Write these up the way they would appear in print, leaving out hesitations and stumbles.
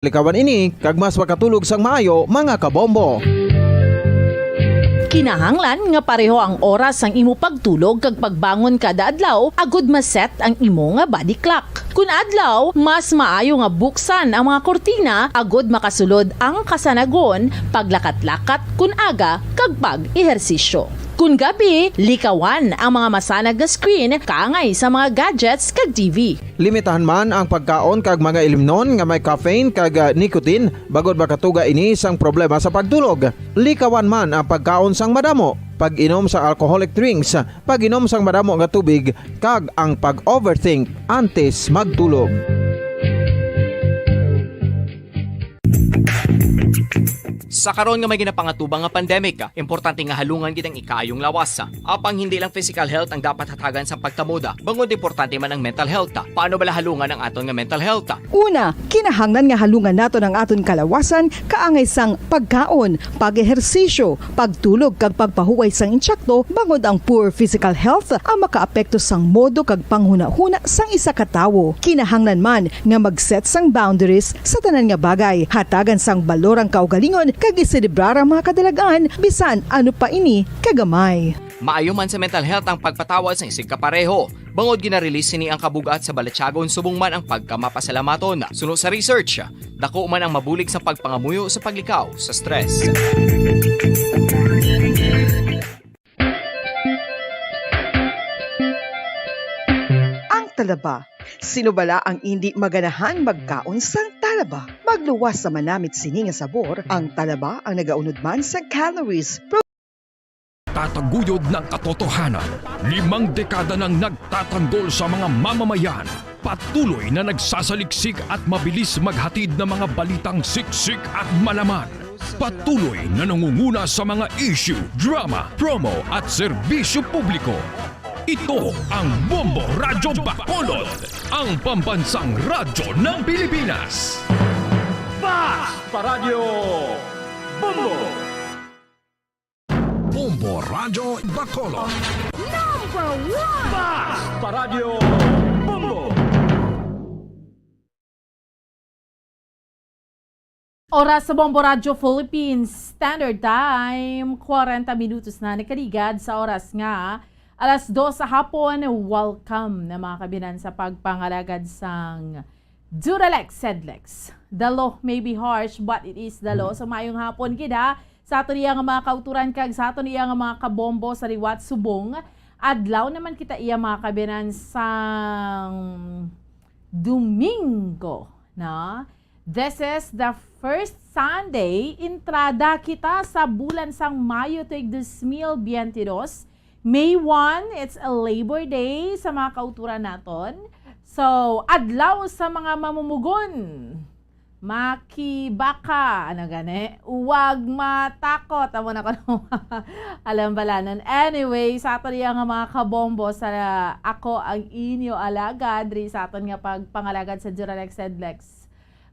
Likawan ini kag mas makatulog sang maayo mga kabombo. Kinahanglan nga pareho ang oras ang imo pagtulog kag pagbangon kada adlaw agud maset ang imo nga body clock. Kun adlaw, mas maayo nga buksan ang mga kortina agud makasulod ang kasanagon paglakat-lakat kun aga kag pag-ehersisyo. Kun gabi, likawan ang mga masanag na screen kaangay sa mga gadgets kag TV. Limitahan man ang pagkaon kag mga ilimnon nga may caffeine kag nicotine bagod makatuga ini sang problema sa pagtulog. Likawan man ang pagkaon sang madamo, pag-inom sa alcoholic drinks, pag-inom sang madamo nga tubig kag ang pag-overthink antes magtulog. Sa karon nga may ginapangatubang nga pandemic, importante nga halungan gid ang ikaayong lawas. Apang hindi lang physical health ang dapat hatagan sa pagtamuda, bangod importante man ang mental health. Paano bala halungan ang aton nga mental health? Una, kinahanglan nga halungan nato ang aton kalawasan kaangay sang pagkaon, pag-ehersisyo, pagtulog kag pagpahuway sang insyakto bangod ang poor physical health ang makaapekto sang modo kag panghuna-huna sang isa ka tawo. Kinahanglan man nga mag-set sang boundaries sa tanan nga bagay, hatagan sang balorang kaugalingon kag iselebrar ang mga kadalagaan bisan ano pa ini kagamay. Maayo man sa mental health ang pagpatawad sa isig kapareho. Bangod gina-release ni ang kabugat sa Balatsyagon subong man ang pagkamapasalamaton. Sunod sa research, dako man ang mabulig sa pagpangamuyo sa paglikaw sa stress. Ang talaba. Sino bala ang hindi maganahan magkaon sang talaba? Magluwas sa manamit sini nga sabor, ang talaba ang nagaunod man sa calories. Tataguyod ng katotohanan, 5 dekada nang nagtatanggol sa mga mamamayan. Patuloy na nagsasaliksik at mabilis maghatid ng mga balitang siksik at malaman. Patuloy na nangunguna sa mga issue, drama, promo at serbisyo publiko. Ito ang Bombo Radyo Bacolod, ang pambansang radyo ng Pilipinas. Paradyo Bombo! Bombo Radyo Bacolod. Paradyo Bombo! Oras sa Bombo Radio Philippines Standard Time, 40 minutos na nakaligad sa oras nga. Alas 2 sa hapon, welcome na mga kabinan sa pagpangalagad sang Duralex Sedlex. The law may be harsh, but it is the law. So mayong hapon kita sa ato niya nga mga kauturan kag sa ato niya nga mga kabombo sa liwat subong. Adlaw naman kita iya mga kabinan sang Domingo. Na? This is the first Sunday, entrada kita sa bulan sang Mayo tuig 2022. May 1, it's a Labor Day sa mga kauturan naton. So, adlaw sa mga mamumugon. Makibaka, ano gani? Huwag matakot. Amo na ko alam bala nun. Anyway, sa aton nga mga kabombo, sa ako ang inyo alagad, sa aton nga pagpangalagad sa Duralex Sedlex.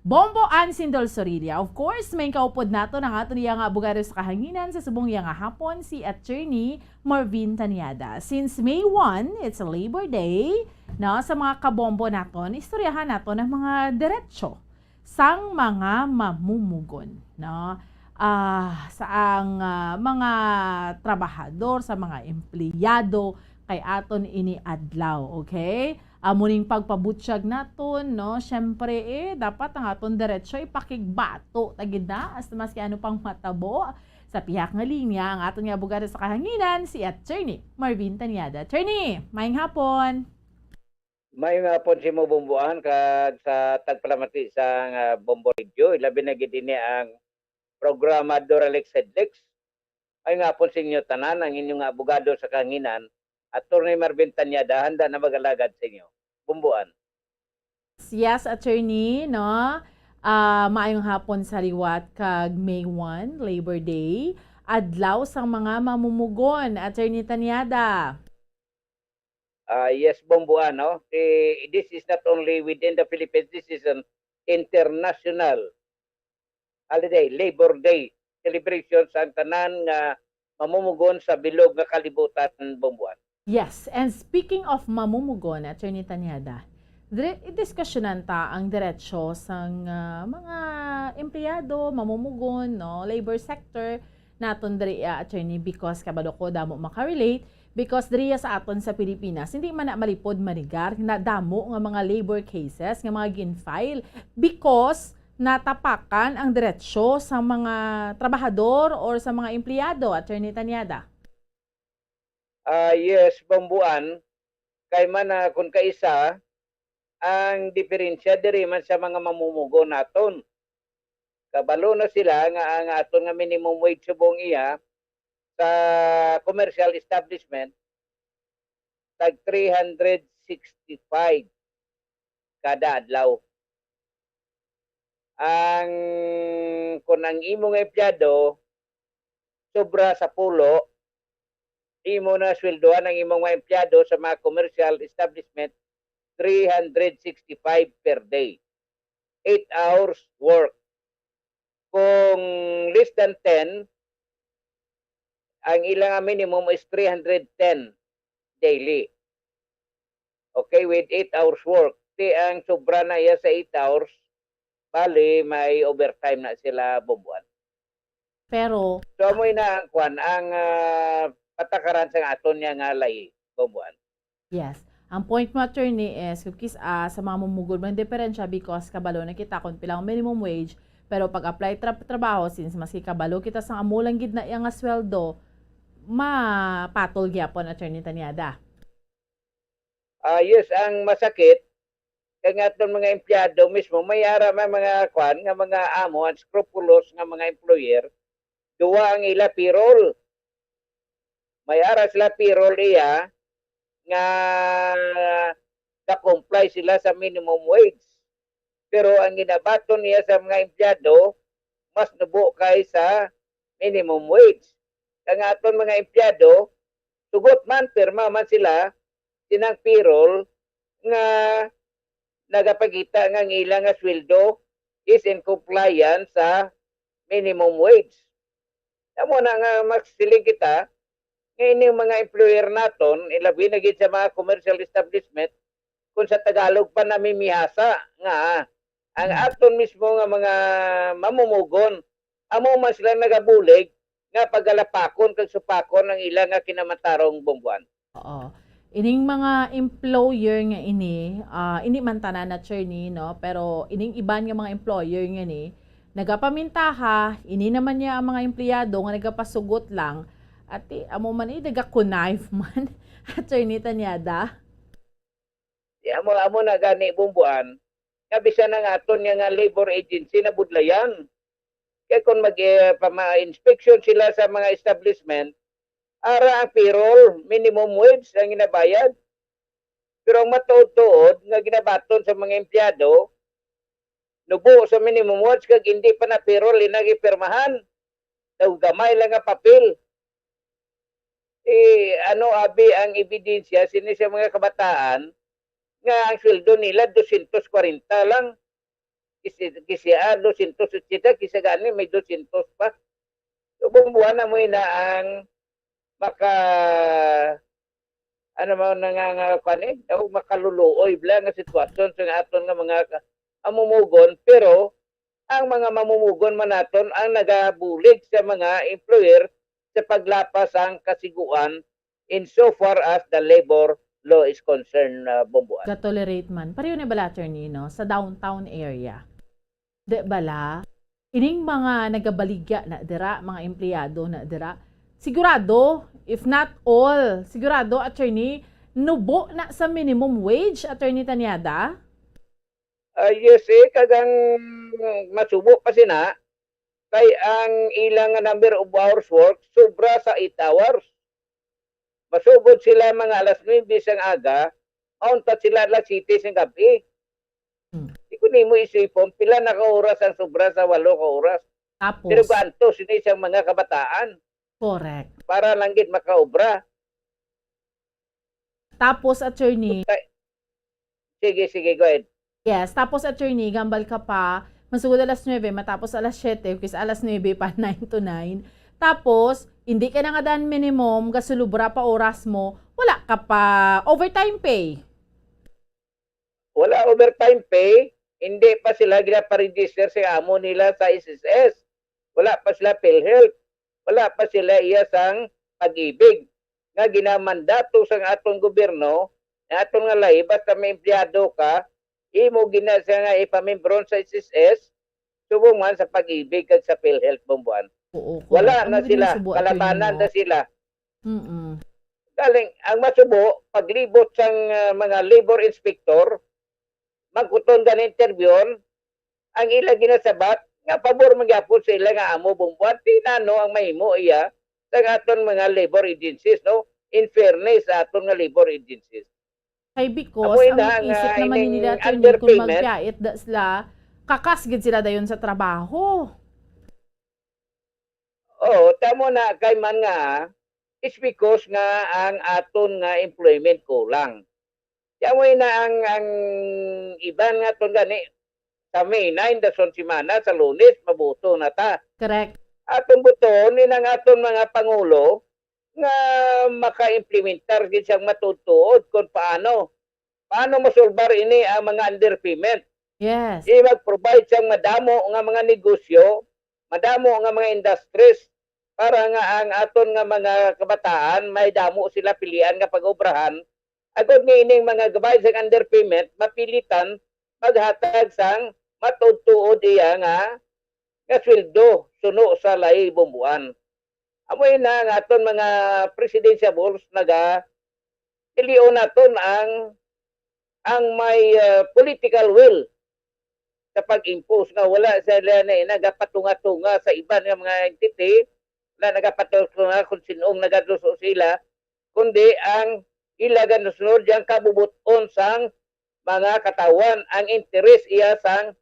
Bombo Ansindol Sorilia. Of course, may kaupod nato ng ato niya nga abogado sa kahanginan sa subong nga hapon, si Attorney Marvin Taniada. Since May 1, it's a Labor Day, no, sa mga kabombo naton, istoryahan nato ng mga diretsyo sang mga mamumugon. No? Sa ang mga trabahador, sa mga empleyado, kay aton ini adlaw, okay? Muning pagpabutsyag naton, no? Syempre dapat ang aton diretso ipakigbato tagid na as maski ano pang matabo sa pihak nga linya ang aton nga abogado sa kahanginan si Attorney Marvin Taniada. Attorney, maayong hapon. Maayong hapon si mo bomboan kag sa tagpalamati sa Bombo Radio, ilabi na gid ini ang programa Duralex Sedlex. Maayong hapon sa inyo tanan, ang inyong abogado sa kahanginan, Attorney Marvin Taniada, handa na magalagad sa inyo. Bumbuan. Yes, Attorney, no? Maayong hapon sa liwat kag May 1, Labor Day. Adlaw sang mga mamumugon, Attorney Taniada. Yes, Bumbuan, no? This is not only within the Philippines, this is an international holiday, Labor Day celebration sa tanan nga mamumugon sa bilog nga kalibutan, Bumbuan. Yes, and speaking of mamumugon, Attorney Taniada, idiskusyonan ta ang diretsyo sang mga empleyado, mamumugon, no, labor sector naton diriya attorney because kabalo ko damo makarelate because diriya sa aton sa Pilipinas hindi man na malipod manigar na damo nga mga labor cases nga mga gin-file because natapakan ang diretsyo sa mga trabahador or sa mga empleyado, Attorney Tanyada. Yes, bambuan, kay man kung kaisa, ang diferensya diri man sa mga mamumugo naton. Kabalo na sila nga ang aton nga minimum wage subong iya sa commercial establishment tag 365 kada adlaw. Kung ang imong empleyado sobra sa pulo, imo na sweldoan ang imong mga empleyado sa mga commercial establishment 365 per day. 8 hours work. Kung less than 10, ang ilang minimum is 310 daily. Okay, with 8 hours work. Di ang sobra na iya sa 8 hours, bali may overtime na sila bubuan. Pero So mo na ang kwan ang patakaran sa aton niya nga lahi bubuan. yes, ang point mo attorney is kukis sa mga mamugod man diferensya because kabalo na kita kung pilang minimum wage pero pag apply trabaho since maski kabalo kita sa amulang gid na iya nga sweldo mapatol gyapon Attorney Tanyada. Yes, ang masakit kay nga itong mga empleyado mismo may ara may mga kwan nga mga amo at scrupulous nga mga employer duwa ang ila payroll. May ara sila payroll iya nga na-comply sila sa minimum wage. Pero ang ginabaton niya sa mga empleyado mas nubo kay sa minimum wage. Kaya nga aton mga empleyado sugot man pirma man sila sinang payroll nga nagapagita nga ang ilang nga sweldo is in compliance sa minimum wage. Amo na nga magsiling kita nga ining mga employer naton ilabi na gid sa mga commercial establishment kung sa Tagalog pa namimihasa nga ang aton mismo nga mga mamumugon amo man sila nagabulig nga pagalapakon kag supakon ang ilang nga kinamatarong bumbuan. Oo. Ining mga employer nga ini man tanan attorney no, pero ining iban nga mga employer nga ni nagapamintaha, ini naman niya ang mga empleyado nga nagapasugot lang at amo man nagakunayf man Attorney Tanyada. Amo na gani bumbuan nga bisan nga aton nga labor agency na budlayan. Kaya kung mag-inspection sila sa mga establishment, ara ang payroll, minimum wage ang ginabayad. Pero ang matuod-tuod nga ginabaton sa mga empleyado, nubo sa minimum wage kag hindi pa na payroll inagipirmahan. Daw gamay lang nga papel. Ano abi ang ebidensya sini sa mga kabataan nga ang sweldo nila 240 lang. Kisiya 280, kisa gani may 200 pa. So bumbuan na mo na ang makaluluoy bla nga sitwasyon sa aton nga mga mamumugon pero ang mga mamumugon man naton ang nagabulig sa mga employer sa paglapas ang kasiguan insofar as the labor law is concerned bumbuan. Ga-tolerate man. Pareho na bala attorney no sa downtown area. De bala ining mga nagabaligya na dira, mga empleyado na dira. Sigurado, if not all, sigurado attorney nubo na sa minimum wage, Attorney Tanyada. Yes, kagang masubo pa sina kay ang ilang number of hours work sobra sa 8 hours. Masugod sila mga alas 9 sang aga, auntat sila alas 7 sang gabi. Kung ni mo isipon, pila na ka oras ang sobra sa 8 ka oras. Tapos, Pero ganto sini siyang mga kabataan correct. para lang gid makaobra. Tapos attorney, Sige, go ahead. yes, tapos attorney, gambal ka pa, masugod alas 9, matapos alas 7, kasi alas 9 pa 9 to 9. Tapos, hindi ka na nga dan minimum, gasulubra pa oras mo, wala ka pa overtime pay. wala overtime pay, hindi pa sila ginaparegister sa amo nila sa SSS. Wala pa sila PhilHealth. Wala pa sila iya sang pag-ibig. Nga ginamandato sa atong gobyerno, na atong nga lahi, basta may empleyado ka, imo gina siya nga ipamimbron sa SSS, subong man sa pag-ibig kag sa PhilHealth bumbuan. Oo, correct. Wala Ang na magaling sila, subo, kalabanan attorney, na sila. Mm-mm. Galing, ang masubo, paglibot sang mga labor inspector, magkuton ka ng interview, ang ila ginasabat, nga pabor magyapon sa ila nga amo bumbuan, tinano ang mahimo iya sa aton mga labor agencies, no? In fairness sa aton nga labor agencies. Kay because Amoy ang na isip nga naman ining nila attorney kung underpayment. magpiyait da sila, kakasgid sila dayon sa trabaho. Oh, tamo na kay man nga, it's because nga ang aton nga employment kulang. Yamoy na ang iban nga ton gani, sa May 9, dason simana, sa Lunes, mabuto na ta. Correct. Atong buton, ang aton mga pangulo, nga maka-implementar gid siyang matutuod kung paano masolbar ini ang mga underpayment. Yes. Mag-provide siyang madamo nga mga negosyo, madamo nga mga industries para nga ang aton nga mga kabataan may damo sila pilian nga pag-obrahan. Agod nga ining mga gabay sa underpayment mapilitan maghatag sang matutuod iya nga sweldo suno sa lahi bumbuan. Amoy na nga aton mga presidentiables naga ilion naton ang may political will sa pag-impose nga wala sila na nagapatunga-tunga sa iban nga mga entity na nagapatunga kung sinong nagaduso sila, kundi ang ilagan sunod yang kabubuton sang mga katawan, ang interes iya sang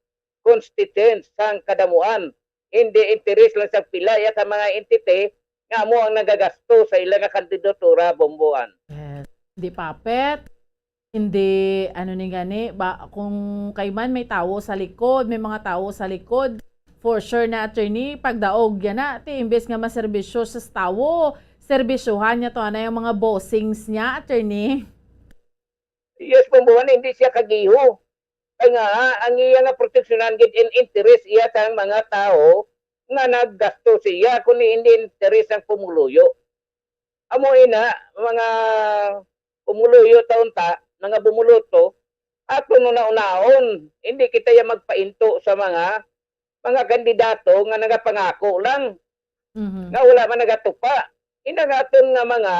constituents sang kadamuan. Hindi interes lang sa pilaya sa mga entity nga mo ang nagagasto sa ilang kandidatura bumbuan. Yes. Hindi papet. Hindi, ano ni gani, kung kay man may tao sa likod, may mga tao sa likod, for sure na attorney, pagdaog yan na, imbes nga maserbisyo sa tao, serbisyohan niya to, ano yung mga bossings niya, attorney? Yes, bumbuan, hindi siya kagiho. Kaya nga, ang iya nga proteksyonan gid in interest iya sa mga tao nga naggasto siya, kundi hindi interest ang pumuluyo. Amo ina, mga pumuluyo taon ta, mga bumuluto, ato no naunahon, hindi kita ya magpainto sa mga kandidato nga nagapangako lang, Mhm. nga wala man nagatupa. Inagaton nga mga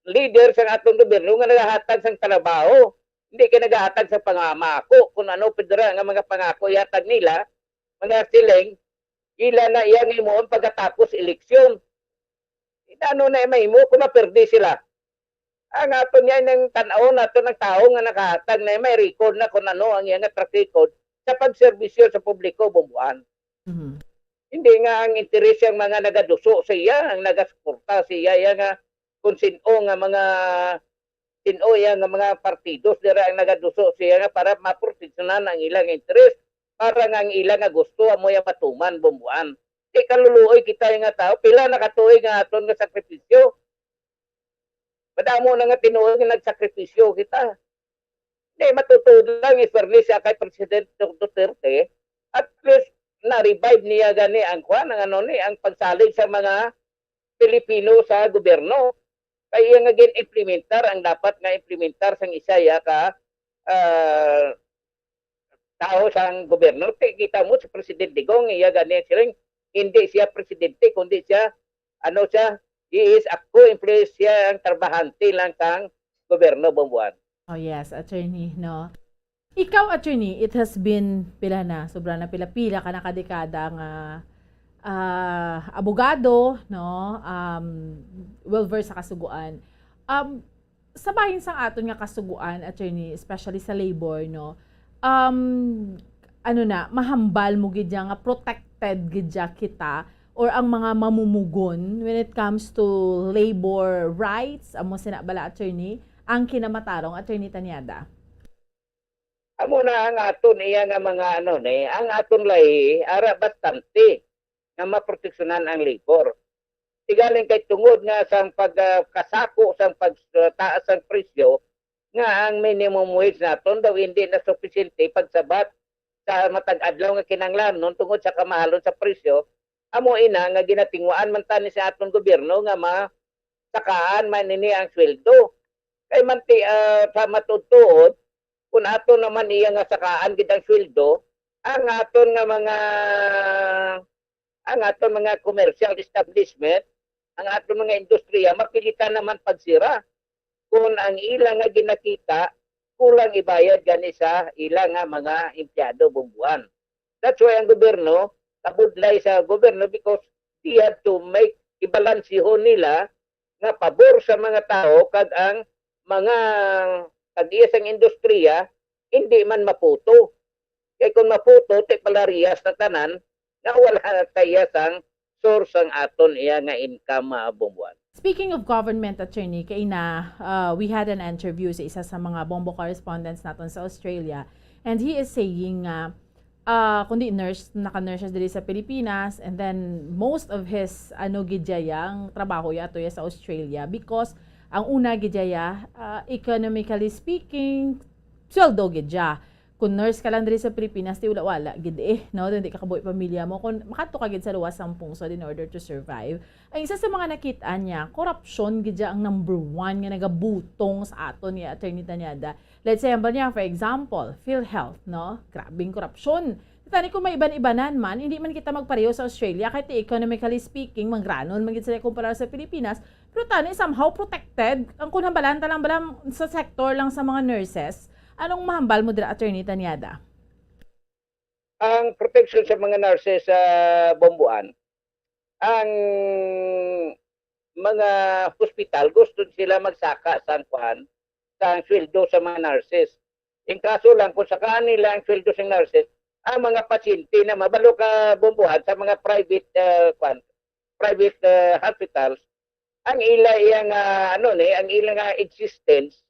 leader sa atong gobyerno nga nagahatag sang trabaho. Hindi ka nagahatag sa pangako. Kung ano pedra nga mga pangako yatag nila, mga siling, ila na iyang imoon pagkatapos eleksyon. Ano na mahimo kung maperdi sila. Ang aton niya ng tanaw nato ng tao nga nakahatag na may record na kung ano ang iyang track record sa pagserbisyo sa publiko bumbuan. Mhm. Hindi nga ang interes ang mga nagaduso sa iya, ang nagasuporta sa iya nga kung sino nga mga partidos dira ang nagaduso siya nga para maproteksyonan ang ilang interes para nga ang ilang nga gusto amo yang matuman bumbuan. Di kaluluoy kita nga tao pila nakatuig nga aton nga sakripisyo. Madamo na nga tinuod nga nagsakripisyo kita. Di matutuod lang i-fairness siya kay President Duterte at least na-revive niya gani ang ang pagsalig sa mga Pilipino sa gobyerno. Kaya nga implementar ang dapat nga implementar sang isaya ka tao sang gobyerno. Kita mo sa Presidente Digong, iya gani silang hindi siya presidente kundi siya he is a co-employee siya ang trabahante lang sang gobyerno bumbuan. Oh yes, attorney, no? Ikaw, attorney, it has been pila na, sobra na pila-pila ka na kadekada nga abogado, no? Well-versed sa kasuguan. Sa bahin sang aton nga kasuguan, attorney, especially sa labor, no? Mahambal mo gid nga protected gid kita or ang mga mamumugon when it comes to labor rights, amo sinabala, attorney, ang kinamatarong, attorney Tanyada. Amo na ang aton iya nga mga ang aton lahi ara bastante nga maproteksyonan ang labor. Tigaling kay tungod nga sang pagkasako sang pagtaas ang presyo, nga ang minimum wage naton daw hindi na sufficiente pagsabat sa matag adlaw nga kinahanglanon tungod sa kamahalon sa presyo. Amo ina nga ginatingwaan man tani sa aton gobyerno nga masakaan man ini ang sweldo. Kay manti sa matutuod kung ato naman iya nga sakaan gid ang sweldo, ang aton mga commercial establishment, ang aton mga industriya mapilitan naman pagsira kung ang ilang nga ginakita kulang ibayad gani sa ilang nga mga empleyado bumbuan. That's why ang gobyerno kabudlay sa gobyerno because they have to make ibalansiho nila nga pabor sa mga tao kag ang mga kag-iyang industriya hindi man maputo. Kay kung maputo ti palariyas na tanan nga wala kaya sang source ang aton iya nga income bumbuan. Speaking of government, attorney, kay na we had an interview sa isa sa mga bombo correspondents natin sa Australia, and he is saying kundi naka-nurse siya dito sa Pilipinas, and then most of his gidjaya ang trabaho yato sa Australia because ang una gidjaya economically speaking sweldo gidya. Kung nurse ka lang diri sa Pilipinas, di wala gid no? Hindi ka kabuhi pamilya mo. Kung makato ka gid sa luwas ang pungsod in order to survive. Ang isa sa mga nakita niya, korupsyon gid ang number 1 nga nagabutong sa aton ni Attorney Tanyada. Let's say, niya, for example, PhilHealth, no? Grabing korupsyon. Tani kung may iban-ibanan man, hindi man kita magpareho sa Australia, kahit economically speaking, mangranon, magiging sila kumpara sa Pilipinas, pero tani somehow protected. Ang kunhambalan talang balang sa sector lang sa mga nurses. Anong mahambal mo dira, Attorney Tanyada? Ang protection sa mga nurses sa bombuan, ang mga hospital gusto sila magsaka sa kuan sa sweldo sa mga nurses. In kaso lang kung sakaan nila ang sweldo sa nurses, ang mga pasyente na mabalo ka bombuhan sa mga private hospitals, ang ila iyang ang ilang existence,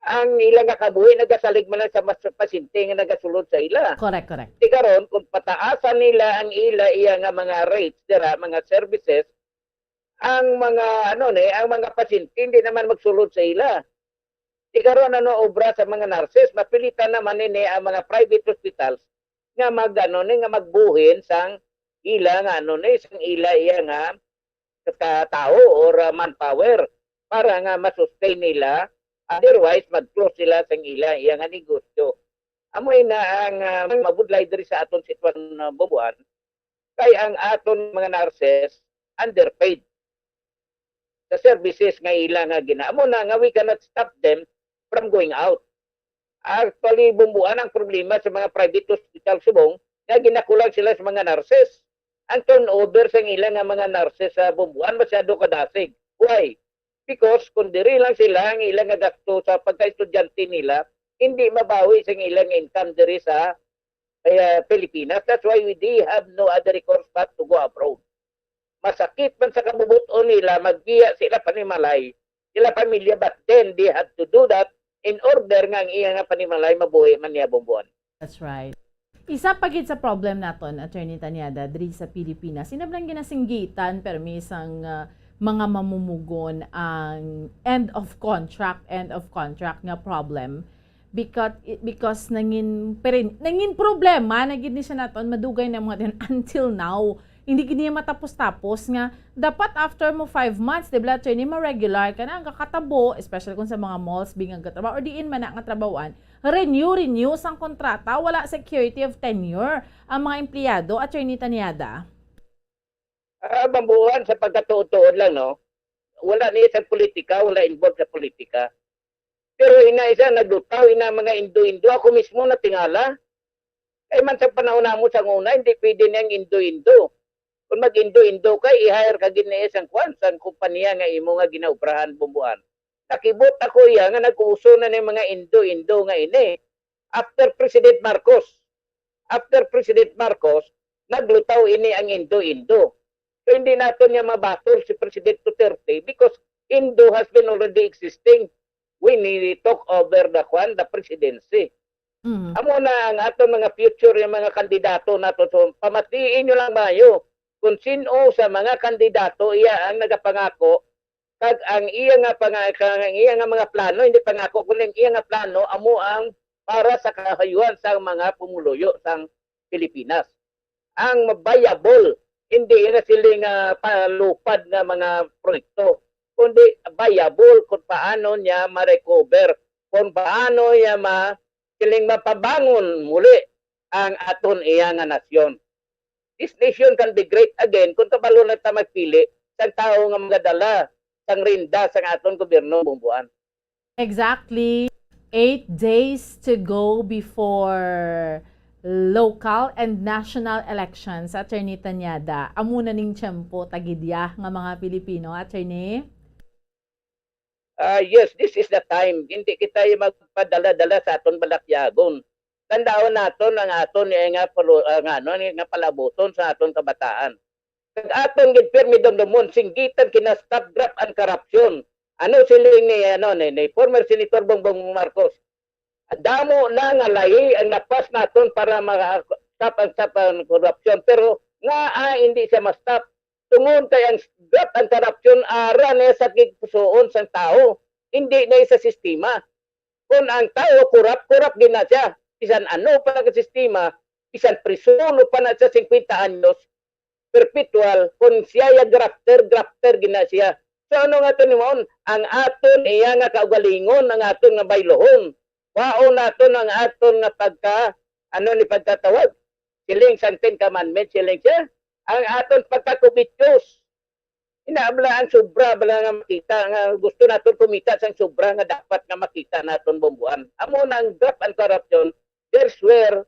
ang ilang nga kabuhi nagasalig man lang sa mas pasyente nga nagasulod sa ila. Correct. Di karon kung pataasan nila ang ila iya nga mga rates dira, mga services, ang mga ang mga pasyente hindi naman magsulod sa ila. Di karon obra sa mga nurses, mapilitan naman nini ang mga private hospitals nga nga magbuhin sang ila nga sang ila iya nga tao or manpower para nga masustain nila. Otherwise, mag-close sila sa iya nga negosyo. Amoy na ang mabudlay diri sa aton sitwasyon na bubuan, kay ang aton mga nurses underpaid sa services nga ila nga ginamo na nga we cannot stop them from going out. Actually, bumbuan ang problema sa mga private hospital subong nga ginakulang sila sa mga nurses. Ang turnover sa ila nga mga nurses sa bumbuan masyado kadasig. Why? Because kung diri lang sila ang ilang gasto sa pagka-estudyante nila, hindi mabawi sa ilang income diri sa Pilipinas. That's why we have no other recourse but to go abroad. Masakit man sa kabubuton nila, magbiya sila panimalay, sila pamilya, but then they have to do that in order nga ang iyang panimalay mabuhi man niya bumbuan. That's right. Isa pagit sa problem naton, Attorney Tanyada, diri sa Pilipinas, sinablang ginasinggitan permisang mga mamumugon ang end of contract nga problem because nangin problema na gid ni siya naton madugay na mga din until now hindi gid niya matapos-tapos nga dapat after mo 5 months di ba attorney ma-regular ka na ang kakatabo especially kung sa mga malls bingang katrabaho or diin man nga trabawan renew sang kontrata wala security of tenure ang mga empleyado. Attorney Tanyada. Bambuhan sa pagkatuon lang, no? Wala niya sa politika, wala involved sa politika. Pero isa naglutaw, mga Indo-Indo. Ako mismo natingala. Kaya man sa panahon na mo sa una, hindi pwede niyang Indo-Indo. Kung mag-Indo-Indo ka, i-hire ka gina isang kwan, kumpanya nga imo nga ginaubrahan bumbuhan. Nakibot ako nga nag-uuso na ng mga Indo-Indo nga ini. After President Marcos, naglutaw ini ang Indo-Indo. So, hindi natin niya mabatol si President Duterte because Indo has been already existing when he took over the presidency. Amo na ang aton mga future yung mga kandidato nato. So, pamatiin nyo lang mayo kung sino sa mga kandidato iya ang nagapangako kag ang iya nga ang iya nga mga plano hindi pangako kundi ang iya nga plano amo ang para sa kahayuan sa mga pumuluyo sa Pilipinas. Ang viable hindi na sila nga palupad nga mga proyekto kundi viable kung paano niya ma-recover, kung paano niya siling mapabangon muli ang aton iya nga nasyon. This nation can be great again kung tabalo na ta magpili sa tao nga mga dala sang rinda sang aton gobyerno bumbuan. Exactly. 8 days to go before local and national elections, Attorney Tanyada. Amuna ning tiyempo tagidya nga mga Pilipino, Attorney. Yes, this is the time. Hindi kita magpadala-dala sa aton balakyagon. Tandaan naton ang aton nga palabuton sa aton kabataan. Kag aton gid pirmi domdomon singgitan kina stop graft and corruption. Ano siling ni former Senator Bongbong Marcos. Damo na nga lahi ang napas naton para stop ang corruption pero hindi siya ma-stop. Tungod kay ang graft and corruption ara na sa gigpusoon sang tao, hindi na sa sistema. Kung ang tao kurap din na siya. Bisan ano pa ang sistema, bisan prisono pa na siya 50 anyos, perpetual, kung siya ya grafter gina siya. So ano nga ito naman, ang aton iya nga kaugalingon, ang aton nga baylohon. Wao naton ang aton nga pagtatawag. Siling sang 10 commandments, siling siya. Ang aton pagkakubityos. Inaabla ang sobra bala nga makita nga gusto naton kumita sang sobra nga dapat nga makita naton bumbuan. Amo nang graft and corruption, there's where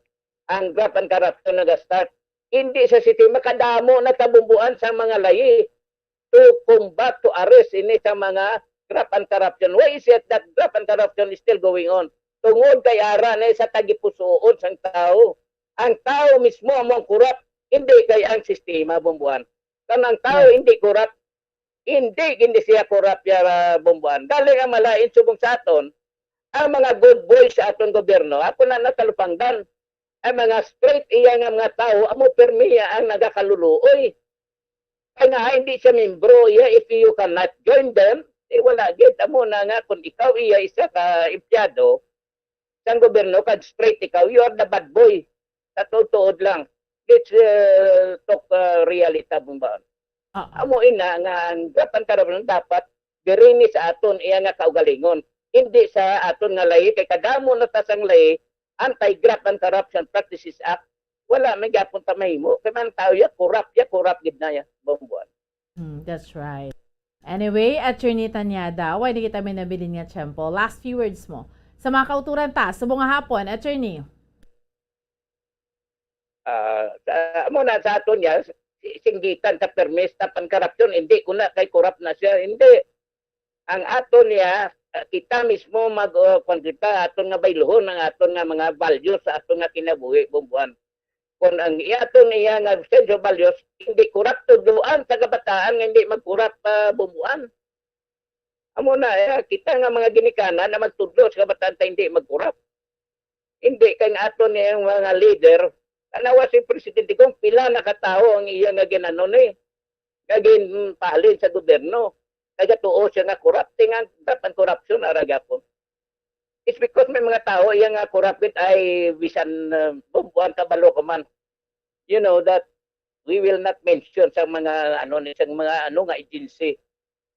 ang graft and corruption nag-start. Hindi sa sistema kadamo na tabumbuan sa mga layi to combat, to arrest ini sa mga graft and corruption. Why is it that graft and corruption is still going on? Tungod kay ara na sa tagipusoon sang tao. Ang tao mismo among kurap, hindi kay ang sistema bumbuan. Kanang tao hindi kurap, hindi siya kurap ya bumbuan. Dali nga malain subong sa aton, ang mga good boys sa aton gobyerno, ako na natalupangdan, ang mga straight iya nga mga tao, amo permiya ang nagakaluluoy. Kaya nga hindi siya membro iya, if you cannot join them, wala gid amo na nga kung ikaw iya isa ka empleyado sa gobyerno kag straight ikaw, you are the bad boy. Sa tutuod lang. Let's talk realita bumbuan. Amo ina nga ang dapat karon dapat dirini sa aton iya nga kaugalingon. Hindi sa aton nga lahi kay kadamo na tasang lahi Anti-Graft and Corruption Practices Act. Wala may gapon ta mahimo kay man tayo ya corrupt gid na ya bumbuan. That's right. Anyway, Attorney Tanyada, why di kita may nabilin nga tiyempo? Last few words mo. Sa mga kauturan ta, sa bunga hapon, Attorney. Muna sa aton niya, singgitan sa permis, tapan korupsyon, hindi ko na kay corrupt na siya. Hindi. Ang aton niya, kita mismo kita aton nga baylohon, ang aton nga mga values sa aton nga kinabuhi, bumbuan. Kung ang aton niya nga sense of values, hindi corrupt tudloan sa kabataan, hindi mag-corrupt bumbuan. Amo na, kita nga mga ginikanan na magtudlo sa kabataan ta hindi mag-corrupt. Hindi kay aton niya yung mga leader. Tanawa si Presidente kung pila na katao ang iya nga ginanon kagin palin sa gobyerno. Kagatuo siya nga corrupting ang dapat corruption aragapon. It's because may mga tao iya nga corrupted ay bisan bumbuan kabalo ko man. You know that we will not mention sa mga mga agency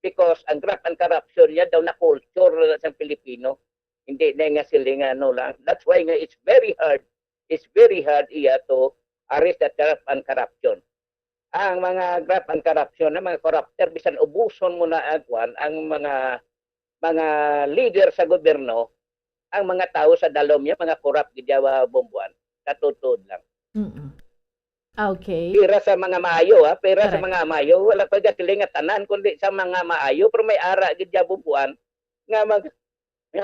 because ang graft and corruption niya daw na culture sa Pilipino. Hindi na nga sila nga lang. That's why nga it's very hard iya to arrest the graft and corruption. Ang mga graft and corruption, ang mga corrupter, bisan ubuson mo na ang mga leader sa gobyerno, ang mga tao sa dalom niya, mga corrupt gidyawa bumbuan. Katutod lang. Okay. Pira sa mga maayo, pira sa Correct. mga maayo, wala pa gatiling at tanan, kundi sa mga maayo, pero may ara gidya bumbuan, nga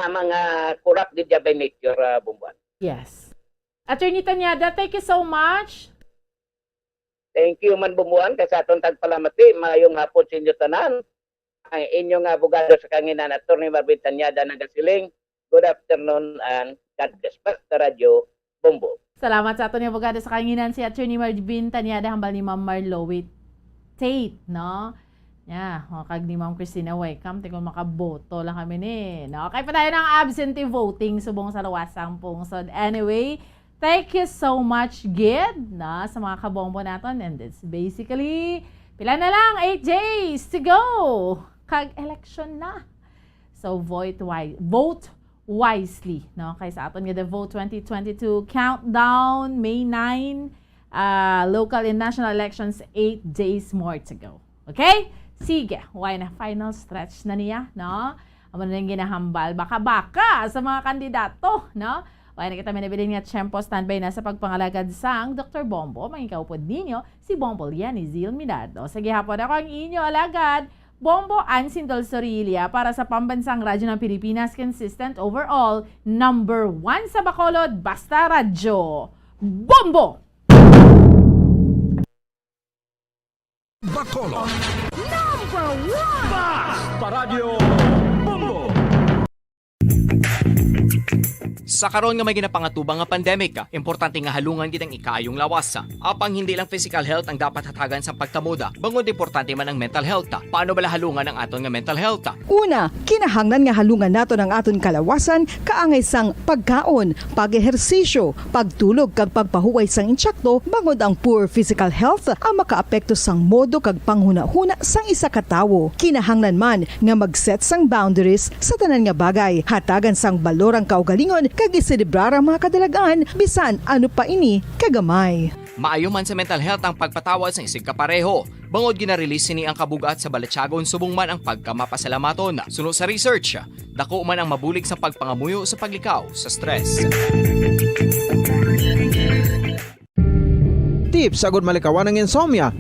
mga corrupt gidya by nature bumbuan. Yes. Attorney Tanyada, thank you so much. Thank you man bumuan kasi atong tagpalamati mayong hapon sa inyo tanan. Ang inyong abogado sa kanginan Attorney Marvin Tanyada nagasiling. Good afternoon and God bless. Basta Radio Bombo. Salamat sa aton nga abogado sa kanginan si Attorney Marvin Tanyada hambal ni Ma'am Marlowe Tate, no? Yeah, kag ni Ma'am Christina welcome. Tingnan makaboto lang kami ni. No? Okay pa tayo ng absentee voting subong sa lawasang pungsod. Anyway, thank you so much, Gid, na sa mga kabombo natin. And it's basically, pila na lang, 8 days to go. Kag election na. So, vote wisely. No? Kaya sa aton nga the Vote 2022 countdown, May 9, local and national elections, 8 days more to go. Okay? Sige, why na final stretch na niya, no? Amo na yung ginahambal, baka-baka sa mga kandidato, no? Why na kita minabilin nga tiyempo, standby na sa pagpangalagad sang Dr. Bombo, mangikaupod ninyo, si Bombo Liani Zil Minado. Sige hapon ako ang inyo alagad, Bombo Ansin Dolsorilia para sa Pambansang Radyo ng Pilipinas, consistent overall, number 1 sa Bacolod, Basta Radyo, Bombo! Bacolod, Basta Radio Bombo! Sa karon nga may ginapangatubang nga pandemic, importante nga halungan gitang ikayong lawas. Apang hindi lang physical health ang dapat hatagan sa pagtamuda, bangod importante man ang mental health. Paano bala halungan ang aton nga mental health? Una, kinahanglan nga halungan nato ng aton kalawasan kaangay sang pagkaon, pag-ehersisyo, pagtulog kag pagpahuway sang insyakto bangod ang poor physical health ang makaapekto sang modo kag panghuna-huna sang isa ka tawo. Kinahanglan man nga mag-set sang boundaries sa tanan nga bagay, hatagan sang balorang kaugalingon kag iselebrar ang mga kadalagaan bisan ano pa ini kagamay. Maayo man sa mental health ang pagpatawad sa isig kapareho. Bangod ginarelease ni ang kabugat sa Balatyagon subong man ang pagkamapasalamaton. Sunod sa research, dako man ang mabulig sa pagpangamuyo sa paglikaw sa stress. Tips sagud malikawan ng insomnia.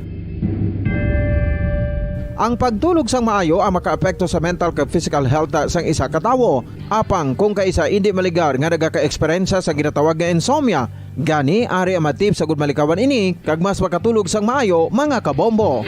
Ang pagtulog sang maayo ang makaapekto sa mental kag physical health sang isa ka tawo. Apang kung kaisa hindi maligar nga nagaka-eksperyensya sa ginatawag nga insomnia, gani ari ang matip sagud malikawan ini kag mas makatulog sang maayo mga kabombo.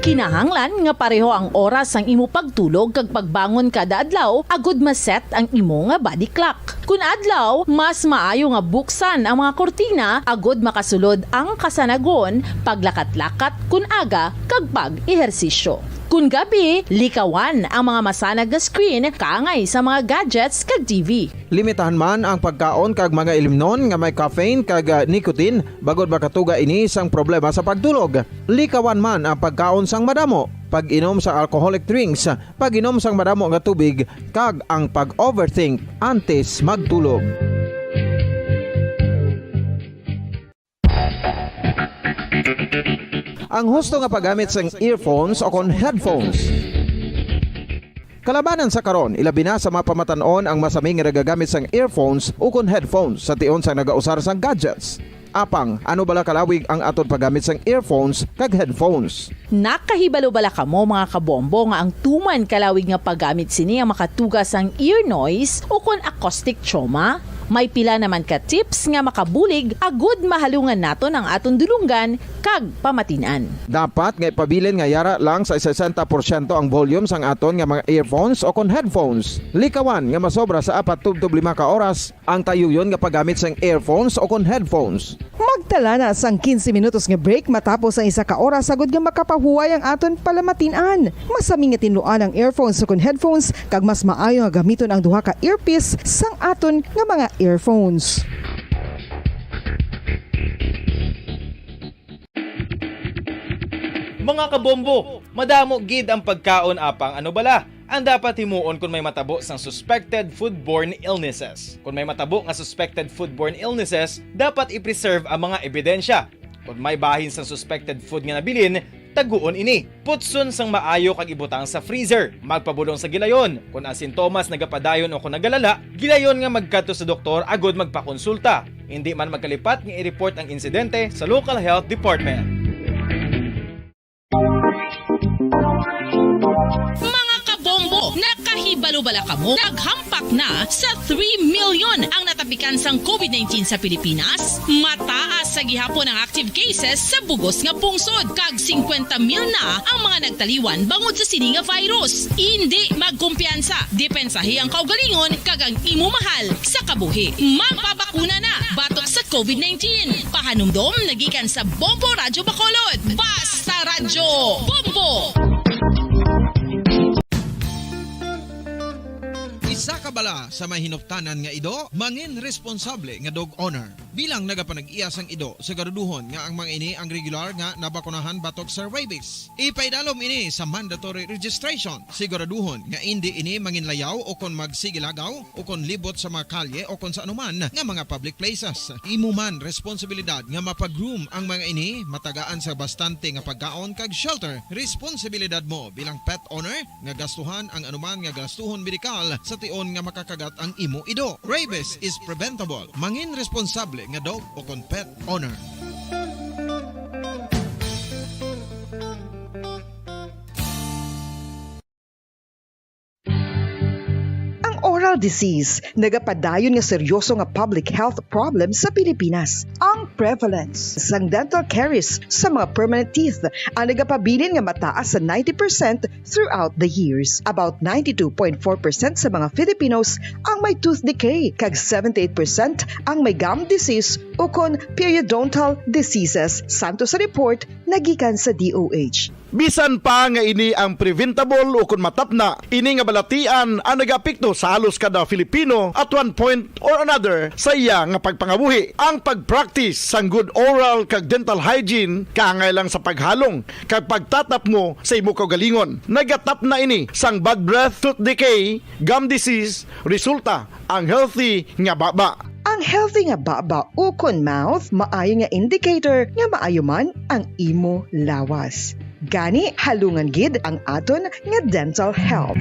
Kinahanglan nga pareho ang oras ang imo pagtulog kag pagbangon kada adlaw agud maset ang imo nga body clock. Kun adlaw, mas maayo nga buksan ang mga kortina agud makasulod ang kasanagon, paglakat-lakat kun aga kag pag-ehersisyo. Kun gabi, likawan ang mga masanag nga screen kaangay sa mga gadgets kag TV. Limitahan man ang pagkaon kag mga ilimnon nga may caffeine kag nicotine bagod makatuga ini sang problema sa pagtulog. Likawan man ang pagkaon sang madamo, pag-inom sa alcoholic drinks, pag-inom sang madamo nga tubig kag ang pag-overthink antes magtulog. Ang husto nga paggamit sang earphones o kon headphones. Kalabanan sa karon, ilabi na sa mapamatanon ang masami nga nagagamit sang earphones o kon headphones sa tion sang nagausar sang gadgets. Apang, ano bala kalawig ang aton paggamit sang earphones kag headphones? Nakahibalo bala kamo mga kabombo nga ang tuman kalawig nga paggamit sini ang makatugas ang ear noise o kon acoustic trauma? May pila naman ka tips nga makabulig agud mahalungan naton ang aton dulunggan kag pamatinan. Dapat nga ipabilin nga yara lang sa 60% ang volume sang aton nga mga earphones o kon headphones. Likawan nga masobra sa 4 to 5 ka oras ang tayuyon nga paggamit sang earphones o kon headphones. Magtala na sang 15 minutos nga break matapos ang isa ka oras agud nga makapahuway ang aton palamatinan. Masami nga tinluan ang earphones o kon headphones kag mas maayo nga gamiton ang duha ka earpiece sang aton nga mga earphones. Mga kabombo, madamo gid ang pagkaon apang ano bala? Ang dapat himuon kung may matabo sang suspected foodborne illnesses. Kung may matabo nga suspected foodborne illnesses, dapat i-preserve ang mga ebidensya. Kung may bahin sang suspected food nga nabilin, taguon ini. Putson sang maayo kag ibutang sa freezer. Magpabulong sa gilayon. Kung ang sintomas nagapadayon o kung nagalala, gilayon nga magkadto sa doktor agud magpakonsulta. Hindi man magkalipat nga i-report ang insidente sa local health department. Mga kabombo, nakahibalo bala kamo? Naghampak na sa 3 million ang natapikan sang COVID-19 sa Pilipinas. Mataas sa gihapon ang active cases sa bugos nga pungsod kag 50 mil na ang mga nagtaliwan bangod sa sini nga virus. Hindi magkumpiyansa, depensahi ang kaugalingon kag ang imo mahal sa kabuhi. Magpabakuna na batok sa COVID-19. Pahanumdom nagikan sa Bombo Radyo Bacolod. Basta Radyo Bombo! Isa ka bala sa may hinuptanan nga ido, mangin responsable nga dog owner. Bilang nagapanag-iyas ang ido, siguraduhon nga ang mga ini ang regular nga nabakunahan batok sa rabies. Ipaidalom ini sa mandatory registration. Siguraduhon nga hindi ini manginlayaw o kon magsigilagaw o kon libot sa mga kalye o kon sa anuman nga mga public places. Imo man responsibilidad nga mapag-groom ang mga ini, matagaan sa bastante nga pagkaon kag shelter. Responsibilidad mo bilang pet owner nga gastuhan ang anuman nga gastuhon medikal sa tion nga makakagat ang imo ido. Rabies is preventable. Mangin responsable nga dog o kon pet owner. Oral disease, nagapadayon nga seryoso nga public health problem sa Pilipinas. Ang prevalence sang dental caries sa mga permanent teeth ang nagapabilin nga mataas sa 90% throughout the years. About 92.4% sa mga Filipinos ang may tooth decay, kag 78% ang may gum disease o kon periodontal diseases, santo sa report nagikan sa DOH. Bisan pa nga ini ang preventable o kung matapna, ini nga balatian ang nag-apekto sa halos kada Filipino at one point or another sa iya nga pagpangabuhi. Ang pag-practice sang good oral kag dental hygiene kaangay lang sa paghalong kag pagtatap mo sa imo kaugalingon. Nagatap na ini sang bad breath, tooth decay, gum disease, resulta ang healthy nga baba. Ang healthy nga baba o kon mouth, maayo nga indicator nga maayo man ang imo lawas. Gani halungan gid ang aton nga dental health.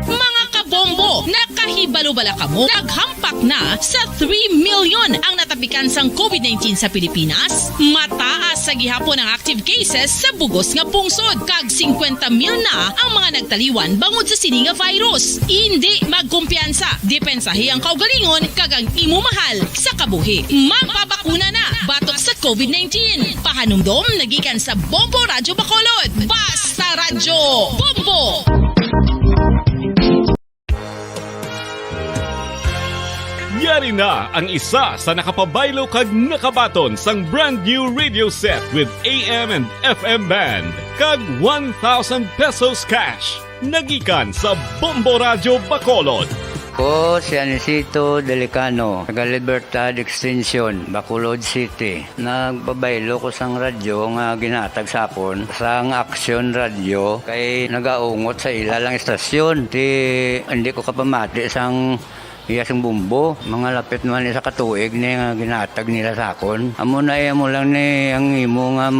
Mga kabombo, nakahibalo-bala ka mo? Naghampak na sa 3 million ang natapikan sang COVID-19 sa Pilipinas. Mataas sa gihapon ang active cases sa bugos nga pungsod kag 50 mil na ang mga nagtaliwan bangod sa sini nga virus. Hindi magkumpiyansa, depensahi ang kaugalingon kag ang imo mahal sa kabuhi. Magpabakuna na batok sa COVID-19. Pahanumdom nagikan sa Bombo Radyo Bacolod. Basta Radyo Bombo! Yari na ang isa sa nakapabaylo kag nakabaton sang brand new radio set with AM and FM band kag 1,000 pesos cash. Nagikan sa Bombo Radyo Bacolod. Ko si Anisito Delicano, taga Libertad Extension, Bacolod City. Nagpabaylo ko sang radyo nga ginatag sapon sang Action Radio kay nagaungot sa ilalang estasyon. Hindi ko kapamati sang iyasang bumbo, mga lapit naman sa katuig ni nga ginatag nila sa akon. Amo na mo lang ni ang imo nga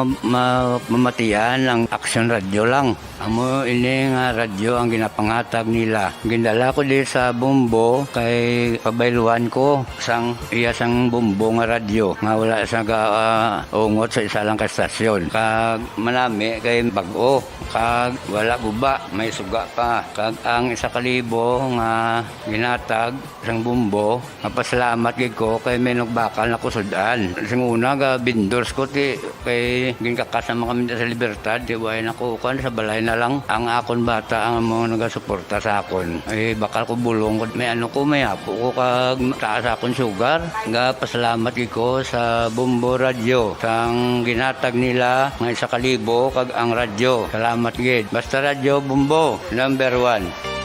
mamatian ang Action Radio lang. Amo ini nga radyo ang ginapangatag nila. Gindala ko di sa bumbo kay pabayluan ko sang iyasang bumbo nga radyo nga wala sa ungot sa isa lang ka estasyon. Kag manami kay bag-o, kag wala guba, may suga pa. Kag ang 1,000 nga ginatag sang bumbo, mapasalamat gid ko kay may nagbakal na kusudan. Sing una ga bindors ko ti kay ginkakasama kami sa Libertad, di way nako kan sa balay na lang ang akon bata ang mga nagasuporta sa akon. Ay bakal ko bulong ko may ano ko may apo ko kag taas akon sugar. Ga pasalamat gid ko sa Bombo Radio sang ginatag nila nga 1,000 kag ang radyo. Salamat gid. Basta Radyo Bombo number 1.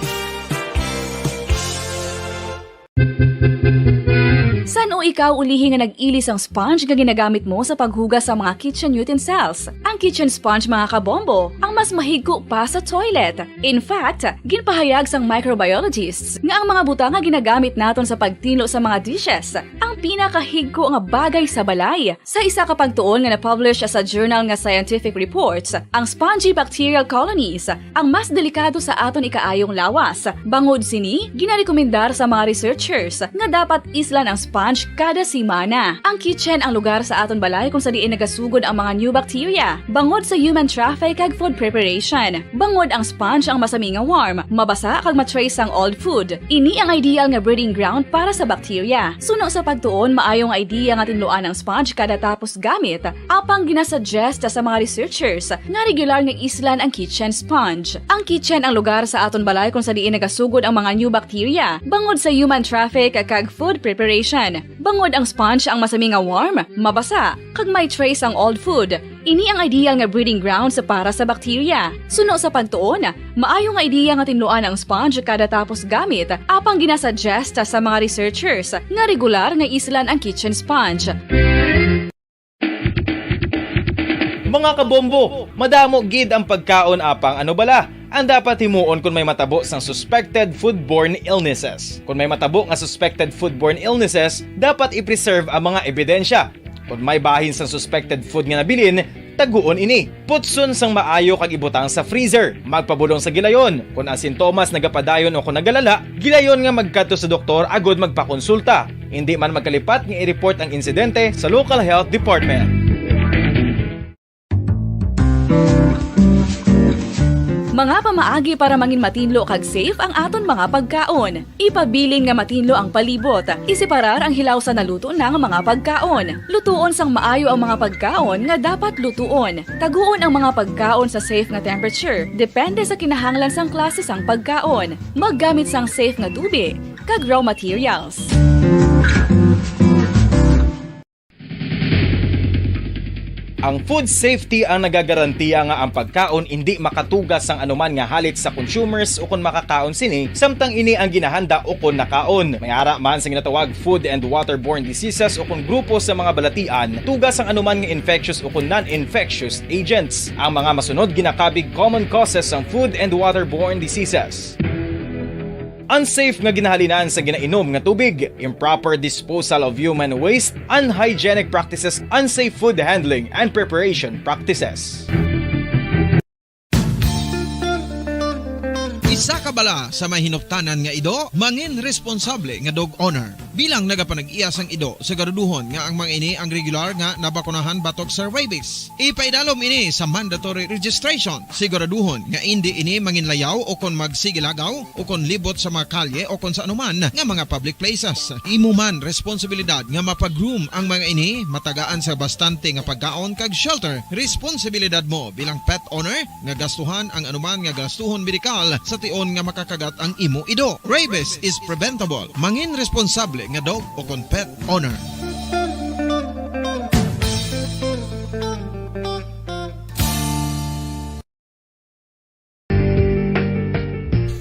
San o ikaw ulihi nga nag-ilis ang sponge nga ginagamit mo sa paghugas sa mga kitchen utensils? Ang kitchen sponge mga kabombo, ang mas mahigko pa sa toilet. In fact, ginpahayag sang microbiologists nga ang mga butang nga ginagamit naton sa pagtilo sa mga dishes, ang pinakahigko nga bagay sa balay. Sa isa ka pagtuon nga na-publish sa journal nga Scientific Reports, ang spongy bacterial colonies ang mas delikado sa aton ikaayong lawas. Bangod sini, ginarekomendar sa mga researchers nga dapat islan ang sponge kada simana. Ang kitchen ang lugar sa aton balay kung sa diin nagasugod ang mga new bacteria. Bangod sa human traffic kag food preparation. Bangod ang sponge ang masami nga warm, mabasa kag matrace ang old food. Ini ang ideal nga breeding ground para sa bacteria. Suno sa pagtuon, maayong idea nga tinluan ang sponge kada tapos gamit. Apang ginasuggest sa mga researchers nga regular nga islan ang kitchen sponge. Ang kitchen ang lugar sa aton balay kung sa diin nagasugod ang mga new bacteria. Bangod sa human traffic kag food preparation. Bangod ang sponge ang masami nga warm, mabasa kag may trace ang old food. Ini ang ideal nga breeding grounds para sa bacteria. Suno sa pagtuon, maayong idea nga tinluan ang sponge kada tapos gamit. Apang ginasuggest sa mga researchers nga regular nga islan ang kitchen sponge. Mga kabombo, madamo gid ang pagkaon apang ano bala. Ang dapat himuon kung may matabo sang suspected foodborne illnesses. Kung may matabo nga suspected foodborne illnesses, dapat i-preserve ang mga ebidensya. Kung may bahin sang suspected food nga nabilin, taguon ini. Putson sang maayo kag ibutang sa freezer. Magpabulong sa gilayon. Kung ang sintomas nagapadayon o kung nagalala, gilayon nga magkadto sa doktor agod magpakonsulta. Hindi man magkalipat nga i-report ang insidente sa local health department. Mga pamaagi para mangin matinlo kag safe ang aton mga pagkaon. Ipabilin nga matinlo ang palibot. Isiparar ang hilaw sa naluto na nga mga pagkaon. Lutuon sang maayo ang mga pagkaon nga dapat lutuon. Taguon ang mga pagkaon sa safe nga temperature. Depende sa kinahanglan sang klase sang pagkaon. Maggamit sang safe nga tubig kag raw materials. Ang food safety ang nagagarantiya nga ang pagkaon hindi makatugas sang anuman nga halit sa consumers o kung makakaon sini, samtang ini ang ginahanda o kung nakaon. May ara man sa ginatawag food and waterborne diseases o kung grupo sa mga balatian, tugas ang anuman nga infectious o kung non-infectious agents. Ang mga masunod ginakabig common causes ng food and waterborne diseases. Unsafe nga ginahalinan sa ginainom nga tubig, improper disposal of human waste, unhygienic practices, unsafe food handling and preparation practices. Isa ka bala sa mahinuptanan nga ido, mangin responsable nga dog owner. Bilang nagapanag-iyas ang ido, siguraduhon nga ang mga ini ang regular nga nabakunahan batok sa rabies. Ipaidalom ini sa mandatory registration. Siguraduhon nga hindi ini manginlayaw o kon magsigilagaw o kon libot sa mga kalye o kon sa anuman nga mga public places. Imo man responsibilidad nga mapag-groom ang mga ini, matagaan sa bastante nga pagkaon kag shelter. Responsibilidad mo bilang pet owner nga gastuhan ang anuman nga gastuhon medikal sa tion nga makakagat ang imo ido. Rabies is preventable. Mangin responsable nga dog o kon pet owner.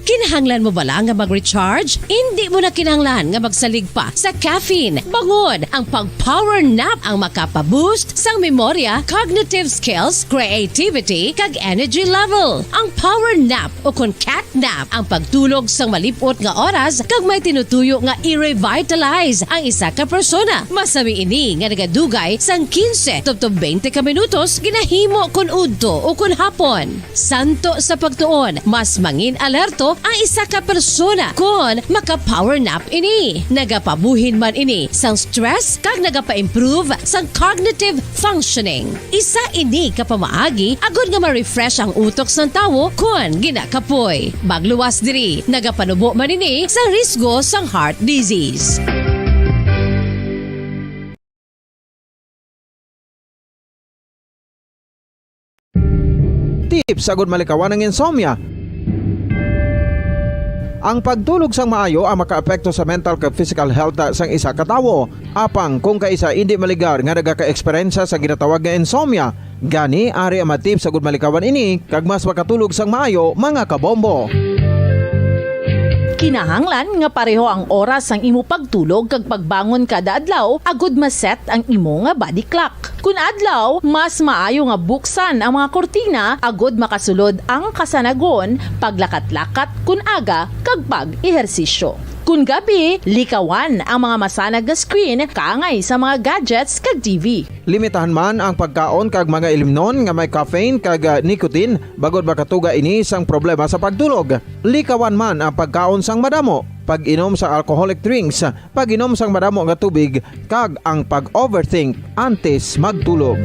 Kinahanglan mo bala nga mag-recharge? Hindi mo na kinahanglan nga magsalig pa sa caffeine. Bangod, ang pag-power nap ang makapaboost sang memorya, cognitive skills, creativity, kag energy level. Ang power nap o kon cat nap ang pagtulog sang malipot nga oras kag may tinutuyo nga i-revitalize ang isa ka persona. Masami ini nga nagadugay sang 15 tubtob 20 ka minutos ginahimo kun udto o kun hapon. Santo sa pagtuon, mas mangin alerto ang isa ka persona kung maka-power nap ini. Nagapabuhin man ini sang stress kag nagapa-improve sang cognitive functioning. Isa ini ka pamaagi agud nga ma-refresh ang utok sang tawo kung ginakapoy. Bagluwas diri, nagapanubo man ini sa risgo sang heart disease. Tips agud malikawan ng insomnia. Ang pagtulog sang maayo ang makaapekto sa mental kag physical health sang isa ka tawo. Apang kung kaisa hindi maligar nga nagaka-eksperyensya sa ginatawag nga insomnia, gani ari ang tips agud malikawan ini kag mas makatulog sang maayo mga kabombo. Kinahanglan nga pareho ang oras ang imo pagtulog kag pagbangon kada adlaw agud maset ang imo nga body clock. Kun adlaw, mas maayo nga buksan ang mga kortina agud makasulod ang kasanagon, paglakat-lakat kun aga kag pag-ehersisyo. Kun gabi, likawan ang mga masanag nga screen kaangay sa mga gadgets kag TV. Limitahan man ang pagkaon kag mga ilimnon nga may caffeine kag nicotine bagod makatuga ini sang problema sa pagtulog. Likawan man ang pagkaon sang madamo, pag-inom sa alcoholic drinks, pag-inom sang madamo nga tubig kag ang pag-overthink antes magtulog.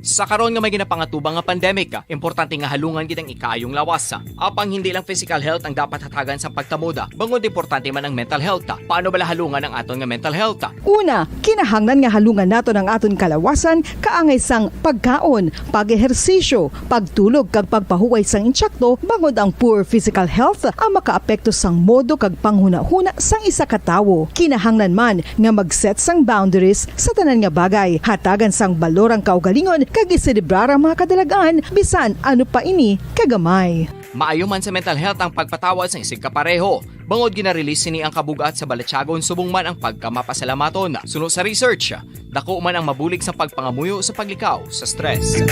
Sa karon nga may ginapangatubang nga pandemic, importante nga halungan gid ang ikaayong lawas. Apang hindi lang physical health ang dapat hatagan sa pagtamuda, bangod importante man ang mental health. Paano bala halungan ang aton nga mental health? Una, kinahanglan nga halungan nato ang aton kalawasan kaangay sang pagkaon, pag-ehersisyo, pagtulog kag pagpahuway sang insyakto bangod ang poor physical health ang makaapekto sang modo kag panghuna-huna sang isa ka tawo. Kinahanglan man nga mag-set sang boundaries sa tanan nga bagay, hatagan sang balorang kaugalingon kag iselebrar ang mga kadalagaan bisan ano pa ini kagamay. Maayo man sa mental health ang pagpatawad sa isig kapareho. Bangod gina-release ni ang kabugat sa Balatsyagon subong man ang pagkamapasalamaton. Sunod sa research, dako man ang mabulig sa pagpangamuyo sa paglikaw sa stress.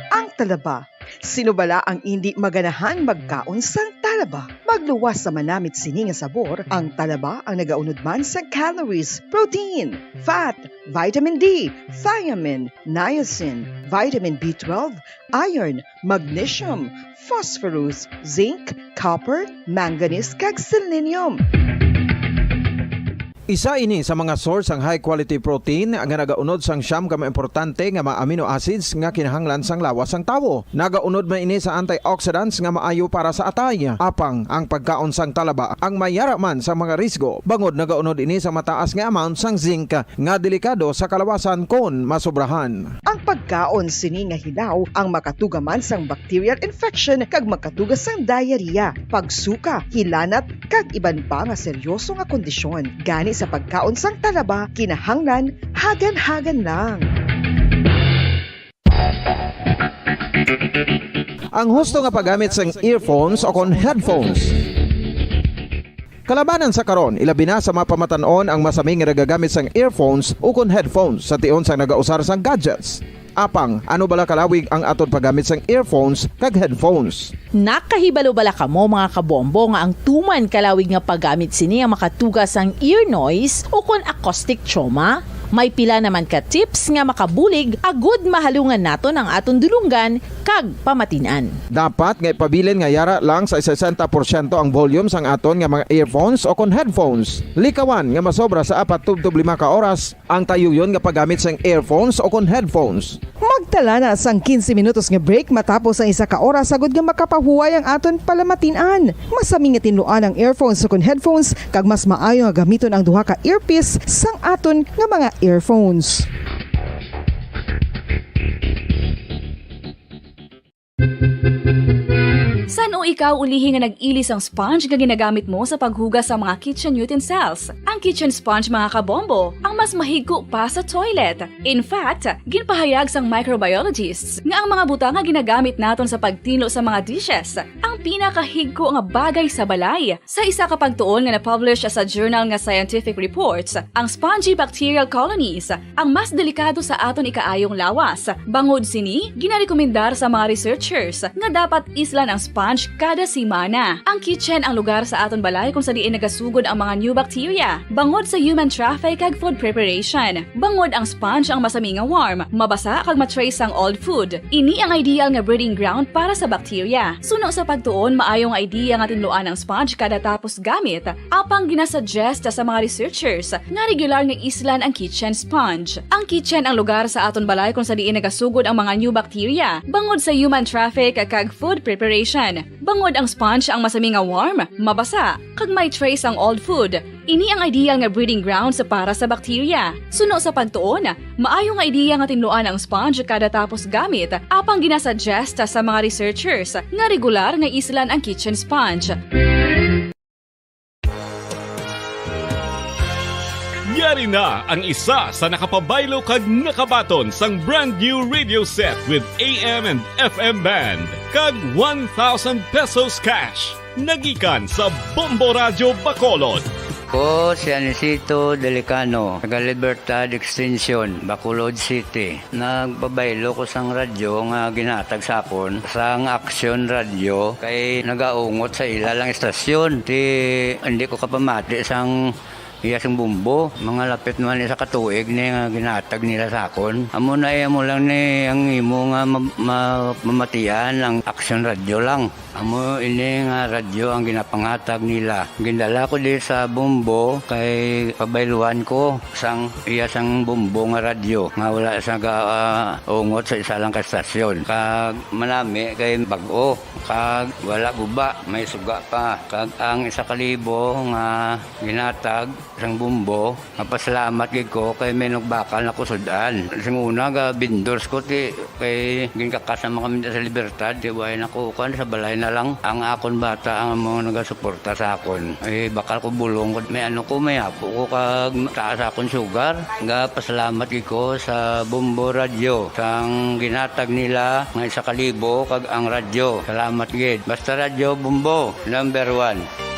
Ang talaba. Sino bala ang hindi maganahan magkaon sang talaba? Magluwas sa manamit sini nga sabor, ang talaba ang nagaunod man sa calories, protein, fat, vitamin D, thiamine, niacin, vitamin B12, iron, magnesium, phosphorus, zinc, copper, manganese kag selenium. Isa ini sa mga source ang high quality protein nga nagaunod sang siyam ka importante nga mga amino acids nga kinahanglan sang lawas sang tawo. Nagaunod man ini sa antioxidants nga maayo para sa atay. Apang ang pagkaon sang talaba ang mayara man sa mga risgo. Bangod nagaunod ini sa mataas nga amount sang zinc nga delikado sa kalawasan kon masobrahan. Ang pagkaon sini nga hilaw ang makatugaman sang bacterial infection kag makatuga sang diarrhea, pagsuka, hilanat kag iban pa nga seryoso nga kondisyon. Gani sa pagkaon sang talaba, kinahanglan hagan-hagan lang. Ang husto nga paggamit sang earphones o kon headphones. Kalabanan sa karon, ilabi na sa mapamatanon ang masaming nga nagagamit sang earphones o kon headphones sa tion sang nagausar sang gadgets. Apang, ano bala kalawig ang aton paggamit sang earphones kag headphones? Nakahibalo bala kamo mga kabombo nga ang tuman kalawig nga paggamit sini ang makatugas ang ear noise o kon acoustic trauma? May pila naman ka tips nga makabulig agud mahalungan naton ang aton dulunggan kag pamatinan. Dapat nga ipabilin nga yara lang sa 60% ang volume sang aton nga mga earphones o kon headphones. Likawan nga masobra sa 4-5 ka oras ang tayuyon nga paggamit sang earphones o kon headphones. Magtala na sang 15 minutos nga break matapos ang isa ka oras sagud nga makapahuway ang aton palamatinan. Masami nga tinluan ang earphones o kon headphones kag mas maayo nga gamiton ang duha ka earpiece sang aton nga mga earphones. San o ikaw ulihi nga nag-ilis ang sponge nga ginagamit mo sa paghugas sa mga kitchen utensils? Ang kitchen sponge mga kabombo, ang mas mahigko pa sa toilet. In fact, ginpahayag sang microbiologists nga ang mga butang nga ginagamit naton sa pagtinlo sa mga dishes ang pinakahigko nga bagay sa balay. Sa isa ka pagtuon nga na-publish sa journal nga Scientific Reports, ang spongy bacterial colonies ang mas delikado sa aton ikaayong lawas. Bangod sini, ginarekomendar sa mga researchers nga dapat islan ang sponge kada semana. Ang kitchen ang lugar sa aton balay kung sa diin nagasugod ang mga new bacteria. Bangod sa human traffic kag food preparation. Bangod ang sponge ang masami nga warm, mabasa kag matrace ang old food. Ini ang ideal nga breeding ground para sa bacteria. Suno sa pagtuon, maayong idea nga tinluan ang sponge kada tapos gamit. Apang ginasuggest sa mga researchers nga regular nga islan ang kitchen sponge. Ang kitchen ang lugar sa aton balay kung sa diin nagasugod ang mga new bacteria. Bangod sa human traffic kag food preparation. Bangod ang sponge ang masami nga warm, mabasa, kag may trace ang old food. Ini ang ideal nga breeding ground sa para sa bacteria. Suno sa pagtuon, maayo nga idea nga tinluan ang sponge kada tapos gamit, apang ginasuggest sa mga researchers nga regular nga islan ang kitchen sponge. Yari na ang isa sa nakapabaylo kag nakabaton sang brand new radio set with AM and FM band kag 1,000 pesos cash. Nagikan sa Bombo Radio Bacolod. Ako si Anisito Delicano, taga Libertad Extension, Bacolod City. Nagbabaylo ko sang radyo nga ginatag sapon sang Action Radio kay nagaungot sa ilalang estasyon. Hindi ko kapamati sang iyasang bumbo, mga lapit naman sa katuig ni nga ginatag nila sa akon. Amo na mo lang ni ang imo nga mamatian ang Action Radio lang. Amo ini nga radyo ang ginapangatag nila. Gindala ko di sa bumbo kay pabayluan ko sang iyasang bumbo nga radyo nga wala sa ungot sa isa lang ka estasyon. Kag manami kay bag-o, kag wala guba, may suga pa. Kag ang 1,000 nga ginatag sang bumbo, mapasalamat gid ko kay may nagbakal na kusudan. Sing una ga vendors ko ti kay ginkakasama kami sa Libertad, di way nakukan sa balay na lang ang akon bata ang mga nagasuporta sa akon. Bakal ko bulong ko may may apo ko kag taas akon sugar. Ga pasalamat gid ko sa Bumbo Radio sang ginatag nila nga 1,000 kag ang radyo. Salamat gid. Basta Radio Bumbo number 1.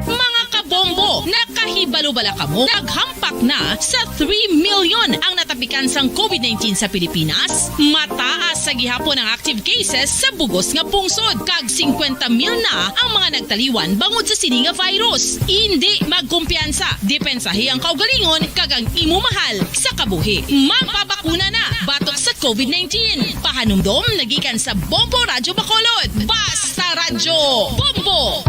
Mga kabombo, nakahibalo-bala ka mo? Naghampak na sa 3 million ang natapikan sang COVID-19 sa Pilipinas. Mataas sa gihapon ang active cases sa bugos nga pungsod. Kag 50 mil na ang mga nagtaliwan bangod sa sini nga virus. Hindi magkumpiyansa. Depensahi ang kaugalingon kag ang imo mahal sa kabuhi. Magpabakuna na batok sa COVID-19. Pahanumdom nagikan sa Bombo Radyo Bacolod. Basta Radyo Bombo!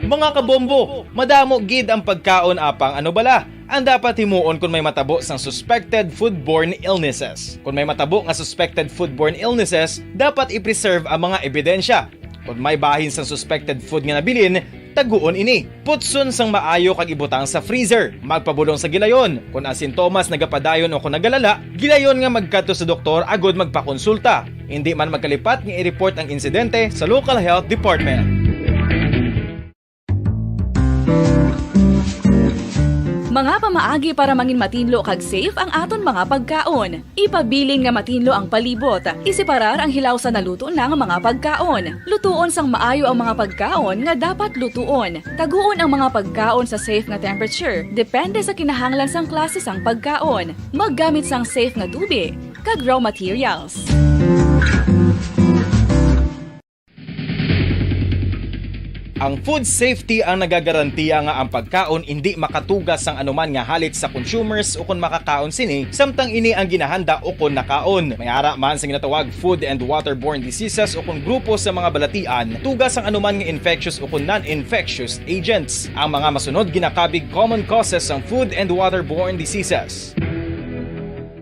Mga kabombo, madamo gid ang pagkaon apang ano bala. Ang dapat himuon kung may matabo sang suspected foodborne illnesses. Kung may matabo nga suspected foodborne illnesses, dapat i-preserve ang mga ebidensya. Kung may bahin sang suspected food nga nabilin, taguon ini. Putson sang maayo kag ibutang sa freezer. Magpabulong sa gilayon. Kung ang sintomas nagapadayon o kung nagalala, gilayon nga magkadto sa doktor agud magpakonsulta. Hindi man magkalipat nga i-report ang insidente sa local health department. Mga pamaagi para mangin matinlo kag safe ang aton mga pagkaon. Ipabilin nga matinlo ang palibot. Isiparar ang hilaw sa naluto na nga mga pagkaon. Lutuon sang maayo ang mga pagkaon nga dapat lutuon. Taguon ang mga pagkaon sa safe nga temperature. Depende sa kinahanglan sang klase sang pagkaon. Maggamit sang safe nga tubig kag raw materials. Ang food safety ang nagagarantiya nga ang pagkaon hindi makatugas sang anuman nga halit sa consumers o kung makakaon sini, samtang ini ang ginahanda o kung nakaon. May ara man sa ginatawag food and waterborne diseases o kung grupo sa mga balatian, tugas ang anuman nga infectious o kung non-infectious agents. Ang mga masunod ginakabig common causes ng food and waterborne diseases.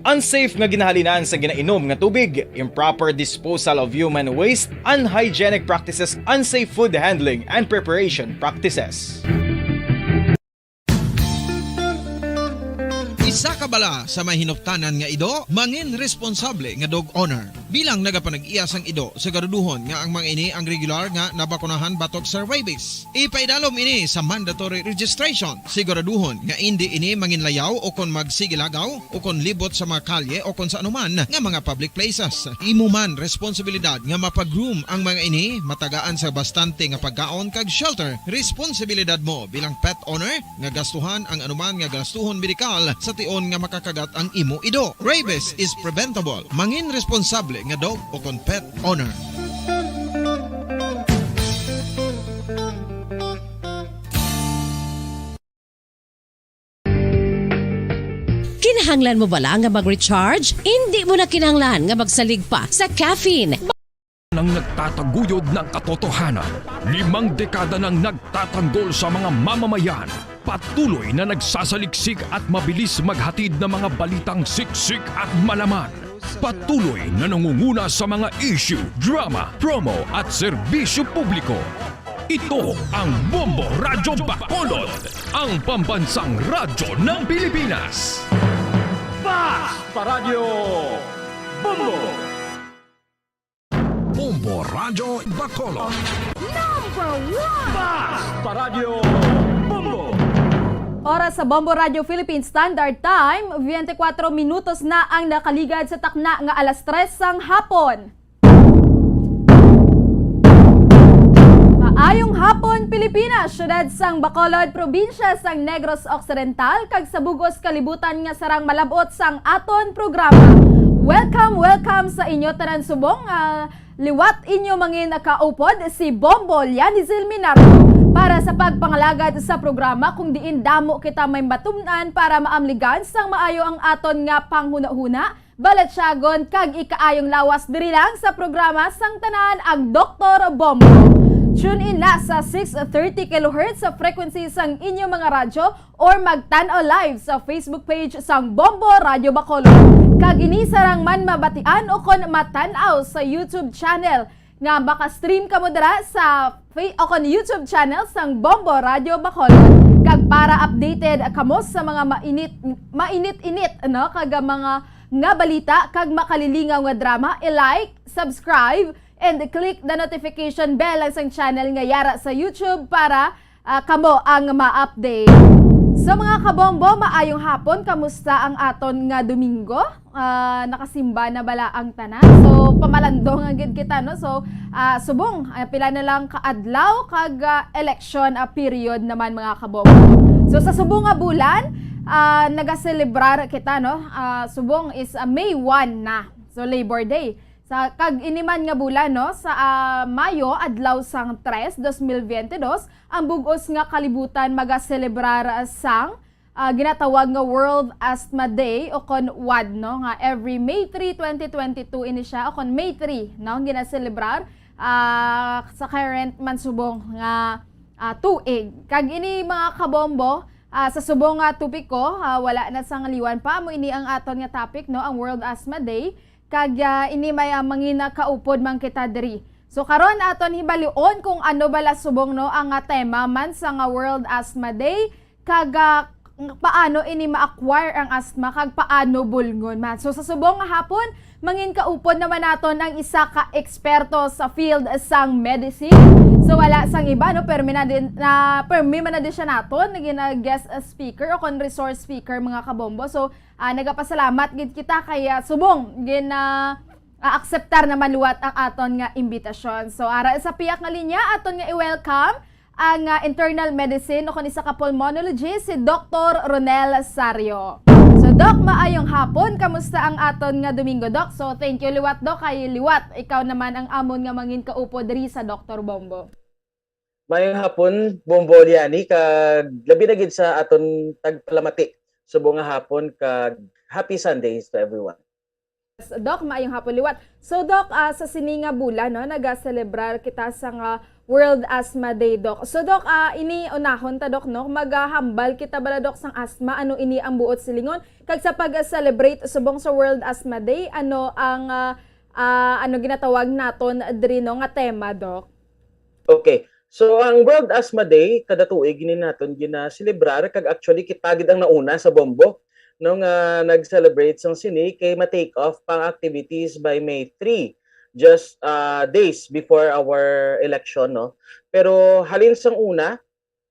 Unsafe nga ginahalinan sa ginainom nga tubig, improper disposal of human waste, unhygienic practices, unsafe food handling and preparation practices. Isa ka bala sa may hinuptanan nga ido, mangin responsable nga dog owner. Bilang nagapanag-iyas ang ido, siguraduhon nga ang mga ini ang regular nga nabakunahan batok sa rabies. Ipaidalom ini sa mandatory registration. Siguraduhon nga hindi ini manginlayaw o kon magsigilagaw o kon libot sa mga kalye o kon sa anuman nga mga public places. Imo man responsibilidad nga mapag-groom ang mga ini, matagaan sa bastante nga pagkaon kag shelter. Responsibilidad mo bilang pet owner nga gastuhan ang anuman nga gastuhon medikal sa tion nga makakagat ang imo ido. Rabies is preventable. Mangin responsable nga dog o kon pet owner. Kinahanglan mo bala nga mag-recharge? Hindi mo na kinahanglan nga magsalig pa sa caffeine. Nang nagtataguyod ng katotohanan, 5 dekada nang nagtatanggol sa mga mamamayan, patuloy na nagsasaliksik at mabilis maghatid ng mga balitang siksik at malaman. Patuloy na nangunguna sa mga issue, drama, promo at serbisyo publiko. Ito ang Bombo Radyo Bacolod, ang pambansang radyo ng Pilipinas. Basta Radio Bombo! Bombo Radyo Bacolod. Basta Radio Bombo! Oras sa Bombo Radio Philippines Standard Time, 24 minutos na ang nakaligad sa takna nga alas 3 sang hapon. Maayong hapon Pilipinas, syudad sang Bacolod, probinsya sang Negros Occidental, kag sa bugos kalibutan nga sarang malabot sang aton programa. Welcome sa inyo tanan subong. Liwat inyo mangin kaupod si Bombo Lianizil Minardo para sa pagpangalagad sa programa kung diin damo kita may matumnan para maamligan sang maayo ang aton nga panghuna-huna, balatsyagon kag ikaayong lawas diri lang sa programa sang tanan ang Dr. Bombo. Tune in na sa 630 kHz sa frequency sang inyong mga radyo or magtan-aw live sa Facebook page sang Bombo Radio Bacolod. Kag ini sarang man mabatian o kon matan-aw sa YouTube channel nga baka stream ka mo dira sa o kon YouTube channel sang Bombo Radio Bacolod. Kag para updated kamo sa mga mainit-init no kag mga nga balita kag makalilingaw nga drama, i-like, subscribe, and click the notification bell ang sang channel nga yara sa YouTube para kamo ang ma-update. So mga kabombo, maayong hapon, kamusta ang aton nga Domingo? Nakasimba na bala ang tanan? So pamalandong ang gid kita no. So subong pila na lang kaadlaw kag election period naman mga kabombo. So sa subong nga bulan, nagaselebrar kita no. Subong is May 1 na. So Labor Day. Sa kag iniman nga bulan no sa Mayo adlaw sang 3, 2022 ang bugos nga kalibutan magaselebrar sang ginatawag nga World Asthma Day o kon WAD no nga every May 3, 2022 ini siya o kon May 3 no ginaselebrar sa current man subong nga tuig. Kag ini mga kabombo sa subong nga topic ko wala na sang liwan pa mo ini ang aton nga topic no ang World Asthma Day. Kag ini may mangina kaupod man kita diri. So karon aton hibalion kung ano bala subong no ang tema man sa nga World Asthma Day kag paano ini ma-acquire ang asthma kag paano bulngon man. So sa subong nga hapon mangin kaupod naman naton ang isa ka eksperto sa field sang medicine. So wala sang iba no permi man na din siya naton naging guest speaker o kon resource speaker mga kabombo. So nagapasalamat gid kita kaya subong gin akseptar naman luwat ang aton nga imbitasyon. So ara sa piyak nga linya aton nga i-welcome ang internal medicine o kon isa ka pulmonologist si Dr. Ronel Sario. So Doc, maayong hapon, kamusta ang aton nga Domingo Doc? So thank you liwat Doc, kay liwat ikaw naman ang amon nga mangin kaupo diri sa Dr. Bombo. Maayong hapon, Bombo Liani, kag labi na gid sa aton tagpalamati. Subong nga hapon kag happy Sundays to everyone. Doc, maayong hapon liwat. So Doc, sa sininga bulan no, nagaselebrar kita sa nga World Asthma Day Doc. So Doc, ini unahon ta Doc no, maghambal kita bala Doc sang asthma, ano ini ang buot silingon? Kag sa pag-celebrate subong sa World Asthma Day, ano ang ano ginatawag naton diri no nga tema Doc? Okay. So ang World Asthma Day kada tuig gini naton gina-celebrar kag actually kita gid ang nauna sa Bombo nung nag-celebrate sang sini kay ma-take off pang activities by May 3. Just days before our election no. Pero halin sang una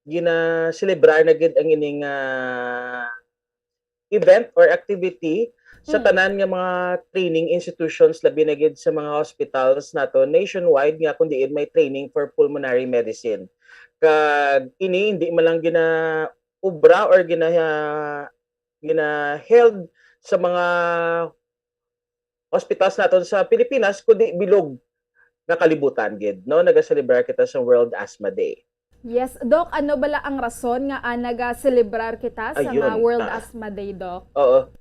gina-celebrar na gid ang ining event or activity sa tanan nga mga training institutions labi na gid sa mga hospitals nato nationwide nga kun diin may training for pulmonary medicine. Kag ini hindi man lang gina-ubra or gina-held sa mga hospitals naton sa Pilipinas kundi bilog nga kalibutan gid no naga-celebrar kita sa World Asthma Day. Yes, Doc, ano bala ang rason nga naga-celebrar kita sa nga World Asthma Day, Doc? Oo.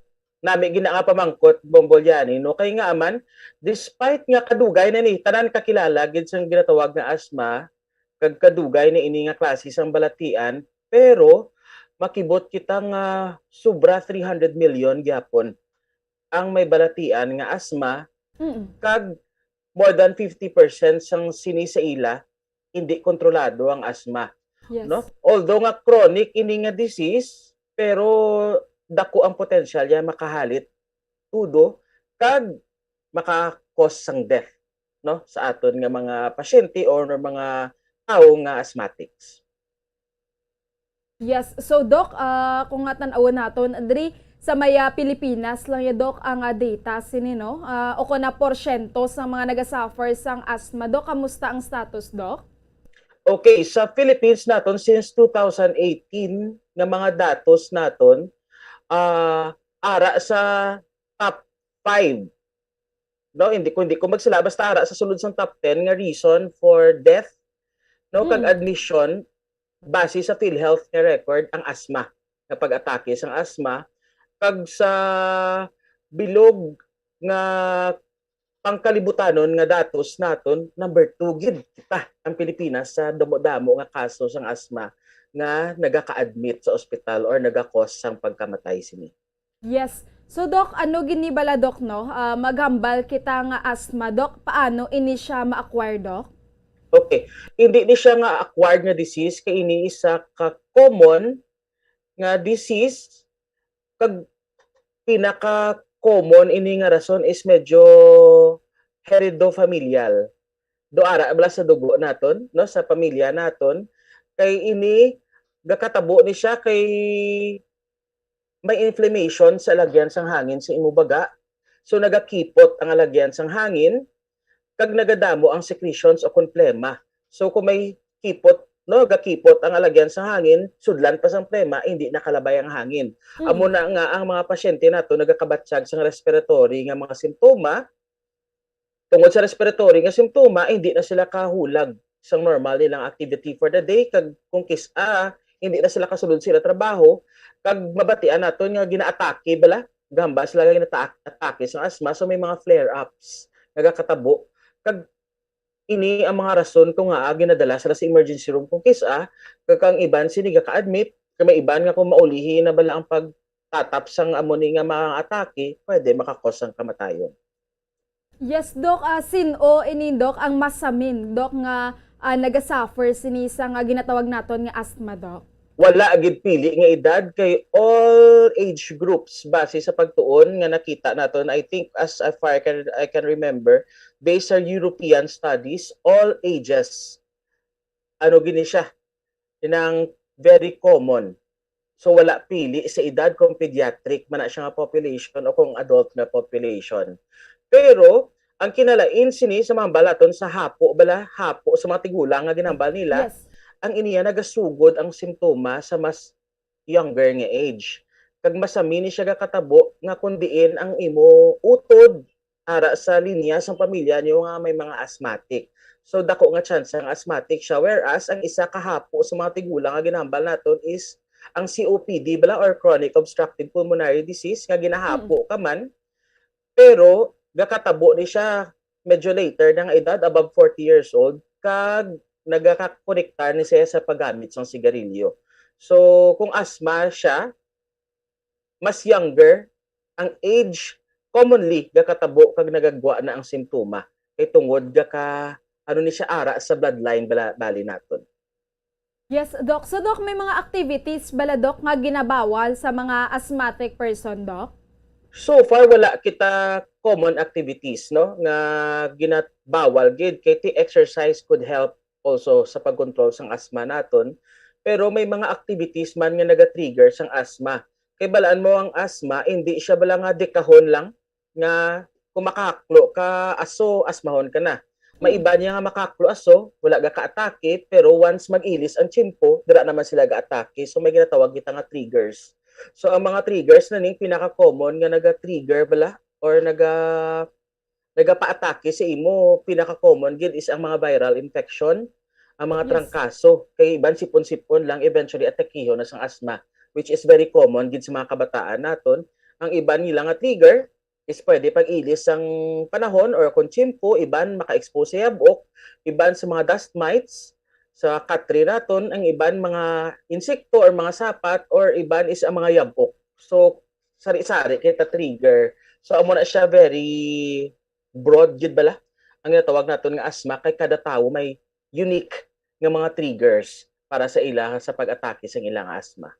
Nami gina nga pamangkot Bombolyani no kay nga aman despite nga kadugay na ni tanan kakilala gid sang ginatawag nga asthma kag kadugay na ini nga klase sang balatian pero makibot kita nga sobra 300 million gyapon ang may balatian nga asthma kag more than 50% sang sini sa ila hindi kontrolado ang asthma. Yes. No? Although nga chronic ini nga disease pero dako ang potensyal niya makahalit tudo kag maka-cause sang death no sa aton nga mga pasyente or mga tao nga asthmatics. Yes, so Doc, kung nga tan-awon naton adri sa maya Pilipinas lang ya Doc ang data sinino o ko na porsyento sa mga nagasuffer sang asthma. Doc, kamusta ang status, Doc? Okay, sa Philippines naton since 2018 nga mga datos naton ara sa top 5. No, hindi ko magsala basta ara sa sulod sang top 10 nga reason for death no kag admission base sa PhilHealth nga record ang asthma. Kapag atake sang asthma kag sa bilog nga pangkalibutanon nga datos naton number 2 gid kita ang Pilipinas sa damo-damo nga kaso sang asthma nga nagaka-admit sa ospital or naga-cause sang pagkamatay sini. Yes. So Doc, ano ginibala Doc no? Maghambal kita nga asthma, Doc. Paano ini siya ma-acquire, Doc? Okay. Hindi ni siya nga acquired nga disease kay ini isa ka common nga disease kag pinaka-common ini nga rason is medyo heredofamilial. Do ara bala sa dugo naton, no, sa pamilya naton kay ini gakatabo ni siya kay may inflammation sa lagyan sang hangin sa imubaga. So nagakipot ang lagyan sang hangin kag nagadamo ang secretions o konplema. So kung may kipot, no, gakipot ang alagyan sa hangin, sudlan pa sang plema, hindi nakalabay ang hangin. Amo na nga ang mga pasyente nato nagakabatsag sang respiratory nga mga simptoma. Tungod sa respiratory nga simptoma, hindi na sila kahulag sang normal nilang activity for the day kag kung hindi na sila kasulod sila trabaho kag mabatian naton nga ginaatake bala gamba sila nga ginaatake sa asthma, so may mga flare ups nagakatabo kag ini ang mga rason kung nga ginadala sila sa emergency room kung kag ang iban siniga ka-admit kag may iban nga kung maulihi na bala ang pagtatap sang amoni nga mga atake pwede makakos ang kamatayon. Yes, Doc. Sino ini Doc ang masamin Doc nga nagasuffer sini sa nga ginatawag naton nga asthma, Doc? Wala agid pili nga edad kay all age groups base sa pagtuon nga nakita naton. I think as far I can remember based sa European studies, all ages gini siya inang very common. So wala pili sa edad kung pediatric man na siya nga population o kung adult nga population. Pero ang kinalain sini sa mga balaton sa hapo sa mga tigulang nga ginambal nila. Yes. Ang iniya nagasugod ang simptoma sa mas younger nga age. Kag masami ni siya gakatabo nga kundiin ang imo utod ara sa linya sang pamilya niyo nga may mga asthmatic. So dako nga chance ang asthmatic siya, whereas ang isa kahapo sa mga tigulang nga ginambal naton is ang COPD or chronic obstructive pulmonary disease nga ginahapo ka man pero gakatabo ni siya medyo later ng edad above 40 years old kag nagakakonektar ni siya sa paggamit ng sigarilyo. So, kung asthma siya, mas younger, ang age, commonly, gakatabo kag nagagwa na ang simptoma. Kay tungod, ni siya ara sa bloodline bali naton. Yes, Doc. So, Doc, may mga activities bala, Doc, nga ginabawal sa mga asthmatic person, Doc? So far, wala kita common activities, no, nga ginabawal gid kay exercise could help also sa pagkontrol sang asthma naton, pero may mga activities man nga naga-trigger sang asthma. Kay balaan mo ang asthma, hindi siya bala nga dekahon lang nga kung makaklo ka aso, asmahon ka na. May iba niya nga makaklo aso, wala ga ka-atake, pero once mag-ilis ang tiyempo, dira naman sila ga-atake. So may ginatawag kita nga triggers. So ang mga triggers na ning pinaka-common nga naga-trigger bala or nagapa-atake sa imo, pinaka-common gid is ang mga viral infection, ang mga trangkaso. Kay iban sipon-sipon lang eventually atakihon na sang asthma, which is very common gid sa mga kabataan naton. Ang iban nila nga trigger is pwede pag-ilis ang panahon or kung tiyempo, iban maka-expose sa yabok, iban sa mga dust mites, sa katri naton, ang iban mga insekto or mga sapat, or iban is ang mga yabok. So, sari-sari kita trigger. So, amo na siya very broad gid bala ang ginatawag naton nga asthma kay kada tawo may unique nga mga triggers para sa ila sa pag-atake sa ilang asthma.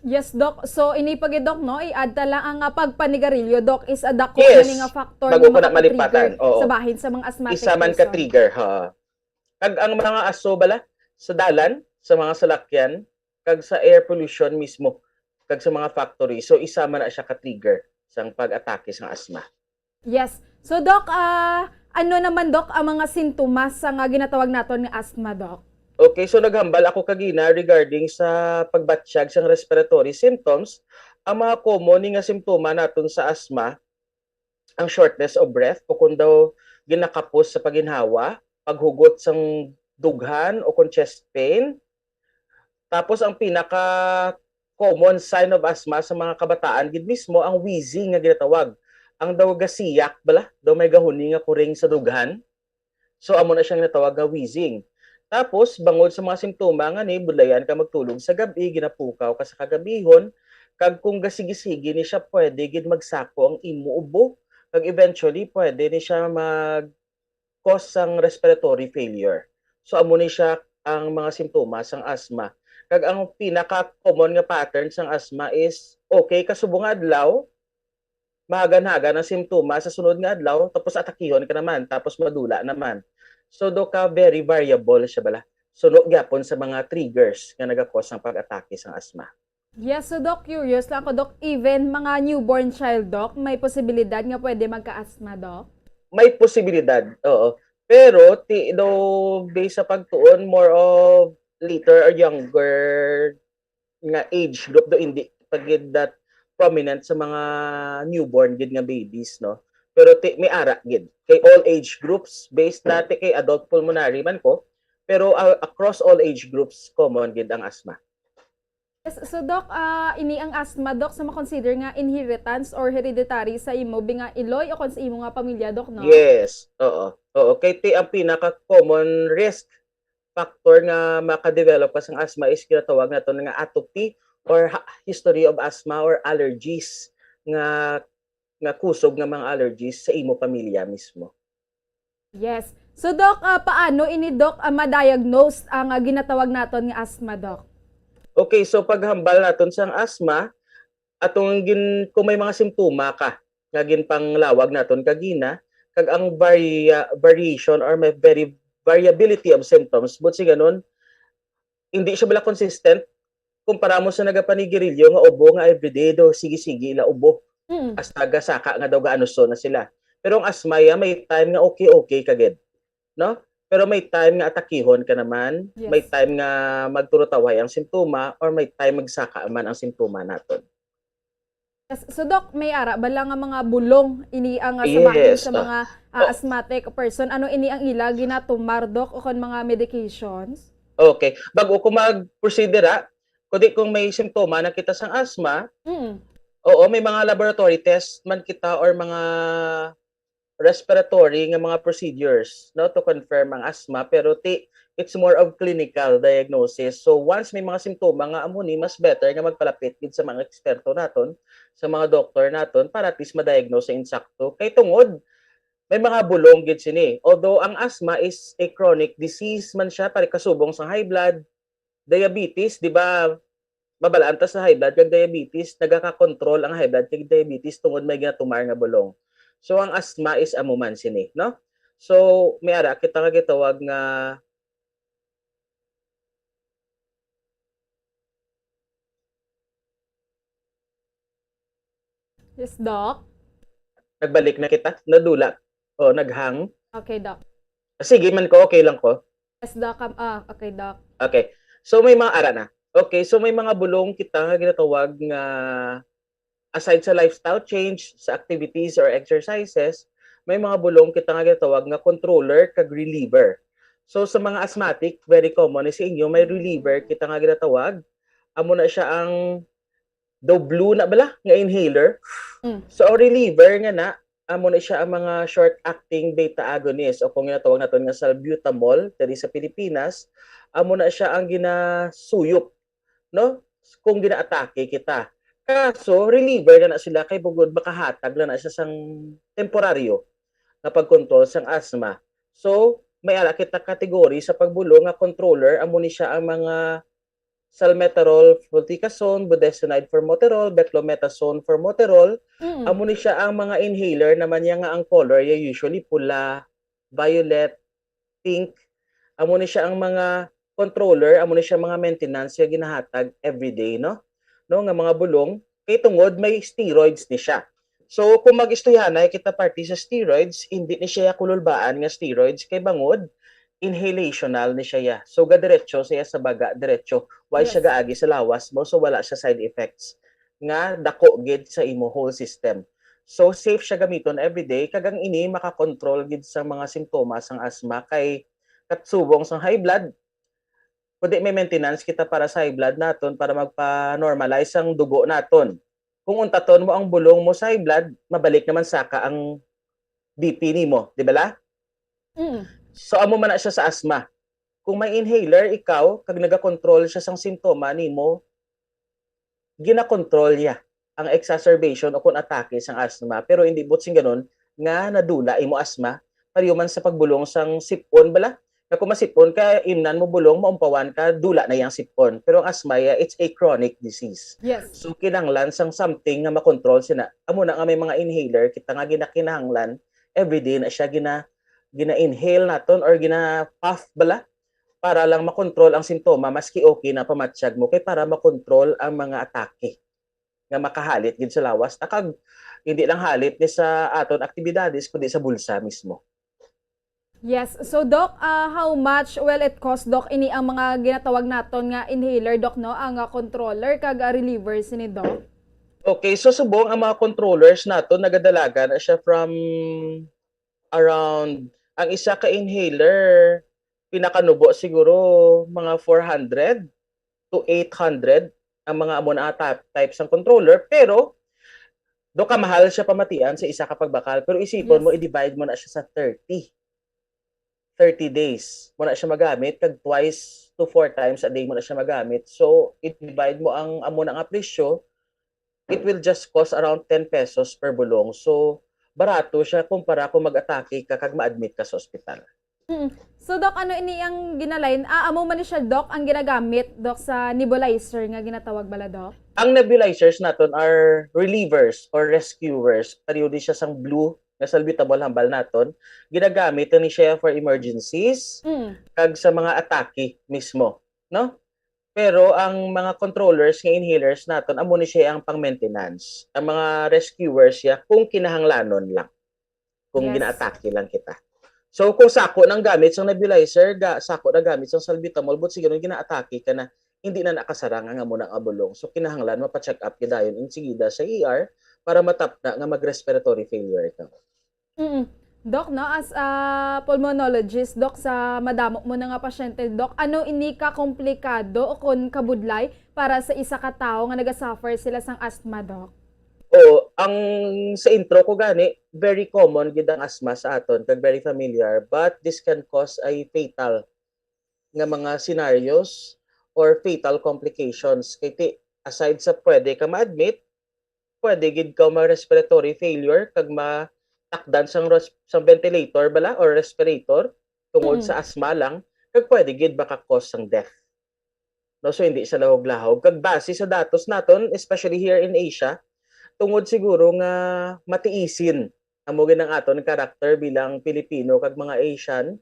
Yes, Doc. So, inipagid, Doc, no? I-add ta lang ang pagpanigarilyo, Doc, is a dako nga factor bago ko nga na malipatan. sa bahin sa mga asthmatic isa man ka trigger, ha. Kag ang mga aso bala sa dalan, sa mga salakyan, kag sa air pollution mismo kag sa mga factory. So isa man na siya ka-trigger sang pag-atake sang asma. Yes. So Doc, ano naman Doc ang mga sintomas sa nga ginatawag naton nga asthma, Doc? Okay, so naghambal ako kagina regarding sa pagbatsyag sang respiratory symptoms. Ang mga common nga simptoma naton sa asma, ang shortness of breath o kung daw ginakapos sa paginhawa, paghugot sang dughan o kung chest pain. Tapos ang pinaka common sign of asthma sa mga kabataan gid mismo ang wheezing nga ginatawag. Ang daw gasiyak bala, daw may gahuni nga kuring sa dughan. So amo na siyang natawag nga wheezing. Tapos bangod sa mga simptoma nga ni bulayan ka magtulog sa gabi, ginapukaw ka sa kagabihon, kag kung gasigi-sigi ni siya pwede gid magsako ang imo ubo, kag eventually pwede ni siya mag-cause sang respiratory failure. So amo ni siya ang mga simptomas sang asthma. Kag ang pinaka-common nga pattern sang asthma is okay kasubong nga adlaw, mahagan-hagan ang simptoma sa sunod nga adlaw, tapos atakihon ka naman, tapos madula naman. So do ka very variable siya bala. Suno gyapon sa mga triggers nga naga-cause ng pag-atake sang asthma. Yes, so Doc, curious lang ako, Doc, even mga newborn child, Doc, may posibilidad nga pwede magka-asthma, Doc? May posibilidad, oo. Pero based sa pagtuon, more of later or younger nga age group, do hindi pagid that prominent sa mga newborn gid nga babies, no? Pero may ara gid kay all age groups, based dati kay adult pulmonary man ko, pero across all age groups common gid ang asthma. Yes, so Doc, ini ang asthma, Doc, sa makonsider nga inheritance or hereditary sa imo nga iloy o kung sa imo nga pamilya, Doc, no? Yes, oo. Oo, kay ang pinaka-common risk factor nga makadevelop ka sang asthma is kinatawag nato nga atopy or history of asthma or allergies nga kusog nga mga allergies sa imo pamilya mismo. Yes. So Doc, paano ini Doc ma-diagnose ang ginatawag naton nga asthma, Doc? Okay, so paghambal naton sang asthma, atong kung may mga simptoma ka nga ginpanglawag naton kagina, kag ang variation or may variability of symptoms, but si ganon, hindi siya bala consistent. Kumpara mo sa nagapanigirilyo nga ubo nga everyday do sige-sige ila ubo. Hasta gasaka nga daw gaanuso na sila. Pero ang asthma may time nga okay kagid, no? Pero may time nga atakihon ka naman, yes. May time nga magturutaway ang simptoma, or may time magsaka man ang simptoma naton. Yes. So Doc, may ara bala nga mga bulong ini ang sabahin sa mga asthmatic person. Ano ini ang ila ginatumar, Doc, o kon mga medications? Okay. Bago ko mag-proceed kundi kung may simptoma na kita sang asthma, oo, may mga laboratory test man kita or mga respiratory nga mga procedures, no, to confirm ang asthma, pero it's more of clinical diagnosis. So once may mga simptoma nga amo ni, mas better nga magpalapit gid sa mga eksperto naton, sa mga doktor naton, para at least ma-diagnose sa insakto. Kay tungod may mga bulong gid sini. Although ang asthma is a chronic disease man siya, pare kasubong sa high blood, diabetes, di ba? Mabalaan ta sa high blood kag diabetes, nagaka-control ang high blood kag diabetes tungod may ginatumar nga bulong. So ang asthma is amuman sini, no? So may ara kita nga gitawag nga Yes, Doc. Nagbalik na kita, nadula o naghang. Okay, Doc. Sige man ko, okay lang ko. Yes, Doc. Okay, Doc. Okay. So may mga ara na. Okay, so may mga bulong kita nga ginatawag nga aside sa lifestyle change, sa activities or exercises, may mga bulong kita nga ginatawag nga controller kag reliever. So sa mga asthmatic, very common sa inyo, may reliever kita nga ginatawag. Amo na siya ang daw blue na bala nga inhaler. So ang reliever nga na, amo na siya ang mga short-acting beta agonist o kung ginatawag naton nga salbutamol diri sa Pilipinas, amo na siya ang ginasuyop, no? Kung ginaatake kita. Kaso, reliever na sila kay bugod makahatag na siya sang temporaryo na pagkontrol sang asthma. So, may ara kita kategory sa pagbulong nga controller, amo ni siya ang mga salmeterol, fluticasone, budesonide formoterol, beclometasone formoterol. Amo ni siya ang mga inhaler naman niya nga ang color, usually pula, violet, pink. Amo ni siya ang mga controller amo ni siya mga maintenance nga ginahatag everyday, no? No nga mga bulong kay tungod may steroids ni siya. So kung mag-istoyanay kita party sa steroids, hindi ni siya kululbaan nga steroids kay bangod inhalational ni siya. So gadiretso siya sa baga, diretso. Why siya gaagi sa lawas mo, so wala siya side effects nga dako gid sa imo whole system. So safe siya gamiton everyday kagang ini makakontrol gid sa mga simptomas sang asthma kay katsubong sang high blood. Kundi may maintenance kita para sa high blood naton para magpa-normalize ang dugo naton. Kung untaton mo ang bulong mo sa high blood, mabalik naman saka ang BP nimo, di ba la? So amo man na siya sa asthma. Kung may inhaler ikaw kag naga-control siya sang simptoma nimo, gina-control niya ang exacerbation o kung atake sang asthma, pero hindi butsing ganon nga nadula imo asthma pariuman sa pagbulong sang sipon bala. Na kung masipon ka, imnan mo bulong, maumpawan ka, dula na yang sipon. Pero ang asthma, it's a chronic disease. Yes. So kinahanglan sang something nga makontrol sina. Amo na nga may mga inhaler, kita nga ginakinahanglan, everyday na siya gina-inhale naton or gina-puff bala para lang makontrol ang simptoma maski okay na pamatsyag mo kay para makontrol ang mga atake nga makahalit gid sa lawas takag hindi lang halit ni sa aton aktibidades kundi sa bulsa mismo. Yes. So, Doc, how much will it cost, Doc, ini ang mga ginatawag naton nga inhaler, Doc, no? Ang controller kag relievers ni Doc? Okay, so subong ang mga controllers nato nagadalaga na siya from around ang isa ka inhaler pinakanubo siguro mga 400 to 800 ang mga amo na types ng controller pero do ka mahal siya pamatian sa isa ka pagbakal pero isipon mo i-divide mo na siya sa 30 days mo na siya magamit kag twice to 4 times a day mo na siya magamit so i-divide mo ang amo na nga presyo it will just cost around 10 pesos per bulong so barato siya kumpara kung mag-atake ka kag ma-admit ka sa ospital. So, Doc, ano ini ang ginalain? Amo man ni siya, Doc, ang ginagamit, Doc, sa nebulizer nga ginatawag bala, Doc? Ang nebulizers naton are relievers or rescuers. Periodi siya sang blue nga salbutamol hambal naton. Ginagamit ni siya for emergencies kag sa mga atake mismo, no? Pero ang mga controllers nga inhalers naton amo ni siya ang pang-maintenance. Ang mga rescuers siya kung kinahanglanon lang. Kung ginaatake lang kita. So kung sako ng gamit sa nebulizer, sako na gamit sa salbutamol, but siguro ginaatake ka na hindi na nakasarang ang amo ng abulong. So kinahanglan mapa-check up kidayon insigida sa ER para matapna nga mag-respiratory failure ka. Doc, no, as a pulmonologist, Doc, sa madamo mo na nga pasyente, Doc, ano ini ka komplikado o kung kabudlay para sa isa ka tao nga nagasuffer sila sang asthma, Doc? Ang sa intro ko gani, very common gid ang asthma sa aton, kag very familiar, but this can cause ay fatal nga mga scenarios or fatal complications. Kay aside sa pwede ka ma-admit, pwede gid ka ma-respiratory failure kag takdan sang ventilator bala or respirator tungod sa asthma lang kag pwede gid maka-cause sang death. No, so hindi siya lahog-lahog kag base sa datos naton especially here in Asia tungod siguro nga matiisin amo ginang aton karakter bilang Pilipino kag mga Asian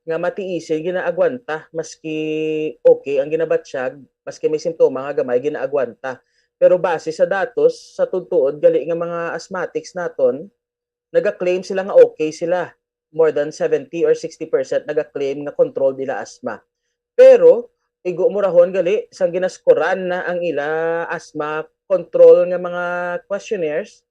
nga matiisin ginaagwanta maski okay ang ginabatsyag maski may simptoma nga gamay ginaagwanta pero base sa datos sa tutuod gali nga mga asthmatics naton naga-claim sila nga okay sila. More than 70 or 60% naga-claim nga control nila asthma. Pero, igo murahon gali, sang ginaskuran na ang ila asthma control nga mga questionnaires,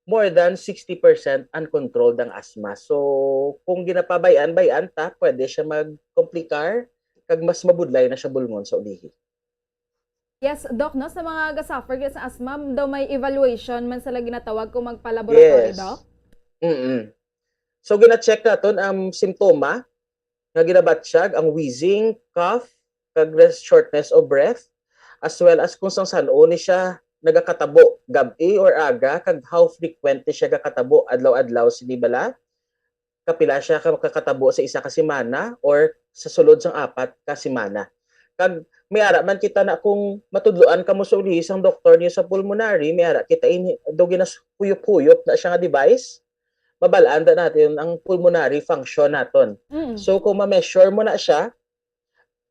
more than 60% uncontrolled ang asthma. So, kung ginapabayan-bayan ta, pwede siya mag-komplikar, kag mas mabudlay na siya bulngon sa ulihi. Yes, Doc, no, sa mga gasuffer sa asthma, daw may evaluation man sila ginatawag kung magpa-laboratory, Doc? So gina-check naton ang simptoma nga ginabatsyag ang wheezing, cough, kag shortness of breath as well as kung saan ni siya nagakatabo gabi or aga kag how frequent siya gakatabo adlaw-adlaw sini bala kapila siya kakatabo sa isa ka semana or sa sulod sang 4 ka semana kag may ara man kita na kung matudloan ka mo sa uli sang doktor niyo sa pulmonary may ara kita do ginasuyop-huyop na siya nga device mabalaan natin ang pulmonary function naton. So kung ma-measure mo na siya,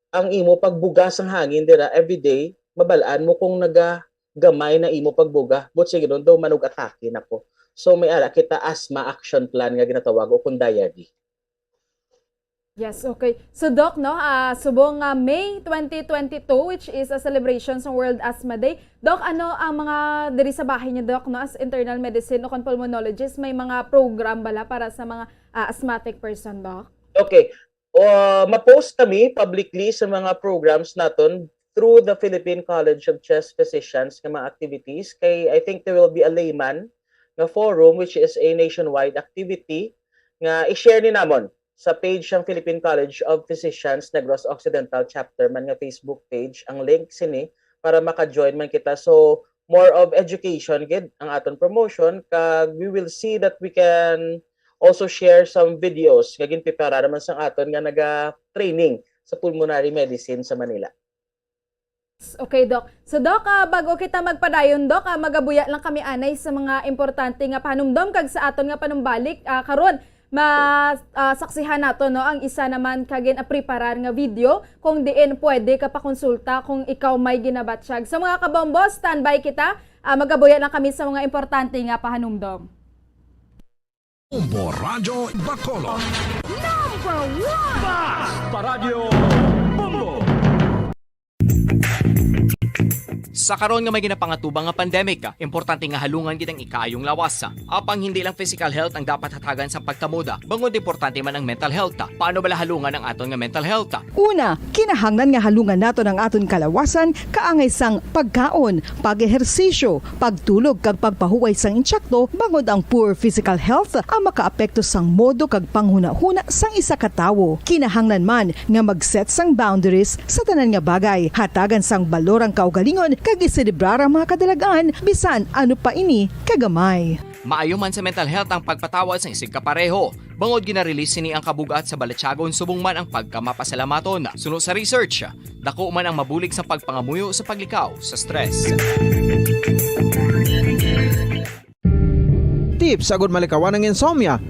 ang imo pagbuga sang hangin dira everyday, mabalaan mo kung nagagamay na imo pagbuga. But sige doon daw manug atake nako. So may ara kita asthma action plan nga ginatawag o kung diary. Yes, okay. So Doc, no, subong May 2022 which is a celebration sa World Asthma Day. Doc, ano ang mga diri sa bahay niyo, Doc, no, as internal medicine o pulmonologist, may mga program bala para sa mga asthmatic person, Doc? Okay. Ma-post kami publicly sa mga programs naton through the Philippine College of Chest Physicians ng mga activities. Kay I think there will be a layman na forum which is a nationwide activity nga i-share ni namon sa page ng Philippine College of Physicians Negros Occidental Chapter man nga Facebook page ang link sini para maka-join man kita. So more of education gid ang aton promotion kag we will see that we can also share some videos nga ginpipara naman sa aton nga naga-training sa pulmonary medicine sa Manila. Okay, Doc. So, Doc, bago kita magpadayon, Doc, magabuya lang kami anay sa mga importante nga panumdom kag sa aton nga panumbalik karon masaksihan nato no ang isa naman kagin preparar nga video kung diin pwede ka pakonsulta kung ikaw may ginabatsyag. Sa mga kabombo, standby kita. Magabuya lang kami sa mga importante nga pahanumdom. Bombo Radyo Bacolod. Number 1! Basta Radyo Bombo! Sa karon nga may ginapangatubang nga pandemic, importante nga halungan gitang ikaayong lawas. Apang hindi lang physical health ang dapat hatagan sa pagtamuda, bangod importante man ang mental health. Paano bala halungan ang aton nga mental health? Una, kinahanglan nga halungan nato ng aton kalawasan kaangay sang pagkaon, pag-ehersisyo, pagtulog kag pagpahuway sang insyakto bangod ang poor physical health ang makaapekto sang modo kag panghuna-huna sang isa ka tawo. Kinahanglan man nga mag-set sang boundaries sa tanan nga bagay, hatagan sang balorang kaugalingon kag iselebrar ang mga kadalagaan bisan ano pa ini kagamay. Maayo man sa mental health ang pagpatawad sa isig kapareho. Bangod ginarelease ni ang kabugat sa balatsagon subong man ang pagkamapasalamaton. Sunod sa research, dako man ang mabulig sa pagpangamuyo sa paglikaw sa stress. Tips sagud malikawan ng insomnia.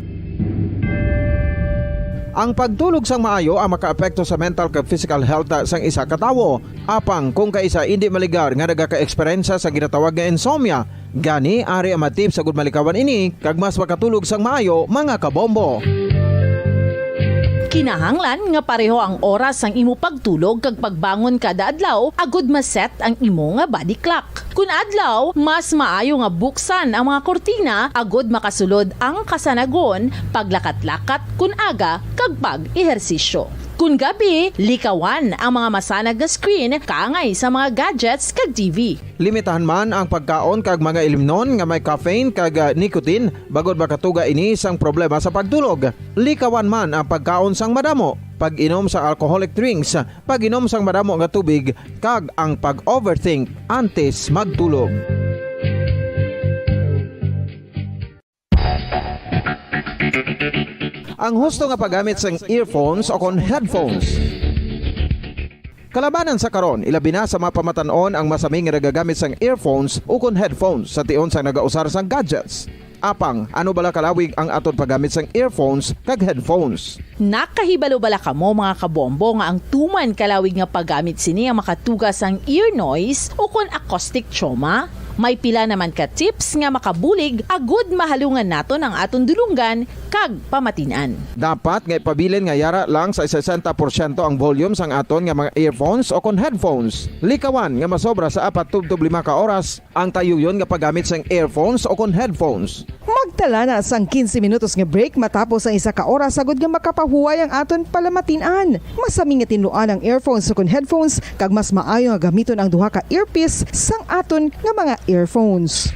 Ang pagtulog sang maayo ang makaapekto sa mental kag physical health sang isa ka tawo. Apang kung kaisa hindi maligar nga nagaka-eksperyensya sa ginatawag nga insomnia, gani ari ang matip sagud malikawan ini kag mas makatulog sang maayo mga kabombo. Kinahanglan nga pareho ang oras ang imo pagtulog kag pagbangon kada adlaw agud maset ang imo nga body clock. Kun adlaw, mas maayo nga buksan ang mga kortina agud makasulod ang kasanagon, paglakat-lakat kun aga kag pag-ehersisyo. Kun gabi, likawan ang mga masanag nga screen kaangay sa mga gadgets kag TV. Limitahan man ang pagkaon kag mga ilimnon nga may caffeine kag nicotine bagod makatuga ini sang problema sa pagtulog. Likawan man ang pagkaon sang madamo, pag-inom sa alcoholic drinks, pag-inom sang madamo nga tubig kag ang pag-overthink antes magtulog. Ang husto nga paggamit sang earphones o kon headphones. Kalabanan sa karon, ilabi na sa mapamatanon ang masaming nga nagagamit sang earphones o kon headphones sa tion sang nagausar sang gadgets. Apang, ano bala kalawig ang aton paggamit sang earphones kag headphones? Nakahibalo bala kamo mga kabombo nga ang tuman kalawig nga paggamit sini ang makatugas ang ear noise o kon acoustic trauma? May pila naman ka tips nga makabulig agud mahalungan naton ang aton dulunggan kag pamatinan. Dapat nga ipabilin nga yara lang sa 60% ang volume sang aton nga mga earphones o kon headphones. Likawan nga masobra sa 4-5 ka oras ang tayuyon nga paggamit sang earphones o kon headphones. Magtala na sang 15 minutos nga break matapos ang isa ka oras agud nga makapahuway ang aton palamatinan. Masami nga tinluan ang earphones o kon headphones kag mas maayo nga gamiton ang duha ka earpiece sang aton nga mga earphones.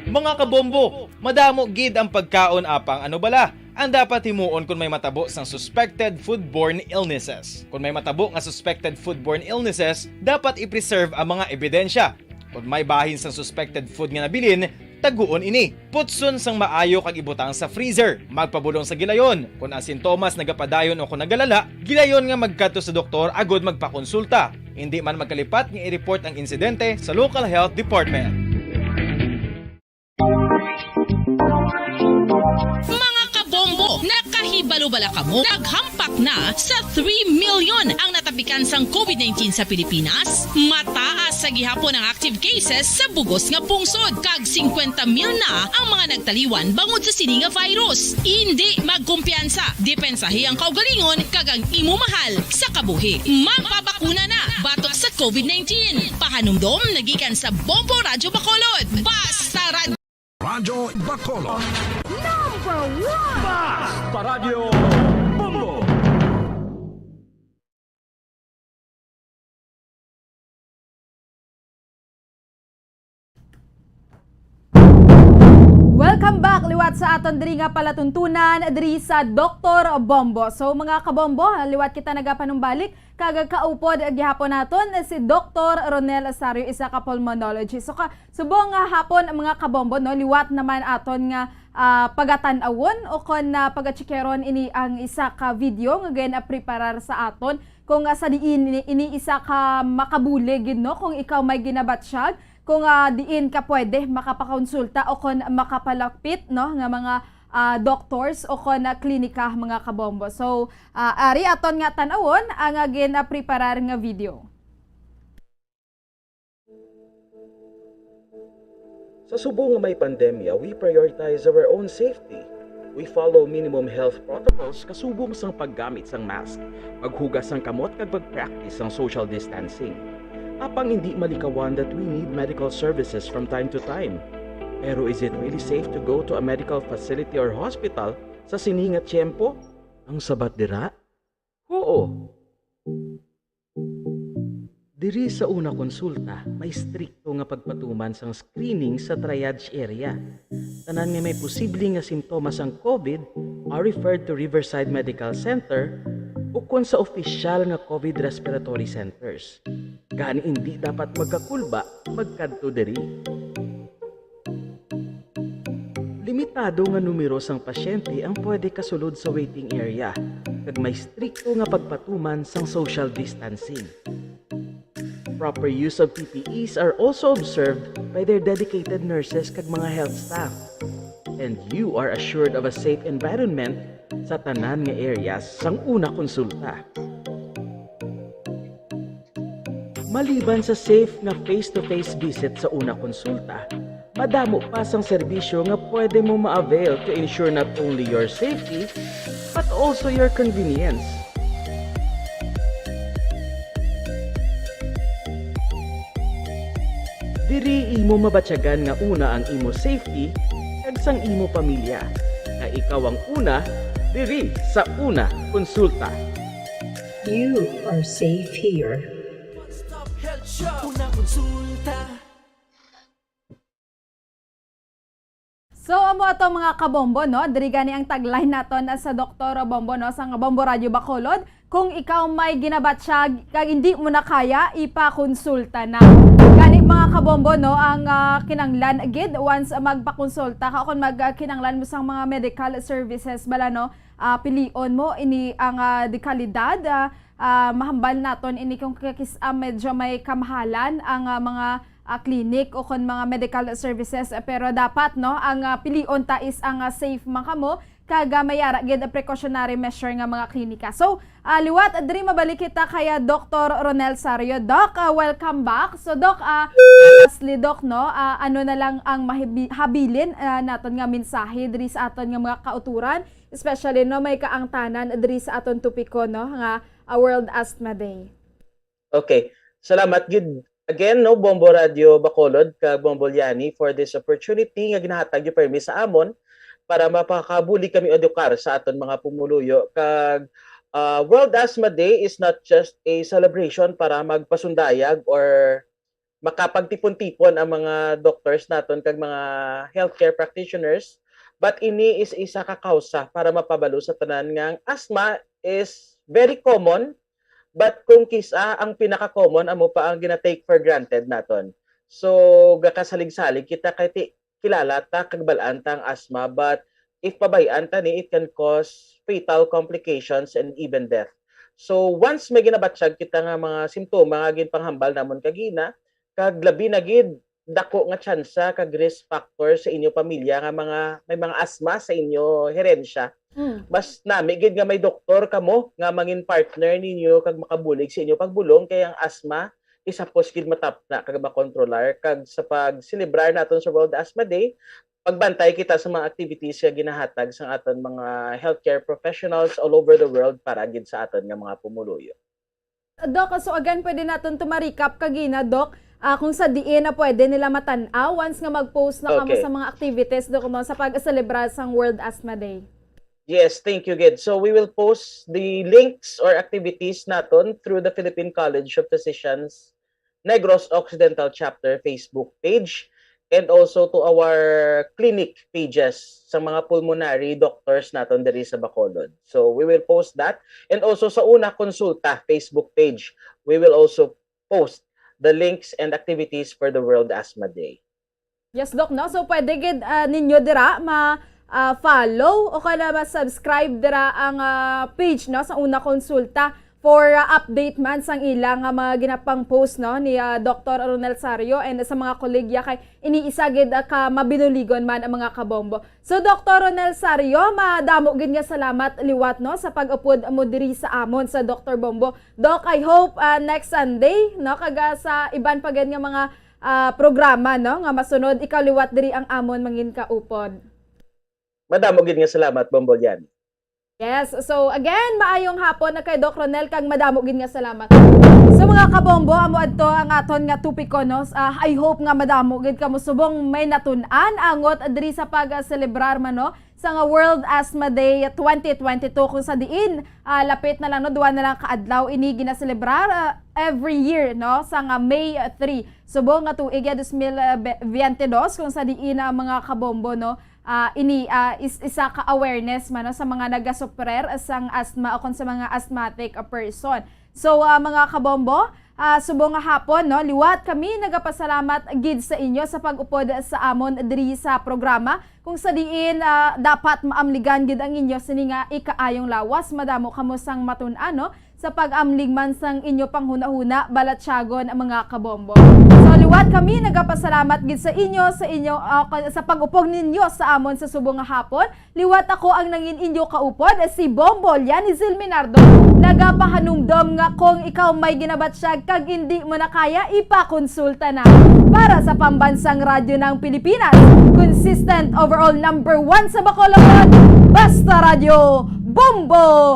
Mga kabombo, madamo gid ang pagkaon apang ano bala ang dapat himuon kung may matabo sang suspected foodborne illnesses. Kung may matabo nga suspected foodborne illnesses, dapat i-preserve ang mga ebidensya. Kung may bahin sang suspected food nga nabilin, taguon ini. Putson sang maayo kag ibutang sa freezer. Magpabulong sa gilayon. Kung ang sintomas nagapadayon o kung nagalala, gilayon nga magkadto sa doktor agud magpakonsulta. Hindi man magkalipat nga i-report ang insidente sa local health department. Mga kabombo! Nagbalubala kamo, naghampak na sa 3 million ang natapikan sang COVID-19 sa Pilipinas. Mataas sa gihapon ang active cases sa bugos nga pungsod. Kag 50 mil na ang mga nagtaliwan bangod sa sini nga virus. Hindi magkumpiyansa. Depensahi ang kaugalingon kag ang imo mahal sa kabuhi. Magpabakuna na batok sa COVID-19. Pahanumdom nagikan sa Bombo Radyo Bacolod. Basta Radyo Bacolod. Number 1! Basta Radyo Bombo. Welcome back liwat sa aton diri nga palatuntunan diri sa Dr. Bombo. So mga kabombo, liwat kita nagapanumbalik kag kaupod gihapon naton si Dr. Ronel Asario, isa ka pulmonologist. So subong nga hapon mga kabombo no, liwat naman aton nga pagatan-awon o kon pagachikeron ini ang isa ka video nga gayon preparar sa aton kung sa diin ini isa ka makabuli gid no, kung ikaw may ginabatsyag, kung diin ka pwede makapakonsulta o kon makapalapit no nga mga doctors o kon klinika mga kabombo. So ari aton nga tan-awon ang preparar nga video. Sa subong nga may pandemya, we prioritize our own safety. We follow minimum health protocols kasubong sang paggamit sang mask, paghugas sang kamot kag pag-practice sang social distancing. Apang hindi malikawan that we need medical services from time to time. Pero is it really safe to go to a medical facility or hospital sa siningat tiyempo? Ang sabat dira? Oo. Diri sa una konsulta, may strikto nga pagpatuman sang screening sa triage area. Tanan nga may posibleng nga simptomas ang COVID are referred to Riverside Medical Center o kung sa opisyal nga COVID respiratory centers. Gani hindi dapat magkakulba, magkadto diri. Limitado nga numero sang pasyente ang pwede kasulod sa waiting area, kag may strikto nga pagpatuman sang social distancing. Proper use of PPEs are also observed by their dedicated nurses kag mga health staff. And you are assured of a safe environment sa tanan nga areas sang una konsulta. Maliban sa safe nga face-to-face visit sa una konsulta, madamo pa sang serbisyo nga pwede mo ma-avail to ensure not only your safety, but also your convenience. Diri imo mabatyagan nga una ang imo safety kag sang imo pamilya. Na ikaw ang una, diri sa una konsulta. You are safe here. Una konsulta. So amo ato mga kabombo no, diri gani ang tagline naton sa Dr. Bombo no, sa Bombo Radyo Bacolod. Kung ikaw may ginabatsyag kag hindi mo na kaya, ipakonsulta na. Gani mga kabombo no, ang kinanglan gid once magpakonsulta ka kon magkinanglan mo sang mga medical services bala no, pilion mo ini ang dekalidad, mahambal naton ini kung medyo may kamahalan ang mga clinic o kon mga medical services, pero dapat no ang pilion ta is ang safe man kamo kag mayara gid precautionary measure nga mga klinika. So liwat diri mabalik kita kaya Dr. Ronel Asario. Doc, welcome back. So Doc, lastly Doc no, ano na lang ang habilin naton nga mensahe diri sa aton nga mga kauturan, especially no may kaangtanan diri sa aton topiko no nga World Asthma Day. Okay, salamat gid again no Bombo Radio Bacolod kag Bombo Liani for this opportunity nga ginahatag yung permi sa amon para mapakabuli kami edukar sa aton mga pumuluyo. Kag World Asthma Day is not just a celebration para magpasundayag or makapagtipon-tipon ang mga doctors naton kag mga healthcare practitioners, but ini is isa ka kausa para mapabalo sa tanan nga ang asthma is very common, but kung kisa ang pinaka-common amo pa ang gina-take for granted naton. So gakasalig-salig kita kay kilala ta kag balaan ta ang asthma, but if pabayaan ta ni, it can cause fatal complications and even death. So once may ginabatsyag kita nga mga simptoma nga gid panghambal namon kagina, kag labi na gid dako nga tsansa kag risk factor sa inyo pamilya nga may mga asthma sa inyo herensya, Mas nami gid nga may doktor kamo nga mangin partner ninyo kag makabulig sa inyo pagbulong kay ang asthma isa po gid matapna kag makontrolar kag sa pag-celebrar naton sa World Asthma Day pagbantay kita sa mga activities nga ginahatag sa aton mga healthcare professionals all over the world para gid sa aton nga mga pumuluyo. Doc, so again, pwede natin to-recap kagina, Doc, kung sa diin na pwede nila matanaw once nga mag-post na kamo sa mga activities, Doc, no, sa pag-celebrar sa World Asthma Day. Yes, thank you, Gid. So we will post the links or activities naton through the Philippine College of Physicians Negros Occidental Chapter Facebook page and also to our clinic pages sa mga pulmonary doctors naton diri sa Bacolod. So we will post that, and also sa Una Konsulta Facebook page, we will also post the links and activities for the World Asthma Day. Yes, Doc, no? So pwede gid ninyo dira follow o kaya ma-subscribe dira ang page, no, sa Una Konsulta for update man sang ilang mga ginapang post, no, ni Dr. Ronel Sario and sa mga kolegya kay iniisa gid ka mabinuligon man ang mga kabombo. So Dr. Ronel Sario, madamo gid nga salamat liwat, no, sa pag-upod mo diri sa amon sa Dr. Bombo. Doc, I hope next Sunday, no, kaga sa iban pa gid nga mga programa, no, nga masunod ikaw liwat diri ang amon mangin ka upod. Madamo gid nga salamat, Bombo yan. Yes, so again, maayong hapon na kay Doc Ronel kag madamo gid nga salamat. So mga kabombo, amo adto ang aton nga tupiko, no. I hope nga madamo gid kamo subong may natun-an angot diri sa pag-celebrar man, no, sa nga World Asthma Day 2022 kung sa diin lapit na lang, no, duwa na lang kaadlaw ini ginaselebrar every year, no, sa nga May 3. Subong nga tuig 2022 kung sa diin mga kabombo, no. Isa ka awareness man, no, sa mga nagasuprer sang asthma o kung sa mga asthmatic person. So mga kabombo, subong nga hapon, no, liwat kami nagapasalamat gid sa inyo sa pag-upod sa amon diri sa programa kung sa diin dapat maamligan gid ang inyo sini nga ikaayong lawas madamo kamo sang matun-an, no, sa pag-amlig man sang inyo panghuna-huna balatsagon ang mga kabombo. So liwat kami nagapasalamat gid sa inyo sa pag-upog ninyo sa amon sa subong nga hapon. Liwat ako ang nangin inyo kaupod si Bombo Lianizil Minardo. Nagapahanumdom nga kung ikaw may ginabatsyag kag hindi mo na kaya, ipakonsulta na. Para sa pambansang radyo ng Pilipinas, consistent overall number 1 sa Bacolod, Basta Radio Bombo!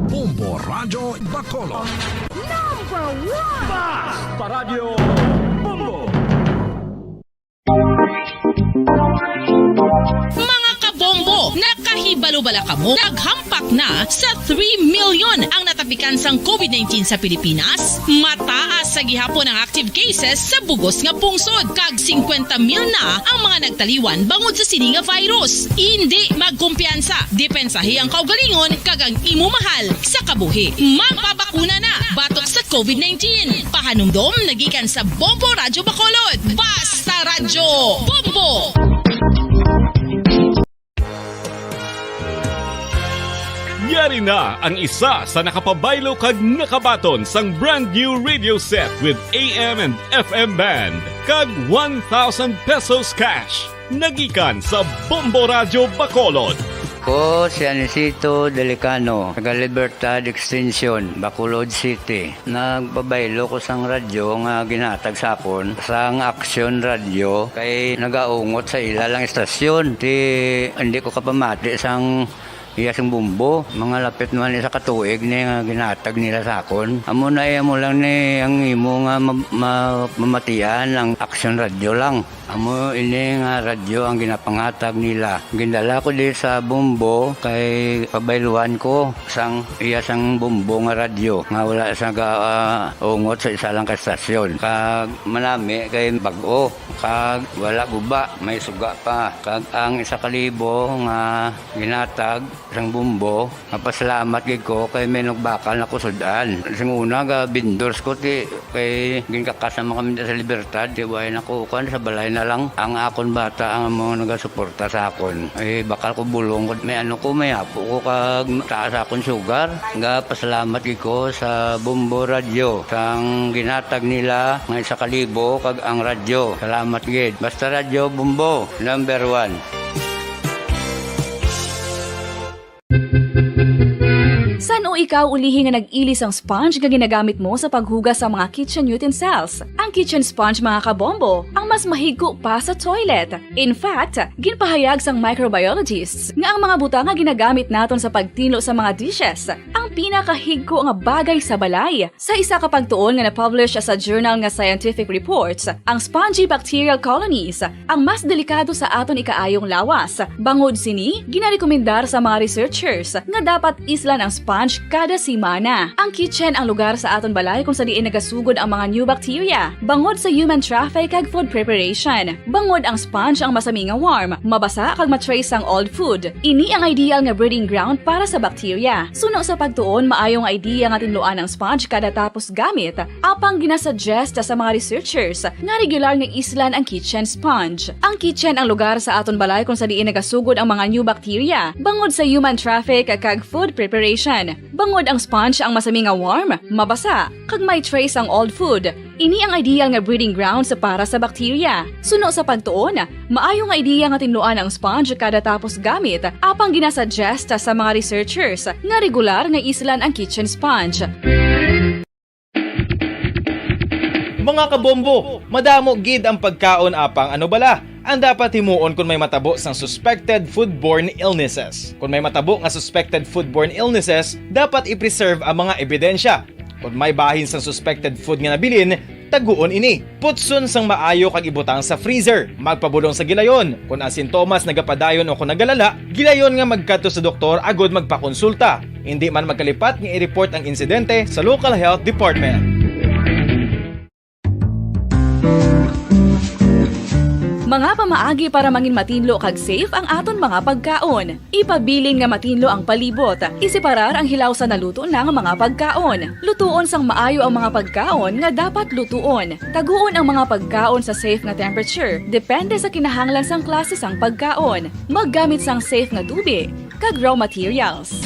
Bombo Radio Bacolod. Number 1! Basta Radio Bombo! Mga kabombo, nakahibalo-bala kamo, naghampak na sa 3 million ang natapikan sang COVID-19 sa Pilipinas. Mataas sa gihapon ang active cases sa bugos nga pungsod, kag 50 mil na ang mga nagtaliwan bangod sa sini nga virus. Hindi magkumpiyansa, depensahi ang kaugalingon kag ang imo mahal sa kabuhi. Magpabakuna na batok sa COVID-19. Pahanumdom nagikan sa Bombo Radio Bacolod. Basta Radio Bombo! Yari na ang isa sa nakapabaylo kag nakabaton sang brand new radio set with AM and FM band kag 1,000 pesos cash. Nagikan sa Bombo Radio Bacolod. Ko si Anisito Delicano, taga Libertad Extension, Bacolod City. Nagpabaylo ko sang radyo nga ginatag sapon sang Action Radio kay nagaungot sa ilalang estasyon. Hindi ko kapamati sang iyasang bumbo, mga lapit naman sa katuig ni nga ginatag nila sakon. Amo na mo lang ni ang imo nga mamatian ang Action Radio lang. Amo ini nga radyo ang ginapangatag nila. Gindala ko di sa bumbo kay pabayluan ko sang iyasang bumbo nga radyo nga wala sa ungot sa isa lang ka estasyon. Kag manami kay bag-o, kag wala guba, may suga pa. Kag ang 1,000 nga ginatag sang bumbo, mapasalamat gid ko kay may nagbakal na kusudan. Sing una ga vendors ko ti kay ginkakasama kami sa Libertad, di way nakukan sa balay na lang ang akon bata ang mga nagasuporta sa akon. Bakal ko bulong may may apo ko kag taas akon sugar. Nga pasalamat gid ko sa Bombo Radio sang ginatag nila nga 1,000 kag ang radyo. Salamat gid. Basta Radio Bombo number 1. Ngano ikaw ulihi nga nag-ilis ang sponge nga ginagamit mo sa paghugas sa mga kitchen utensils? Ang kitchen sponge mga kabombo, ang mas mahigko pa sa toilet. In fact, ginpahayag sang microbiologists nga ang mga butang nga ginagamit naton sa pagtino sa mga dishes ang pinakahigko nga bagay sa balay. Sa isa ka pagtuon nga na-publish sa journal nga Scientific Reports, ang spongy bacterial colonies ang mas delikado sa aton ikaayong lawas. Bangod sini, ginarekomendar sa mga researchers nga dapat islan ang sponge kada simana. Ang kitchen ang lugar sa aton balay kung sa diin nagasugod ang mga new bacteria. Bangod sa human traffic kag food preparation. Bangod ang sponge ang masami nga warm, mabasa kag matrace ang old food. Ini ang ideal nga breeding ground para sa bacteria. Suno sa pagtuon, maayong idea nga tinluan ang sponge kada tapos gamit. Apang ginasuggest sa mga researchers nga regular nga islan ang kitchen sponge. Ang kitchen ang lugar sa aton balay kung sa diin nagasugod ang mga new bacteria. Bangod sa human traffic kag food preparation. Bangod ang sponge ang masami nga warm, mabasa, kag may trace ang old food. Ini ang ideal nga breeding ground sa para sa bacteria. Suno sa pagtuon, maayong idea nga tinluan ang sponge kada tapos gamit. Apang ginasuggest sa mga researchers nga regular nga islan ang kitchen sponge. Mga kabombo, madamo gid ang pagkaon apang ano bala ang dapat himuon kung may matabo sang suspected foodborne illnesses. Kung may matabo nga suspected foodborne illnesses, dapat i-preserve ang mga ebidensya. Kung may bahin sang suspected food nga nabilin, taguon ini. Putson sang maayo kag ibutang sa freezer. Magpabulong sa gilayon. Kung ang sintomas nagapadayon o kung nagalala, gilayon nga magkadto sa doktor agod magpakonsulta. Hindi man magkalipat nga i-report ang insidente sa local health department. Mga pamaagi para mangin matinlo kag safe ang aton mga pagkaon. Ipabilin nga matinlo ang palibot. Isiparar ang hilaw sa naluto na nga mga pagkaon. Lutuon sang maayo ang mga pagkaon nga dapat lutuon. Taguon ang mga pagkaon sa safe nga temperature. Depende sa kinahanglan sang klase sang pagkaon. Maggamit sang safe nga tubig kag raw materials.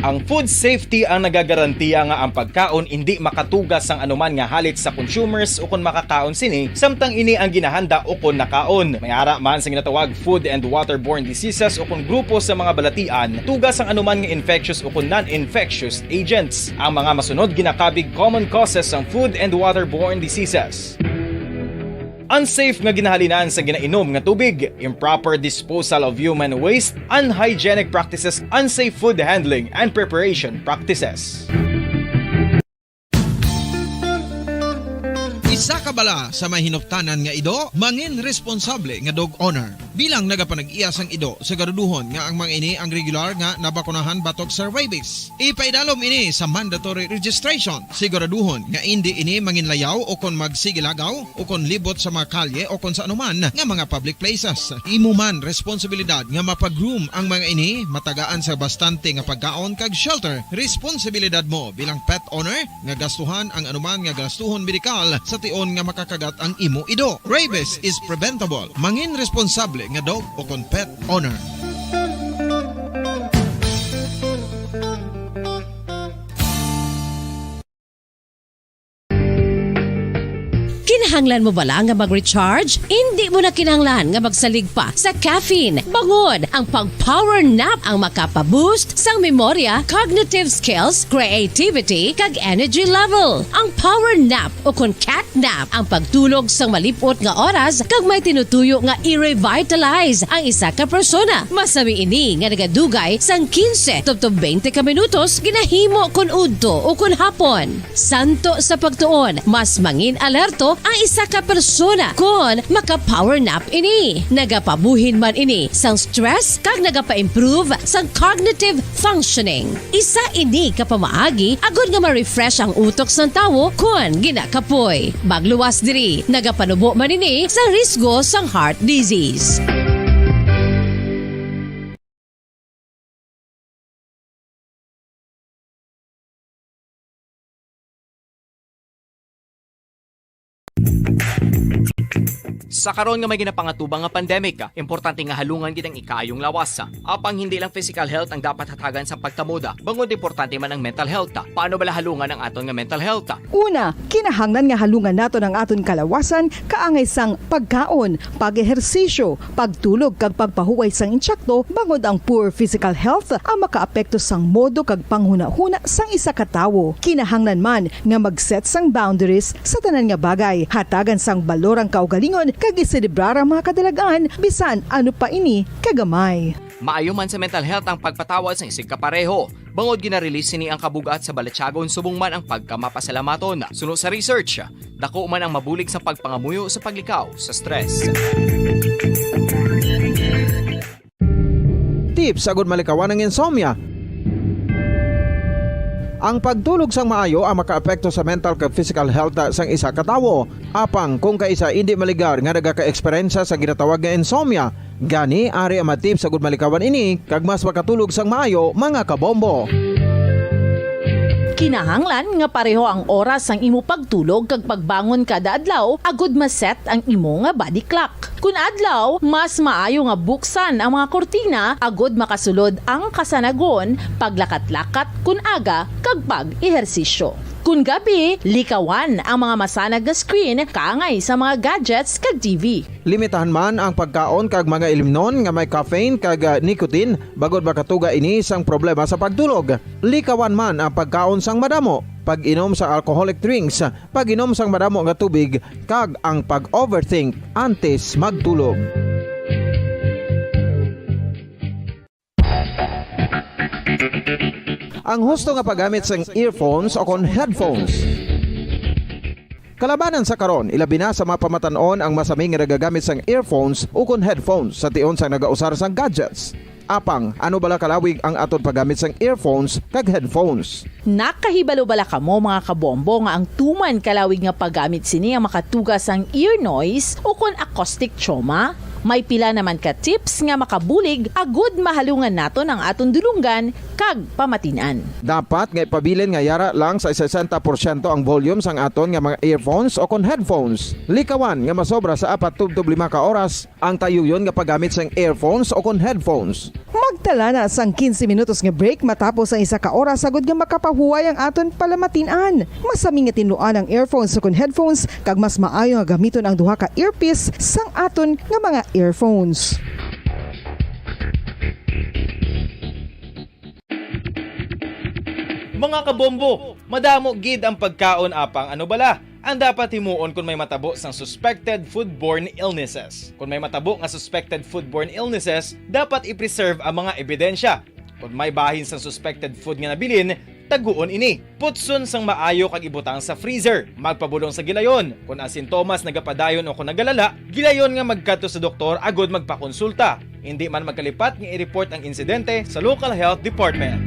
Ang food safety ang nagagarantiya nga ang pagkaon hindi makatugas sang anuman nga halit sa consumers o kung makakaon sini, samtang ini ang ginahanda o kung nakaon. May ara man sa ginatawag food and waterborne diseases o kung grupo sa mga balatian, tugas ang anuman nga infectious o kung non-infectious agents. Ang mga masunod ginakabig common causes ng food and waterborne diseases. Unsafe nga ginahalinan sa ginainom nga tubig, improper disposal of human waste, unhygienic practices, unsafe food handling and preparation practices. Isa ka bala sa may hinuptanan nga ido, mangin responsable nga dog owner. Bilang nagapanag-iyas ang ido, siguraduhon nga ang mga ini ang regular nga nabakunahan batok sa rabies. Ipaidalom ini sa mandatory registration. Siguraduhon nga hindi ini manginlayaw o kon magsigilagaw o kon libot sa mga kalye o kon sa anuman nga mga public places. Imo man responsibilidad nga mapag-groom ang mga ini, matagaan sa bastante nga pagkaon kag shelter. Responsibilidad mo bilang pet owner nga gastuhan ang anuman nga gastuhon medikal sa tion nga makakagat ang imo ido. Rabies is preventable. Mangin responsable nga dog o kon pet owner. Kinahanglan mo bala nga mag-recharge? Hindi mo na kinahanglan nga magsalig pa sa caffeine. Bangod ang pag-power nap ang makapaboost sang memorya, cognitive skills, creativity, kag energy level. Ang power nap o kon cat nap ang pagtulog sang malipot nga oras kag may tinutuyo nga i-revitalize ang isa ka persona. Masami ini nga nagadugay sang 15 to 20 ka minutos ginahimo kun udto o kun hapon. Santo sa pagtuon, mas mangin alerto ang isa ka persona kung maka-power nap ini. Nagapabuhin man ini sang stress kag nagapa-improve sang cognitive functioning. Isa ini ka pamaagi agud nga ma-refresh ang utok sang tawo kung ginakapoy. Magluwas diri, nagapanubo man ini sa risgo sang heart disease. Sa karon nga may ginapangatubang nga pandemic, importante nga halungan gid ang ikaayong lawas. Apang hindi lang physical health ang dapat hatagan sa pagtamuda, bangod importante man ang mental health. Paano bala halungan ang aton nga mental health? Una, kinahanglan nga halungan nato ang aton kalawasan kaangay sang pagkaon, pag-ehersisyo, pagtulog kag pagpahuway sang insyakto bangod ang poor physical health ang makaapekto sang modo kag panghuna-huna sang isa ka tawo. Kinahanglan man nga mag-set sang boundaries sa tanan nga bagay, hatagan sang balorang kaugalingon kag iselebrar ang mga kadalagaan bisan ano pa ini kagamay. Maayo man sa mental health ang pagpatawad sa isig kapareho. Bangod ginarelease ni ang kabugat sa Balatsyagon subong man ang pagkamapasalamaton. Suno sa research, dako man ang mabulig sa pagpangamuyo sa paglikaw sa stress. Tips agud malikawan ng insomnia. Ang pagtulog sang maayo ang makaapekto sa mental kag physical health sang isa ka tawo. Apang kung kaisa hindi maligar nga nagaka-eksperyensya sa ginatawag nga insomnia, gani ari ang tips agud malikawan ini kag mas makatulog sang maayo mga kabombo. Kinahanglan nga pareho ang oras ang imo pagtulog kag pagbangon kada adlaw agud maset ang imo nga body clock. Kun adlaw, mas maayo nga buksan ang mga kortina agud makasulod ang kasanagon, paglakat-lakat kun aga kag pag-ehersisyo. Kun gabi, likawan ang mga masanag nga screen kaangay sa mga gadgets kag TV. Limitahan man ang pagkaon kag mga ilimnon nga may caffeine kag nicotine bagod makatuga ini sang problema sa pagtulog. Likawan man ang pagkaon sang madamo, pag-inom sa alcoholic drinks, pag-inom sang madamo nga tubig kag ang pag-overthink antes magtulog. Ang husto nga paggamit sang earphones o kon headphones. Kalabanan sa karon, ilabi na sa mga pamatanon ang masaming nga nagagamit sang earphones o kon headphones sa tion sang nagausar sang gadgets. Apang, ano bala kalawig ang aton paggamit sang earphones kag headphones? Nakahibalo bala kamo mga kabombo nga ang tuman kalawig nga paggamit sini ang makatugas ang ear noise o kon acoustic trauma? May pila naman ka tips nga makabulig agud mahalungan naton ang aton dulunggan kag pamatinan. Dapat nga ipabilin nga yara lang sa 60% ang volume sang aton nga mga earphones o kon headphones. Likawan nga masobra sa 4-5 ka oras ang tayuyon nga paggamit sang earphones o kon headphones. Magtala na sang 15 minutos nga break matapos ang isa ka oras agud nga makapahuway ang aton palamatinan. Masami nga tinluan ang earphones o kon headphones kag mas maayo nga gamiton ang duha ka earpiece sang aton nga mga earphones. Mga kabombo, madamo gid ang pagkaon apang ano bala? Ang dapat himuon kung may matabo sang suspected foodborne illnesses. Kung may matabo nga suspected foodborne illnesses, dapat i-preserve ang mga ebidensya. Kung may bahin sang suspected food nga nabilin, taguon ini. Putson sang maayo kag ibutang sa freezer. Magpabulong sa gilayon. Kung ang sintomas nagapadayon o kung nagalala, gilayon nga magkadto sa doktor agud magpakonsulta. Hindi man magkalipat nga i-report ang insidente sa local health department.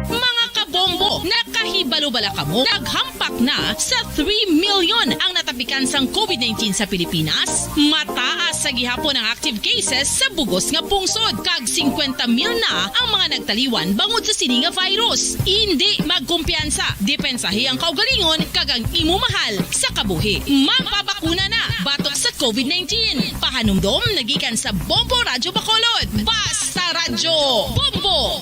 Mga kabombo, nakahibalo bala kamo? Naghampak na sa 3 million ang natapikan sang COVID-19 sa Pilipinas. Mataas sa gihapon ang active cases sa bugos nga pungsod. Kag 50 mil na ang mga nagtaliwan bangod sa sini nga virus. Hindi magkumpiyansa. Depensahi ang kaugalingon kag ang imo mahal sa kabuhi. Magpabakuna na batok sa COVID-19. Pahanumdom nagikan sa Bombo Radyo Bacolod. Basta Radyo Bombo!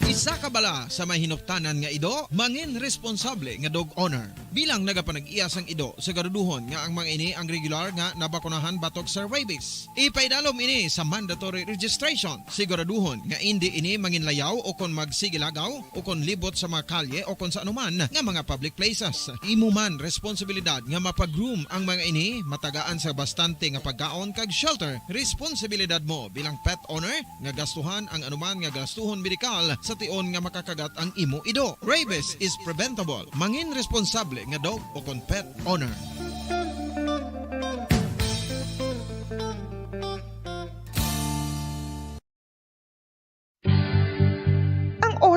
Isa ka bala sa may hinuptanan nga ido, mangin responsable nga dog owner. Bilang nagapanag-iyas ang ido, siguraduhon nga ang mga ini ang regular nga nabakunahan batok sa rabies. Ipaidalom ini sa mandatory registration. Siguraduhon nga hindi ini manginlayaw o kon magsigilagaw o kon libot sa mga kalye o kon sa anuman nga mga public places. Imo man responsibilidad nga mapag-groom ang mga ini, matagaan sa bastante nga pagkaon kag shelter. Responsibilidad mo bilang pet owner nga gastuhan ang anuman nga gastuhon medikal sa tion nga makakagat ang imo ido. Rabies is preventable. Mangin responsable nga dog o kon pet owner.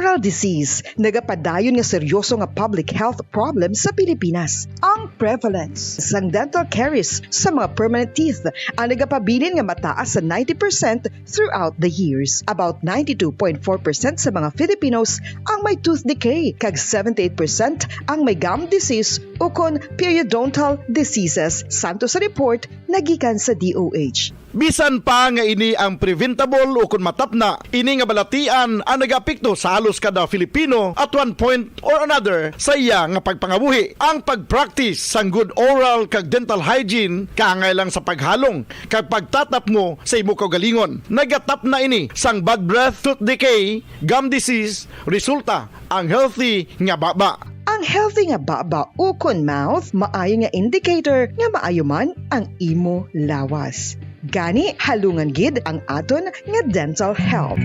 oral disease nagapadayon nga seryoso nga public health problem sa Pilipinas. Ang prevalence sang dental caries sa mga permanent teeth ang nagapabilin nga mataas sa 90% throughout the years. About 92.4% sa mga Filipinos ang may tooth decay, kag 78% ang may gum disease o kon periodontal diseases. Santo sa report nagikan sa DOH. Bisan pa nga ini ang preventable o kung matapna, ini nga balatian ang nagapekto sa halos kada Filipino at one point or another sa iya nga pagpangabuhi. Ang pagpractice sang good oral kag dental hygiene kaangay lang sa paghalong kag pagtatap mo sa imo kaugalingon. Nagatap na ini sang bad breath, tooth decay, gum disease, resulta ang healthy nga baba. Ang healthy nga baba o kon mouth maayo nga indicator nga maayo man ang imo lawas. Gani halungan gid ang aton nga dental health.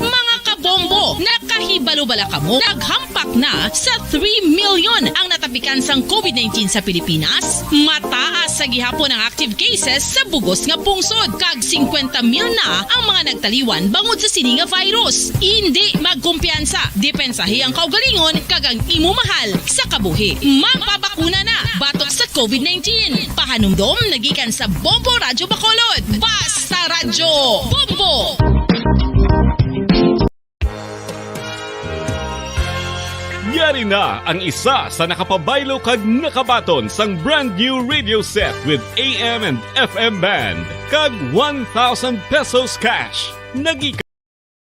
Mga kabombo, nakahibalo bala kamo? Naghampak na sa 3 million ang natapikan sang COVID-19 sa Pilipinas. Mataas sa gihapon ang active cases sa bugos nga pungsod. Kag 50 mil na ang mga nagtaliwan bangod sa sini nga virus. Hindi magkumpiyansa. Depensahi ang kaugalingon kag ang imo mahal sa kabuhi. Magpabakuna na batok sa COVID-19. Pahanumdom nagikan sa Bombo Radyo Bacolod. Basta Radyo Bombo! Yari na ang isa sa nakapabaylo kag nakabaton sang brand new radio set with AM and FM band kag 1,000 pesos cash.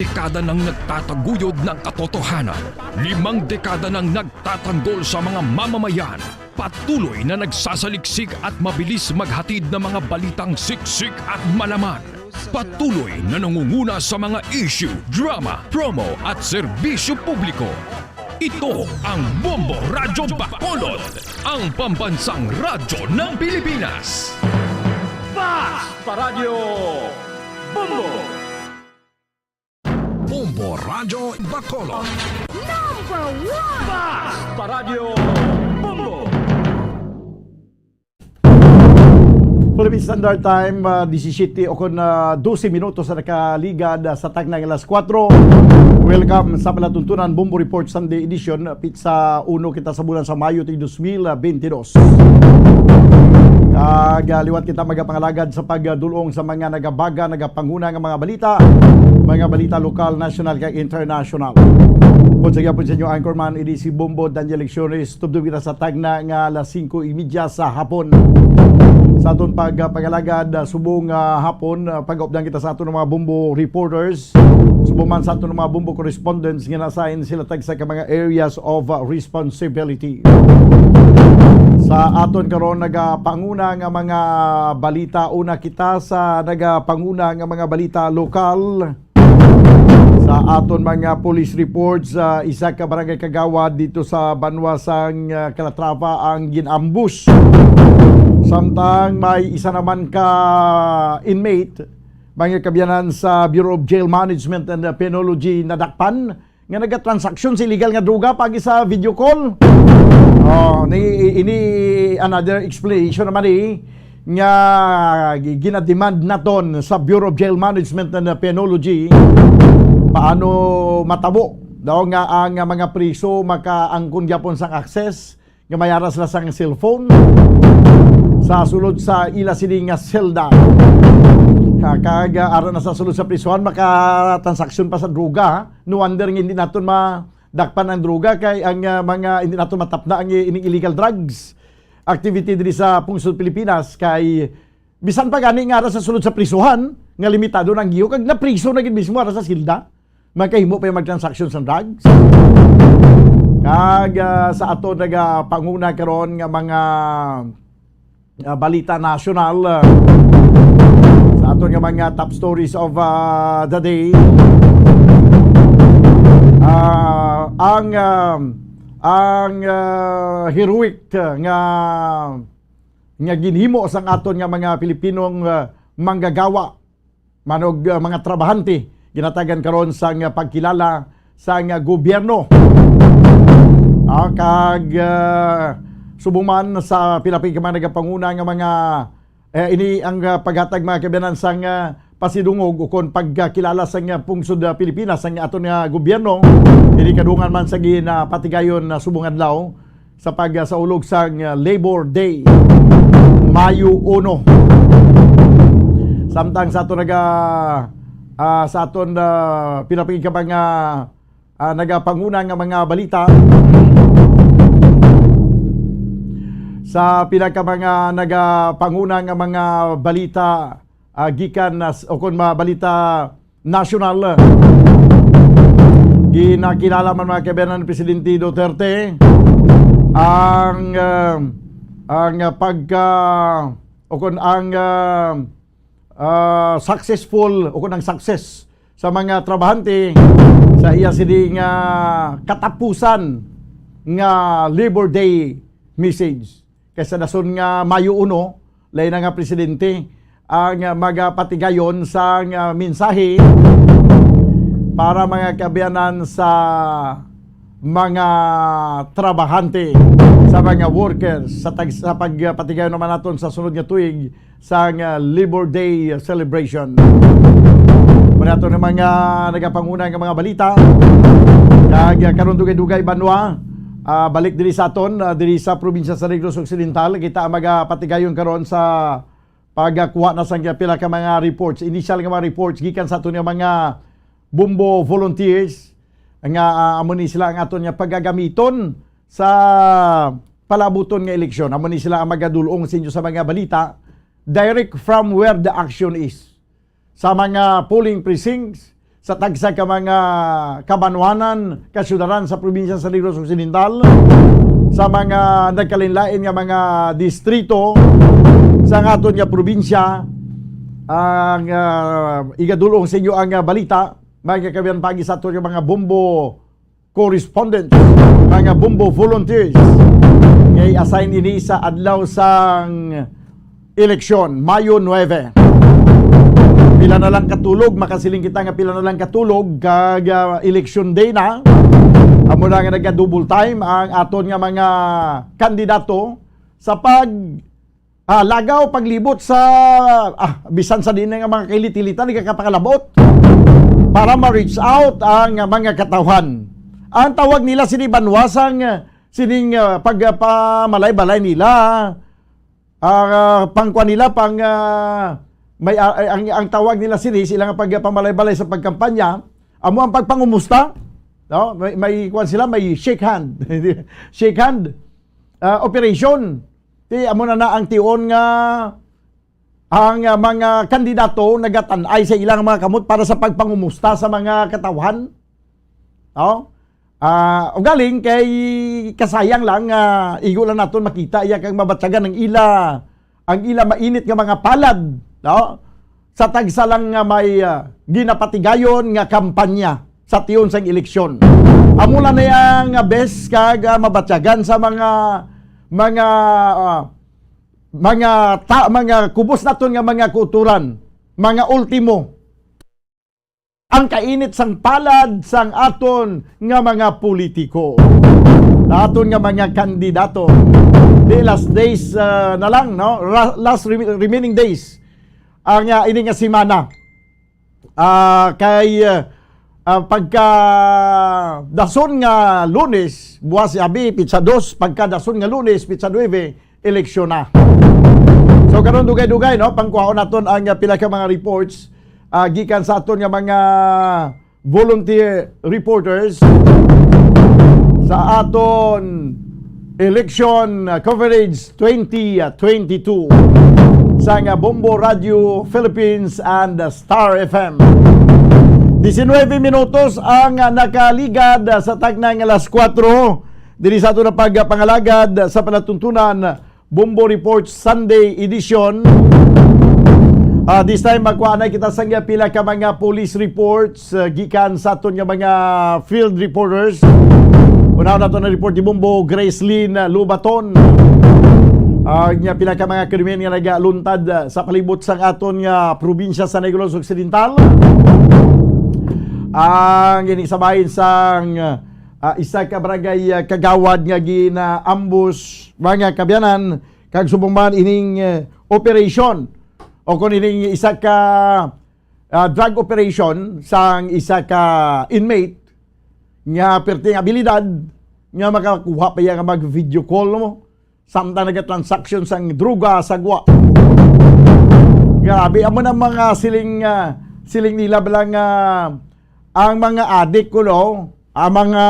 Dekada nang nagtataguyod ng katotohanan. 5 dekada nang nagtatanggol sa mga mamamayan. Patuloy na nagsasaliksik at mabilis maghatid ng mga balitang siksik at malaman. Patuloy na nangunguna sa mga issue, drama, promo at serbisyo publiko. Ito ang Bombo Radyo Bacolod, ang pambansang radyo ng Pilipinas. Basta Radio Bombo! Bombo Radyo Bacolod. Number 1! Basta Radio Bombo! Philippine Standard Time, 17 o kon 12 minutos sa nakaligad sa tagnang alas 4. Welcome sa palatuntunan Bombo Report Sunday Edition. Pizza 1 kita sa bulan sa Mayo 2022. Liwat kita magapangalagad sa pagdulong sa mga nagabaga, nagapanguna ng mga balita lokal, national kag international. Kung sa gyapon sa inyo anchorman, ini si Bombo Daniel Lecciones. Tubdub kita sa tagna nga alas 5:30 sa hapon. Sa aton pagpangalagad subong hapon, pag-updan kita sa aton mga Bombo reporters. Subong man sa aton mga Bombo correspondents nga na-assign sila tag sa mga areas of responsibility. Sa aton karon nagapanguna nga mga balita, una kita sa nagapanguna nga mga balita lokal. Sa aton mga police reports, isa ka barangay kagawad dito sa Banwasang Calatrava ang ginambush. Samtang may isa naman ka inmate, mga kabyanan sa Bureau of Jail Management and Penology nadakpan nga nagatransaksyon sa illegal nga droga pag sa video call. Ini another explanation naman nga ginademand naton sa Bureau of Jail Management and Penology paano matabo daw nga ang mga priso makaangkon gyapon sang access nga mayaras la sang cellphone sa sulod sa ila sini nga selda. Kag ara na sa sulod sa prisuhan makatransaksyon pa sa droga. No wonder nga hindi naton madakpan ang droga kay ang mga hindi naton matapna ang ining illegal drugs activity diri sa pungsod Pilipinas kay bisan pa gani nga ara sa sulod sa prisuhan nga limitado nang giyo kag napriso na gid mismo ara sa silda magkahimo pa yung magtransaksyon sa drugs. Kag sa ato nagapanguna karon nga mga balita national sa ato nga mga top stories of the day. Ang heroic nga ginhimo sang aton nga mga Pilipinong manggagawa manog mga trabahante ginatagan karon sang pagkilala sang gobyerno. Kag subuman sa pinapig ka mga nagapanguna nga mga ini ang paghatag mga kabiyanan sang pasidungog ukon pagkilala sang pungsod Pilipinas sang aton nga gobyerno ini kadungan man sa patigayon na subong adlaw sa pagsaulog sang Labor Day Mayo 1. Samtang sa aton sa aton pinapig ka mga nagapanguna nga mga balita sa pinaka mga nagapanguna nga mga balita gikan o kung mga balita national ginakilala man mga kabayan ng Presidente Duterte ang successful o kung ang success sa mga trabahante sa iya sining katapusan nga Labor Day message. Kaysa dason nga Mayo 1, lain na nga presidente ang magapatigayon sa mensahe para mga kabayanan sa mga trabahante, sa mga workers sa pagpatigayon naman naton sa sunod nga tuig sa Labor Day celebration. Muna ito ng mga nagapanguna ng mga balita kag karon dugay-dugay banwa balik diri sa aton diri sa probinsya sa Negros Occidental kita magapatigayon karon sa pagkuha na sang pila ka mga reports, initial nga mga reports gikan sa aton nga mga Bumbo volunteers nga amo ni sila ang aton nga paggagamiton sa palabuton nga eleksyon. Amo ni sila ang magadulong sa inyo sa mga balita direct from where the action is. Sa mga polling precincts, sa tagsa ka mga kabanwanan, kasyudaran sa probinsya sa Negros Occidental, sa mga nagkalinlain nga mga distrito sa aton nga probinsya, ang igadulong sa inyo ang balita, mga kabiyan pagi sa aton nga mga Bumbo correspondents, mga Bumbo volunteers, ngay assign ini sa adlaw sang eleksyon, Mayo 9. Pila na lang katulog, makasiling kita nga pila na lang katulog kag election day na. Amo na nga nagka-double time ang aton nga mga kandidato sa lagaw paglibot sa bisan sa din nga mga kailitilita nagkakapakalabot para ma-reach out ang mga katawan. Ang tawag nila sini banwasang sining pagpamalay-balay nila pangkwa nila ang tawag nila sila nga pagpamalay-balay sa pagkampanya amo ang pagpangumusta, no? May kwan sila, may shake hand shake hand operation. Amo na ang tion nga ang mga kandidato nagatan-ay sa ilang mga kamot para sa pagpangumusta sa mga katawan, no? O galing kay kasayang lang igo lang naton makita iya kang mabatsagan ang ila mainit nga mga palad, no? Sa tagsa lang nga may ginapatigayon nga kampanya sa tiyon sang eleksyon. Amo na yang best kag mabatsagan sa mga kubos naton nga mga kuturan, mga ultimo. Ang kainit sang palad sang aton nga mga politiko, aton nga mga kandidato. The last days na lang, no? Last remaining days ang ini nga semana kay pagka dason nga Lunes buwas abi pizza 2, pagka dason nga Lunes pizza 9 eleksyon na. So karon dugay-dugay, no, pangkuhaon naton ang pila ka mga reports gikan sa aton nga mga volunteer reporters sa aton election coverage 2022 sa nga Bumbo Radio Philippines and Star FM. 19 minutos ang nakaligad sa tagnang alas 4 diri sa ato na pagpangalagad sa palatuntunan Bumbo Report Sunday edition. This time magkuha na kita sa pila ka mga police reports gikan sa aton nga mga field reporters. Una na ito na report ni Bumbo Gracelyn Lubaton. Nga pila ka mga krimen nga nagaluntad sa palibot sang aton nga probinsya sa Negros Occidental. Ang ginisabahin sang isa ka barangay kagawad nga ginaambus mga kabyanan kag subong man ining operation o kung ining isa ka drug operation sang isa ka inmate nga perting abilidad nga makakuha pa nga mag video call mo samtang naga-transaction sang droga sagwa. Grabe amo na mga siling nila balang ang mga adik ko no, ang mga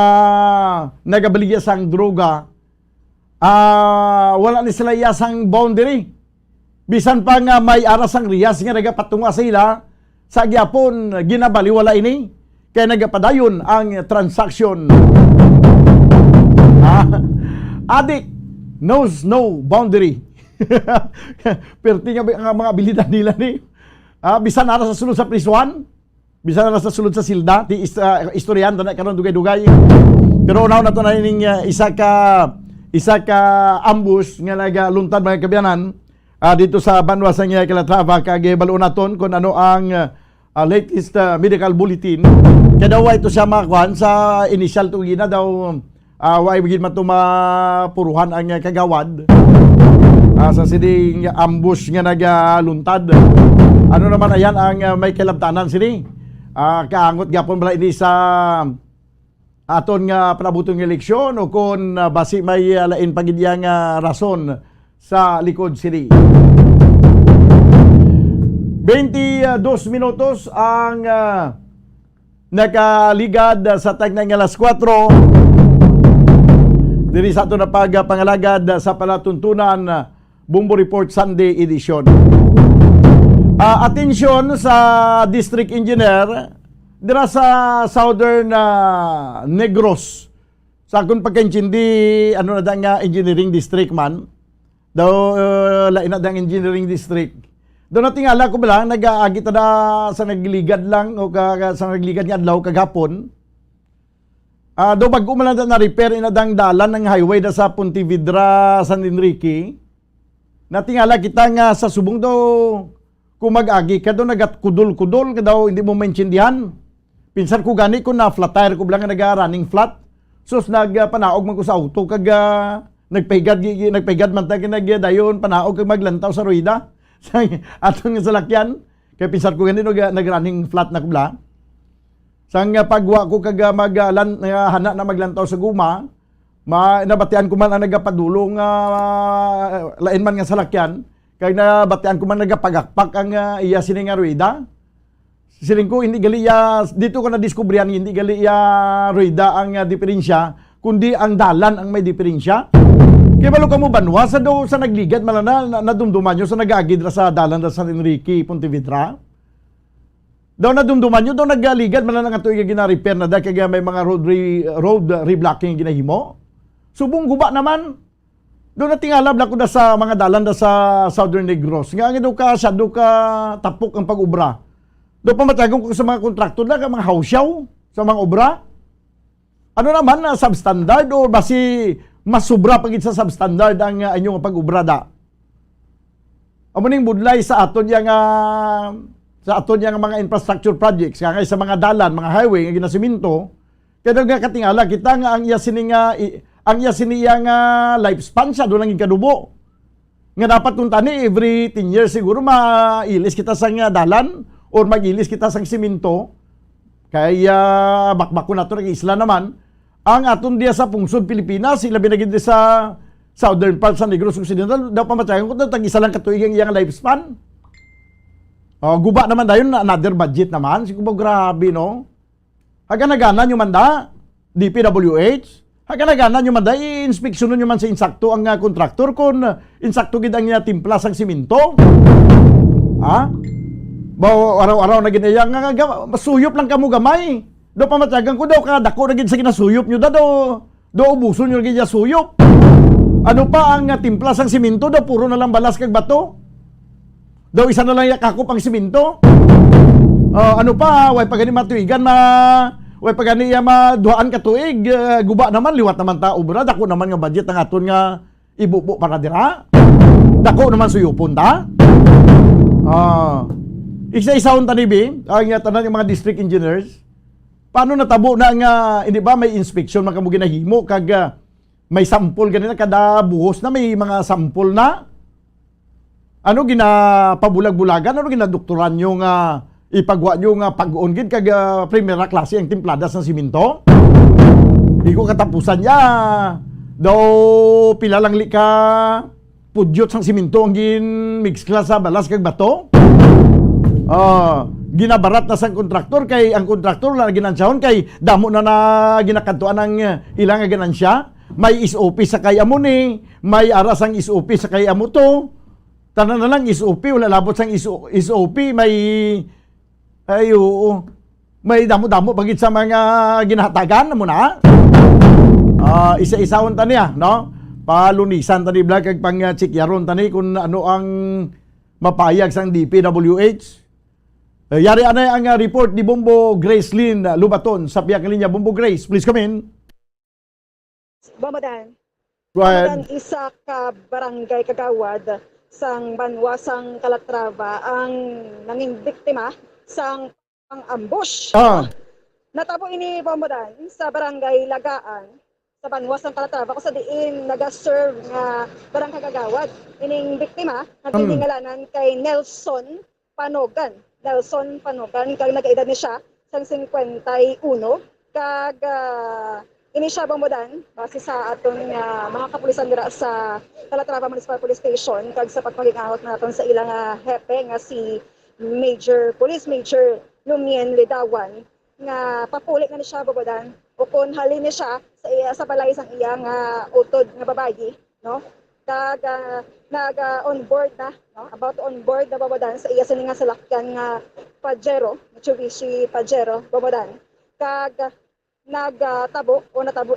nagabaligya sang droga wala ni sila yasang boundary. Bisan pa nga may aras ang riyas nga nagapatunga sila sa gyapon ginabaliwala ini kaya nagapadayon ang transaction. Adik knows no boundary. Perti nga mga abilidad nila ni bisan ara sa sulod sa prisuan, bisan ara sa sulod sa silda, ti istoryan na karon dugay-dugay. Pero unaw na to na ning isa ka ambush nga nagaluntad mga kabyanan dito sa Banwa sa Calatrava kag baluon naton kung ano ang latest medical bulletin. Kaya daw ito siya makakuan sa initial tugina daw way bigid matumapuruhan ang kagawad sa siding ambush nga nagaluntad. Ano naman ayan ang may kalabtanan sini. Kaangot gapon bala ini sa aton nga panabutong eleksyon o kung basi may lain pagidyang rason sa likod sini. 22 minutos ang nakaligad sa tagnang alas 4 diri sa ato na pagpangalagad sa palatuntunan Bombo Report Sunday edition. Atensyon sa District Engineer dira sa Southern Negros. Sa akong pagkaintindi ano na nga engineering district man. Daw lain na dang engineering district. Doon natingala ko bala nag-aagi tada sa nagligad lang o sa nagligad nga adlaw kagapon. Do bago man na repair inadang dalan ng highway da sa Pontevedra San Enrique. Natingala kita nga sa subong daw kung mag-agi ka daw nagat-kudol-kudol ka daw hindi mo maintindihan. Pinsan ko gani ko na flat tire ko lang nga naga-running flat. Sus nagpanaog man ko sa auto kag nagpahigad man tag nagdayon panaog kag maglantaw sa rueda. Atong salakyan kay pinsan ko gani nag-running flat na kubla. Sang pagwa ko kag hana na maglantaw sa guma, nabatian ko man ang nagapadulong lain man nga salakyan, kay nabatian ko man nagapagakpak ang iya sini nga rueda. Siling ko hindi gali dito ko na diskubrihan hindi gali rueda ang diferensya, kundi ang dalan ang may diferensya. Kaya balo ka mo Banwa sa nagligad man na nadumduman nyo sa nag-agid sa dalan sa San Enrique, Pontevedra. Daw nadumduman nyo, daw nagaligad man lang ito yung gina-repair na dahil kaya may mga road reblocking ginahimo. Subong guba naman. Doon natingalab lang ko na sa mga dalan da sa Southern Negros. Nga daw ka tapok ang pag-ubra. Doon pamatagong ko sa mga kontraktor na, mga hausyaw sa mga obra. Ano naman, substandard o basi mas sobra pagit sa substandard ang inyong pag-ubra da. Amuning budlay sa aton yung mga infrastructure projects, kaya sa mga dalan, mga highway, nga ginasiminto, kaya nga katingala, kita nga ang iya siniyang lifespan siya, doon ang ikadubo. Nga dapat kung tani, every 10 years siguro, mailis kita sa dalan, or mag-ilis kita sa siminto, kaya bakbako na ito, nag-isla naman, ang aton diya sa pungsod Pilipinas, sila binagid sa southern part sa Negros Occidental, daw pamatyagan ko, tag-isa lang katuig ang iyang lifespan. Guba naman dayon na another budget naman. Siguro grabe no. Haganagana nyo man da DPWH. Haganagana nyo man da i-inspeksyonon nyo man sa insakto ang kontraktor kung insakto gid ang timpla sang simento. Araw-araw na ginaya nga masuyop lang kamo gamay. Do pamatyagan ko daw kadako na gid sa ginasuyop nyo do ubuson nyo gid suyop. Ano pa ang timpla sang simento daw puro na lang balas kag bato. Daw isa na lang yakakop ang siminto. Ano pa, way pagani matuigan way pagani maduhaan ka tuig, guba naman liwat naman ta obra, dako naman nga budget ang aton nga ibubo para dira. Dako naman suyupon ta. Isa-isahon tanibi ang tanan ng mga district engineers. Paano natabo na nga, hindi ba may inspection man kamo ginahimo kag may sample ganina kada buhos na may mga sample na? Ano ginapabulag-bulagan? Ano ginadoktoran nyo nga ipagwa nyo nga pag-on gid kag primera klase ang timpladas ng simento? Di ko katapusan niya. Daw pila lang li ka pudyot sang simento ang mix class sa balas kag bato? Ginabarat na sang kontraktor kay ang kontraktor na ginansyahon kay damo na ginakadtuan ng ilang nga ganansya. May SOP sa kay amo ni, may aras ang SOP sa kay amo to. Tanan na lang SOP, wala labot sang SOP, may may damo-damo pagit sa mga ginahatagan mo na. Isa-isawon tani no? Palunisan tani bla kag pang-chikyaron tani kung ano ang mapayag sang DPWH. Yari anay ang report ni Bombo Grace Lynn Lubaton sa Piyak Linya. Bombo Grace, please come in. Bamadan. Go ahead. Bamadan, isa ka barangay kagawad sang Banwasang Calatrava ang nanging biktima sang pang-ambush. Natabo ini Bamadan sa barangay Lagaan sa Banwasang Calatrava kung sa diin nag-serve nga barangay kagawad. Ining biktima nagingalanan kay Nelson Panogan. Kag nag-edad ni siya sang 51 kag ini siya Bamadan base sa aton mga kapulisan dira sa Calatrava Municipal Police Station kag sa pagpangingawat naton sa ilang hepe nga si Police Major Lumien Lidawan nga papuli nga ni siya Bamadan ukon halin ni siya sa balay sang iyang utod nga babayi no kag nag-on-board na, no? About on-board na Bamadan sa iya sininga salakyan nga Pajero, Mitsubishi Pajero, Bamadan. Kag natabo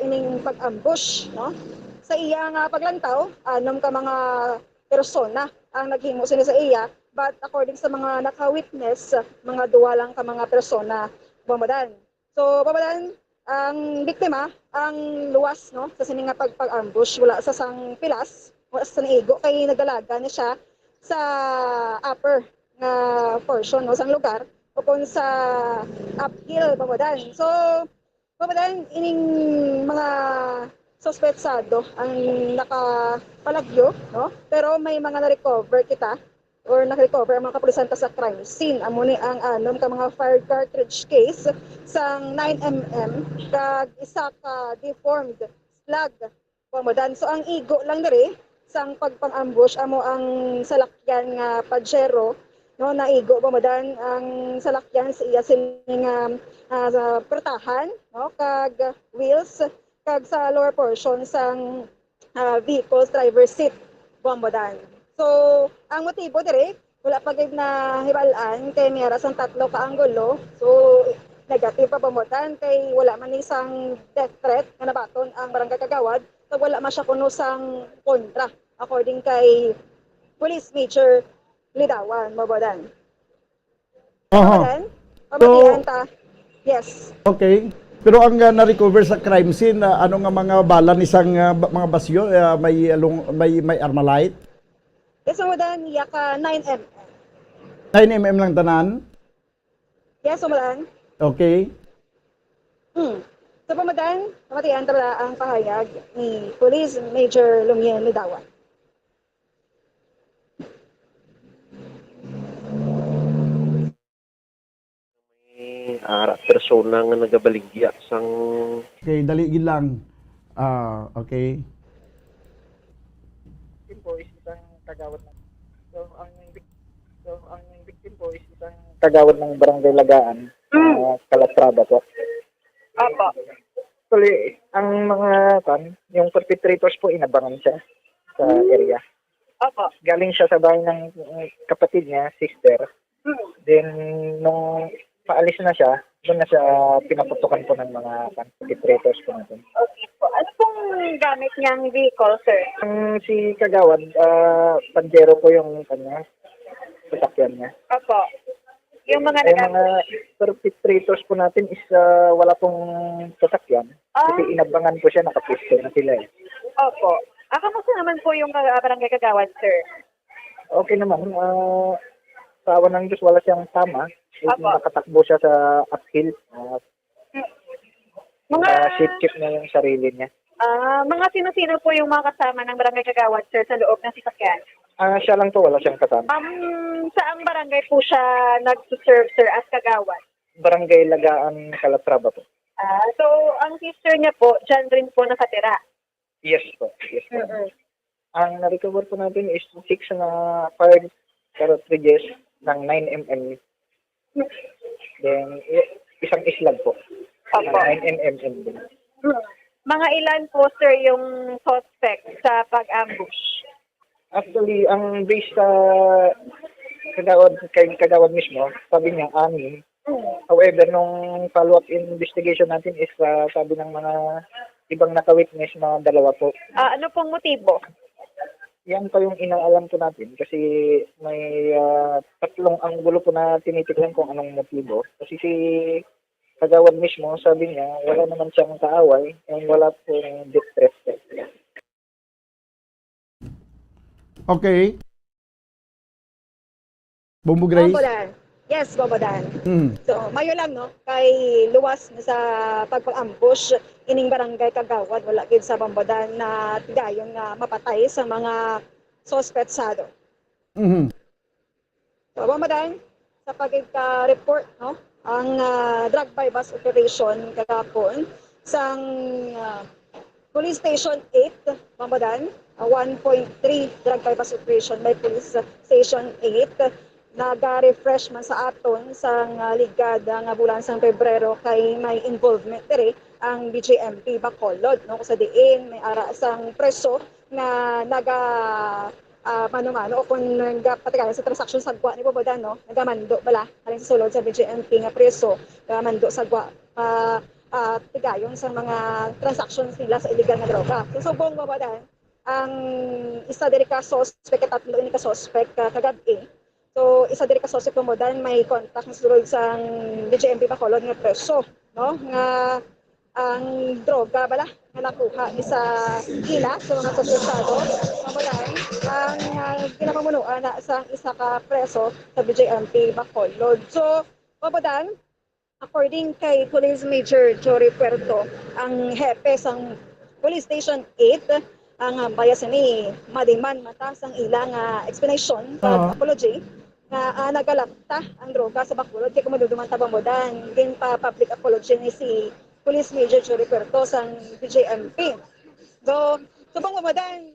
ining pag-ambush, no? Sa iya nga paglantaw, anom ka mga persona ang naghimo sila sa iya, but according sa mga naka-witness, mga duwa lang ka mga persona, Bamadan. So, Bamadan, ang biktima, ang luwas, no? Sa sininga pag-ambush, wala sa sang pilas, sa naigo kay nagalaga na siya sa upper nga portion no sang lugar o kung sa uphill Bamadan. So Bamadan ining mga suspetsado ang nakapalagyo no pero may mga na-recover kita or na-recover ang mga kapulisan sa crime scene. Amo ni ang anom ka mga fire cartridge case sang 9mm kag isa ka deformed slug Bamadan. So ang igo lang diri sang pagpang-ambush amo ang salakyan nga Pajero no naigo Bamadan ang salakyan sa iya sining pertahan no kag wheels kag sa lower portion sang vehicle's driver seat Bamadan. So ang motibo dire wala pa gid na hibalaan kay miyara sang tatlo ka anggulo. So negative pa Bamadan kay wala man isang death threat nga nabaton ang barangay kagawad. So wala man siya kuno sang kontra according kay Police Major Lidawan Bamadan. Bamadan ta. Yes. Okay. Pero ang na-recover sa crime scene, ano nga mga bala ni sang mga basyo, may Armalite? Yes, Bamadan, ka 9mm. 9mm lang tanan? Yes, Bamadan. Okay. So Bamadan, namatian tala ang pahayag ni Police Major Lumien Lidawan. Persona nga nagabaligya sang Okay, dali gid lang. Okay. Victim po is isang tagawad ng ang victim po is isang tagawad ng barangay Lagaan, Calatrava po. Apa. Actually, ang mga yung perpetrators po inabangan siya sa area. Apa. Galing siya sa bahay ng kapatid niya, sister. Then nung paalis na siya, doon na siya pinaputukan po ng mga perpetrators po natin. Okay po. Ano pong gamit niyang vehicle, sir? Si Kagawad, Pajero po yung kanya, sasakyan niya. Opo. Yung mga perpetrators po natin is wala pong sasakyan. Kasi inabangan po siya, nakapisto na sila eh. Opo. Kamusta naman po yung barangay Kagawad, sir? Okay naman. Sa awan ng Diyos, wala siyang tama. Nakatakbo siya sa uphill. Ship na yung sarili niya. Mga sino-sino po yung mga kasama ng barangay kagawad, sir, sa loob ng sasakyan? Siya lang po, wala siyang kasama. Saang barangay po siya nag-serve, sir, as kagawad? Barangay Lagaan, Calatrava po. So, ang sister niya po, dyan rin po nakatira? Yes po. Yes po. Ang na-recover po natin is 6 na fired cartridges ng 9mm. Then, isang islag po. Opo. 9mm din. Mga ilan po, sir, yung suspect sa pag-ambush? Actually, ang base sa kagawad mismo, sabi niya 6. However, nung follow-up investigation natin is sabi ng mga ibang naka-witness na 2 po. Ano pong motibo? Yan pa yung inaalam po natin kasi may 3 anggulo po na tinitignan kung anong motibo. Kasi si kagawad mismo, sabi niya, wala naman siyang kaaway and wala pong distress. Okay. Bombo Grace. Bobodan. Yes, Bobodan. Mm. So, mayo lang, no? Kay luwas na sa pagpag-ambush, ining barangay kagawad, wala gid sa Bobodan na tigayon nga mapatay sa mga sospetsado. Mhm. So, Bobodan, sa pagka-report, no? Ang drug by bus operation kagapon sang Police Station 8, Bobodan, 1.3 drug by bus operation by Police Station 8. Naga-refresh man sa aton sang ligada nga bulan sang Pebrero kay may involvement diri ang BJMP Bacolod, no, sa diin may ara sang preso nga naga mano-mano o kung nagpatigayan sa transaction sa gwa ni Bobodan, no, nagamando bala alin sa sulod sa BJMP nga preso nagamando sa gwa tigayon sa mga transactions nila sa illegal nga droga. So subong Bobodan ang isa diri ka suspect, 3 ini ka suspect kagabi. So, isa diri ka suspect mo dan may contact na sulod sa BJMP Bacolod nga preso, no? Nga ang droga bala nga nakuha ni sa ila sa mga suspetsado. Mamulan ang ginapamunuan na sa isa ka preso sa BJMP Bacolod. So, mabudan according kay Police Major Jory Puerto, ang hepe sang Police Station 8, ang bias ni madiman mata sang ilang explanation sa apology nga nagalapta ang droga sa Bacolod kay kumaduduman tabang modan din pa public apology ni si Police Major Jory Puerto sang BJMP. So subong modan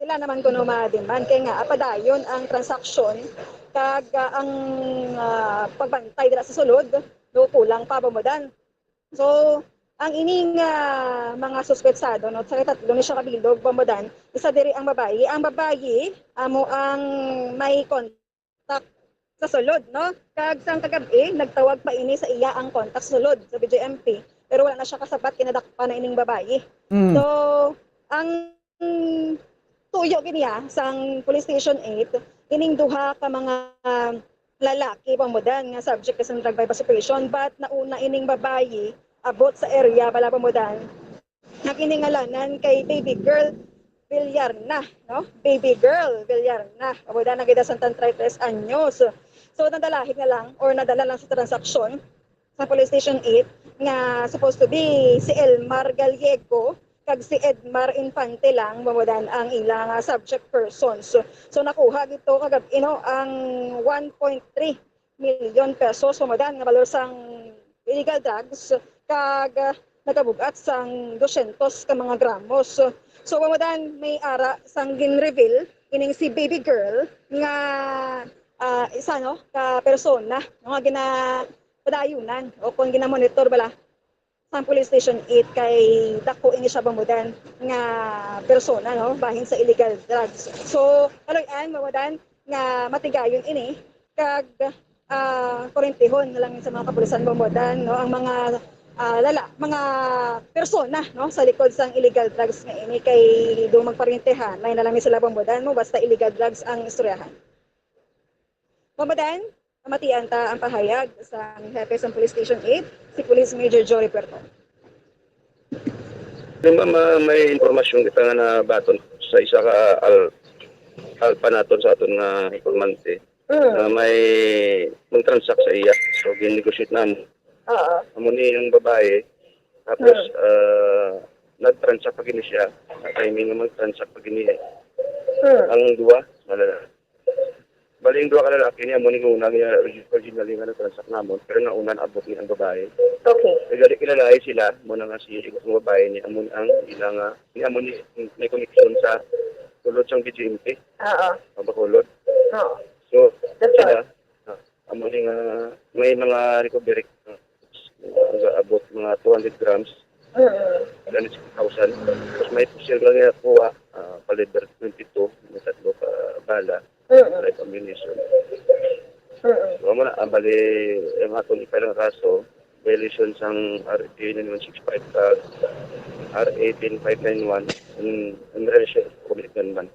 sila naman kuno madiman kay nga apadayon ang transaksyon kag ang pagbantay dira sa sulod do kulang pa modan. So ang ining mga suspetsado, no, sa 3 ni siya kabilog Bobodan, isa diri ang babayi. Ang babayi amo ang may contact sa sulod, no? Kag sang kagabi nagtawag pa ini sa iya ang contact sulod sa BJMP, pero wala na siya kasabat kinadakpan na ining babayi. So ang tuyo giniya sang Police Station 8 ining duha ka mga lalaki Bobodan nga subject sa drug by bus operation, but nauna ining babayi abot sa area bala Bobodan nakiningalanan kay baby girl Villarna, no? Baby girl Villarna Bobodan nagida sa 33 anyos. So nadalahig na lang or nadala lang sa transaksyon sa Police Station 8 nga supposed to be si Elmar Gallego kag si Edmar Infante lang Bobodan ang ilang subject persons. So nakuha dito kagabi, no, ang 1.3 million pesos Bobodan nga balor sang illegal drugs kag nagabugat sang 200 ka mga gramos. So Bobodan may ara sang gin-reveal ining si baby girl nga isa, no, ka persona nga ginapadayunan o kung ginamonitor bala sa Police Station 8 kay dako ini siya Bobodan nga persona, no, bahin sa illegal drugs. So kaloy-an Bobodan nga matigayon ini kag korentihon na lang sa mga kapulisan Bobodan, no, ang mga mga persona, no, sa likod sang illegal drugs nga ini kay do magparintehan may na lang sila Bobodan mo basta illegal drugs ang istoryahan. Bobodan, matian ta ang pahayag sa hepe sa Police Station 8 si Police Major Jory Puerto. May informasyon kita nga na baton sa isa ka alpa naton sa aton nga informante. May mag-transact sa iya. So, gin-negotiate namin. Amo ni yung babae, Tapos, nag-transact pa gini siya. Sa timing na mag-transact pa gini. Ang duwa, malala. Bali yung duwa ka lalaki niya, muna yung unang niya originally nga nag-transact namon, pero nauna na abot niya ang babae. Okay. Kaya kilalahi sila, muna nga si ang babae niya, amon ang ilang, amon ni may connection sa kulod siyang BGMP. Oo. Ang bakulod. Oo. So, That's sila, amon nga, may mga recovery, abot mga 200 grams. 1,000. Tapos may pusil lang nga kuha, paliber 22, may tatlo pa bala. Like ammunition. So, muna, bali, yung atong ipalang kaso, violation sang RA 9165 RA 10591 in relation to public gunman.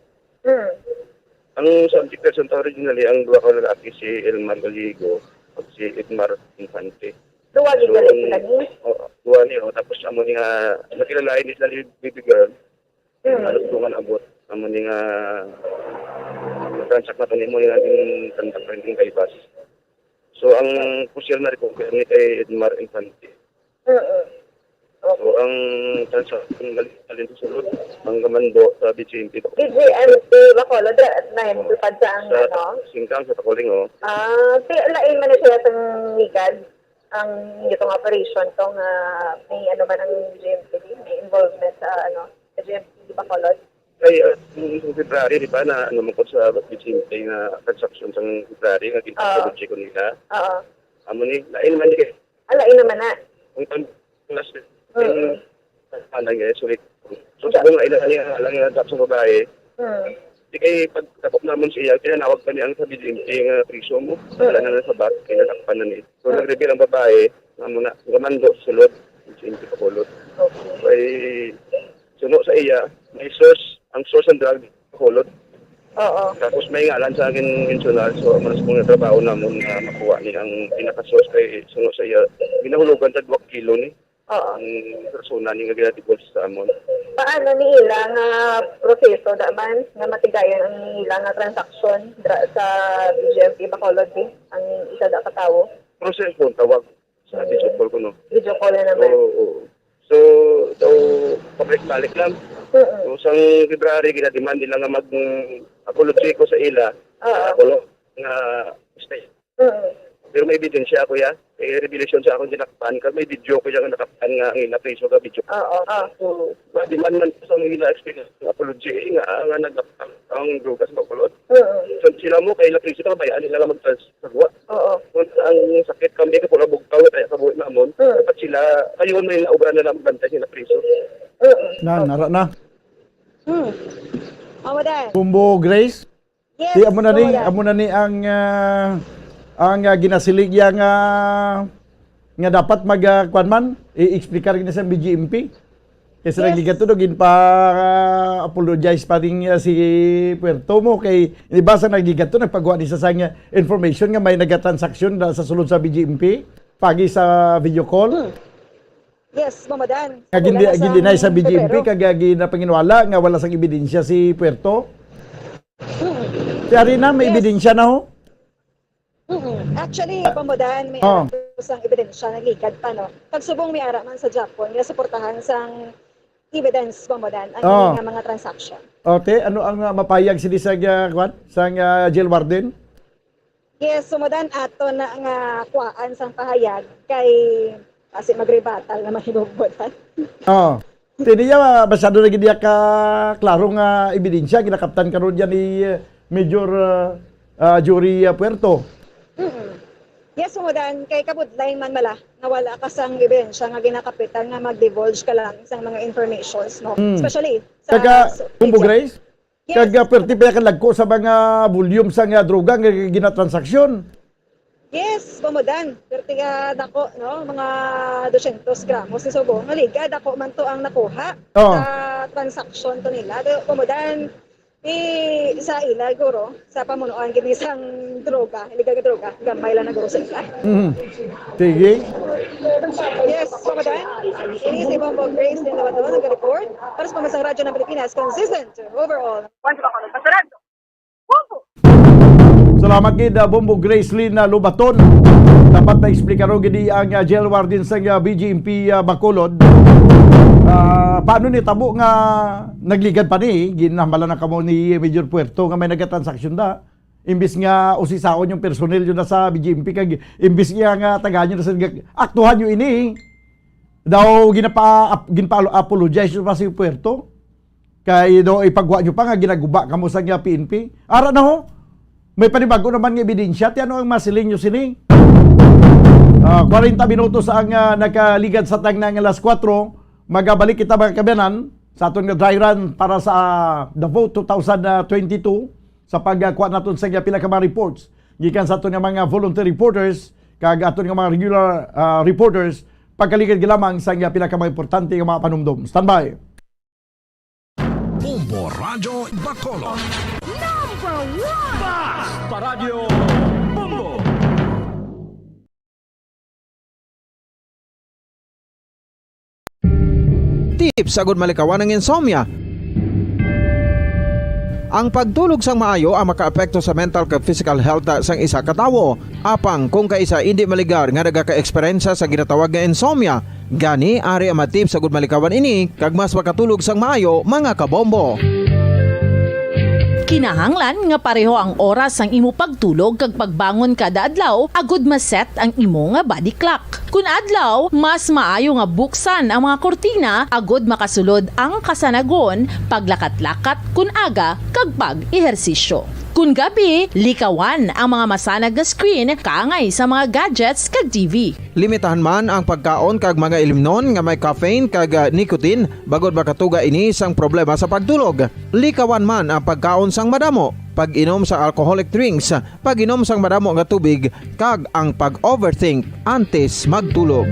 Ang subject person to originally, ang dua ka lalaki, si Elmar Galigo at si Edmar Infante. Duwa So, sila ni? duwa niyo, tapos amo ni nga, nakilalain ni sila ni baby girl, halos tungan abot, amo ni nga, transact na ito mo yung ating tanda printing kay Bas. So, ang pusil na recover ni kay Edmar Infante. So, ang transact ng alin sa sulod, ang gamando sa BGMP. BGMP, Bacolod, na yun, tupad sa ang ano? Singkang sa Takuling, oh. Lain man na siya sa ligad, ang itong operation, tong may ano man ang BGMP, may involvement sa ano, BGMP, Bacolod. Ay, yung February, di ba, na ano mo sa BGMP na transaction sa February, nga ginapology ko nila. Oo. Amo ni, lain man di kay. Lain naman na. Ang last ano nga, sulit. So, sabi nga, ilan nga tapos sa babae, di kay pagtapok naman siya, tinanawag pa niya ang sa BGMP nga priso mo. Wala na sa bat, kaya natakpan na niya. So, nag-reveal ang babae, muna, gamando, sulod, BGMP Bacolod. Ay, suno sa iya, may source, ang source ng drug, Bacolod. Oo. Tapos may ngalan sa akin mensual, so manas kong trabaho namon na makuha ni ang pinaka-source kay suno sa iya. Ginahulugan sa 2 kilo ni. Oo. Ang persona ni nga ginatibol sa amon. Paano ni ilang proseso daman nga matigayon ang ilang transaction sa BGMP Bacolod ang isa da katawo? Process po, tawag sa video call ko, no? Video call na naman. Oo. So, pabalik-balik lang. So, sa February, ginademand nila nga mag-apology ko sa ila. Apolo nga stay. Pero may ebidensya ako ya. May revelation sa akong dinakpan. May video ko yung nakapaan nga ang ila preso ka video. So, demand man sa ila experience ng apology nga nagdakpan ang drugas makulot. So, sila mo kay ila preso ka, bayaan nila nga mag-transagwa. Kung ang sakit kami ka pula bugtaw kaya kabuhi namon, dapat sila, kayon may naubra na lang bantay sila preso. Nara na. Amo dan. Bumbo Grace. Yes. Di amo na ni ang ginasilig nga dapat kuan man i-explicar gina sa BGMP. Kasi nagligato dogin pa apologize pa rin si Puerto mo kay ibasa nagligato nagpagawa ni sa sang information nga may nagatransaksyon sa sulod sa BGMP pagi sa video call. Yes, Mamadan. Gindi na sa BGMP kag ginapanginwala nga wala sang ebidensya si Puerto. Kaya na may ebidensya na ho. Actually, Mamadan, may sang ebidensya na ligad pa, no? Pagsubong may ara man sa Japon, nga suportahan sang evidence, Mamadan, ang mga transaction. Okay, ano ang mapayag sila sa jail warden? Yes, Mamadan, ato na nga kuhaan sang pahayag kay kasi magrebatal na mahinubutan. Tiniya, masyado na giniya ka klaro nga ebidensya, ginakaptan ka ron dyan ni Major Jury Puerto. Yes, Mamadan, kay kabudlay man mala, nawala ka sang ebidensya nga ginakapitan nga mag-divulge ka lang sa mga informations, no? Especially sa... Bumbo Grace? Yes. Kaga perti pa ka lagko sa mga volume sa nga droga nga ginatransaksyon. Yes, Mamadan, perti ka dako, no? Mga 200 gramos si Subo. Ngaliga, dako man to ang nakuha sa transaction to nila. Mamadan, sa ila, guro, sa pamunuan, ginisang droga, iligal ka droga, gamay lang na guro sa ila. Sige. Yes, Mamadan, ini si Bombo Grace din naman doon, nag-report. Para sa Pamansang Radyo ng Pilipinas, consistent overall. So, Salamat gid Bombo Gracelyn Lubaton. Dapat na explica ro gid ang jail warden sa BGMP Bacolod. Paano ni tabo nga nagligad pa ni ginahambala na kamo ni Major Puerto nga may nagatransaksyon da. Imbis nga usisaon yung personnel yun na sa BGMP kag imbis nga tagaan nyo na sa aktuhan nyo ini. Daw ginapa-apologize nyo pa si Puerto. Kaya daw ipagwa nyo pa nga ginaguba kamo sa PNP. Ara na ho. May panibago naman nga ebidensya. Ano ang masiling nyo sini? 40 minutos ang nakaligad sa tang ng alas 4. Magabalik kita mga kabanan sa aton nga dry run para sa Davao 2022 sa pagkuha naton sa pila ka mga reports. Gikan sa aton nga mga volunteer reporters kag aton nga mga regular reporters pagkaligad lamang sa pila ka mga importante nga mga panumdum. Standby. Bombo Radio Bacolod. Number 1! Basta Radio Bombo! Tips sagud malikawan ng insomnia. Ang pagtulog sang maayo ang makaapekto sa mental kag physical health sang isa ka tawo. Apang kung kaisa hindi maligar nga nagaka-eksperyensya sa ginatawag nga insomnia, gani ari ang matip sagud malikawan ini kag mas makatulog sang maayo mga kabombo. Kinahanglan nga pareho ang oras ang imo pagtulog kag pagbangon kada adlaw agud maset ang imo nga body clock. Kun adlaw, mas maayo nga buksan ang mga kortina agud makasulod ang kasanagon, paglakat-lakat kun aga kag pag-ehersisyo. Kun gabi, likawan ang mga masanag nga screen kaangay sa mga gadgets kag TV. Limitahan man ang pagkaon kag mga ilimnon nga may caffeine kag nicotine bagod makatuga ini sang problema sa pagtulog. Likawan man ang pagkaon sang madamo, pag-inom sa alcoholic drinks, pag-inom sang madamo nga tubig kag ang pag-overthink antes magtulog.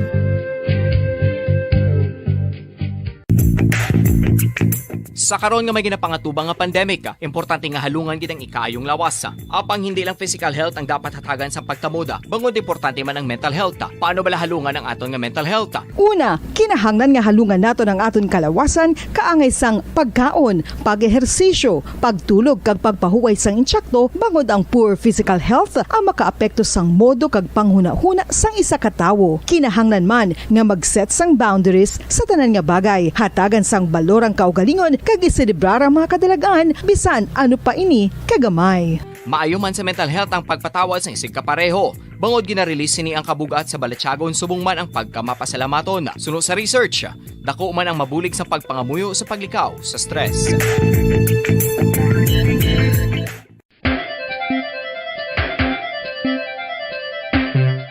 Sa karon nga may ginapangatubang nga pandemic, importante nga halungan gid ang ikaayong lawas. Apang hindi lang physical health ang dapat hatagan sa pagtamuda, bangod importante man ang mental health. Paano bala halungan ang aton nga mental health? Una, kinahanglan nga halungan nato ang aton kalawasan kaangay sang pagkaon, pag-ehersisyo, pagtulog kag pagpahuway sang insyakto bangod ang poor physical health ang makaapekto sang modo kag panghuna-huna sang isa ka tawo. Kinahanglan man nga mag-set sang boundaries sa tanan nga bagay, hatagan sang balorang kaugalingon kag iselebrar ang mga kadalagaan bisan ano pa ini kagamay. Maayo man sa mental health ang pagpatawad sa isig kapareho. Bangod gina-release ni ang kabugat sa Balatsyagon subong man ang pagkamapasalamaton. Sunod sa research, dako man ang mabulig sa pagpangamuyo sa paglikaw sa stress.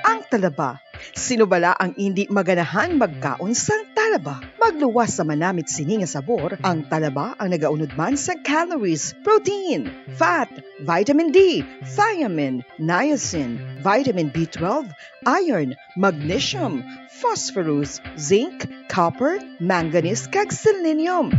Ang talaba. Sino bala ang hindi maganahan magkaon sang talaba? Magluwas sa manamit sini nga sabor, ang talaba ang nagaunod man sa calories, protein, fat, vitamin D, thiamine, niacin, vitamin B12, iron, magnesium, phosphorus, zinc, copper, manganese kag selenium.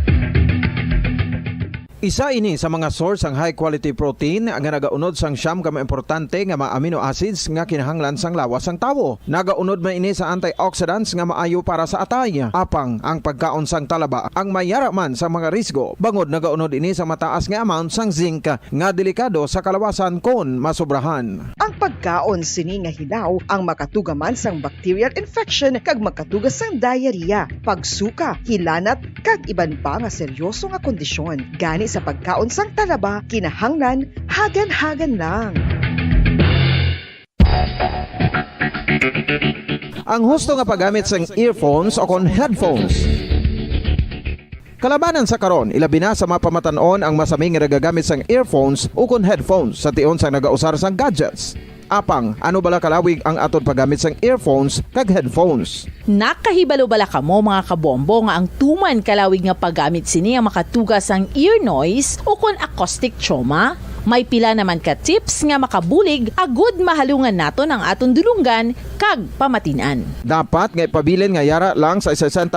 Isa ini sa mga source ang high quality protein nga nagaunod sang siyam ka importante nga mga amino acids nga kinahanglan sang lawas sang tawo. Nagaunod man ini sa antioxidants nga maayo para sa atay. Apang ang pagkaon sang talaba ang mayara man sa mga risgo. Bangod nagaunod ini sa mataas nga amount sang zinc nga delikado sa kalawasan kon masobrahan. Ang pagkaon sini nga hilaw ang makatugaman sang bacterial infection kag makatugas sang diarrhea, pagsuka, hilanat kag iban pa nga seryoso nga kondisyon. Gani sa pagkaon sang talaba, kinahanglan hagan-hagan lang. Ang husto nga paggamit sang earphones o kon headphones. Kalabanan sa karon, ilabi na sa mapamatanon ang masaming nga nagagamit sang earphones o kon headphones sa tion sang nagausar sang gadgets. Apang, ano bala kalawig ang aton paggamit sang earphones kag headphones? Nakahibalo bala kamo mga kabombo nga ang tuman kalawig nga paggamit sini ang makatugas ang ear noise o kon acoustic trauma? May pila naman ka tips nga makabulig agud mahalungan naton ang aton dulunggan kag pamatinan. Dapat nga ipabilin nga yara lang sa 60%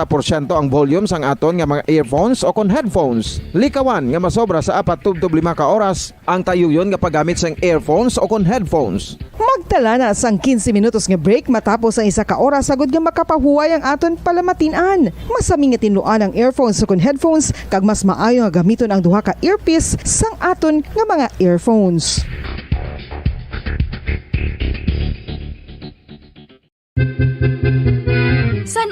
ang volume sang aton nga mga earphones o kon headphones. Likawan nga masobra sa 4 to 5 ka oras ang tayuyon nga paggamit sang earphones o kon headphones. Magtala na sang 15 minutos nga break matapos ang 1 ka oras sagud nga makapahuway ang aton palamatinan. Masami nga tinluan ang earphones o kon headphones kag mas maayo nga gamiton ang duha ka earpiece sang aton nga mga earphones.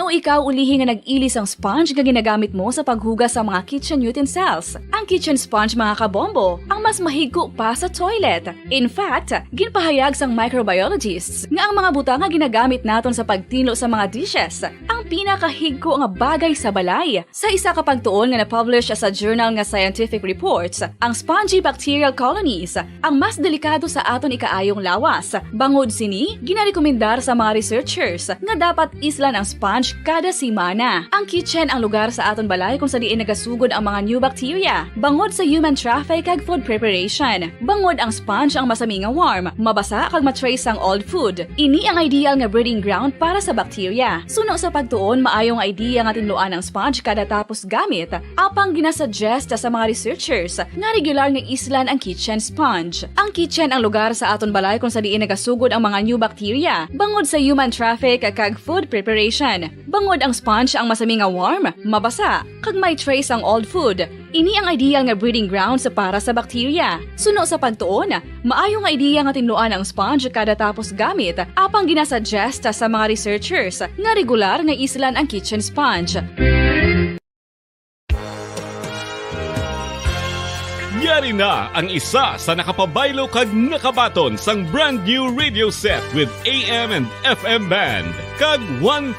Mao ikaw ulihi nga nag-ilis ang sponge nga ginagamit mo sa paghugas sa mga kitchen utensils. Ang kitchen sponge mga kabombo, ang mas mahigko pa sa toilet. In fact, ginpahayag sang microbiologists nga ang mga butang nga ginagamit naton sa pagtilo sa mga dishes ang pinakahigko nga bagay sa balay. Sa isa ka pagtuon nga na-publish sa journal nga Scientific Reports, ang spongy bacterial colonies ang mas delikado sa aton ikaayong lawas. Bangod sini, ginarekomendar sa mga researchers nga dapat islan ang sponge kada semana. Ang kitchen ang lugar sa aton balay kung sa diin nagasugod ang mga new bacteria. Bangod sa human traffic kag food preparation. Bangod ang sponge ang masami nga warm, mabasa kag matrace ang old food. Ini ang ideal nga breeding ground para sa bacteria. Suno sa pagtuon, maayong idea nga tinluan ang sponge kada tapos gamit. Apang ginasuggest sa mga researchers nga regular nga islan ang kitchen sponge. Ang kitchen ang lugar sa aton balay kung sa diin nagasugod ang mga new bacteria. Bangod sa human traffic kag food preparation. Bangod ang sponge ang masami nga warm, mabasa, kag may trace ang old food. Ini ang ideal nga breeding ground sa para sa bacteria. Suno sa pagtuon, maayong idea nga tinluan ang sponge kada tapos gamit. Apang ginasuggest sa mga researchers nga regular nga islan ang kitchen sponge. Yari na ang isa sa nakapabaylo kag nakabaton sang brand new radio set with AM and FM band kag 1,000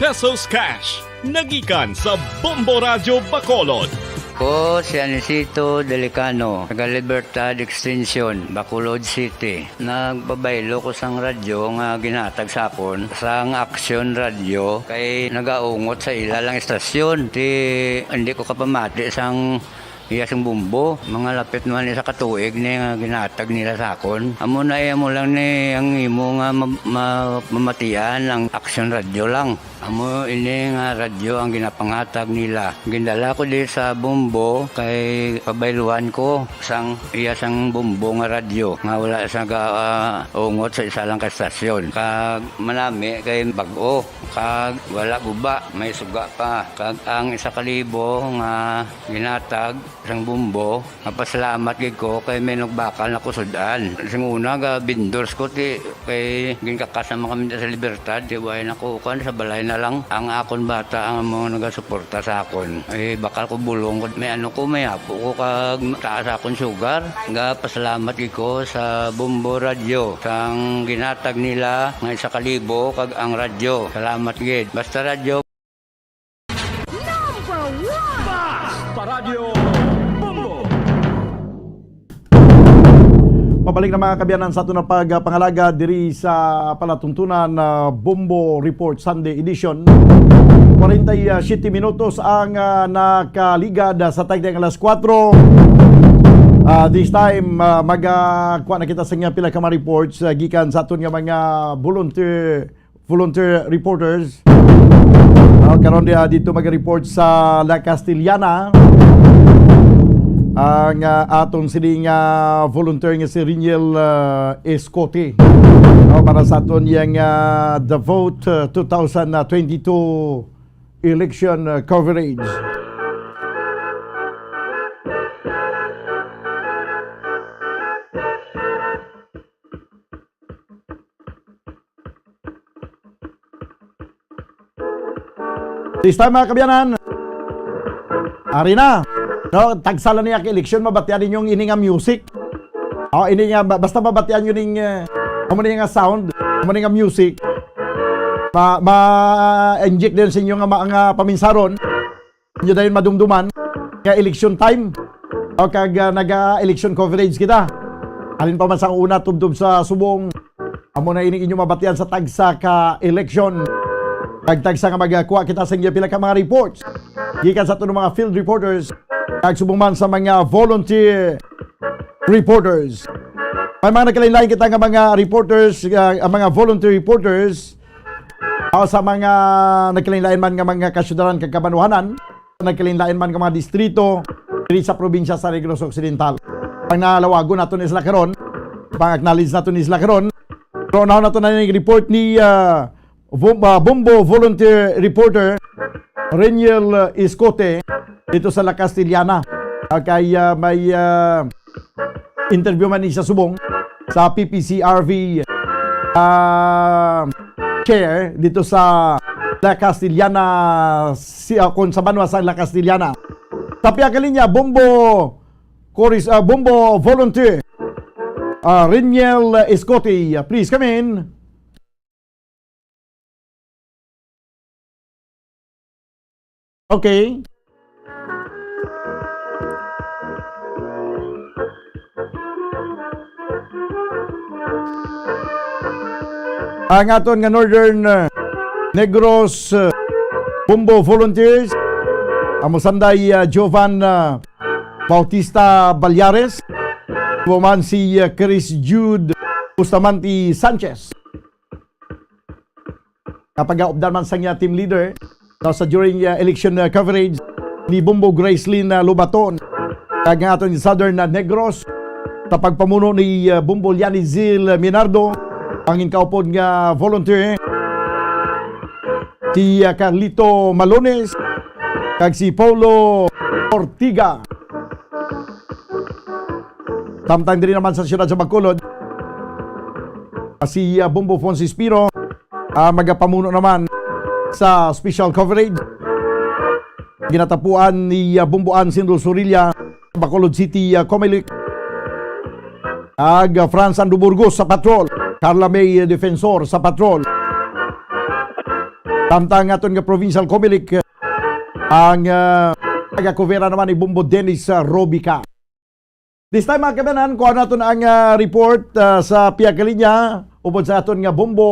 pesos cash. Nagikan sa Bombo Radio Bacolod. Ko si Anisito Delicano, taga Libertad Extension, Bacolod City. Nagbabaylo ko sang radyo nga ginatag sapon sang Action Radio kay nagaungot sa ilalang estasyon. Hindi ko kapamati sang iyasang bumbo, mga lapit naman sa katuig ni nga ginatag nila sa akon. Amo na mo lang ni ang imo nga mamatian ang Action Radio lang. Amo ini nga radyo ang ginapangatag nila. Gindala ko di sa bumbo kay pabayluan ko sang iyasang bumbo nga radyo nga wala sa ungot sa isa lang ka stasyon. Kag manami kay bag-o, kag wala guba, may suga pa. Kag ang 1,000 nga ginatag sang bumbo, mapasalamat gid ko kay may nagbakal na kusudan. Sing una ga vendors ko ti kay ginkakasama kami sa Libertad, di way nakukan sa balay na lang ang akon bata ang mga nagasuporta sa akon. Bakal ko bulong may may apo ko kag taas akon sugar. Ga pasalamat gid ko sa Bombo Radio sang ginatag nila nga 1,000 kag ang radyo. Salamat gid. Basta Radio. Basta Radio Bombo. Pabalik na mga kabiyanan sa ito na pagpangalaga diri sa palatuntunan na Bombo Report Sunday Edition. 47 minutos ang nakaligad sa tagdang alas 4. This time, magkuha na kita sa nga pila ka mga reports gikan sa aton nga mga volunteer reporters. Karon dito mag-report sa La Castillana. Ang aton sining volunteer nga si Riniel Escote para sa aton yang The Vote 2022 election coverage. This time mga kabiyanan, ari na. No, tagsala niya ka eleksyon, mabatian din yung ininga music. Ini nga, basta mabatian yun yung nga sound, nga music. Ma-inject din sa inyo nga mga paminsaron. Inyo dahil madumduman, kaya election time. O kag naga-election coverage kita. Alin pa man sa una, tubdub sa subong. Amo na ining inyo mabatian sa tagsa ka election. Tagsa nga magkuha kita sa inyo pila ka mga reports. Gikan sa ito ng mga field reporters. Kagsubong man sa mga volunteer reporters. May mga nagkalain-lain kita nga mga reporters, ang mga volunteer reporters, o sa mga nagkalain-lain man nga mga kasyudaran kag kabanuhanan, nagkalain-lain man nga mga distrito diri sa probinsya sa Negros Occidental. Pang nalawago nato ni sila karon, pang-acknowledge nato ni sila karon. Pero now nato na yung report ni Bombo volunteer reporter Reniel Escote dito sa La Castillana. Kay may interview man ni sa subong sa PPCRV chair dito sa La Castillana kung sa banwa sang La Castillana. Tapi kalinya Bombo Bombo volunteer Riniel Escote, please come in. Okay. Ang aton nga Northern Negros Bombo Volunteers, amo sanday Jovan Bautista Balyares, man si Chris Jude Bustamante Sanchez. Kapag updan man sa team leader sa during election coverage ni Bombo Gracelyn Lobaton, kag nga aton Southern Negros sa pagpamuno ni Bombo Lianizil Minardo, ang inkaupod nga volunteer si Carlito Malones kag si Paulo Ortiga. Samtang din naman sa siyudad sa Bacolod si Bombo Fonsi Spiro, magapamuno naman sa special coverage. Ginatapuan ni Bomboan Sindul Surilla Bacolod City Comelec, ag Franz Ando Burgos sa patrol, Carla May Defensor sa patrol. Samtang aton nga provincial Comelec, ang taga-covera naman ni Bombo Dennis Robica. This time mga kabanan, kuha natin ang report sa Piakalinya upod sa aton nga Bombo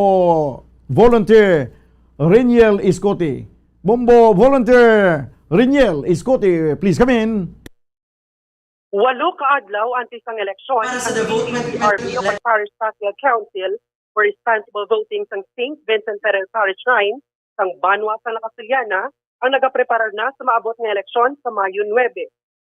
Volunteer Riniel Escote. Bombo Volunteer Riniel Escote, please come in. 8 kaadlaw antes ang eleksyon ang PPCRB o Parish Pastoral Council for Responsible Voting sang St. Vincent Ferrer Parish Shrine sang Banwa sa La Castillana ang nagapreparar na sa maabot nga eleksyon sa Mayo 9.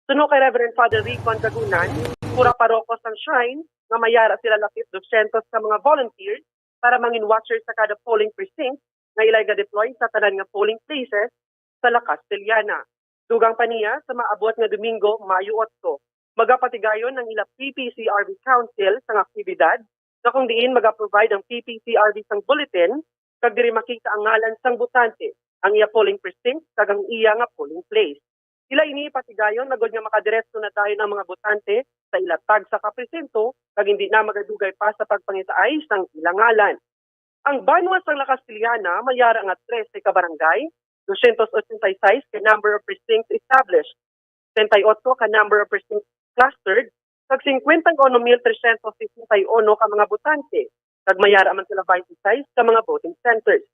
Suno kay Reverend Father Ricon Dagunan, pura paroko sang shrine, nga mayara sila lapit 200 ka mga volunteers para mangin watchers sa kada polling precinct nga ilay ga-deploy sa tanan nga polling places sa La Castillana. Dugang pa niya sa maabot nga Domingo, Mayo 8. Magapatigayon ng ila PPCRB Council sang aktibidad na kung diin magaprovide ang PPCRB sang bulletin kag diri makita ang ngalan sang butante, ang iya polling precinct kag ang iya nga polling place. Ila ini patigayon nagod nga makadiretso na tayo ng mga botante sa ila tag sa kapresinto kag hindi na magadugay pa sa pagpangitaay sang ilang ngalan. Ang Banwa sang La Castillana mayara nga 13 ka barangay, 286 ka number of precincts established, 38 ka number of precincts clustered, kag 51,361 ka mga botante, kag mayara man sila 26 ka mga voting centers.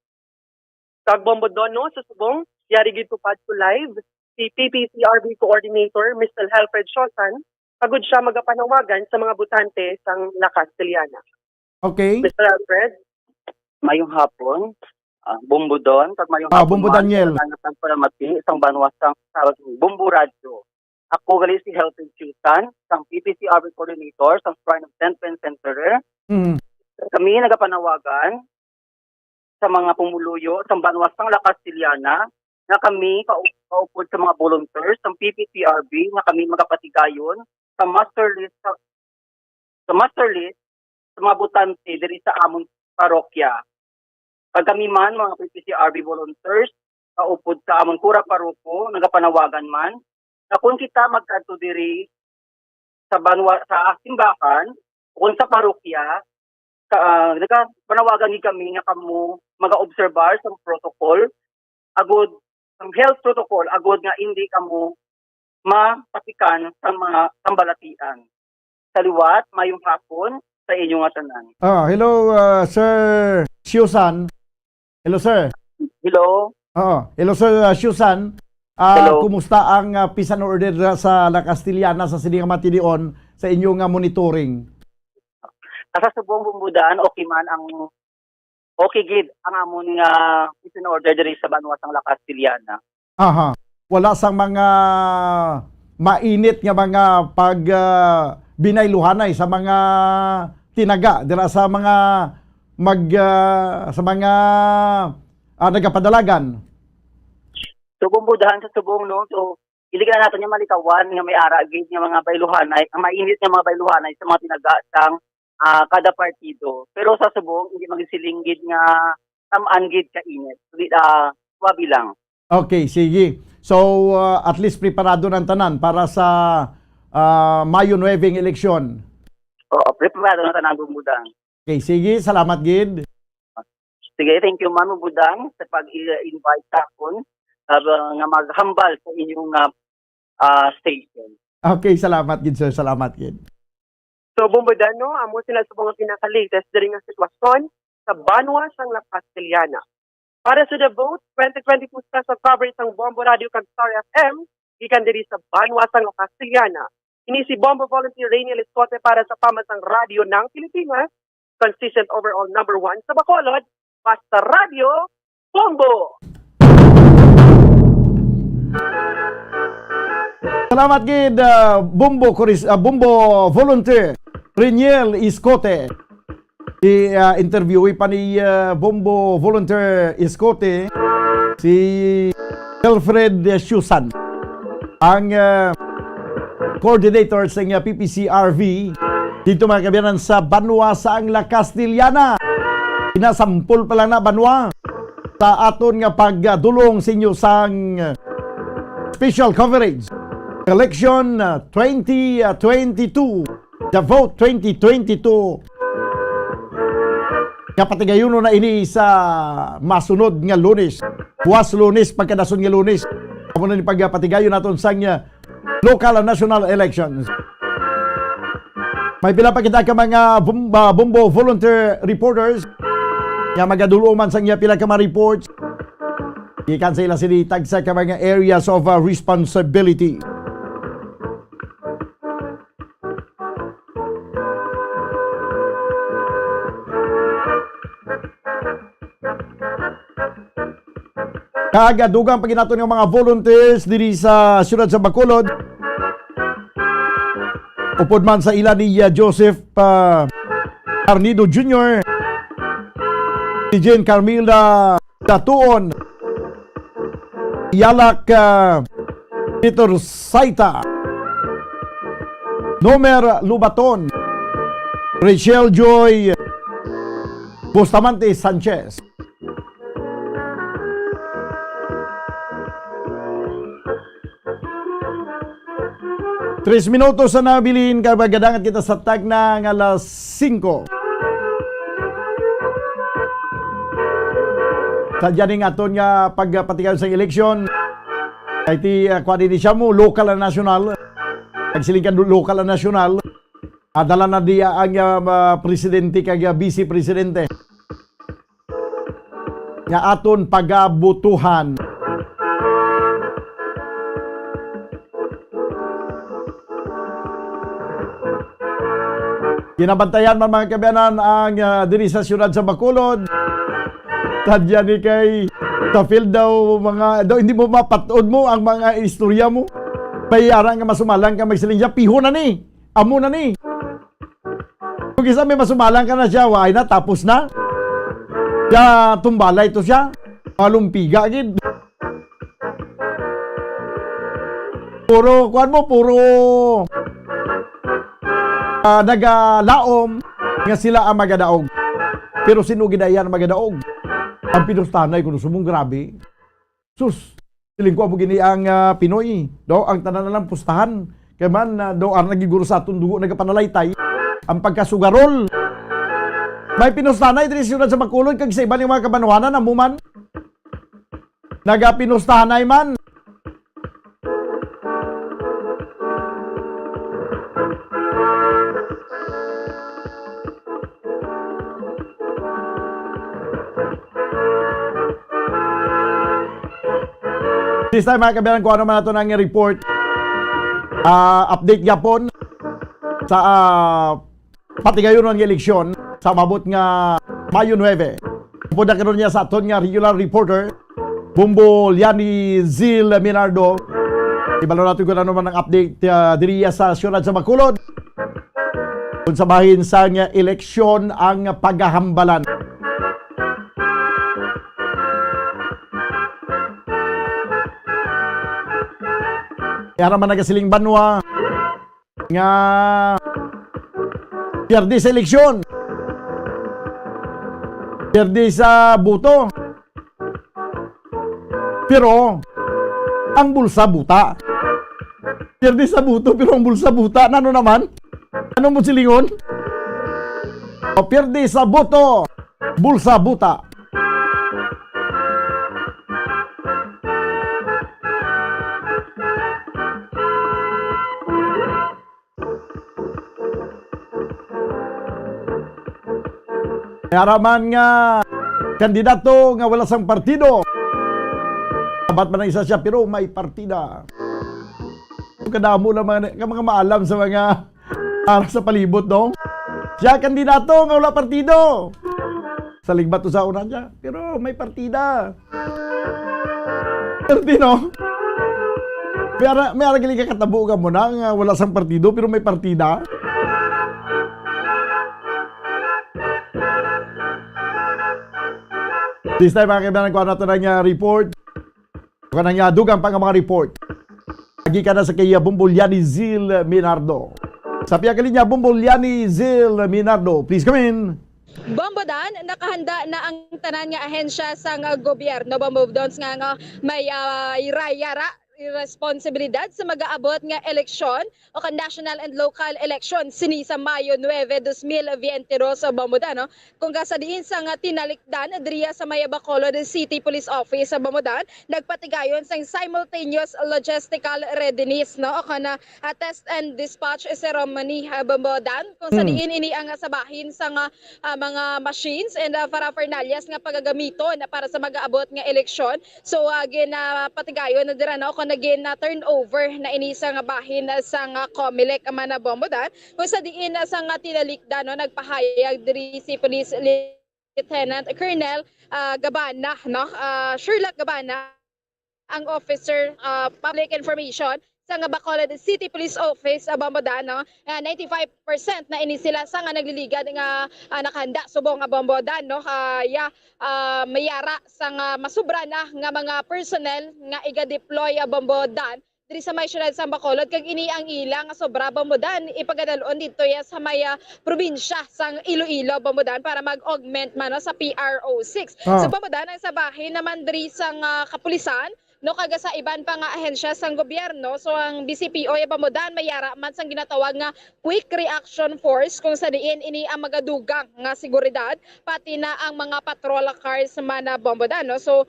Kag Bombodono sa Subong, yari gid tupad to live si PPCRB Coordinator Mr. Helfred Shosan, pagod siya magapanawagan sa mga botante sang La Castillana. Okay. Mr. Alfred? Mayong hapon, Bumbudon, kag mayong Bumbu Daniel. Ang palamati, isang banwas sang Bumbu Radio. Ako gali si Helfred Shosan, sang PPCRB Coordinator sang Shrine of St. Vincent Ferrer. Kami nagapanawagan sa mga pumuluyo sa banwas sang La Castillana na kami kaupod sa mga volunteers ng PPCRB na kami magapatigayon sa master list sa mga botante diri sa among parokya. Pag kami man mga PPCRB volunteers kaupod sa among kura paroko nagapanawagan man na kung kita magkadto diri sa banwa sa simbahan kung sa parokya nagapanawagan ni kami nga kamo maga-obserbar sa protocol agud ang health protocol agud nga hindi kamo mapatikan sa mga sambalatian. Saliwat, mayong hapon sa inyong tanan. Hello Sir Shusan. Hello sir. Hello. Hello Sir Shusan. Hello. Kumusta ang peace and order sa La Castillana sa sining matilion sa inyong monitoring? Sa subong bumbudan okay man ang okay gid ang amon nga peace and order diri sa banwas ng La Castillana. Wala sang mga mainit nga mga pag binayluhanay sa mga tinaga dira sa mga nagapadalagan. So bumbudahan sa subong no. So iligan natin yung malikawan nga may ara gid nga mga bayluhanay, ang mainit nga mga bayluhanay sa mga tinaga sang kada partido. Pero sa subong hindi magsilinggid nga tamaan gid ka init. Di swabe lang. Okay, sige. So, at least preparado ng tanan para sa Mayo 9 eleksyon. Oo, preparado na tanan Budang. Okay, sige. Salamat, Gid. Sige, thank you Manu Budang sa pag-invite sa akon nga maghambal sa inyong station. Okay, salamat, Gid, sir. Salamat, Gid. So, Bombodano, amo sila sa mga pinaka-latest diri nga sitwasyon sa Banwa sang La Castellana. Para sa The Vote, 2022 special coverage ng Bombo Radio kag Star FM, gikan diri sa Banwa sang La Castellana. Ini si Bombo Volunteer Rainiel Escote para sa Pamasang Radio ng Pilipinas, consistent overall number 1 sa Bacolod, Basta Radio, Bombo! Salamat, Gid. Bumbo Volunteer Rainiel Escote. I-interviewi pa ni Bumbo Volunteer Escote si Alfred Shusan, ang coordinator sa PPCRV dito mga kabiyanan sa Banwa sa ang La Castellana. Inasampol pa lang na Banwa sa aton nga pagdulong sa inyo sang special coverage election 2022, The Vote 2022. Kapatigayon na ini sa masunod nga Lunes. Buwas Lunes, pagkadason nga Lunes. Amo na ni pagpatigayon naton sang local and national elections. May pila pa kita ka mga Bombo volunteer reporters nga magaduluman sang pila ka mga reports. Ikan sa ila sinitag sa ka mga areas of responsibility. Kagadugang paginato ng mga volunteers diri sa siyudad sa Bacolod. Upod man sa ila ni Joseph Arnido Jr., si Jane Carmila Datuon, Yalak Peter Saita, Nomer Lubaton, Rachel Joy Bustamante Sanchez. Tres minutos na nabilin kabagadangat kita sa tag na ng alas 5. Sadya ning aton nga pagpatigayon sa eleksyon. Kaya ti kuwadi siya mo, local and national. Nagsiling ka local and national. Adala na diya ang presidente kag vice-presidente. Nga aton pagabutuhan. Ginabantayan man mga kabayanan ang diri sa siyudad sa Bacolod. Tadya ni kay Tafil daw hindi mo mapatod mo ang mga istorya mo. Bayara nga masumalang ka magsiling siya, piho na ni, amo na ni. Kung isa may masumalang ka na siya, why na, tapos na. Kaya tumbalay to siya, malumpiga agad. Puro nagalaom nga sila ang magadaog. Pero sino gidayan magadaog? Ang pinustanay kuno sumong grabe. Sus, siling ko mo gini ang Pinoy. Do ang tanan na lang pustahan. Kaya man do ang nagiguro sa aton dugo nagapanalaitay ang pagkasugarol. May pinustanay diri siyudad sa Bacolod kag sa iban yung mga kabanwanan amuman. Nagapinustahanay man. This time mga kabiyanan, kung ano man nato ng report, update yapon sa patigayon ng eleksyon sa mabot nga Mayo 9. Pupunta karon niya sa aton nga regular reporter, Bumbo Liani Zil Minardo. Ibalo natin kung ano man ang update diri sa siyudad sa Bacolod. Kung sabahin sa nga eleksyon ang paghahambalan. Kaya naman nagasiling Banwa nga pierde sa eleksyon. Perde sa buto. Pero ang bulsa buta. Perde sa buto pero ang bulsa buta. Ano naman? Ano mo silingon? Perde sa buto, bulsa buta. Haraman nga kandidato nga wala sang partido. Sabat man ang isa siya pero may partida. Kadamo lang mga maalam sa mga sa palibot, no? Siya kandidato nga wala partido. Sa ligbat to sa una niya pero may partida. Pertino. May ara gali ka katabo ka mo na nga wala sang partido pero may partida. This time, mga kaibigan, kuha natin ang report. Kuha na nga dugang pa nga mga report. Lagi ka na sa kaya Bombolyani Zil Minardo. Sa piyakali niya, Bombolyani Zil Minardo. Please come in. Bombodan, nakahanda na ang tanan nga ahensya sa gobyerno. Bombodons nga may yara responsibilidad sa mag-aabot nga eleksyon o ka national and local election sini sa Mayo 9, 2022 sa Bomodan. Kung sa diin sa nga tinalikdan diriya sa Maya Bacolod City Police Office sa Bomodan, nagpatigayon sang simultaneous logistical readiness o kana test and dispatch ceremony Bomodan. Kung sa diin ini ang sabahin sa nga mga machines and paraphernalias nga pagagamiton para sa mag-aabot nga eleksyon. So ginapatigayon na dira na naging turnover na inisa nga bahin sa nga Comelec man na Bomodan. Kung sa diin sa nga tinalikdan nagpahayag diri si Police Lieutenant Colonel Gabana Sherlock Gabana ang officer public information sa nga Bacolod City Police Office sa Bomodan. 95% na ini sila sa nga nagliligad nga nakahanda subong nga Bomodan mayara sa nga masubra na nga mga personnel nga iga-deploy Bomodan diri sa may syudad sa Bacolod kag ini ang ilang nga sobra Bomodan ipagadalon dito sa may probinsya sang Iloilo Bomodan para mag-augment man sa PRO6. Sa Bomodan ang sabahin naman diri sang kapulisan kaga sa iban pa nga ahensya sang gobyerno. So ang BCPO Bomodan mayara man sang ginatawag nga Quick Reaction Force kung sa diin ini ang magadugang nga seguridad pati na ang mga patrol cars man na Bomodan. So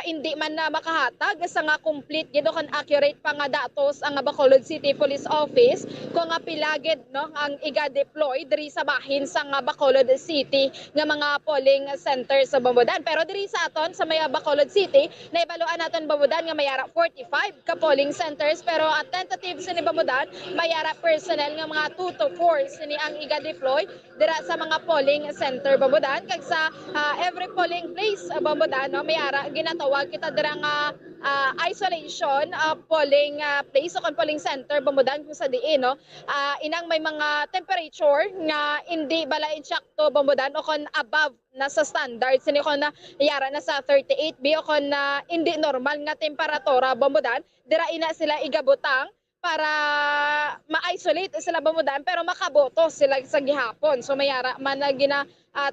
hindi man na makahatag sa nga complete gid kan accurate pa nga datos ang Bacolod City Police Office kung nga pilagid ang iga-deploy diri sa bahin sa nga Bacolod City nga mga polling center sa Bomodan. Pero diri sa aton sa may Bacolod City naibaluan naton Bomodan nga mayara 45 ka polling centers pero at tentative sa ni Bomodan mayara personnel nga mga 2 to 4 sini ang iga-deploy dira sa mga polling center Bomodan kag sa every polling place Bomodan mayara tawag kita dira nga isolation polling place o polling center Bomodan kung sa diin inang may mga temperature nga hindi bala insakto Bomodan o kon above na sa standard sini kon na yara na sa 38 o kon hindi normal nga temperatura Bomodan dira ina sila igabutang para ma-isolate sila Bomodan pero makaboto sila sa gihapon. So mayara man na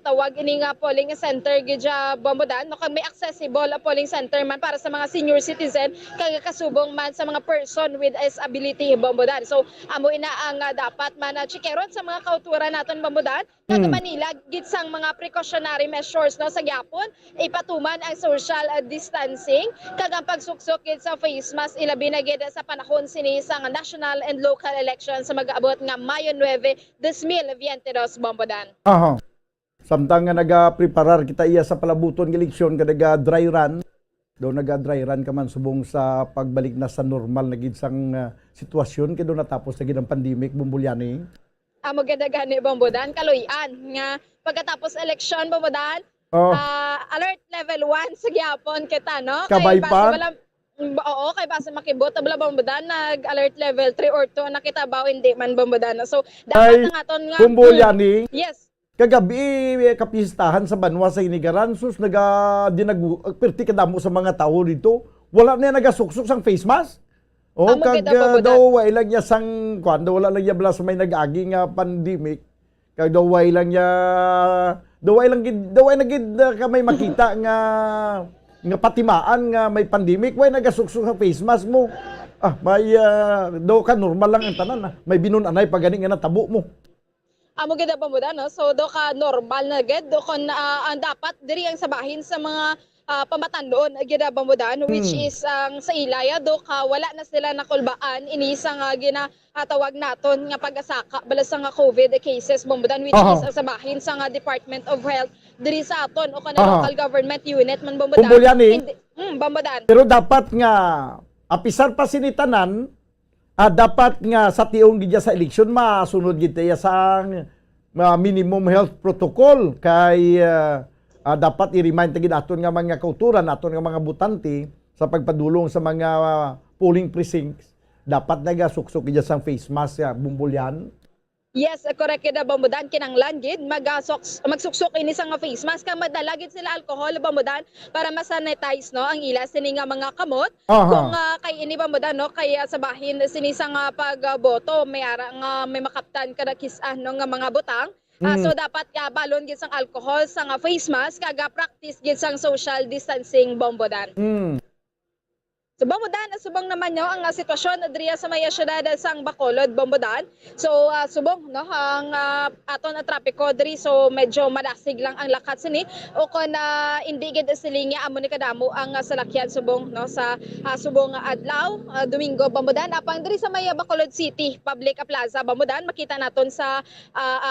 tawag ini nga polling center gidya Bomodan kag may accessible polling center man para sa mga senior citizen kag kasubong man sa mga person with disability Bomodan. So amo ina ang dapat man chikeron sa mga kauturan naton Bomodan kag Manila gid sang mga precautionary measures sa gyapon ipatuman ang social distancing kag ang pagsuksok gid sa face mask ilabi na gid sa panahon sini sa national and local elections sa mag-abot nga Mayo 9, 2022 Bomodan. Samtang nga nagapreparar kita iya sa palabuton ng eleksyon kada dry run. Do naga-dry run ka man subong sa pagbalik na sa normal na gid sang sitwasyon kay do natapos na gid ang pandemic Bombolyani. Amo gid gani Bomodan kaluyan nga pagkatapos eleksyon Bomodan alert level 1 sa gyapon kita Kabay pa. Oo, kay base makibot abla Bomodan nag-alert level 3 or 2 nakita ba hindi man Bomodan. So dapat nga aton nga Bombolyani. Yes. Kagabi kapistahan sa Banwa sa Inigaran sus perti kadamo sa mga tao dito. Wala na nagasuksok sang face mask. Kag daw way lang niya sang wala lang niya bala sa may nag-agi nga pandemic. Kag daw way lang niya Daway na gid ka may makita nga patimaan nga may pandemic, way nagasuksok sa face mask mo. May do ka normal lang ang tanan. May binunanay pag gani nga natabo mo. Amo gid pa mo no. So do ka normal na gid do kon ang dapat diri ang sabahin sa mga pamatandoon gid ba mo which is ang sa ilaya do ka wala na sila nakulbaan ini sa nga ginatawag naton nga pag-asaka balas nga COVID cases bombodan which is ang sabahin sa nga Department of Health diri sa aton o kana local government unit man bombodan. Bombodan. Pero dapat nga apisar pa sinitanan dapat nga sa tiong gidya sa eleksyon masunod gid sa minimum health protocol kay dapat i-remind tagid aton nga mga kauturan, aton nga mga butante sa pagpadulong sa mga polling precincts, dapat nagasuksok gid sa face mask bumbulyan. Yes, correct kida bamudan kinanglan gid magsuksok ini sa nga face mask kang madala gid sila alcohol bamudan para masanitize no ang ila sini nga mga kamot. Kung kay ini bamudan no kay sabahin sini sa nga pagboto may ara nga may makaptan kada kisan no nga mga butang. So dapat balon gid sang alcohol sa nga face mask kaga practice gid sang social distancing bombodan. So Bombodan, subong naman nyo ang sitwasyon adriya sa maya syudad sang Bacolod, Bombodan. So subong no ang aton na trapiko diri so medyo madasig lang ang lakat sini o kon hindi gid silinga amo ni kadamo ang salakyan subong no sa subong adlaw Domingo Bombodan apang diri sa maya Bacolod City Public Plaza Bombodan makita naton sa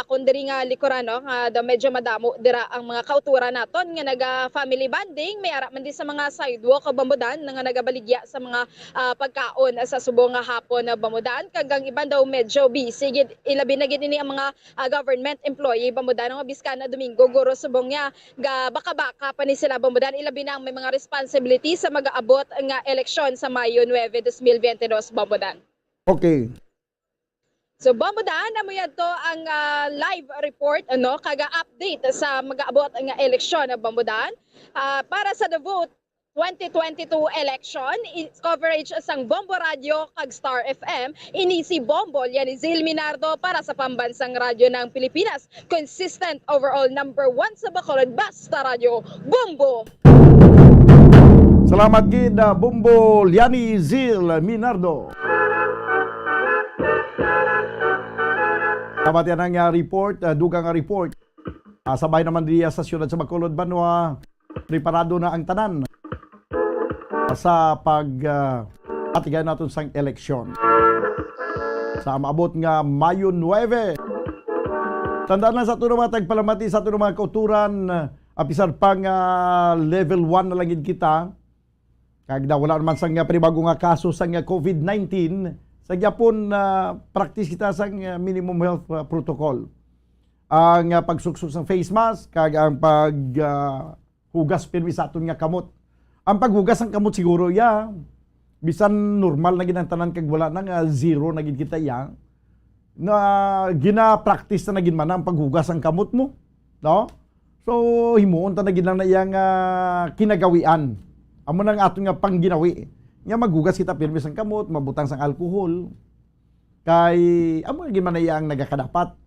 akon diri nga likuran no medyo madamo dira ang mga kauturan naton nga naga family bonding may ara man di sa mga sidewalk Bombodan nga nagabaligya sa mga pagkaon sa subong nga hapon na Bamudan kagang iban daw medyo busy gid ilabi na gid ini ang mga government employee Bamudan nga biskana Domingo guro subong nga baka-baka pa ni sila Bamudan ilabi na ang may mga responsibility sa mag-aabot nga eleksyon sa Mayo 9, 2022 Bamudan. Okay. So Bombodan amo yadto ang live report kaga update sa mag-aabot nga eleksyon na Bombodan para sa The Vote 2022 election coverage sang Bombo Radio kag Star FM ini si Bombo yan ni Zil Minardo para sa pambansang radyo ng Pilipinas consistent overall number 1 sa Bacolod basta radyo Bombo. Salamat gid Bombo Liani Zil Minardo. Dapat yan ang report, dugang report. Sabay naman diya sa siyudad sa Bacolod Banwa, preparado na ang tanan sa patigay natin sa eleksyon. Sa maabot nga Mayo 9. Tandaan lang sa ito mga tagpalamati, sa ito mga kauturan, apisar pang level 1 na lang kita. Kaya wala naman sa panibago nga kaso sa COVID-19. Sa Japon, practice kita sa minimum health protocol. Ang pagsuksok sa face mask, kaya ang paghugas pirmi sa aton nga kamot. Ang paghugas ng kamot siguro bisan normal na ginantanan kag wala nang zero na gid kita na gina-practice na gid man ang paghugas ng kamot mo, no? So himuon ta na gid lang na iyang kinagawian. Amo nang aton nga pangginawi. Nga maghugas kita pirmi sang kamot, mabutang sang alcohol. Kay amo gid man na iyang nagakadapat.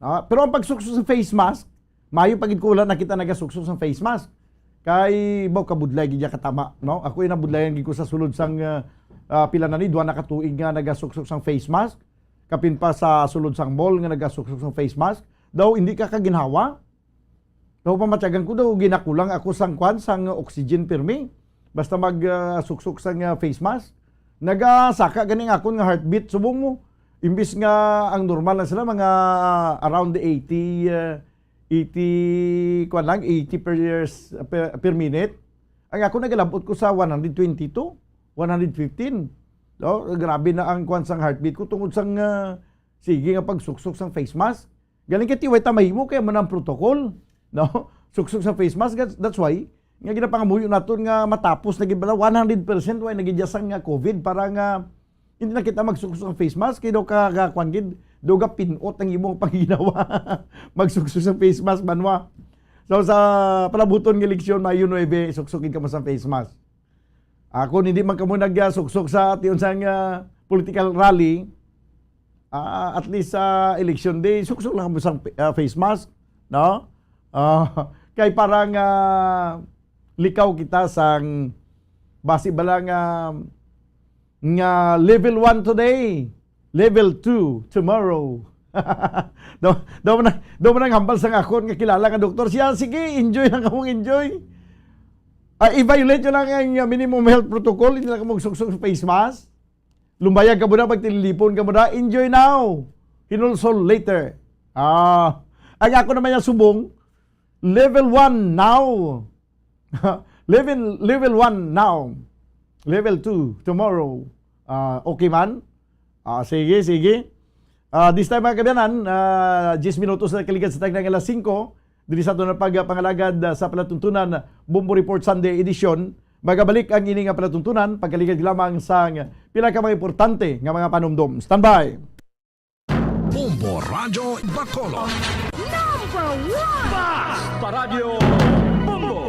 Pero ang pagsuksok sa face mask, mayo pagid ko wala nakita nagasuksok sa face mask. Kay baw kabudlay gid katama no ako ina budlayan gid ko sa sulod sang pila na ni duha na katuig nga nagasuksok sang face mask kapin pa sa sulod sang mall nga nagasuksok sang face mask daw hindi ka kaginhawa daw pamatyagan ko daw ginakulang ako sang sang oxygen permi basta magsuksok sang face mask nagasaka ganing akon nga heartbeat subong mo imbis nga ang normal na sila mga around 80 per minute. Ang ako nagalabot ko sa 122, 115. No? Grabe na ang kwan sang heartbeat ko tungod sang sige nga pagsuksok sang face mask. Galing kay tiway tamahimo kay man ang protocol, no? Suksok sa face mask, that's why nga ginapangamuyo naton nga matapos na gid 100% way nagidya sang COVID para nga hindi na kita magsuksok sa face mask kay daw ka kwan gid doga pinot ang imong panginawa magsuksok sa face mask banwa. So sa palabuton ng eleksyon Mayo 9 suksokid ka mo sa face mask. Ako hindi man kamo nagsuksok sa tiyon sang political rally at least sa election day suksok lang mo sa face mask, no? Kay parang likaw kita sang basi ba lang nga level 1 today, level 2 tomorrow. daw mo nang hambal sang akon nga kilala nga doktor siya, sige, enjoy lang kamong enjoy. I-violate nyo lang ang minimum health protocol, hindi lang kamong suksok sa face mask. Lumbayag ka muna, pag tililipon ka muna, enjoy now, hinulsol later. Ang ako naman yung subong, level 1 now. level 1 now. Level 2 tomorrow. Okay man? Sige. This time mga kabiyanan, 10 minutos na kaligad sa tagna ng alas 5, dili sa ito na pagpangalagad sa palatuntunan Bombo Report Sunday Edition. Magabalik ang ini nga palatuntunan pagkaligad lamang sa pila ka mga importante nga mga panumdom. Standby! Bombo Radio Bacolod. Number 1! Basta Radio Bombo!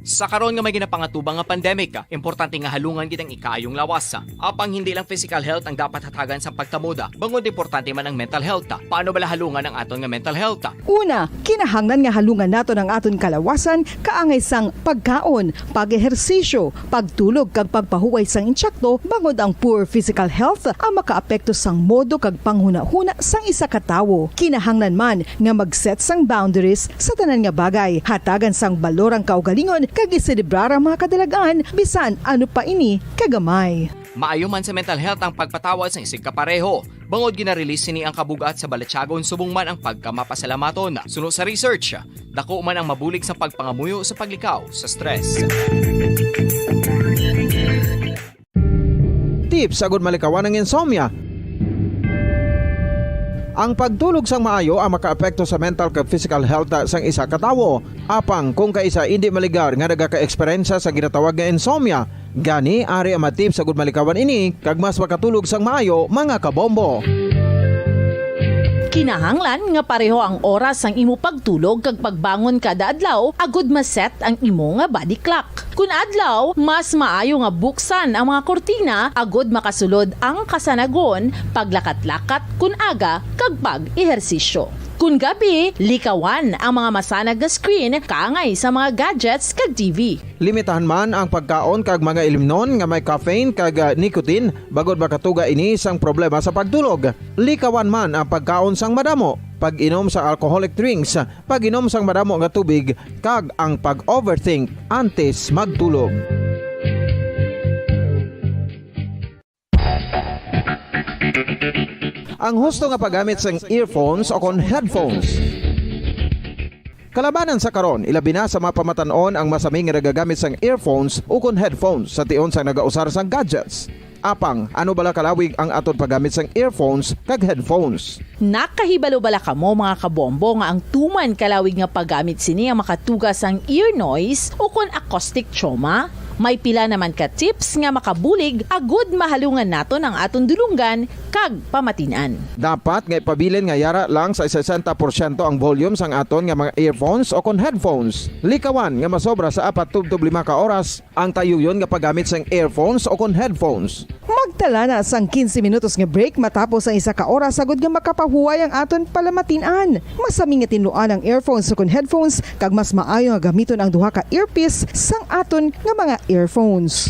Sa karon nga may ginapangatubang nga pandemic, importante nga halungan kitang ikaayong lawas. Apang hindi lang physical health ang dapat hatagan sa pagtamuda, bangod importante man ang mental health. Paano bala halungan ang aton nga mental health? Una, kinahanglan nga halungan nato ng aton kalawasan kaangay sang pagkaon, pag-ehersisyo, pagtulog kag pagpahuway sang insyakto bangod ang poor physical health ang makaapekto sang modo kag panghuna-huna sang isa ka tawo. Kinahanglan man nga mag-set sang boundaries sa tanan nga bagay, hatagan sang balorang kaugalingon kag iselebrar ang mga kadalagaan bisan ano pa ini kagamay. Maayo man sa mental health ang pagpatawad sa isig kapareho. Bangod ginarelease ni ang kabugat sa Balatyagon subong man ang pagkamapasalamaton. Sunod sa research, dako man ang mabulig sa pagpangamuyo sa paglikaw sa stress. Tips agud malikawan ng insomnia. Ang pagtulog sang maayo ang makaapekto sa mental kag physical health sang isa ka tawo. Apang kung kaisa hindi maligar nga nagaka-eksperyensya sa ginatawag nga insomnia, gani ari ang tips sagud malikawan ini kag mas makatulog sang maayo mga kabombo. Kinahanglan nga pareho ang oras ang imo pagtulog kag pagbangon kada adlaw agud maset ang imo nga body clock. Kun adlaw, mas maayo nga buksan ang mga kortina agud makasulod ang kasanagon, paglakat-lakat kun aga kag pag-ehersisyo. Kun gabi, likawan ang mga masanag nga screen kaangay sa mga gadgets kag TV. Limitahan man ang pagkaon kag mga ilimnon nga may caffeine kag nicotine bagod makatuga ini sang problema sa pagtulog. Likawan man ang pagkaon sang madamo, pag-inom sa alcoholic drinks, pag-inom sang madamo nga tubig kag ang pag-overthink antes magtulog. Ang husto nga paggamit sang earphones o kon headphones. Kalabanan sa karon, ilabi na sa mga pamatanon ang masaming nga nagagamit sang earphones o kon headphones sa tion sang nagausar sang gadgets. Apang, ano bala kalawig ang aton paggamit sang earphones kag headphones? Nakahibalo bala kamo mga kabombo nga ang tuman kalawig nga paggamit sini ang makatugas ang ear noise o kon acoustic trauma? May pila naman ka tips nga makabulig agud mahalungan naton ang aton dulunggan kag pamatinan. Dapat nga ipabilin nga yara lang sa 60% ang volume sang aton nga mga earphones o kon headphones. Likawan nga masobra sa 4-5 ka oras ang tayuyon nga paggamit sang earphones o kon headphones. Magtala na sang 15 minutos nga break matapos ang isa ka oras agud nga makapahuway ang aton palamatinan. Masami nga tinluan ang earphones o kon headphones kag mas maayo nga gamiton ang duha ka earpiece sang aton nga mga earphones.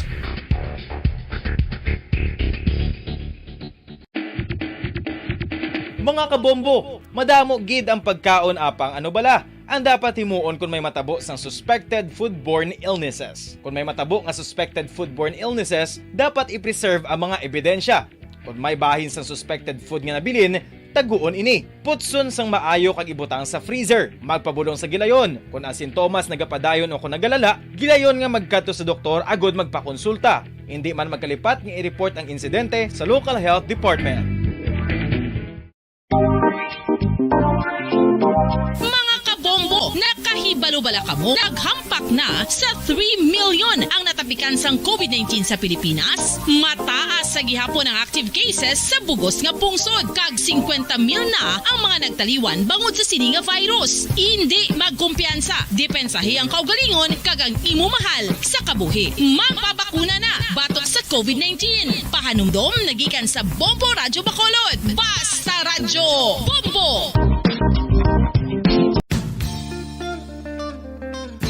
Mga kabombo, madamo gid ang pagkaon apang ano bala ang dapat himuon kung may matabo sang suspected foodborne illnesses. Kung may matabo nga suspected foodborne illnesses, dapat i-preserve ang mga ebidensya. Kung may bahin sang suspected food nga nabilin, taguon ini. Putson sang maayo kag ibutang sa freezer. Magpabulong sa gilayon. Kung ang sintomas nagapadayon o kung nagalala, gilayon nga magkadto sa doktor agud magpakonsulta. Hindi man magkalipat nga i-report ang insidente sa local health department. Mga kabombo, nakahibalo Ano bala kamo? Naghampak na sa 3 million ang natapikan sang COVID-19 sa Pilipinas. Mataas sa gihapon ang active cases sa bugos nga pungsod. Kag 50 mil na ang mga nagtaliwan bangod sa sini nga virus. Hindi magkumpiyansa. Depensahi ang kaugalingon kag ang imo mahal sa kabuhi. Magpabakuna na batok sa COVID-19. Pahanumdom nagikan sa Bombo Radyo Bacolod. Basta Radyo Bombo!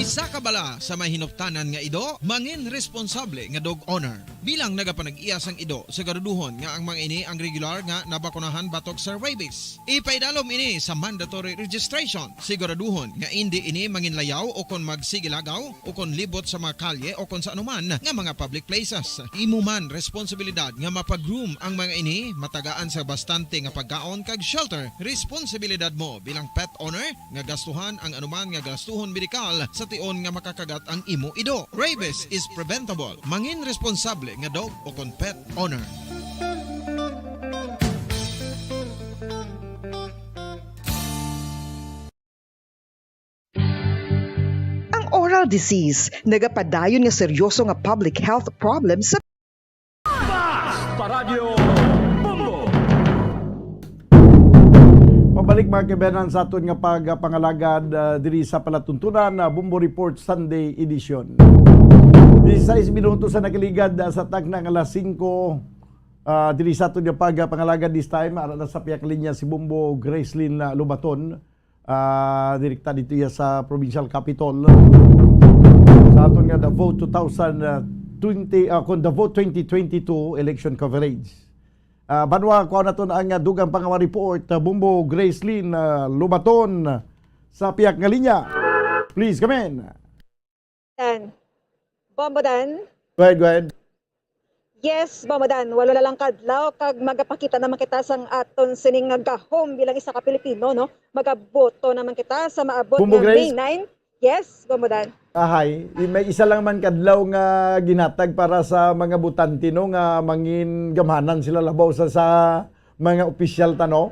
Isa ka bala sa may hinuptanan nga ido, mangin responsable nga dog owner. Bilang nagapanag-iyas ang ido, siguraduhon nga ang mga ini ang regular nga nabakunahan batok sa rabies. Ipaidalom ini sa mandatory registration. Siguraduhon nga hindi ini manginlayaw o kon magsigilagaw o kon libot sa mga kalye o kon sa anuman nga mga public places. Imo man responsibilidad nga mapag-groom ang mga ini, matagaan sa bastante nga pagkaon kag shelter. Responsibilidad mo bilang pet owner nga gastuhan ang anuman nga gastuhon medikal sa tion nga makakagat ang imo ido. Rabies is preventable. Mangin responsable nga dog o kon pet owner. Ang oral disease nagapadayon nga seryoso nga public health problem sa Paradyo Bombo. Pabalik mga kaibigan sa aton nga pagpangalagad diri sa palatuntunan na Bombo Report Sunday Edition. 16 minuto sa nakaligad sa tagna nga alas 5 diri sa aton nga pagpangalagad this time ara na sa piyak linya si Bombo Gracelyn Lubaton, direkta dito sa provincial capital. Sa aton nga the vote 2022 election coverage. Banwa ko na ito ang dugang pangawa report, Bombo Gracelyn Lubaton sa piyak nga linya. Please, come in. Dan. Bombo Dan. Go ahead. Yes, Bombo Dan. Walo na lang kadlaw kag magapakita naman kita sang aton sining nga gahom bilang isa ka Pilipino, no? Magaboto naman kita sa maabot Bombo nga Grace? May 9. Yes, Bombo Dan. Ahay, may isa lang man kadlaw nga ginatag para sa mga butante no nga mangin gamhanan sila labaw sa mga opisyal tano.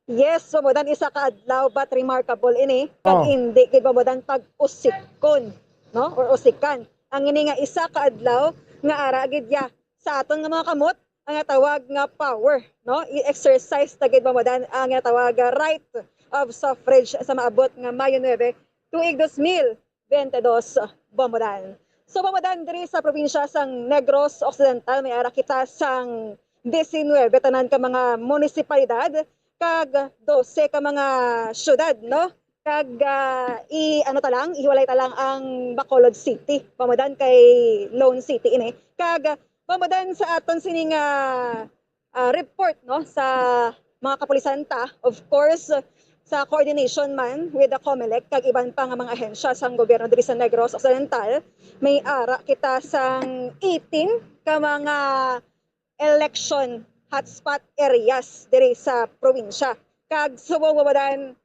Yes, Bombo Dan, isa ka adlaw but remarkable ini. Kag hindi kay Bombo Dan pag-usikon, no? Or usikan. Ang ini nga isa ka adlaw nga ara gid ya sa aton nga mga kamot ang tawag nga power, no? I-exercise tagid Bombo Dan ang tawag nga right of suffrage sa maabot nga Mayo 9 tuig 2022, Bombo Dan. So Bombo Dan, diri sa probinsya sang Negros Occidental may ara kita sang 19 tanan ka mga munisipalidad kag 12 ka mga syudad, no? Kag ihiwalay ta lang ang Bacolod City, Bombo Dan, kay Lone City ini. Kag Bombo Dan sa aton sining report, no, sa mga kapulisan ta, of course sa coordination man with the COMELEC kag iban pa nga mga ahensya sang gobyerno diri sa Negros Occidental, may ara kita sang 18 ka mga election hotspot areas diri sa probinsya. Kag subo Bombo Dan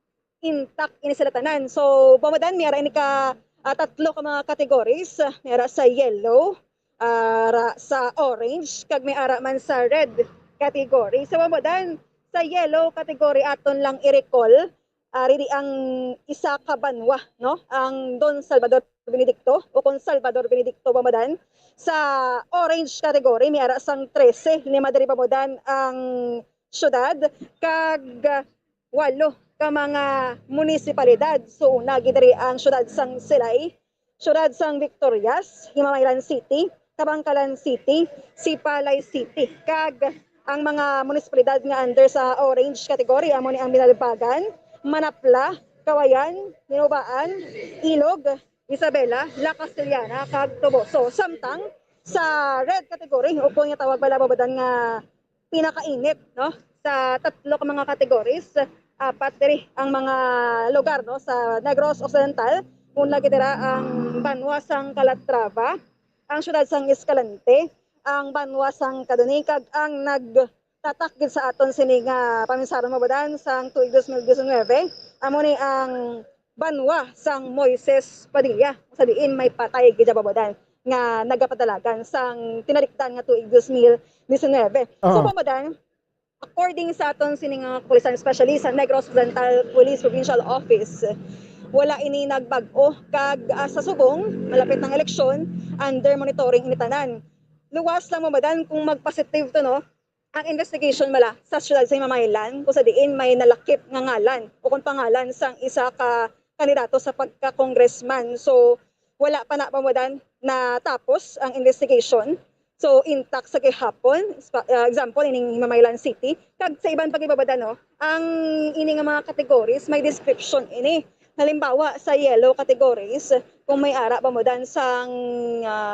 intact ini sila tanan. So Bombo Dan, may ara ini ka tatlo ka mga categories, may ara sa yellow, ara sa orange, kag may ara man sa red category. So Bombo Dan, sa yellow category aton lang i-recall riri ang isa ka banwa, no? Ang Don Salvador Benedicto o Con Salvador Benedicto, Bombo Dan. Sa orange category may ara sang 13, lima diri Bombo Dan ang syudad kag 8 ka mga munisipalidad. So una gidiri ang syudad sang Silay, syudad sang Victorias, Himamaylan City, Kabangkalan City, Sipalay City. Kag ang mga munisipalidad nga under sa orange category amo ni ang Binalbagan, Manapla, Kawayan, Ninubaan, Ilog, Isabela, La Castellana, kag Toboso. Samtang sa red category upo nga tawag bala Bombo Dan nga pinakainit, no? Sa tatlo ka mga categories, apat diri ang mga lugar, no, sa Negros Occidental. Una gidira ang Banwa sang Calatrava, ang syudad sang Escalante, ang Banwa sang Kaduni, kag ang nagtatakgid sa aton sini nga paminsaron Bombo Dan sang tuig 2019 amo ni ang Banwa sang Moises Padilla. Sa diin may patay gid Bombo Dan nga nagapadalagan sang tinalikdan nga tuig 2019. So Bombo Dan, according sa aton sining pulisan specialist sa Negros Occidental Police Provincial Office, wala ini nagbag-o kag sa subong malapit ng eleksyon under monitoring initanan. Luwas lang mabadan kung magpositive to no ang investigation mala sa siyudad sa Mamaylan kung sa diin may nalakip nga ngalan o kung pangalan sang isa ka kandidato sa pagka-congressman. So wala pa na pamadan na tapos ang investigation. So intact sa gihapon, example ining Mamaylan City, kag sa ibang pagibabada no, ang ining mga categories may description ini. Halimbawa sa yellow categories, kung may ara pamudan sang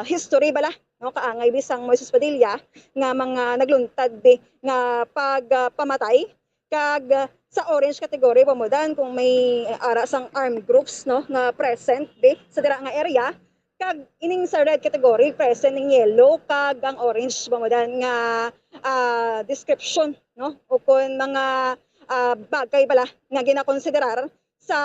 history bala no kaangay bisang Moises Padilla nga mga nagluntad bi nga pagpamatay kag sa orange category pamudan kung may ara sang armed groups no nga present bi sa dira nga area. Kag ining sa red category present ning yellow kag ang orange pamudan nga description no o kun mga bagay bala nga ginakonsiderar sa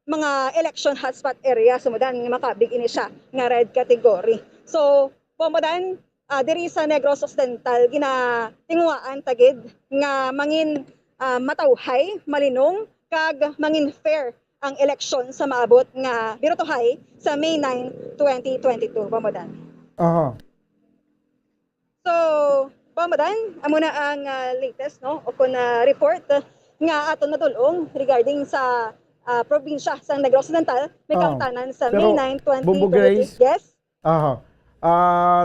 mga election hotspot area sumudan nga makabig ini siya nga red category. So pamudan diri sa Negros Occidental ginatinguaan tagid nga mangin matawhay malinong kag mangin fair ang eleksyon sa maabot nga birutuhay sa May 9, 2022 pamudan. So pamudan amo na ang latest no o kun report nga aton natulong regarding sa probinsya sa Negros Occidental may kaangtanan sa May 9, 2022. Yes.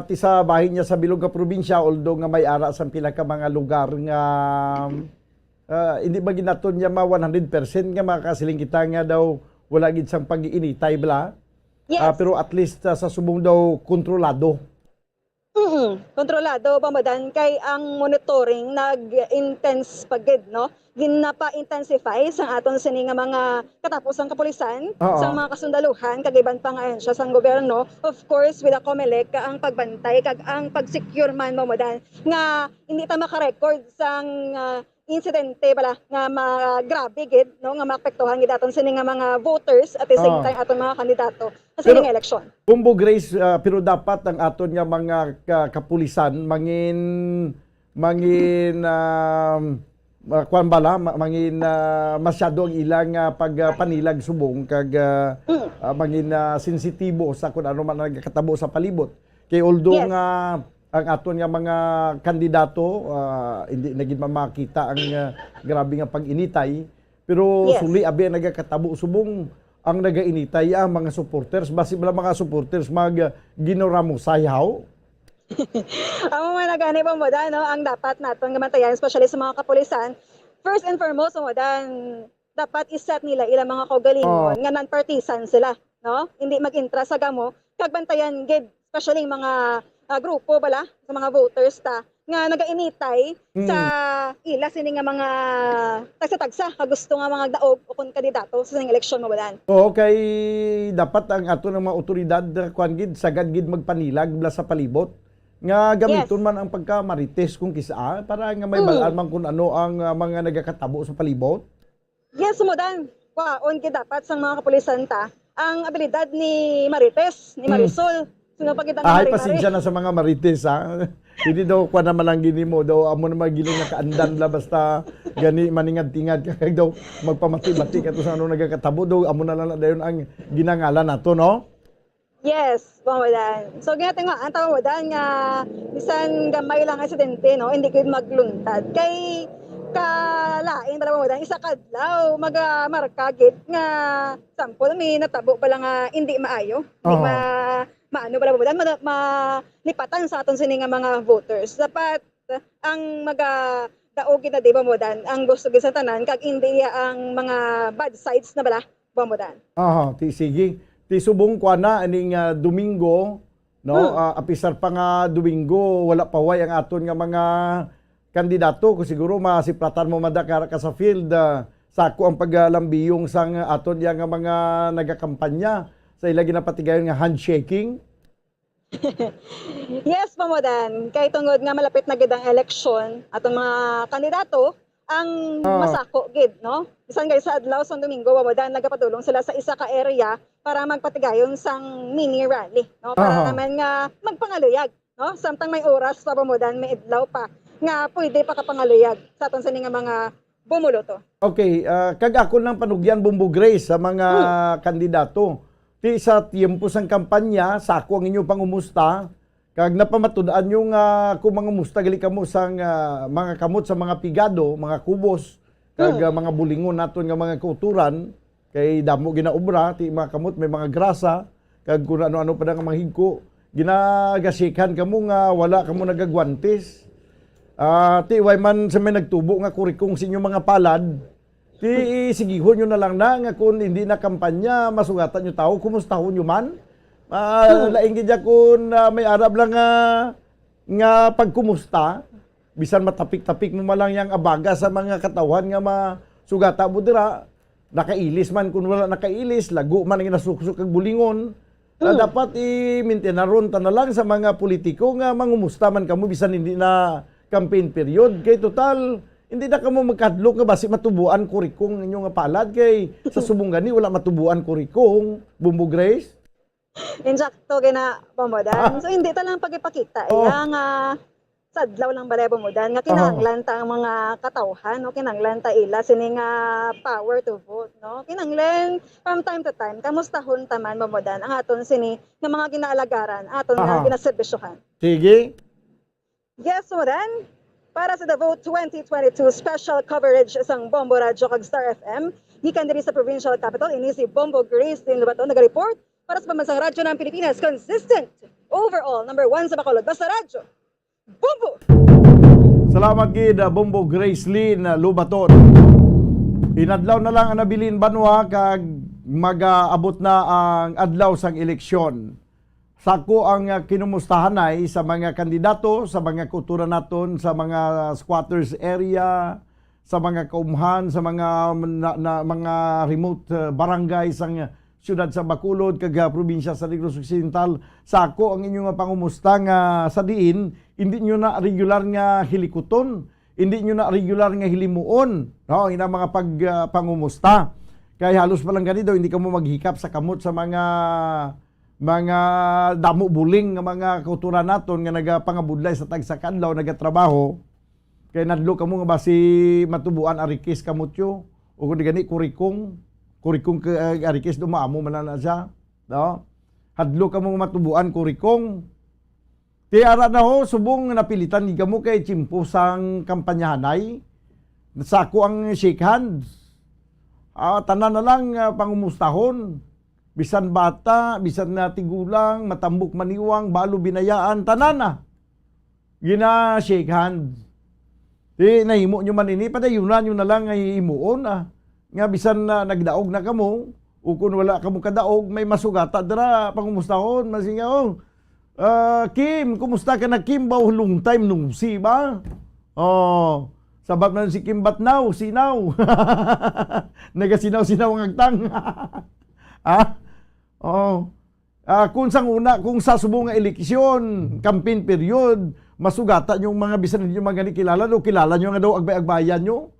Ti sa bahin niya sa bilog nga probinsya although nga may ara sa pila ka mga lugar nga hindi ba ginaton niya 100% nga makasiling kita nga daw wala gid sang pag-iinitay bla. Yes. Pero at least sa subong daw kontrolado. Kontrolado pamudan kay ang monitoring nag-intense pagid no. Ginapa-intensify sa aton sini nga mga katapusang kapulisan sa mga kasundaluhan kag iban pa nga ahensya sang gobyerno, of course with a COMELEC ang pagbantay kag ang pag-secure man pamudan nga hindi ta maka-record sang insidente bala nga grabe gid no nga maapektuhan gid aton sini nga mga voters at the same time aton mga kandidato sa sining eleksyon. Bumbo Grace, pero dapat ang aton nga mga kapulisan mangin kuan bala mangin masyado ang ilang pagpanilag subong kag mangin sensitibo sa kun ano man nagkatabo sa palibot. Kay although nga ang aton nga mga kandidato hindi na gid makita ang grabe nga pag-initay pero suli abi nagakatabo subong ang nagainitay ang mga supporters basi bala mga supporters mag ginoramo sayaw. Amo man nagani pa mo no ang dapat naton gamantayan especially sa mga kapulisan. First and foremost mo dapat iset nila ilang mga kaugalingon nga non-partisan sila no hindi mag-intra sa gamo kag bantayan gid especially mga grupo bala sa mga voters ta nga nagainitay sa ila sini nga mga tagsa-tagsa gusto nga mga daog o kun kandidato sa sining eleksyon mabalan. Kay dapat ang ato ng mga otoridad kuan gid sagad gid magpanilag bala sa palibot nga gamiton man ang pagkamarites kung kisa para nga may balaan man kung ano ang mga nagakatabo sa palibot. Yes, sumudan. Kwaon gid dapat sang mga kapulisan ta ang abilidad ni Marites, ni Marisol. Ay, pasensya na sa mga marites ha. Hindi daw kwa naman lang gini mo daw amo na magiling na kaandan la basta gani maningad-tingad kag daw magpamati-mati kato sa ano nagakatabo daw amo na lang dayon ang ginangalan nato no. Yes, pamudan. So ginating nga ang pamudan nga bisan gamay lang aksidente no, hindi gid magluntad kay kalain para pamudan isa kadlaw magamarka gid nga sample may natabo pa lang hindi maayo, hindi maano pala pamudan malipatan sa aton sini nga mga voters. Dapat ang daog na di pamudan ang gusto gid sa tanan kag hindi ang mga bad sides na bala pamudan. Sige. Ti subong kwa na aning Domingo no apisar pa nga Domingo wala pa way ang aton nga mga kandidato ko siguro masiplatan mo madakara ka sa field sako ang paglambiyong sang aton yang nga mga nagakampanya sa ila ginapatigayon nga handshaking. Yes, pamudan. Kay tungod nga malapit na gid ang eleksyon atong mga kandidato ang masako gid no. Bisan guys sa adlaw sa Domingo pamudan nagapadulong sila sa isa ka area para magpatigayon sang mini rally no para naman nga magpangaluyag no samtang may oras pa pamudan may adlaw pa nga pwede pa kapangaluyag sa aton sini nga mga bumuloto. Okay, kag ako lang panugyan Bumbo Grace sa mga kandidato. Ti sa tiempo sang kampanya, sako ang inyo pangumusta. Kag napamatudaan yung kung mga musta gali kamo sang mga kamot sa mga pigado, mga kubos, kag mga bulingon naton nga mga kauturan, kay damo ginaobra, ti mga kamot may mga grasa, kag kung ano-ano pa nga mga higko, ginagasikan kamo nga wala kamo nagagwantes. Ti way man sa may nagtubo nga kurikong sa inyong mga palad, ti sigihon nyo na lang na nga kung hindi na kampanya, masugatan nyo tao, kumustahon nyo man. Laing gidya kung may arab lang nga pagkumusta, bisan matapik-tapik mo malang yang abaga sa mga katawan nga masugata mo dira, nakailis man kung wala nakailis, lago man ang nasuksok kag bulingon. Dapat i-maintainaron ta na lang sa mga politiko nga mangumusta man kamo bisan hindi na campaign period. Kay total, hindi na kamo magkadlok nga basi matubuan kurikong ninyo nga palad. Kay sa subong gani, wala matubuan kurikong. Bumbo Grace? Insakto gina Bomodan. So hindi ta lang pagipakita. Yang sadlaw lang balay Bomodan. Nga kinahanglan ta ang mga katawhan. No? Kinahanglan ta ila sini nga power to vote. No? Kinahanglan from time to time. Kamustahon taman Bomodan. Ang aton sini nga mga ginaalagaran. Aton nga ginaservisyohan. Sige. Yes, Modan. Para sa The Vote 2022 special coverage sang Bombo Radio kag Star FM, gikan diri sa provincial capital ini si Bombo Grace din Lubaton naga-report para sa pambansang radyo ng Pilipinas, consistent overall number 1 sa Bacolod. Basta radyo. Bombo. Salamat gid Bombo Grace Lynn Lubaton. Inadlaw na lang ang nabilin banwa kag mag-abot na ang adlaw sang eleksyon. Sako ang kinumustahan ay sa mga kandidato, sa mga kultura naton, sa mga squatters area, sa mga kaumhan, sa mga mga remote barangay sang siyudad sa Bacolod kag probinsya sa Negros Occidental. Sako ang inyong pangumusta nga sa diin, hindi nyo na regular nga hilikuton, hindi nyo na regular nga hilimuon, no, ina mga pangumusta. Kaya halos pa lang ganito, hindi ka mo maghikap sa kamot sa mga damo buling nga mga kultura naton nga nagapangabudlay sa tagsakadlaw nagatrabaho kay nadlo kamo nga basi matubuan arikis kamutyo o kun gani kurikong arikis dumaamo man na siya, no? Hadlo kamo matubuan kurikong ti ara na ho subong napilitan ni kamo kay chimpo sang kampanyahanay sako ang shake hands. Tanan na lang pangumustahon. Bisan bata, bisan na tigulang, matambok maniwang, balo binayaan, tanan na. Gina shake hand. Nahimo nyo man ini, padayunan nyo na lang ay imuon. Nga bisan na nagdaog na kamo, o kung wala kamo kadaog, may masugata dara, pangumustahon, masingaw. Kim, kumusta ka na Kim? Long time nung si ba? Sabab na si Kim Batnaw, sinaw. Nagasinaw-sinaw ang agtang. Kung sa subong nga eleksyon, campaign period, masugata yung mga bisan ninyo mga kilala, no, kilala nyo nga daw agbay-agbayan nyo.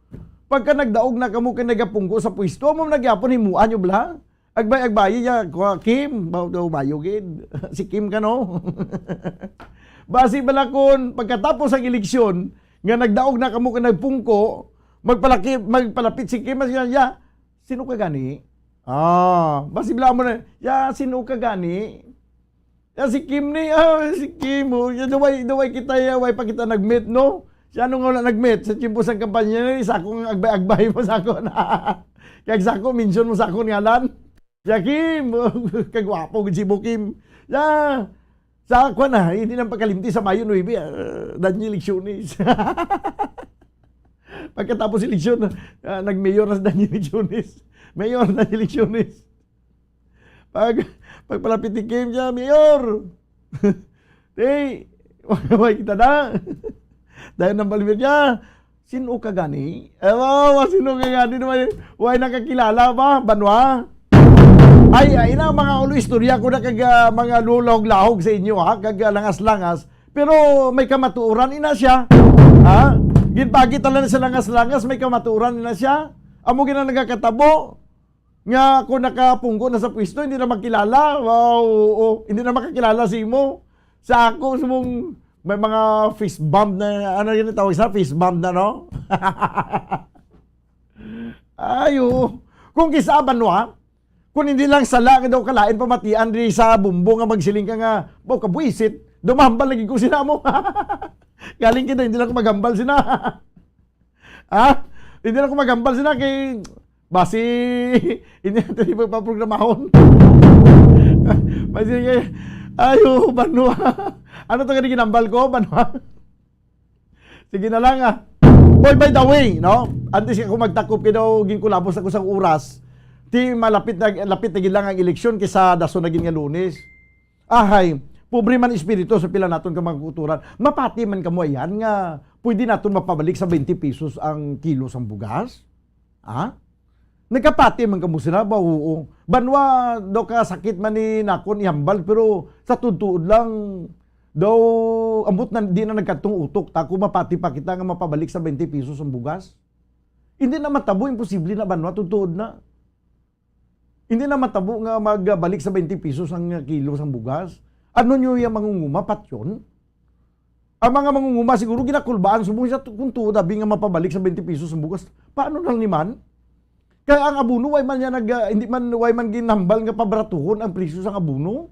Pagka nagdaog na kamo kay nagapungko sa pwesto, mo nagyapon himuan nyo bla. Agbay-agbayan niya, Kim, daw mayugid. Si Kim ka no. Basi balakon, pagkatapos ang eleksyon, nga nagdaog na kamo kay nagpungko, magpalapit si Kim, sino ka gani? Basi bila mo na, sino ka gani? Si Kim ni, si Kim, daway kita, way pa kita nag-meet, no? Siya nung wala nag-meet, sa timpos ng kampanya ni, sakong agbay-agbay mo sako na. Kaya sako, mention mo sako ngalan. Siya Kim, kagwapo, si Kim. Sako na, hindi nang pagkalimti sa Mayo 9, danyo eleksyonis. Pagkatapos eleksyon, nag-mayor na sa danyo eleksyonis. Mayor na eleksyonis. Pagpalapit ni Kim niya, Mayor! Wala kita na. Dahil nang balibir niya, sino ka gani? Sino ka gani? Wala nakakilala ba? Banwa? Ay na mga ulo istorya ko na kag mga lulahog-lahog sa inyo, kag langas-langas. Pero may kamatuuran ina siya. Ginpagi tala na sa langas-langas, may kamatuuran ina siya. Amo gina nagakatabo. Nga kung nakapungko na sa pwesto, hindi na makilala. Hindi na makakilala si mo. Sa ako, may mga fist bump na, ano yun tawag sa? Fist bump na, no? Ayo, kung kisa banwa, kung hindi lang sala nga daw kalain pamatian ri sa bumbo nga magsiling ka nga, bo kabuisit, dumahambal lagi ko sina mo. Galing kita, hindi lang ko magambal sina. Ha? Hindi lang ko magambal sina kay basi hindi natin ipaprogramahon. Basi kay ayo, banwa. Ano to nga ginambal ko, banwa? Sige na lang Boy, by the way, no? Antes ako magtakop kay daw ginkulabos ako sang oras. Ti lapit na lang ang eleksyon kaysa daso naging nga Lunes. Ahay, pobre man espiritu sa pila naton ka magkuturan. Mapati man kamo yan nga pwede naton mapabalik sa 20 pesos ang kilo sang bugas. Ha? Nagkapati man kamo sila ba? Oo. Banwa daw ka sakit man ni nakon ihambal pero sa tutuod lang daw ambot na di na nagkatong utok tako mapati pa kita nga mapabalik sa 20 pesos ang bugas. Hindi na matabo, imposible na banwa tutuod na. Hindi na matabo nga magbalik sa 20 pesos ang kilo sang bugas. Ano nyo yung mangunguma, patyon? Ang mga mangunguma siguro ginakulbaan sumo siya kung tuod abi nga mapabalik sa 20 pesos ang bugas. Paano lang ni man? Kaya ang abuno way man hindi man way man ginhambal nga pabratuhon ang presyo sang abuno.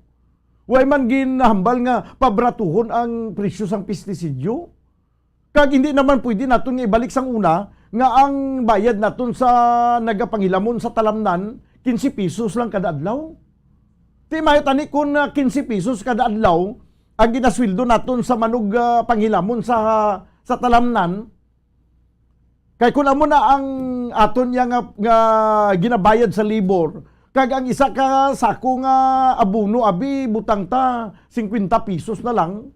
Way man ginhambal nga pabratuhon ang presyo sang pestisidyo. Kag hindi naman pwede naton nga ibalik sang una nga ang bayad naton sa nagapangilamon sa talamnan 15 pesos lang kada adlaw. Ti mayo tani kun 15 pesos kada adlaw ang ginasweldo naton sa manog panghilamon sa talamnan. Kay kun amo na ang aton nga ginabayad sa libor, kag ang isa ka sako nga abuno abi butang ta 50 pesos na lang.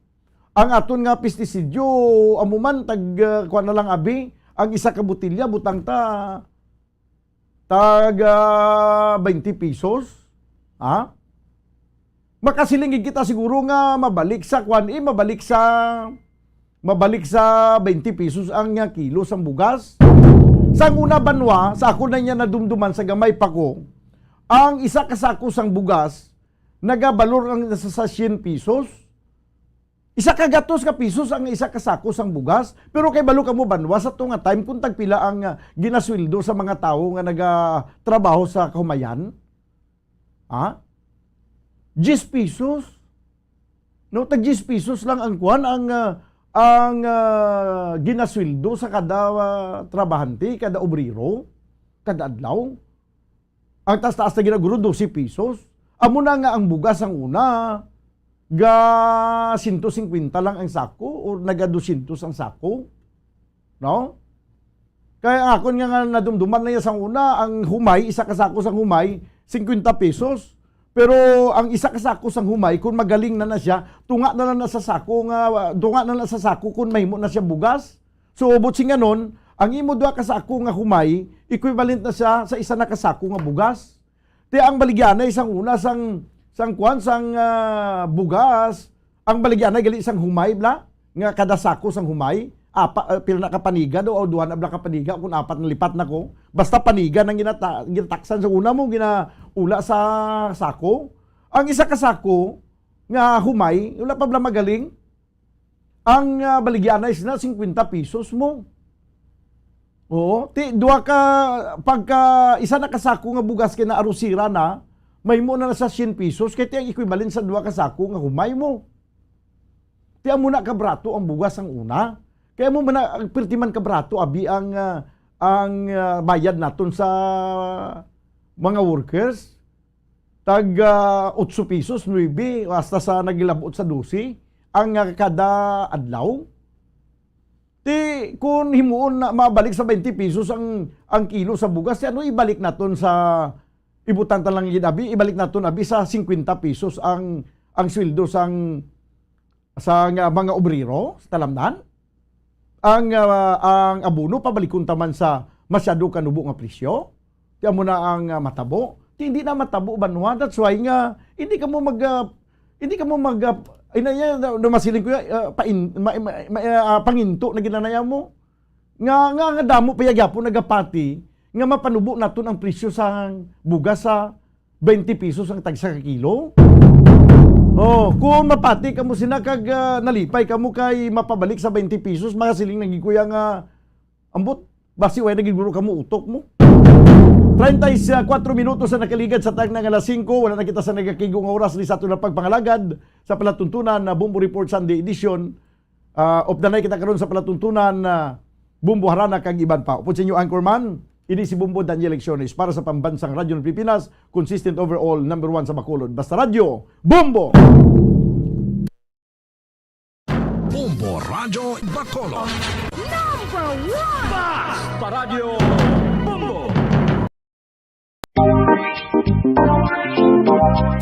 Ang aton nga pestisidyo amo man tag kuan na lang abi, ang isa ka botilya butang ta tag 20 pesos. Ha? Makasilingig kita siguro nga mabalik sa kuan mabalik sa 20 pesos ang kilo sang bugas. Sang una banwa, sa ako na niya nadumduman sa gamay pa ko, ang isa ka sako sang bugas nagabalor ang sa 100 pesos. Isa ka gatos ka pesos ang isa ka sako sang bugas, pero kay balo ka mo banwa sa tunga time kung tagpila ang ginasweldo sa mga tao nga nagatrabaho sa kahumayan. Ha? 10 pesos. No, tag 10 pesos lang ang kuan ang ginasweldo sa kada trabahante, kada obrero, kada adlaw. Ang taas-taas na ginaguro 12 pesos. Amo na nga ang bugas ang una ga 150 lang ang sako o naga 200 ang sako. No? Kaya ako nga nadumduman na niya sa una, ang humay, isa ka sako sang humay, 50 pesos. Pero ang isa ka sako sang humay, kung magaling na siya, tunga na sa sako kung mahimo na siya bugas. So, ubot sing ganon, ang imo duha ka sako nga humay, equivalent na siya sa isa na kasako nga bugas. Ti ang baligyanay isang una sang bugas, ang baligyanay gali isang humay bla, nga kada sako sang humay, pila na kapaniga do o duha na bla kapaniga kung apat na lipat na ko. Basta paniga nang ginataksan sa una mo ginaula sa sako. Ang isa ka sako nga humay, wala pa bla magaling. Ang baligyanay na 50 pesos mo. Oo, duha ka pagka isa na kasako nga bugas kay na arusira na, may mo na sa 100 pesos kay ti ang equivalent sa duha ka sako nga humay mo. Ti amo na kabrato ang bugas ang una. Kaya mo man pertiman kabrato abi ang bayad naton sa mga workers. Tag 8 pesos, 9, hasta sa nagilabot sa 12 ang kada adlaw. Ti kung himuon na mabalik sa 20 pesos ang kilo sa bugas, ano ibalik naton sa ibutan ta lang ginabi, ibalik naton abi sa 50 pesos ang sweldo sa mga obrero sa talamnan. Ang abuno pabalikon taman sa masyado kanubo nga presyo. Tiyan mo na ang matabo. Hindi na matabo banwa. That's why nga hindi ka mo masiling ko panginto na ginanaya mo. Nga damo payagyapo nagapati nga mapanubo naton ang presyo sa bugas sa 20 pesos ang tagsa ka kilo. Oh, kung mapati kamo sinakag nalipay kamo kay mapabalik sa 20 pesos, mga siling nagikuya nga ambot basi way nagiguro kamo utok mo. 34 minutos na nakaligad sa tag ng alas 5. Wala na kita sa nagakigong oras ni sa ito na pagpangalagad sa palatuntunan na Bumbo Report Sunday Edition. Of the night kita karon sa palatuntunan na Bumbo Harana kag iban pa. Upod sa inyo anchorman, ini si Bumbo Daniel Lecciones para sa pambansang radyo ng Pilipinas, consistent overall, number 1 sa Bacolod. Basta radyo, Bumbo! Bumbo Radyo Bacolod. Number 1! Basta radyo, Bumbo!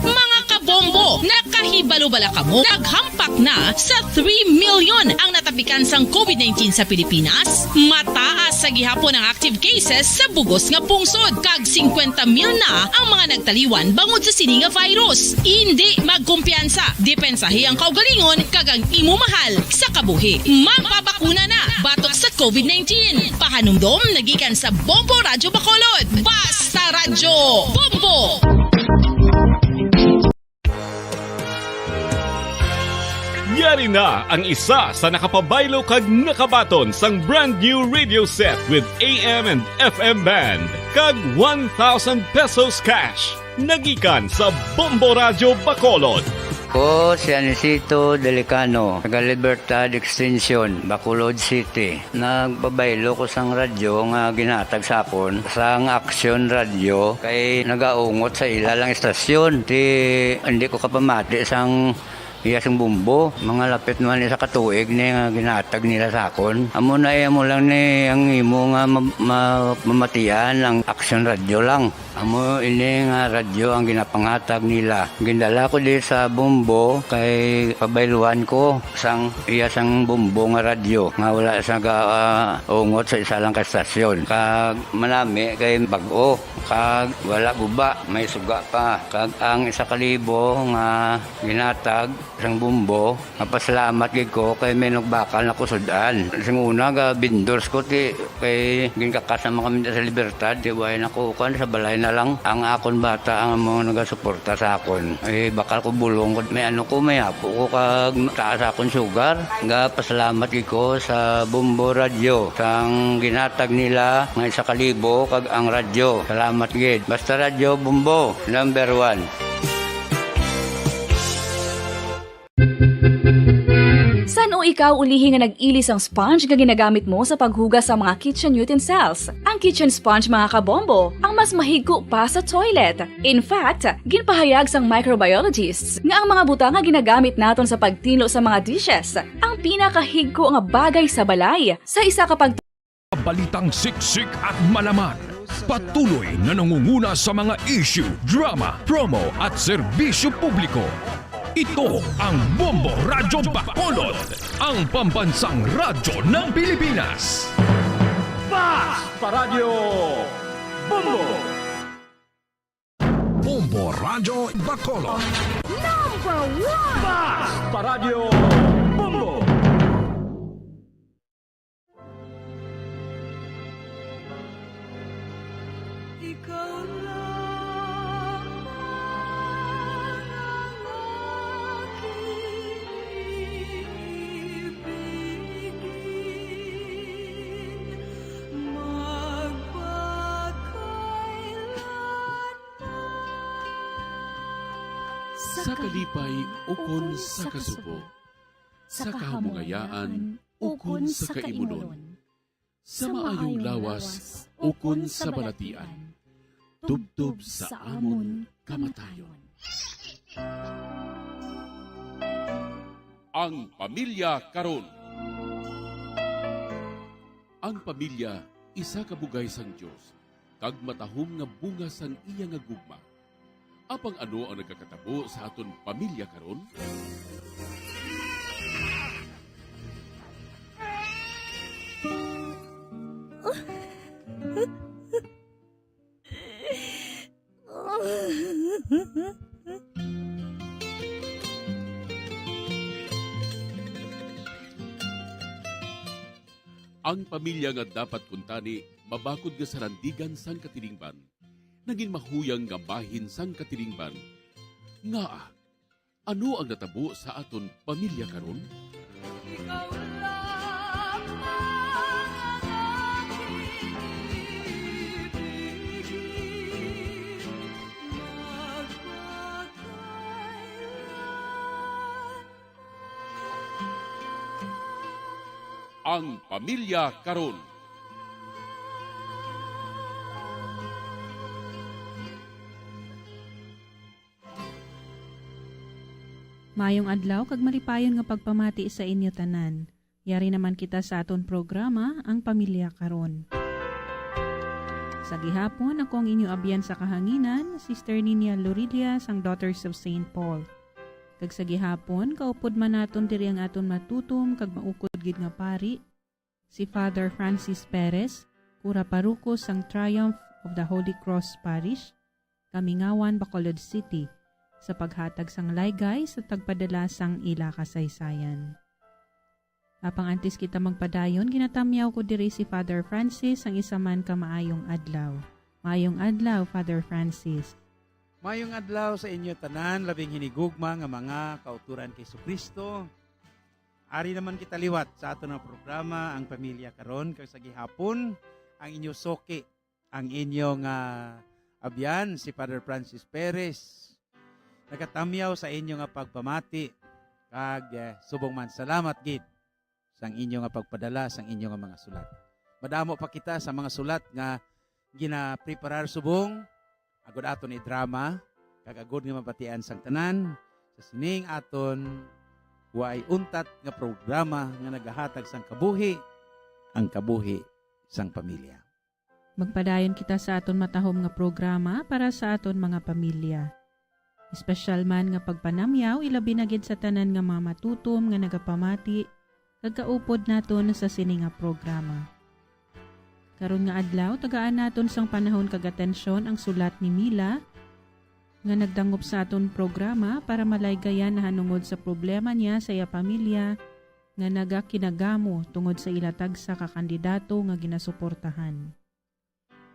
Mga kabombo, nakahibalo-bala ka mo? Naghampak na sa 3 million ang natapikan sang COVID-19 sa Pilipinas. Mataas sa gihapon ang active cases sa bugos nga pungsod. Kag 50 mil na ang mga nagtaliwan bangod sa sini nga virus. Hindi magkumpiyansa. Depensahi ang kaugalingon kag ang imo mahal sa kabuhi. Magpabakuna na batok sa COVID-19. Pahanumdom nagikan sa Bombo Radyo Bacolod. Basta Radyo Bombo! Yari na ang isa sa nakapabaylo kag nakabaton sang brand new radio set with AM and FM band kag 1,000 pesos cash. Nagikan sa Bombo Radyo Bacolod. Ko si Anisito Delicano, taga Libertad Extension, Bacolod City. Nagbabaylo ko sang radyo nga ginatag sapon sang Action Radio kay nagaungot sa ilalang estasyon. Hindi ko kapamati sang Iyasang Bumbo, mga lapit naman sa katuig ni nga ginatag nila sa akon. Amo na mo lang ni ang imo nga mamatian ang Action Radio lang. Amo ini nga radyo ang ginapangatag nila. Gindala ko di sa Bumbo kay pabayluan ko sang Iyasang Bumbo nga radyo. Nga wala sa ungot sa isa lang ka stasyon. Kag manami kay bag-o. Kag wala guba, may suga pa. Kag ang 1,000 nga ginatag sang Bumbo, napasalamat gid ko kay may nagbakal na kusudan. Sing una ga vendors ko ti kay ginkakasama kami sa Libertad, di way nakukan sa balay na lang ang akon bata ang mga nagasuporta sa akon. Bakal ko bulong ko may may apo ko kag taas akon sugar. Ga pasalamat gid ko sa Bumbo Radio sang ginatag nila nga 1,000 kag ang radyo. Salamat gid. Basta Radyo Bumbo, number 1. San o ikaw ulihi nga nag-ilis ang sponge nga ginagamit mo sa paghugas sa mga kitchen utensils? Ang kitchen sponge mga kabombo, ang mas mahigko pa sa toilet. In fact, ginpahayag sang microbiologists nga ang mga butang nga ginagamit naton sa pagtilo sa mga dishes ang pinakahigko nga bagay sa balay sa isa ka Balitang siksik at malaman. Patuloy na nangunguna sa mga issue, drama, promo at serbisyo publiko. Ito ang Bombo Radyo Bacolod, ang pambansang radyo ng Pilipinas. Basta Radyo Bombo! Bombo Radyo Bacolod. Number 1! Basta Radyo Bombo! Ikaw lang. Sa kalipay, ukon sa kasupo. Sa kahamungayaan, ukon sa kaimunon. Sa maayong lawas, ukon sa balatian. Tubtub sa amon kamatayon. Ang Pamilya Karon. Ang pamilya, isa ka bugay sang Dios, kag matahom nga bunga sang iya nga gugma. Apang ano ang nagkakatabo sa aton pamilya karon? Ang pamilya nga dapat kuntani, mabakod nga sarandigan sang katilingban. Naging mahuyang nga bahin sang katilingban. Nga, ano ang natabo sa aton pamilya karon? Ikaw lang ang aking ibigin. ang Pamilya Karon. Mayong adlaw kag maripayon nga pagpamati sa inyo tanan. Yari naman kita sa aton programa ang Pamilya Karon. Sa gihapon ako ang inyo abyan sa kahanginan, Sister Nina Loridia sang Daughters of St. Paul. Kag sa gihapon kaupod man naton diri ang aton matutom kag maukod gid nga pari si Father Francis Perez, Kura Paruko sang Triumph of the Holy Cross Parish, Kamingawan, Bacolod City, sa paghatag sang laygay sa tagpadala sang ila kasaysayan. Apang antes kita magpadayon, ginatamyaw ko diri si Father Francis ang isa man ka maayong adlaw. Maayong adlaw, Father Francis. Mayong adlaw sa inyo tanan, labing hinigugma nga mga kauturan kay Kristo. Ari naman kita liwat sa ato na programa ang Pamilya Karon kag sa gihapon ang inyo soki, ang inyong abyan si Father Francis Perez. Nagatamyaw sa inyo nga pagpamati kag subong man salamat gid sang inyo nga pagpadala sang inyo nga mga sulat. Madamo pa kita sa mga sulat nga gina-preparar subong agud aton i-drama kag agud nga mapatian sang tanan sa sining aton waay untat nga programa nga nagahatag sang kabuhi, ang kabuhi sang pamilya. Magpadayon kita sa aton matahom nga programa para sa aton mga pamilya. Espesyal man nga pagpanamyaw, ilabi na gid sa tanan nga mga matutom nga nagapamati, kagkaupod naton sa sini nga programa. Karon nga adlaw, tagaan naton sang panahon kag atensyon ang sulat ni Mila, nga nagdangop sa aton programa para malaygayan na hanungod sa problema niya sa iya pamilya, nga nagakinagamo tungod sa ilatag sa kakandidato nga ginasuportahan.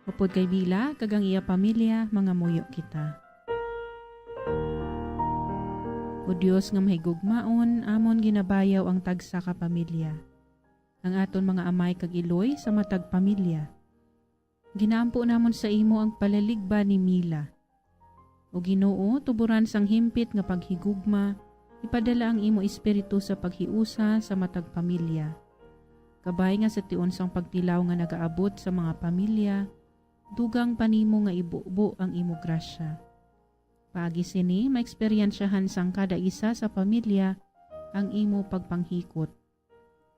Upod kay Mila, kag ang iya pamilya, mga muyo kita. O Diyos nga mahigugmaon, amon ginabayaw ang tagsa ka pamilya. Ang aton mga amay kag iloy sa matag pamilya. Ginaampo namon sa imo ang palaligba ni Mila. O Ginoo, tuburan sang himpit nga paghigugma, ipadala ang imo espiritu sa paghiusa sa matag pamilya. Kabay nga sa tion sang pagtilaw nga nagaabot sa mga pamilya, dugang panimo nga ibubo ang imo grasya. Paagi sini, maeksperiensyahan sang kada isa sa pamilya ang imo pagpanghikot.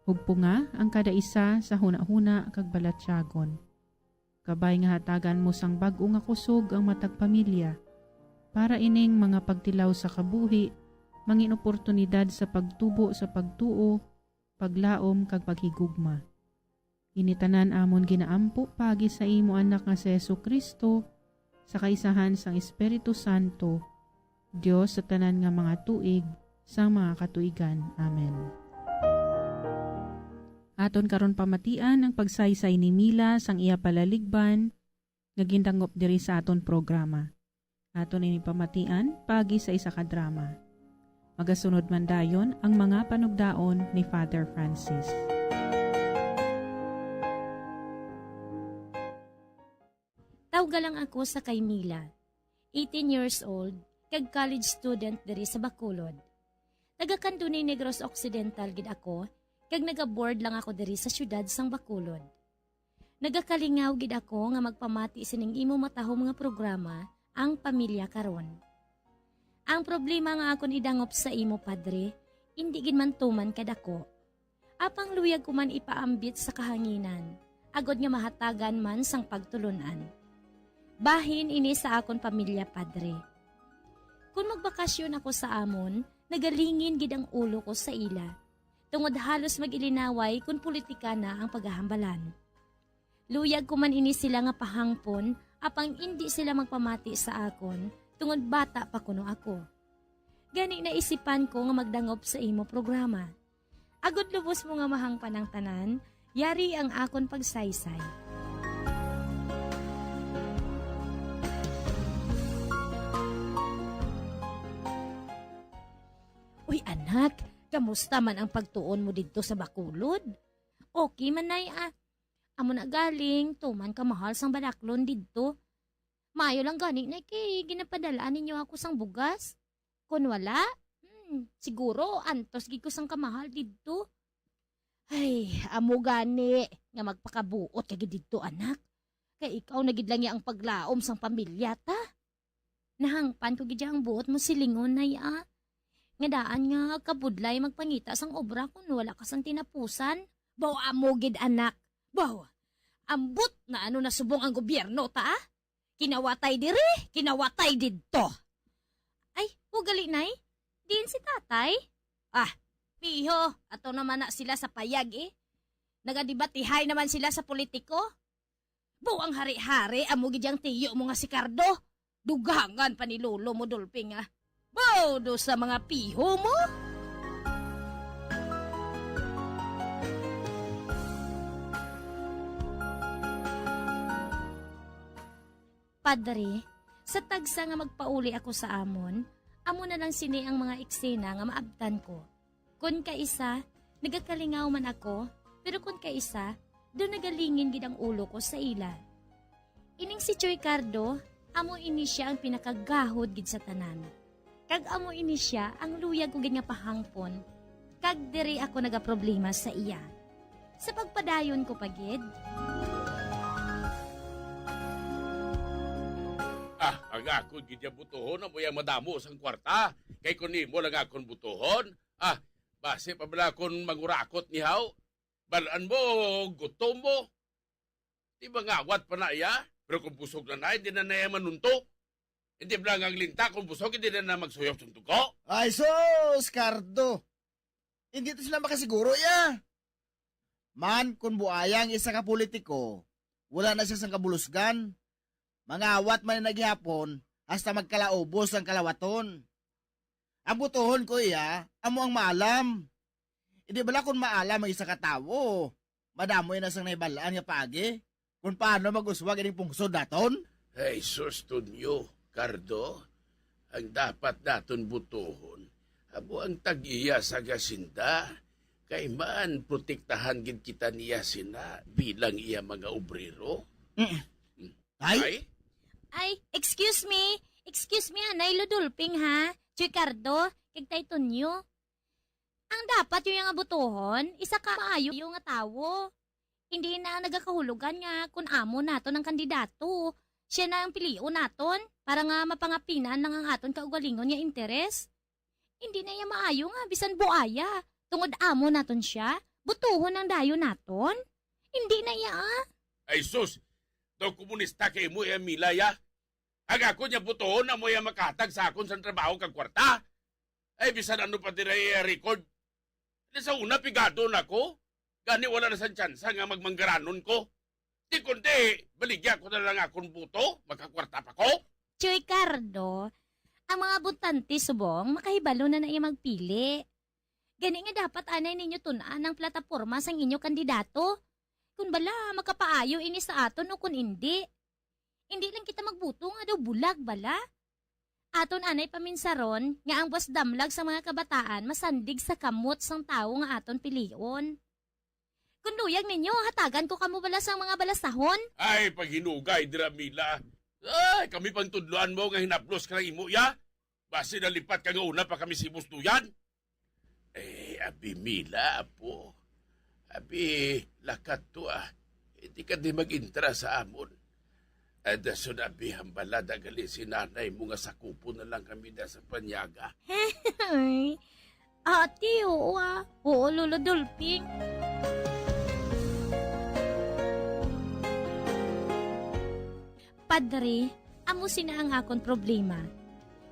Hugpo nga ang kada isa sa huna-huna kag balatyagon. Kabay nga hatagan mo sang bag-o nga kusog ang matag pamilya para ining mga pagtilaw sa kabuhi, mangin oportunidad sa pagtubo sa pagtuo, paglaom kag paghigugma. Initanan amon ginaampo pagi sa imo anak nga si Jesucristo, sa kaisahan sang Espiritu Santo, Diyos sa tanan nga mga tuig, sa mga katuigan. Amen. Aton karon pamatian ang pagsaysay ni Mila sang iya palaligban, nga gindangop diri sa aton programa. Aton ini pamatian, pagi sa isa ka drama. Magasunod man dayon ang mga panugdaon ni Father Francis. Tawga lang ako sa kay Mila, 18 years old, kag college student diri sa Bacolod. Nagakanto ni Negros Occidental gid ako, kag nagaboard lang ako diri sa syudad sang Bacolod. Nagakalingaw gid ako nga magpamati sining imo matahom nga programa, ang Pamilya Karon. Ang problema nga akon idangop sa imo, Padre, hindi gid man tuman kadako. Apang luyag ko man ipaambit sa kahanginan, agod nga mahatagan man sang pagtulunan. Bahin ini sa akon pamilya, Padre. Kung magbakasyon ako sa amon, nagalingin gid ang ulo ko sa ila. Tungod halos magilinaway kung politika na ang paghahambalan. Luyag ko man ini sila nga pahangpon, apang hindi sila magpamati sa akon, tungod bata pa kuno ako. Gani naisipan ko nga magdangop sa imo programa. Agod lubos mo nga mahangpan ang tanan, yari ang akon pagsaysay. Uy anak, kamusta man ang pagtuon mo dito sa Bacolod? Okay man nay Amo na galing, tuman ka mahal sang balaklon dito. Mayo lang gani na kay ginapadalaan ninyo ako sang bugas. Kung wala, siguro antos gid ko sang kamahal dito. Ay, amo gani nga magpakabuot kay didto anak. Kay ikaw na gid lang ang paglaom sang pamilya ta. Nahangpan ko gid ang buot mo silingon na ya. Nga daan nga kabudlay magpangita sang obra kung wala ka sang tinapusan. Baw amo gid anak. Baw, ambot na ano nasubong ang gobyerno ta. Kinawatay diri, kinawatay didto. Ay, ugali nay. Din si tatay. Ah, piho, ato naman na sila sa payag eh. Nagadibatihay naman sila sa politiko. Baw ang hari-hari amo gid ang tiyo mo nga si Cardo. Dugangan pa ni lolo mo Dolping ah. Baw do sa mga piho mo. Padre, sa tagsa nga magpauli ako sa amon, amo na lang sini ang mga eksena nga maabtan ko. Kun kaisa, nagakalingaw man ako, pero kun kaisa, doon nagalingin gid ang ulo ko sa ila. Ining si Choy Cardo, amo ini siya ang pinakagahod gid sa tanan. Kag amo ini siya ang luyag ko gid nga pahangpon, kag diri ako nagaproblema sa iya. Sa pagpadayon ko pagid. Ang akon gidya butuhon mo yung madamo sang kwarta. Kay kun nimo lang akon butuhon. Base pa bala kon magurakot ni haw. Balaan mo, gutom mo. Di ba ngawat pa na iya? Pero kung busog na hindi na naya manuntok. Hindi ba lang ang linta kung busog, hindi na magsuyok ng tuko? Ay sos, Cardo. Hindi to sila makasiguro ya. Man, kung buayang isa ka politiko, wala na siya sang kabulusgan. Mangawat man na naghihapon, hasta magkalaubos ang kalawaton. Ang butuhon ko iya, amo ang maalam. Hindi bala kung maalam ang isa katawo, madamo yun asang naibalaan nga pagi, kung paano mag-uswag ining pungsod daton? Ay, sustud nyo, Cardo. Ang dapat daton butuhon, abo ang tag-iya sa gasinda. Kay man, protektahan gid kita niya sina bilang iya mga obrero. Ay, excuse me, Hanay Ludulping ha, Chicardo, kag Taytonyo. Ang dapat yung nga butuhon, isa ka maayo yung nga tawo. Hindi na nagakahulugan nga kung amo naton ang kandidato. Siya na ang piliyo naton para nga mapangapinan ng ang aton kaugalingon nga interes. Hindi na iya maayo nga, bisan buaya. Tungod amo naton siya, butuhon ang dayo naton. Hindi na iya Ay sus, daw komunista kay mo yung milaya. Aga ko niya butoon na mo yung makatag sa akon sa trabaho kag kwarta. Ay, bisan ano pa dire record. Sa una, pigado na ko. Gani wala na sa tsansa nga magmanggaranon ko. Di kundi, baligya ko na lang akong buto, magkakwarta pa ko. Choy Cardo, ang mga butante subong, makahibalo na iya magpili. Gani nga dapat anay ninyo tunaan ang plataporma sang inyo kandidato. Kung bala, makapaayo ini sa aton o kung hindi. Hindi lang kita magbuto nga daw bulag bala. Aton anay paminsaron nga ang damlag sa mga kabataan masandig sa kamot sang tao nga aton pilion. Kung luyag ninyo, hatagan ko kamo bala sang mga balasahon. Ay, pag hinugay, Dramila. Ay, kami pang tudloan mo nga hinaplos ka ng imo, ya? Basi nalipat ka nga una pa kami sibos duyan. Abi Mila, apo. Abi, lakat to Hindi ka di mag-intra sa amon. At sunabi hambala dagali si nanay mo nga sakupo na lang kami da sa panyaga. Ate, oo Oo, Lolo Dolping. Padre, amo sina ang akon problema.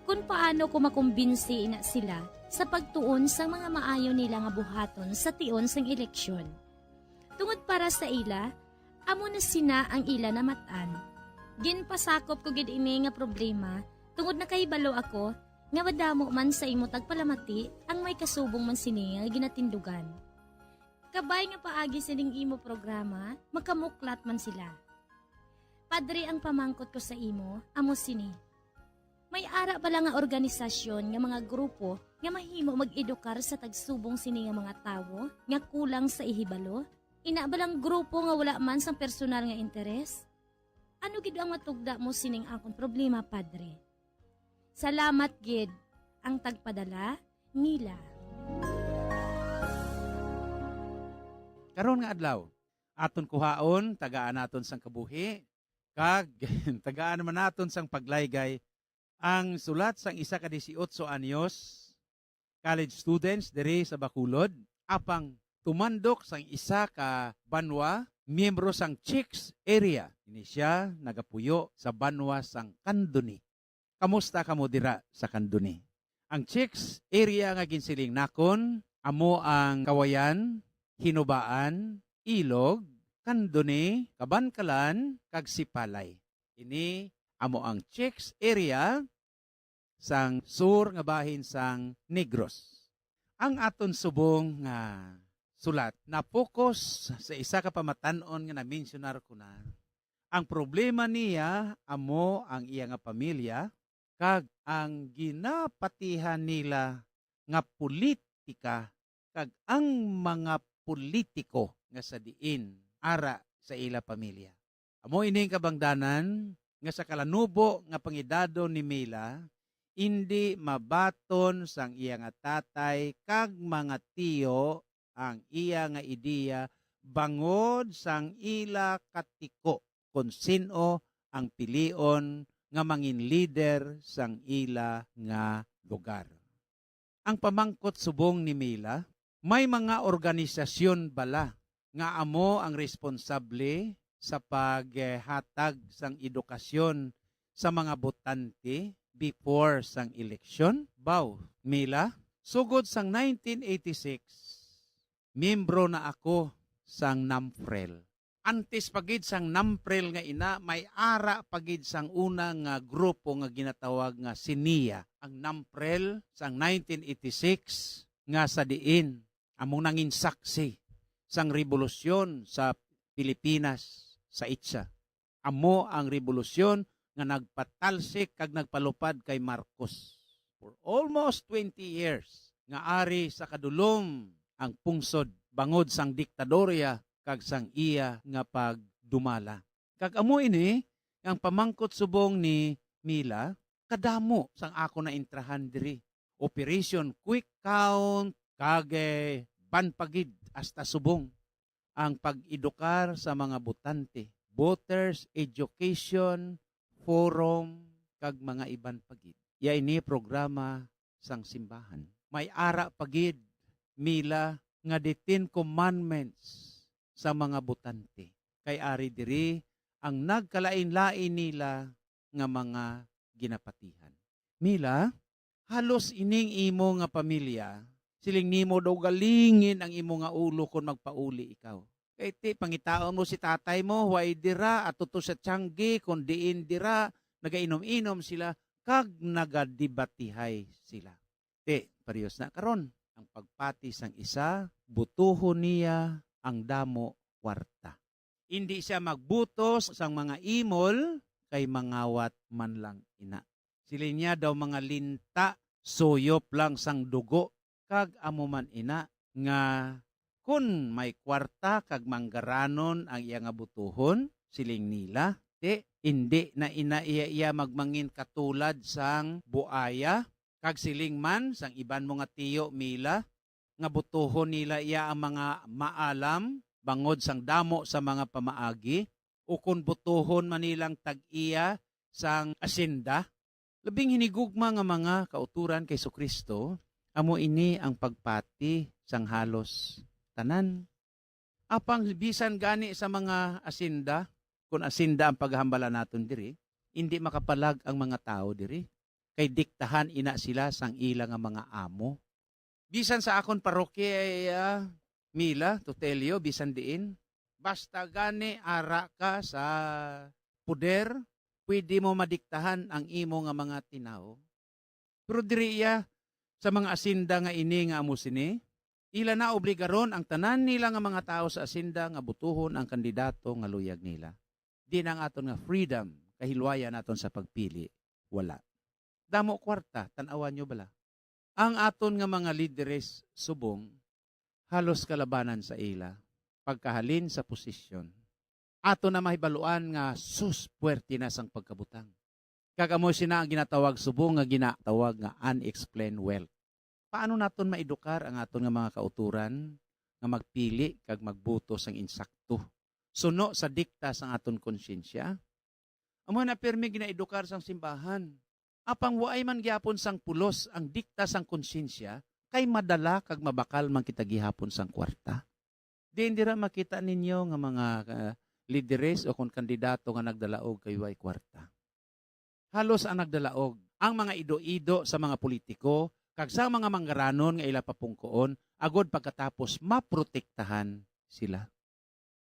Kung paano ko makumbinsi na sila sa pagtuon sa mga maayo nila nga buhaton sa tion sang eleksyon. Tungod para sa ila, amo na sina ang ila na matan. Ginpasakop ko gid ini nga problema, tungod na kahibalo ako, nga madamo man sa imo tagpalamati ang may kasubong man sini nga ginatindugan. Kabay nga paagi sining imo programa, makamuklat man sila. Padre, ang pamangkot ko sa imo, amo sini. May ara bala nga organisasyon nga mga grupo nga mahimo mag-edukar sa tagsubong sini nga mga tawo nga kulang sa ihibalo? Ina balang grupo nga wala man sang personal nga interes? Ano gid ang matugda mo sining akong problema, Padre? Salamat gid ang tagpadala, Nila. Karon nga adlaw, aton kuhaon, tagaan naton sang kabuhi, kag tagaan naman naton sang paglaygay ang sulat sang isa ka 18 anyos college students diri sa Bacolod, apang tumandok sang isa ka banwa, miyembro sang Chicks area. Ini siya nagapuyo sa banwa sang Kanduni. Kamusta kamo dira sa Kanduni? Ang Chicks area nga ginsiling nakon, amo ang Kawayan, Hinubaan, Ilog, Kanduni, Kabankalan, kag Sipalay. Ini amo ang Chicks area sang sur nga bahin sang Negros. Ang aton subong nga sulat na focus sa isa ka pamatanon nga na-mentionar ko na. Ang problema niya amo ang iya nga pamilya kag ang ginapatihan nila nga politika kag ang mga politiko nga sa diin ara sa ila pamilya. Amo ining kabangdanan nga sa kalanubo nga pangidado ni Mila, hindi mabaton sang iya nga tatay kag mga tiyo ang iya nga ideya bangod sang ila katiko kung sino ang pilion nga mangin leader sang ila nga lugar. Ang pamangkot subong ni Mila, may mga organisasyon bala nga amo ang responsable sa paghatag sang edukasyon sa mga botante before sang eleksyon? Baw, Mila, sugod sang 1986, membro na ako sang NAMFREL. Antes pagid sang NAMFREL nga ina, may ara pagid sang una nga grupo nga ginatawag nga SINIA. Ang NAMFREL sang 1986 nga sa diin, among nangin saksi sang revolusyon sa Pilipinas sa Itza. Amo ang revolusyon nga nagpatalsik kag nagpalupad kay Marcos. For almost 20 years, nga ari sa kadulom ang pungsod bangod sang diktadorya kag sang iya nga pagdumala. Kag amo ini, ang pamangkot subong ni Mila, kadamo sang ako na intrahan diri. Operation Quick Count, kag banpagid hasta subong ang pag-edukar sa mga botante. Voters Education Forum, kag mga iban pagid. Ya ini programa sang simbahan. May ara pagid, Mila, nga the 10 commandments sa mga botante. Kay ari diri ang nagkalain-lain nila nga mga ginapatihan. Mila, halos ining imo nga pamilya, siling nimo daw galingin ang imo nga ulo kon magpauli ikaw. Kay ti pangitaon mo si tatay mo, huway dira, at tuto sa tiyanggi, kung diin dira, nagainom-inom sila, kag nagadibatihay sila. Ti, parehas na karon ang pagpati sang isa, butuhon niya ang damo kwarta. Hindi siya magbutos sang mga imol, kay mangawat man lang ina. Sila niya daw mga linta, suyop lang sang dugo, kag amo man ina, nga kun may kwarta kag manggaranon ang iya nga butuhon, siling nila, hindi na ina iya magmangin katulad sang buaya, kag siling man sang iban mo nga tiyo Mila, nga butuhon nila iya ang mga maalam, bangod sang damo sa mga pamaagi, o kun butuhon man nilang tag-iya sang asinda. Labing hinigugma nga mga kauturan kay Jesucristo, amo ini ang pagpati sang halos tanan. Apang bisan gani sa mga asinda, kung asinda ang paghambala naton diri, hindi makapalag ang mga tao diri. Kay diktahan ina sila sang ilang nga mga amo. Bisan sa akon parokya, Mila, to tell you, bisan diin, basta gani ara ka sa puder, pwede mo madiktahan ang imo nga mga tinaw. Pero diri sa mga asinda nga ini nga amo sini, ila na obligaron ang tanan nila nga mga tao sa asinda nga butuhon ang kandidato nga luyag nila. Di na ang aton nga freedom, kahilwayan naton sa pagpili, wala. Damo kwarta, tanawan nyo bala. Ang aton nga mga lideres subong, halos kalabanan sa ila, pagkahalin sa posisyon. Aton na mahibaluan nga puwerte na sang pagkabutang. Kagamo sina ang ginatawag subong nga ginatawag nga unexplained wealth. Paano naton maedukar ang aton nga mga kauturan nga magpili kag magboto sang insakto. Suno sa dikta sang aton konsyensya. Amo na permi ginaedukar sang simbahan. Apang waay man gyapon sang pulos ang dikta sang konsyensya kay madala kag mabakal man kita gihapon sang kwarta. Di indira makita ninyo nga mga lideres o kung kandidato nga nagdalaog kay way kwarta. Halos ang nagdalaog. Ang mga ido-ido sa mga politiko kag sa mga manggaranon nga ila papungkoon agod pagkatapos maprotektahan sila.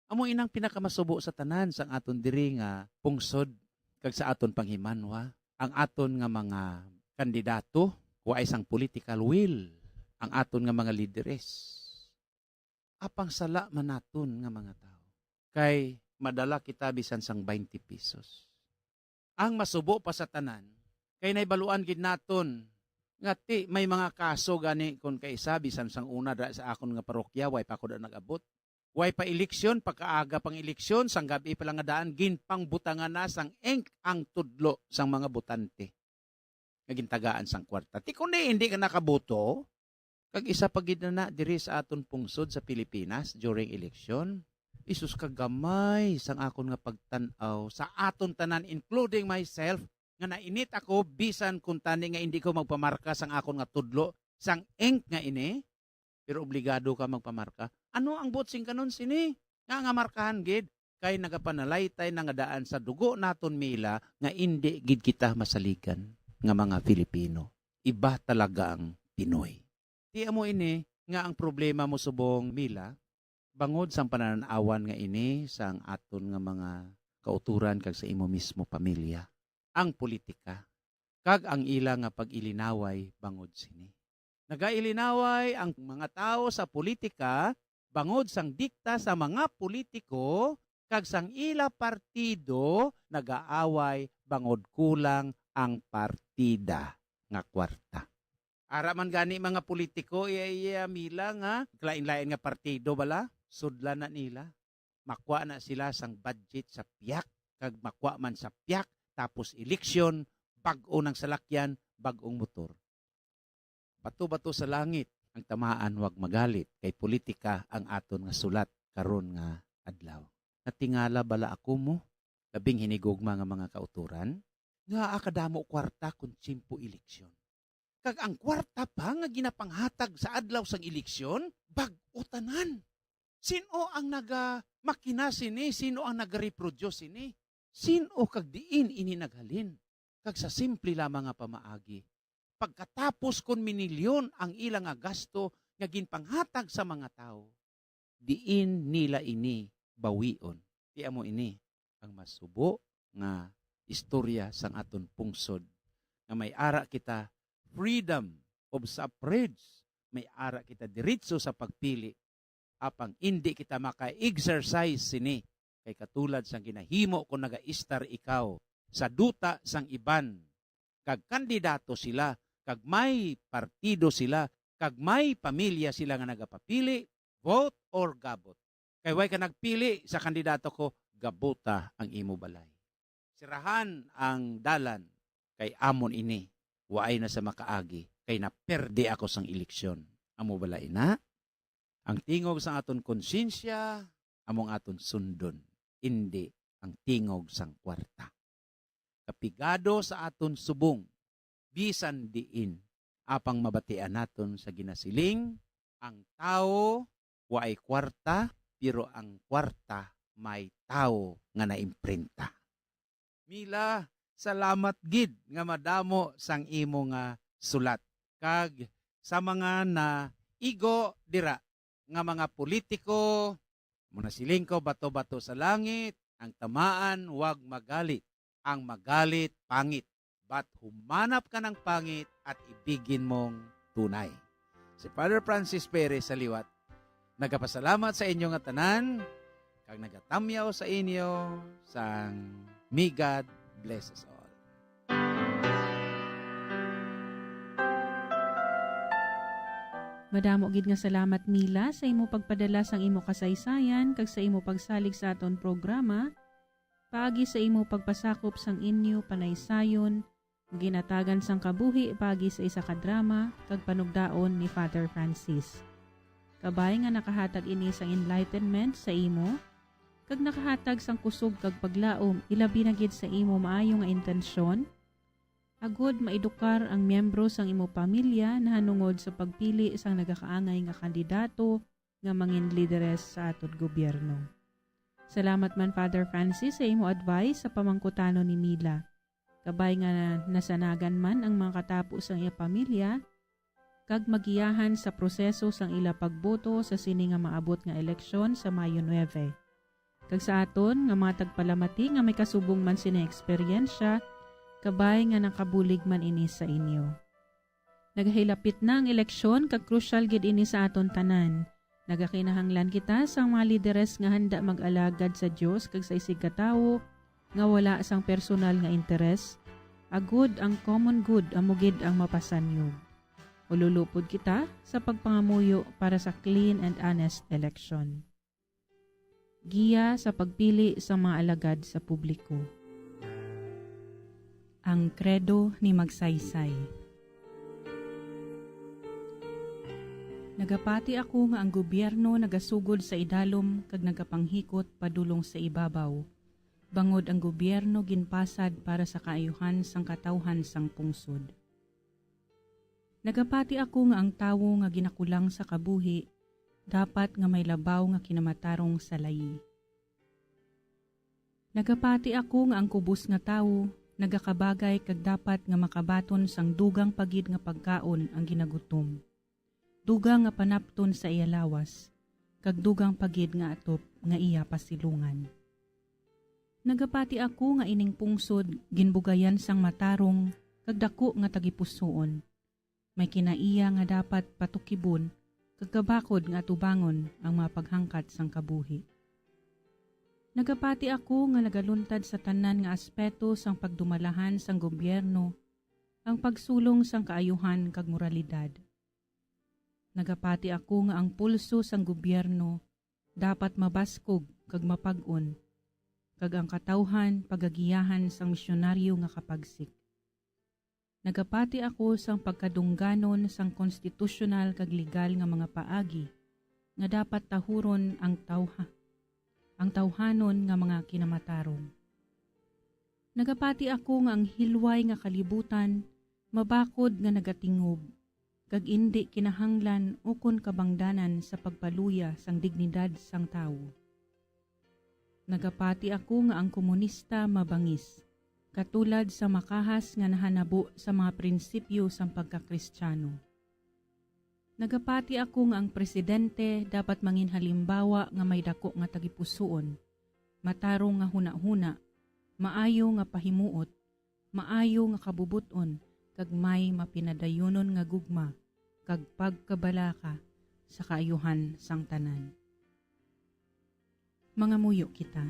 Amo inang pinakamasubo sa tanan sang aton diri nga pungsod kag sa aton panghimanwa ang aton nga mga kandidato waay sang political will ang aton nga mga lideres. Apang sala man naton nga mga tao kay madala kita bisan sang 20 pesos. Ang masubo pa sa tanan kay naibaluan gid naton nga may mga kaso gani kon kaisa bisan sang una da sa akon nga parokya way pa ko da nag-abot. Way pa eleksyon pagkaaga pang eleksyon sang gabi pa lang nga daan ginpang butangan na sang ink ang tudlo sang mga botante. Nagintagaan sang kwarta. Ti kundi hindi ka nakaboto kag isa pa gid na diri sa aton pungsod sa Pilipinas during election. Isus kagamay sang akon nga pagtan-aw sa aton tanan including myself nga nainit ako bisan kung tani nga hindi ko magpamarka sang akon nga tudlo sang ink nga ini pero obligado ka magpamarka. Ano ang botsing kanon sini? Nga markahan gid kay nagapanalaytay na nga daan sa dugo naton mila nga hindi gid kita masaligan nga mga Filipino. Iba talaga ang Pinoy. Di mo ini nga ang problema mo subong mila bangod sang pananawan nga ini sang aton nga mga kauturan kag sa imo mismo pamilya. Ang politika kag ang ila nga pag-ilinaway bangod sini. Nagailinaway ang mga tao sa politika bangod sang dikta sa mga politiko kag sang ila partido nagaaway bangod kulang ang partida nga kwarta. Ara man gani mga politiko iya mila nga lain-lain nga partido bala sudlan na nila. Makwa na sila sang budget sa piyak kag makwa man sa piyak tapos eleksyon bag-o ng salakyan bag-ong motor. Bato-bato sa langit ang tamaan wag magalit kay politika ang aton nga sulat karon nga adlaw. Natingala bala ako mo labing hinigugma nga mga kauturan nga akadamo kwarta kun tsimpo eleksyon. Kag ang kwarta pa nga ginapanghatag sa adlaw sang eleksyon bag-o tanan. Sino ang naga-makina sini? Sino ang naga-reproduce sini? Sino kag diin ini naghalin? Kag sa simple lamang nga pamaagi. Pagkatapos kun minilyon ang ilang nga gasto nga ginpanghatag sa mga tao, diin nila ini bawion. Di amo ini ang masubo nga istorya sang aton pungsod nga may ara kita freedom of suffrage, may ara kita diretso sa pagpili apang hindi kita maka-exercise sini kay katulad sang ginahimo kung naga-istar ikaw sa duta sang iban kag kandidato sila kag may partido sila kag may pamilya sila nga nagapapili vote or gabot kay way ka nagpili sa kandidato ko gabota ang imo balay sirahan ang dalan kay amon ini waay na sa makaagi kay naperde ako sang eleksyon amo balay na ang tingog sa aton konsyensya, among aton sundon, hindi ang tingog sang kwarta. Kapigado sa aton subong, bisan diin, apang mabatian naton sa ginasiling, ang tao waay kwarta, pero ang kwarta may tao nga naimprinta. Mila, salamat gid nga madamo sang imo nga sulat. Kag sa mga na igo dira, nga mga politiko, muna siling ko bato-bato sa langit, ang tamaan wag magalit, ang magalit pangit. But humanap ka ng pangit at ibigin mong tunay. Si Father Francis Perez sa liwat, nagapasalamat sa inyo nga tanan, kag nagatamyaw sa inyo, sang may God bless us all. Madamo gid nga salamat Mila sa imo pagpadala sang imo kasaysayan kag sa imo pagsalig sa aton programa. Paagi sa imo pagpasakop sang inyo panaysayon, ginatagan sang kabuhi paagi sa isa ka drama kag panugdaon ni Father Francis. Kabay nga nakahatag ini sang enlightenment sa imo, kag nakahatag sang kusog kag paglaom, ilabi na gid sa imo maayo nga intensyon, agod maedukar ang miyembro sang imo pamilya na hanungod sa pagpili sang nagakaangay nga kandidato nga mangin lideres sa atod gobyerno. Salamat man Father Francis sa imo advice sa pamangkutano ni Mila. Kabay nga nasanagan man ang mga katapo sang iya pamilya, kag magiyahan sa proseso sang ila pagboto sa sini nga maabot nga eleksyon sa Mayo 9. Kag sa aton nga mga tagpalamati nga may kasubong man sina eksperyensya, kabay nga nakabulig man ini sa inyo. Nagahilapit na ang eleksyon kag crucial gid ini sa aton tanan. Nagakinahanglan kita sang mga lideres nga handa mag-alagad sa Dios kag sa isig katawo nga wala sang personal nga interes, agud ang common good amugid ang mapasanyog. Ululupod kita sa pagpangamuyo para sa clean and honest election. Giya sa pagpili sa mga alagad sa publiko. Ang kredo ni Magsaysay. Nagapati ako nga ang gobyerno nagasugod sa idalom kag nagapanghikot padulong sa ibabaw. Bangod ang gobyerno ginpasad para sa kaayuhan sang katawhan sang pungsod. Nagapati ako nga ang tawo nga ginakulang sa kabuhi, dapat nga may labaw nga kinamatarong sa layi. Nagapati ako nga ang kubos nga tawo, nagakabagay kag dapat nga makabaton sang dugang pagid nga pagkaon ang ginagutom. Dugang nga panapton sa iya lawas, kag dugang pagid nga atop nga iya pasilungan. Nagapati ako nga ining pungsod, ginbugayan sang matarong, kag dako nga tagipusoon. May kinaiya nga dapat patukibon, kagkabakod nga tubangon ang mapaghangkat sang kabuhi. Nagapati ako nga nagaluntad sa tanan nga aspeto sang pagdumalahan sang gobyerno, ang pagsulong sang kaayuhan kag moralidad. Nagapati ako nga ang pulso sang gobyerno dapat mabaskog kag mapag-on, kag ang katawhan pagagiyahan sang misyonaryo nga kapagsik. Nagapati ako sang pagkadungganon sang konstitusyonal kag legal nga mga paagi nga dapat tahuron ang tawhanon nga mga kinamatarong. Nagapati ako nga ang hilway nga kalibutan mabakod nga nagatingob kag indi kinahanglan ukon kabangdanan sa pagpaluya sang dignidad sang tawo. Nagapati ako nga ang komunista mabangis, katulad sa makahas nga nahanabo sa mga prinsipyo sang pagkakristyano. Nagapati ako nga ang presidente dapat mangin halimbawa nga may dako nga tagipusoon, matarong nga huna-huna, maayo nga pahimuot, maayo nga kabubuton, kag may mapinadayonon nga gugma, kag pagkabalaka sa kaayuhan sang tanan. Mga muyo kita.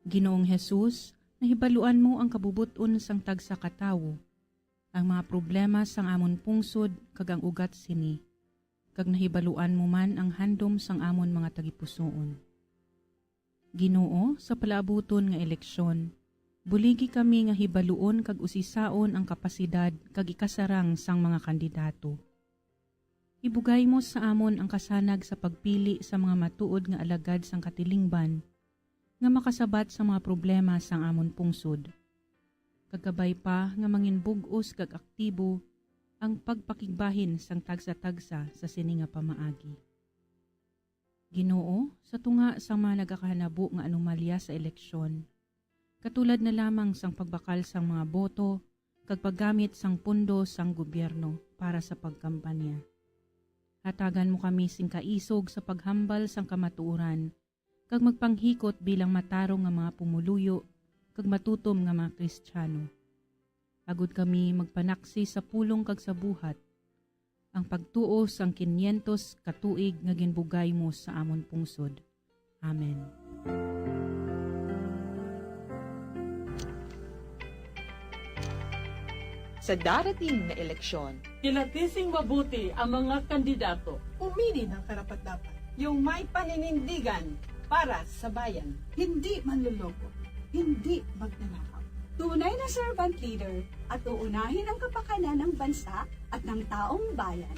Ginoong Jesus, nahibaluan mo ang kabubuton sang tagsa katawo, ang mga problema sang amon pungsod kag ang ugat sini, kag nahibaluan mo man ang handom sang amon mga tagipusoon. Ginoo, sa palaabuton nga eleksyon, buligi kami nga hibaluon kag usisaon ang kapasidad kag ikasarang sang mga kandidato. Ibugay mo sa amon ang kasanag sa pagpili sa mga matuod nga alagad sang katilingban, nga makasabat sa mga problema sang amon pungsod. Kagabay pa nga mangin bug-os kag aktibo ang pagpakigbahin sang tagsa-tagsa sa sini nga pamaagi. Ginoo, sa tunga sang mga nagakahanabo nga anomalya sa eleksyon, katulad na lamang sang pagbakal sang mga boto kag paggamit sang pundo sang gobyerno para sa pagkampanya. Hatagan mo kami sing kaisog sa paghambal sang kamatuoran, kag magpanghikot bilang matarong nga mga pumuluyo, kag matutom nga mga Kristiyano. Agud kami magpanaksi sa pulong kag sa buhat, ang pagtuos ang 500 katuig nga ginbugay mo sa amon pungsod. Amen. Sa darating na eleksyon, kinatising mabuti ang mga kandidato. Pumili ng karapat-dapat. Yung may paninindigan para sa bayan. Hindi manluloko. Hindi magnanakaw. Tunay na servant leader at uunahin ang kapakanan ng bansa at ng taong bayan.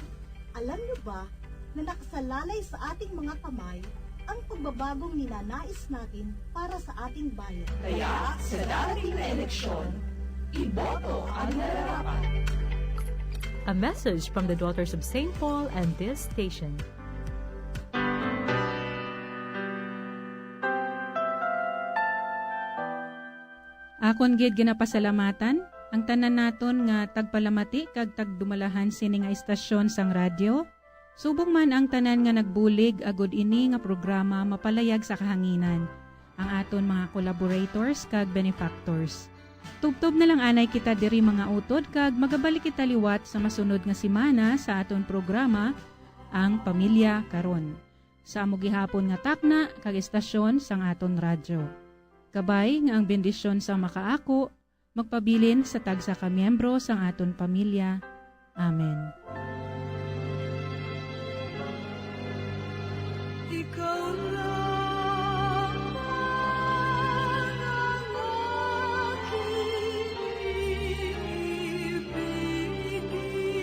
Alam niyo ba na nakasalalay sa ating mga kamay ang pagbabagong ninanais natin para sa ating bayan? Kaya sa darating na eleksyon, iboto ang nararapat. A message from the Daughters of St. Paul and this station. Akon gid ginapasalamatan ang tanan naton nga tagpalamati kag tagdumalahan sini nga istasyon sang radyo. Subong man ang tanan nga nagbulig agud ini nga programa mapalayag sa kahanginan ang aton mga collaborators kag benefactors. Tubtob na lang anay kita diri mga utod kag magabalik kita liwat sa masunod nga semana sa aton programa ang Pamilya Karon. Sa amo gihapon nga takna kag istasyon sang aton radyo. Kabay nga ang bendisyon sa makaako, magpabilin sa tagsa ka miyembro sang aton pamilya. Amen. Ikaw lang ang aking ibigin,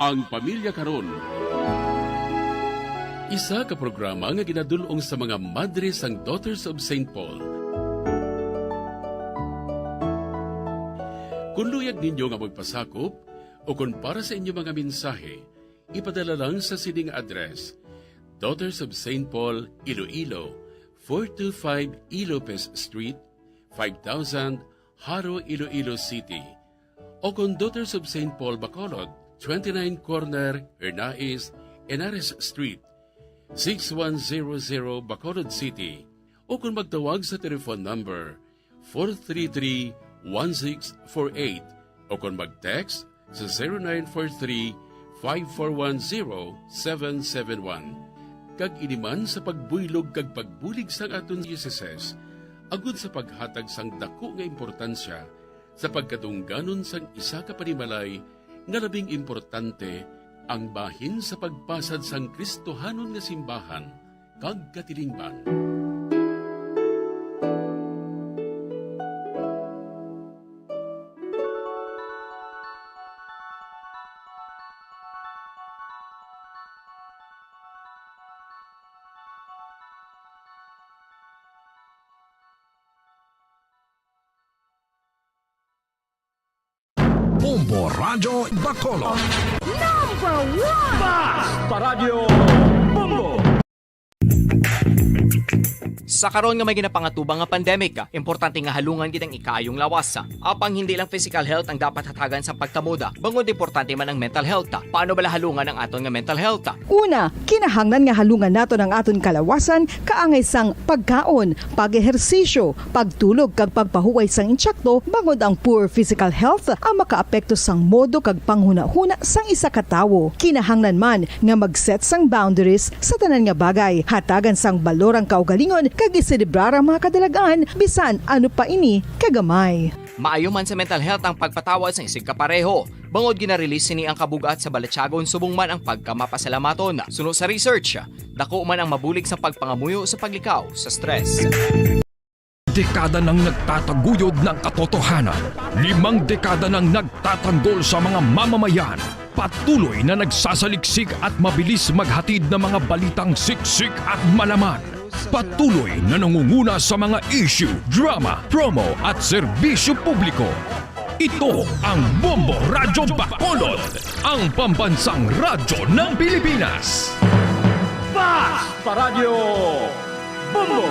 Ang Pamilya Karon. Isa ka programa nga ginadulong sa mga madre sang Daughters of St. Paul. Kung luyag ninyo nga magpasakop o kung para sa inyo mga mensahe, ipadala lang sa sining address: Daughters of St. Paul, Iloilo, 425 Ilopez Street, 5000 Haro, Iloilo City. O kung Daughters of St. Paul, Bacolod, 29 Corner, Hernais, Henares Street, 6100 Bacolod City. O kung magtawag sa telephone number 433-1648 o kung mag-text sa 0943-5410771. Kag iniman sa pagbuylog kag pagbulig sang aton diocese, agud sa paghatag sang dako nga importansya sa pagkatungganon sang isa ka panimalay nga labing importante ang bahin sa pagpasad sang Kristohanon nga simbahan kag katilingban. Bombo Radio Bacolod. Number 1! Basta Radio Bombo! Sa karon nga may ginapangatubang nga pandemic, importante nga halungan gid ang ikaayong lawas. Apang hindi lang physical health ang dapat hatagan sa pagtamuda, bangod importante man ang mental health. Paano bala halungan ang aton nga mental health? Una, kinahanglan nga halungan nato ang aton kalawasan kaangay sang pagkaon, pag-ehersisyo, pagtulog kag pagpahuway sang insyakto, bangod ang poor physical health ang makaapekto sang modo kag panghuna-huna sang isa ka tawo. Kinahanglan man nga mag-set sang boundaries sa tanan nga bagay, hatagan sang balorang kaugalingon kag iselebrar ang mga kadalagaan bisan ano pa ini kagamay. Maayo man sa mental health ang pagpatawad sa isig kapareho. Bangod ginarelease ni ang kabugat sa Balatyagon subong man ang pagkamapasalamaton. Suno sa research, dako man ang mabulig sa pagpangamuyo sa paglikaw sa stress. Dekada nang nagtataguyod ng katotohanan. 5 dekada nang nagtatanggol sa mga mamamayan. Patuloy na nagsasaliksik at mabilis maghatid ng mga balitang siksik at malaman. Patuloy na nangunguna sa mga issue, drama, promo at serbisyo publiko. Ito ang Bombo Radio Bacolod, ang pambansang radyo ng Pilipinas. Basta Radio Bombo!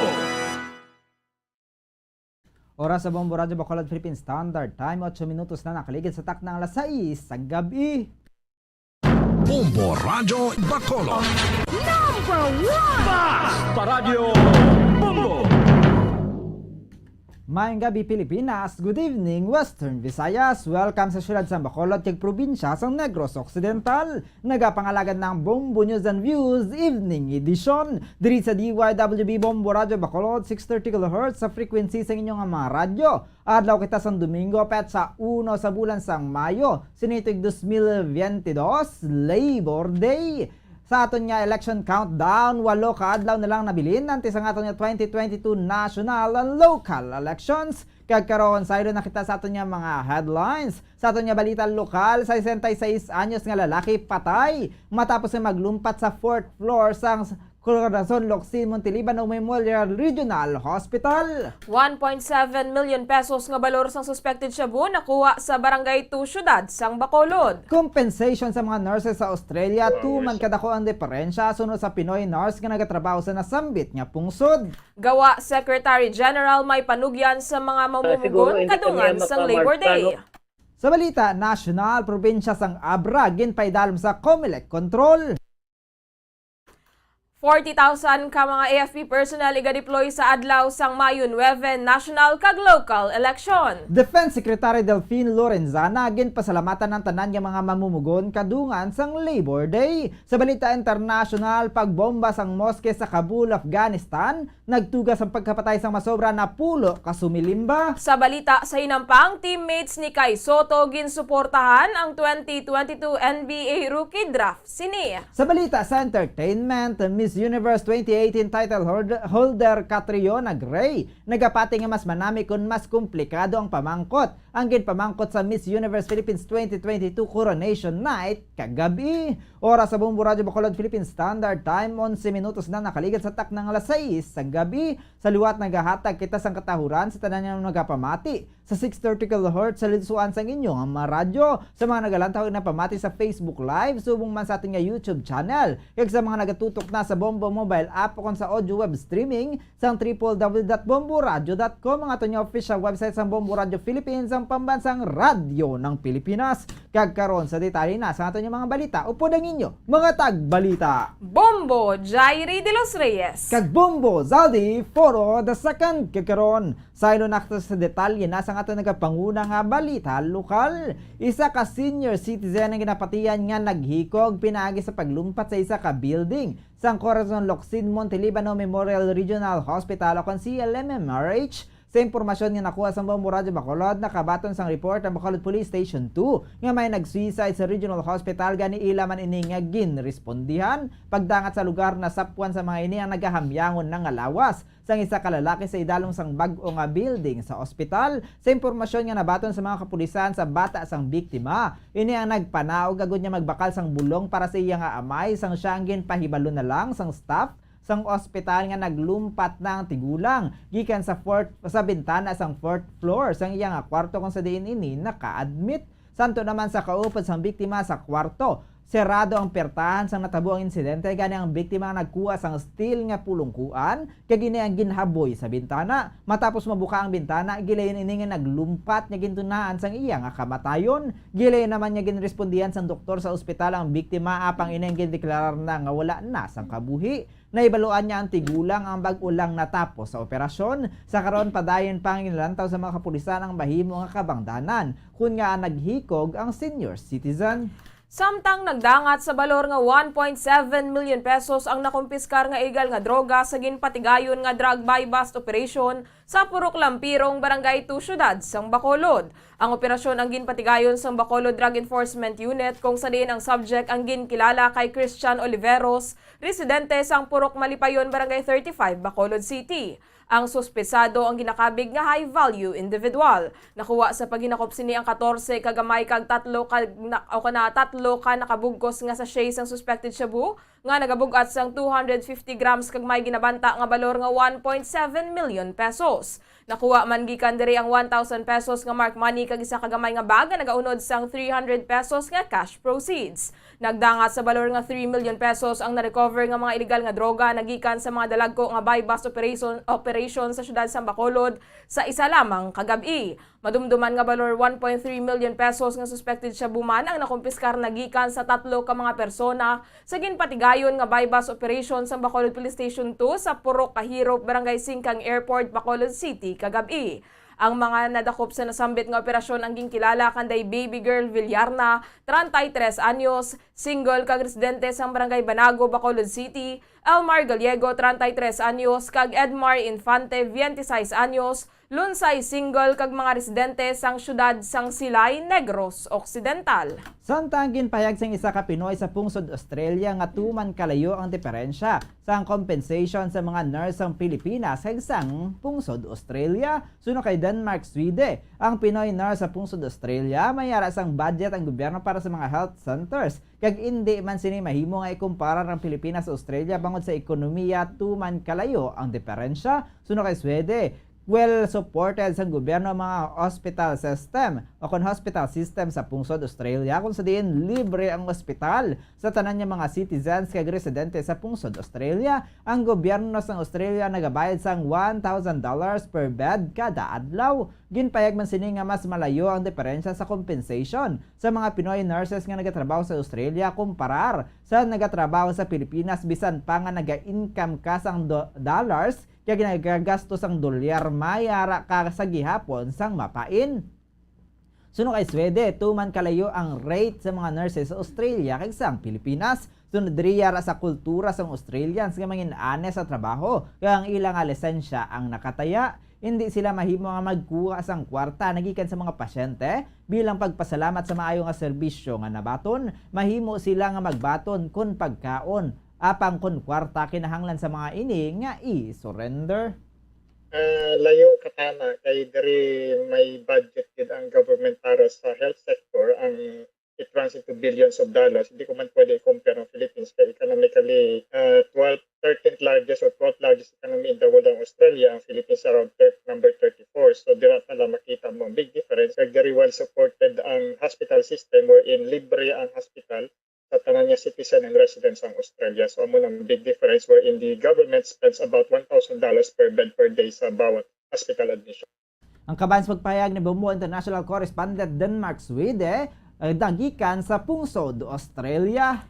Oras sa Bombo Radio Bacolod Philippine Standard Time, 8 minutos na nakaligid sa taknang alas 6 sa gabi. Bombo Radio Bacolod. Number 1! Basta Radio Bombo! Maayong gabi Pilipinas, good evening Western Visayas. Welcome sa siyudad sa Bacolod, kag probinsya sa Negros Occidental. Nagapangalagan ng Bombo News and Views Evening Edition. Diri sa DYWB Bombo Radio Bacolod, 630 kHz sa frequency sa inyong mga radyo. Adlaw kita sa Domingo, pet sa 1 sa bulan sang Mayo, sinituig 2022, Labor Day. Sa aton nga election countdown, 8 ka adlaw na lang nabilin nanti sa aton nga 2022 national and local elections. Kagkaroon sa na kita sa aton nga mga headlines. Sa aton nga balita lokal, 66 anyos nga lalaki patay matapos na maglumpat sa 4th floor sang Corazon Locsin Montiliban Memorial Regional Hospital. 1.7 million pesos nga balor sang suspected shabu nakuha sa Barangay 2 Syudad sang Bacolod. Compensation sa mga nurses sa Australia, 2 man kadako ang diferensya sunod sa Pinoy nurse nga nagatrabaho sa nasambit nga pungsod. Gawa Secretary General may panugyan sa mga mamumugon kadungan sang Labor Day. Sa balita national, probinsya sang Abra ginpaidalom sa COMELEC control. 40,000 ka mga AFP personnel iga-deploy sa adlaw sang Mayo 9 national kag local election. Defense Secretary Delphine Lorenzana ginpasalamatan ng tanan nga mga mamumugon kadungan sang Labor Day. Sa balita international, pagbomba sang moske sa Kabul, Afghanistan, nagtugas ang pagkapatay sang masobra na 10 ka sumilimba. Sa balita sa hinampang, teammates ni Kai Soto ginsuportahan ang 2022 NBA Rookie Draft sini. Sa balita sa entertainment, Miss Universe 2018 title holder Catriona Gray nagapati nga mas manami kun mas komplikado ang pamangkot. Ang ginpamangkot sa Miss Universe Philippines 2022 Coronation Night kagabi. Oras sa Bombo Radio Bacolod Philippine Standard Time, 11 minutos na nakaligat sa tak ng alas 6 sa gabi. Sa liwat nagahatag kita sang katahuran sa tanan nga nagapamati sa 630 kHz sa lidsuan sang inyong mga radyo. Sa mga nagalantaw na pamati sa Facebook Live, subong man sa ating nga YouTube channel. Kag sa mga nagatutok na sa Bombo mobile app o sa audio web streaming sang www.bomboradio.com, ang ato nga official website sang Bombo Radio Philippines, ang pambansang radyo ng Pilipinas. Kag karon sa detalye na sa ato nga mga balita, upod ang inyo mga tagbalita. Bombo Jairi de los Reyes kag Bombo Zaldi Foro the second. Kag karon sa ilo nakita sa detalye na sa ato nagapanguna nga balita lokal. Isa ka senior citizen ang ginapatiyan nga naghikog pinaagi sa paglumpat sa isa ka building sang Corazon Locsin Montiliban Memorial Regional Hospital o kon CLMMRH. Sa impormasyon nga nakuha sa Bombo Radio Bacolod, nakabaton sang report ang Bacolod Police Station 2 nga may nag-suicide sa Regional Hospital gani ila man ini nga ginrespondihan. Pagdangat sa lugar na sapwan sa mga ini ang nagahamyangon ng lawas sang isa ka lalaki sa idalong sang bag-o nga building sa ospital. Sa impormasyon nga nabaton sa mga kapulisan sa bata sang biktima, ini ang nagpanaog agud niya magbakal sang bulong para sa iya nga amay sang siyang ginpahibalo na lang sang staff sang ospital nga naglumpat ng tigulang gikan sa bintana sang 4th floor sang iya nga kwarto kung sa diin ini naka-admit. Santo naman sa kaupod sang biktima sa kwarto, serado ang pertahan sang natabo ang insidente gani ang biktima nga nagkuha sang steel nga pulungkuan kag ini ang ginhaboy sa bintana. Matapos mabuka ang bintana, gilayon ini nga naglumpat nya gintunaan sang iya nga kamatayon. Gilayon naman nya ginrespondihan sang doktor sa ospital ang biktima apang ini ang gideklarar na nga wala na sang kabuhi. Naibaluan niya ang tigulang ang bag-ulang natapos sa operasyon. Sa karon padayon pang inilantaw sa mga kapulisan ang bahimo nga kabangdanan kun nga naghikog ang senior citizen. Samtang nagdangat sa balor nga 1.7 million pesos ang nakumpiskar nga ilegal nga droga sa ginpatigayon nga drug buy-bust operation sa Purok Lampirong, Barangay 2 Syudad sang Bacolod. Ang operasyon ang ginpatigayon sang Bacolod Drug Enforcement Unit kung sa diin ang subject ang ginkilala kay Christian Oliveros, residente sang Purok Malipayon, Barangay 35, Bacolod City. Ang suspesado ang ginakabig nga high-value individual. Nakuha sa paghinakop sini ang 14 kagamay kag 3 ka nakabugkos nga sa sachet sang suspected shabu nga nagabugat sang 250 grams kag may ginabanta nga balor nga 1.7 million pesos. Nakuha man gikan diri ang 1,000 pesos nga mark money kag isa kagamay nga bag nga nagaunod sang 300 pesos nga cash proceeds. Nagdangat sa balor nga 3 million pesos ang na-recover nga mga illegal nga droga nagikan sa mga dalagko nga buy-bust operation sa syudad sa Bacolod sa isa lamang kagabi. Madumduman nga balor 1.3 million pesos nga suspected shabu man ang nakumpiskar nagikan sa 3 ka mga persona sa ginpatigayon nga buy-bust operation sa Bacolod Police Station 2 sa Purok Kahirop, Barangay Singkang Airport, Bacolod City kagabi. Ang mga nadakop sa nasambit nga operasyon ang ginkilala kanday baby girl Villarna, 33 anyos, single kag residente sa Barangay Banago, Bacolod City, Elmar Gallego, 33 anyos, kag Edmar Infante, 26 anyos, lunsay single kag mga residente sang syudad sang Silay, Negros Occidental. Samtang ginpahayag sang isa ka Pinoy sa pungsod Australia nga tuman kalayo ang diferensya sa compensation sa mga nurse sang Pilipinas sa isang pungsod Australia. Suno kay Denmark, Sweden, ang Pinoy nurse sa pungsod Australia mayara sang budget ang gobyerno para sa mga health centers. Kag hindi man sini mahimo nga ikumpara ng Pilipinas sa Australia bangod sa ekonomiya tuman kalayo ang diferensya. Suno kay Sweden, well supported sa gobyerno mga hospital system o kon hospital system sa pungsod Australia kung sa diin libre ang ospital sa tanan niya mga citizens kag residente sa pungsod Australia. Ang gobyerno sa Australia nagabayad sang $1,000 per bed kada adlaw. Ginpayag man sini nga mas malayo ang diferensya sa compensation sa mga Pinoy nurses nga nagatrabaho sa Australia kumparar sa nagatrabaho sa Pilipinas bisan pa nga naga-income ka sang dollars kaya ginagagastos ang dolyar mayara ka sa gihapon sang mapain. Suno kay Sweden, tuman kalayo ang rate sa mga nurses sa Australia kaysa ang Pilipinas. Sunod riya sa kultura sa Australians nga mangin-ane sa trabaho kaya ang ilang lisensya ang nakataya. Hindi sila mahimo nga magkuha sang kwarta nagikan sa mga pasyente bilang pagpasalamat sa maayo nga serbisyo nga nabaton. Mahimo sila nga magbaton kun pagkaon apang kun kwarta kinahanglan sa mga ini nga i-surrender. Layo katana kay diri may budget gid ang government para sa health sector, ang it runs into billions of dollars. Hindi ko man pwede i-compare ang Philippines kay economically 13th largest or 12th largest economy in the world ang Australia. Ang Philippines around number 34. So dira na lang makita mo ang big difference. Kay very well supported ang hospital system wherein libre ang hospital sa tanan niya citizen and residents ng Australia. So amo nang big difference wherein the government spends about $1,000 per bed per day sa bawat hospital admission. Ang kabayan sa pagpahayag ni Bumbu International Correspondent Denmark, Sweden, dagikan sa pungsod Australia.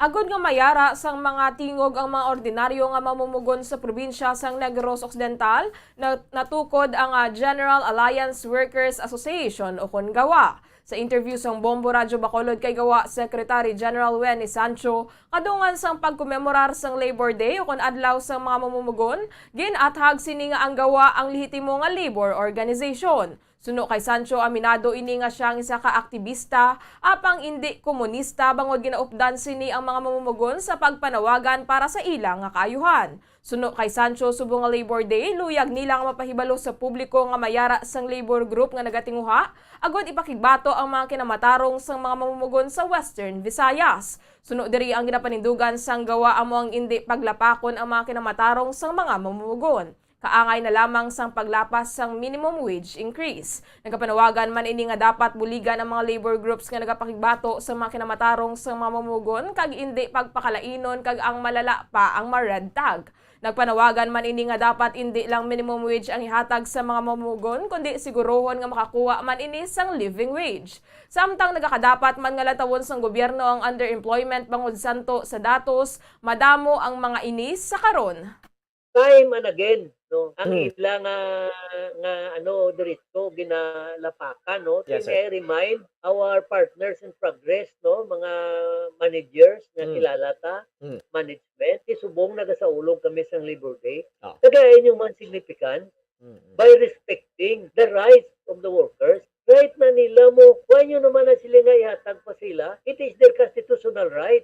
Agod nga mayara sang mga tingog ang mga ordinaryo nga mamumugon sa probinsya sang Negros Occidental na natukod ang General Alliance Workers Association o kon GAWA. Sa interview sang Bombo Radyo Bacolod kay GAWA Secretary General Wenny Sancho, kadungan sang pagkomemorar sang Labor Day o kon adlaw sang mga mamumugon, ginathag sini nga ang GAWA ang lehitimo nga labor organization. Suno kay Sancho, aminado ini nga siyang isa ka aktivista apang hindi komunista bangod ginaupdan sini ang mga mamumugon sa pagpanawagan para sa ilang nga kaayuhan. Suno kay Sancho, subong nga Labor Day, luyag nila nga mapahibalo sa publiko nga mayara sang labor group nga nagatinguha, agod ipakigbato ang mga kinamatarong sang mga mamumugon sa Western Visayas. Suno diri ang ginapanindugan sang GAWA amo ang hindi paglapakon ang mga kinamatarong sang mga mamumugon. Kaangay na lamang sang paglapas sang minimum wage increase. Nagapanawagan man ini nga dapat buligan ang mga labor groups nga nagapakigbato sa mga kinamatarong sang mga mamumugon kag hindi pagpakalainon kag ang malala pa ang ma-red tag. Nagpanawagan man ini nga dapat hindi lang minimum wage ang ihatag sa mga mamumugon kundi sigurohon nga makakuha man ini sang living wage. Samtang nagakadapat man nga latawon sang gobyerno ang underemployment bangod santo sa datos, madamo ang mga inis sa karon. Time and again, no, ang ila nga diretso ginalapakan, no. Yes, I remind our partners in progress, no, mga managers na kilala ta, management, isubong nagasaulog kami sa Labor Day. Kagayan yung man significant by respecting the rights of the workers. Right na nila mo, why nyo naman na sila nga ihatag pa sila? It is their constitutional right.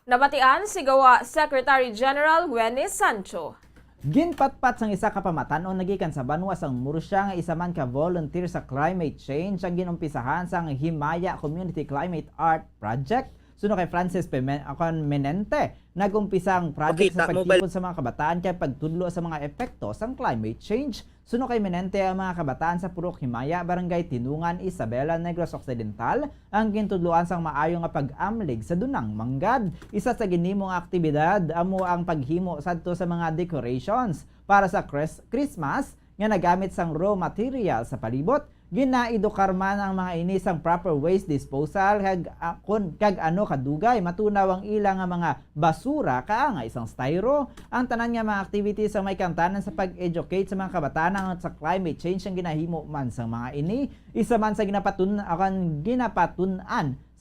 Nabatian si GAWA Secretary General Wenny Sancho. Ginpatpat sang isa ka pamatanon nagikan sa banwa sang Murcia nga isa man ka volunteer sa climate change ang ginumpisahan sang Himaya Community Climate Art Project. Suno kay Francis Menente, nagumpisang project sa pagtipon sa mga kabataan kay pagtudlo sa mga epekto sang climate change. Suno kay Menente, ang mga kabataan sa Purok Himaya, Barangay Tinungan, Isabela, Negros Occidental ang gintudloan sang maayo nga pag-amlig sa Dunang Manggad. Isa sa ginimong aktibidad amo ang paghimo sadto sa mga decorations para sa Christmas nga nagamit sang raw material sa palibot. Ginaedukar man ang mga ini sang proper waste disposal kag ano kadugay matunaw ang ilang nga mga basura nga isang styro. Ang tanan nga mga activities ang may kantanan sa pag-educate sa mga kabataan sa climate change ang ginahimo man sang mga ini. Isa man sa ginapatunan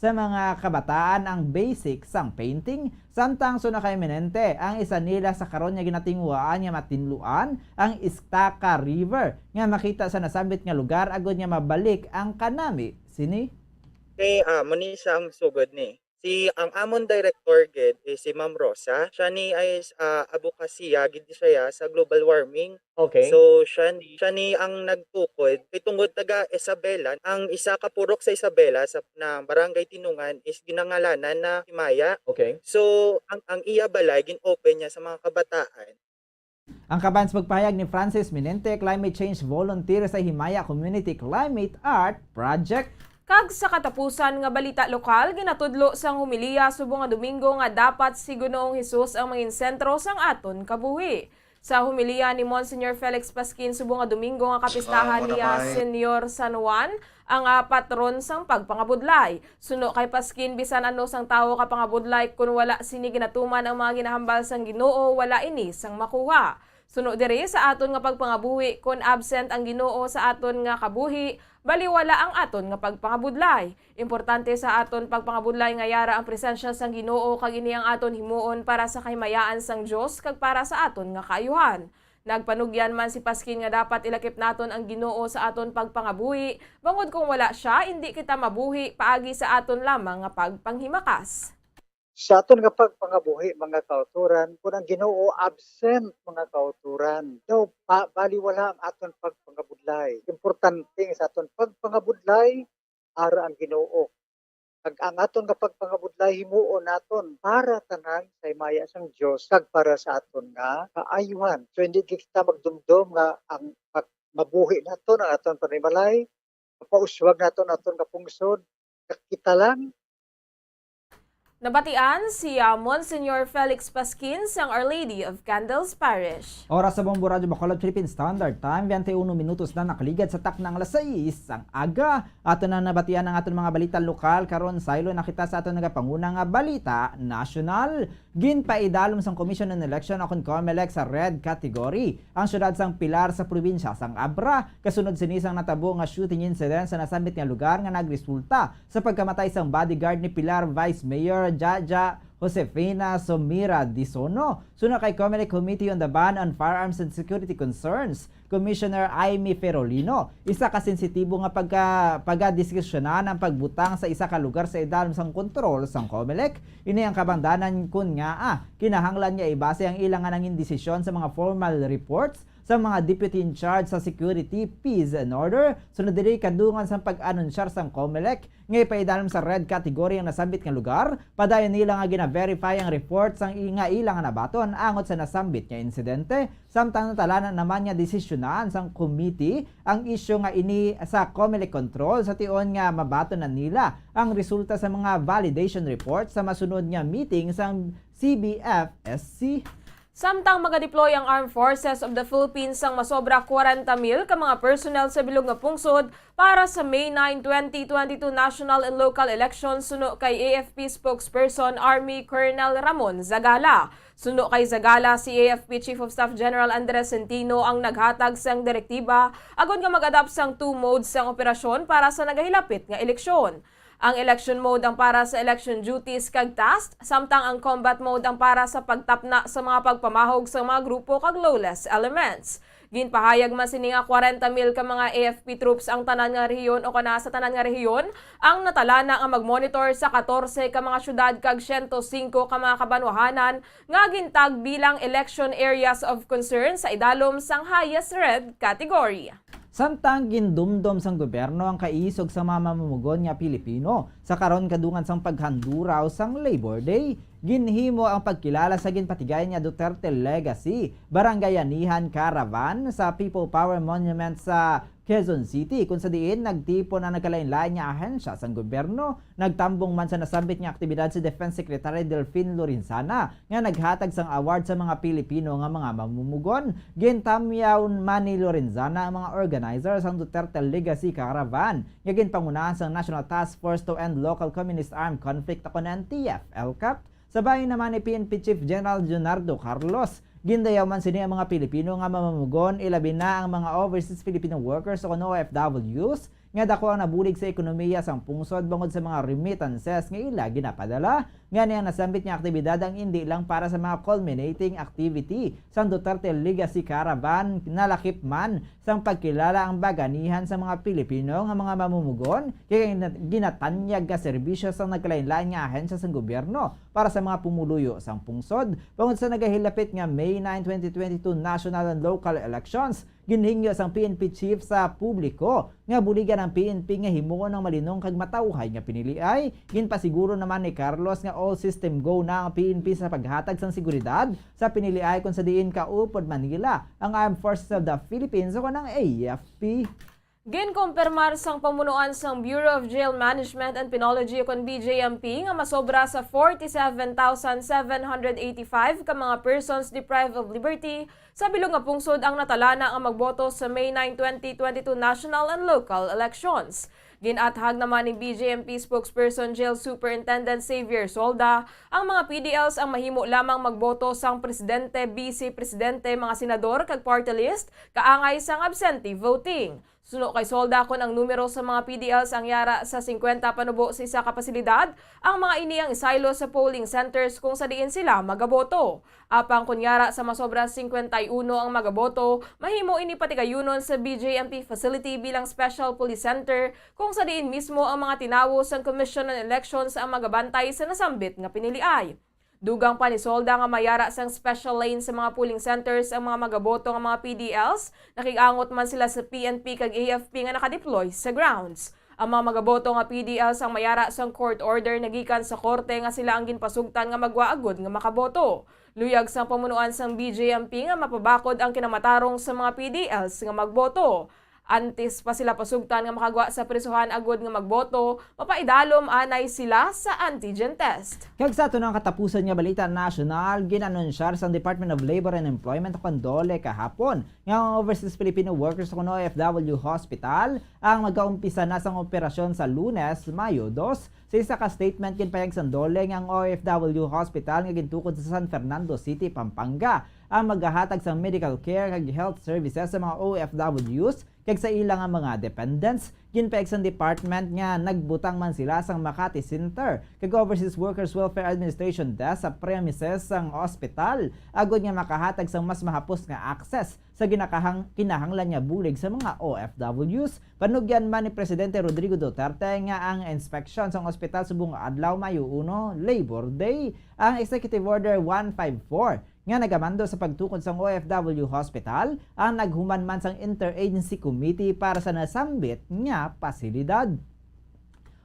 sa mga kabataan ang basic sang painting. Samtang kay Eminente, ang isa nila sa karon nga ginatingwaan nga matinluan ang Estaca River nga makita sa nasambit nga lugar agod nga mabalik ang kanami. Sini? Kay muni siya ang sugod ni. Ang amon director gid is si Ma'am Rosa. Siya ni ay advokasya gid siya sa global warming. Okay. So siya ni ang nagtukod kay tungod taga Isabela. Ang isa ka purok sa Isabela na barangay Tinungan is ginangalanan na Himaya. Okay. So ang iya balay gin-open niya sa mga kabataan. Ang kabans pagpahayag ni Francis Minente, climate change volunteer sa Himaya Community Climate Art Project. Kag sa katapusan nga balita lokal, ginatudlo sang humiliya subong nga Domingo nga dapat si Ginoong Hesus ang mangin sentro sang aton kabuhi. Sa humiliya ni Monsignor Felix Pasquin subong nga Domingo nga kapistahan niya Senyor San Juan ang patron sang pagpangabudlay. Suno kay Pasquin bisan ano sang tawo ka pangabudlay kun wala sini ginatuman ang mga ginahambal sang Ginoo wala ini sang makuha. Suno diri sa aton nga pagpangabuhi kun absent ang Ginoo sa aton nga kabuhi, baliwala ang aton nga pagpangabudlay. Importante sa aton pagpangabudlay nga yara ang presensya sang Ginoo kag ini ang aton himuon para sa kahimayaan sang Dios kag para sa aton nga kaayuhan. Nagpanugyan man si Pasquin nga dapat ilakip naton ang Ginoo sa aton pagpangabuhi, bangod kung wala siya, hindi kita mabuhi paagi sa aton lamang nga pagpanghimakas. Sa aton nga pagpangabuhi mga kauturan, kung ang Ginoo absent mga kauturan, daw baliwala ang aton pagpangabudlay. Importante sa aton pagpangabudlay ara ang Ginoo. Kag ang aton nga pagpangabudlay himuon naton para tanan sa himaya sang Dios kag para sa aton nga kaayuhan. So hindi kita magdumdum nga ang mabuhi naton ang aton panimalay, pauswag naton aton nga pungsod, kita lang. Nabatian si Monsignor Felix Pasquin sang Our Lady of Candles Parish. Oras sa Bombo Radio Bacolod Philippine Standard Time, 21 minutos na nakaligad sa taknang alas 6 ang aga. Ato na nabatian ang aton mga balita lokal karon saylo nakita sa aton nagapangunang nga balita national. Ginpaidalom sang Commission on Election o COMELEC sa red category ang syudad sang Pilar sa probinsya sang Abra. Kasunod sinisang natabo nga shooting incident sa nasambit nga lugar nga nagresulta sa pagkamatay sang bodyguard ni Pilar Vice Mayor Jaja Josefina Somira Disono. Sunod kay COMELEC Committee on the Ban on Firearms and Security Concerns, Commissioner Aimee Ferolino. Isa ka sensitibo nga pagdiskusyonan ang pagbutang sa isa ka lugar sa idalom sang kontrol sang COMELEC. Ini ang kabangdanan kun nga kinahanglan niya ibase ang ilang nanging desisyon sa mga formal reports sa mga deputy in charge sa security, peace and order. Sunod diri kadungan sa pag-anunsyar sang COMELEC nga ipaidalom sa red category ang nasambit nga lugar. Padayon nila nga gina-verify ang report sang nga ilang nabaton angot sa nasambit nga insidente. Samtang natalanan naman nga desisyonan sang committee ang isyu nga ini sa COMELEC control sa tion nga mabaton na nila ang resulta sa mga validation report sa masunod nga meeting sang CBFSC. Samtang magadeploy ang Armed Forces of the Philippines sang masobra 40,000 ka mga personnel sa bilog nga pungsod para sa May 9, 2022 national and local elections suno kay AFP spokesperson Army Colonel Ramon Zagala. Suno kay Zagala, si AFP Chief of Staff General Andres Centino ang naghatag sang direktiba agod nga mag-adapt sang 2 modes sang operasyon para sa nagahilapit nga eleksyon. Ang election mode ang para sa election duties kag tasks, samtang ang combat mode ang para sa pagtapna sa mga pagpamahog sa mga grupo kag lawless elements. Ginpahayag man sini nga 40,000 ka mga AFP troops ang tanan nga rehiyon o kana sa tanan nga rehiyon ang natalana ang magmonitor sa 14 ka mga syudad kag 105 ka mga kabanwahanan nga gintag bilang election areas of concern sa idalom sang highest red category. Samtang gindumdom sang gobyerno ang kaisog sa mga mamumugon nga Pilipino sa karon kadungan sang paghanduraw sang Labor Day, ginhimo ang pagkilala sa ginpatigay nga Duterte Legacy Barangayanihan Caravan sa People Power Monument sa Quezon City kung sa diin nagtipon ang nagkalain-lain nga ahensya sa gobyerno. Nagtambong man sa nasambit nga aktibidad si Defense Secretary Delfin Lorenzana nga naghatag sang award sa mga Pilipino nga mga mamumugon. Gintamyaw man ni Lorenzana ang mga organizers ang Duterte Legacy Caravan nga ginpangunahan sa National Task Force to End Local Communist Armed Conflict o NTF LCAP. Sabay naman ni PNP Chief General Leonardo Carlos. Gindayaw man sini ang mga Pilipino nga mamumugon, ilabi na ang mga overseas Filipino workers o OFWs nga dako ang nabulig sa ekonomiya sang pungsod bangod sa mga remittances nga ila ginapadala. Nga niyang nasambit nga aktibidad ang hindi lang para sa mga culminating activity sang Duterte Legacy Caravan nalakip man sang pagkilala ang baganihan sa mga Pilipino nga mga mamumugon kaya ginatanyag nga serbisyo sang nagkalain-lain nga ahensya sang gobyerno para sa mga pumuluyo sang pungsod. Bangod sa nagahilapit nga May 9, 2022 national and local elections, ginhingyo sang PNP chief sa publiko nga buligan ang PNP nga himuon ng malinong kag matawhay nga piniliay. Ginpasiguro naman ni Carlos nga all system go na ang PNP sa paghatag sang seguridad sa piniliay kung sa diin kaupod Manila ang Armed Forces of the Philippines o ng AFP. Ginkumpirmar sang pamunuan sang Bureau of Jail Management and Penology kon BJMP nga masobra sa 47,785 ka mga persons deprived of liberty sa bilog nga pungsod ang natalana ang magboto sa May 9, 2022 national and local elections. Ginathag naman ni BJMP spokesperson Jail Superintendent Xavier Solda ang mga PDLs ang mahimo lamang magboto sang presidente, vice-presidente, mga senador kag party list kaangay sang absentee voting. Suno kay Solda kon ang numero sa mga PDLs ang yara sa 50 panubo sa isa ka pasilidad, ang mga ini ang isaylo sa polling centers kung sa diin sila magaboto. Apang kunyara sa masobra 51 ang magaboto, mahimo ini patigayunon sa BJMP facility bilang Special Police Center kung sa diin mismo ang mga tinawo sa Commission on Elections ang magabantay sa nasambit nga piniliay. Dugang pa ni Solda nga mayara sang special lane sa mga polling centers ang mga magaboto nga mga PDLs, nakigangot man sila sa PNP kag AFP nga nakadeploy sa grounds. Ang mga magaboto nga PDLs ang mayara sang court order nagikan sa korte nga sila ang ginpasugtan nga magwaagod nga makaboto. Luyag sang pamunuan sang BJMP nga mapabakod ang kinamatarong sa mga PDLs nga magboto. Antes pa sila pasugtan nga makagwa sa prisuhan agod nga magboto, mapaidalom anay sila sa antigen test. Kag sa ito ng katapusan nga balita national, ginanonsyar sa Department of Labor and Employment o Condole kahapon nga ang overseas Filipino workers sa OFW Hospital ang magkaumpisa na sang operasyon sa Lunes, Mayo 2. Sa isa ka statement ginpayag sa Condole nga ang OFW Hospital nga gintukod sa San Fernando City, Pampanga ang maghahatag sa medical care kag health services sa mga OFWs kag sa ilang mga dependents. Ginpayag sa department nga nagbutang man sila sa Makati Center kag Overseas Workers Welfare Administration Desk sa premises sang ospital agod nga makahatag sa mas mahapos nga access sa kinahanglan nga bulig sa mga OFWs. Panugyan man ni Presidente Rodrigo Duterte nga ang inspection sang ospital subong adlaw Mayo 1, Labor Day. Ang Executive Order 154 nga nagamando sa pagtukod sang OFW Hospital ang naghuman man sang Interagency Committee para sa nasambit nga pasilidad.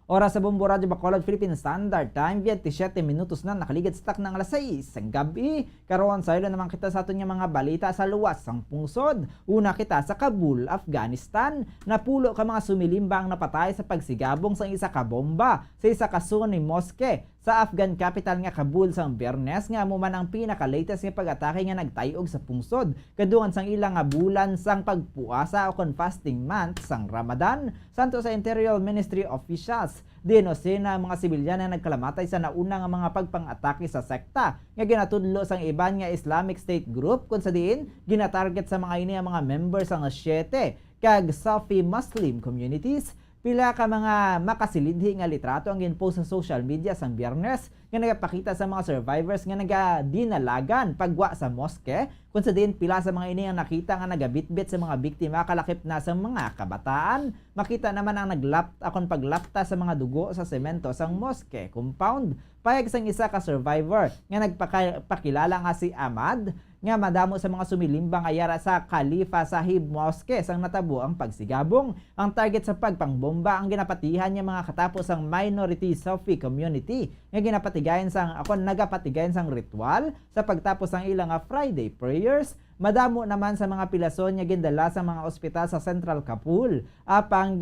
Oras sa Bombo Radio Bacolod, Philippine Standard Time, 27 minutos na nakaligid sa tak ng alas 6 ng gabi. Karon sa ilo naman kita sa aton nga mga balita sa luwas sang pungsod. Una kita sa Kabul, Afghanistan. Napulo ka mga sumilimbang napatay sa pagsigabong sa isa ka bomba sa isa ka Sunni mosque sa Afghan capital nga Kabul sang Biyernes nga mo man ang pinaka-latest nga pag-atake nga nagtayog sa pungsod kadungan sang ilang nga bulan sang pagpuasa o kon fasting month sang Ramadan. Santo sa Interior Ministry officials, dinosena ang mga sibilyan na nagkalamatay sa nauna nga mga pagpang-atake sa sekta nga ginatudlo sang iban nga Islamic State group kung sa diin ginatarget sa mga ini ang mga members sang Shiite kag Sufi Muslim communities. Pila ka mga makasilidhi nga litrato ang ginpost sa social media sang Biyernes nga nagapakita sa mga survivors nga nagadinalagan pagwa sa mosque kung sa din pila sa mga ini ang nakita nga nagabitbit sa mga biktima kalakip na sa mga kabataan. Makita naman ang paglapta sa mga dugo sa semento sang mosque compound. Payag sang isa ka survivor nga nagpakilala nga si Ahmad nga madamo sa mga sumilimbang ayara sa Khalifa Sahib Mosque sang natabo ang pagsigabong. Ang target sa pagpangbomba ang ginapatihan niya mga katapos ang minority Sufi community nga nagapatigayan sang ritual sa pagtapos ang ilang Friday prayers. madamo naman sa mga pilason nga gindala sa mga ospital sa Central Kabul. Apang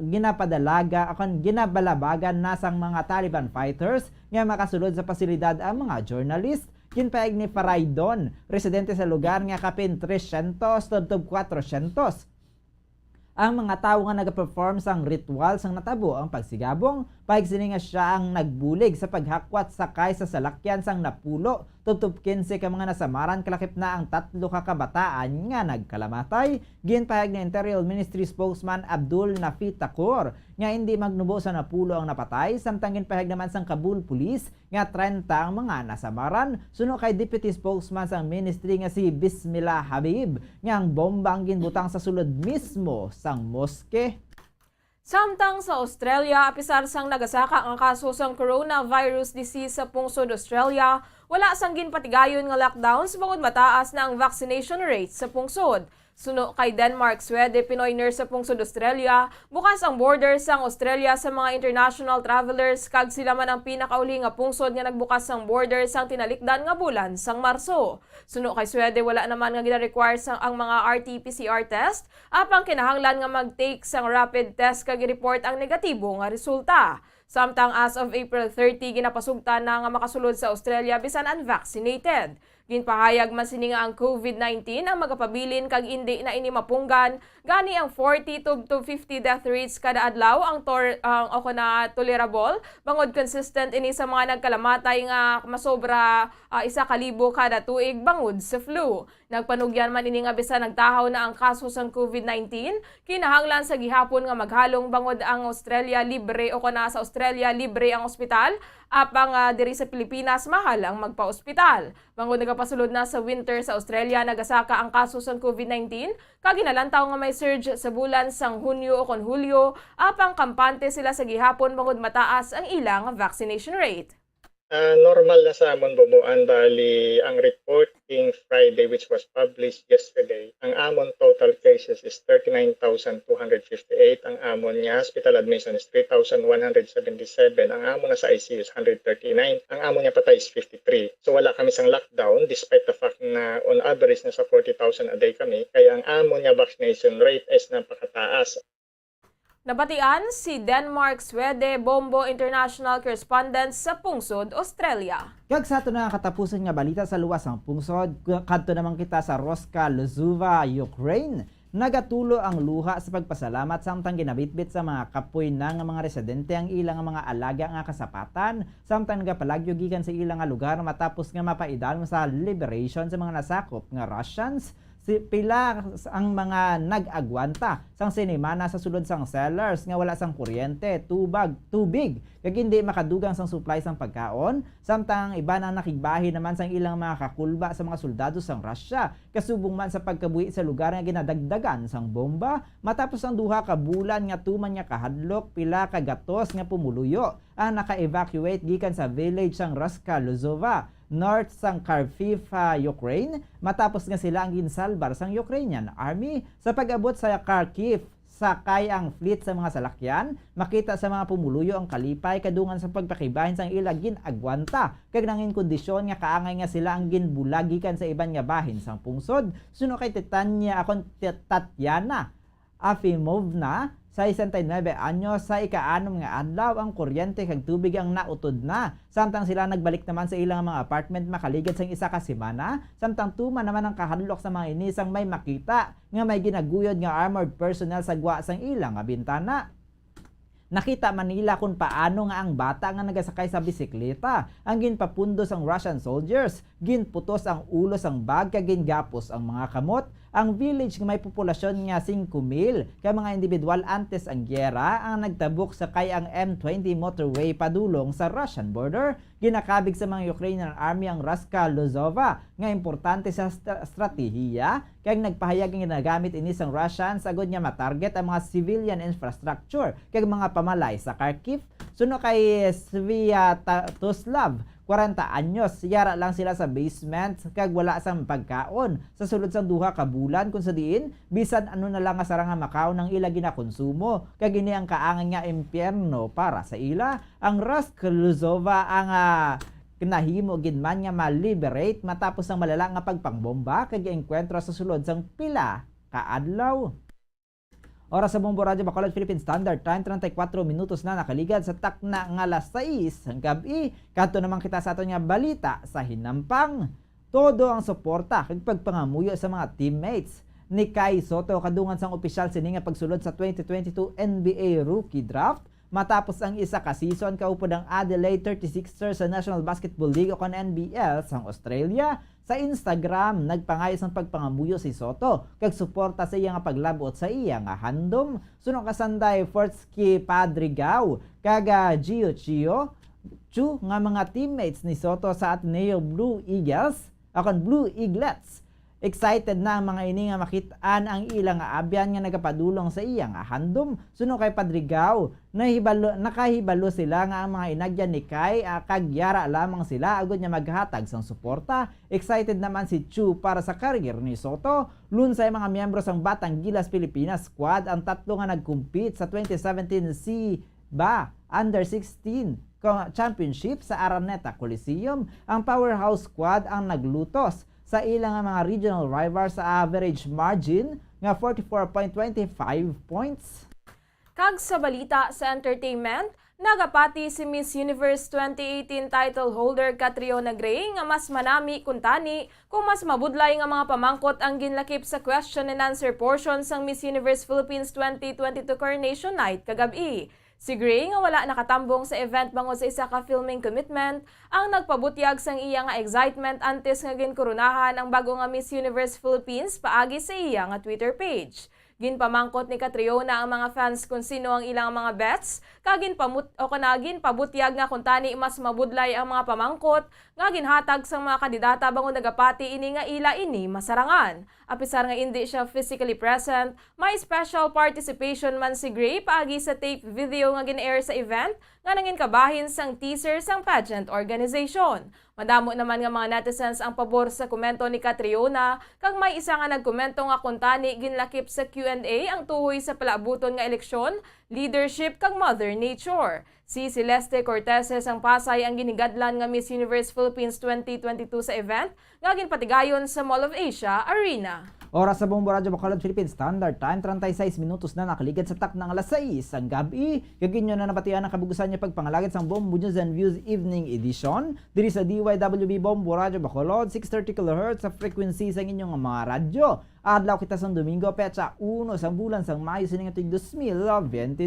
ginapadalaga akan ginabalabagan na sang mga Taliban fighters nga makasulod sa pasilidad ang mga journalist. Ginpaig ni Faraydon, residente sa lugar nga kapin 300 tubtob 400 ang mga tao nga nagaperform sang ritual sang natabo ang pagsigabong. Paigsining nga siya ang nagbulig sa paghakwat sakay sa salakyan sang napulo tubtob 15 ka mga nasamaran kalakip na ang 3 ka kabataan nga nagkalamatay. Ginpahayag ni Interior Ministry spokesman Abdul Nafi Takur nga hindi magnubo sa napulo ang napatay, samtang ginpahayag naman sang Kabul Police nga 30 ang mga nasamaran. Suno kay Deputy Spokesman sang ministry nga si Bismillah Habib nga ang bomba ang ginbutang sa sulod mismo sang moske. Samtang sa Australia, apisar sang nagasaka ang kaso sang coronavirus disease sa pungsod Australia, wala sang ginpatigayon nga lockdowns bangod mataas na ang vaccination rate sa pungsod. Suno kay Denmark, Swede, Pinoy nurse sa pungsod Australia, bukas ang borders sang Australia sa mga international travelers kag sila man ang pinakauli nga pungsod nga nagbukas sang borders sang tinalikdan nga bulan sang Marso. Suno kay Swede, wala naman nga gina-require sang ang mga RT-PCR test, apang kinahanglan nga mag-take sang rapid test kag i-report ang negatibo nga resulta. Samtang as of April 30, ginapasugta na nga makasulod sa Australia bisan unvaccinated. Ginpahayag man sini nga ang COVID-19 ang magapabilin kag indi na ini mapunggan, gani ang 40 to 50 death rates kada adlaw ang tolerable bangod consistent ini sa mga nagkalamatay nga masobra 1,000 kada tuig bangod sa flu. Nagpanugyan man ini nga bisan nagtahaw na ang kaso sang COVID-19, kinahanglan sa gihapon nga maghalong bangod ang Australia libre o kana sa Australia libre ang ospital, apang diri sa Pilipinas mahal ang magpa-ospital. Bangod nagapasulod na sa winter sa Australia, nagasaka ang kaso sang COVID-19, kag ginalantaw nga may surge sa bulan sang Hunyo o kon Hulyo, apang kampante sila sa gihapon bangod mataas ang ilang vaccination rate. Normal na sa amon bubuan bali ang reporting Friday which was published yesterday. Ang amon total cases is 39,258. Ang amon niya hospital admission is 3,177. Ang amon na sa ICU is 139. Ang amon niya patay is 53. So wala kami sang lockdown despite the fact na on average na sa 40,000 a day kami. Kaya ang amon niya vaccination rate is napakataas. Nabatian si Denmark, Swede, Bombo International Correspondent sa pungsod, Australia. Kag sa ito na katapusan nga balita sa luwas ng pungsod, kadto naman kita sa Roska, Luzuva, Ukraine. Nagatulo ang luha sa pagpasalamat samtang ginabitbit sa mga kapoy na nga mga residente ang ilang mga alaga nga kasapatan, samtang nagapalagyo gikan sa ilang nga lugar matapos nga mapaidan sa liberation sa mga nasakop nga Russians. Pila ang mga nag-agwanta sang sinimana sa sulod sang sellers nga wala sang kuryente, tubig, kag hindi makadugang sang supply sang pagkaon, samtang iba na nakigbahi naman sang ilang mga kakulba sa mga soldado sang Russia, kasubong man sa pagkabuhi sa lugar nga ginadagdagan sang bomba. Matapos ang duha ka bulan nga tuman nga kahadlok, pila ka gatos nga pumuluyo ang naka-evacuate gikan sa village sang Roska, Luzova, north sang Kharkiv, Ukraine, matapos nga sila ang ginsalbar sang Ukrainian Army. Sa pag-abot sa Kharkiv, sakay ang fleet sa mga salakyan, makita sa mga pumuluyo ang kalipay kadungan sa pagpakibahin sang ila ginagwanta, kag nangin kondisyon nga kaangay nga sila ang ginbulagikan sa iban nga bahin sang pungsod. Suno kay Tatiana Afimovna, sa 69 anyos, sa ika-6 nga adlaw ang kuryente kag tubig ang nautod na. Samtang sila nagbalik naman sa ilang mga apartment makaligid sang isa ka semana, samtang tuman naman ang kahadlok sa mga inisang may makita nga may ginaguyod nga armored personnel sa gwa sang ilang nga bintana. Nakita man nila kung paano nga ang bata nga nagasakay sa bisikleta ang ginpapundos ang Russian soldiers, ginputos ang ulo sang bag kag gingapos ang mga kamot. Ang village nga may populasyon nga 5,000 kay mga individual antes ang gyera ang nagtabok sakay ang M20 motorway padulong sa Russian border. Ginakabig sa mga Ukrainian Army ang Roska, Luzova nga importante sa estratehiya kay nagpahayag nga ginagamit ini sang Russians agud nga matarget ang mga civilian infrastructure kay mga pamalay sa Kharkiv. Suno kay Sviatoslav, 40 anyos, yara lang sila sa basement kag wala sang pagkaon sa sulod sang duha ka bulan kung sa diin bisan ano na lang nga sarang nga makaon ng ila ginakonsumo kag ini ang kaangan nga impyerno para sa ila. Ang Roska, Luzova ang kinahimo gid man nga ma-liberate matapos ang malala nga pagpangbomba kag enkwentro sa sulod sang pila ka adlaw. Oras sa Bombo Radyo Bacolod Philippine Standard Time 34 minutos na nakaligad sa takna nga alas 6 ang gabi. Kadto naman kita sa aton nga balita sa hinampang. Todo ang suporta kag pagpangamuyo sa mga teammates ni Kai Soto kadungan sang opisyal sini nga pagsulod sa 2022 NBA Rookie Draft matapos ang isa ka season kaupod ang Adelaide 36ers sa National Basketball League o kan NBL sang Australia. Sa Instagram, nagpangayos ang pagpangamuyo si Soto kag suporta sa iya nga paglabot sa iya nga handom. Sunod kasanday Fortsky Padrigao kag Gio Chu nga mga teammates ni Soto sa Ateneo Blue Eagles akon Blue Eaglets. Excited na ang mga ini nga makitaan ang ilang nga abyan nga nagapadulong sa iya nga handom. Suno kay Padrigao, nakahibalo sila nga ang mga inagyan ni Kai kag yara lamang sila agud nga maghatag sang suporta. Excited naman si Chu para sa career ni Soto. Lunsay mga miyembro sang Batang Gilas Pilipinas squad ang tatlo nga nagkumpit sa 2017 SEABA Under 16 Championship sa Araneta Coliseum. Ang powerhouse squad ang naglutos sa ilang mga regional rivals sa average margin nga 44.25 points. Kag sa balita sa entertainment, nagapati si Miss Universe 2018 title holder Catriona Gray nga mas manami kuntani kung mas mabudlay nga mga pamangkot ang ginlakip sa question and answer portion sang Miss Universe Philippines 2022 Coronation Night kagabi. Si Gray nga wala nakatambong sa event bangod sa isa ka filming commitment ang nagpabutyag sang iya nga excitement antes nga ginkoronahan ang bago nga Miss Universe Philippines paagi sa iya nga Twitter page. Ginpamangkot ni Catriona ang mga fans kung sino ang ilang mga bets kag ginpabutyag nga kuntani mas mabudlay ang mga pamangkot nga ginhatag sang mga kandidata bangod nagapati ini nga ila ini masarangan. Apisar nga hindi siya physically present, may special participation man si Gray paagi sa tape video nga gin-air sa event nga nangin kabahin sang teaser sang pageant organization. Madamo naman nga mga netizens ang pabor sa komento ni Catriona kag may isa nga nagkomento nga kuntani ginlakip sa Q&A ang tuhoy sa palaabuton nga eleksyon, leadership kag Mother Nature. Si Celeste Corteses ang Pasay ang ginigadlan nga Miss Universe Philippines 2022 sa event nga ginpatigayon sa Mall of Asia Arena. Oras sa Bombo Radyo Bacolod Philippine Standard Time 36 minutos na nakaligad sa taknang alas 6 ang gabi. Kaginyo na nabatian ang kabugusan niya pagpangalagad sang Bombo News and Views Evening Edition diri sa DYWB Bombo Radyo Bacolod 630 kHz sa frequency sang inyong mga radyo. Adlaw kita sang Domingo petsa 1 sang bulan sang Mayo sining tuig 2022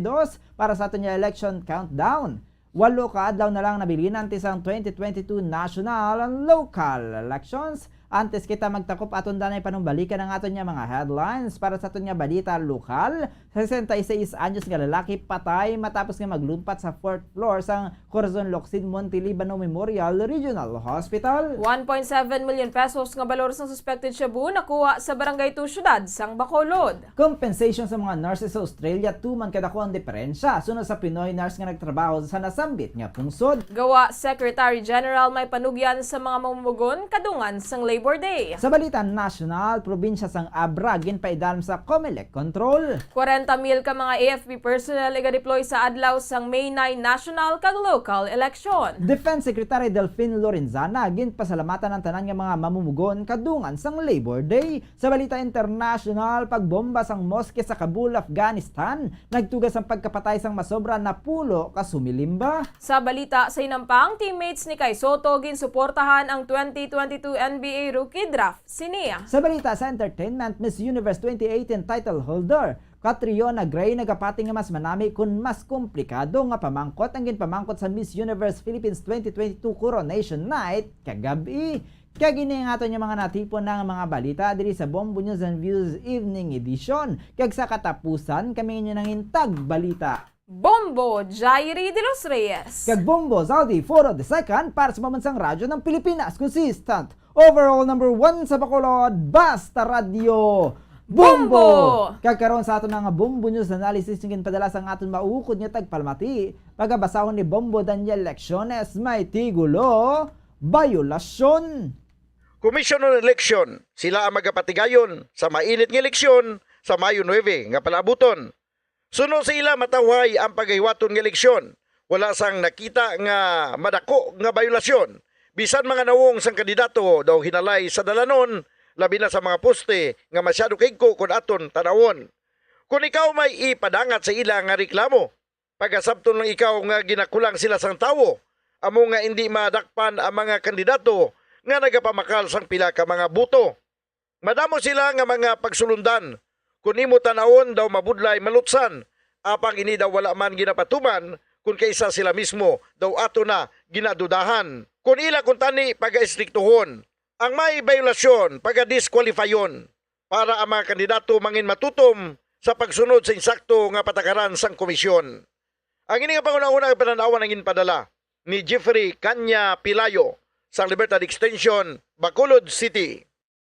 para sa aton nga election countdown. 8 ka adlaw na lang nabilinan antes ang 2022 national and local elections. Antes kita magtakop aton danay panumbalikan ang aton nga mga headlines para sa aton nga balita lokal. 66 anyos nga lalaki patay matapos nga maglumpat sa 4th floor sang Corazon Locsin Monte Libano Memorial Regional Hospital. 1.7 million pesos nga balor sang suspected shabu nakuha sa Barangay 2 Syudad sang Bacolod. Compensation sa mga nurses sa Australia tuman kadako ang diferensya sunod sa Pinoy nurse nga nagtrabaho sa nasambit nga pungsod. Gawa Secretary General may panugyan sa mga mamumugon kadungan sang Labor Day. Sa balita national, probinsya sang Abra ginpaidalom sa COMELEC control. 40,000 ka mga AFP personnel iga-deploy sa adlaw sang May 9 national kag local election. Defense Secretary Delphine Lorenzana ginpasalamatan ang tanan nga mga mamumugon kadungan sang Labor Day. Sa balita international, pagbomba sang moske sa Kabul, Afghanistan, nagtugas ang pagkapatay sang masobra na pulo ka sumilimba. Sa balita sa inampang, teammates ni Kai Soto ginsuportahan ang 2022 NBA Rookie Draft sinia. Sa balita sa entertainment, Miss Universe 2018 title holder Catriona Gray nagapati nga mas manami kun mas komplikado nga pamangkot ang ginpamangkot sa Miss Universe Philippines 2022 Coronation Night kagabi. Kaya gini nga ato niya mga natipon ng mga balita diri sa Bombo News and Views Evening Edition. Kaya sa katapusan kami nyo nang intag balita. Bombo Jairi de los Reyes. Kag Bombo Zaldi Foro the Second para sa Pambansang Radyo ng Pilipinas. Consistent overall number 1 sa Bacolod, Basta Radio Bombo! Kagkaroon sa aton nga Bombo News analysis ng padala sa aton maukod niya tagpalmati. Pagabasahon ni Bombo Daniel Lecciones may tigulo, Violasyon. Commission on Election, sila ang magapatigayon sa mainit ng eleksyon sa Mayo 9 nga palabuton. Sunod sa ila matawhay ang pagaywaton ng eleksyon. Wala sang nakita nga madako nga violasyon. Bisan mga nawong sang kandidato daw hinalay sa dalanon, labi na sa mga poste nga masyado kigko kun aton tanawon. Kung ikaw may ipadangat sa ila nga reklamo, pagkasabton lang ikaw nga ginakulang sila sang tawo, amo nga hindi madakpan ang mga kandidato nga nagapamakal sang pila ka mga buto. Madamo sila nga mga pagsulundan. Kung imo tanawon daw mabudlay malutsan, apang ini daw wala man ginapatuman, kung kaysa sila mismo daw ato na ginadudahan. Kung ila kung tani pag-istriktuhon, ang may violasyon pag-disqualifyon para ang mga kandidato mangin matutom sa pagsunod sa insakto nga patakaran sang komisyon. Ang ini nga pangunang-unang pananawan ang inpadala ni Jeffrey Kanya Pilayo sa Libertad Extension, Bacolod City.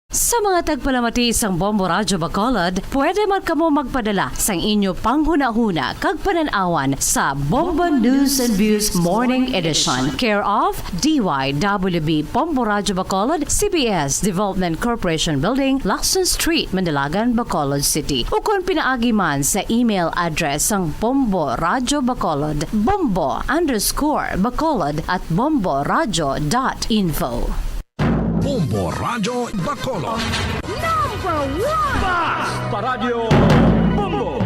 Sa mga tagpalamati sang Bombo Radyo Bacolod, pwede man kamo magpadala sang inyo panghuna-huna kag pananawan sa Bombo News and Views Morning Edition. Care of DYWB Bombo Radyo Bacolod, CBS Development Corporation Building, Lacson Street, Mandilagan, Bacolod City. O kung pinaagi man sa email address sang Bombo Radyo Bacolod, bombo_bacolod@bomboradyo.info. Bombo Radyo Bacolod. Number 1! Basta Radio Bombo!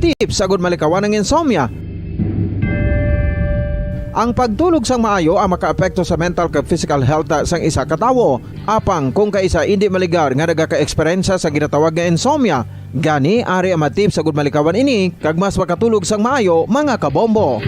Tips sagud malikawan ng insomnia. Ang pagtulog sang maayo ang makaapekto sa mental kag physical health sang isa ka tawo. Apang kung kaisa hindi maligar nga nagaka-eksperyensya sa ginatawag nga insomnia, gani ari ang tips sagud malikawan ini kag mas makatulog sang maayo mga kabombo.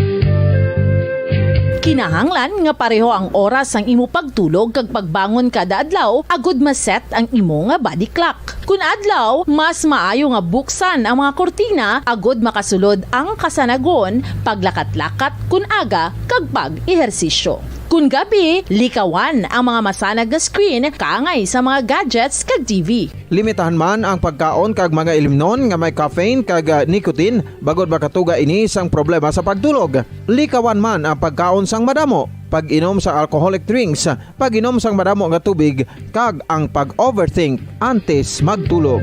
Kinahanglan nga pareho ang oras ang imo pagtulog kag pagbangon kada adlaw agud maset ang imo nga body clock. Kun adlaw, mas maayo nga buksan ang mga kortina agud makasulod ang kasanagon, paglakat-lakat kun aga kag pag-ehersisyo. Kun gabi, likawan ang mga masanag nga screen kaangay sa mga gadgets kag TV. Limitahan man ang pagkaon kag mga ilimnon nga may caffeine kag nicotine bagod makatuga ini sang problema sa pagtulog. Likawan man ang pagkaon sang madamo, pag-inom sa alcoholic drinks, pag-inom sang madamo nga tubig kag ang pag-overthink antes magtulog.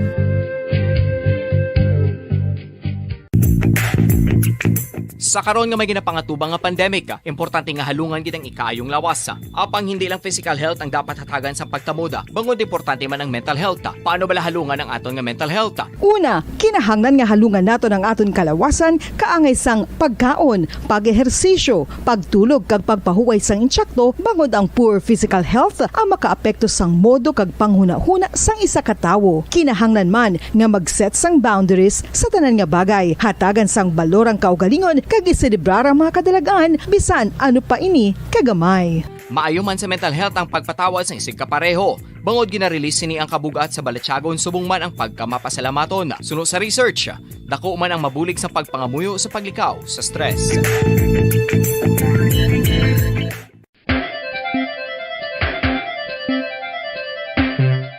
Sa karon nga may ginapangatubang nga pandemic, importante nga halungan gid ang ikayong lawas. Apang hindi lang physical health ang dapat hatagan sa pagtamuda, bangod importante man ang mental health. Paano bala halungan ang aton nga mental health? Una, kinahanglan nga halungan nato ang aton kalawasan kaangay sang pagkaon, pag-ehersisyo, pagtulog kag pagpahuway sang insakto bangod ang poor physical health ang makaapekto sang modo kag panghuna-huna sang isa ka tawo. Kinahanglan man nga mag-set sang boundaries sa tanan nga bagay, hatagan sang balorang kaugalingon kag iselebrar ang mga kadalagaan bisan ano pa ini kagamay. Maayo man sa mental health ang pagpatawad sa isig kapareho. Bangod ginarelease ni ang kabugat sa Balatsyagon subong man ang pagkamapasalamaton. Suno sa research, dako man ang mabulig sa pagpangamuyo sa paglikaw sa stress.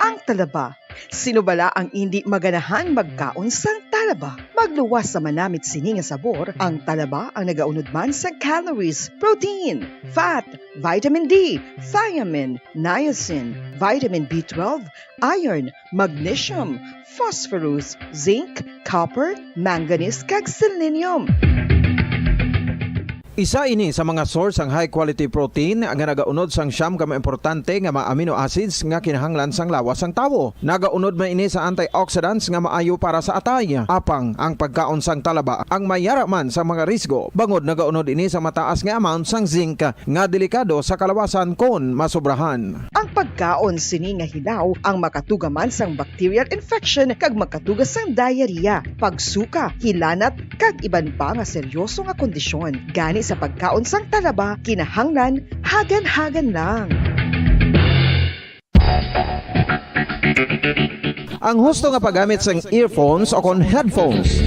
Ang talaba. Sino bala ang hindi maganahan magkaon sang talaba? Magluwas sa manamit sini nga sabor, ang talaba ang nagaunod man sa calories, protein, fat, vitamin D, thiamine, niacin, vitamin B12, iron, magnesium, phosphorus, zinc, copper, manganese kag selenium. Isa ini sa mga source ang high quality protein nga nagaunod sang siyam ka importante nga mga amino acids nga kinahanglan sang lawas sang tawo. Nagaunod man ini sa antioxidants nga maayo para sa atay. Apang ang pagkaon sang talaba ang mayara man sa mga risgo. Bangod nagaunod ini sa mataas nga amount sang zinc nga delikado sa kalawasan kon masobrahan. Ang pagkaon sini nga hilaw ang makatuga man sang bacterial infection kag makatuga sang diarrhea, pagsuka, hilanat kag iban pa nga seryoso nga kondisyon. Gani sa pagkaon sang talaba, kinahanglan hagan-hagan lang. Ang husto nga paggamit sang earphones o kon headphones.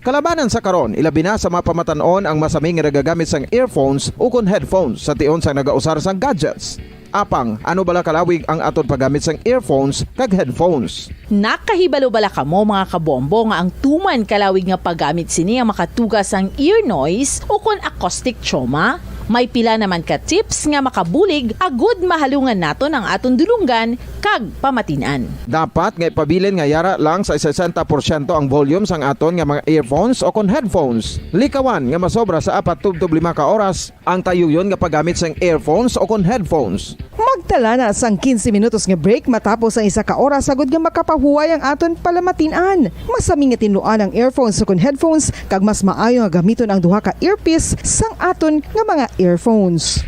Kalabanan sa karon, ilabi na sa mga pamatanon ang masaming nga nagagamit sang earphones o kon headphones sa tion sang nagausar sang gadgets. Apang, ano bala kalawig ang aton paggamit sang earphones kag headphones? Nakahibalo bala kamo mga kabombo nga ang tuman kalawig nga paggamit sini ang makatugas ang ear noise o kon acoustic trauma? May pila naman ka tips nga makabulig agud mahalungan nato ang aton dulungan kag pamatinan. Dapat nga ipabilin nga yara lang sa 60% ang volume sang aton nga mga earphones o kon headphones. Likawan nga masobra sa 4 to 5 ka oras ang tayuyon nga paggamit sang earphones o kon headphones. Magtala na sang 15 minutos nga break matapos ang 1 ka oras sagud nga makapahuway ang aton palamatinan. Masami nga tinluan ang earphones o kon headphones kag mas maayo nga gamiton ang duha ka earpiece sang aton nga mga earphones.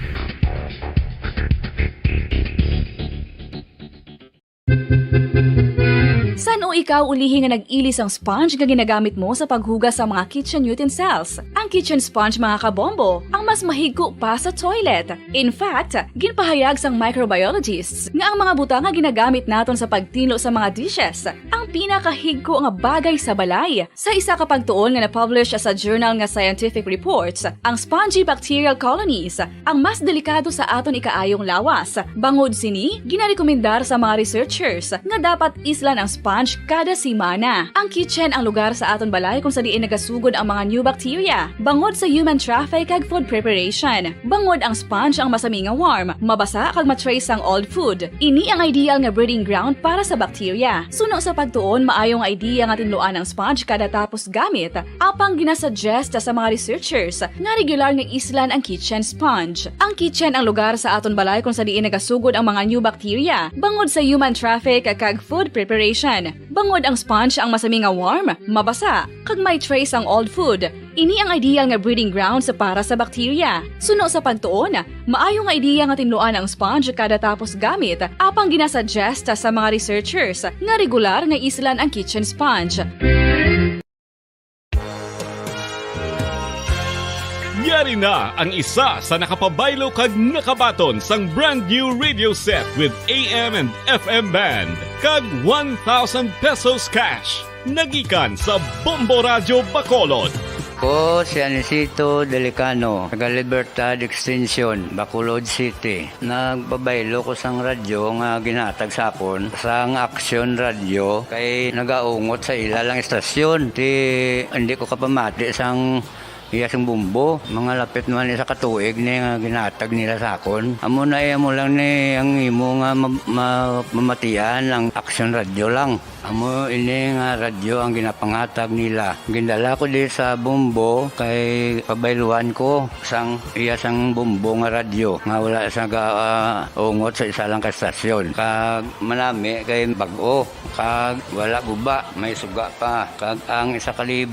San o ikaw ulihi nga nag-ilis ang sponge nga ginagamit mo sa paghugas sa mga kitchen utensils? Ang kitchen sponge mga kabombo, ang mas mahigko pa sa toilet. In fact, ginpahayag sang microbiologists nga ang mga butang nga ginagamit naton sa pagtinlo sa mga dishes ang pinakahigko nga bagay sa balay. Sa isa ka pagtuon nga na-publish sa journal nga Scientific Reports, ang spongy bacterial colonies ang mas delikado sa aton ikaayong lawas. Bangod sini, ginarekomendar sa mga researchers nga dapat islan ang sponge kada simana. Ang kitchen ang lugar sa aton balay kung sa diin nagasugod ang mga new bacteria. Bangod sa human traffic kag food preparation. Bangod ang sponge ang masami nga warm, mabasa kag matrace ang old food. Ini ang ideal nga breeding ground para sa bacteria. Suno sa pagtuon, maayong idea nga tinluan ang sponge kada tapos gamit. Apang ginasuggest sa mga researchers nga regular nga islan ang kitchen sponge. Ang kitchen ang lugar sa aton balay kung sa diin nagasugod ang mga new bacteria. Bangod sa human traffic kag food preparation. Bangod ang sponge ang masami nga warm, mabasa, kag may trace ang old food. Ini ang ideal nga breeding ground sa para sa bacteria. Suno sa pagtuon, maayo nga idea nga tinluan ang sponge kada tapos gamit, apang ginasuggest sa mga researchers nga regular nga islan ang kitchen sponge. Yari na ang isa sa nakapabaylo kag nakabaton sang brand new radio set with AM and FM band kag 1,000 pesos cash. Nagikan sa Bombo Radio Bacolod. Ko si Anisito Delicano, taga Libertad Extension, Bacolod City. Nagbabaylo ko sang radyo nga ginatag sapon sang Action Radio kay nagaungot sa ilalang estasyon. Hindi ko kapamati sang iyasang bumbo, mga lapit naman sa katuig ni nga ginatag nila sa akon. Amo na mo lang ni ang imo nga mamatian ang Action Radio lang. Amo ini nga radyo ang ginapangatag nila. Gindala ko di sa bumbo kay pabayluan ko sang iyasang bumbo nga radyo nga wala sa ungot sa isa lang ka stasyon. Kag manami kay bag-o, kag wala guba, may suga pa. Kag ang 1,000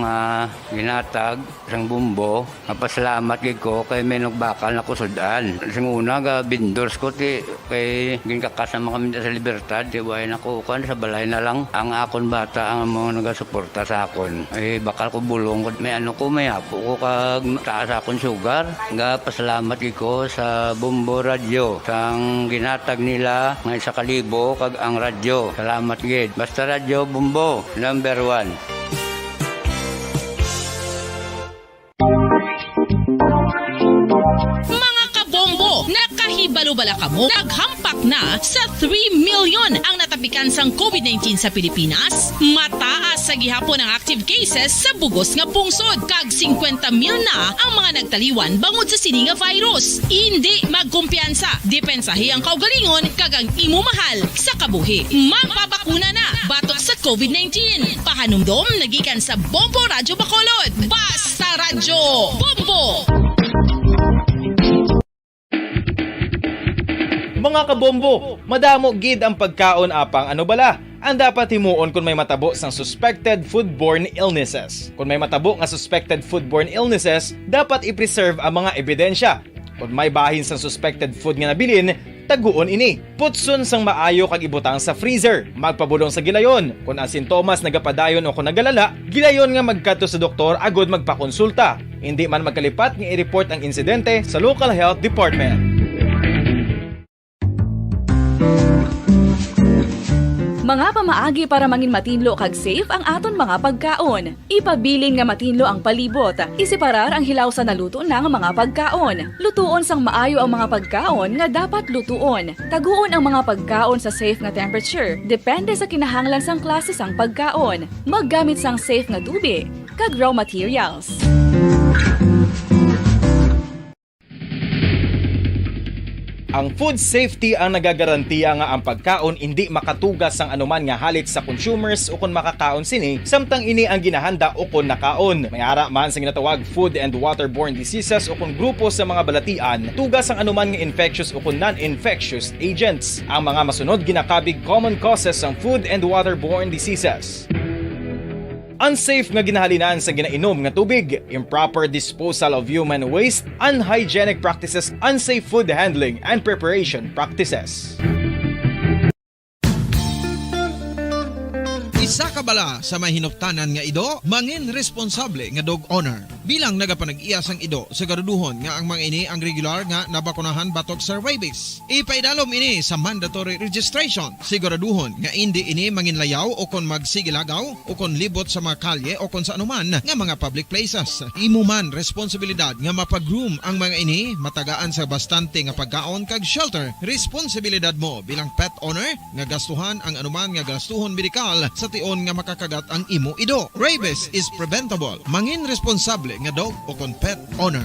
nga ginatag sang bumbo, napasalamat gid ko kay may nagbakal na kusudan. Sing una ga bindors ko ti kay ginkakasama kami sa Libertad, di way nako kan sa balay na lang ang akon bata ang mga nagasuporta sa akon. Ay bakal ko bulong ko may may apo ko kag taas akon sugar. Nga pasalamat gid ko sa Bombo Radio sang ginatag nila nga 1,000 kag ang radyo. Salamat gid. Basta Radio Bombo number 1. Nakahibalo-bala ka mo, naghampak na sa 3 million ang natapikan sang COVID-19 sa Pilipinas. Mataas sa gihapon ang active cases sa bugos nga pungsod. Kag 50 mil na ang mga nagtaliwan bangod sa sini nga virus. Hindi magkumpiyansa. Depensahi ang kaugalingon kag ang imo mahal sa kabuhi. Magpapakuna na batok sa COVID-19. Pahanumdom nagikan sa Bombo Radio Bacolod. Basta Radyo Bombo! Mga kabombo, madamo gid ang pagkaon apang ano bala. Ang dapat himuon kung may matabo sang suspected foodborne illnesses. Kung may matabo nga suspected foodborne illnesses, dapat i-preserve ang mga ebidensya. Kung may bahin sang suspected food nga nabilin, taguon ini. Putson sang maayo kag ibutang sa freezer. Magpabulong sa gilayon. Kung ang sintomas nagapadayon o kung nagalala, gilayon nga magkadto sa doktor agud magpakonsulta. Hindi man magkalipat nga i-report ang insidente sa local health department. Mga pamaagi para mangin matinlo kag safe ang aton mga pagkaon. Ipabilin nga matinlo ang palibot. Isiparar ang hilaw sa naluto ng mga pagkaon. Lutuon sang maayo ang mga pagkaon nga dapat lutuon. Taguon ang mga pagkaon sa safe nga temperature. Depende sa kinahanglan sang klase sang pagkaon. Maggamit sang safe nga tubig kag raw materials. Ang food safety ang nagagarantiya nga ang pagkaon hindi makatugas sang anuman nga halit sa consumers o kung makakaon sini, samtang ini ang ginahanda o kung nakaon. May ara man sa ginatawag food and waterborne diseases o kung grupo sa mga balatian, tugas ang anuman nga infectious o kung non-infectious agents. Ang mga masunod ginakabig common causes ng food and waterborne diseases. Unsafe nga ginahalinan sa ginainom nga tubig, improper disposal of human waste, unhygienic practices, unsafe food handling and preparation practices. Isa ka bala sa mahinuptanan nga ido, mangin responsable nga dog owner. Bilang nagapanag-iyas ang ido, siguraduhon nga ang mga ini ang regular nga nabakunahan batok sa rabies. Ipaidalom ini sa mandatory registration. Siguraduhon nga hindi ini manginlayaw o kon magsigilagaw o kon libot sa mga kalye o kon sa anuman nga mga public places. Imo man responsibilidad nga mapag-groom ang mga ini, matagaan sa bastante nga pagkaon kag shelter. Responsibilidad mo bilang pet owner nga gastuhan ang anuman nga gastuhon medikal sa tion nga makakagat ang imo ido. Rabies is preventable. Mangin responsable nga dog o kon pet owner.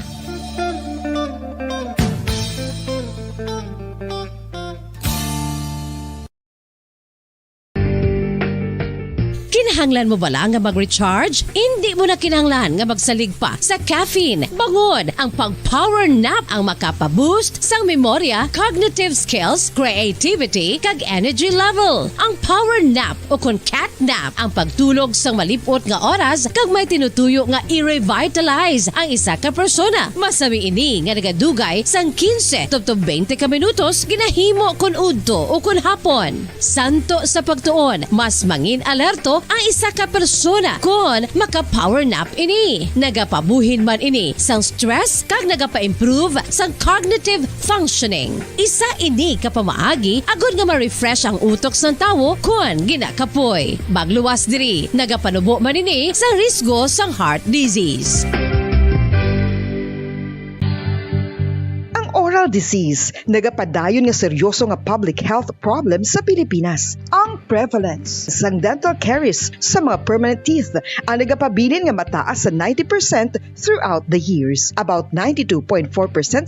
Kinahanglan mo bala nga mag-recharge? Hindi mo na kinahanglan nga magsalig pa sa caffeine. Bangod ang pag-power nap ang makapaboost sang memorya, cognitive skills, creativity, kag energy level. Ang power nap o kon cat nap ang pagtulog sang malipot nga oras kag may tinutuyo nga i-revitalize ang isa ka persona. Masami ini nga nagadugay sang 15 to 20 ka minutos ginahimo kun udto o kun hapon. Santo sa pagtuon, mas mangin alerto ang isa ka persona kung maka-power nap ini. Nagapabuhin man ini sang stress kag nagapa-improve sang cognitive functioning. Isa ini kapamaagi agud nga ma-refresh ang utok sang tawo kung ginakapoy. Bagluwas diri, nagapanubo man ini sang risgo sang heart disease. Oral disease, nagapadayon nga seryoso nga public health problem sa Pilipinas. Ang prevalence sang dental caries sa mga permanent teeth ang nagapabilin nga mataas sa 90% throughout the years. About 92.4%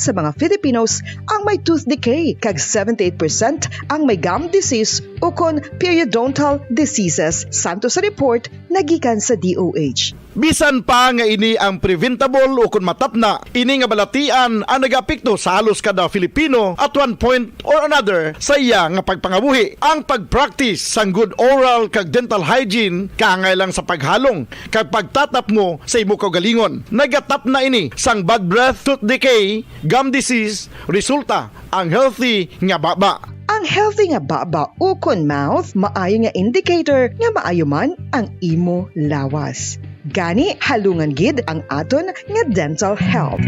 sa mga Filipinos ang may tooth decay, kag 78% ang may gum disease o kon periodontal diseases. Santo sa report nagikan sa DOH. Bisan pa nga ini ang preventable o kung matapna, ini nga balatian ang nagapikto sa halos kada Filipino at one point or another sa iya nga pagpangabuhi. Ang pag-practice sang good oral kag dental hygiene kaangay lang sa paghalong kag pagtatap mo sa imo kaugalingon. Nagatap na ini sang bad breath, tooth decay, gum disease, resulta ang healthy nga baba. Ang healthy nga baba o kon mouth, maayo nga indicator nga maayo man ang imo lawas. Gani halungan gid ang aton nga dental health.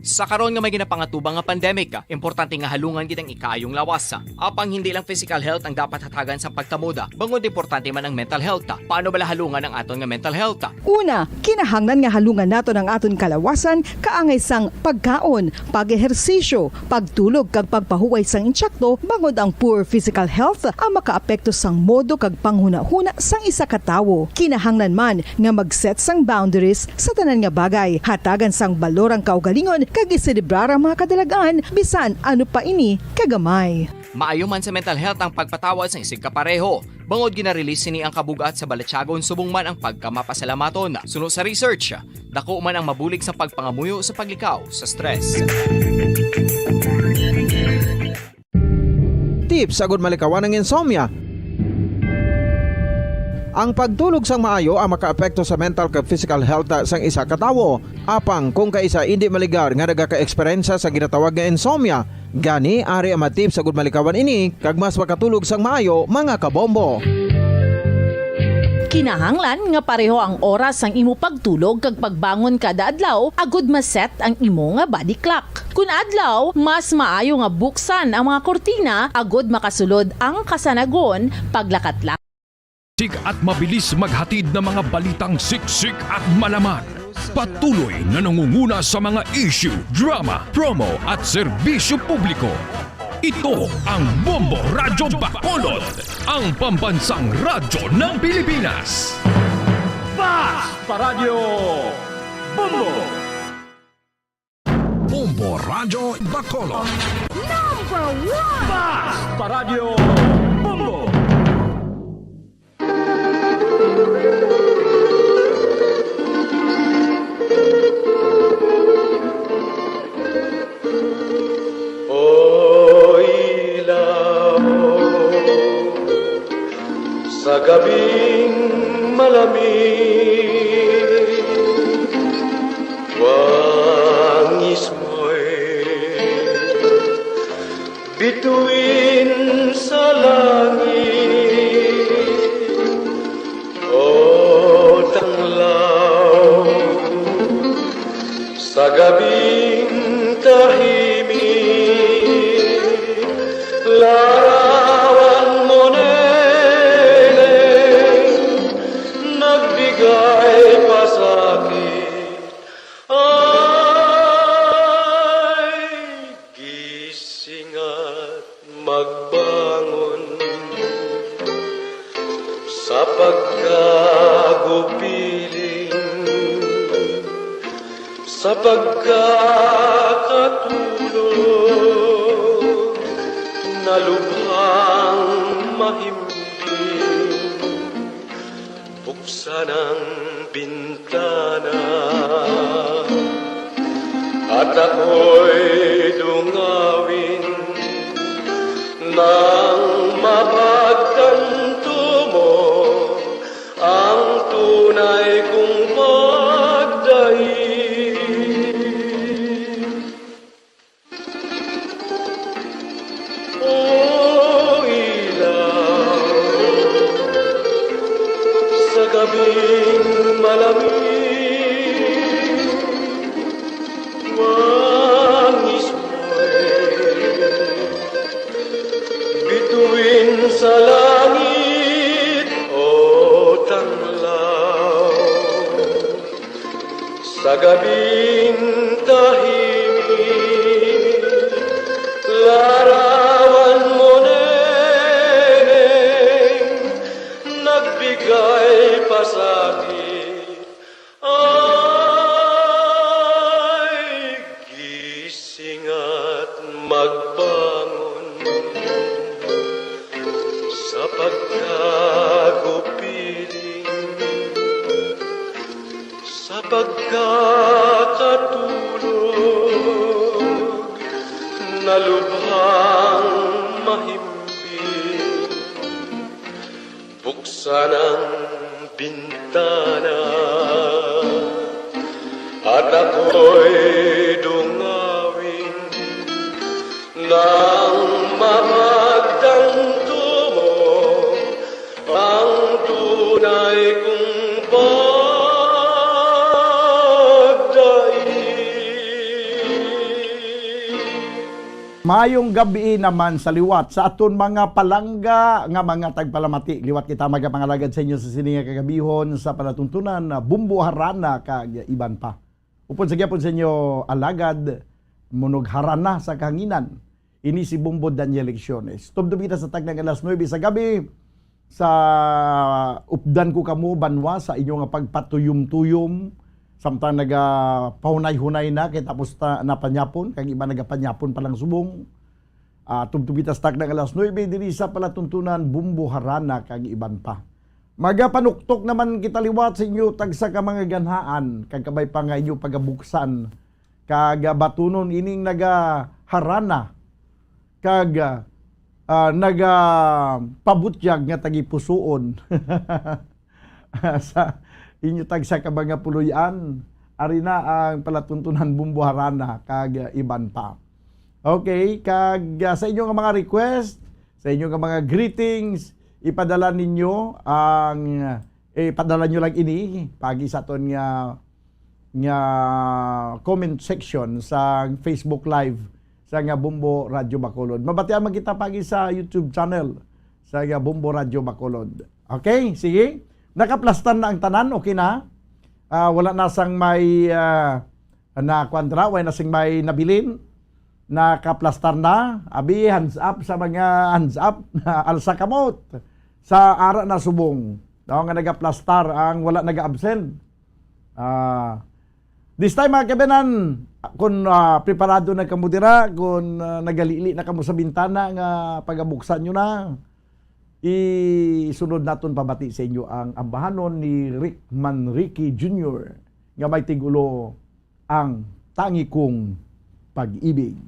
Sa karon nga may ginapangatubang nga pandemic, importante nga halungan gid ang ikayong lawas. Apang hindi lang physical health ang dapat hatagan sa pagtamuda, bangod importante man ang mental health. Paano bala halungan ang aton nga mental health? Una, kinahanglan nga halungan nato ang aton kalawasan kaangay sang pagkaon, pag-ehersisyo, pagtulog kag pagpahuway sang insyakto, bangod ang poor physical health ang makaapekto sang modo kag panghuna-huna sang isa ka tawo. Kinahanglan man nga mag-set sang boundaries sa tanan nga bagay, hatagan sang balorang kaugalingon kag iselebrar ang mga kadalagaan bisan ano pa ini kagamay. Maayo man sa mental health ang pagpatawad sa isig kapareho. Bangod ginarelease ni ang kabugat sa Balatyagon subong man ang pagkamapasalamaton. Suno sa research, dako man ang mabulig sa pagpangamuyo sa paglikaw sa stress. Tips agud malikawan ng insomnia. Ang pagtulog sang maayo ang makaapekto sa mental kag physical health sang isa ka tawo. Apang kung kaisa hindi maligar nga nagaka-eksperyensya sa ginatawag nga insomnia, gani ari ang matip sa gud malikawan ini kag mas makatulog sang maayo mga kabombo. Kinahanglan nga pareho ang oras ang imo pagtulog kag pagbangon kada adlaw agud maset ang imo nga body clock. Kun adlaw, mas maayo nga buksan ang mga kortina agud makasulod ang kasanagon paglakat-lakat at mabilis maghatid ng mga balitang siksik at malaman. Patuloy na nangunguna sa mga issue, drama, promo at serbisyo publiko. Ito ang Bombo Radyo Bacolod, ang pambansang radyo ng Pilipinas. Fast Paradyo Bombo! Bombo Radyo Bacolod. Number 1! Fast Paradyo Bombo! Sa gabing malamig, wangis mo'y bituin sa langit. O tanglaw sa gabing tahimik, larawan mo nagbigay pa sa'kin ay gising at magbangon sa pagkagupiling, sa pagkakatulog na lubhang mahimbing. Buksan ang bintana at ako'y dungawin nang mapagtanto mo ang tunay kong pagdaig. O ilaw sa gabing malamig, wangis mo'y bituin sa langit. O tanglaw sa gabing tahimik, larawan mo nagbigay pa sa'kin ay gising at magbangon sa pagkagupiling, sa pagkakatulog na lubhang mahimbing. Buksan ang bintana at ako'y dungawin nang mapagtanto mo ang tunay kong Mayong gabi naman sa liwat sa aton mga palangga nga mga tagpalamati. Liwat kita magapangalagad sa inyo sa sininga kagabihon sa palatuntunan na Bumbo Harana kag iban pa. Upon sa gyapon sa inyo alagad munog harana sa kahanginan. Ini si Bumbo Daniel Lecciones. Tubdub kita sa tagnang alas 9 sa gabi sa updan ko kamo banwa sa inyo nga pagpatuyom-tuyom samtang nagapahunay-hunay na kay tapos napanyapon kag iba nagapanyapon pa lang subong. Tubtubitas tak ng alas 9 diri sa palatuntunan Bumbo Harana kag iban pa. Magapanuktok naman kita liwat sa inyo tagsa ka mga ganhaan kag kabay pa nga inyo pagabuksan kag batunon ining nagaharana kag nagapabutyag nga tagipusoon sa inyo tagsa ka mga puluyan. Ari na ang palatuntunan Bumbo Harana kag iban pa. Okay, kag sa inyo nga mga request, sa inyo nga mga greetings, ipadala ninyo ang padala nyo lang ini pagi sa aton nga comment section sa Facebook Live sa nga Bombo Radyo Bacolod. Mabatian man kita pagi sa YouTube channel sa nga Bombo Radyo Bacolod. Okay, sige. Nakaplastan na ang tanan, okay na? Wala na sang may na kwadra, wala na sang may nabilin. Nakaplastar na. Abi, hands up sa mga hands up na alsa kamot sa ara na subong. Nga nagaplastar ang wala naga-absent. This time mga kabanan, kung preparado na kamo dira, kung nagalili na kamo sa bintana nga pagabuksan nyo na, isunod naton pabati sa inyo ang ambahanon ni Rick Manrique Jr. nga may tigulo ang tangi kong pag-ibig.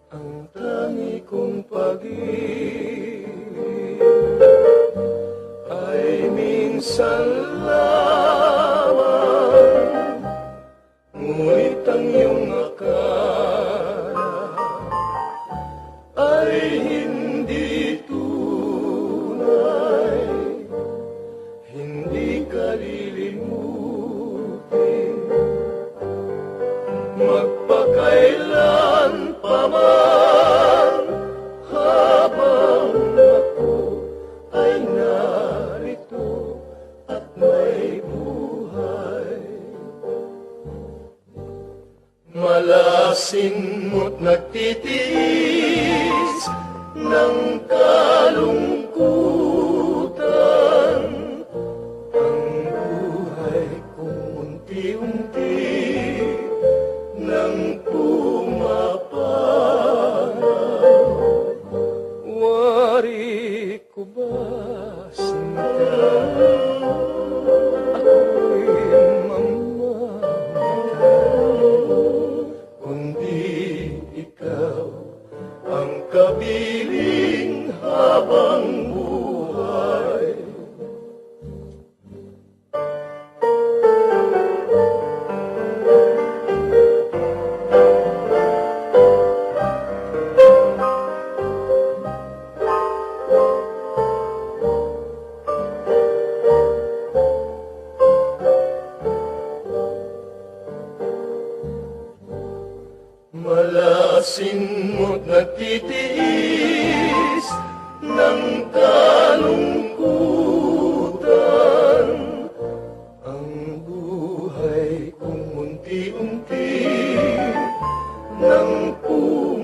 Ang tangi kong pag-ibig ay minsan lamang, ngunit ang iyong akala ay hindi tunay, hindi ka lilimutin, magpakailan pa man habang ako ay narito at may buhay. Malasin mo't nagtitiis ng kalungkutan, ang buhay kong unti-unti nang pumapanaw. Wari ko ba sinta, ako'y mamamamatay, kundi ikaw ang kapiling habang buhay. Malasin mo't nagtitiis ng kalungkutan, ang buhay kong unti-unti nang pumapanaw.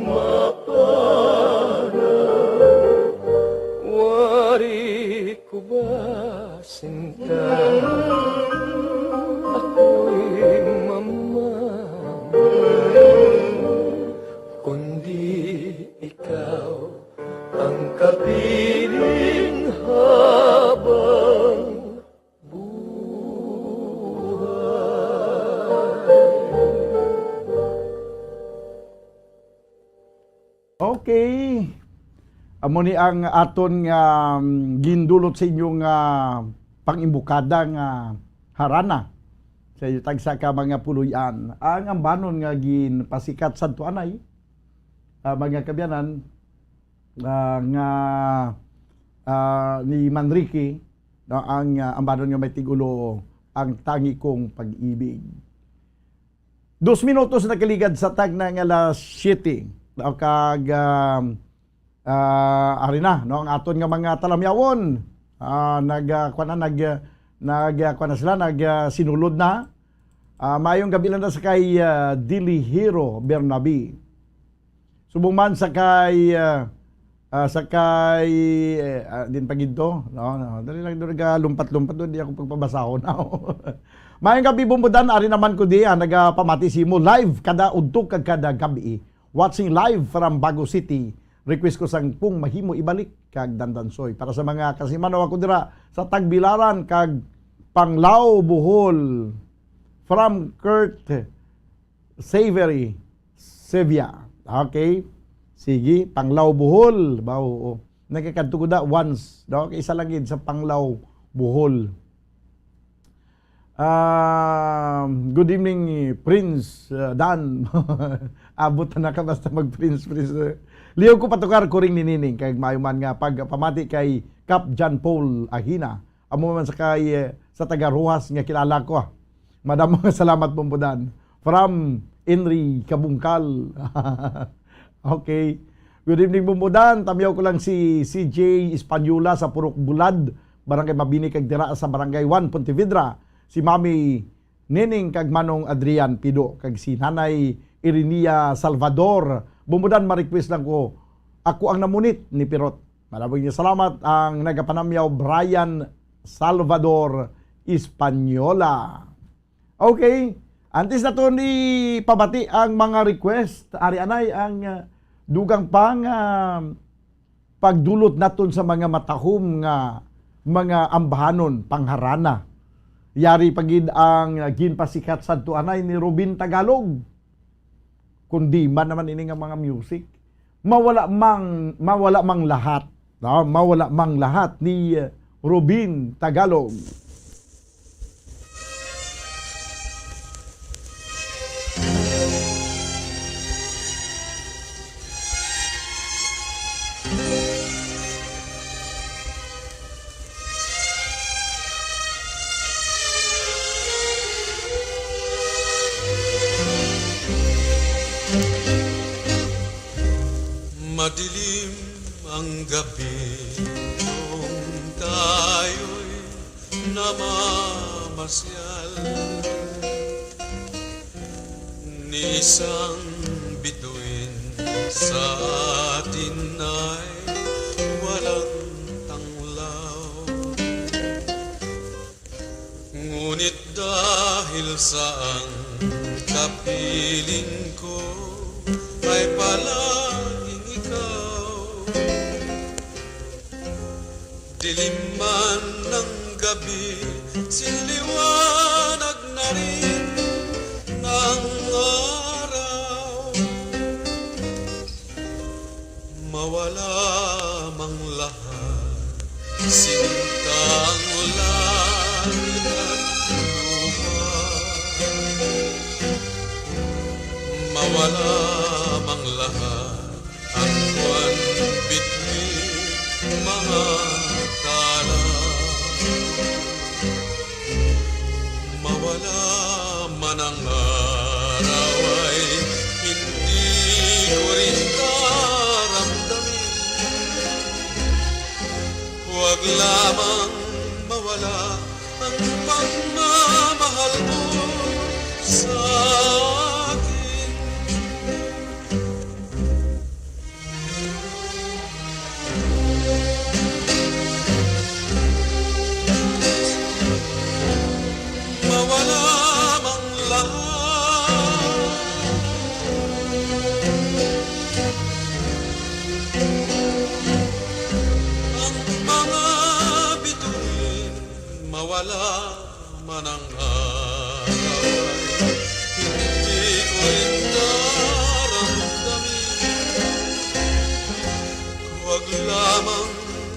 Wari ko ba sinta, ako'y kundi ikaw ang kapiling habang buhay. Okay. Amo ni ang aton nga gindulot sa inyong pangimbukada nga harana sa tagsa ka mga puluyan. Ang ambanon nga ginpasikat sadto anay, mga kabyanan nga ni Manrique, ang ambanon nga may tigulo ang tangi kong pag-ibig. 2 minutos na kaligad sa tag na nga alas 7. Kag arina no ang aton nga mga talamyawon sinulod na. Mayong gabi lang na sa kay Dilihiro Bernabe. Subong man sa kay din paginto, no. Dali lang do lumpat-lumpat do di ako pagpabasahon now. Mayong gabi bumbudan ari naman ko di nagapamati simo live kada udto kag kada gabi. Watching live from Bago City. Request ko sang pung mahimo ibalik kag Dandansoy para sa mga kasimano ako dira sa Tagbilaran kag Panglao Bohol from Kurt Savory Sevilla. Okay? Sige, Panglao Bohol. Bao nagkakadto ko da once, no? Isa lang gid sa Panglao Bohol. Good evening, Prince Dan. Abot na ka basta mag-Prince. Liyaw ko patukar ko ring ninining kay mayuman nga pagpamati kay Cap John Paul Ahina. Amo man sa kay sa taga Rojas nga kilala ko. Madam mga salamat pumpudan. From Henry Kabungkal. Okay. Good evening pumpudan. Tamiyaw ko lang si CJ Espanyola sa Purok Bulad, Barangay Mabini kag dira sa Barangay 1 Pontevedra. Si Mami Nining kag Manong Adrian Pido kag si Nanay Irinia Salvador. Bumudan ma-request lang ko. Ako ang namunit ni Pirot. Maraming salamat ang nagapanamyaw Brian Salvador Espanyola. Okay. Antes na to ni pabati ang mga request. Ari anay ang dugang pang pagdulot naton sa mga matahom nga mga ambahanon pangharana. Yari pagid ang ginpasikat sadto anay ni Robin Tagalog. Kundi man naman ini nga mga music. Mawala mang lahat. No? Mawala mang lahat ni Robin Tagalog. Madilim ang gabi kung tayo'y namamasyal, ni isang bituin sa atin ay walang tanglaw. Ngunit dahil sa ang kapiling ko ay palaging ikaw, dilim man ng gabi, siliwanag na rin ng araw. Mawala mang lahat, sintang langit at lupa. Mawala mang lahat, ang buwan bituin mga tala. Mawala man ang araw ay hindi ko rin karamdamin. Huwag lamang mawala ang pagmamahal mo sa akin. Mawala mang lahat, ang mga bituin, mawala man ang araw ay hindi ko rin daramdamin. Huwag lamang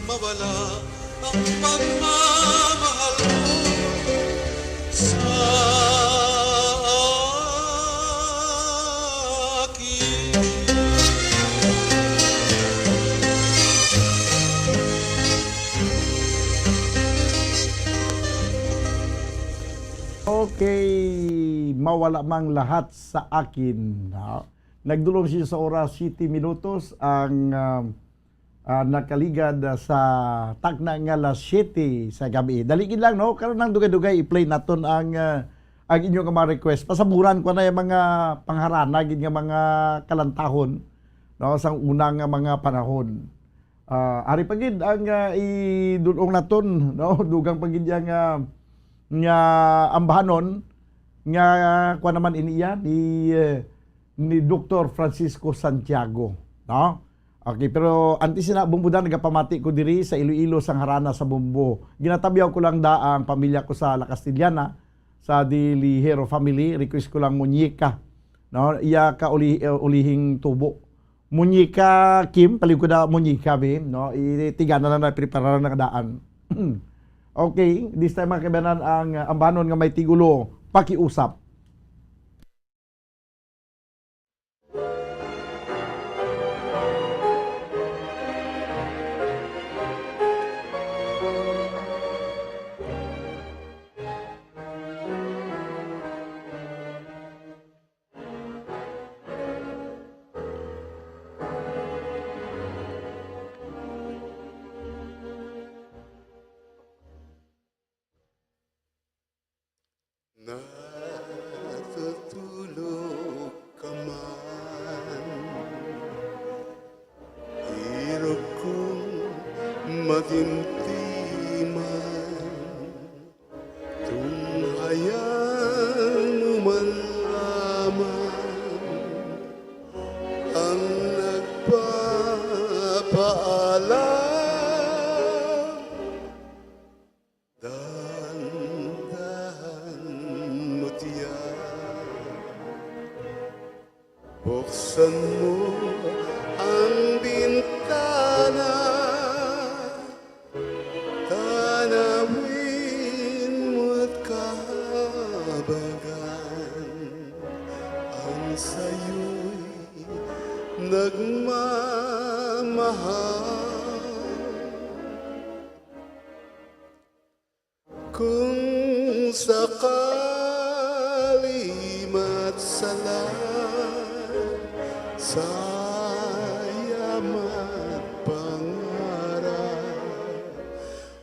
mawala ang pagmamahal mo sa akin. Okay, mawala mang lahat sa akin. Nagdulong siya sa oras 7 minutos ang nakaligad sa takna nga alas 7 sa gabi. Daligid lang no, karon nang dugay-dugay i-play naton ang inyong mga request. Pasaburan ko na yung mga pangharana gid nga mga kalantahon no sang unang mga panahon. Ari pagid ang idulong naton no, dugang pagid nga ambahanon nga kuan naman iniya ni Dr. Francisco Santiago, no? Okay, pero antes na bumbudan nagapamati ko diri sa Iloilo sang harana sa Bumbo. Ginatabiyaw ko lang ang pamilya ko sa La Castellana, sa Dilihero family, request ko lang munyeka, no? Iya ka ulihing tubo. Munyeka Kim, palig ko da munyeka be, no? Itigan na lang na prepare na kadaan. Okay, this time mga kaibanan ang ambanon nga may tigulo pakiusap. Natutulog ka man, hirap kong matimtiman, tunghayang mo man lamang ang nagpapaalam. Dahan-dahan mo tiyan, buksan mo ang bintana, tanawin mo't kahabagan ang sa'yo'y nagmamahal. Kung sakali matsalan sa yaman pangarap,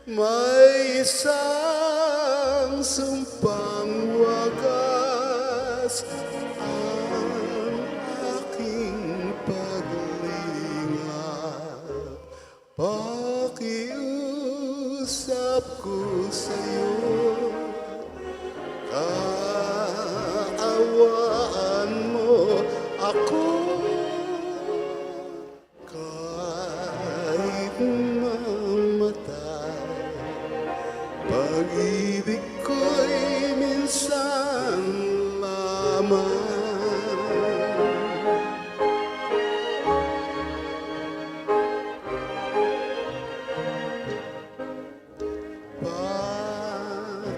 may isang sumpang wagas ang aking paglingap. Pakiusap ko sa'yo, kaawaan mo ako kahit mamatay. Pag-ibig ko'y minsan lamang.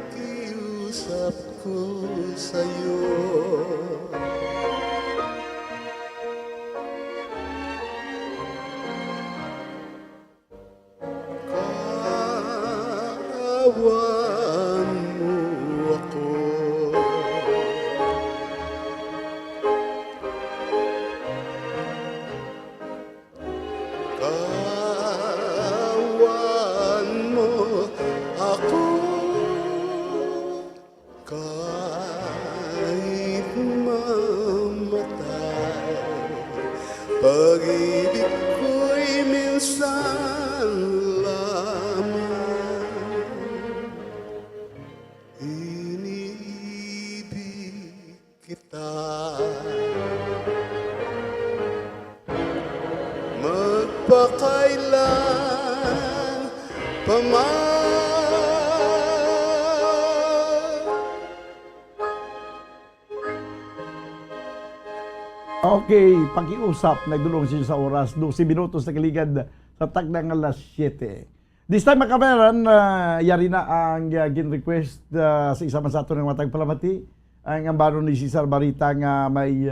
Pakiusap ko sa'yo, kaawaan mo ako. Kaawaan mo ako kahit mamatay. Pag-ibig ko'y minsan lamang. Iniibig kita, magpakailan pa man. Okay, pakiusap, nagdulong siya sa oras, 12 minutos na kaligad sa tagdang alas 7. This time, makameran, yari na ang gin-request sa isa man sa ato ng matag palamati, ang ambanon ni Cesar Barita nga may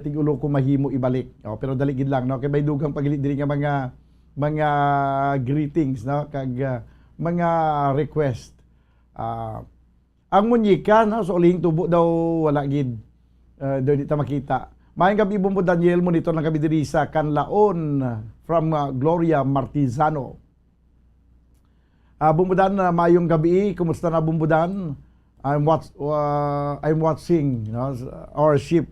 tigulo ko mahimo ibalik. Pero daligid lang, no? Kaya may dugang pagilit din nga mga greetings, no? Kag mga request. Ang munyika, no? So ulihing tubo daw wala gid. Doon dito makita. Mayang gabi Bumbo Daniel, monitor ng gabi diri sa Canlaon from Gloria Martizano. Bumbudan, mayong gabi, kumusta na Bumbudan? I'm watching, you know, our ship.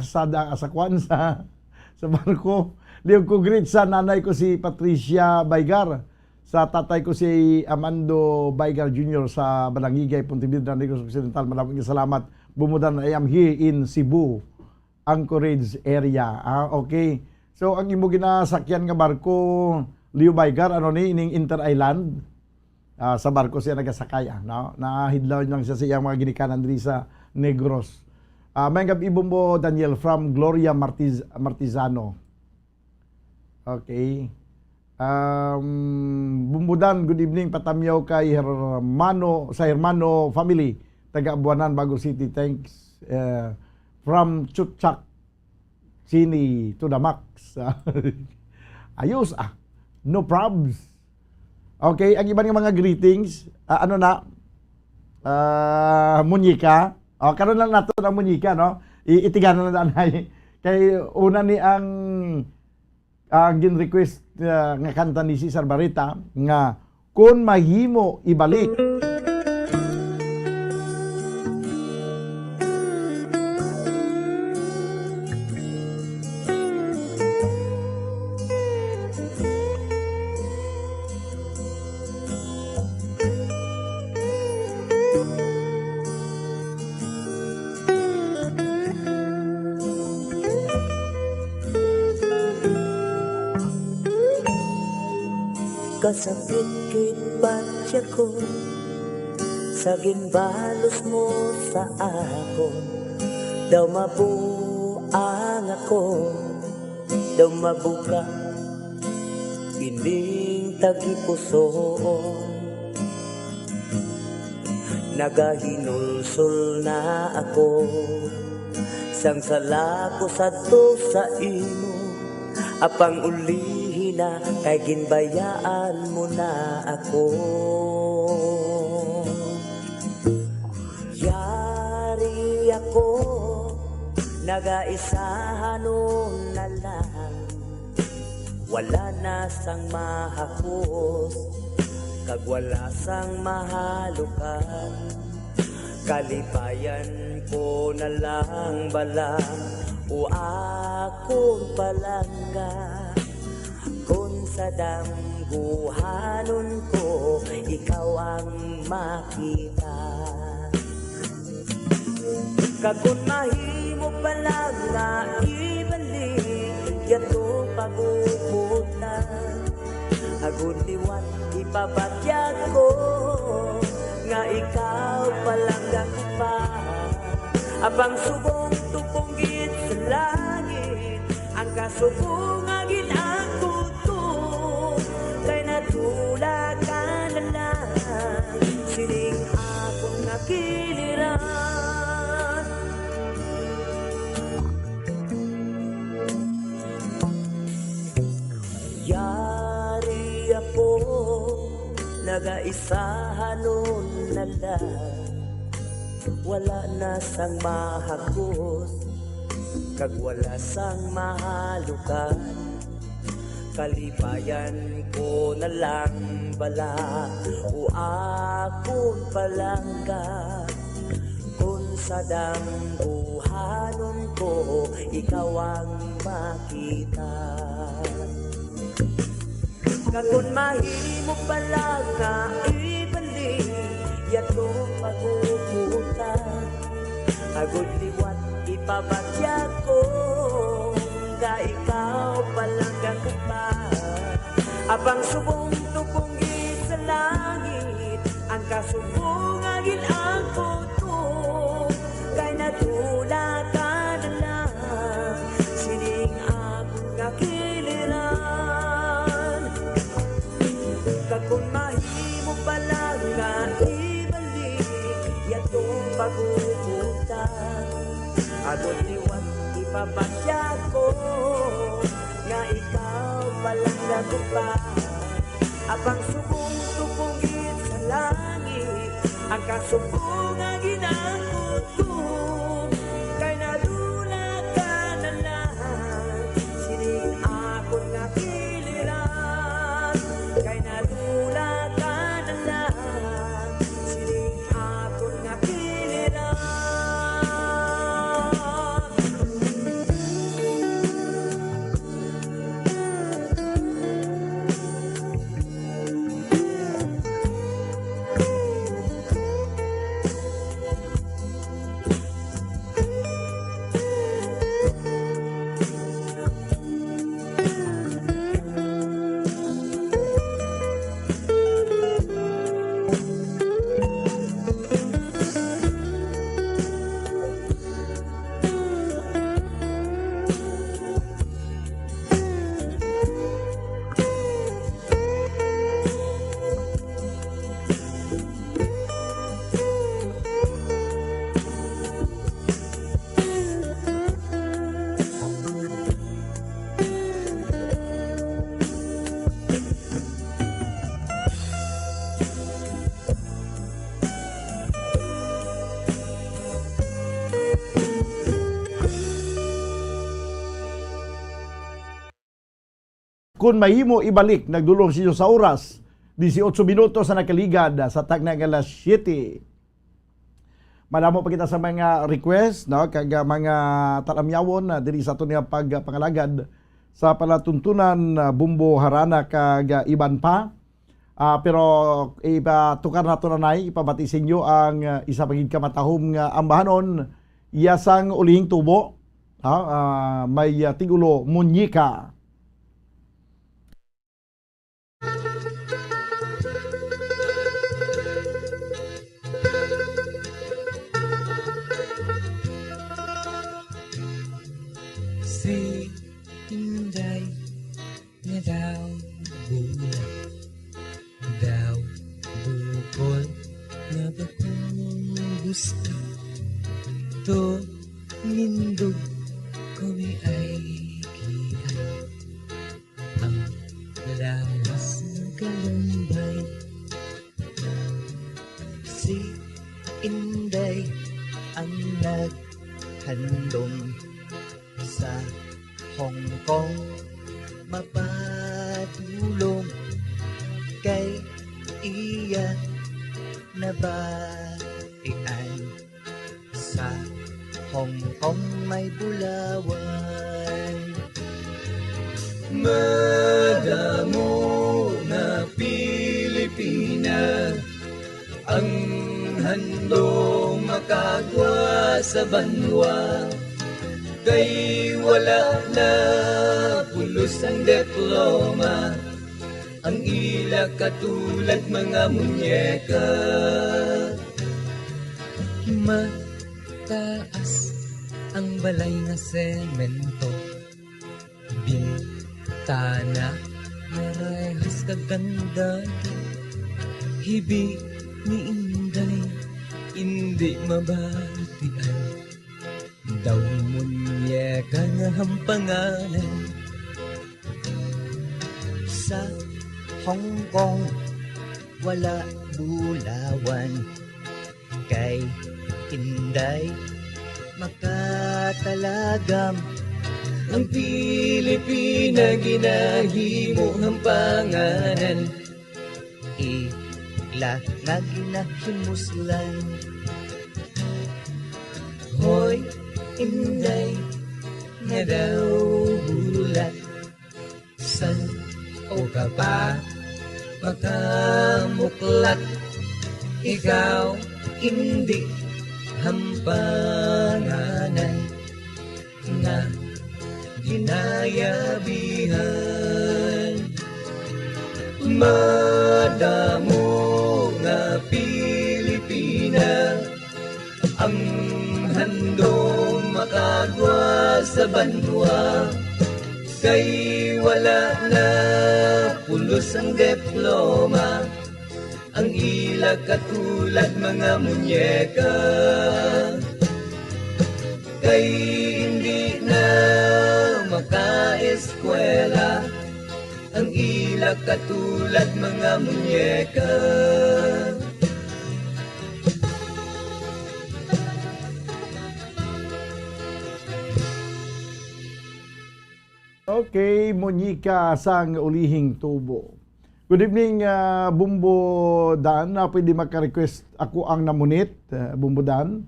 Sa kwan sa barko. Liyog ko greet sa nanay ko si Patricia Baygar, sa tatay ko si Amando Baygar Jr. sa Balangigay, Pontevedra, Negros Occidental. Maraming salamat. Bumbudan, I am here in Cebu, Anchorage area. Okay. So ang imo ginasakyan nga barko, Leo Baygar, ano ni ining Inter-Island, sa barko siya nagasakay, no? Nahidlaw lang siya sa iyang mga ginikanan diri sa Negros. May gabi Bumbo Daniel from Gloria Martizano. Okay. Bumbudan, good evening, patamyaw kay sa Hermano family, taga Buanan, Bago City. Thanks. From Chutchak, Sini to the max. Ayos no probs. Okay, ang iba ng mga greetings, munyika. Karon lang nato ang munyika, no? Itiganan na anay. Kay una ni ang gin-request nga kanta ni Cesar Barreta nga kung mahimo ibalik. Kasakit kitpatya ko sa ginbalos mo sa akon. Daw mabuang ako, daw mabuka ining tagipusoon. Nagahinulsol na ako, sang sala ko sadto sa imo, apang uli na kay ginbayaan mo na ako. Yari ako, nagaisahan nun na lang, wala na sang mahakos, kag wala sang mahalukan. Kalipayan ko na lang bala, o akong palangga. Kung sa damguhanon ko, ikaw ang makita. Kung mahimo palang nga ibalik, yato paguputan. Agud liwat ipabatyag ko, nga ikaw palang gakupa. Abang subong tupunggit sa langit, ang kasubong agin ako. Tula ka na lang, sining akong nakiliran. Yari ako, nagaisahan nun na lang, wala na sang mahakos, kag wala sang mahalukan. Kalipayan ko na lang bala, o akong palangga. Kung sa dambuhanon ko, ikaw ang makita. Kung mahimo palang nga ibalik, yato paguputan. Agud liwat ipabatyag ko, nga ikaw palang gakupa. Abang subong tupunggit sa langit, ang kasubong agil ang puto. Kay natula ka na lang, sining akong nakiliran. Kung mahimo palang nga ibalik, yatong paguputan. Agod liwat ipabatyag ko, nga ikaw palang gagupa. Abang subong tupungit sa langit, ang kasubong ang ginakutong. Kay nadula ka na lang, sining akong nakiliran. Kay nadula ka na lang, sining akong nakiliran. kung mahimo ibalik, nagdulong siya sa oras. 18 minutos na nakaligad sa tagna nga alas 7. Madamo pa kita sa mga request, no, kag mga talamyawon diri sa aton nga pagpangalagad sa palatuntunan Bumbo Harana kag iban pa. Pero ipatukar nato na nay, ipabati sa inyo ang isa pagid ka matahom nga ambahanon iyasang ulihing tubo. May tigulo Muñica. Si Inday na daw bulan, daw bukol na ba kung gusto to nindog kami ay kian ang lawas ng kalambay. Si Inday ang naghandong sa Hong Kong mapatulong kay iya nabaian. Sa Hong Kong may bulawan, madamo na Pilipina ang handong makagwa sa banwa. Kay wala na pulos ang diploma, ang ila katulad mga munyeka. Mataas ang balay nga semento, bintana na rehas kaganda. Hibi ni Inday, hindi mabatian. Daw munyeka nga hampangalan. Sa Hong Kong wala bulawan, kay Inday makatalagam. Ang Pilipina ginahimo hampanganan, ila nga ginahimuslan. Hoy Inday nga daw bulat, san o ka pa makamuklat? Ikaw hindi hampanganan nga ginayabihan. Madamo nga Pilipina ang handong makagwa sa banwa. Kay wala na pulos ang diploma, ang ila katulad mga munyeka. Kay hindi na makaeskwela, ang ila katulad mga munyeka. Okay, Muñica sang ulihing tubo. Good evening, Bumbo Dan. Pwede maka-request ako ang namunit, Bumbo Dan.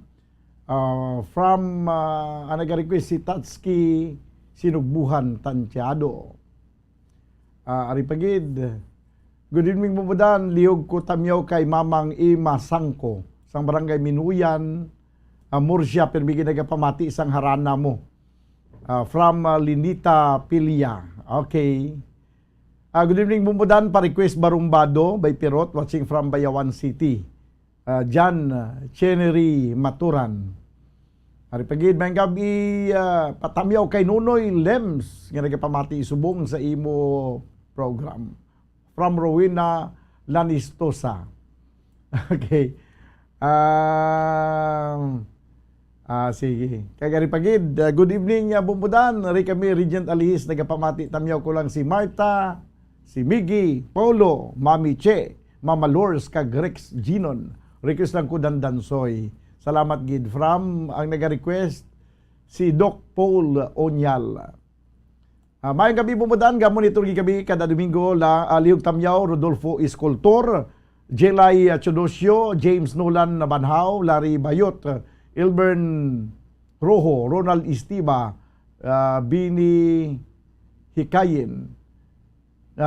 From, nag-request si Tatsuki Sinugbuhan Tantiado. Aripagid. Good evening, Bumbo Dan. Lihog ko tamyaw kay Mamang Ima Sangko sang barangay Minuyan, Murcia, permigi nagapamati isang harana mo. From Linita Pilia. Okay. Good evening, Bumbudan. Pa-request Barumbado by Pirot, watching from Bayawan City. Jan Chenery Maturan. Aripagid, may gabi patamyaw kay Nunoy Lems nga nagapamati isubong sa imo program. From Rowena Lanistosa. Okay. Sige. Kagari pagid. Good evening, Bumbudan. Ray kami, Regent Alihis, nagapamati. Tamyaw ko lang si Marta, si Miggy, Paulo, Mami Che, Mama Lors, kag Rex Ginon. Request lang ko Dandansoy. Salamat, Gid. From, ang nag-request, si Doc Paul Onyal. Mayong gabi bumudan, gamon ito gabi kada Domingo, Liog Tamyaw, Rodolfo Escoltor, Jelay Chodosio, James Nolan Banhaw, Larry Bayot, Ilbern Rojo, Ronald Istiba, Bini Hikayin,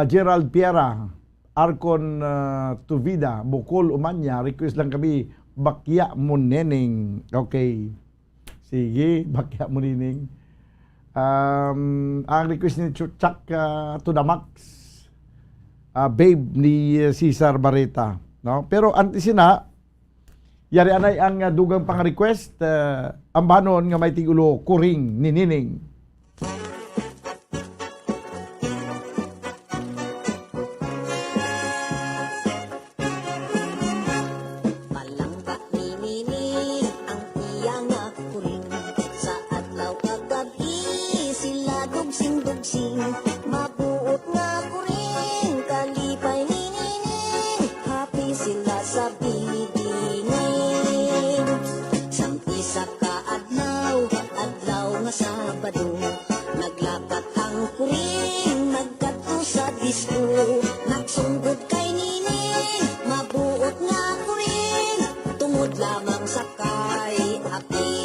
Gerald Piera, Arcon Tuvida, Bukol Umanya, request lang kami, Bakya Muneneng. Okay. Sige, Bakya Muneneng. Ang request ni Chuck to the max, babe ni Cesar Barreta, no? Pero antisina yari anay ang dugang pang request, ang banon nga may tigulo kuring ni Nining. Mabuot nga ko rin, kalipay ninining, happy sila sa bidining. Sampisa ka adlaw nga Sabado, naglapat ang kuring, nagkato sa disco, nagsunggod kay nining, mabuot nga ko rin, tungod lamang sa kay apin.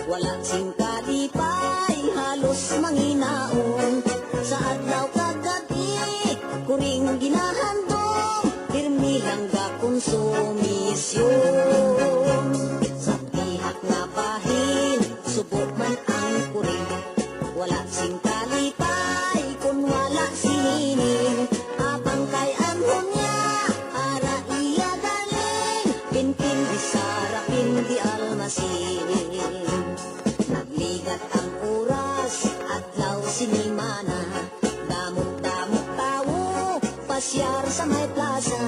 Wala sing kalipay, halos manginaon. Sa adlaw kagabi, kuring ginahandong, pirmi lang ga konsumisyon. Sa tihak nga bahin, subok man ang kuring. Wala sing kalipay, kung wala sinining. Abang kay anhon niya, ara iya galing. Pinpin di Sara, pin di Almasin. Nagligat ang oras, adlaw sinimana, damot-damot tawo, pasyar sa may plaza,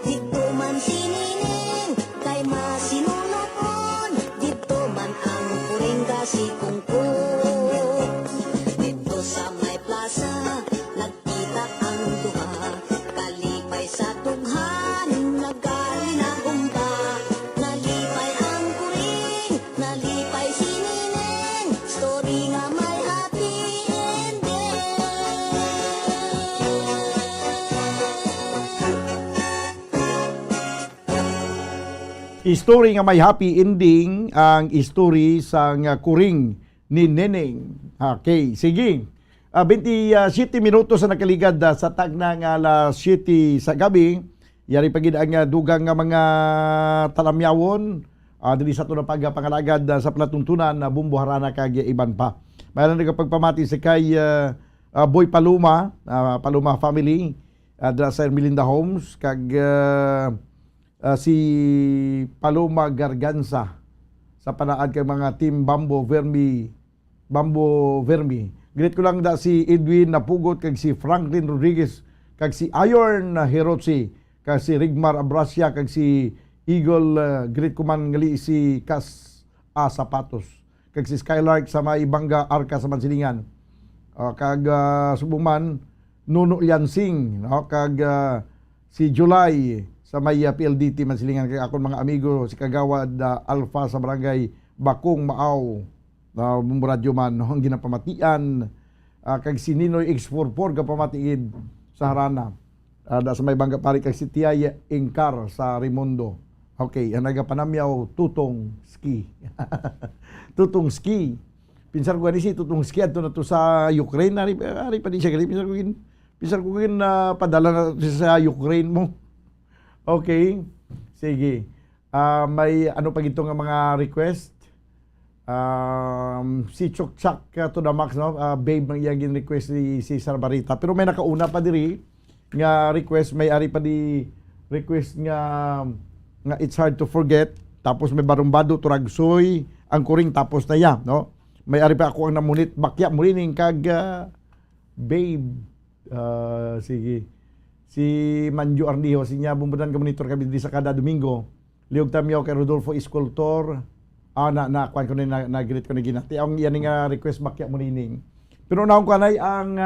dito man sinining, kay masinunokon, dito man ang kuring kasikungkong. Dito sa may plaza, nagkita ang duha, kalipay sa tughan, nagali na gumba, nalipay ang kuring, nalipay sinining, story nga may happy ending. Story nga may happy ending ang story sa nga kuring ni Neneng. Okay, sige. 27 minutos na nakaligad sa tagna nga alas 7 sa gabi. Yari pagid ang dugang nga mga talamyawon dili sa tunang pagpangalagad sa palatuntunan na bumbuharana kag iban pa. Mayroon nagpagpamati sa kay Boy Paloma, Paloma family, sa Ermelinda Homes kag si Paloma Garganza sa panaad kay mga team Bambo Vermi. Greet ko lang da si Edwin Napugot kag si Franklin Rodriguez kag si Iron Hirotsi kag si Rigmar Abrasia kag si Eagle greet ko man ngali si Kas Sapatos kag si Skylark sa may Bangga Arca sa Mansilingan. Kag subuman Nuno Liansing, no? Kag si July sa may PLDT Mansilingan kay akon mga amigo si Kagawad Alpha sa barangay Bakong Maaw na radyo man no? Ang ginapamatian kag si Ninoy X44 kapamatiid sa Harana da sa may Bangga Pari kag si Tiaya Ingkar sa Rimondo. Okay, ang nagapanamyaw Tutong Ski. Tutong Ski. Pinsan ko si Tutong Ski ato na to sa Ukraine ari pa di siya gali pinsan ko padala na sa Ukraine mo. Okay. Sige. May ano pa gito nga mga request. Si Chokchak to the max, no? Babe mang iyang request ni Cesar Barreta. Pero may nakauna pa diri nga request, may ari pa di request nga It's Hard to Forget. Tapos may Barumbado Turagsoy, ang kuring tapos na ya, no? May ari pa ako ang namunit bakya murining kag babe. Sige. Si Manjo Arniho, sinya bumbudan ka monitor kami di sa kada Domingo. liog tamyaw kay Rodolfo Escultor. Kuan ko na greet ko ni ginati. Ang yan nga request bakya mo nining. Pero naon ko anay ang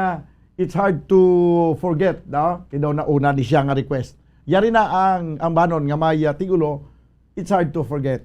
it's hard to forget, no? Kay daw na una di siya nga request. Yari na ang banon nga may tigulo, it's hard to forget.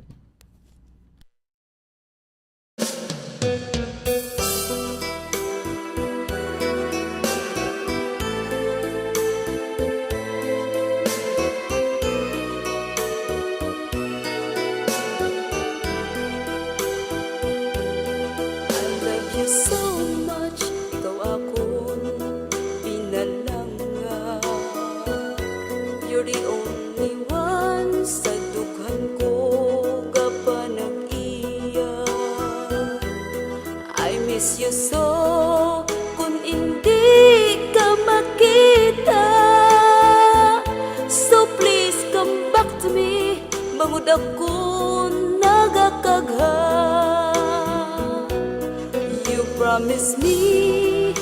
Promise me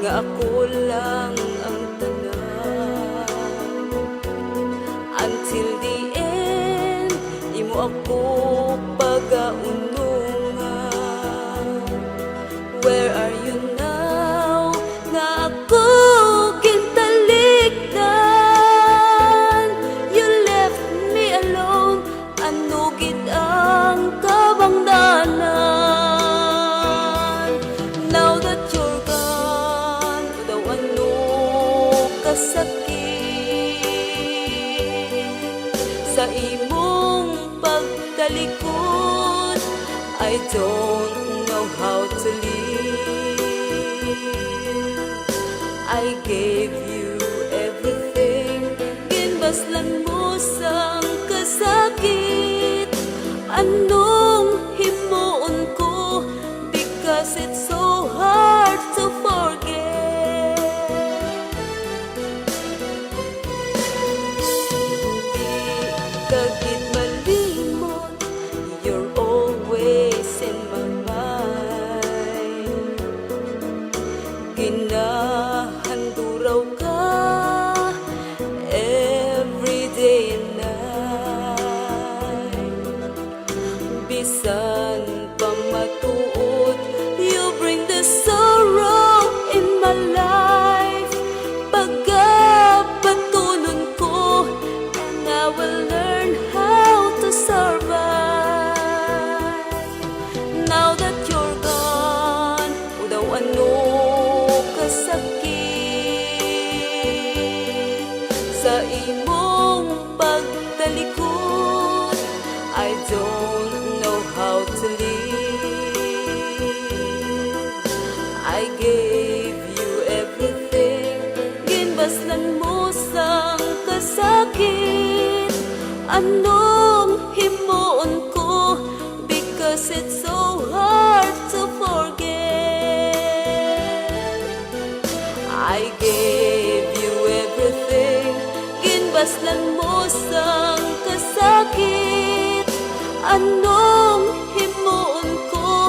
nga ako lang ang tanan. Until the end, imo ako pagaunungan. Where are you now? Nga ako kintalikdan. You left me alone. Ano gid ang kabangdanan? Sa imong pagtalikod, I don't know how to live. I gave you everything, ginbaslan mo sang kasakit. Anong himuon ko, because it's so hard to forget. Kagit malimot, you're always in my mind. Ginahanduraw ka every day and night. Bisan pa matuod, you bring the sorrow in my life. Pagkapatunon ko, and I will learn how to survive. Now that you're gone, daw ano kasakit. Sa imong pagtalikod, I don't know how to live. I gave you everything, ginbaslan mo sang kasakit. Anong himuon ko, because it's so hard to forget. I gave you everything, ginbaslan mo sang kasakit. Anong himuon ko,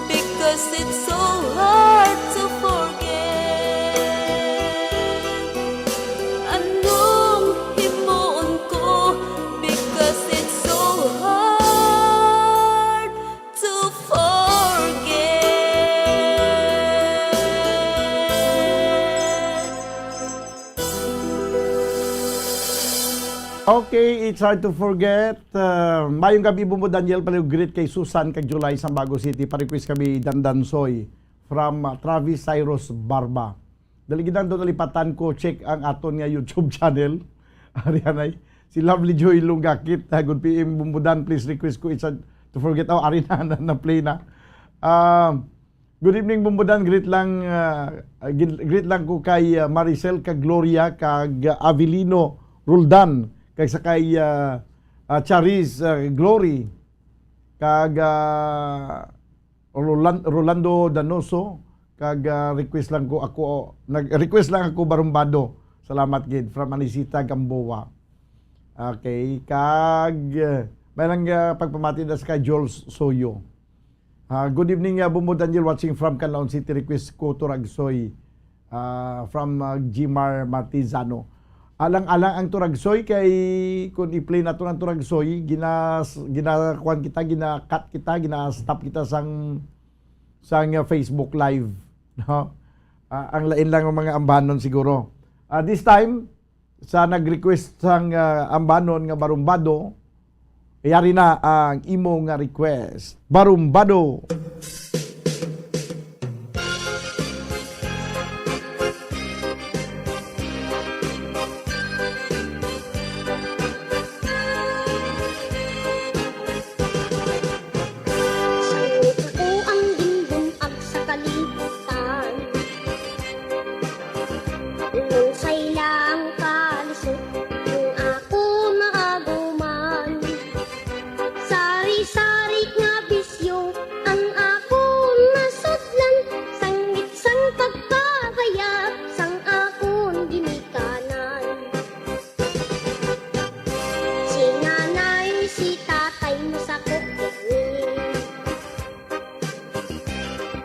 because it's so hard to forget. Anong himuon ko, because it's so hard to Okay, it's hard to forget. Mayong gabi mo Daniel, paliw greet kay Susan kag July sa Bago City. Pa-request kami Dandansoy from Travis Cyrus Barba. Daligidan doon nalipatan ko, check ang aton nga YouTube channel. Arianay, si Lovely Joy Lungakit. Good PM Bumbudan, please request ko it's hard to forget. Oh, ari na play na. Good evening Bumbudan, greet lang ko kay Maricel kag Gloria kag Avelino Roldan kay sa kay Charis Glory kag Rolando Danoso kag request lang ako Barumbado. Salamat gid from Anisita Gamboa. Okay, kag may lang pagpamati na sa kay Jules Soyo. Good evening Bumbo Daniel watching from Canlaon City, request ko to Ragsoy from Gmar Martizano. Alang-alang ang turagsoy kay kung i-play nato ang turagsoy, ginakuan kita, gina-cut kita, gina-stop kita sang Facebook Live. No? Ang lain lang ang mga ambanon siguro. This time, sa nag-request sang ambanon nga barumbado, yari na ang imo nga request. Barumbado! Sari-sari nga bisyo ang ako nasudlan, sangit sang pagpapaya sang akong ginikanan. Si nanay, si tatay mo sa kukini,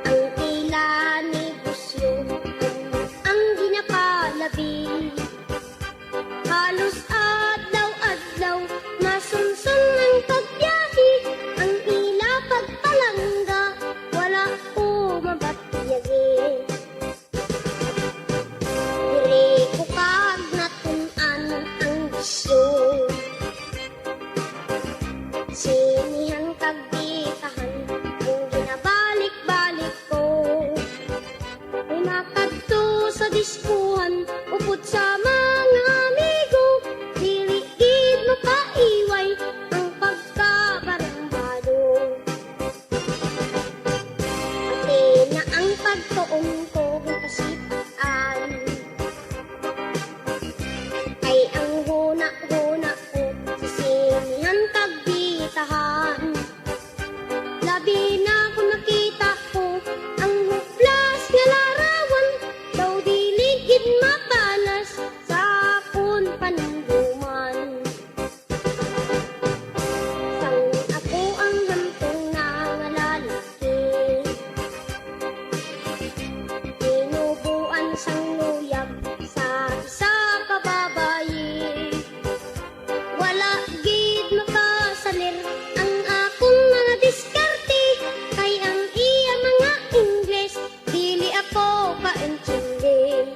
ang tila negosyo ang ginapalabi. Halos adlaw-adlaw masunsun ang pagbiyahe, ang ila pagpalangga wala ko mabatiyagi. Diri ko kag natun-an ang bisyo, sinihan kag bitahan ang ginabalik-balik ko. May makadto sa diskuhan upod sa mga amigo, diligid mapaiway ang pagkabarumbado. Pati na ang pagtuon ko kasipaan, ay ang huna-huna ko sa sinihan kagbitahan. Labi na kung nakita ko ang huplas nga larawan, daw diligid mapanas sa akon panumduman. Sang ako ang hantong nangalalaki, tinubuan sang luyag sa isa ka babayi. Wala gid makasalir ang akong mga diskarte, kay ang iya mga Ingles dili ako kaintindi.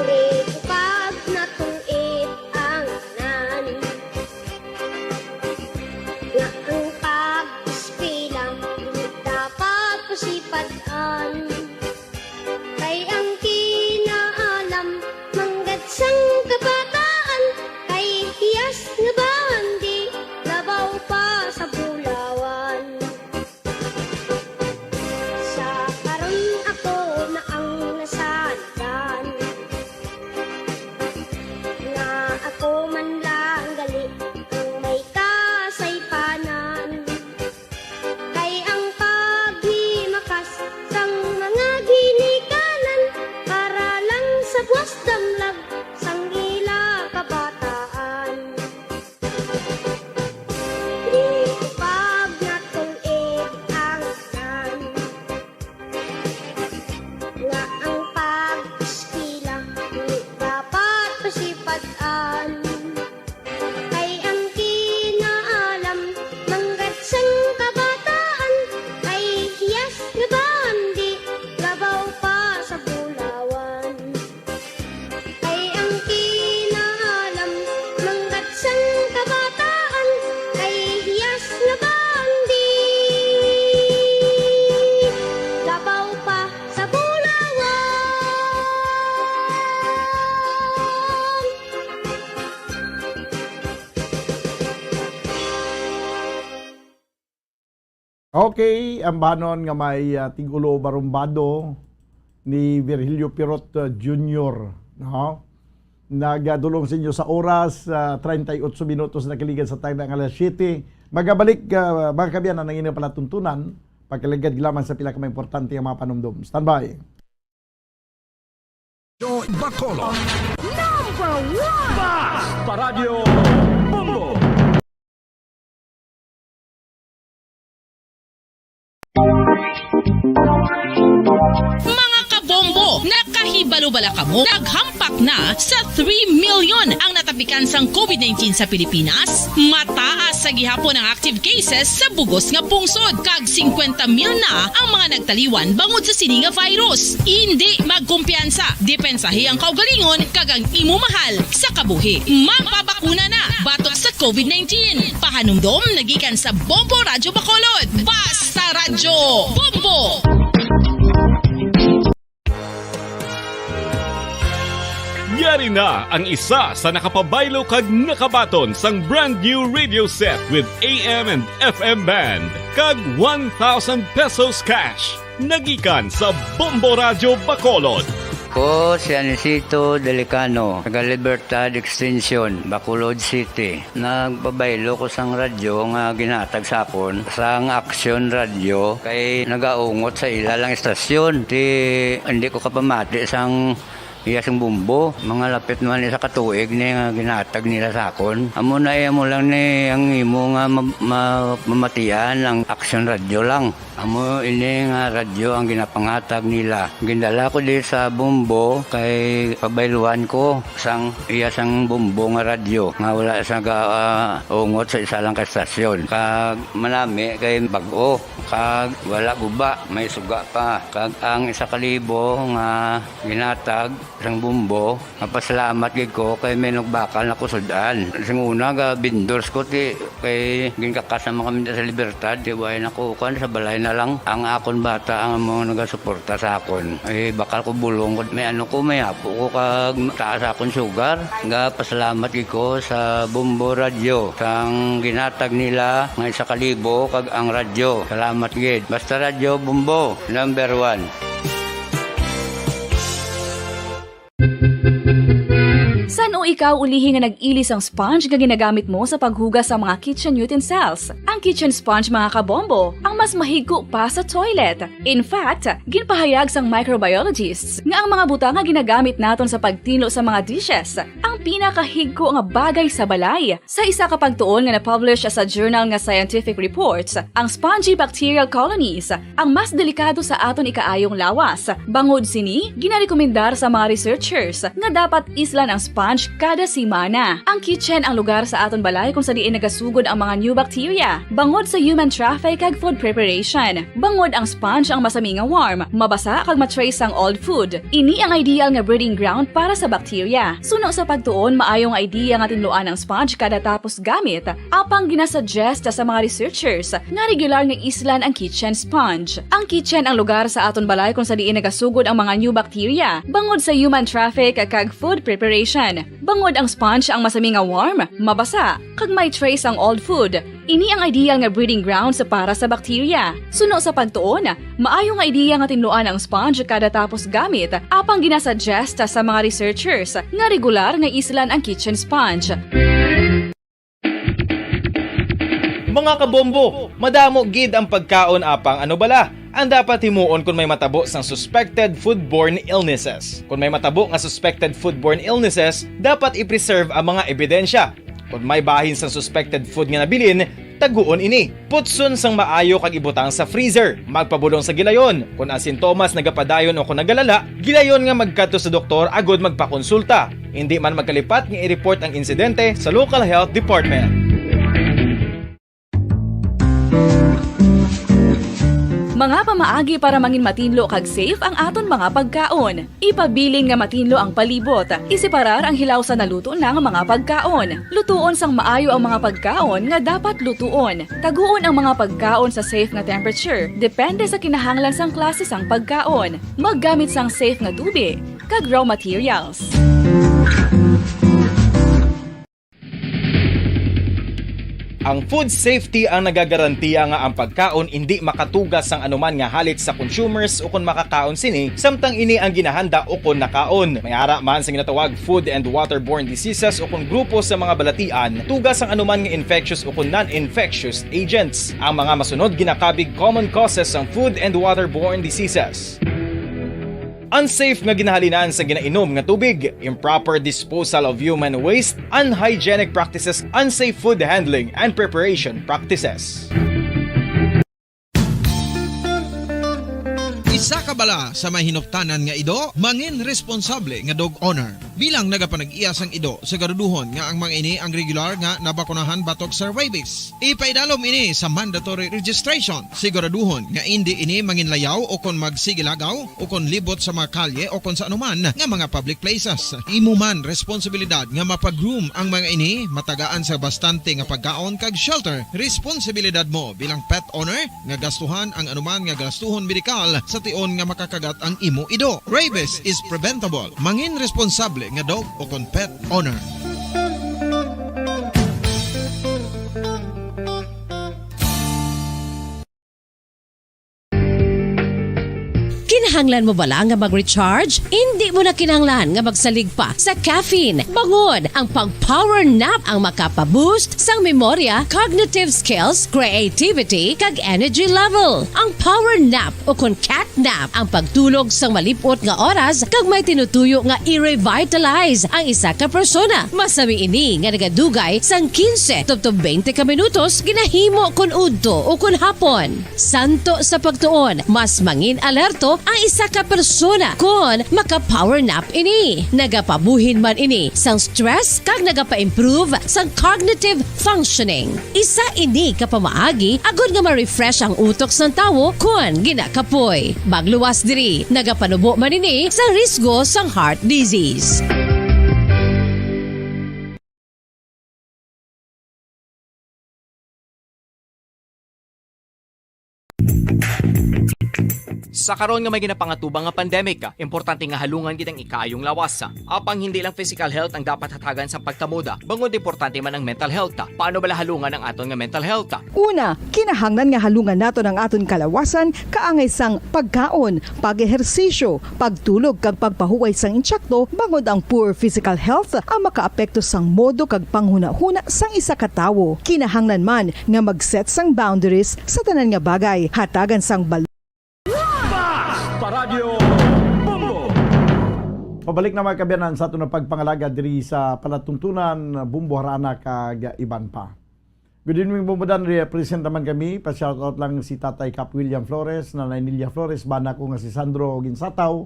Diri ko kag natuit ang nan, nga ang pag-ispila dili dapat pasipadaan. Kay ang kinaalam manggad sang kabataan, kay hiyas nga bandi labaw pa sa bulawan. Sa karon ako na ang nasandan, nga ako man lang gali ang may kasaypanan. Kay ang paghimakas sang mga ginikanan, para lang sa buwas damlag sang ila kabataan. Di ko pag natulit ang nan, nga ang pag-ispila di dapat pasipadaan. Kay ang kinaalam manggad sang kabataan, kay hiyas nga bandi labaw pa sa bulawan. Kay ang kinaalam manggad sang kabataan, kay hiyas nga bandi labaw pa sa bulawan. Okay, ang banon nga may tigulo barumbado ni Virgilio Pirot Jr. No? Nagadulong sa inyo sa oras, 38 minutos na kiligan sa tayo ng alas 7. Magabalik, mga kabiyan na nanginip pala tuntunan, pagkaligad lamang sa pila ka importante ang mga panumdum. Standby. Bacolod. Number 1! Basta Radio Bombo! Mga kabombo, nakahibalo-bala ka mo? Naghampak na sa 3 million ang natapikan sang COVID-19 sa Pilipinas. Mataas sa gihapon ang active cases sa bugos nga pungsod. Kag 50 mil na ang mga nagtaliwan bangod sa sini nga virus. Hindi magkumpiyansa. Depensahi ang kaugalingon kag ang imo mahal sa kabuhi. Magpabakuna na batok sa COVID-19. Pahanumdom nagikan sa Bombo Radyo Bacolod. Basta Radyo Bombo! Yari na ang isa sa nakapabaylo kag nakabaton sang brand new radio set with AM and FM band kag 1,000 pesos cash. Nagikan sa Bombo Radyo Bacolod. Ko si Anisito Delicano, taga Libertad Extension, Bacolod City. Nagpabaylo ko sang radyo nga ginatag sapon sang Action Radio kay nagaungot sa ilalang estasyon. Hindi ko kapamati sang iyasang bumbo, mga lapit naman sa katuig ni nga ginatag nila sakon. Amo na mo lang ni ang imo nga mamatian ang Action Radio lang. Amo ini nga radyo ang ginapangatag nila. Gindala ko di sa bumbo kay pabayluan ko sang iyasang bumbo nga radyo nga wala sa ungot sa isa lang ka estasyon. Kag manami kay bag-o, kag wala guba, may suga pa. Kag ang 1,000 nga ginatag sang bumbo, mapasalamat gid ko kay may nagbakal na kusudan. Sing una ga vendors ko ti kay ginkakasama kami sa Libertad, di way nakukan sa balay na lang ang akon bata ang mga nagasuporta sa akon. Ay bakal ko bulong may ano ko may apo ko kag taas akon sugar. Nga pasalamat gid ko sa Bombo Radio sang ginatag nila nga 1,000 kag ang radyo. Salamat gid. Basta Radio Bombo number 1. San o ikaw ulihi nga nag-ilis ang sponge nga ginagamit mo sa paghugas sa mga kitchen utensils? Ang kitchen sponge mga kabombo, ang mas mahigko pa sa toilet. In fact, ginpahayag sang microbiologists nga ang mga butang nga ginagamit naton sa pagtilo sa mga dishes ang pinakahigko nga bagay sa balay. Sa isa ka pagtuon nga na-publish sa journal nga Scientific Reports, ang spongy bacterial colonies ang mas delikado sa aton ikaayong lawas. Bangod sini, ginarekomendar sa mga researchers nga dapat islan ang sponge kada simana. Ang kitchen ang lugar sa aton balay kung sa diin nagasugod ang mga new bacteria. Bangod sa human traffic kag food preparation. Bangod ang sponge ang masami nga warm, mabasa kag matrace ang old food. Ini ang ideal nga breeding ground para sa bacteria. Suno sa pagtuon, maayong idea nga tinluan ang sponge kada tapos gamit. Apang ginasuggest sa mga researchers nga regular nga islan ang kitchen sponge. Ang kitchen ang lugar sa aton balay kung sa diin nagasugod ang mga new bacteria. Bangod sa human traffic kag food preparation. Bangod ang sponge ang masami nga warm, mabasa, kag may trace ang old food. Ini ang ideal nga breeding ground sa para sa bacteria. Suno sa pagtuon, maayong idea nga tinluan ang sponge kada tapos gamit. Apang ginasuggest sa mga researchers nga regular nga islan ang kitchen sponge. Mga kabombo, madamo gid ang pagkaon apang ano bala. Ang dapat himuon kung may matabo sang suspected foodborne illnesses. Kung may matabo nga suspected foodborne illnesses, dapat i-preserve ang mga ebidensya. Kung may bahin sang suspected food nga nabilin, taguon ini. Putson sang maayo kag ibutang sa freezer. Magpabulong sa gilayon. Kung ang sintomas nagapadayon o kung nagalala, gilayon nga magkadto sa doktor agud magpakonsulta. Hindi man magkalipat nga i-report ang insidente sa local health department. Mga pamaagi para mangin matinlo kag safe ang aton mga pagkaon. Ipabilin nga matinlo ang palibot. Isiparar ang hilaw sa naluto ng mga pagkaon. Lutuon sang maayo ang mga pagkaon nga dapat lutuon. Taguon ang mga pagkaon sa safe nga temperature. Depende sa kinahanglan sang klase sang pagkaon. Maggamit sang safe nga tubig kag raw materials. Ang food safety ang nagagarantiya nga ang pagkaon hindi makatugas sang anuman nga halit sa consumers o kung makakaon sini, samtang ini ang ginahanda o kung nakaon. May ara man sa ginatawag food and waterborne diseases o kung grupo sa mga balatian, tugas ang anuman nga infectious o kung non-infectious agents. Ang mga masunod ginakabig common causes ng food and waterborne diseases. unsafe nga ginahalinan sa ginainom nga tubig, improper disposal of human waste, unhygienic practices, unsafe food handling and preparation practices. Isa ka bala sa mahinuptanan nga ido, mangin responsable nga dog owner. Bilang nagapanag-iyas ang ido, siguraduhon nga ang mga ini ang regular nga nabakunahan batok sa rabies. Ipaidalom ini sa mandatory registration. Siguraduhon nga hindi ini manginlayaw o kon magsigilagaw o kon libot sa mga kalye o kon sa anuman nga mga public places. Imo man responsibilidad nga mapag-groom ang mga ini, matagaan sa bastante nga pagkaon kag shelter. Responsibilidad mo bilang pet owner nga gastuhan ang anuman nga gastuhon medikal sa tion nga makakagat ang imo ido. Rabies is preventable. Mangin responsable nga dog o kon pet owner. Kinahanglan mo bala nga mag-recharge? Hindi mo na kinahanglan nga magsalig pa sa caffeine. Bangod ang pag-power nap ang makapaboost sang memorya, cognitive skills, creativity, kag energy level. Ang power nap o kon cat nap ang pagtulog sang malipot nga oras kag may tinutuyo nga i-revitalize ang isa ka persona. Masami ini nga nagadugay sang 15 to 20 ka minutos ginahimo kun udto o kun hapon. Santo sa pagtuon, mas mangin alerto ang isa ka persona kung maka-power nap ini. Nagapabuhin man ini sang stress kag nagapa-improve sang cognitive functioning. Isa ini kapamaagi agud nga ma-refresh ang utok sang tawo kung ginakapoy. Magluwas diri, nagapanubo man ini sa risgo sang heart disease. Sa karon nga may ginapangatubang nga pandemic, importante nga halungan kitang ikaayong lawas. Apang hindi lang physical health ang dapat hatagan sa pagtamuda, bangod importante man ang mental health. Paano bala halungan ang aton nga mental health? Una, kinahanglan nga halungan nato ng aton kalawasan kaangay sang pagkaon, pag-ehersisyo, pagtulog kag pagpahuway sang insyakto bangod ang poor physical health ang makaapekto sang modo kag panghuna-huna sang isa ka tawo. Kinahanglan man nga mag-set sang boundaries sa tanan nga bagay, hatagan sang Paradyo Bumbo. Pabalik na mga kabiyanan sa ato na pagpangalaga diri sa palatuntunan Bumbo Harana kag iban pa. Good evening Bumbodan, represent naman kami. Pa-shoutout lang si Tatay Cap William Flores, Nanay Nilia Flores, bana ko nga si Sandro Ginsataw,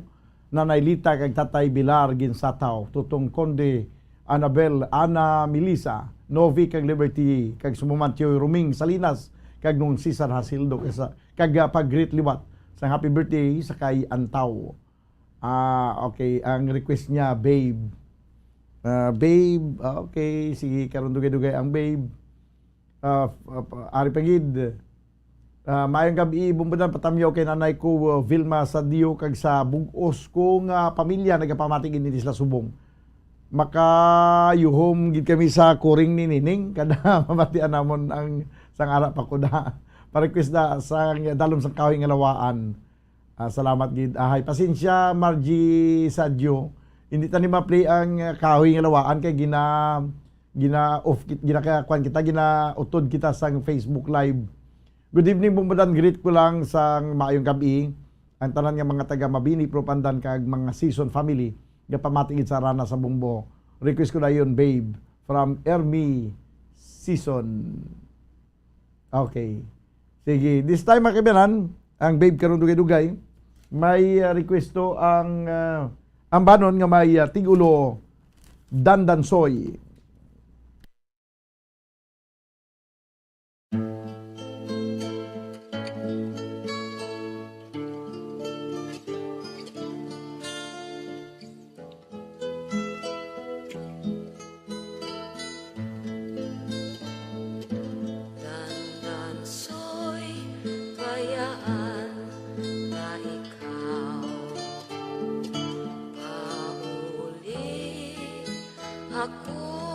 Nanay Lita kag Tatay Bilar Ginsataw, Tutong Conde, Annabel, Ana Milisa, Novi kag Liberty, kag Sumumantyo Ruming Salinas, kag nung Cesar Hasildo kag pag-greet liwat sa happy birthday sa kay Antaw. Okay, ang request niya, babe. Okay, sige, karon dugay-dugay ang babe. Ari Pagid. Mayong gabi, Bumbodan, patamyaw kay nanay ko, Vilma Sadio, kag sa bugos kong pamilya, nagapamatigin ni sila subong. Makayuhom gid kami sa kuring ni Nining, kada mamatian namon ang sang ara pa ko na. Pa-request na sa dalom sa kahoy nga lawaan. Salamat gid. Hay pasensya Margie Sadio. Hindi tani ma-play ang kahoy nga lawaan kay gina kwan kita utod kita sa Facebook Live. Good evening Bumbodan, greet ko lang sa maayong gabi ang tanan nga mga taga Mabini Propandan kag mga season family nga pamatigid sa Rana sa Bumbo. Request ko na yun, babe, from Ermi Season. Okay. Sige, this time mga kabiyanan, ang babe karon dugay-dugay, may request to ang banon nga may tigulo Dandansoy. Ako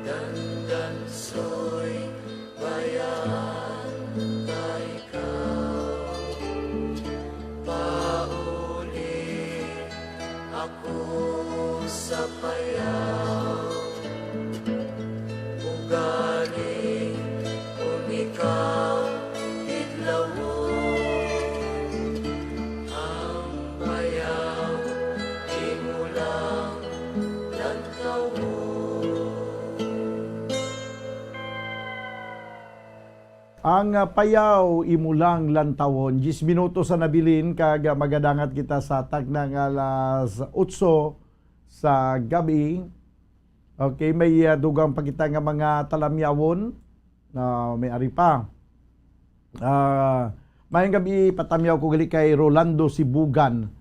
Dandansoy bayan ka ikaw, pauli ako sa payaw, ugaling kung ikaw idlawon, ang bayaw di mo lang lantawon. Ang payaw imulang lantawon, 10 minutos sa nabilin kag magadangat kita sa tagnang alas 8 sa gabi. Okay, may dugang pakita nga mga talamyawon na may ari pa. Mayang gabi patamyaw ko gali kay Rolando Sibugan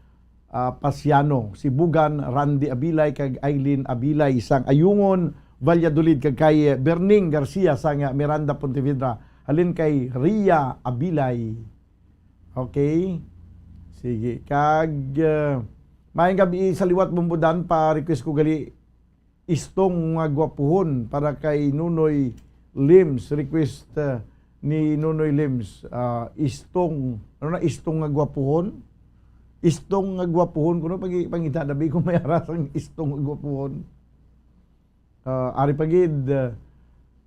Pasiano, Sibugan Randy Abilay kag Aileen Abilay sang Ayungon Valladolid kag kay Berning Garcia sang Miranda Pontevedra. Halin kay Ria Abilay. Okay? Sige. Kag mayang gabi sa liwat bumbudan pa request ko gali istong nga gwapuhon para kay Nunoy Lims. Request ni Nunoy Lims. Istong nga gwapuhon? Istong nga gwapuhon. Kuno pangitadabi ko may arasang istong nga gwapuhon. Ari pagid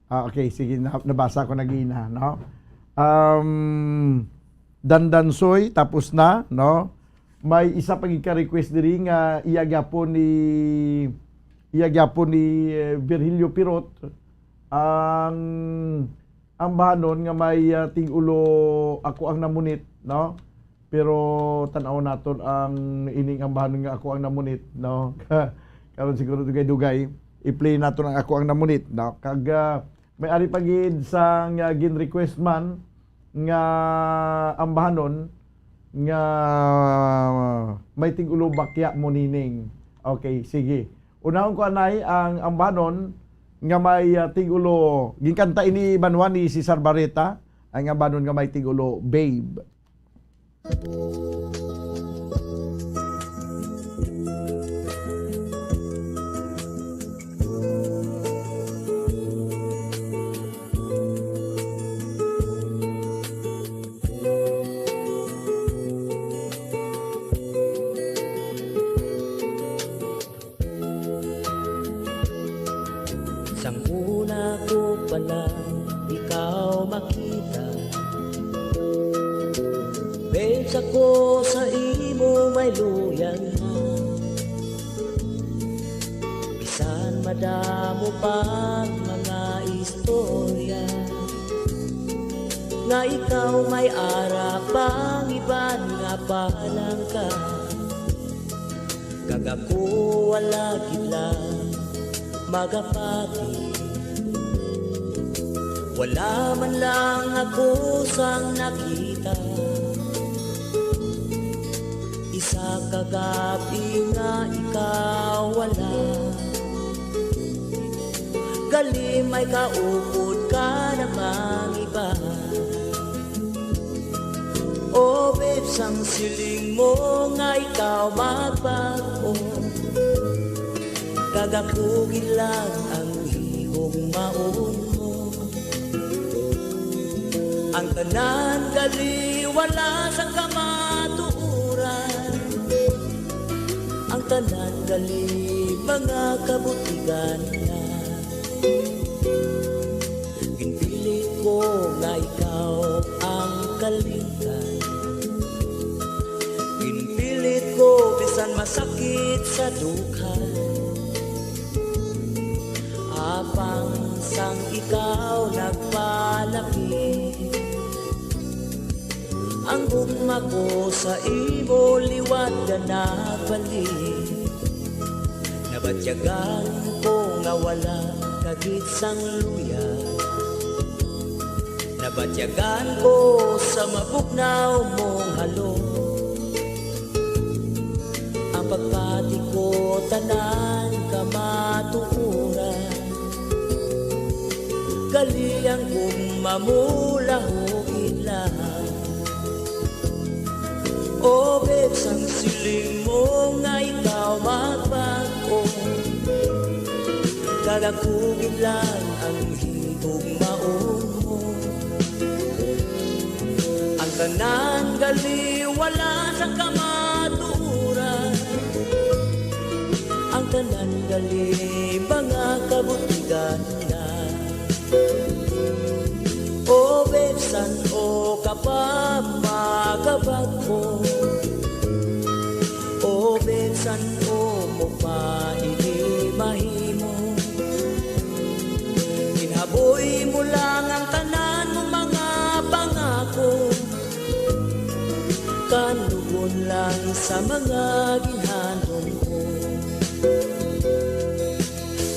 okay, sige, nabasa ko nagina, no? Dandansoy, tapos na, no? May isa pang ika-request diri nga iyagapon ni Virgilio Pirot ang bahanon nga may tigulo ako ang namunit, no? Pero tanaw naton ang ining ang bahanon nga ako ang namunit, no? Karon siguro dugay-dugay i-play naton ang ako ang namunit, no? Kag may ari pagid sang gin request man nga ambahanon nga may tigulo bakya mo nining. Okay, sige. Unahon ko anay ang ambahanon nga may tigulo ginkanta ini Banwani si Sarbareta, ang ambahanon nga may tigulo Babe. Sang una ko pa lang ikaw makita, babes ako sa imo may luyan na, bisan madamo pang mga istorya, nga ikaw may ara pang iban nga palang ka, kag ako wala gila magapati. Wala man lang ako sang nakita, isa kagabi nga ikaw wala, gali may kaupod ka namang iba. Oh babes, ang siling mo nga ikaw magbago, kagakugin lang ang ihong maon mo. Ang tanan gali wala sa kamatuuran, ang tanan gali mga kabutigan na. Ginpilit ko nga ikaw ang kalingkan, ginpilit ko bisan masakit sa dukhan, apang sang ikaw nagpalaki, ang gugma ko sa imo liwat ka nagbalik, nabatyagan ko nga wala kagit sang luya, nabatyagan ko sa mabugnaw mong halo, ang pagpati ko tanan kamatuuran, kaliang kong mamulahugin lang. O babes, ang siling mo nga ikaw magbago, Kadakugin lang ang higugmaon mo. Ang tanan gali wala sa kamaturan. Ang tanan gali mga kabutigan na. O besan o kapamagabag mo. O besan o mo pa inimahimo. Inhaboy mo lang ang tanan mo mga pangako. Kanugon lang sa mga ginhandong ko.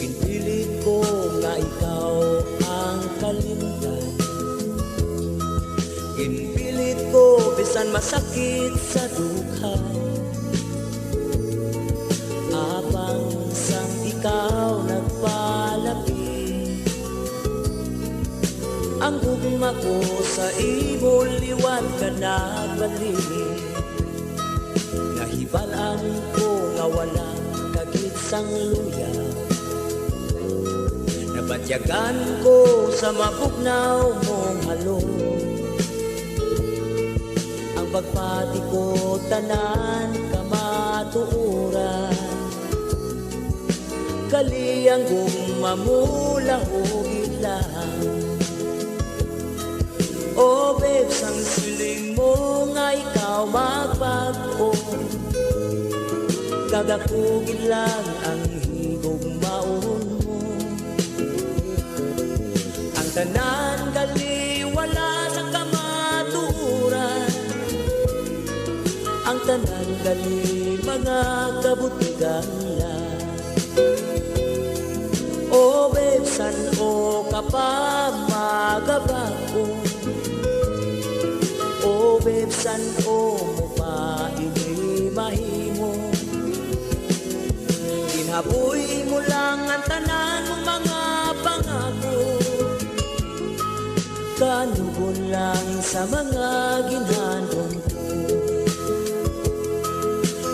Pinpilit ko nga ikaw ang kalimtan. Pinpilit ko bisan masakit sa dughay. Abang sang ikaw nagpalapit. Ang gugma ko sa imo liwan ka nagbalik. Nahibalaan ko nga wala kagit sang luya. Nabatyagan ko sa mabugnaw mong halong. Ang pagpati ko tanan kamatuuran. Kaliyang gumamula o ilang. O babes, ang siling mo nga ikaw magbago. Kadakugin lang ang higugmaon mo. Ang tanan gali wala sa kamaturan. Ang tanan gali mga kabutigan lang. O besan o kapamagabako. O besan o mo pa inimahimo. Inhaboy mo lang ang tanan mo mga pangako. Kanugon lang sa mga ginhandong ko.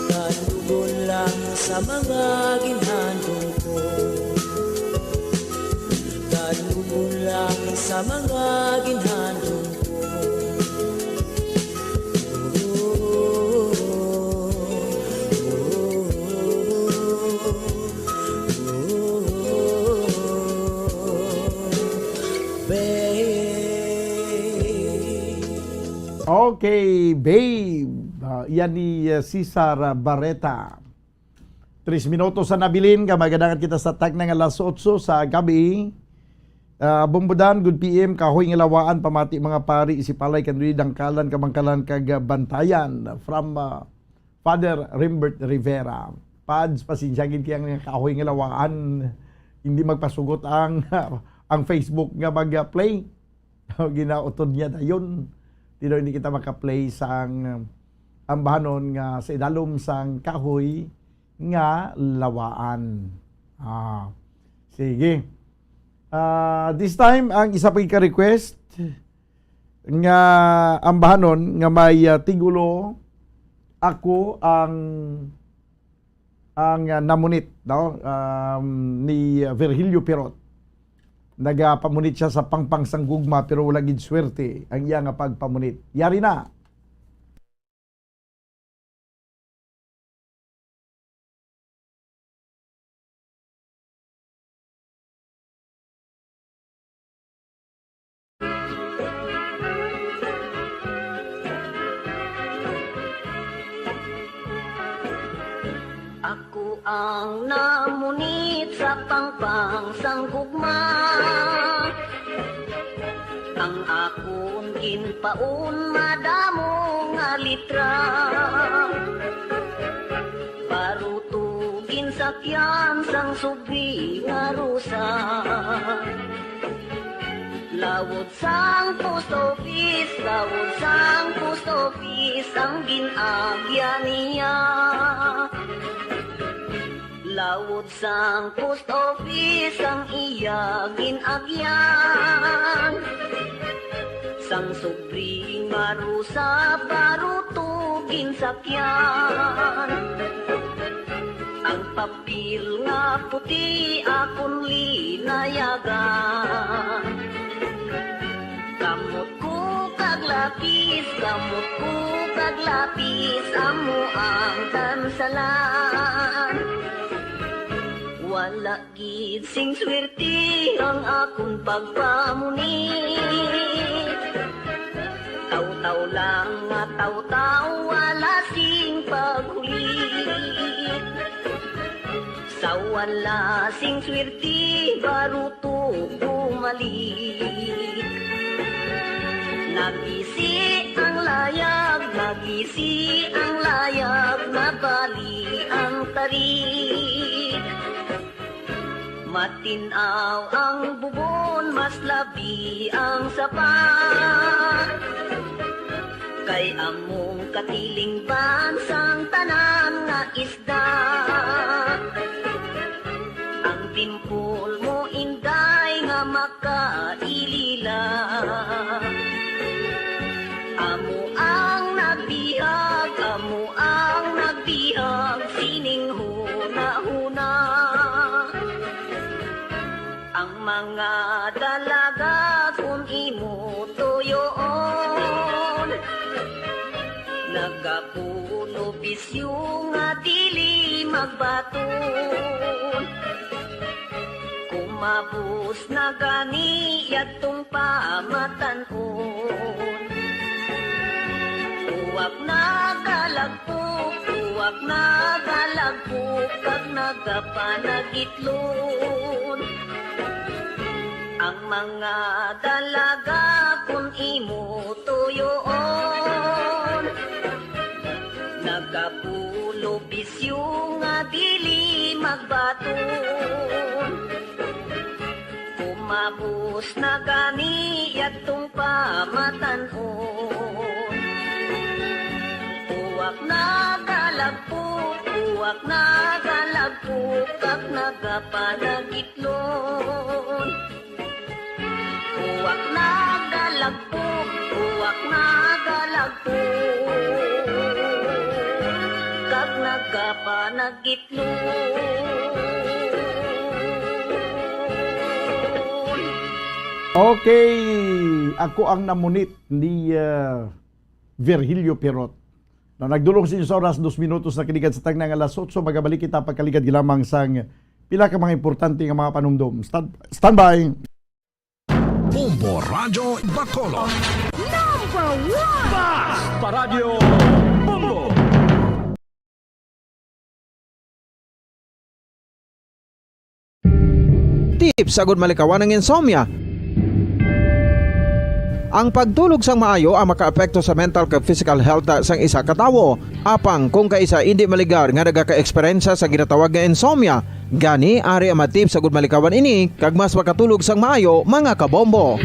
Kanugon lang sa mga ginhandong ko. Kanugon lang sa mga ginhandong ko. Okay, babe. Yan ni Cesar Barreta. 3 minutos sa nabilin. Kamagandangan kita sa tag ng alas 8 sa gabi. Bumbudan, good PM, kahoy ng lawaan, pamati mga pari, isipalay, kanuli, dangkalan, kamangkalan, kagabantayan. From Father Rimbert Rivera. Pads, pasinsyagin kayang kahoy ng lawaan. Hindi magpasugot ang ang Facebook nga mag-play. Ginautod niya na yun. Hindi kita makaplay sang ambahanon nga sa idalom sang kahoy nga lawaan. Sige. This time, ang isa pa ka-request nga ambahanon nga may tigulo ako ang namunit no? Ni Virgilio Pirot. Nagapamunit siya sa pangpangsang gugma pero wala gid swerte ang iya nga pagpamunit. Yari na. Ako ang namunit sa pangpangsang gugma. Ang akong ginpaon madamo nga litra. Parutugin sakyan sang subi nga rusa. Lawod sang post office, lawod sang post office ang ginagya niya. Lawod sang post office ang iya ginagyan. Sang subring marusa parutugin sakyan. Ang papel nga puti akong linayagan. Kamot ko kag lapis, amo ang tansalan. Wala gid sing swerte ang akong pagpamunit. Taw-taw lang nga taw-taw, wala sing paghulit. Sa wala sing swerte, baruto bumalik. Nagisi ang layag, nabali ang tarik. Matinaw ang bubon, mas labi ang sapat. Kay among katiling bansang tanan nga isda. Ang timpol mo inday nga makailila. Amo ang nagbihag, sining huna-huna. Ang mga dalaga kung imo tuyoon, nagapuno bisyo nga dili magbaton. Kumabos na gani yatong pamatanon. Uwak na galagpok kag nagapanagitlon. Ang mga dalaga kung imo tuyoon, nagapulo bisyo nga dili magbaton. Kumabos na gani yatong pamatanon. Uwak na galagpok kag nagapanagitlon. Uwak na galagpok kag nagapanagitlon. Okay, ako ang namunit ni Virgilio Perot. Na nagdulong sa inyo sa oras 2 minutos na kinigan sa tagnang alas 8, magabalik kita pagkaligad gilamang sang pila ka mga importante nga mga panumdum. Standby! Bombo Radyo Bacolod. Number 1! Basta Radio Bombo! Tips sagud malikawan ng insomnia. Ang pagtulog sang maayo ang makaapekto sa mental kag physical health sang isa ka tawo. Apang kung kaisa hindi maligar nga nagaka-eksperyensya sa ginatawag nga insomnia, gani ari ang matip sagud malikawan ini kag mas makatulog sang maayo mga kabombo.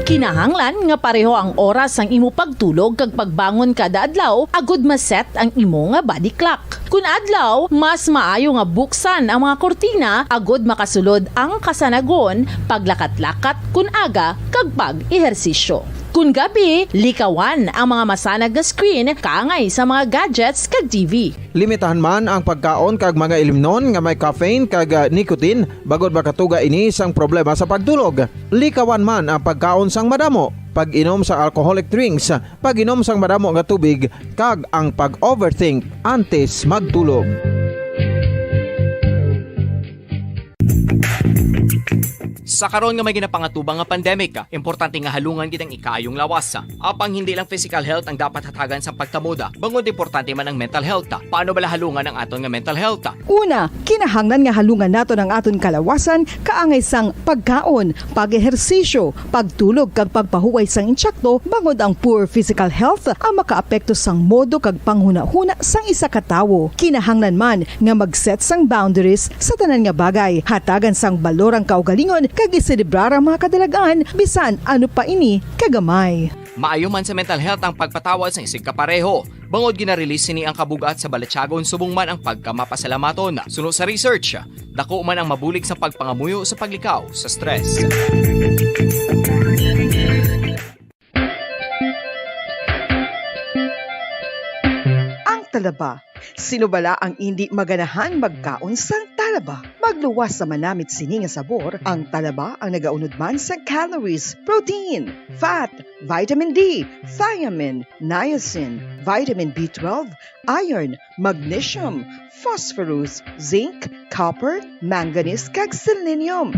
Kinahanglan nga pareho ang oras ang imo pagtulog kag pagbangon kada adlaw agud maset ang imo nga body clock. Kun adlaw, mas maayo nga buksan ang mga kortina agud makasulod ang kasanagon, paglakat-lakat kun aga kag pag-ehersisyo. Kun gabi, likawan ang mga masanag na screen kaangay sa mga gadgets kag TV. Limitahan man ang pagkaon kag mga ilimnon nga may caffeine kag nicotine bagod makatuga ini sang problema sa pagtulog. Likawan man ang pagkaon sang madamo, pag-inom sa alcoholic drinks, pag-inom sang madamo nga tubig kag ang pag-overthink antes magtulog. Sa karon nga may ginapangatubang nga pandemic, importante nga halungan kitang ikayong lawas. Apang hindi lang physical health ang dapat hatagan sa pagtamuda, bangod importante man ang mental health. Paano bala halungan ang aton nga mental health? Una, kinahanglan nga halungan nato ang aton kalawasan kaangay sang pagkaon, pag-ehersisyo, pagtulog kag pagpahuway sang insyakto bangod ang poor physical health ang makaapekto sang modo kag panghuna-huna sang isa ka tawo. Kinahanglan man nga mag-set sang boundaries sa tanan nga bagay, hatagan sang balorang kaugalingon kag iselebrar ang mga kadalagaan bisan ano pa ini kagamay. Maayo man sa mental health ang pagpatawad sa isig kapareho. Bangod ginarelease ni ang kabugat sa Balachagon subong man ang pagkamapasalamaton. Sunod sa research, dako man ang mabulig sa pagpangamuyo sa paglikaw sa stress. talaba. Sino bala ang hindi maganahan magkaon sang talaba? Magluwas sa manamit sini nga sabor, ang talaba ang nagaunod man sa calories, protein, fat, vitamin D, thiamine, niacin, vitamin B12, iron, magnesium, phosphorus, zinc, copper, manganese kag selenium.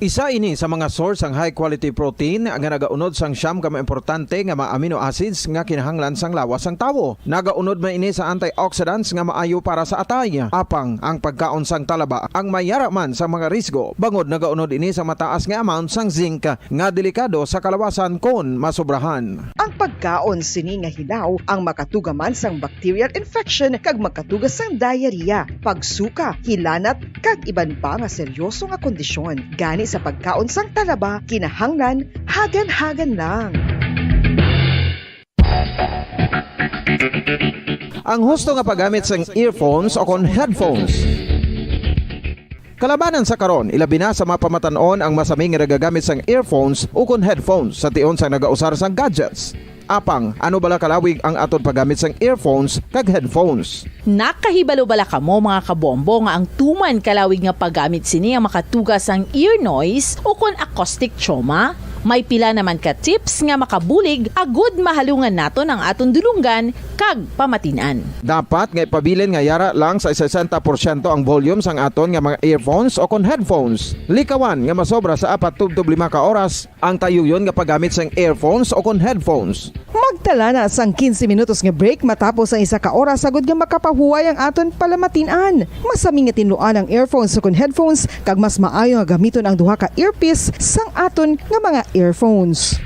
Isa ini sa mga source ang high quality protein nga nagaunod sang siyam ka importante nga mga amino acids nga kinahanglan sang lawas sang tawo. Nagaunod man ini sa antioxidants nga maayo para sa atay. Apang ang pagkaon sang talaba ang mayara man sa mga risgo. Bangod nagaunod ini sa mataas nga amount sang zinc nga delikado sa kalawasan kon masobrahan. Ang pagkaon sini nga hilaw ang makatugaman sang bacterial infection kag makatugas sang diarrhea, pagsuka, hilanat kag iban pa nga seryoso nga kondisyon. Gani sa pagkaon sang talaba, kinahanglan hagan-hagan lang. Ang husto nga paggamit sang earphones o kon headphones. Kalabanan sa karon, ilabi na sa mapamatanon ang masaming nga nagagamit sang earphones o kon headphones sa tion sang nagausar sang gadgets. Apang, ano bala kalawig ang aton paggamit sang earphones kag headphones? Nakahibalo bala kamo mga kabombo nga ang tuman kalawig nga paggamit sini ang makatugas ang ear noise o kon acoustic trauma? May pila naman ka tips nga makabulig agud mahalungan naton ang aton dulunggan kag pamatinan. Dapat nga ipabilin nga yara lang sa 60% ang volume sang aton nga mga earphones o kon headphones. Likawan nga masobra sa 4 tub 5 ka oras ang tayuyon nga paggamit sang earphones o kon headphones. Magtala na sang 15 minutos nga break matapos ang 1 ka oras sagud nga makapahuway ang aton palamatinan. Masami nga tinluan ang earphones o kon headphones kag mas maayo nga gamiton ang duha ka earpiece sang aton nga mga earphones.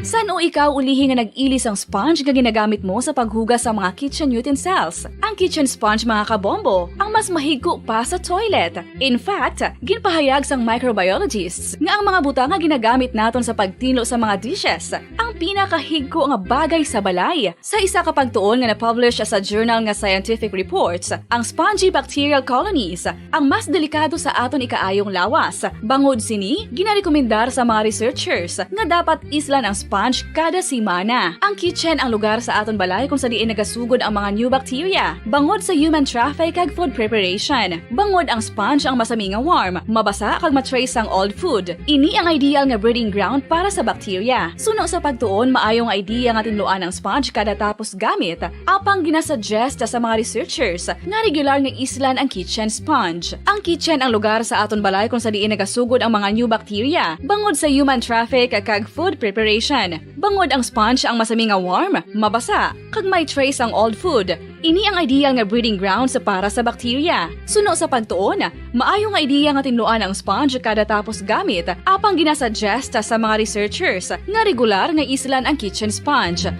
San o ikaw ulihi nga nag-ilis ang sponge nga ginagamit mo sa paghugas sa mga kitchen utensils? Ang kitchen sponge mga kabombo, ang mas mahigko pa sa toilet. In fact, ginpahayag sang microbiologists nga ang mga butang nga ginagamit naton sa pagtinlo sa mga dishes ang pinakahigko nga bagay sa balay. Sa isa ka pagtuon nga na-publish sa journal nga Scientific Reports, ang spongy bacterial colonies ang mas delikado sa aton ikaayong lawas. Bangod sini, ginarekomendar sa mga researchers nga dapat islan ang sponge kada simana. Ang kitchen ang lugar sa aton balay kung sa diin nagasugod ang mga new bacteria. Bangod sa human traffic kag food preparation. Bangod ang sponge ang masami nga warm, mabasa kag matrace ang old food. Ini ang ideal nga breeding ground para sa bacteria. Suno sa pagtuon, maayong idea nga tinluan ang sponge kada tapos gamit. Apang ginasuggest sa mga researchers nga regular nga islan ang kitchen sponge. Ang kitchen ang lugar sa aton balay kung sa diin nagasugod ang mga new bacteria. Bangod sa human traffic kag food preparation. Bangod ang sponge ang masami nga warm, mabasa, kag may trace ang old food. Ini ang ideal nga breeding ground sa para sa bacteria. Suno sa pagtuon, maayo nga idea nga tinluan ang sponge kada tapos gamit. Apang ginasuggest sa mga researchers nga regular nga islan ang kitchen sponge.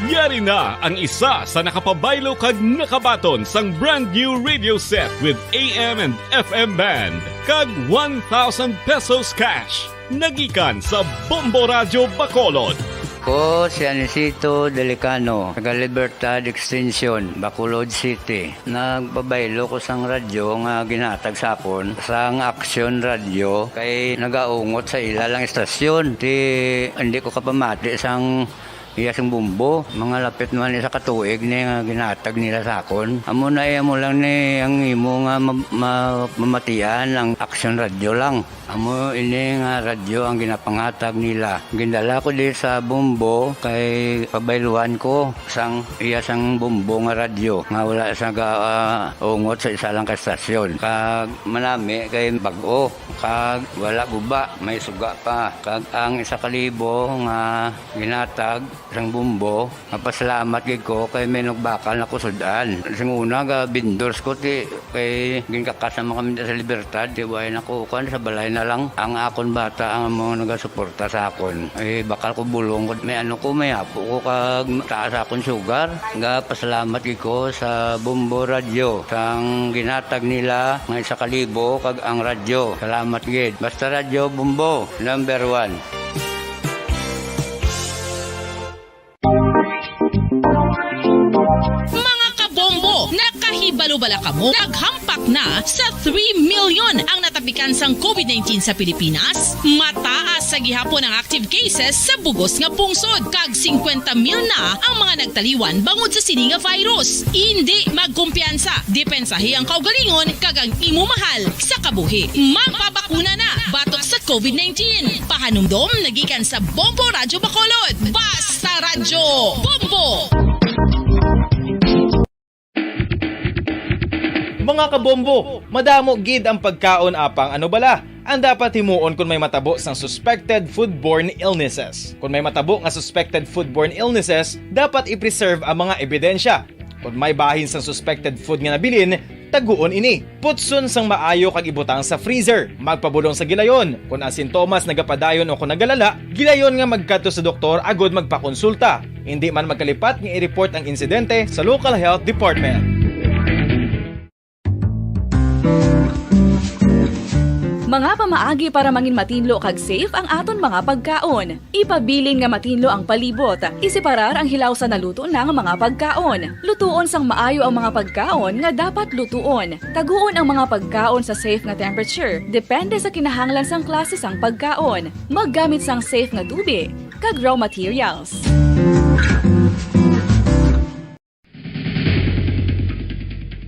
Yari na ang isa sa nakapabaylo kag nakabaton sang brand new radio set with AM and FM band kag 1,000 pesos cash. Nagikan sa Bombo Radio Bacolod. Ko si Anisito Delicano, taga Libertad Extension, Bacolod City. Nagpabaylo ko sang radyo nga ginatag sapon sang Action Radio kay nagaungot sa ilalang estasyon. Hindi ko kapamati sang iyasang bumbo, mga lapit naman sa katuig ni nga ginatag nila sa akon. Amo na mo lang ni ang imo nga mamatian ang Action Radio lang. Amo ini nga radyo ang ginapangatag nila. Gindala ko di sa bumbo kay pabayluan ko sang iyasang bumbo nga radyo nga wala sa ungot sa isa lang ka stasyon. Kag manami kay bag-o, kag wala guba, may suga pa. Kag ang 1,000 nga ginatag sang bumbo, mapasalamat gid ko kay may nagbakal na kusudan. Sing una ga vendors ko ti kay ginkakasama kami sa Libertad, di way nakukuan sa balay na lang ang akon bata ang mga nagasuporta sa akon. Bakal ko bulong may ko may apo ko kag taas akon sugar. Ga pasalamat gid ko sa Bombo Radio sang ginatag nila nga 1,000 kag ang radyo. Salamat gid. Basta Radio Bombo number 1. Mga kabombo, nakahibalo bala kamo? Naghampak Tumbak na sa 3 million ang natapikan sang COVID-19 sa Pilipinas. Mataas sa gihapon ang active cases sa bugos nga pungsod. Kag 50,000 na ang mga nagtaliwan bangod sa sini nga virus. Hindi magkumpiyansa. Depensahi ang kaugalingon kag ang imo mahal sa kabuhi. Magpabakuna na batok sa COVID-19. Pahanumdom nagikan sa Bombo Radyo Bacolod. Basta Radyo Bombo! Mga kabombo, madamo gid ang pagkaon apang ano bala. Ang dapat himuon kung may matabo sang suspected foodborne illnesses. Kung may matabo nga suspected foodborne illnesses, dapat i-preserve ang mga ebidensya. Kung may bahin sang suspected food nga nabilin, taguon ini. Putson sang maayo kag ibutang sa freezer. Magpabulong sa gilayon. Kung ang sintomas nagapadayon o kung nagalala, gilayon nga magkadto sa doktor agud magpakonsulta. Hindi man magkalipat nga i-report ang insidente sa local health department. Mga pamaagi para mangin matinlo kag safe ang aton mga pagkaon. Ipabilin nga matinlo ang palibot. Isiparar ang hilaw sa naluto ng mga pagkaon. Lutuon sang maayo ang mga pagkaon nga dapat lutuon. Taguon ang mga pagkaon sa safe nga temperature. Depende sa kinahanglan sang klase sang pagkaon. Maggamit sang safe nga tubig kag raw materials.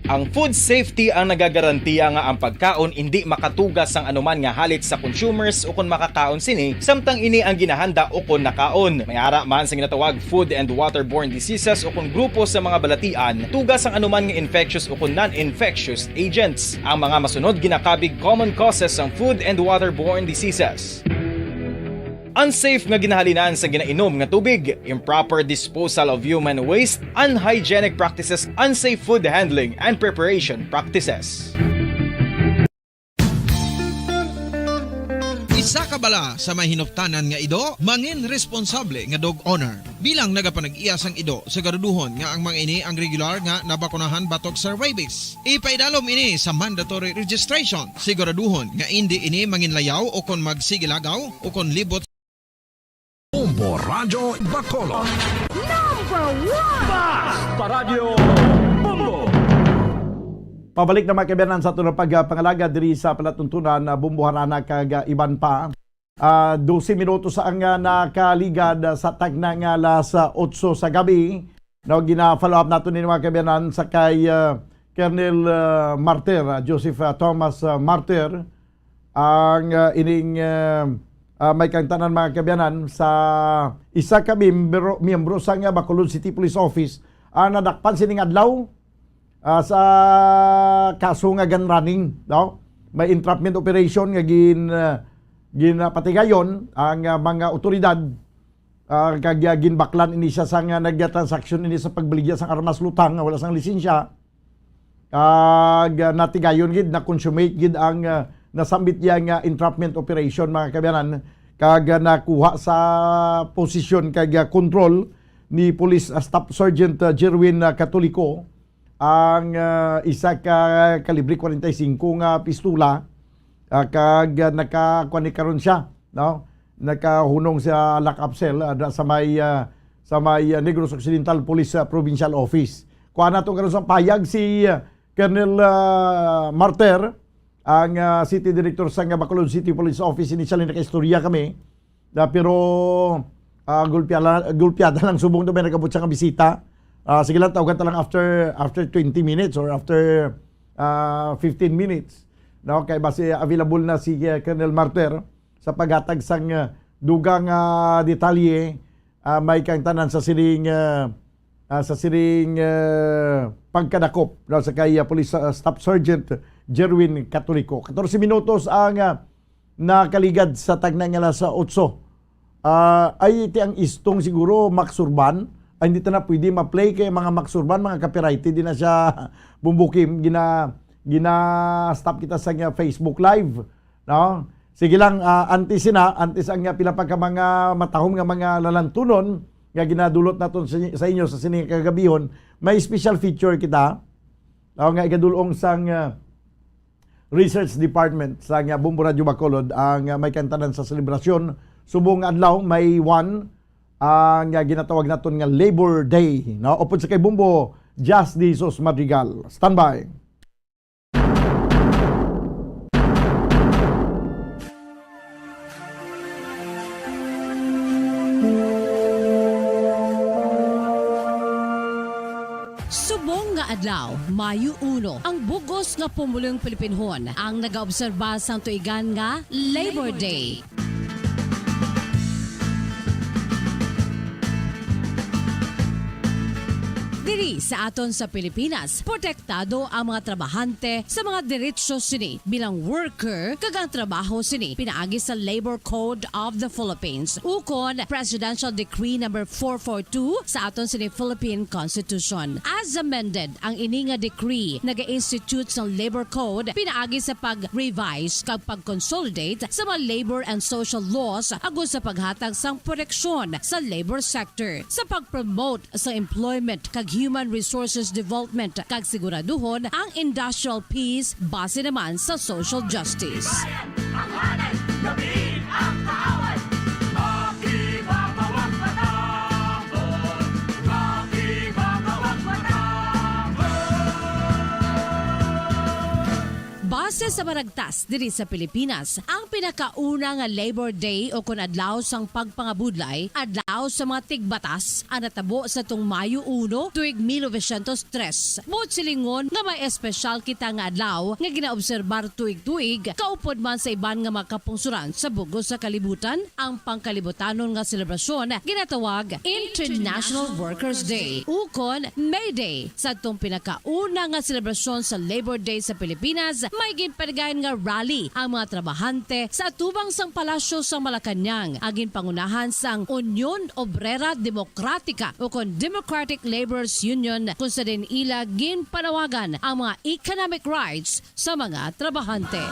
Ang food safety ang nagagarantiya nga ang pagkaon hindi makatugas sang anuman nga halit sa consumers o kung makakaon sini, samtang ini ang ginahanda o kung nakaon. May ara man sa ginatawag food and waterborne diseases o kung grupo sa mga balatian, tugas ang anuman nga infectious o kung non-infectious agents. Ang mga masunod ginakabig common causes ng food and waterborne diseases. Unsafe nga ginahalinan sa ginainom nga tubig, improper disposal of human waste, unhygienic practices, unsafe food handling and preparation practices. Isa ka bala sa may hinuptanan nga ido, mangin responsable nga dog owner. Bilang nagapanag-iyas ang ido, siguraduhon nga ang mga ini ang regular nga nabakunahan batok sa rabies. Ipaidalom ini sa mandatory registration. Siguraduhon nga hindi ini manginlayaw o kon magsigilagaw o kon libot Bombo Radyo Bacolod. Number 1! Basta Radyo Bombo! Pabalik na mga kaibigan sa ito na pagpangalaga diri sa palatuntunan na bumbuharana kag iban pa. 12 minutos ang nakaligad sa tagnang alas 8 sa gabi. Now, gina-follow up natin ni mga kaibigan sa kay Colonel Martir, Joseph Thomas Martir, ang ining may kangtanan mga kabiyanan sa isa ka miyembro sa Bacolod City Police Office nadakpan sining adlaw sa kaso nga gun running, no? May entrapment operation nga ginapatigayon ang mga otoridad kag ginbaklan ini siya sa nagtransaksyon ini sa pagbaligya sang armas lutang nga wala sang lisensya kag natigayon gid na consummate gid ang nasambit niya nga entrapment operation mga kabiyanan kag nakuha sa posisyon kag control ni Police Staff Sergeant Jerwin Catolico ang isa ka kalibre 45 nga pistola kag nakakuan karon siya, no? Nakahunong sa lock-up cell sa may Negros Occidental Police Provincial Office. Kuha na karon sa payag si Colonel Martir, ang City Director sa Bacolod City Police Office. Initially nakaistorya kami, pero gulpiada lang subong doon may nakabot siya ng bisita. Sige lang, tawagan lang after 20 minutes or after 15 minutes. No, kay base available na si Colonel Martir sa paghatag sang dugang detalye may kang tanan sa siring pagkadakop no, sa kay Police Staff Sergeant Jerwin Catolico. 14 minutos ang nakaligad sa tagnang alas 8. Ay iti ang istong siguro maksurban. Ay hindi na pwede ma-play kay mga maksurban, mga copyrighted din na siya bumbukim. Gina-stop kita sa Facebook Live. No? Sige lang, antis ang pilapag ka mga matahom nga mga lalantunon nga ginadulot naton sa inyo sa sining kagabihon. May special feature kita. Nga igadulong sang Research Department sa Bombo Radyo Bacolod ang may kantanan sa selebrasyon. Subong adlaw may one ang ginatawag naton nga Labor Day. No? Upod sa kay Bombo, Just Jesus Madrigal. Standby. adlaw, Mayo 1, ang bugos nga pumulong Pilipinhon ang nagaobserba sang tuigan nga Labor Day. Diri sa aton sa Pilipinas, protektado ang mga trabahante sa mga diretsyo sini bilang worker kag ang trabaho sini pinaagi sa Labor Code of the Philippines ukon Presidential Decree number 442 sa aton sini Philippine Constitution. As amended, ang ini nga decree naga-institute sa Labor Code pinaagi sa pag-revise kag pag-consolidate sa mga labor and social laws agos sa paghatag sang proteksyon sa labor sector, sa pag-promote sa employment kag human resources development kag siguraduhon ang industrial peace base naman sa social justice. Ang hanay, gabiin ang kaaway. Makibagawang matambon, makibagawang matambon. Base sa maragtas diri sa Pilipinas, ang pinakauna nga Labor Day o kun adlaw sang pagpangabudlay, adlaw sa mga tigbatas ang natabo sa tung Mayo 1 tuig 1903. Buot silingon nga may espesyal kita nga adlaw nga ginaobserbar tuig-tuig kaupod man sa iban nga makapungsuran sa bugos sa kalibutan. Ang pangkalibutanon nga selebrasyon ginatawag International Workers Day ukon May Day. Sa tung pinakauna nga selebrasyon sa Labor Day sa Pilipinas, may ginpadagan nga rally ang mga trabahante sa atubang sang palasyo sa Malacañang agin pangunahan sang Union Obrera Demokratika o kon Democratic Laborers Union kung sa din ila ginpanawagan ang mga economic rights sa mga trabahante.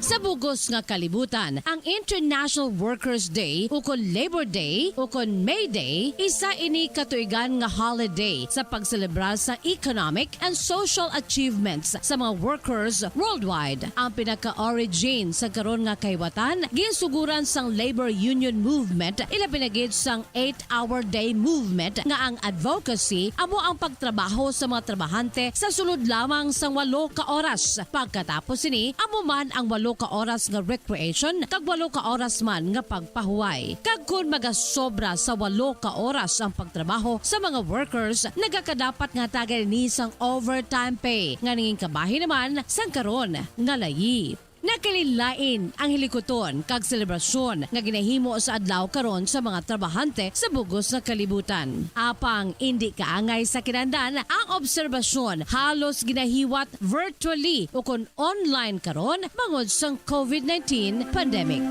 Sa bugos nga kalibutan, ang International Workers Day o kon Labor Day o kon May Day, isa ini katuigan nga holiday sa pagselebrar sa economic and social achievements sa mga workers worldwide. Ang pinaka-origin sa karon nga kayawatan, ginsuguran sang labor union movement, ila pinagid sang 8-hour day movement nga ang advocacy amo ang pagtrabaho sa mga trabahante sa sulod lamang sang 8 ka oras. Pagkatapos ini, amo man ang 8 ka oras nga recreation kag 8 ka oras man nga pagpahuway. Kag kun magasobra sa 8 ka oras ang pagtrabaho sa mga workers, nagakadapat nga tagay ni sang overtime pay nga ninging kabahin naman sang karon nga layip. Nakalilain ang hilikoton kag selebrasyon nga ginahimo sa adlaw karon sa mga trabahante sa bugos nga kalibutan. Apang indi kaangay sa kinandan, ang obserbasyon halos ginahiwat virtually o kon online karon bangod sang COVID-19 pandemic.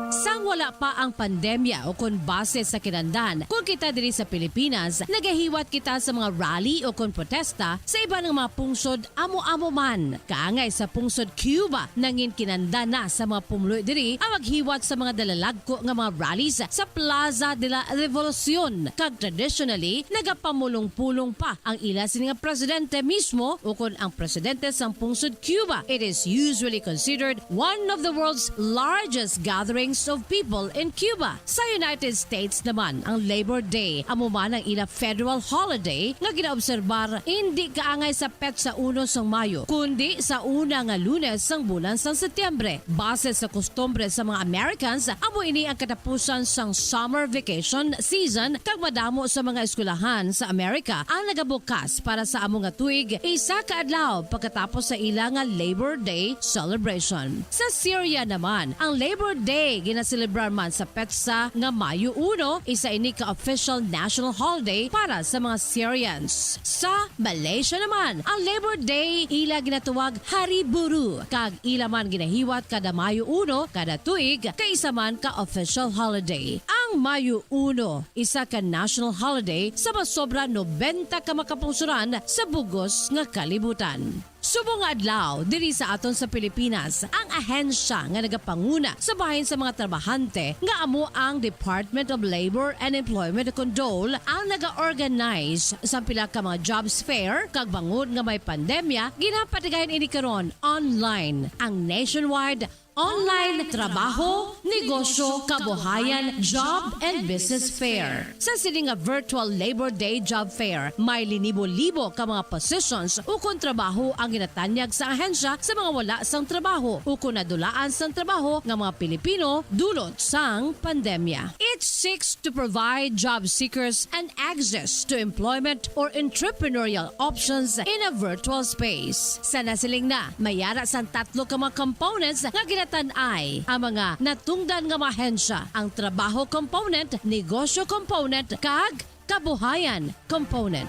Sang wala pa ang pandemya o kon base sa kinandan, kung kita diri sa Pilipinas, nagahiwat kita sa mga rally o kon protesta sa iba ng mga pungsod amo-amo man. Kaangay sa pungsod Cuba, nangin kinandan na sa mga pumuloy diri ang maghiwat sa mga dalalagko nga mga rallies sa Plaza de la Revolucion. Kag traditionally, nagapamulong-pulong pa ang ila sini nga presidente mismo o kon ang presidente sa pungsod Cuba. It is usually considered one of the world's largest gatherings of people in Cuba. Sa United States naman, ang Labor Day amo man ang ila federal holiday nga ginaobserbar hindi kaangay sa petsa 1 sang Mayo, kundi sa una nga Lunes sang bulan sang Setyembre. Base sa kustombre sa mga Americans, amo ini ang katapusan sang summer vacation season kag madamo sa mga eskwelahan sa Amerika ang nagabukas para sa amo nga tuig isa ka adlaw pagkatapos sa ila nga Labor Day celebration. Sa Syria naman, ang Labor Day ginaselebrar man sa petsa nga Mayo 1, isa ini ka official national holiday para sa mga Syrians. Sa Malaysia naman, ang Labor Day ila ginatawag Hari Buruh kag ila man ginahiwat kada Mayo 1 kada tuig kay isa man ka official holiday. Ang Mayo 1, isa ka national holiday sa masobra 90 ka makapungsuran sa bugos nga kalibutan. Subong adlaw diri sa aton sa Pilipinas, ang ahensya nga nagapanguna sa bahin sa mga trabahante nga amo ang Department of Labor and Employment Control ang naga-organize sa pila ka mga jobs fair kag bangod nga may pandemya ginapatigayon ini karon online ang nationwide online trabaho, negosyo, kabuhayan, job and business fair. Sa sining nga virtual Labor Day job fair, may linibo-libo ka mga positions o kontrabaho ang ginatanyag sa ahensya sa mga wala sang trabaho o kung nadulaan sang trabaho ng mga Pilipino dulot sang pandemya. It seeks to provide job seekers an access to employment or entrepreneurial options in a virtual space. Sa nasiling na, mayara sang 3 ka mga components nga ginatanay ang mga natungdan nga mga ahensya, ang trabaho component, negosyo component, kag kabuhayan component.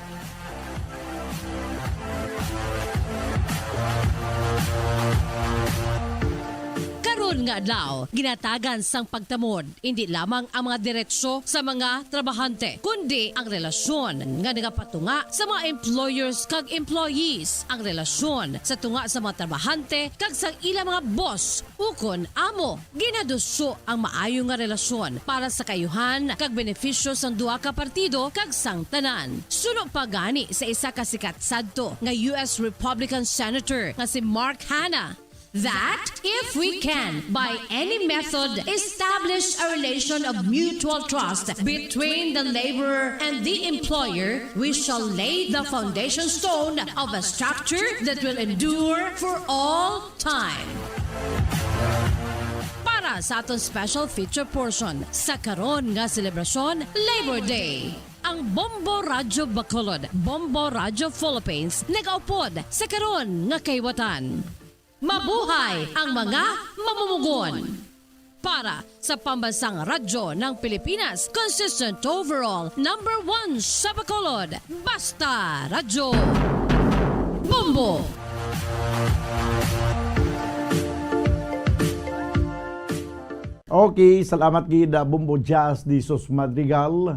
Karon nga adlaw, ginatagan sang pagtamod hindi lamang ang mga diretsyo sa mga trabahante, kundi ang relasyon nga nagapatunga sa mga employers kag employees, ang relasyon sa tunga sa mga trabahante kag sa ilang mga boss ukon amo. Ginadusyo ang maayo nga relasyon para sa kayuhan kag benepisyo sang duha ka partido kag sang tanan. Suno pa gani sa isa ka sikat sadto nga US Republican Senator nga si Mark Hanna, that if we can, by any method, establish a relation of mutual trust between the laborer and the employer, we shall lay the foundation stone of a structure that will endure for all time. Para sa atong special feature portion sa karon nga selebrasyon, Labor Day, ang Bombo Radyo Bacolod, Bombo Radyo Philippines nagaupod sa karon nga kaywatan. Mabuhay ang mga mamumugon! Para sa pambansang radyo ng Pilipinas, consistent overall, number 1 sa Bacolod, Basta Radyo Bombo! Okay, salamat gid Bombo Jazz di Sos Madrigal.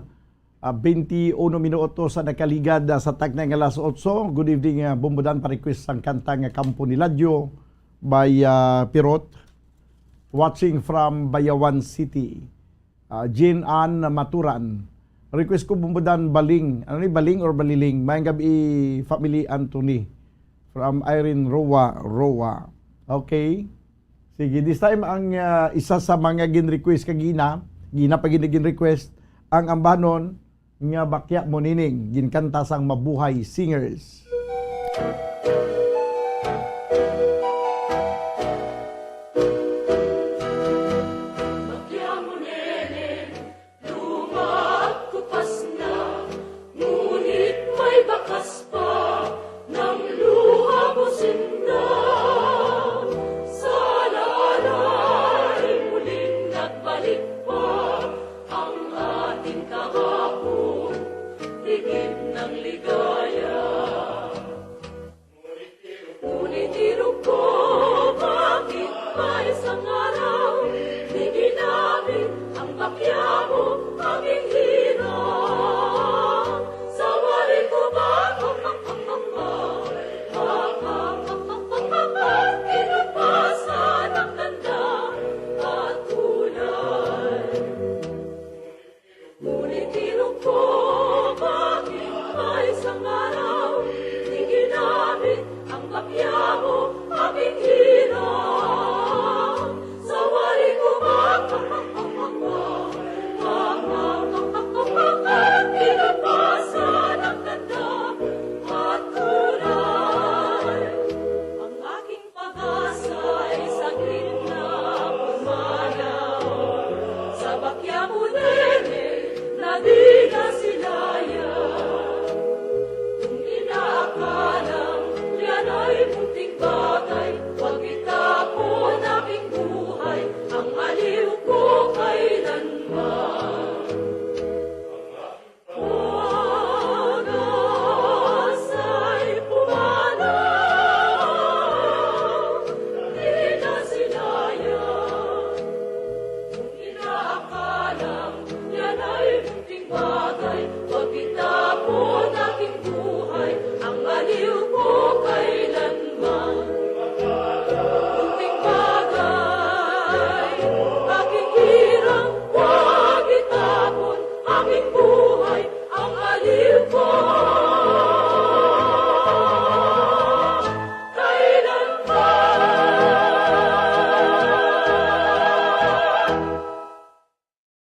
21 minuto sa nakaligad sa tagna nga alas 8. Good evening, Bombo Dan, pa-request ang kanta nga Kampo ni Ladyo by Pirot. Watching from Bayawan City. Jean Ann Maturan. Request ko Bombo Dan Baling. Ano ni Baling or Baliling? Mayang gabi Family Anthony. From Irene Roa. Okay. Sige, this time ang isa sa mga gin-request kagina pa gin-request ang ambanon nga Bakya Monining, ginkanta sang Mabuhay Singers.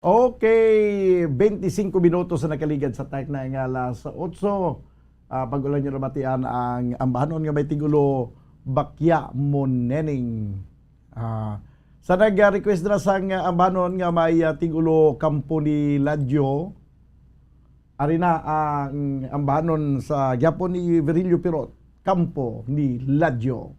Okay, 25 minuto sa nakaligad sa time na nga alas 8. Pag-ulan nyo nabatian ang ambahanon nga may tigulo bakya mo neneng. Sa nag-request na sang ambanon nga may tigulo kampo ni Ladyo, ari na ang ambanon sa gyapon ni Virilio Pirot, kampo ni Ladyo.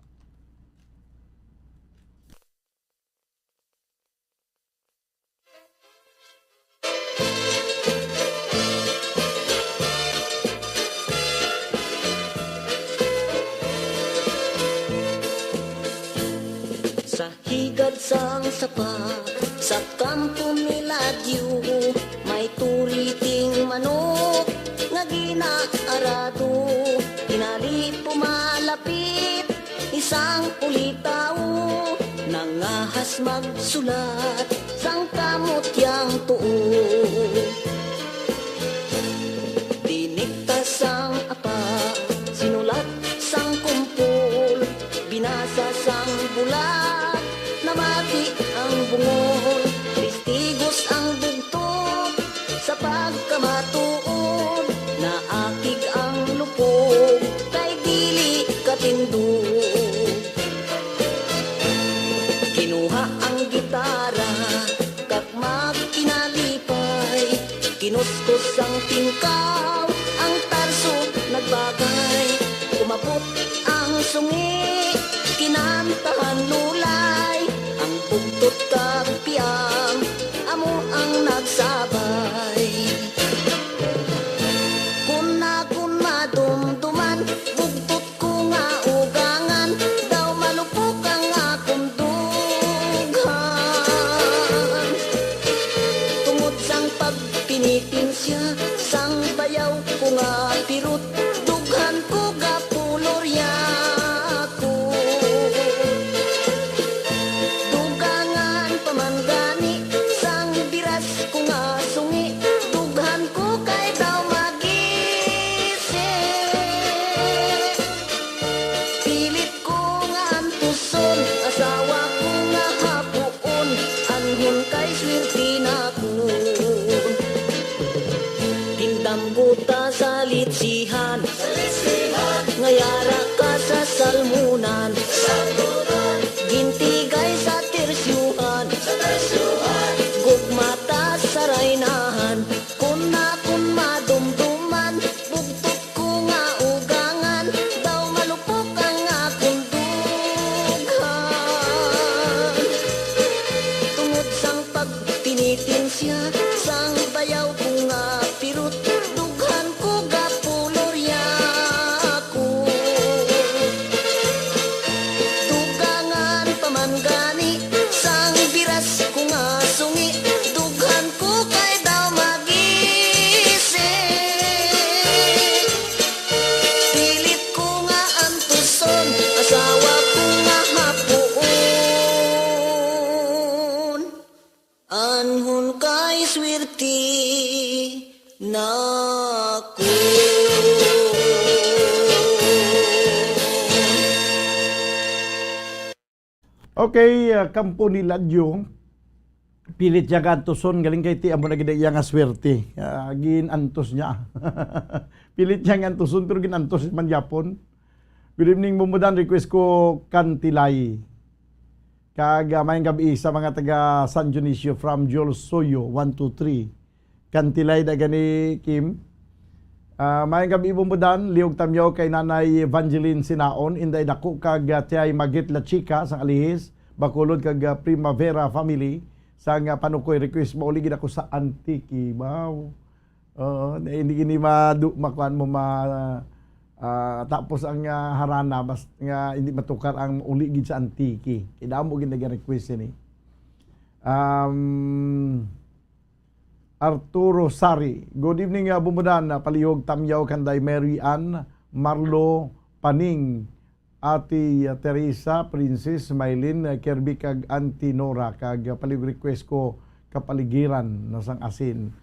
Sa higad sang sapa, sa kampo ni Ladyo, may turiting manok nga ginaarado. Hinali pumalapit, isang ulitaw, nangahas magsulat, sang kamot yang tuo. Dinikta sang apa, sinulat sang kumpol, binasa sang bulat, namati ang bungol, testigos ang bugtog, sa pagkamatuod, naakig ang lupog, kay dili katindog. Kinuha ang gitara, kag magkinalipay, kinuskus ang tingkaw, ang tarso nagbagay, kumapot ang sungi, kinantahan lulay, ang bugtot kag piyam, amo ang nagsabay. Kun madumduman, bugtot ko nga ugangan, daw malupok ang akong dughan. Tungod sang pagpinitin siya, sang bayaw ko nga pirut, dughan ko gapulorya ko. Dugangan pamanggani, sang biras ko nga sungi, dughan ko kay daw magisi. Pilit ko nga antuson, asawa ko nga hapuon, anhon kay swerte na ko. Tindam ko ta sa litsihan, ngayara ka sa salmunan, gintigay sa tersyuhan, gugmata sa raynahan, kun madumduman, bugtot ko nga ugangan, daw malupok ang akong dughan. Tungod sang pagpinitin siya, sang bayaw ko nga pirut, dughan ko gapulorya ko. Dugangan pamanggani, sang biras ko nga sungi, dughan ko kay daw magisi. Pilit ko nga antuson, asawa ko nga hapuon, anhon kay swerte na ko. Okay, kampo ni Ladyo, pilit siya kantuson, galing kay ti amo na gina iya nga swerte. Ginantos niya. Pilit siya kantuson, pero ginantos man yapon. Good evening, Bumudan. Request ko Kantilay. Kag mayang gabi sa mga taga San Dionisio from Joel Soyo, 123. Kantilay da gani Kim. Mayang gabi Bumudan, liog tamyaw kay Nanay Evangeline Sinaon, inday dako kag tiyay Magit La Chica sang Alihis, Bacolod kag Primavera family sang panukoy request mo uligid ako sa Antiki. Wow. Hindi gini makuan mo tapos ang harana bas nga hindi matukar ang uligid sa Antiki. Idamo gid nag-request ni. Arturo Sari. Good evening, Bumudan. Palihog tamyaw kanday Mary Ann, Marlo Paning, Ati Teresa, Princess Maylin, Kirby kag Auntie Nora, kag palihog request ko kapaligiran na sang asin.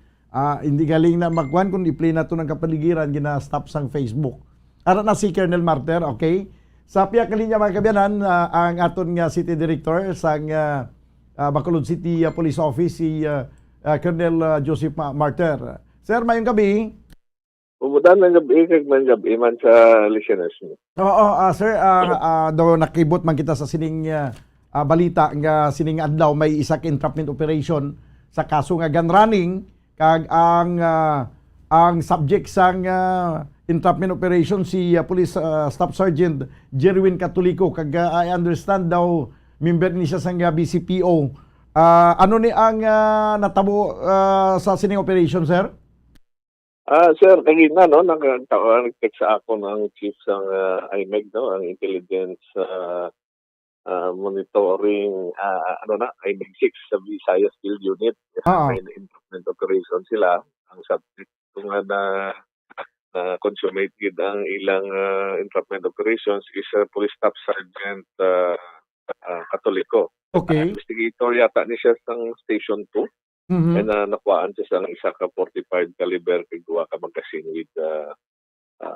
Hindi galing na magkuhan kung i-play na to ng kapaligiran, gina-stop sang Facebook. Ara na si Colonel Marter, okay? Sa piyak kalinya mga kabyanan, ang aton nga City Director sang Bacolod City Police Office, si Colonel Joseph Marter. Sir, mayong gabi. Pumutan ng gabi, kag man gabi man sa listeners mo. Oo, sir, do nakibot man kita sa sining balita nga sining adlaw may isa ka entrapment operation sa kaso nga gun running kag ang subject sang entrapment operation si Police Staff Sergeant Jerwin Catulico kag I understand daw member ni siya sang BCPO. Ano ni ang natabo sa sining operation, sir? Sir, kanina no nag-text sa ako ng chief ng IMEG no, ang intelligence monitoring IMEG 6 sa Visayas Field Unit. May improvement operation sila. Ang subject kung na consummated ang ilang improvement operations is Police Staff Sergeant Catulico. Okay. Investigator yata ni siya sa Station 2. And nakuhaan siya sa isa ka 45 caliber kay duwa ka magazine with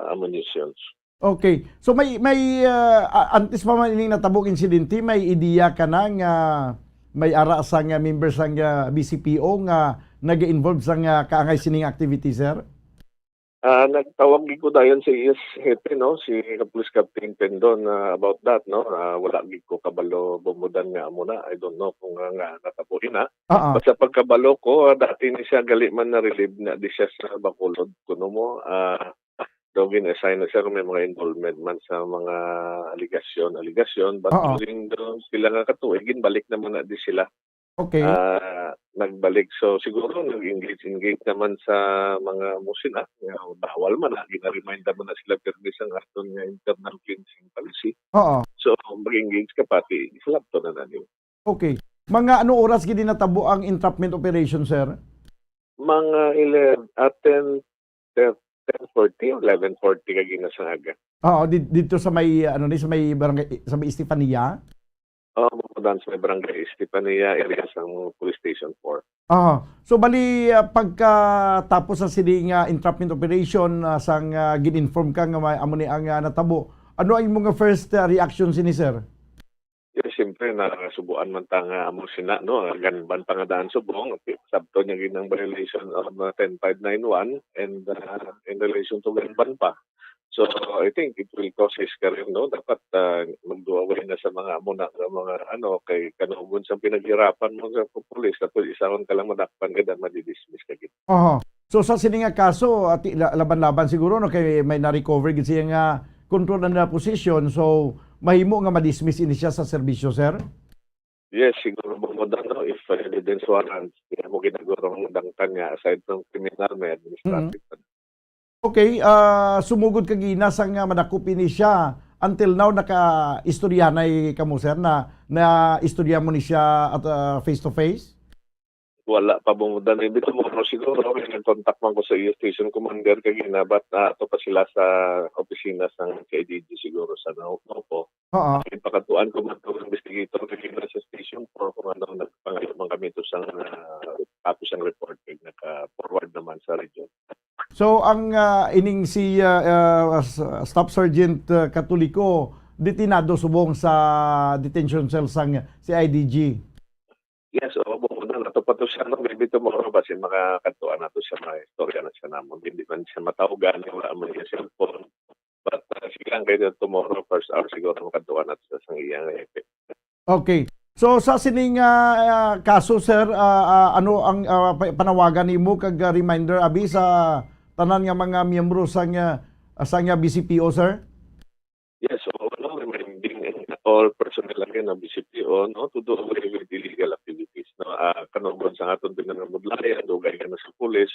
ammunitions. Okay. So may antes pa man ining natabok insidente, may ideya ka na nga may ara sa nga members sang BCPO nga nag-involve sa nga kaangay sining activity, sir? Nagtawag ko dayon sa iyas hepe no, si Police Captain Pendon about that no. Wala gid ko kabalo bumudan nga amo na. I don't know kung nga natabuhin na. Basta pagkabalo ko dati ni siya gali man na relieve na di siya sa Bacolod kuno mo. Dogin assign na siya kung may mga involvement man sa mga aligasyon but during sila nga katuig balik naman na di sila. Okay. Nagbalik. So siguro nag-engage naman sa mga musina. Bawal man na. Gina-remind naman na sila permis ang aton nga internal cleansing policy. So mag-engage ka pati. Islap to na nanin. Okay. Mga ano oras gini natabo ang entrapment operation, sir? Mga 10:40 o 11:40 kagi na sa aga. Dito sa may sa may barangay sa may Estefania. Bumudan sa may barangay Estefania area sa Police Station 4. So bali pagkatapos sa sining entrapment operation sang gin-inform ka nga may amo ni ang natabo. Ano ang mga first reaction ni sir? Yes, siyempre nakasubuan man ta nga amo sina no, ganban pangadaan subong sabto niya ginang violation of 10591 and in relation to ganban pa. So I think it will cause his career no, dapat magduaway na sa mga amo na mga kay kanugon sa pinaghirapan mo sa pulis tapos isahon ka lang madakpan kada madidismiss ka gid. So sa sining kaso laban-laban siguro no kay may na-recover gid siya nga control na position so mahimo nga ma-dismiss ini siya sa serbisyo, sir? Yes, siguro mo no if evidence warrants mo ginaguro ang dangtan nga aside from criminal may administrative. Okay, sumugod kag ginasang madakop ini siya until now naka-istoryanay kamo, sir, na istorya mo ni siya at face to face? Wala pa bumudan. Ibig mo siguro may nag-contact man ko sa iyo station commander kagina but ato pa sila sa opisina ng KDG siguro sa Naupo. Pakatuan ko man to investigator kagina sa station 4 kung ano nagpangayon kami to sa tapos ang report kay naka-forward naman sa region. So ang ining si Staff Sergeant Catulico detinado subong sa detention cell sang CIDG. Yes, bumudan na to pa to siya no, maybe tomorrow basin makakatuan na to siya mga istorya na siya namon. Hindi man siya mataugan, wala man yung cellphone. But sigang kayo tomorrow first hour siguro makatuan na to sa iyang effect. Okay. So sa sining kaso, sir, ano ang panawagan nimo kag reminder abi sa tanan nga mga miyembro sang BCPO, sir? Yes, reminding all personnel again ng BCPO no to do away with illegal activities no. Kanugon sa aton pinangamudlayan dugay ka na sa pulis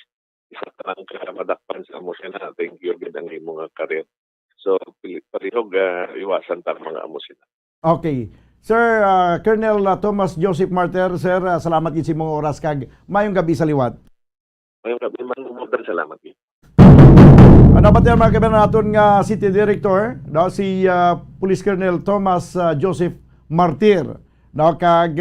isa tanang ka madakpan sa amo sila. Thank you gid ang imong career. So palihog iwasan ta mga amo sila. Okay. Sir, Colonel Thomas Joseph Martir, sir, salamat gid sa imong oras kag mayong gabi sa liwat. Mayong gabi man umudan, salamat gid. Dapat yan mga kabayan natin nga City Director, si Police Colonel Thomas Joseph Martir. Kag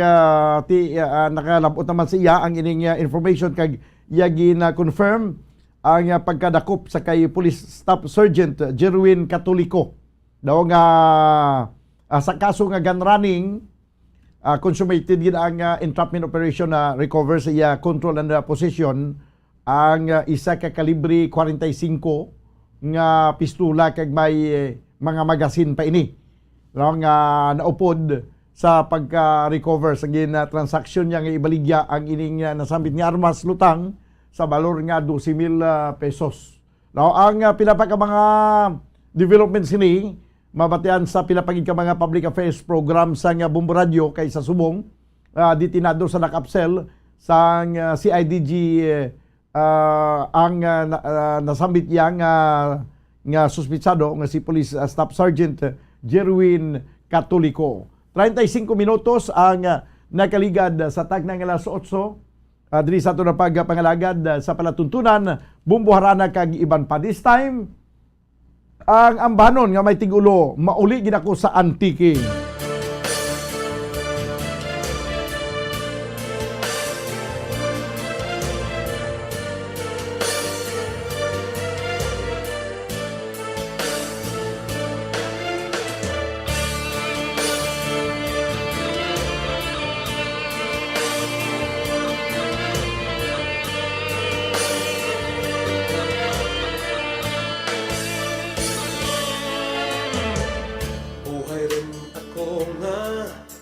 nakalabot naman siya ang ining information kag yagi na confirm ang pagkadakop sa kay Police Staff Sergeant Jerwin Catulico. Nga sa kaso nga gun running, consummated yun ang entrapment operation na recover sa iya control and position ang isa ka kalibre 45 nga pistula kag may mga magasin pa ini. No, nga naupod sa pagka-recover sa transaksyon niya nga ibaligya ang ining nasambit nga armas lutang sa balor nga 12,000 pesos. No, ang pila pa ka mga developments ini mabatian sa pila pa ka mga public affairs program sa nga Bombo Radio kay sa subong ditinado sa nakapsel sa CIDG ang nasambit yang nga suspitsado nga si Police Staff Sergeant Jerwin Catolico. 35 minutos ang nakaligad sa tagnang alas 8 diri sa ato na pagpangalagad sa palatuntunan Bombo Harana kag iban pa. This time ang ambanon nga may tigulo mauli gid ako sa Antique.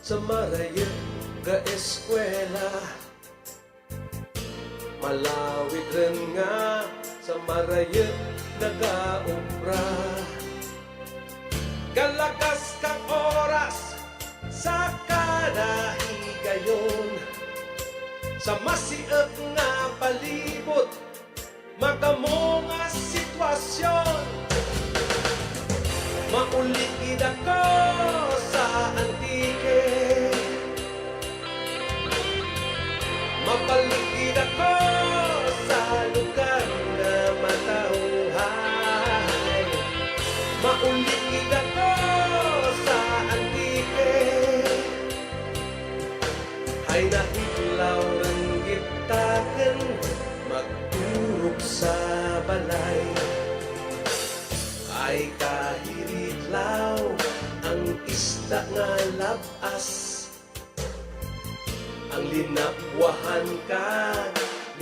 Sa marayot ka eskwela, malawit rin nga sa marayot nag-aubra. Galakas kang oras sa kanahigayon, sa masiot nga palibot magamo nga sitwasyon. Maulikid ako sa Antique, mapalikid ako sa lugar na matauhay. Maulikid ako sa Antique, ay nahilaw ng gitaken magturok sa balay. Ay kahiritlaw ang isda nga labas, ang linapwahan ka,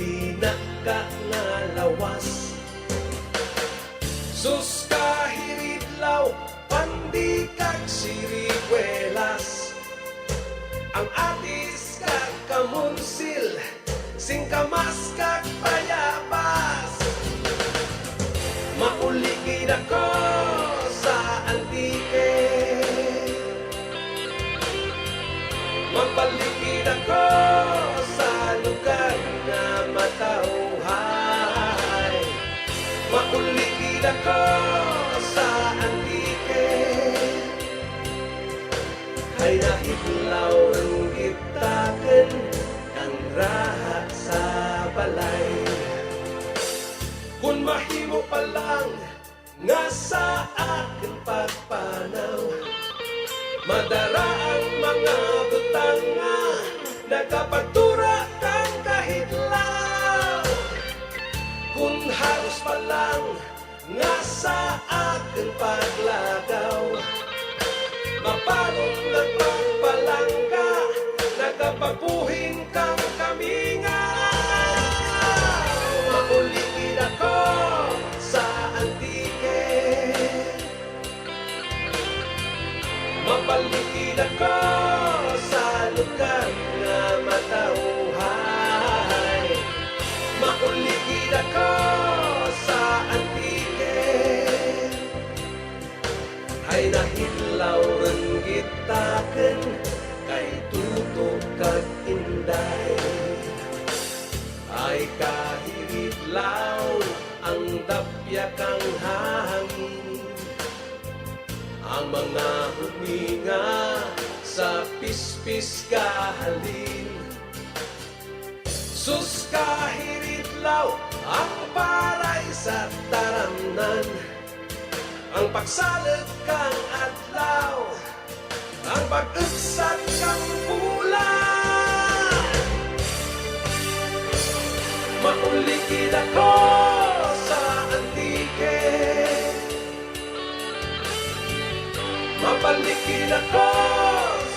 linaka nga lawas. Sus kahiritlaw, pandi kag sirigwelas, ang atis kag kamunsil, singkamas kag payabas. Maulikid ako sa Antique, mapalikid ako sa lugar na matauhay. Maulikid ako sa Antique, ay nahidlaw ang gitaken ang raha sa balay. Kung mahimo pa lang nga sa akin pagpanaw, madara ang mga butang nga nagapagtura kang kahitlaw. Kung halos pa lang nga sa akin paglagaw, mapalong nagpagpalangga, nagapagbuhin kang kaminga. Maulikid ako sa Antique, mapalikid ako sa lugar na matauhay. Maulikid ako sa Antique, ay nahidlaw rin gitaken kay tutok kag inday. Ay kahiritlaw ang dapya kang hangin, ang mga huminga sa pispis kahalin. Sus kahiritlaw ang paray sa taramnan, ang pagsalad kang adlaw, ang pag-ugsat kang bulan. Maulikid ako sa Antique, mapalikid ako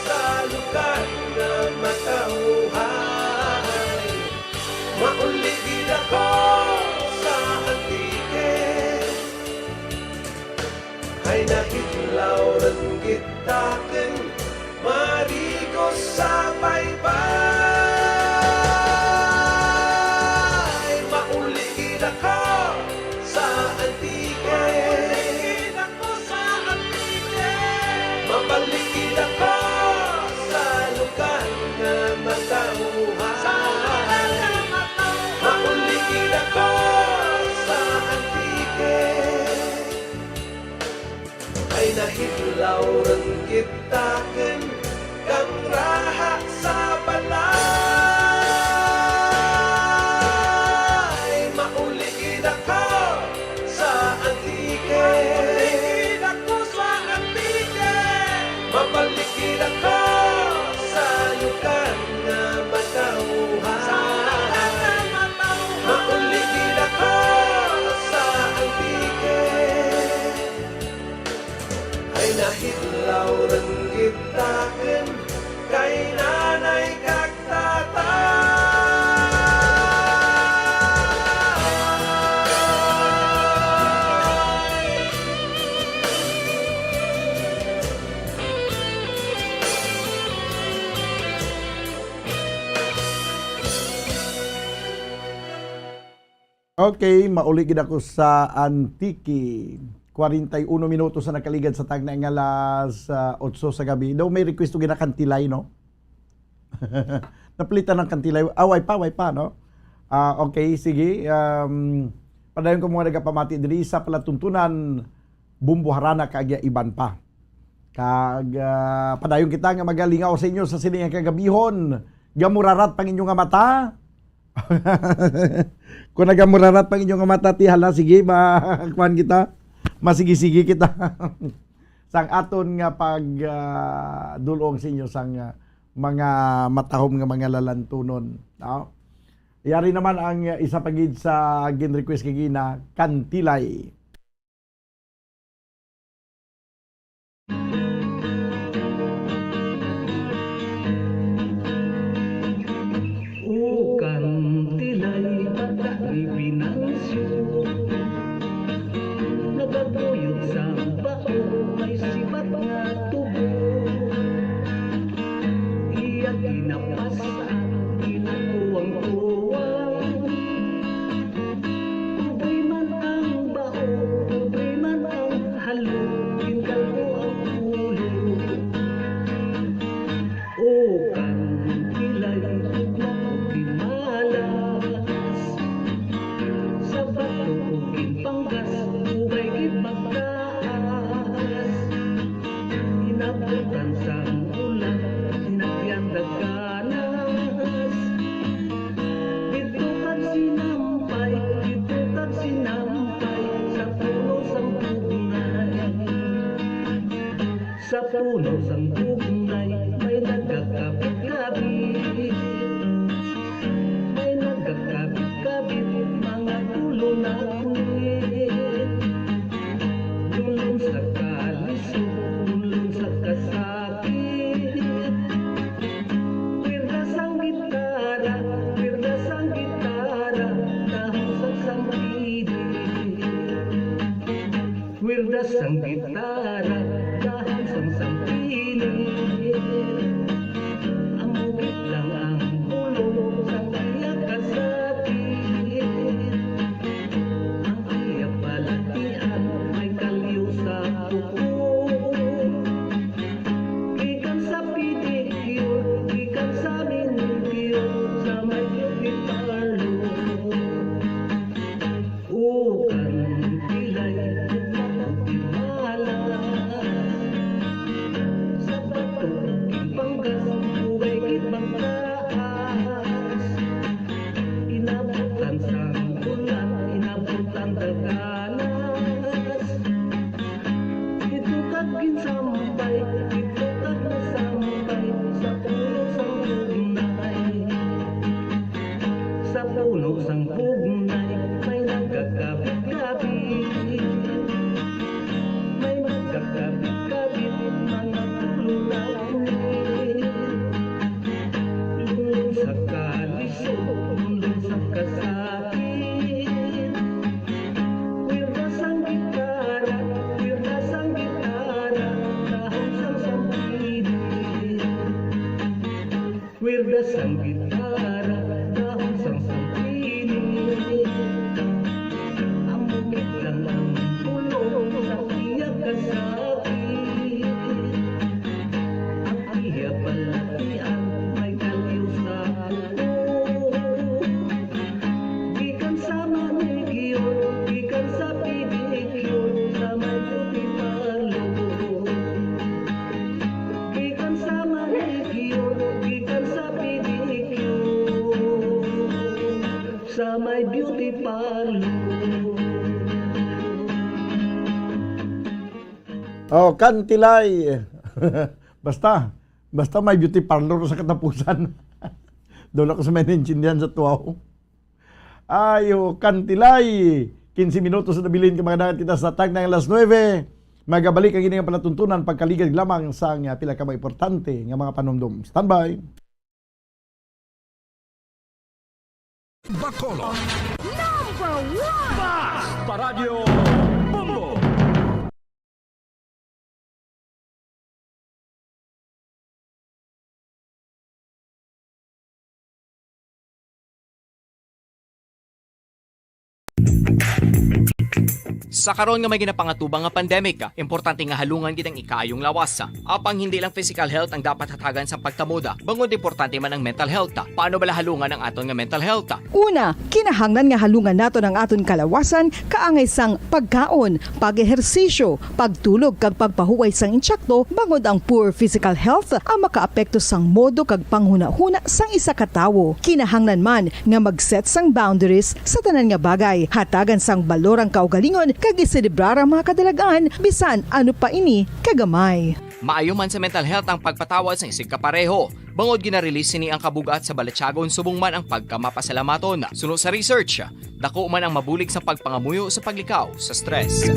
sa lugar na matauhay. Maulikid ako sa Antique, nahitlaw rin gitaken marigo sa baybay. Mauligid ako sa antike, mabaligid ako sa lugar na matauhan. Mauligid ako sa antike, ay nahitlaw rin gitaken kang raha sa balay. Mauligid ako sa antike, mabaligid ako sa lugar na matauhan. Mauligid ako sa antike, ay nahitlaw rin gitaken kay nanay kag tatay. Okay, mauligid ako sa Antique. 41 minutos na nakaligad sa tag na ng alas 8 sa gabi. Daw may request to ginakantilay, no? Napalitan ng kantilay. Way pa, no? Okay, sige. Padayon ko mga nagapamati diri sa palatuntunan bumbuharana kagya iban pa. Padayon kita nga magalingaw sa inyo sa siningang kagabihon. Gamurarat pang inyong nga mata. Kung nagamurarat pang inyong nga mata, tihala, sige, makuhan kita. Masigi-sige kita. Sang aton nga dulong sa inyo sang mga matahom nga mga lalantunon. No? Yari naman ang isa pagid sa gin-request kagina, kantilay. Kantilay pagkari pinansyo, nagatuyog sa bao, may sibat nga tubo. Iya kinapasaan, kinakuwang-kuwang. Ubay man ang bao, ubay man ang halo, kinkalbo ang ulo. O kantilay, sa bato uging panggas, ubay gid magtaas. Inabutan sang ulan, sinakyan dagkanas. Dito kag sinampay, sa puno sang bugnay. Sa puno sang bugnay, may nagkakabit-kabit. May nagkakabit-kabit, mga tulo na kulit. Tulong sa kaliso, tulong sa kasakit. Wirdas ang gitara, dahil sa sampili. Wirdas ang gitara, dahil sa sampili. Ang bukit lang ang bulong sa kaya kasakit. Ang kaya palatian may kaliw sa tuko. Gikan sa pedicure, gikan sa manicure, sa may beauty parlor. O kantilay, sa bato uging panggas, ubay gid magtaas. Inabutan sang ulan, inabutan daganas. Dito sang gitara, dahon sang sampili. Amukit lang ang pulong sa iya kasabi. Ang iya palatian may kaliw sa ako. Gikan sa manikyon, gikan sa pedicure, sa may beauty parlor. Gikan sa manikyon, gikan sa pedicure, sa may beauty parlor. Oh, kantilay. basta may beauty parlor sa katapusan. Doon ako sa may naintindihan sa tuwaw. Ayo, kantilay. 15 minutos na nabilin ka mga dagat kita sa tag ng alas 9. Magabalik ang inyong palatuntunan pagkaligad lamang sa pila ka mga importante ng mga panumdum. Standby. Bacolod. Number 1! Basta Radio Bombo! Sa karon nga may ginapangatubang nga pandemic, importante nga halungan gid ang ikayong lawas. Apang hindi lang physical health ang dapat hatagan sa pagkamuda, bangod importante man ang mental health. Paano bala halungan ang aton nga mental health? Una, kinahanglan nga halungan nato ng aton kalawasan kaangay sang pagkaon, pag-ehersisyo, pagtulog kag pagpahuway sang insyakto bangod ang poor physical health ang makaapekto sang modo kag panghuna-huna sang isa ka tawo. Kinahanglan man nga mag-set sang boundaries sa tanan nga bagay, hatagan sang balorang kaugalingon kag iselebrar ang mga kadalagaan bisan ano pa ini kagamay. Maayo man sa mental health ang pagpatawad sa isig kapareho. Bangod gina-release ni ang kabugat sa Balatsyagon subong man ang pagkamapasalamaton. Sunod sa research, dako man ang mabulig sa pagpangamuyo sa paglikaw sa stress.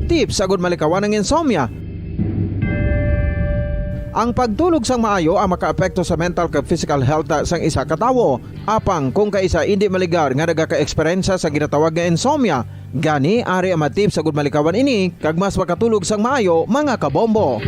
Tips agud malikawan ng insomnia. Ang pagtulog sang maayo ang makaapekto sa mental kag physical health sang isa ka tawo. Apang kung kaisa hindi maligar nga nagaka-eksperyensya sa ginatawag nga insomnia, gani ari ang tips agud malikawan ini kag mas makatulog sang maayo mga kabombo.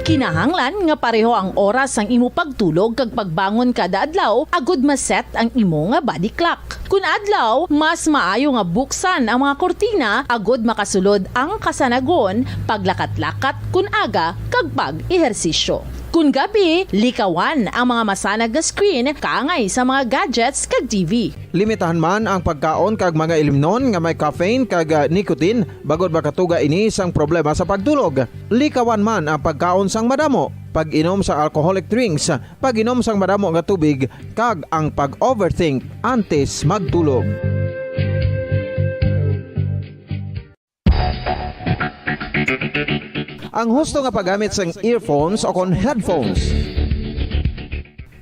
Kinahanglan nga pareho ang oras ang imo pagtulog kag pagbangon kada adlaw agud maset ang imo nga body clock. Kun adlaw, mas maayo nga buksan ang mga kortina agud makasulod ang kasanagon, paglakat-lakat kun aga kag pag-ehersisyo. Kun gabi, likawan ang mga masanag nga screen kaangay sa mga gadgets kag TV. Limitahan man ang pagkaon kag mga ilimnon nga may caffeine kag nicotine bagod makatuga ini sang problema sa pagtulog. Likawan man ang pagkaon sang madamo, pag-inom sa alcoholic drinks, pag-inom sang madamo nga tubig kag ang pag-overthink antes magtulog. Ang husto nga paggamit sang earphones o kon headphones.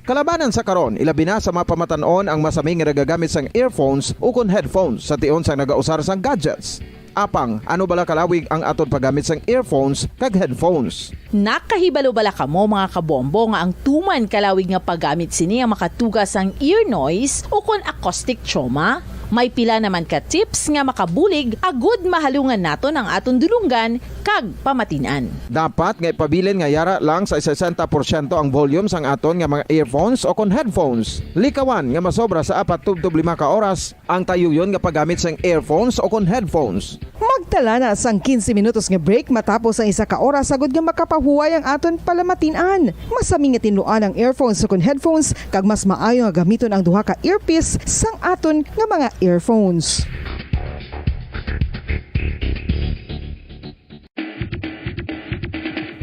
Kalabanan sa karon, ilabi na sa mga pamatanon ang masami nga nagagamit sang earphones o kon headphones sa tion sang nagausar sang gadgets. Apang, ano bala kalawig ang aton paggamit sang earphones kag headphones? Nakahibalo bala kamo mga kabombo nga ang tuman kalawig nga paggamit sini ang makatugas ang ear noise o kon acoustic trauma? May pila naman ka tips nga makabulig agud mahalungan nato ng aton dulunggan kag pamatinan. Dapat nga ipabilin nga yara lang sa 60% ang volume sang aton nga mga earphones o kon headphones. Likawan nga masobra sa 4 to 5 ka oras ang tayuyon nga paggamit sang earphones o kon headphones. Magtala na sang 15 minutos nga break matapos ang isa ka oras agud nga makapahuway ang aton palamatinan. Masami nga tinuan ang earphones o kon headphones kag mas maayo nga gamiton ang duha ka earpiece sang aton nga mga earphones.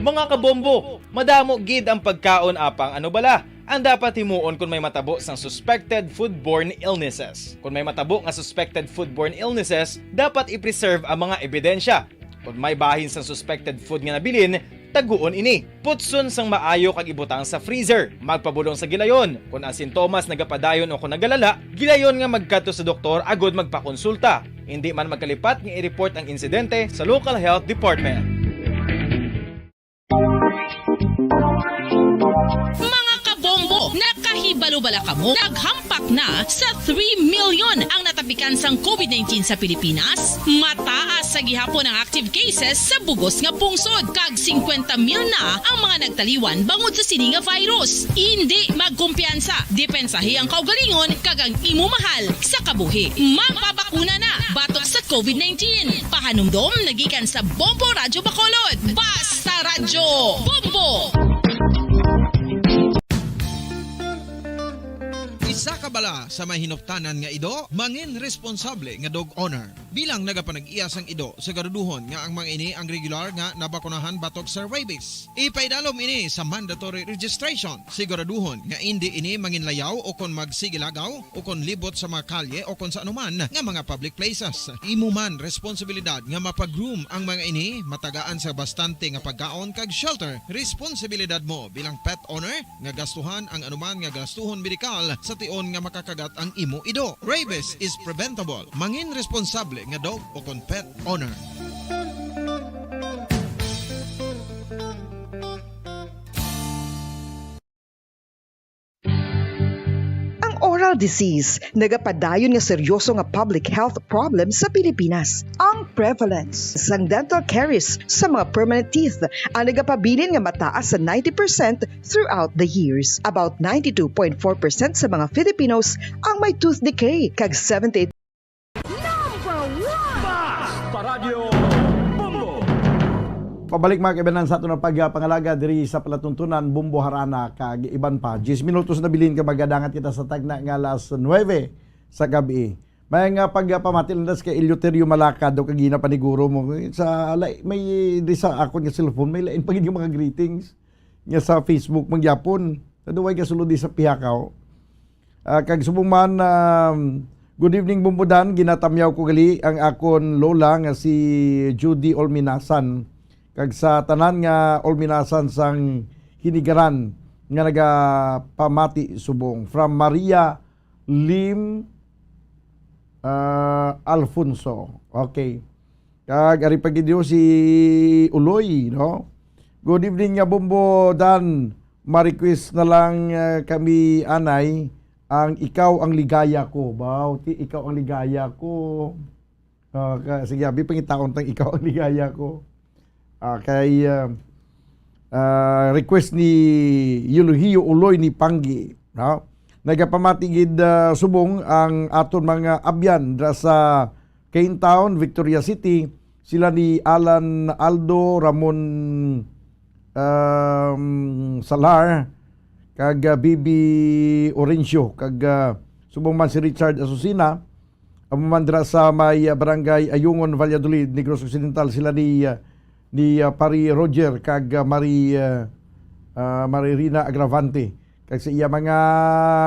Mga kabombo, madamo gid ang pagkaon apang ano bala ang dapat himuon kung may matabo sang suspected foodborne illnesses. Kung may matabo nga suspected foodborne illnesses, dapat i-preserve ang mga ebidensya. Kung may bahin sang suspected food nga nabilin, taguon ini. Putson sang maayo kag ibutang sa freezer. Magpabulong sa gilayon. Kung ang sintomas nagapadayon o kung nagalala, gilayon nga magkadto sa doktor agud magpakonsulta. Hindi man magkalipat nga i-report ang insidente sa local health department. Mga kabombo, nakahibalo bala kamo? Naghampak na sa 3 million ang natapikan sang COVID-19 sa Pilipinas. Mataas sa gihapon ang active cases sa bugos nga pungsod. Kag 50 mil na ang mga nagtaliwan bangod sa sini nga virus. Hindi magkumpiyansa. Depensahi ang kaugalingon kag ang imo mahal sa kabuhi. Magpabakuna na batok sa COVID-19. Pahanumdom nagikan sa Bombo Radyo Bacolod. Basta Radyo Bombo! Isa ka bala sa mahinuptanan nga ido, mangin responsable nga dog owner. Bilang nagapanag-iyas ang ido, siguraduhon nga ang mga ini ang regular nga nabakunahan batok sa rabies. Ipaidalom ini sa mandatory registration. Siguraduhon nga hindi ini manginlayaw o kon magsigilagaw o kon libot sa mga kalye o kon sa anuman nga mga public places. Imo man responsibilidad nga mapag-groom ang mga ini, matagaan sa bastante nga pagkaon kag shelter. Responsibilidad mo bilang pet owner nga gastuhan ang anuman nga gastuhon medikal sa tion nga makakagat ang imo ido. Rabies is preventable. Mangin responsable nga dog o kon pet owner. Oral disease, nagapadayon nga seryoso nga public health problem sa Pilipinas. Ang prevalence sang dental caries sa mga permanent teeth ang nagapabilin nga mataas sa 90% throughout the years. About 92.4% sa mga Filipinos ang may tooth decay, kag 78 Pabalik mga kaibanan sa aton pagpangalaga diri sa palatuntunan Bumbo Harana kag iban pa. 10 minutos na bilin ka magadangat kita sa tagna nga alas 9 sa gabi. May nga pagpamatilandas kay Eleuterio Malacad do kagina paniguro mo sa may di sa ako nga cellphone may lain pagid yung mga greetings nga sa Facebook mangyapon. Kaduway ka sulod di sa pihakaw. Kag subong man good evening Bumbudan, ginatamyaw ko gali ang akon lola nga si Judy Olminasan. Kag sa tanan nga Olminasan sang hinigaran nga nagapamati subong from Maria Lim Alfonso. Okay. Kag ari pagidio si Uloy, no? Good evening nga Bombo Dan. Ma-request na lang kami anay ang ikaw ang ligaya ko. Baw, ikaw ang ligaya ko. Sige, abi pangitaon tang ikaw ang ligaya ko. Kay request ni Eulogio Uloy ni Panggi, no? Nagapamatigid subong ang aton mga abyan dra sa Cane Town, Victoria City, sila ni Alan Aldo Ramon Salar kag Bibi Orencio kag subong man si Richard Asusina amumandra sa may barangay Ayungon, Valladolid, Negros Occidental, sila ni Pari Roger kag Maririna Agravante kag sa iya mga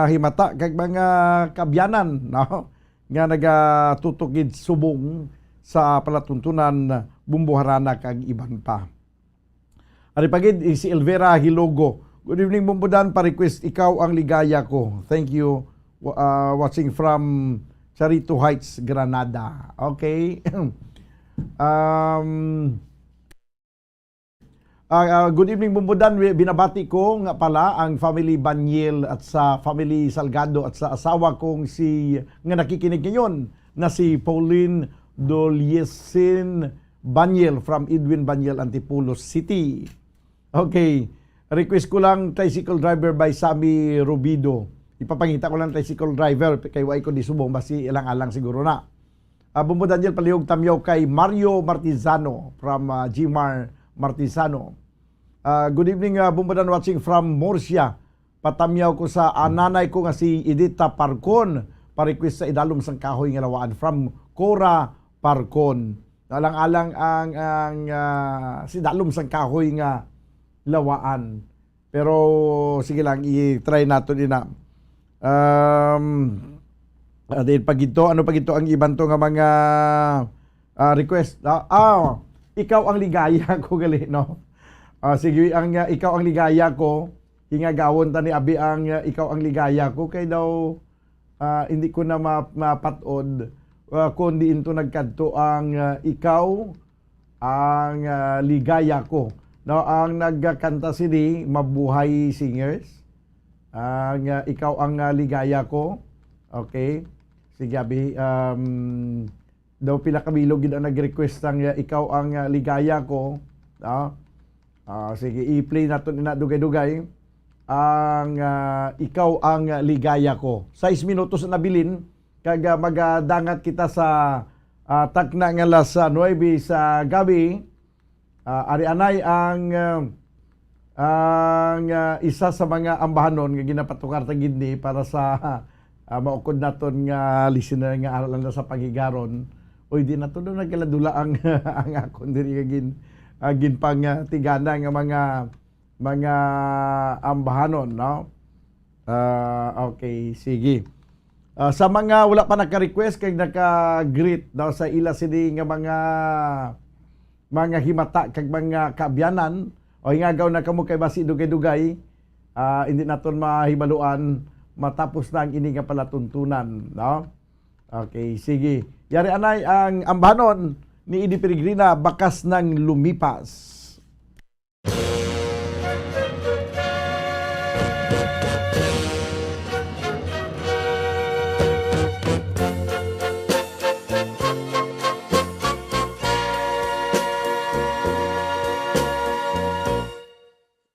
himata kag mga kabyanan, no? Nga nagatutukid subong sa palatuntunan Bumbo Harana kag iban pa. Ari pagid si Elvera Hilogo. Good evening Bumbudan, pa-request ikaw ang ligaya ko. Thank you. Watching from Charito Heights, Granada. Okay. Good evening Bumbudan, binabati ko nga pala ang family Banyel at sa family Salgado at sa asawa kong si nga nakikinig ngayon na si Pauline Doliesin Banyel from Edwin Banyel, Antipolo City. Okay, request ko lang tricycle driver by Sammy Rubido. Ipapangita ko lang tricycle driver kay way ko di subong basi ilang-alang siguro na. Bumbudan Daniel palihog tamyaw kay Mario Martizano from Gmar Martizano. Good evening Bumbudan, watching from Murcia. Patamyaw ko sa nanay ko nga si Edita Parcon, pa-request sa idalom sang kahoy nga lawaan from Cora Parcon. Alang-alang ang si dalom sang kahoy nga lawaan. Pero sige lang i-try nato din na. Pagito ang iban to nga mga request. Ikaw ang ligaya ko gali, no? Sige, ikaw ang ligaya ko, hingagawon ta ni abi ang ikaw ang ligaya ko, kay daw hindi ko na mapatod kundi into nagkadto ang ikaw ang ligaya ko. No, ang nagkanta sini Mabuhay Singers. Ikaw ang ligaya ko. Okay. Sige, Abi. Daw pila kabilog gid ang nag-request ng ikaw ang ligaya ko. Sige, i-play natin na dugay-dugay. Ang ikaw ang ligaya ko. 6 minutos na nabilin. Kag magadangat kita sa takna nga alas 9 sa gabi. Ari anay ang isa sa mga ambahanon nga ginapatukar ta gindi para sa maukod naton nga listener nga aral na sa paghigaron. Oy di nato do nagkaladula ang ang akon diri gin pang tigana nga mga ambahanon, no? Okay, sige. Sa mga wala pa naka-request kay naka-greet daw sa ila sini nga mga himata kag mga kaabyanan o ingagaw na kamo kay basi dugay-dugay, hindi naton mahibaluan matapos na ang ini nga palatuntunan, no? Okay, sige. Yari anay ang ambahanon ni Idi Peregrina, bakas ng lumipas.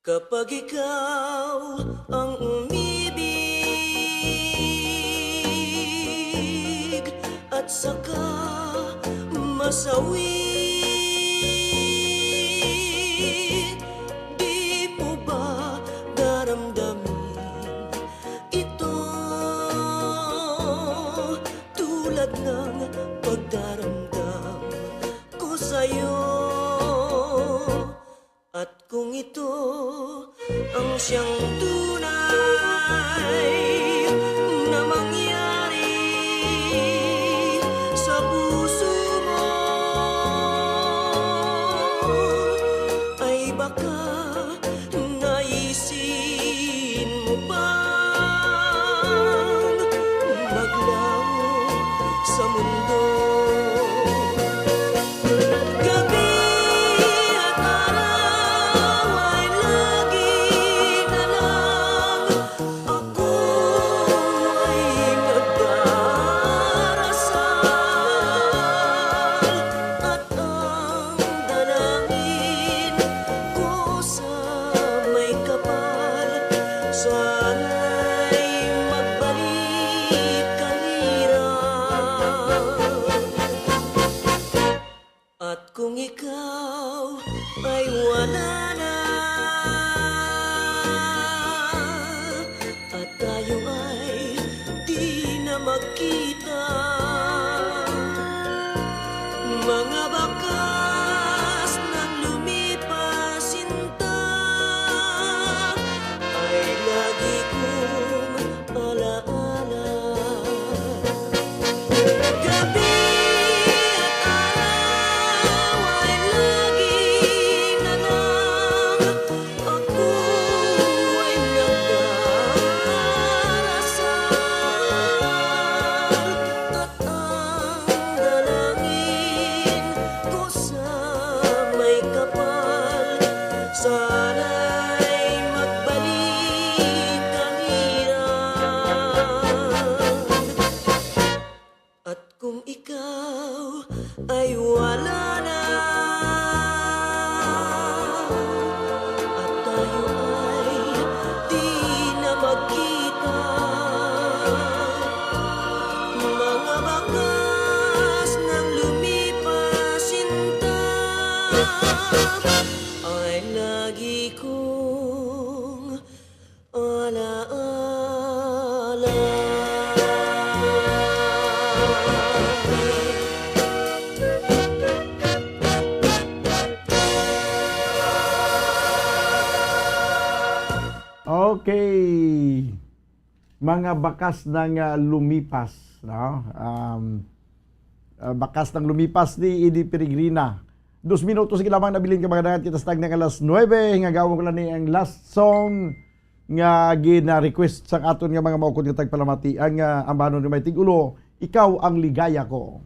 Kapag ikaw ang umibig at saka masawi, di mo ba daramdamin ito tulad ng pagdaramdam ko sa'yo? At kung ito ang siyang tunay na mangyari sa puso mo, ay baka naisin mo bang maglaho sa mundo? At kung ikaw ay wala na at tayo ay di na magkita, mga bakas ng lumipas sinta ay lagi kong alaala. Gabi sana'y magbalik ang hirap. At kung ikaw ay wala na at tayo ay di na magkita, mga bakas ng lumipas sinta ay lagi kong alaala. Okay. Mga bakas ng lumipas, no? Bakas ng lumipas ni Idi Peregrina. 2 minutos lamang nabilin ka mga dagat kita stag ng alas 9 nga gawon ko lang ni ang last song nga gina-request sang aton nga mga maukod nga tagpalamati ang ambanon ni may tigulo, ikaw ang ligaya ko.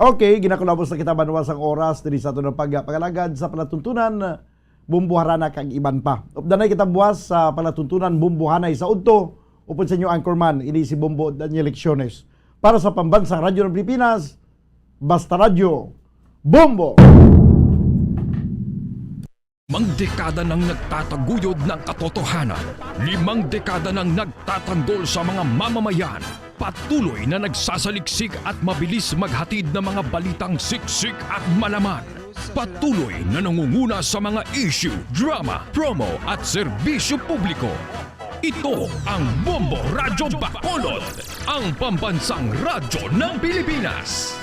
Okay, ginakulabos na kita manuwas ang oras diri sa aton pagpagalagad sa palatuntunan bumbuharana kag iban pa. Updanay kita buwas sa palatuntunan bumbuhanay sa udto. Upod sa inyo anchorman, ini si Bombo Daniel Lecciones. Para sa Pambansang Radyo ng Pilipinas, Basta Radyo, Bombo! Limang dekada nang nagtataguyod ng katotohanan. 5 dekada nang nagtatanggol sa mga mamamayan. Patuloy na nagsasaliksik at mabilis maghatid ng mga balitang siksik at malaman. Patuloy na nangunguna sa mga issue, drama, promo at serbisyo publiko. Ito ang Bombo Radyo Bacolod, ang pambansang radyo ng Pilipinas.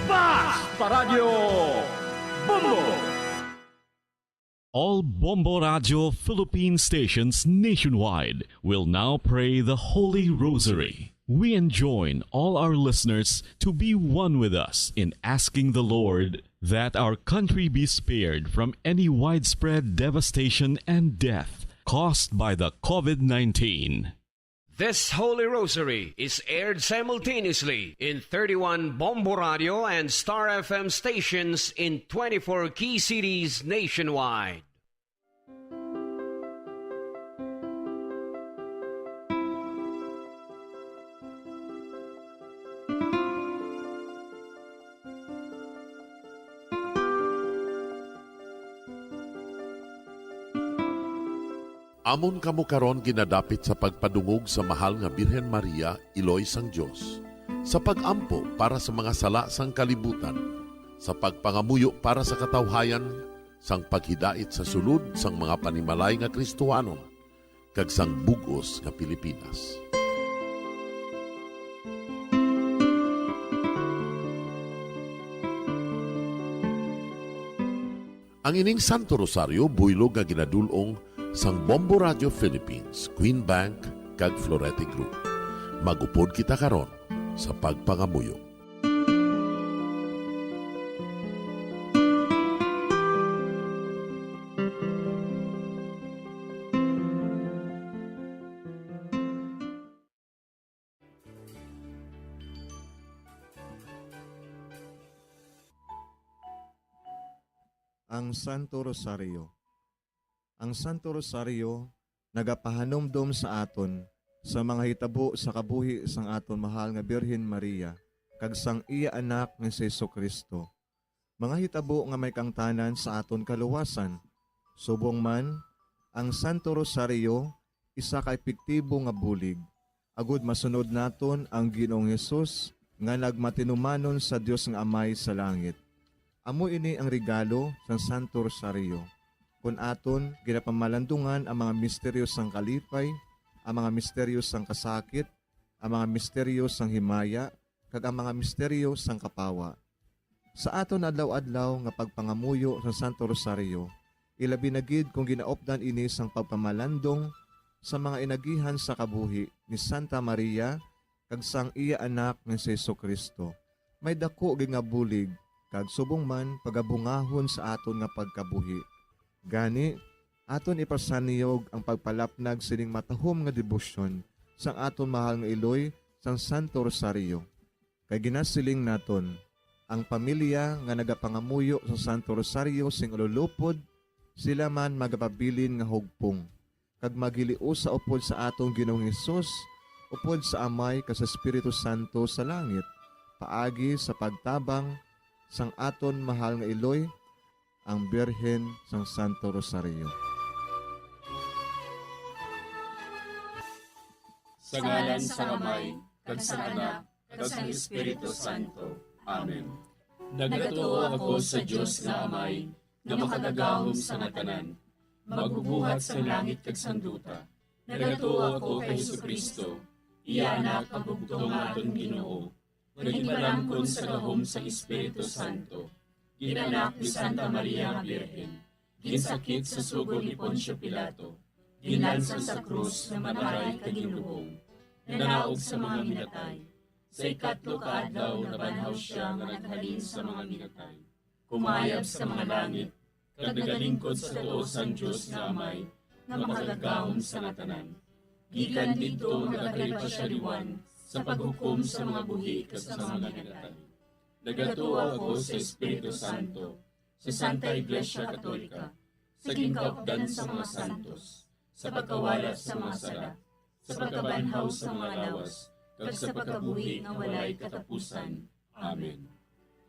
Basta Radio Bombo! All Bombo Radio Philippine stations nationwide will now pray the Holy Rosary. We enjoin all our listeners to be one with us in asking the Lord that our country be spared from any widespread devastation and death caused by the COVID-19. This Holy Rosary is aired simultaneously in 31 Bombo Radio and Star FM stations in 24 key cities nationwide. Amon kamo karon ginadapit sa pagpadungog sa mahal nga Birhen Maria, Iloy sang Dios, sa pagampo para sa mga sala sang kalibutan, sa pagpangamuyo para sa katawhayan, sang paghidait sa sulod sang mga panimalay nga Kristohanon, kag sang bugos nga Pilipinas. Ang ining Santo Rosario buylog nga ginadulong sang Bombo Radio Philippines, Queen Bank, kag Florete Group. Magupod kita karon sa pagpangamuyo. Ang Santo Rosario. Ang Santo Rosario nagapahanomdom sa aton sa mga hitabo sa kabuhi sang aton mahal nga Birhen Maria kag sang iya anak nga si Jesucristo. Mga hitabo nga may kangtanan sa aton kaluwasan. Subong man, ang Santo Rosario isa ka epektibo nga bulig. Agud masunod naton ang Ginoong Hesus nga nagmatinumanon sa Dios nga Amay sa langit. Amo ini ang regalo sang Santo Rosario. Kung aton ginapamalandungan ang mga misteryo sang kalipay, ang mga misteryo sang kasakit, ang mga misteryo sang himaya, kag ang mga misteryo sang kapawa. Sa aton adlaw-adlaw nga pagpangamuyo sa Santo Rosario, ilabi na gid kung ginaopdan ini sang pagpamalandong sa mga inagihan sa kabuhi ni Santa Maria kag sang iya anak nga si Jesucristo. May dako gid nga bulig kag subong man pagabungahon sa aton nga pagkabuhi. Gani, aton ipasaniyog ang pagpalapnag sining matahom nga debosyon sang aton mahal nga Iloy sang Santo Rosario. Kay ginasiling naton, ang pamilya nga nagapangamuyo sa Santo Rosario sing ululupod, sila man magapabilin nga hugpong. Kag magiliu sa upod sa atong Ginoong Hesus, upod sa Amay kas Espiritu Santo sa langit, paagi sa pagtabang sang aton mahal nga Iloy, ang Birhen sang Santo Rosario. Sa ngalan sa Amay, kag sa Anak, kag sa Espiritu Santo. Amen. Nagatuo ako sa Dios nga Amay, nga makadagahom sa natanan, magbubuhat sa langit kag sanduta. Nagatuo ako kay Jesucristo, iya anak ang bugtong aton Ginoo, nga ginalangkon sa gahom sa Espiritu Santo. Ginanak ni Santa Maria nga Birhen, ginsakit sa sugod ni Poncio Pilato, ginalsa sa krus na manaray kag ginlubong, nanaog sa mga minatay. Sa ikatlo ka adlaw nabanhaw siya nga naghalin sa mga minatay, kumayab sa mga langit, kag nagalingkod sa tuos ang Dios nga Amay, nga makagagahom sa natanan. Gikan didto nagakalipa siya liwan sa paghukom sa mga buhi kas sa mga minatay. Nagatuo ako sa Espiritu Santo, sa Santa Iglesia Katolika, sa gingkaupdan sa mga santos, sa pagkawalat sa mga sala, sa pagkabanhaw sa mga lawas, kag sa pagkabuhi nga walay katapusan. Amen.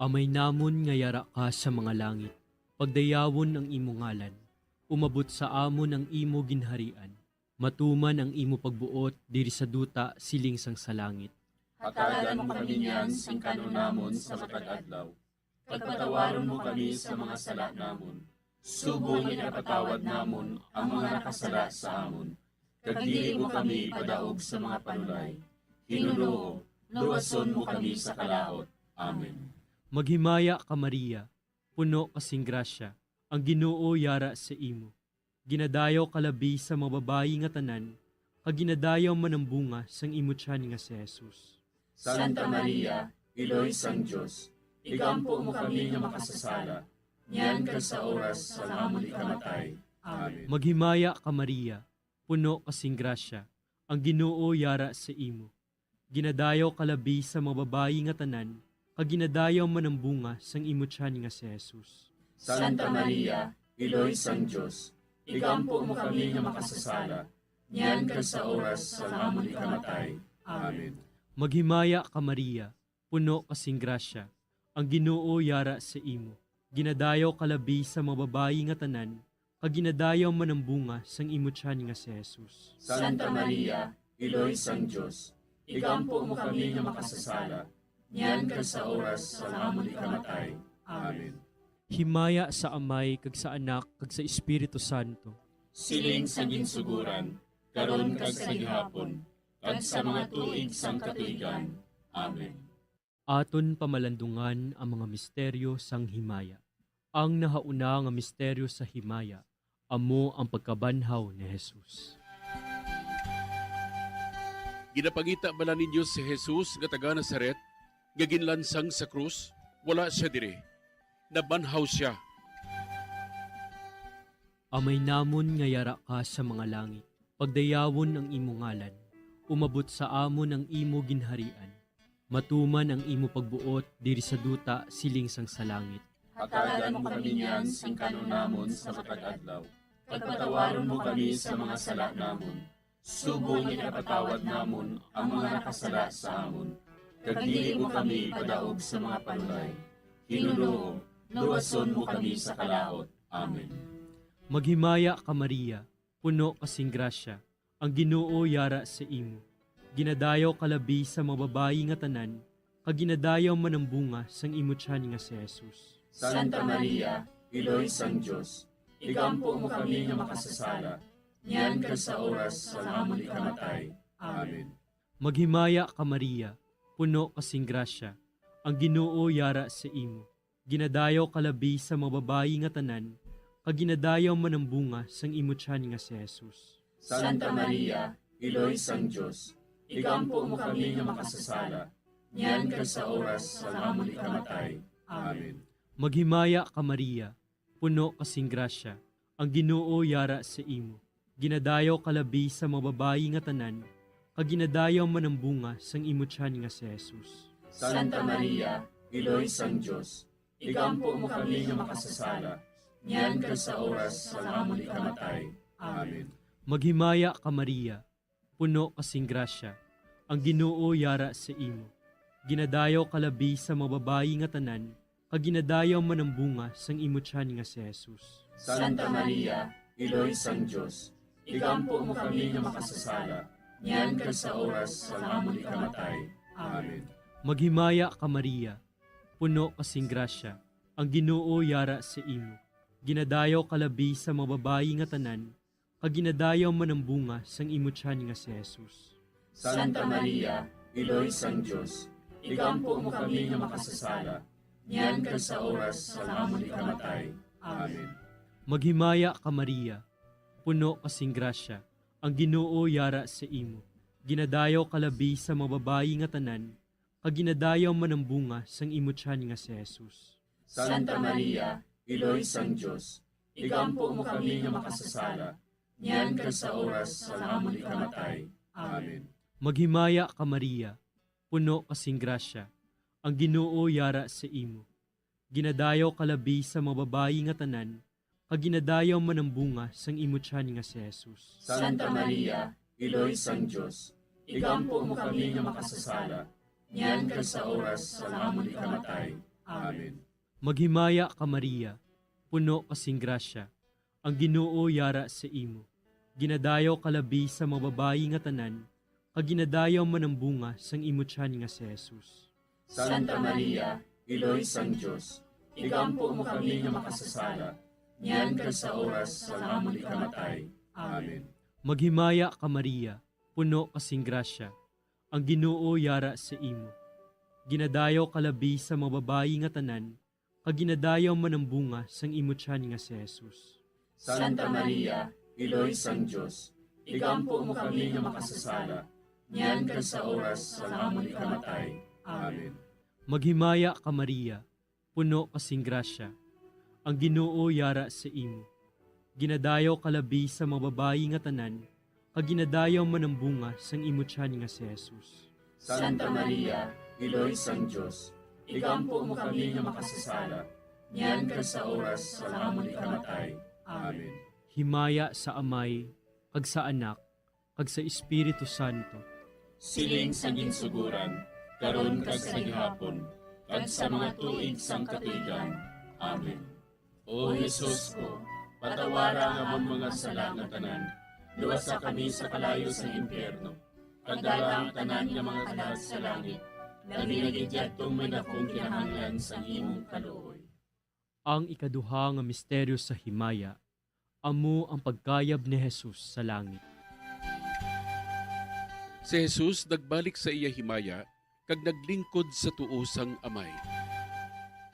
Amay namon nga yara ka sa mga langit, pagdayawon ang imo ngalan, umabot sa amon ang imo ginharian, matuman ang imo pagbuot diri sa duta siling sang sa langit. Hatagan mo kami niyan sing kanon namon sa matag adlaw. Pagpatawaron mo kami sa mga sala namon. Subong inapatawad namon ang mga nakasala sa amon. Kag dili mo kami padaog sa mga panulay. Hinunoo, luwason mo kami sa kalaot. Amen. Maghimaya ka Maria, puno kasing grasya, ang Ginoo yara sa imo. Ginadayaw kalabi sa mga babayi nga tanan, kag ginadayaw man ang bunga sang imo tiyan nga si Jesus. Santa Maria, Iloy sang Diyos, igampo mo kami nga makasasala, niyan ka sa oras sa amon ikamatay. Amen. Maghimaya ka Maria, puno kasing grasya, ang Ginoo yara sa imo. Ginadayaw kalabi sa mga babayi nga tanan, kag ginadayaw man ang bunga sang imo tiyan nga si Jesus. Santa Maria, Iloy sang Diyos, igampo mo kami nga makasasala, niyan ka sa oras sa amon ikamatay. Amen. Maghimaya ka Maria, puno kasing grasya, ang Ginoo yara sa imo. Ginadayaw kalabi sa mga babayi nga tanan, kag ginadayaw man ang bunga sang imo tiyan nga si Jesus. Santa Maria, Iloy sang Diyos, igampo mo kami nga makasasala, niyan ka sa oras sa amon ikamatay. Amen. Himaya sa Amay, kag sa Anak, kag sa Espiritu Santo. Siling sa ginsuguran, karon kag sa gihapon, kag sa mga tuig sang katuigan. Amen. Aton pamalandungan ang mga misteryo sang himaya. Ang nahauna nga misteryo sa himaya, amo ang pagkabanhaw ni Jesus. Ginapangita bala ninyo si Jesus nga taga Nazaret, nga ginlansang sa krus, wala siya dire. Nabanhaw siya. Amay namon nga yara ka sa mga langit, pagdayawon ang imo ngalan, umabot sa amon ang imo ginharian, matuman ang imo pagbuot diri sa duta siling sang sa langit. Hatagan mo kami niyan sing kanon namon sa matag adlaw. Pagpatawaron mo kami sa mga sala namon. Subong inapatawad namon ang mga nakasala sa amon. Kag dili mo kami padaog sa mga panulay. Hinunoo, luwason mo kami sa kalaot. Amen. Maghimaya ka Maria, puno kasing grasya, ang Ginoo yara sa imo. Ginadayaw kalabi sa mga babayi nga tanan, kag ginadayaw man ang bunga sang imo tiyan nga si Jesus. Santa Maria, Iloy sang Diyos, igampo mo kami nga makasasala, niyan ka sa oras sa amon ikamatay. Amen. Maghimaya ka Maria, puno kasing grasya, ang Ginoo yara sa imo. Ginadayaw kalabi sa mga babayi nga tanan, kag ginadayaw man ang bunga sang imo tiyan nga si Jesus. Santa Maria, Iloy sang Diyos, igampo mo kami nga makasasala, niyan ka sa oras sa amon ikamatay. Amen. Maghimaya ka Maria, puno kasing grasya, ang Ginoo yara sa imo. Ginadayaw kalabi sa mga babayi nga tanan, kag ginadayaw man ang bunga sang imo tiyan nga si Jesus. Santa Maria, Iloy sang Diyos, igampo mo kami nga makasasala, niyan ka sa oras sa amon ikamatay. Amen. Maghimaya ka Maria, puno kasing grasya, ang Ginoo yara sa imo. Ginadayaw kalabi sa mga babayi nga tanan, kag ginadayaw man ang bunga sang imo tiyan nga si Jesus. Santa Maria, Iloy sang Diyos, igampo mo kami nga makasasala, niyan ka sa oras sa amon ikamatay. Amen. Maghimaya ka Maria, puno kasing grasya, ang Ginoo yara sa imo. Ginadayaw kalabi sa mga babayi nga tanan, kag ginadayaw man ang bunga sang imo tiyan nga si Jesus. Santa Maria, Iloy sang Diyos, igampo mo kami nga makasasala, niyan ka sa oras sa amon ikamatay. Amen. Maghimaya ka Maria, puno kasing grasya, ang Ginoo yara sa imo. Ginadayaw kalabi sa mga babayi nga tanan, kag ginadayaw man ang bunga sang imo tiyan nga si Jesus. Santa Maria, Iloy sang Diyos, igampo mo kami nga makasasala, niyan ka sa oras sa amon ikamatay. Amen. Maghimaya ka Maria, puno kasing grasya, ang Ginoo yara sa imo. Ginadayaw kalabi sa mga babayi nga tanan, kag ginadayaw man ang bunga sang imo tiyan nga si Jesus. Santa Maria, Iloy sang Diyos, igampo mo kami nga makasasala, niyan kag sa oras sa amon ikamatay. Amen. Maghimaya ka Maria, puno kasing grasya, ang Ginoo yara sa imo. Ginadayaw kalabi sa mga babayi nga tanan, kag ginadayaw man ang bunga sang imo tiyan nga si Jesus. Santa Maria, Iloy sang Diyos, igampo mo kami nga makasasala, niyan kag sa oras sa amon ikamatay. Amen. Maghimaya ka Maria, puno kasing grasya, ang Ginoo yara sa imo. Ginadayaw kalabi sa mga babayi nga tanan, kag ginadayaw man ang bunga sang imo tiyan nga si Jesus. Santa Maria, Iloy sang Diyos, igampo mo kami nga makasasala, niyan kag sa oras sa amon ikamatay. Amen. Maghimaya ka Maria, puno kasing grasya, ang Ginoo yara sa imo. Ginadayaw kalabi sa mga babayi nga tanan, kag ginadayaw man ang bunga sang imo tiyan nga si Jesus. Santa Maria, Iloy sang Diyos, igampo mo kami nga makasasala, niyan kag sa oras sa amon ikamatay. Amen. Himaya sa Amay, kag sa Anak, kag sa Espiritu Santo. Siling sa ginsuguran, karon kag sa gihapon, kag sa mga tuig sang katuigan. Amen. O Jesus ko, patawara nga among mga sala nga tanan, luwasa kami sa kalayo sa impyerno, kag dala ang tanan nga mga kalag sa langit, labi na gidyatong may dakong kinahanglan sa imong kaluoy. Ang ikaduha nga misteryo sa himaya, amo ang pagkayab ni Jesus sa langit. Si Jesus nagbalik sa iya himaya, kag naglingkod sa tuusang amay.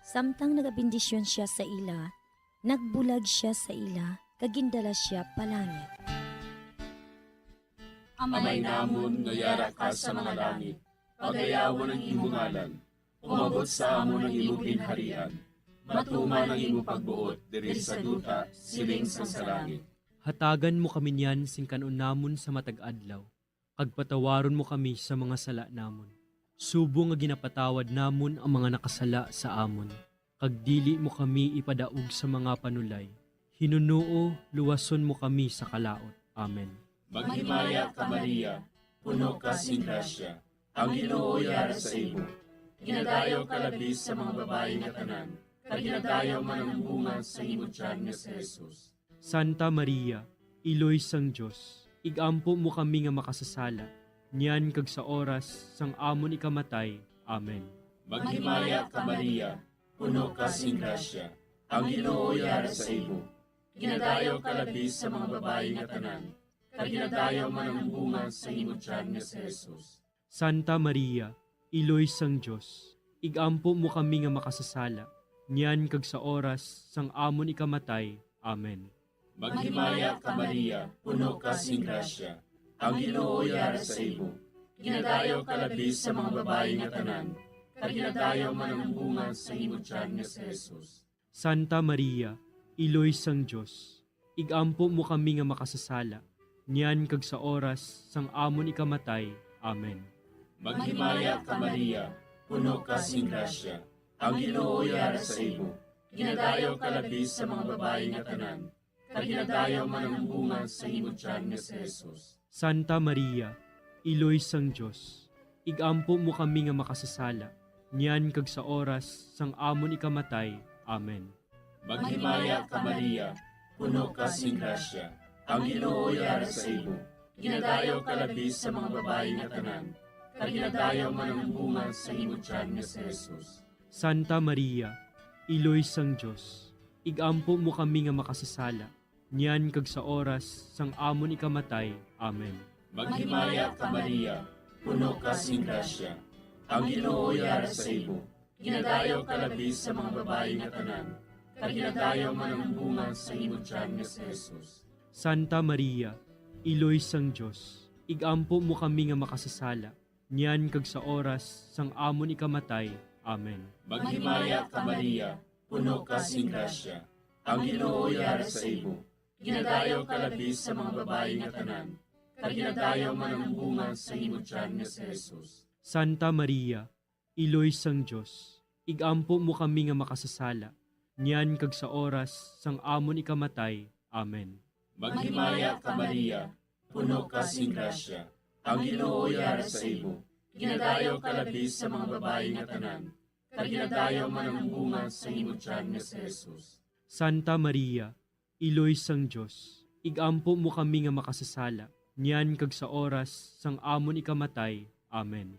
Samtang nagabindisyon siya sa ila, nagbulag siya sa ila, kagindala siya palangit. Amay namon nga yara ka sa mga langit, pagayawan ang imong ngalan, umabot sa amon ang imong ginharian, matuman ang imong pagbuot diri sa duta, siling sa langit. Hatagan mo kami niyan sing kanon namon sa matag adlaw, kag patawaron mo kami sa mga sala namon. Subo nga ginapatawad namon ang mga nakasala sa amon, kag dili mo kami ipadaog sa mga panulay. Hinunuo, luwason mo kami sa kalaot. Amen. Maghimaya ka Maria, puno ka sing grasya, ang Ginoo yara sa imo. Ginadayaw ka labis sa mga babayi nga tanan, kag ginadayaw man ang bunga sa imo tiyan nga si Jesus. Santa Maria, Iloy sang Diyos, igampo mo kami nga makasasala, niyan kag sa oras sang amon ikamatay. Amen. Maghimaya ka Maria, puno ka sing grasya, ang Ginoo yara sa imo. Ginadayaw ka labis sa mga babayi nga tanan, kag ginadayaw man ang bunga sa imo tiyan nga si Jesus. Santa Maria, Iloy sang Diyos, igampo mo kami nga makasasala, niyan kag sa oras sang amon ikamatay. Amen. Maghimaya ka Maria, puno ka sing grasya, ang Ginoo yara sa imo. Ginadayaw ka labis sa mga babayi nga tanan, kag ginadayaw man ang bunga sa imo tiyan nga si Jesus. Santa Maria, Iloy sang Diyos, igampo mo kami nga makasasala, niyan kag sa oras sang amon ikamatay. Amen. Maghimaya ka Maria, puno ka sing grasya, ang Ginoo yara sa imo. Ginadayaw ka labis sa mga babayi nga tanan, kag ginadayaw man ang bunga sa imo tiyan nga si Jesus. Santa Maria, Iloy sang Diyos, igampo mo kami nga makasasala, niyan kag sa oras sang amon ikamatay. Amen. Maghimaya ka Maria, puno ka sing grasya, ang Ginoo yara sa imo. Ginadayaw ka labis sa mga babayi nga tanan, kag ginadayaw man ang bunga sa imo tiyan nga si Jesus. Santa Maria, Iloy sang Diyos, igampo mo kami nga makasasala, niyan kag sa oras sang amon ikamatay. Amen. Maghimaya ka Maria, puno ka sing grasya, ang Ginoo yara sa imo. Ginadayaw ka labis sa mga babayi nga tanan, kag ginadayaw man ang bunga sa imo tiyan nga si Jesus. Santa Maria, Iloy sang Diyos, igampo mo kami nga makasasala, niyan kag sa oras sang amon ikamatay. Amen. Maghimaya ka Maria, puno ka sing grasya, ang Ginoo yara sa imo. Ginadayaw ka labis sa mga babayi nga tanan, kag ginadayaw man ang bunga sa imo tiyan nga si Jesus. Santa Maria, Iloy sang Dios, igampo mo kami nga makasasala, niyan kag sa oras sang amon ikamatay. Amen. Maghimaya ka Maria, puno ka sing grasya, ang Ginoo yara sa imo. Ginadayaw ka labi sa mga babae nga tanan, kag ginadayaw man ang bunga sa imong tiyan nga si Jesus. Santa Maria, iloy sang Dios, igampo mo kami nga makasasala, niyan kag sa oras sang amon ikamatay. Amen.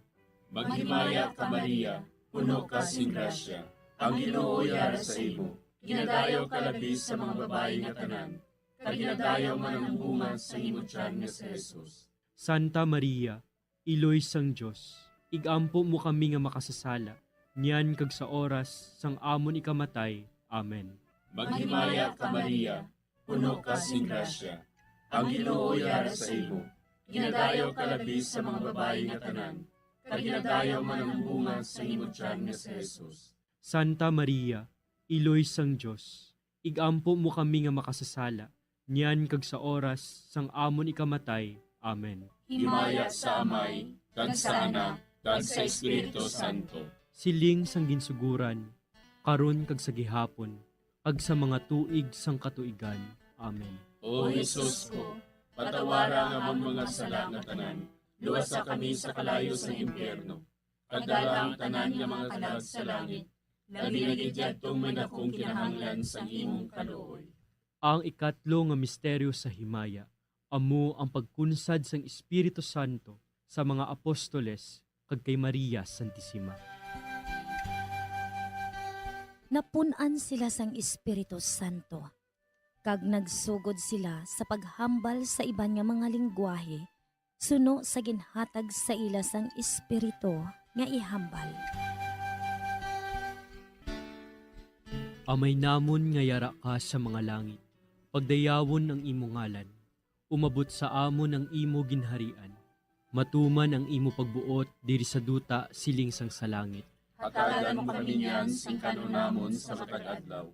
Maghimaya ka Maria, puno ka sing grasya, ang Ginoo yara sa imo. Ginadayaw ka labi sa mga babae nga tanan, kag ginadayaw man ang bunga sa imong tiyan nga si Jesus. Santa Maria, iloy sang Dios, igampo mo kami nga makasasala, niyan kag sa oras sang amon ikamatay. Amen. Maghimaya ka Maria, puno ka sing grasya, ang Ginoo yara sa imo. Ginadayaw ka labi sa mga babae nga tanan, kag ginadayaw man ang bunga sa imong tiyan nga si Jesus. Santa Maria, iloy sang Dios, igampo mo kami nga makasasala, niyan kag sa oras sang amon ikamatay. Amen. Himaya sa Amay, kag sa Anak, kag sa Espiritu Santo. Siling sang ginsuguran, karon kag sa gihapon, kag sa mga tuig sang katuigan. Amen. O Jesus ko, patawara nga ang mga sala nga tanan, luwasa kami sa kalayo sa impyerno. Pagdala ang tanan nga mga kalag sa langit, labi na gidyadtong may nakong kinahanglan sa imong kaluoy. Ang ikatlo nga misteryo sa himaya, amo ang pagkunsad sang Espiritu Santo sa mga apostoles kag kay Maria Santissima. Napunan sila sang Espiritu Santo, kag nagsugod sila sa paghambal sa iban nga mga lingwahe, suno sa ginhatag sa ila sang Espiritu nga ihambal. Amay namon nga yara ka sa mga langit, pagdayawon ang imo ngalan, umabot sa amon ang imo ginharian, matuman ang imo pagbuot diri sa duta siling sang sa langit. Hatagan mo kami niyan sing kanunamon sa matag adlaw.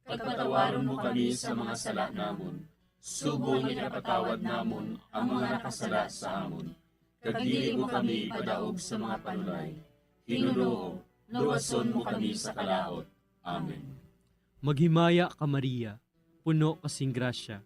Pagpatawaron mo kami sa mga sala namon. Subong ikapatawad namon ang mga nakasala sa amon. Kag dili mo kami padaog sa mga panulay. Hinunoo, luwason mo kami sa kalaot. Amen. Maghimaya ka Maria, puno kasing grasya,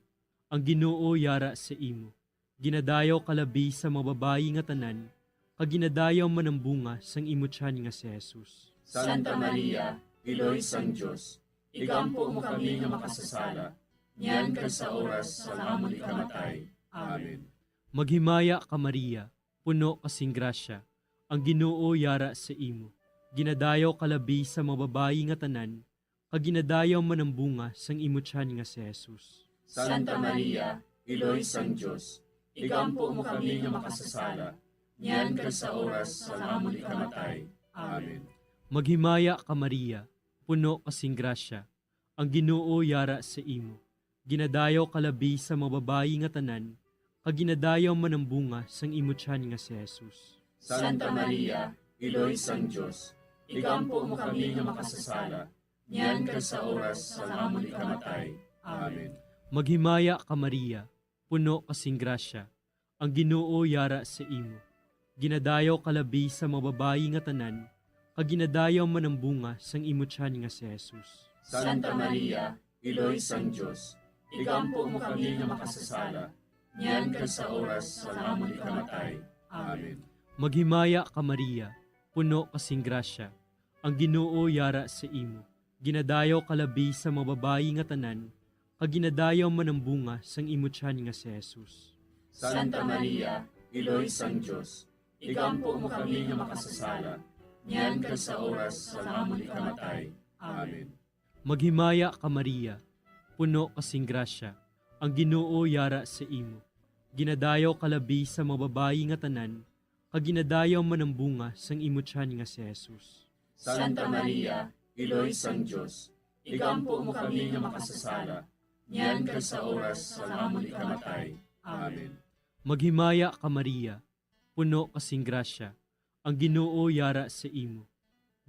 ang Ginoo yara sa imo. Ginadayaw kalabi sa mga babayi nga tanan, kag ginadayaw man ang bunga sang imo tiyan nga si Jesus. Santa Maria, iloy sang Dios, igampo mo kami nga makasasala, niyan kag sa oras sa amon ikamatay. Amen. Maghimaya ka Maria, puno kasing grasya, ang Ginoo yara sa imo. Ginadayaw kalabi sa mga babayi nga tanan, kag ginadayaw man ang bunga sang imo tiyan nga si Jesus. Santa Maria, iloy sang Dios, igampo mo kami nga makasasala, niyan kag sa oras sa amon ikamatay. Amen. Maghimaya ka Maria, puno kasing grasya, ang Ginoo yara sa imo. Ginadayaw kalabi sa mga babayi nga tanan, kag ginadayaw man ang bunga sang imo tiyan nga si Jesus. Santa Maria, iloy sang Dios, igampo mo kami nga makasasala, niyan kag sa oras sa amon ikamatay. Amen. Maghimaya ka Maria, puno kasing grasya, ang Ginoo yara sa imo. Ginadayaw kalabi sa mga babayi nga tanan, kag ginadayaw man ang bunga sang imo tiyan nga si Jesus. Santa Maria, iloy sang Dios, igampo mo kami nga makasasala, niyan kag sa oras sa amon ikamatay. Amen. Maghimaya ka Maria, puno kasing grasya, ang Ginoo yara sa imo. Ginadayaw kalabi sa mga babayi nga tanan, kag ginadayaw man ang bunga sang imo tiyan nga si Jesus. Santa Maria, iloy sang Dios, igampo mo kami nga makasasala, niyan kag sa oras sa amon ikamatay. Amen. Maghimaya ka Maria, puno kasing grasya, ang Ginoo yara sa imo. Ginadayaw kalabi sa mga babayi nga tanan, kag ginadayaw man ang bunga sang imo tiyan nga si Jesus. Santa Maria, iloy sang Dios, igampo mo kami nga makasasala, niyan kag sa oras sa amon ikamatay. Amen. Maghimaya ka Maria, puno kasing grasya, ang Ginoo yara sa imo.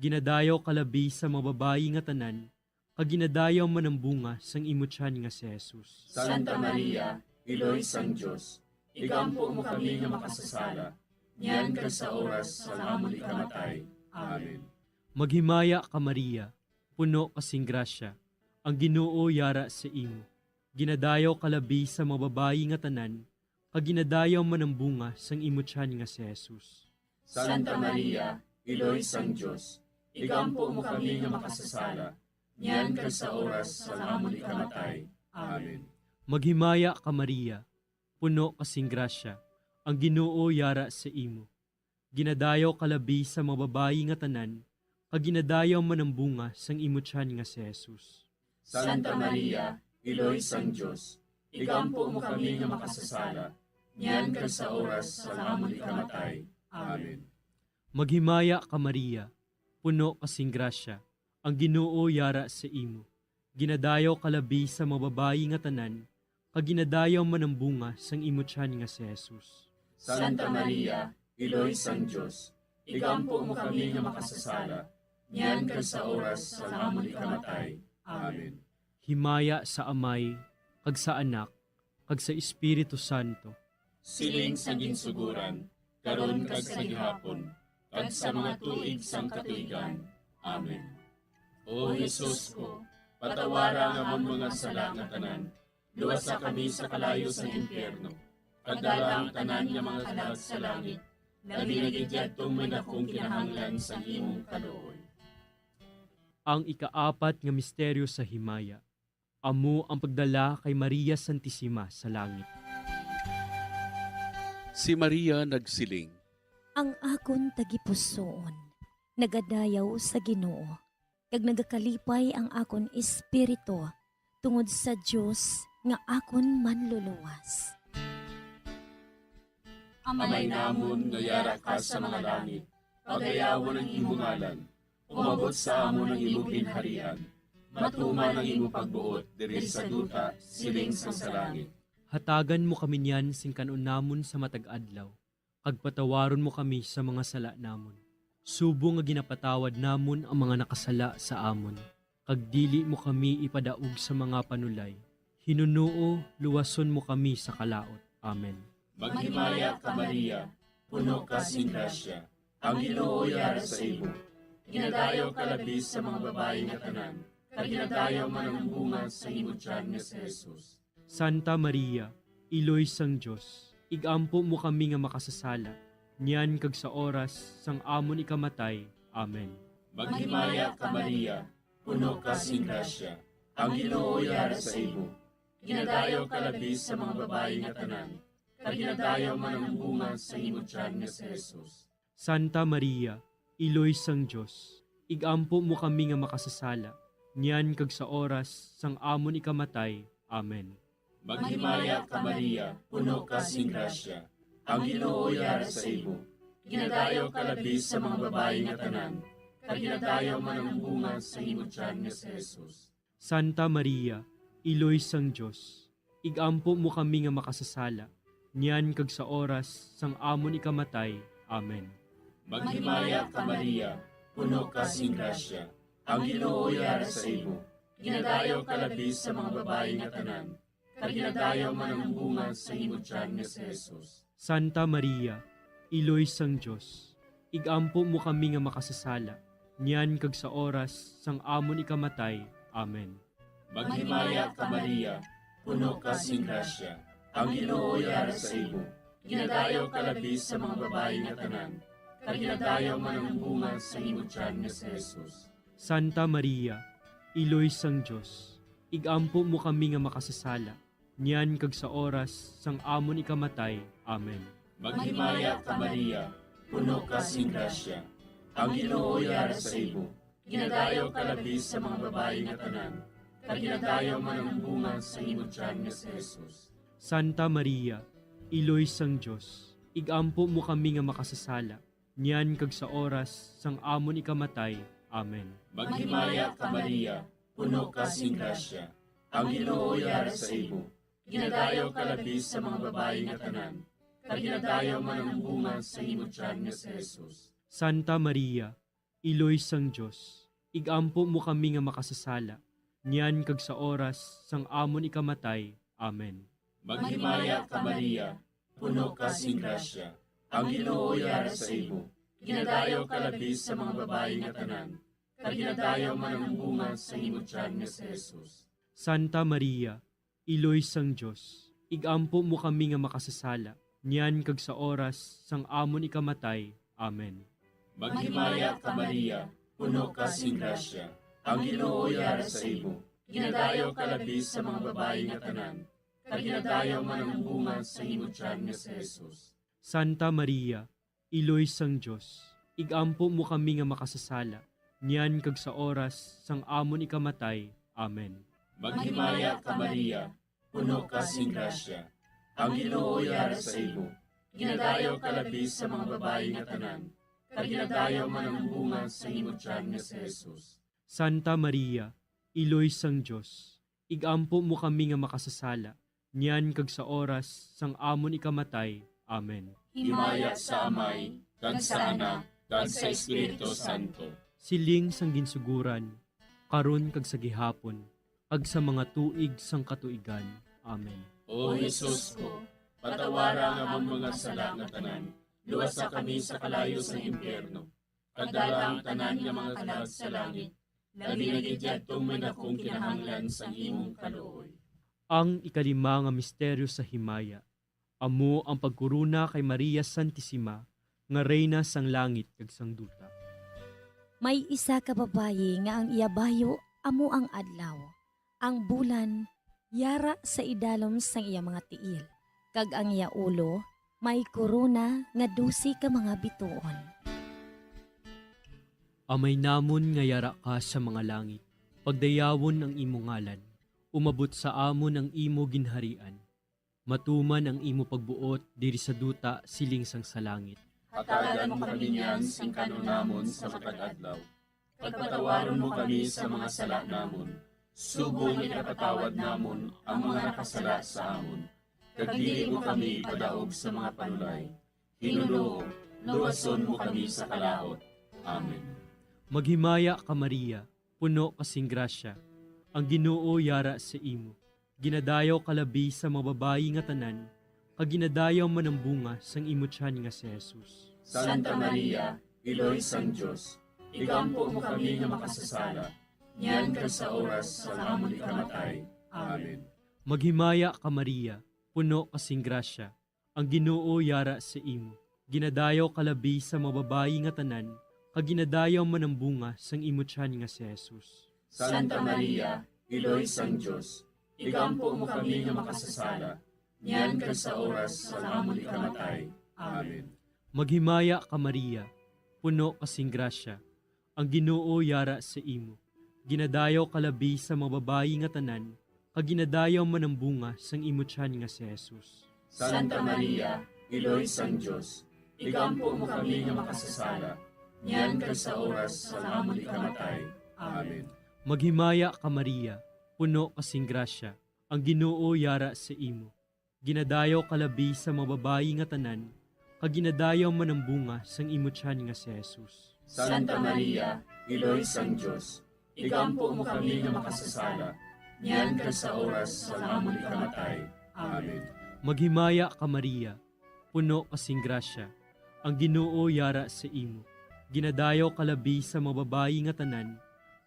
Ginadayaw kalabi sa mga babayi nga tanan, kag ginadayaw man ang bunga sang imo tiyan nga si Jesus. Santa Maria, iloy sang Dios, igampo mo kami nga makasasala, niyan kag sa oras sa amon ikamatay. Amen. Maghimaya ka Maria, puno kasing grasya, ang Ginoo yara sa imo. Ginadayaw kalabi sa mga babayi nga tanan, kag ginadayaw man ang bunga sang imo tiyan nga si Jesus. Santa Maria, Iloy sang Diyos, igampo mo kami nga makasasala, niyan kag sa oras sa amon ikamatay. Amen. Maghimaya ka Maria, puno kasing grasya, ang Ginoo yara sa imo. Ginadayaw kalabi sa mga babayi nga tanan, kag ginadayaw man ang bunga sang imo tiyan nga si Jesus. Santa Maria, Iloy sang Diyos, igampo mo kami nga makasasala, niyan kag sa oras sa amon ikamatay. Amen. Maghimaya ka Maria, puno kasing grasya, ang Ginoo yara sa imo. Ginadayaw kalabi sa mga babayi nga tanan, kag ginadayaw man ang bunga sang imo tiyan nga si Jesus. Santa Maria, Iloy sang Diyos, igampo mo kami nga makasasala, niyan kag sa oras sa amon ikamatay. Amen. Himaya sa Amay, kag sa Anak, kag sa Espiritu Santo. Siling sa ginsuguran, karon kag sa gihapon, kag sa mga tuig sang katuigan. Amen. O Jesus ko, patawara nga among mga sala nga tanan, luwasa kami sa kalayo sa impyerno, kadala ang tanan nga mga kalag sa langit, naginagidyad tong may nakong kinahanglan sa imong kaluoy. Ang ikaapat nga misteryo sa himaya, amo ang pagdala kay Maria Santissima sa langit. Si Maria nagsiling, Ang akon tagipusoon, nagadayaw sa Ginoo, kag nagakalipay ang akon espiritu tungod sa Dios nga akon manluluwas. Amay namon nga yara ka sa mga langit, pagayawon ang imong ngalan, umabot sa amon ang imong ginharian, matuman ang imong pagbuot diri sa duta, siling sa langit. Hatagan mo kami niyan sing kanon namon sa matag adlaw, kag patawaron mo kami sa mga sala namon. Subo nga ginapatawad namon ang mga nakasala sa amon, kag dili mo kami ipadaog sa mga panulay. Hinunuo, luwason mo kami sa kalaot. Amen. Maghimaya ka Maria, puno ka sing grasya, ang Ginoo yara sa imo. Ginadayaw ka labis sa mga babayi nga tanan, kag ginadayaw man ang bunga sa imo tiyan nga si Jesus. Santa Maria, Iloy sang Diyos, igampo mo kami nga makasasala, niyan kag sa oras sang amon ikamatay. Amen. Maghimaya ka Maria, puno ka sing grasya, ang Ginoo yara sa imo. Ginadayaw ka labis sa mga babayi nga tanan, kag ginadayaw man ang bunga sa imo tiyan nga si Jesus. Santa Maria, Iloy sang Diyos, igampo mo kami nga makasasala, niyan kag sa oras sang amon ikamatay. Amen. Maghimaya ka Maria, puno ka sing grasya, ang Ginoo yara sa imo. Ginadayaw ka labis sa mga babayi nga tanan, kag ginadayaw man ang bunga sa imo tiyan nga si Jesus. Santa Maria, Iloy sang Diyos, igampo mo kami nga makasasala, niyan kag sa oras sang amon ikamatay. Amen. Maghimaya ka Maria, puno ka sing grasya, ang Ginoo yara sa imo. Ginadayaw ka labis sa mga babayi nga tanan, kag ginadayaw man ang bunga sa imo tiyan nga si Jesus. Santa Maria, Iloy sang Diyos, igampo mo kami nga makasasala, niyan kag sa oras sang amon ikamatay. Amen. Maghimaya ka Maria, puno ka sing grasya, ang Ginoo yara sa imo. Ginadayaw ka labis sa mga babayi nga tanan, kag ginadayaw man ang bunga sa imo tiyan nga si Jesus. Santa Maria, Iloy sang Diyos, igampo mo kami nga makasasala, niyan kag sa oras sang amon ikamatay. Amen. Maghimaya ka Maria, puno ka sing grasya, ang Ginoo yara sa imo. Ginadayaw ka labis sa mga babayi nga tanan, kag ginadayaw man ang bunga sa imo tiyan nga si Jesus. Santa Maria, Iloy sang Diyos, igampo mo kami nga makasasala, niyan kag sa oras sang amon ikamatay. Amen. Maghimaya ka Maria, puno ka sing grasya, ang Ginoo yara sa imo. Ginadayaw ka labis sa mga babayi nga tanan, kag ginadayaw man ang bunga sa imo tiyan nga si Jesus. Santa Maria, Iloy sang Diyos, igampo mo kami nga makasasala, niyan kag sa oras sang amon ikamatay. Amen. Maghimaya ka Maria, puno ka sing grasya, ang Ginoo yara sa imo. ginadayaw kalabis sa mga babae nga tanan, kag ginadayaw man ang bunga sa imong tiyan nga si Jesus. Santa Maria, Iloy sang Dios, igampo mo kami nga makasasala, niyan kag sa oras sang amon ikamatay. Amen. Maghimaya ka Maria, puno ka sing grasya, ang Ginoo yara sa imo. Ginadayaw kalabis sa mga babae nga tanan, kag ginadayaw man ang bunga sa imong tiyan nga si Jesus. Santa Maria, Iloy sang Dios, igampo mo kami nga makasasala, niyan kag sa oras sang amon ikamatay. Amen. Maghimaya ka Maria, puno ka sing grasya, ang Ginoo yara sa imo. Ginadayaw kalabis sa mga babae nga tanan, kag ginadayaw man ang bunga sa imong tiyan nga si Jesus. Santa Maria, Iloy sang Dios, igampo mo kami nga makasasala, niyan kag sa oras sang amon ikamatay. Amen. Himaya sa Amay, kag sa Anak, kag sa Espiritu Santo. Siling sang ginsuguran, karon kag sa gihapon, kag sa mga tuig sang katuigan. Amen. O Jesus ko, patawara nga ang mga sala nga tanan, luwasa kami sa kalayo sa impyerno, kag dala ang tanan nga mga kalag sa langit, labi na gidyadtong may nakong kinahanglan sa imong kaluoy. Ang ikalima nga misteryo sa himaya, amo ang pagkuruna kay Maria Santissima, nga reyna sang langit kag sang duta. May isa ka babayi nga ang iyabayo amo ang adlaw. Ang bulan yara sa idalom sang iya mga tiil. Kag ang iya ulo may korona nga 12 ka mga bituon. Amay namon nga yara ka sa mga langit, pagdayawon ang imo ngalan, umabot sa amon ang imo ginharian. Matuman ang imo pagbuot diri sa duta siling sang sa langit. Hatagan mo kami niyan sing kanon namon sa matag adlaw. Pagpatawaron mo kami sa mga sala namon. Subong ikapatawad namon ang mga nakasala sa amon. Kag dili mo kami padaog sa mga panulay. Hinunoo, luwason mo kami sa kalaot. Amen. Maghimaya ka Maria, puno kasing grasya, ang Ginoo yara sa imo. Ginadayaw kalabi sa mga babayi nga tanan, kag ginadayaw man ang bunga sang imo tiyan nga si Jesus. Santa Maria, Iloy sang Dios, igampo mo kami nga makasasala, niyan kag sa oras sa amon ikamatay. Amen. Maghimaya ka Maria, puno kasing grasya, ang Ginoo yara sa imo. Ginadayaw kalabi sa mga babayi nga tanan, kag ginadayaw man ang bunga sang imo tiyan nga si Jesus. Santa Maria, Iloy sang Dios, igampo mo kami nga makasasala, niyan kag sa oras sa amon ikamatay. Amen. Maghimaya ka Maria, puno kasing grasya, ang Ginoo yara sa imo. Ginadayaw kalabi sa mga babayi nga tanan, kag ginadayaw man ang bunga sang imo tiyan nga si Jesus. Santa Maria, Iloy sang Dios, igampo mo kami nga makasasala, niyan kag sa oras sa amon ikamatay. Amen. Maghimaya ka Maria, puno kasing grasya, ang Ginoo yara sa imo. Ginadayaw kalabi sa mga babayi nga tanan, kag ginadayaw man ang bunga sang imo tiyan nga si Jesus. Santa Maria, Iloy sang Dios, igampo mo kami nga makasasala, niyan kag sa oras sa amon ikamatay. Amen. Maghimaya ka Maria, puno kasing grasya, ang Ginoo yara sa imo. Ginadayaw kalabi sa mga babayi nga tanan,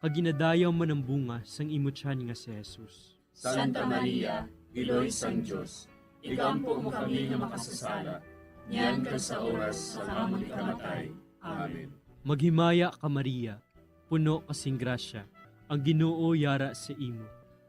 kag ginadayaw man ang bunga sang imo tiyan nga si Jesus. Santa Maria, Iloy sang Dios, igampo mo kami nga makasasala, niyan kag sa oras sa amon ikamatay. Amen. Maghimaya ka Maria, puno kasing grasya, ang Ginoo yara sa imo.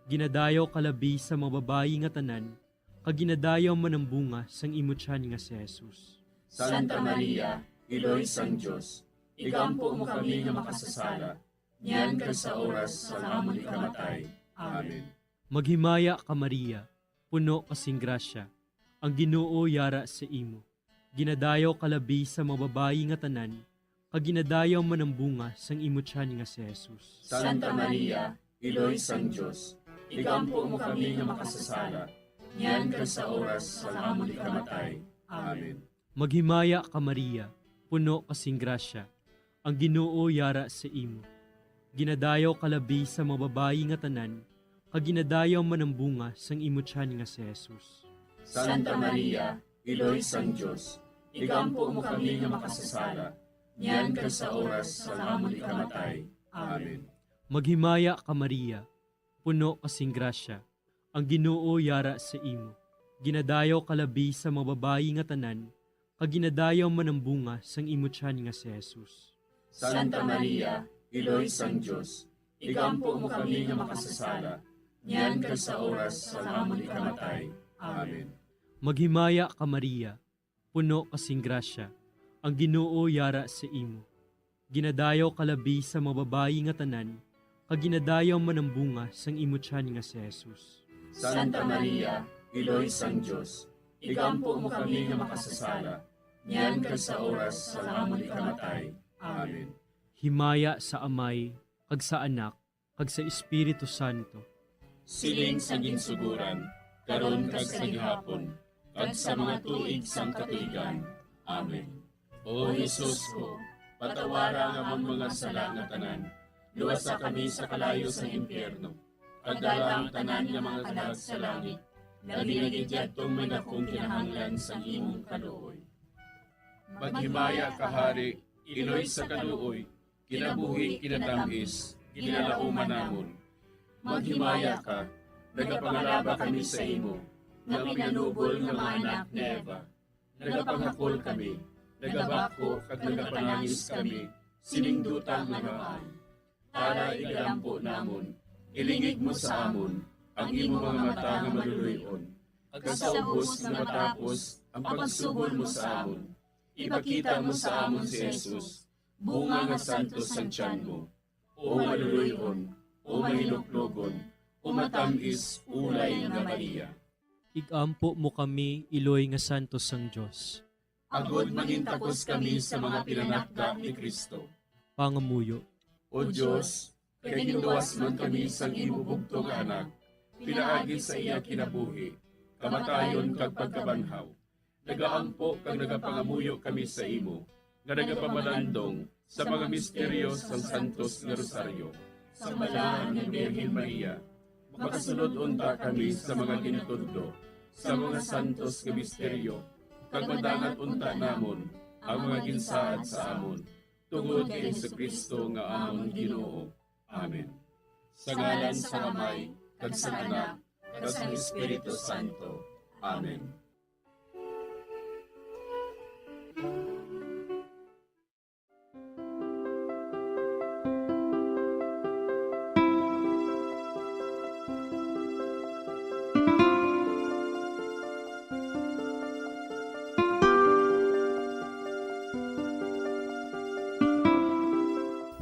Ginadayaw kalabi sa mga babayi nga tanan, kag ginadayaw man ang bunga sang imo tiyan nga si Jesus. Santa Maria, Iloy sang Dios, igampo mo kami nga makasasala, niyan kag sa oras sa amon ikamatay. Amen. Maghimaya ka Maria, puno kasing grasya, ang Ginoo yara sa imo. Ginadayaw kalabi sa mga babayi nga tanan, kag ginadayaw man ang bunga sang imo tiyan nga si Jesus. Santa Maria, Iloy sang Dios, igampo mo kami nga makasasala, niyan kag sa oras sa amon ikamatay. Amen. Maghimaya ka Maria, puno kasing grasya, ang Ginoo yara sa imo. Ginadayaw kalabi sa mga babayi nga tanan, kag ginadayaw man ang bunga sang imo tiyan nga si Jesus. Santa Maria, Iloy sang Dios, igampo mo kami nga makasasala, niyan ka sa oras sa amon ikamatay. Amen. Maghimaya ka Maria, puno kasing grasya, ang Ginoo yara sa imo. Ginadayaw kalabi sa mga babayi nga tanan, kag ginadayaw man ang bunga sang imo tiyan nga si Jesus. Santa Maria, Iloy sang Diyos, igampo mo kami nga makasasala, niyan ka sa oras sa amon ikamatay. Amen. Maghimaya ka Maria, puno kasing grasya, ang Ginoo yara sa imo. Ginadayaw kalabi sa mga babayi nga tanan, kag ginadayaw man ang bunga sang imo tiyan nga si Jesus. Santa Maria, Iloy sang Diyos, igampo mo kami nga makasasala, niyan ka sa oras sa amon ikamatay. Amen. Himaya sa Amay, kag sa Anak, kag sa Espiritu Santo. Siling sa ginsuguran, karon kag sa gihapon, kag sa mga tuig sang katuigan. Amen. O Jesus ko, patawara nga among mga sala nga tanan, luwasa kami sa kalayo sa impyerno, kag dala ang tanan nga mga kalag sa langit, labi tong may dakong kinahanglan sa imong kaluoy. Maghimaya ka Hari, Iloy sa kaluoy, kinabuhi kinatamis, kinalauman namon. Maghimaya ka, nagapangalaba kami sa imo, nga pinanubol nga mga anak ni Eva. Nagapangakol kami, nagabako kag nagapanangis kami, siningdutang mga para igalampo namon, ilingig mo sa amon, ang imo mga mata nga maluluyon, ag sa ubos nga matapos ang pagsugod mo sa amon. Ipakita mo sa amon si Jesus, bunga nga santos sa tiyan mo, o maluluyon, o mahinuklogon, o matamis ulay nga Maria. Igampo mo kami, Iloy nga santos sang Diyos. Agod mangintakos kami sa mga pinanakda ni Kristo. Pangamuyo. O Diyos, kay ginduwas man kami sa imo bugtong anak, pinaagi sa iya kinabuhi, kamatayon kag pagkabanhaw. Nagaampo kag nagapangamuyo kami sa imo, nga nagapamalandong sa mga misteryo sang Santos nga Rosaryo. Sa balaan ni Birhen Maria, makasunod unta kami sa mga ginitudlo, sa mga santos nga misteryo, kag madangat unta namon ang mga ginsaad sa amon, tungod kay Jesucristo nga amon Ginoo. Amen. Sa ngalan sa Amay, kag sa Anak, kag sa Espiritu Santo. Amen.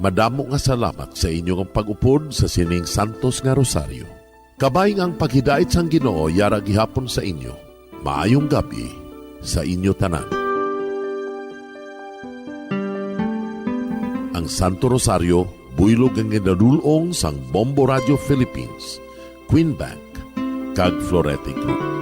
Madamo nga salamat sa inyong pag-upod sa sining Santos nga Rosaryo. Kabayng ang paghidait sang Ginoo yara gihapon sa inyo. Maayong gabi sa inyo tanan. Ang Santo Rosario buylog ang ginadulong sang Bombo Radio Philippines, Queen Bank, kag Florete Group.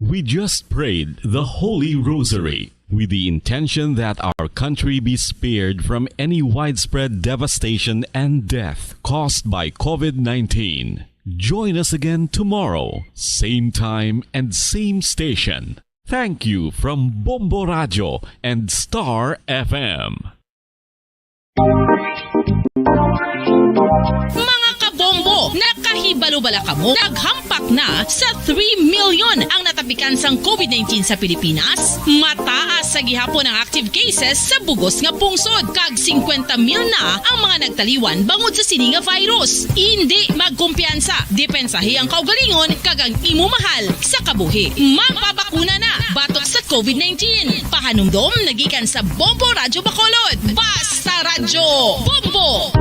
We just prayed the Holy Rosary with the intention that our country be spared from any widespread devastation and death caused by COVID-19. Join us again tomorrow, same time and same station. Thank you from Bombo Radio and Star FM. Mga kabombo, nakahibalo-bala ka mo? Naghampak na sa 3 million ang natapikan sang COVID-19 sa Pilipinas. Mataas sa gihapon ang active cases sa bugos nga pungsod. Kag 50 mil na ang mga nagtaliwan bangod sa sini nga virus. Hindi magkumpiyansa. Depensahi ang kaugalingon kag ang imo mahal sa kabuhi. Magpabakuna na batok sa COVID-19. Pahanumdom nagikan sa Bombo Radyo Bacolod. Basta Radyo Bombo!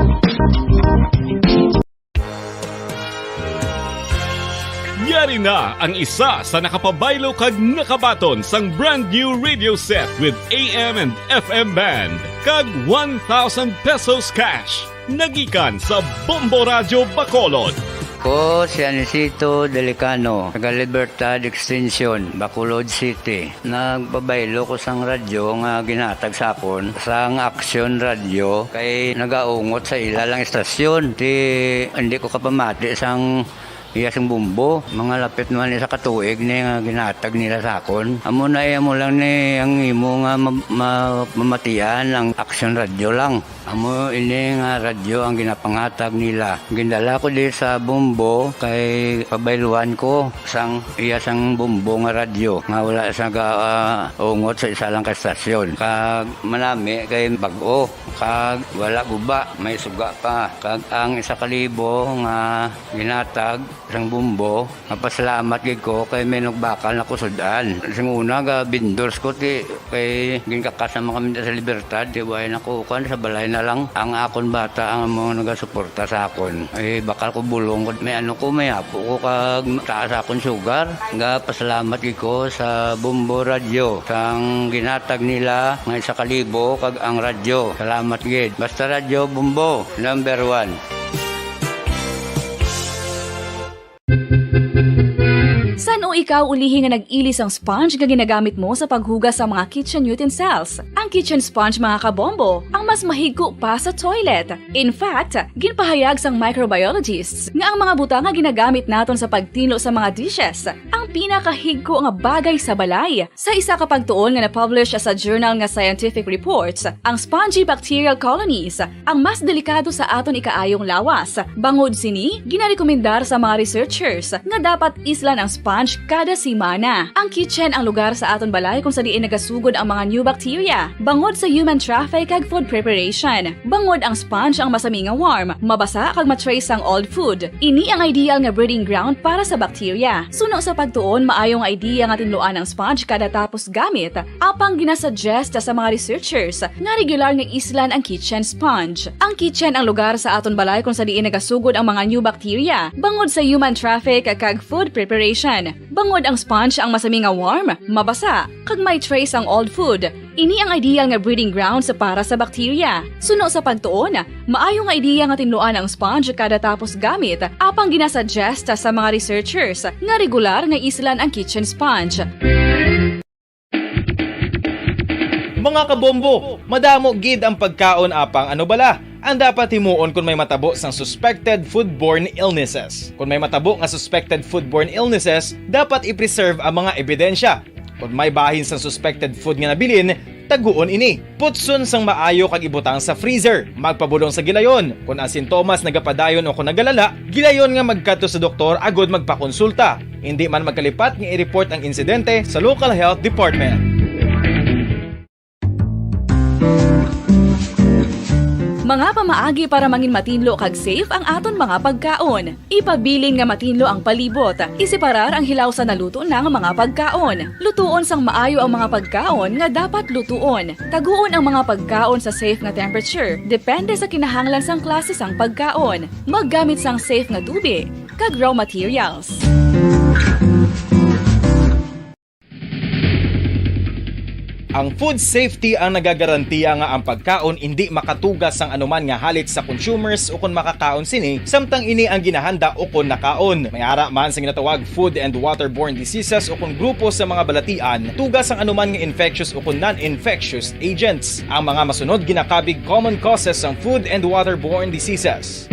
Yari na ang isa sa nakapabaylo kag nakabaton sang brand new radio set with AM and FM band kag 1,000 pesos cash. Nagikan sa Bombo Radio Bacolod. Ko si Anisito Delicano, taga Libertad Extension, Bacolod City. Nagbabaylo ko sang radyo nga ginatag sapon sang Action Radio kay nagaungot sa ilalang estasyon. Hindi ko kapamati sang iyasang bumbo. Mga lapit naman sa katuig ni nga ginatag nila sa akon. Amo na mo lang ni ang imo nga mamatian ang action radio lang. Amo ini nga radyo ang ginapangatag nila. Gindala ko di sa bumbo kay pabayluan ko sang iyasang bumbo nga radyo nga wala sa ungot sa isa lang ka stasyon. Kag manami kay bag-o kag wala guba may suga pa. Kag ang 1,000 nga ginatag sang bumbo mapasalamat gid ko kay may nagbakal na kusudan. Sing una ga bindors ko ti kay ginkakasama kami sa Libertad di way nako kan sa balay na lang ang akon bata ang mga nagasuporta sa akon. Ay bakal ko bulong may may apo ko kag taas akon sugar. Nga pasalamat gid ko sa Bumbo Radio sang ginatag nila nga 1,000 kag ang radyo. Salamat gid. Basta Radio Bumbo number 1. San o ikaw ulihi nga nag-ilis ang sponge nga ginagamit mo sa paghugas sa mga kitchen utensils? Ang kitchen sponge mga kabombo, ang mas mahigko pa sa toilet. In fact, ginpahayag sang microbiologists nga ang mga butang nga ginagamit naton sa pagtino sa mga dishes ang pinakahigko nga bagay sa balay. Sa isa ka pagtuon nga na-publish sa journal nga Scientific Reports, ang spongy bacterial colonies ang mas delikado sa aton ikaayong lawas. Bangod sini, ginarekomendar sa mga researchers nga dapat islan ang sponge kada simana. Ang kitchen ang lugar sa aton balay kung sa diin nagasugod ang mga new bacteria. Bangod sa human traffic kag food preparation. Bangod ang sponge ang masami nga warm, mabasa kag matrace ang old food. Ini ang ideal nga breeding ground para sa bacteria. Suno sa pagtuon, maayong idea nga tinluan ang sponge kada tapos gamit. Apang ginasuggest sa mga researchers nga regular nga islan ang kitchen sponge. Ang kitchen ang lugar sa aton balay kung sa diin nagasugod ang mga new bacteria. Bangod sa human traffic kag food preparation. Bangod ang sponge ang masami nga warm, mabasa, kag may trace ang old food. Ini ang ideal nga breeding ground sa para sa bacteria. Suno sa pagtuon, maayo nga idea nga tinluan ang sponge kada tapos gamit, apang ginasuggest sa mga researchers nga regular nga islan ang kitchen sponge. Mga kabombo, madamo gid ang pagkaon apang ano bala ang dapat himuon kung may matabo sang suspected foodborne illnesses. Kung may matabo nga suspected foodborne illnesses, dapat i-preserve ang mga ebidensya. Kung may bahin sang suspected food nga nabilin, taguon ini. Putson sang maayo kag ibutang sa freezer. Magpabulong sa gilayon. Kung ang sintomas nagapadayon o kung nagalala, gilayon nga magkadto sa doktor agod magpakonsulta. Hindi man magkalipat nga i-report ang insidente sa local health department. Mga pamaagi para mangin matinlo kag safe ang aton mga pagkaon. Ipabilin nga matinlo ang palibot. Isiparar ang hilaw sa naluto ng mga pagkaon. Lutuon sang maayo ang mga pagkaon nga dapat lutuon. Taguon ang mga pagkaon sa safe nga temperature. Depende sa kinahanglan sang klase sang pagkaon. Maggamit sang safe nga tubig kag raw materials. Ang food safety ang nagagarantiya nga ang pagkaon hindi makatugas sang anuman nga halit sa consumers o kung makakaon sini, samtang ini ang ginahanda o kung nakaon. May ara man sa ginatawag food and waterborne diseases o kung grupo sa mga balatian, tugas ang anuman nga infectious o kung non-infectious agents. Ang mga masunod ginakabig common causes ng food and waterborne diseases.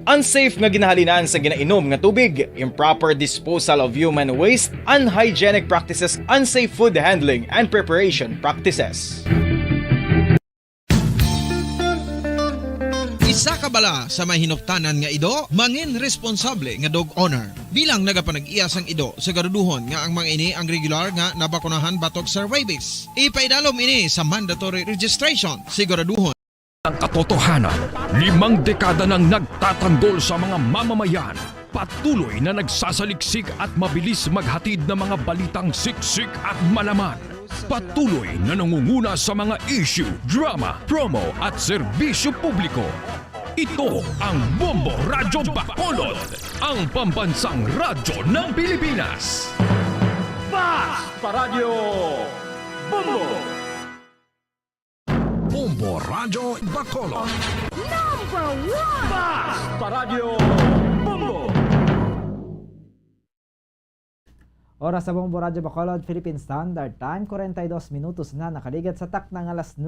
Unsafe nga ginahalinan sa ginainom nga tubig, improper disposal of human waste, unhygienic practices, unsafe food handling and preparation practices. Isa ka bala sa may hinuptanan nga ido, mangin responsable nga dog owner. Bilang nagapanag-iya sang ido, siguraduhon nga ang mga ini ang regular nga nabakunahan batok sa rabies. Ipaidalom ini sa mandatory registration. Siguraduhon ang katotohanan, 5 dekada nang nagtatanggol sa mga mamamayan, patuloy na nagsasaliksik at mabilis maghatid ng mga balitang siksik at malaman. Patuloy na nangunguna sa mga issue, drama, promo at serbisyo publiko. Ito ang Bombo Radyo Bacolod, ang pambansang radyo ng Pilipinas. Basta Radio Bombo! Bombo Radyo Bacolod. Number 1! Basta Radio Bombo! Oras sa Bombo Radyo Bacolod, Philippine Standard Time, 42 minutos na nakaligat sa tak ng alas 9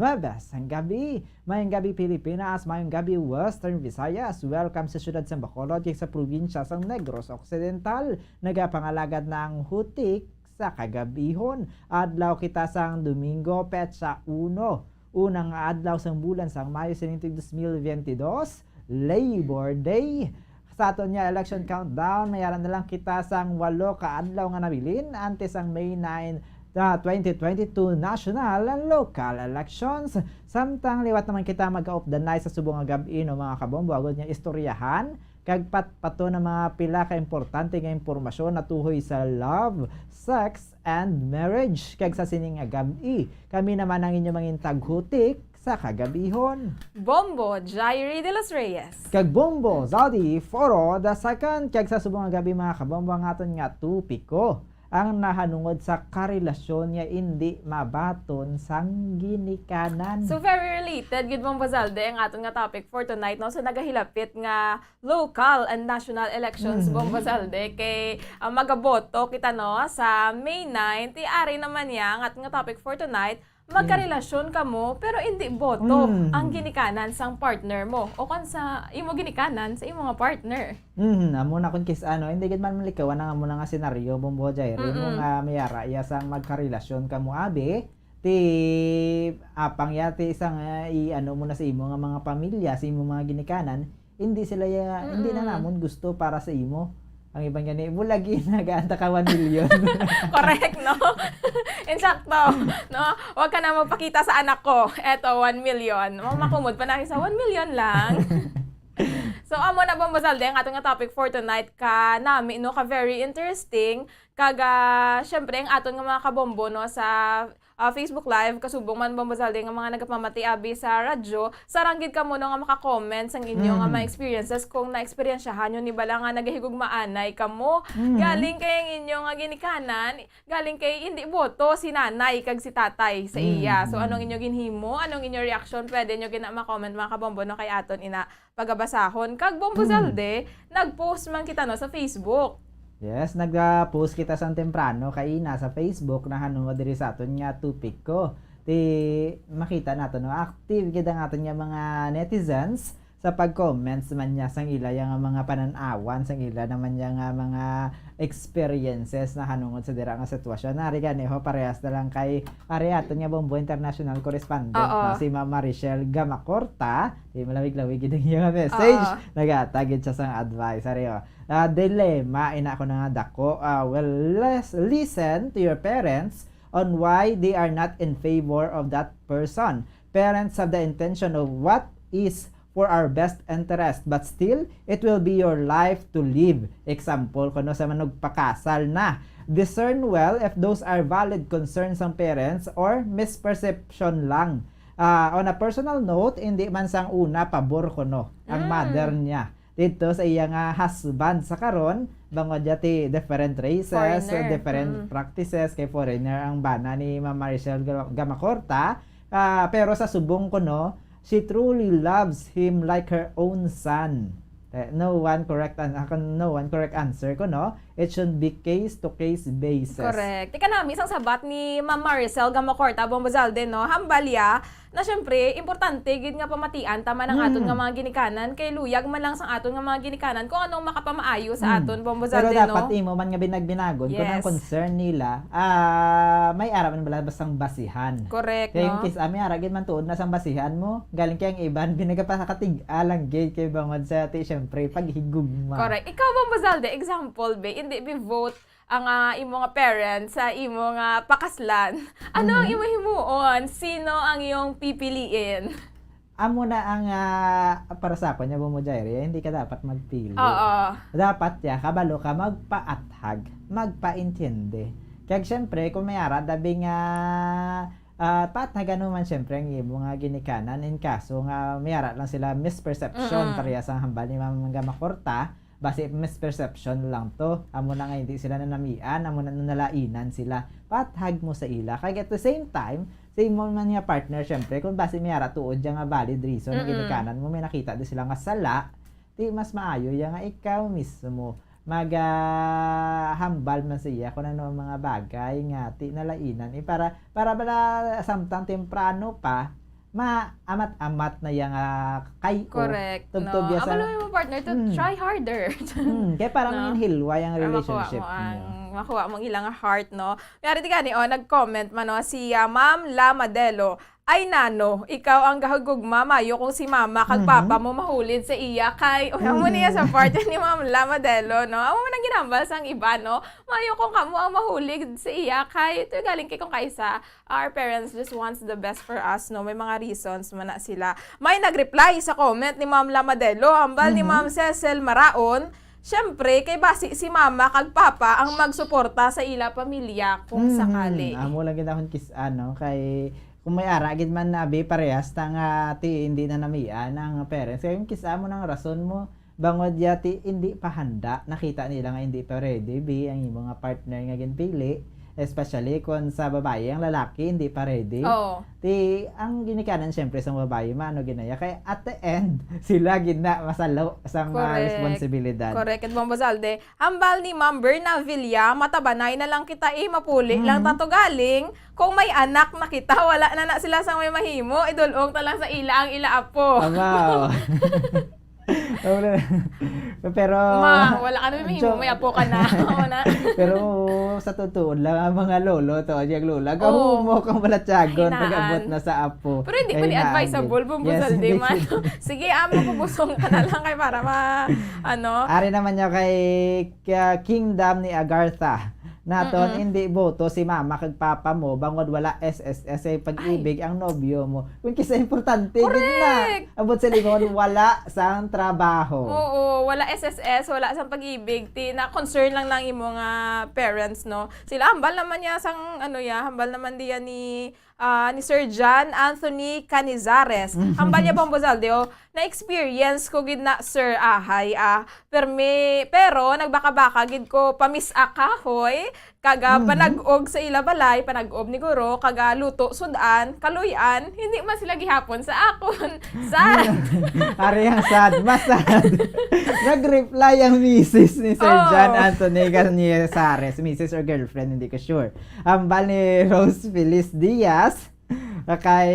ng gabi. Mayong gabi Pilipinas, mayong gabi Western Visayas. Welcome sa siyudad sa Bacolod, kaya sa probinsya sa Negros Occidental. Nagapangalagad na ang hutik sa kagabihon. Adlaw kita sang Domingo, petsa 1. Unang adlaw sang bulan sang Mayo 2022, Labor Day. Sa aton niya election countdown, mayaran na lang kita sang 8 ka adlaw nga nabilin antes ang May 9 2022 national and local elections. Samtang liwat naman kita mag-off the night sa subong nga gabi no mga kabombo agad niya istoryahan kag patpato na mga pila ka importante nga impormasyon na tuhoy sa love, sex and marriage. Kag sa sining nga gabi, kami naman ang inyong mangintag hutik sa kagabihon. Bombo Jairi de los Reyes. Kag Bombo Zaldi Foro the second. Kag sa subong nga gabi mga kabombo ang aton nga tupiko ang nahanungod sa karelasyon niya hindi mabaton sang ginikanan. So very related gid Bombo Zalde ang aton nga topic for tonight no. So nagahilapit nga local and national elections Bombo Zalde kay magaboto kita no sa May 9 ti ari naman niya ang aton nga topic for tonight. Magkarelasyon ka mo pero hindi boto ang ginikanan sang partner mo o kan sa imo ginikanan sa imo nga partner. Amo na kun kis hindi gid man malikawan nga mo na nga senaryo Bombo Jairi mo nga mayara iya sang magkarelasyon ka mo abi ti apang yati isang mo na sa imo nga mga pamilya sa imo mga ginikanan hindi sila hindi na namon gusto para sa imo. Ang ibang gani mo lagi nagaanta ka 1 million. Correct, no? Insakto, no? Huwag ka na magpakita sa anak ko. Eto, 1 million. Makumod pa na sa 1 million lang. So, amo na Bombo Zalde, ang atong topic for tonight ka nami, no? Ka very interesting. Kaga, syempre, ang atong mga kabombo, no? Sa Facebook Live, kasubong man Bombo Zalde, nga mga nagpamati abi sa radyo, saranggid ka mo no nga maka-comments ang inyong mga experiences kung na-experiensyahan nyo ni bala nga nagahigugmaanay ka mo. Galing kay ang inyong ginikanan, galing kay hindi boto si nanay kag si tatay sa iya. So anong inyong ginhimo, anong inyong reaction, pwede nyo ma-comment mga kabombo no kay aton ina pagabasahon. Kag Bombo Zalde, nag-post man kita no sa Facebook. Yes, nag-post kita sa temprano kay ina sa Facebook na hanungod diri sa aton nga topic ko. Ti makita nato no active gid ang aton nga mga netizens sa pag-comments man niya sang ila nga mga panan-awan sang ila naman niya nga mga experiences na hanungod sa dira nga sitwasyon. Nari gani ho parehas na lang kay ari aton nga Bombo International Correspondent na si Ma'am Marichelle Gamacorta. Di malawig-lawig gid ang iyang message. Nagatagid siya sang advice ari ho. Dilemma ina ko na nga dako. Let's listen to your parents on why they are not in favor of that person. Parents have the intention of what is for our best interest, but still it will be your life to live. Example kuno sa manugpakasal na. Discern well if those are valid concerns ng parents or misperception lang. On a personal note, hindi man sang una pabor kuno ang mother niya dito sa iya nga husband sa karon bangod ti different races, different practices kay foreigner ang bana ni Ma'am Marichelle Gamacorta. Pero sa subong ko no, she truly loves him like her own son. No one correct answer ko no. It should be case to case basis. Correct. Tika namin isang sabat ni Ma'am Marichelle Gamacorta Bombo Zalde no, hambalya na syempre importante gid nga pamatian tama ng aton nga mga ginikanan kay luyag man lang sang aton nga mga ginikanan kung anong makapamaayo sa aton Bombo Zalde no. Pero dapat imo man nga binagbinagon kung ang concern nila may ara man bala bastang basihan. Correct kaya no. Kaya case ami ara gid man tuod na sang basihan mo galing kay ang iban binagapakatig-alang gid kay bangod sa ti syempre paghigugma. Correct. Ikaw Bombo Zalde, example be hindi be vote ang imo nga parents sa imo nga pakaslan. Ano ang imo himuon? Sino ang iyong pipiliin? Amo na ang para sa ako niya Bombo Jairi, hindi ka dapat magpili. Dapat ya kabalo ka magpaathag, magpaintindi. Kaya syempre kung may ara dabi nga pathagan man syempre ang imo nga ginikanan in kaso nga may ara lang sila misperception parehas ang hambal ni Ma'am Gamacorta. Base misperception lang to. Amo na nga hindi sila nanamian, amo na nalainan sila. Pathag mo sa ila. Kaya at the same time, sa imo man nga partner, syempre, kung base miyara tuod yung nga valid reason na ginikanan mo, may nakita din sila nga sala, di mas maayo yung nga ikaw mismo hambal man siya kung ano ang mga bagay nga ti nalainan para bala samtang temprano pa maamat-amat na yang kay ko. Correct. Tubtub No? ya sa Abalo mo partner to try harder. kaya parang No? inhilwa yung relationship Makuha mong ilang heart, no? Kaya rin gani, nag-comment man, no? Si Ma'am La Madelo, ay nano, ikaw ang gahugugma, mayo kung si mama kag papa mo mahulid sa iya kay, mo niya sa party ni Ma'am La Madelo, no? Amo man ang ginambal sang iba, no? Mayo kung kamo ang mahulid sa iya kay, ito galing kay kung kaisa, our parents just wants the best for us, no? May mga reasons man na sila. May nag-reply sa comment ni Ma'am La Madelo, hambal ni Ma'am Cecil Maraon, siyempre, kay basi si mama kag papa ang magsuporta sa ila pamilya kung sakali. Amo lang ginahon kay kung may ara gid man nabi parehas tang ti hindi na namian ang parents. Kaya yung kisa mo ng rason mo bangod yati hindi pa handa. Nakita nila nga hindi pa ready ang imong partner nga ginpili. Especially kung sa babae, ang lalaki hindi pa ready. Oo. Ang ginikanan siyempre sa babae, ginaya. Kaya at the end, sila gina masalo sa responsibilidad. Correct. At Bombazalde, hambal ni Ma'am Berna Villa, matabanay na lang kita mapuli lang tato galing. Kung may anak na kita, wala na sila sa may mahimo, idulong ta lang sa ila ang ila apo. Wow. Pero wala ka na mahimo, may apo ka na. Pero sa totoo lang ang mga lolo to, yung lola, gahumo kang balatyagon pag-abot na sa apo. Pero hindi pa advisable Bombazalde man. Sige, pupusong ka na lang kay para Ari naman niya kay Kingdom ni Agartha. Naton hindi boto si mama kag papa mo bangod wala SSS pag-ibig ang nobyo mo. Kung kisa importante gid na. Abot sa lingon wala sang trabaho. Oo, wala SSS, wala sang pag-ibig. Na concern lang ng imong parents, no. Sila hambal naman niya sang hambal naman diya ni Sir John Anthony Canizares. Hambal niya Bombazalde, na-experience ko gid na sir pero nagbaka-baka gid ko pamis akahoy kaga panag-og sa ila balay, panag-og ni guro, kaga luto sudan, kaluyan, hindi man sila gihapon sa akon. Sad. Ari ang sad, masad. Nag-reply ang misis ni Sir John Anthony Canizares, misis or girlfriend, hindi ko sure. Hambal ni Rose Feliz Diaz, kay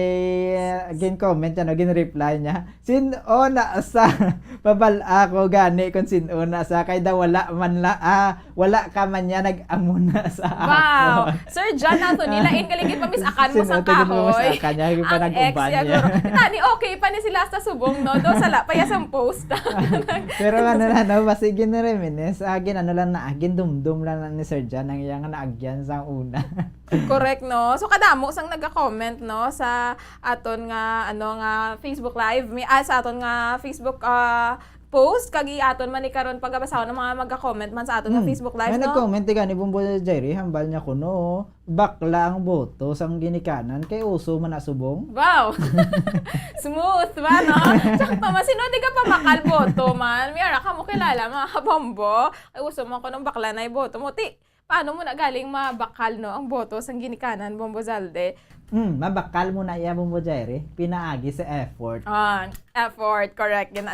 gin-comment niya, gin-reply niya, sinuna sa pabala ko gani kung sinuna sa kay daw wala ka man niya nag-amo na sa ako. Wow! Sir John Anthony, lain kaligid pamisakan mo sa kahoy. Ang ex niya. Tani, okay pa ni sila sa subong, no? Do sala, paya sa post. Pero basi gin-reminis, gin-dumdum lang ni Sir John ang iyang naagyan sa una. Correct, no? So kadamo sang naga-comment, no, sa aton nga Facebook Live, sa aton nga Facebook post kagi aton man ni karon pagabasahon ng mga magka-comment man sa aton nga Facebook Live, may no? nag-comment ni Bumbo Jerry, hambal niya kuno bakla ang boto sang ginikanan kay uso man asubong. Wow. Smooth ba, no? Tsaka pa sino di ka pa makal boto man. Mira ka mo kilala mga kabombo. Ay uso mo ko ng bakla na boto mo. Paano mo na galing mabakal, no, ang boto sang ginikanan, Bombazalde? Mabakal mo na iya, Bumbo Jerry. Pinaagi sa effort. Effort, correct. Yan,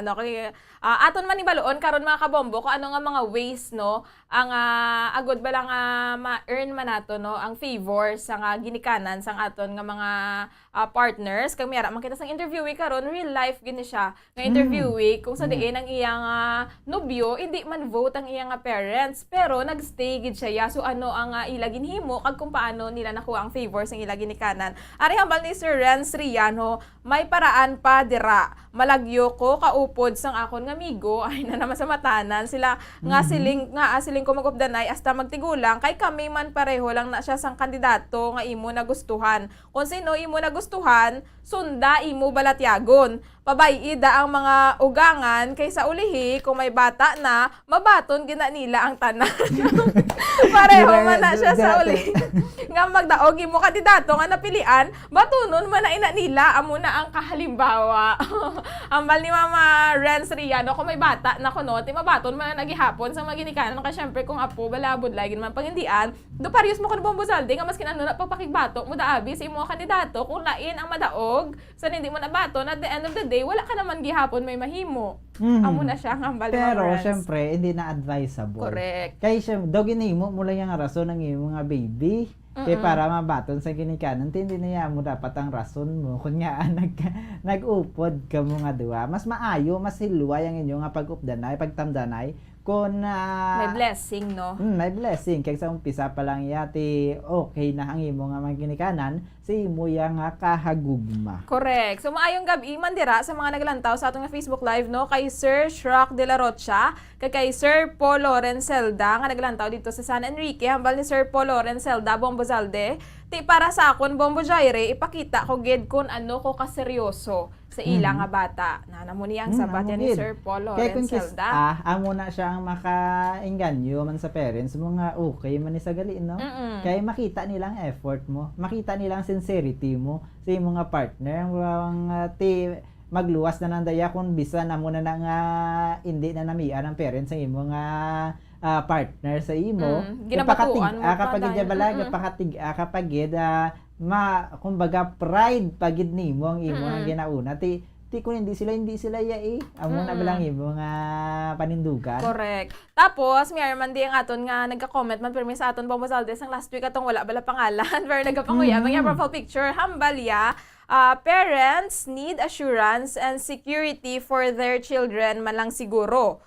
aton man ibaloon karon mga kabombo kung ano nga mga ways, no, ang agod ba lang ma-earn man nato, no, ang favor sa ginikanan sang aton nga mga partners. Kay mira man kita sang interviewee karon, real life gini siya. Nga interviewee kung sa diin ang iyang nobyo, hindi man vote ang iyang parents, pero nagstay gid siya. So ano ang ila ginhimo kag kung paano nila nakuha ang favor sang ila ginikanan. Ari hambal ni Sir Renz Riano, may paraan pa dira. Malagyo ko kaupod sang akon nga amigo ay na naman sa matanan sila nga siling ko magupdanay hasta magtigulang kay kami man pareho lang na siya sang kandidato nga imo nagustuhan. Kung sino imo nagustuhan, sunda imo balatyagon. Pabayida ang mga ugangan kaysa ulihi kung may bata na mabaton gina nila ang tanan. Pareho man na siya sa ulihi. Nga magdaog imo kandidato nga napilian, batunon man na ina nila amo na ang kahalimbawa. Hambal ni Mama Renz Riano, kung may bata na kuno, ti mabaton man nagihapon sa mga ginikanan. Kaya syempre kung apo, balabod lagi naman pangindian, do parius mo kan Bombo Zalde, nga mas kinano na pagpakigbato mo daabi sa imo kandidato, kung lain ang madaog, sa hindi mo nabaton, at the end of the day, wala ka naman gihapon may mahimo. Amo na siya ang hambal ni Mama Pero Renz. syempre, hindi na advisable. Correct. Kaya syempre, ginimo mo lang yung rason ng iyong mga baby. Kaya para mabaton sa ginikanan, hindi na yan mo dapat ang rason mo. Kunya, nag-upod ka mo nga duwa. Mas maayo, mas hiluay ang inyong pag-updanay, pagtamdanay. Kung may blessing, no? May blessing. Kaya sa umpisa pa lang yati, okay na ang imo nga mga ginikanan, si imo yang kahagugma. Correct. So maayong gabi mandira sa mga naglantaw sa atong Facebook Live, no, kay Sir Shrock de la Rocha, kay Sir Paul Lorenzelda nga naglantaw dito sa San Enrique, hambal ni Sir Paul Lorenzelda Bombo Zalde. Ti para sa akon Bombo Jaire, ipakita ko gid kun ano ko kaseryoso sa ilang nga bata. Nanamo niyang sabat yan ni Sir Paul Lorenzelda. Amo na siya ang maka-engganyo man sa parents mo nga okay man ni sa gali, no? Kaya makita nilang effort mo, makita nilang sincerity mo sa imong nga partner, magluwas na nandaya kung bisa na mo na nga hindi na namian ang parents sa imong nga partner sa imo. Ginabatuan mo kapag kumbaga pride pagid nimo ang imo nga ginauna ti kung hindi sila amo na balang imo nga panindugan. Correct. Tapos mi man di ang aton nga nagka-comment man permi sa aton Bombo Zalde sang last week atong wala bala pangalan pero nagapanguya mga profile picture hambalya. Parents need assurance and security for their children man lang siguro.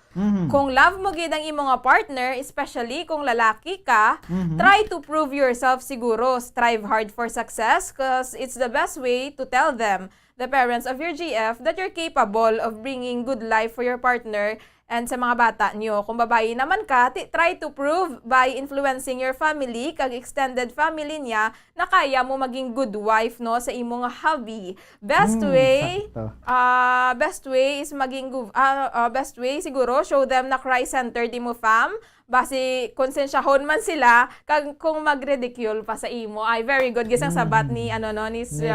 Kung love mo gid ang imong partner, especially kung lalaki ka, try to prove yourself siguro. Strive hard for success because it's the best way to tell them, the parents of your GF, that you're capable of bringing good life for your partner and sa mga bata nyo. Kung babae naman ka, try to prove by influencing your family, kag extended family niya, na kaya mo maging good wife, no, sa imong hobby. Best way is maging best way siguro, show them na Christ-centered imo fam. Basi konsensyahon man sila kag kung magridicule pa sa imo. Ay very good gisang sabat ni Sir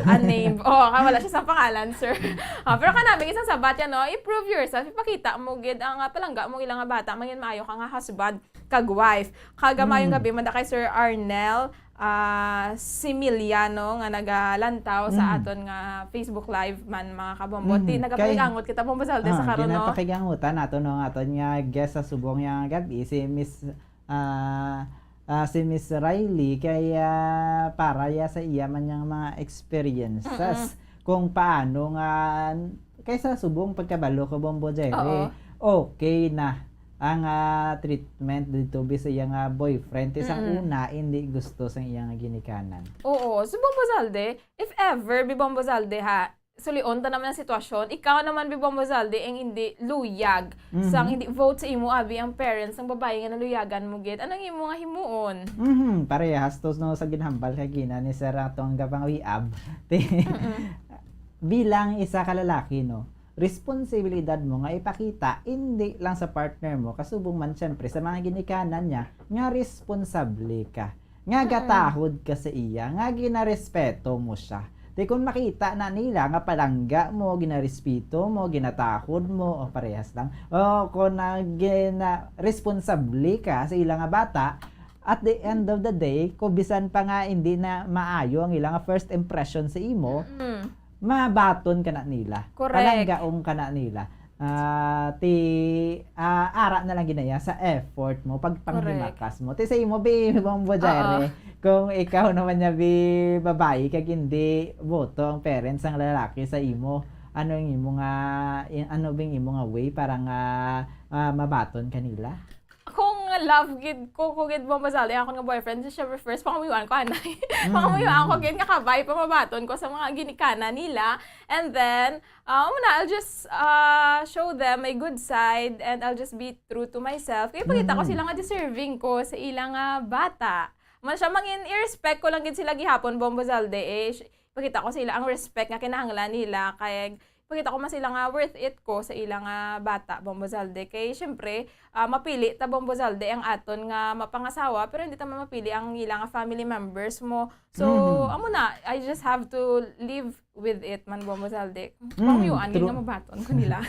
unnamed. Wala siya sa pangalan, sir. Pero kanami gisang sabat yan, no, improve yourself. Ipakita mo gid ang palangga mo ilang nga bata mangin maayo ka nga husband kag wife. Kagamayong gabi man kay Sir Arnel Similiano nga nagalantaw sa aton nga Facebook Live man mga kabombote. Nagapakigangot kita Bombo Zalde sa karon, no? Ginapakigangotan nato no aton nga guest sa subong nga gabi si Miss Riley kaya para ya sa iya man yang mga experiences kung paano nga kaysa subong pagkabalo ko Bombo Jerry. Okay na ang treatment dito bisa iyang boyfriend isang una hindi gusto sa iyang ginikanan. Oo, so Bombo Zalde, if ever Bombo Zalde ha, sulion ta naman ang sitwasyon, ikaw naman Bombo Zalde ang hindi luyag sang hindi vote sa imo abi ang parents ng babae nga naluyagan mo gid. Anong imo nga himuon? Parehas tos no sa ginhambal kay gina ni Sir atong gapang wiab. Bilang isa ka lalaki, no, responsibilidad mo nga ipakita hindi lang sa partner mo kasubong man syempre sa mga ginikanan niya nga responsable ka nga gatahod ka sa iya nga ginarespeto mo siya. Di kung makita na nila nga palangga mo ginarespeto mo ginatahod mo o parehas lang o kung responsable ka sa ilang nga bata, at the end of the day kung bisan pa nga hindi na maayo ang ilang first impression sa imo, mabaton ka na nila. Correct. Palanggaong ka na nila. Ara na lang ginaya sa effort mo, pagpanghimakas mo. Sa imo, Bombo Jaire, kung ikaw naman niya, babae, kag hindi boto ang parents ang lalaki sa imo, ano imo nga way para nga mabaton kanila? Kung love gid ko gid Bombo Zalde ako nga boyfriend siya first pangamuyuan ko anay. Pangamuyuan ko gid nga kabay pamabaton ko sa mga ginikana nila, and then I'll just show them my good side and I'll just be true to myself. Kaya pagkita ko sila nga deserving ko sa ilang bata. Man siya mangin i-respect ko lang gid sila gihapon Bombo Zalde, pagkita ko sila ang respect nga kinahanglan nila kay pagkita ko man sila nga worth it ko sa ilang bata Bombozalde. Kay syempre mapili ta Bombozalde ang aton nga mapangasawa pero hindi ta mapili ang ilang family members mo. So amo na, I just have to live with it man Bombozalde. Pamayuan nga mabaton ko nila.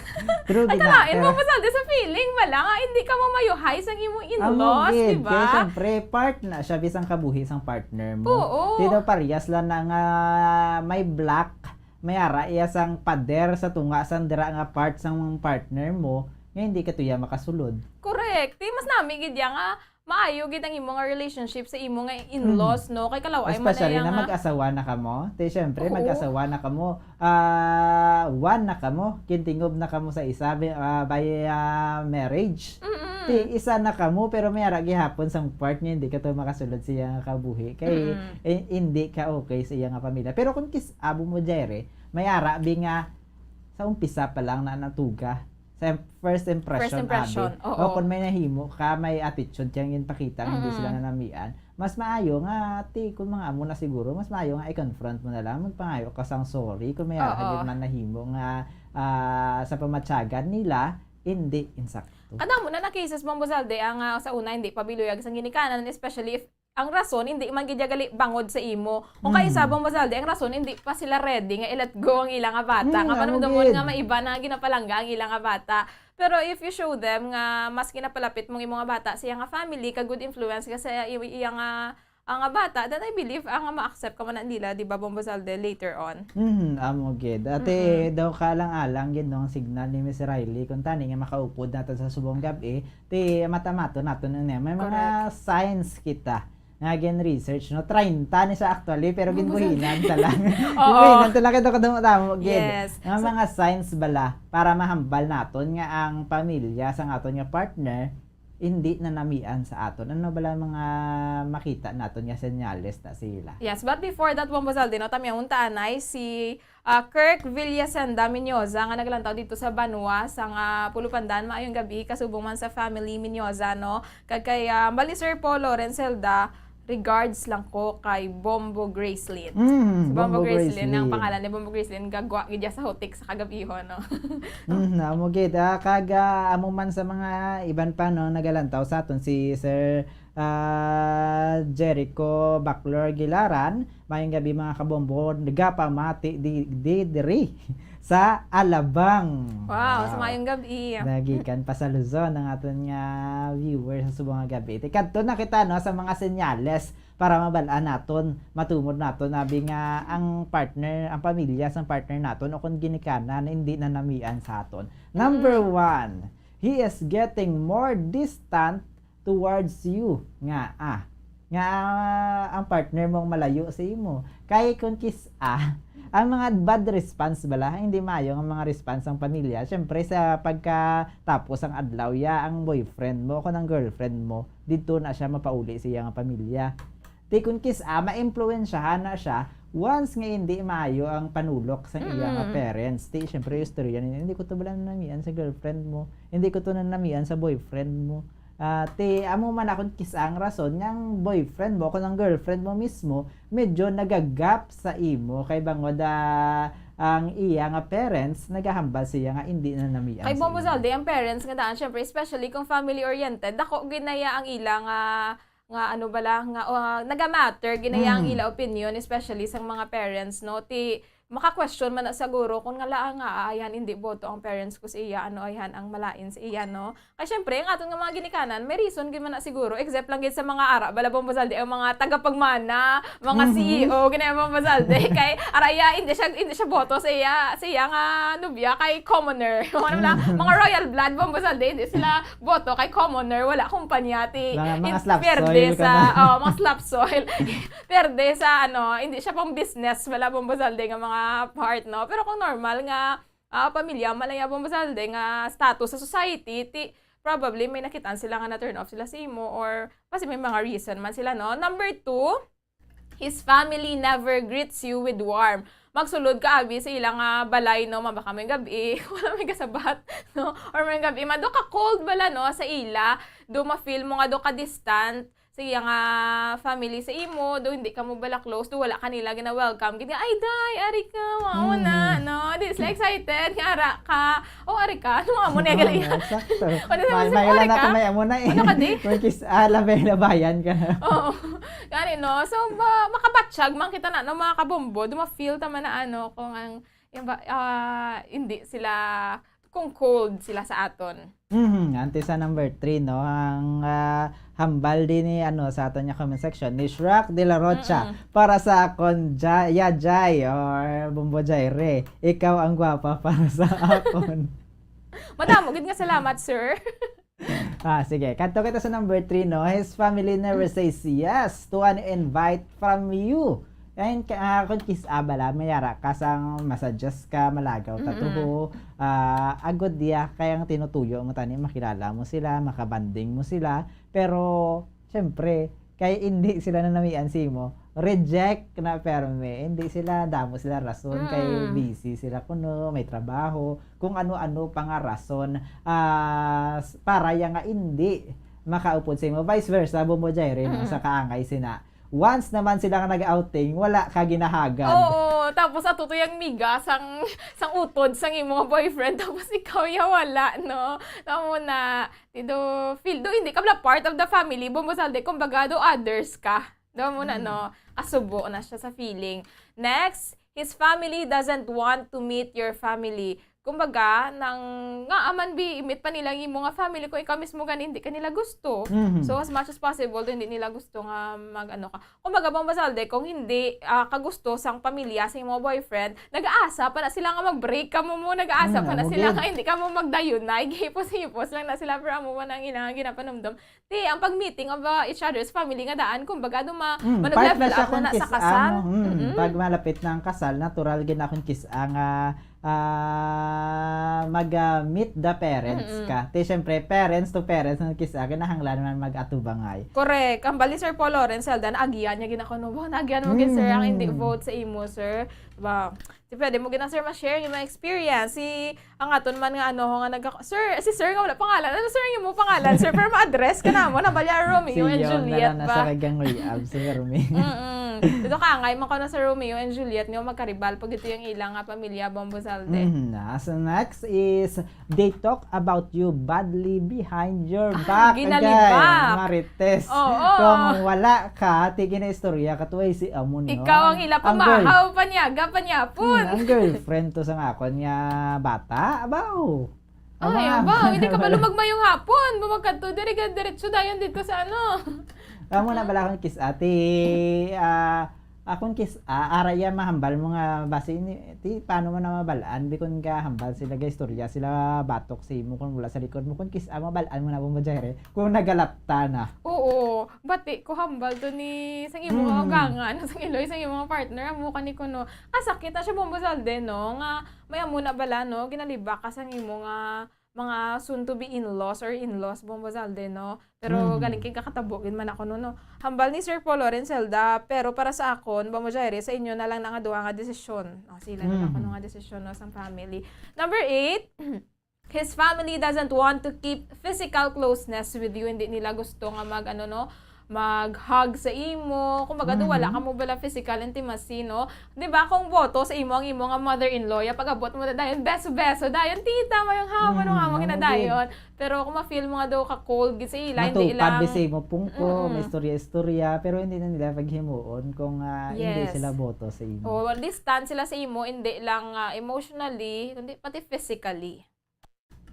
True At gina. kalain Bombozalde sa feeling wala nga hindi ka mamayuhay sa imong in-laws, di ba? Kaya syempre, part na siya bisang kabuhi sang partner mo. Oo. Di daw parehas lang na nga may black, may ara iya sang pader sa tunga sang dira nga part sang partner mo, nga hindi ka tuya makasulod. Correct. Di mas nami gid nga maayo gid ang imong nga relationship sa imong nga in-laws, no? Kay kalaway man Especially na nga mag-asawa na kamo. Te syempre Oo. mag-asawa na kamo. One na kamo, kintingob na kamo sa isa by marriage. Te isa na kamo pero may ara gihapon sang part niya hindi ka to makasulod siya nga kabuhi. Kay hindi ka okay sa iya nga pamilya. Pero kung abo mo jere, may ara bi nga sa umpisa pa lang na natuga sa first impression, abi. oo. O kung may nahimo ka, may attitude kang yun pakita, hindi sila nanamian, mas maayo nga, kung mga amo na siguro, mas maayo nga i-confront mo na lang, magpangayo ka sang sorry, kung may arahagin man nahimo nga sa pamatyagan nila, hindi insakto. Kada mo na cases Bombozalde ang sa una hindi pabiluyag sang ginikanan, especially if ang rason hindi man gid gali bangod sa imo. Kung kay isa Bombozalde ang rason hindi pa sila ready nga i-let go ang ilang nga bata. Nga panamdamon nga maiba na ginapalangga ang ilang nga bata. Pero if you show them nga mas kinapalapit mong imo nga bata sa iyang nga family, ka good influence ka sa iyang nga bata, then I believe ang ma-accept ka man nila, di ba Bombozalde, later on. Amo gid. Ate daw kalang-alang gid no ang signal ni Miss Riley kung tani nga makaupod natin sa subong gabi, matamato naton na may mga signs kita nga gen research no 30 ni sa actually pero ginbuhinan ta lang. Ginbuhinan ta lang kada kadamo gid. Yes. Nga mga signs bala para mahambal naton nga ang pamilya sa aton nga partner hindi na namian sa aton. Ano bala mga makita naton nga senyales ta sila? Yes, but before that Bombozalde no tamya untaan ay si Kirk Villasenda Minyoza nga naglantaw dito sa Banua sa Pulupandan maayong gabi kasubong man sa family Minyoza no kay bali Sir Paul Lorenzelda regards lang ko kay Bombo Gracelyn. Si Bombo Gracelyn ang pangalan ni Bombo Gracelyn gagwa gid sa hotik sa kagabihon no. Amo gid kaga amo man sa mga iban pa no nagalantaw sa aton si Sir Jericho Baclor Gilaran, mayong gabi mga kabombo, nagapamati diri sa Alabang. Wow, sa mayong gabi. Nagikan pa sa Luzon ang aton nga viewers sa subong nga gabi. Kadto na kita no sa mga senyales para mabalaan naton, matumod naton abi nga ang partner, ang pamilya sang partner naton o kung ginikanan hindi na namian sa aton. Number 1, he is getting more distant towards you nga ang partner mong malayo sa imo kay kung ang mga bad response bala hindi maayo ang mga response ng pamilya syempre sa pagkatapos ang adlaw ang boyfriend mo o ang girlfriend mo dito na siya mapauli sa iyang pamilya kung ma-impluwensyahan na siya once nga hindi maayo ang panulok sa iyang parents syempre yung story yan hindi ko to bala namian sa girlfriend mo hindi ko to namian sa boyfriend mo amo man akong kisang rason yang boyfriend mo kung ang girlfriend mo mismo medyo nagagap sa imo kay bangod ang iya nga parents nagahambal siya nga hindi na namian kay Bombozalde ang parents nga daan syempre especially kung family oriented dako ginaya ang ilang nga ano bala nga naga-matter ginaya ang ila opinion especially sa mga parents no maka-question man na siguro kung nga laang ayan hindi boto ang parents ko sa iya ayan ang malain sa iya no kay syempre ang aton nga mga ginikanan may reason gid man na siguro except lang gid sa mga ara bala Bombozalde ang mga tagapagmana mga CEO ginaya Bombozalde kay araya hindi siya boto sa iya nga nobya kay commoner mga royal blood Bombozalde hindi sila boto kay commoner wala kumpanya mga slap perde soil sa mga slap soil perde sa hindi siya pang business wala Bombozalde nga mga part no pero kung normal nga pamilya malaya Bombozalde nga status sa society probably may nakitaan sila nga na turn off sila sa imo or kasi may mga reason man sila no. Number 2, his family never greets you with warm. Magsulod ka abi sa ilang balay no mabaka may gabi wala may kasabat no or may gabi mado ka cold bala no sa ila do ma-feel mo nga do ka distant sa iya nga family sa imo, do hindi ka mo bala close, do wala kanila gina-welcome. Gina, ay, day, ari ka, mao na, no? Di sila excited, nga ara ka. Oh, ari ka, ano mo na gali. Sakto. May May na kamay mo na eh. Ano ka di? Kung labay na bayan ka. Oo. Gani, no? So, makabatsyag, man kita na, no, mga kabombo, feel tama na ano, kung ang, hindi sila, kung cold sila sa aton. Ante sa number 3, no, ang hambal din ni sa aton niya comment section ni Shrek de la Rocha para sa akon Yajay or Bombo Jaire. Ikaw ang gwapa para sa akon. Madamo, gid nga salamat, sir. Sige. Kanto kita sa number 3, no. His family never says yes to an invite from you. Ayun, kung kisabala, mayara kasang masadjust ka, malagaw tatuho, agod diya, kayang tinutuyo mo tani, makilala mo sila, makabanding mo sila, pero, syempre, kaya hindi sila nanamian si mo, reject na perme, hindi sila, damo sila rason, kay busy sila kuno, may trabaho, kung ano-ano pa nga rason, para yung nga hindi makaupod sa mo, vice versa, Bombo Jaire, sa kaangay sina, once naman sila nga nag-outing, wala ka ginahagad. Oo, tapos ato to yung miga, sang utod, sang imo boyfriend, tapos ikaw ya wala, no? Tamo na, feel, hindi ka pala part of the family, bumusalde, kumbaga, others ka. Mo na, no? Asubo na siya sa feeling. Next, his family doesn't want to meet your family. Kumbaga, nga aman imit pa nila yung mga family ko, ikaw mismo hindi ka nila gusto. So, as much as possible, hindi nila gusto nga mag-ano ka. Kumbaga, Bombasalde, kung hindi ka gusto sang pamilya, sa mga boyfriend, nag-aasa pa na sila nga mag-break ka mo, nag-aasa pa na sila nga hindi ka mo magdayon na, hipos-hipos lang na sila, pero mo man ang ilang ginapanumdum. Ang pag-meeting of each other's family nga daan, kumbaga, manag-level up na sa kasal. Pag malapit na ang kasal, natural ginakon ang mag-meet the parents ka. Siyempre, parents to parents ng kisa, kinahanglan naman mag-atubangay. Correct. Ang bali, Sir Paul Lawrence, agian niya ginakuno. Agian mo gin, sir, ang hindi vote sa imo, sir. Diba? Pwede mo gina, sir, ma-share yung mga experience. Ang aton man nga, si sir nga wala pangalan. Ano, sir, yung mo pangalan, sir, pero ma-address ka na mo, nabala Romeo and Juliet ba? Nasa kagang re-ab, si Romeo. Dito ka nga, mako na sa Romeo and Juliet nga magkaribal pag ito yung ilang pamilya, Bombosalde. So next is, they talk about you badly behind your back. Ginalibak. Marites. Kung wala ka, tigin na istorya, katuway si Amon, no? Ikaw ang ila pamahaw, panyaga, panyapon. Ang girlfriend to sa ngakon niya bata, abaw. Ay, abaw, hindi ka ba lumagmayong hapon? Bumagkanto, diretso dayon dito sa ano. Amo na bala akong kiss ate, akong kiss araya mahambal mo nga base ti paano mo na mabalaan bikon ka hambal sila ga istorya sila batok si mo kung wala sa likod mo kung kiss mabalaan mo na Bombo Jaire kung nagalapta na. Oo, bati ko hambal to ni sang imo gangan sang Iloy sang imo partner amo kani kuno. Kasakit na siya Bombosalde no nga may amo na bala no ginalibak ka sang imo nga mga soon to be in-laws or in-laws Bombosalde, no? Pero galing kay kakatabogin man ako no. Hambal ni Sir Paul Lawrence Zelda, pero para sa akon, Bombo Jaire, sa inyo na lang nga duha nga desisyon. Sila na ako nga desisyon no, sa family. Number 8, his family doesn't want to keep physical closeness with you. Hindi nila gusto nga mag-hug sa imo. Kung baga wala ka mo bala physical intimacy, no? Diba, kung boto sa imo, ang imo nga mother-in-law, pag-abot mo na dayon, beso-beso, dayon, tita, mayang hamon nga dayon. Pero kung ma-feel mo nga daw ka-cold, sa ila, hindi ilang... Matupad, may pungko, may istorya-istorya, pero hindi na nila paghimuon kung hindi sila boto sa imo. Distant sila sa imo, hindi lang emotionally, kundi pati physically.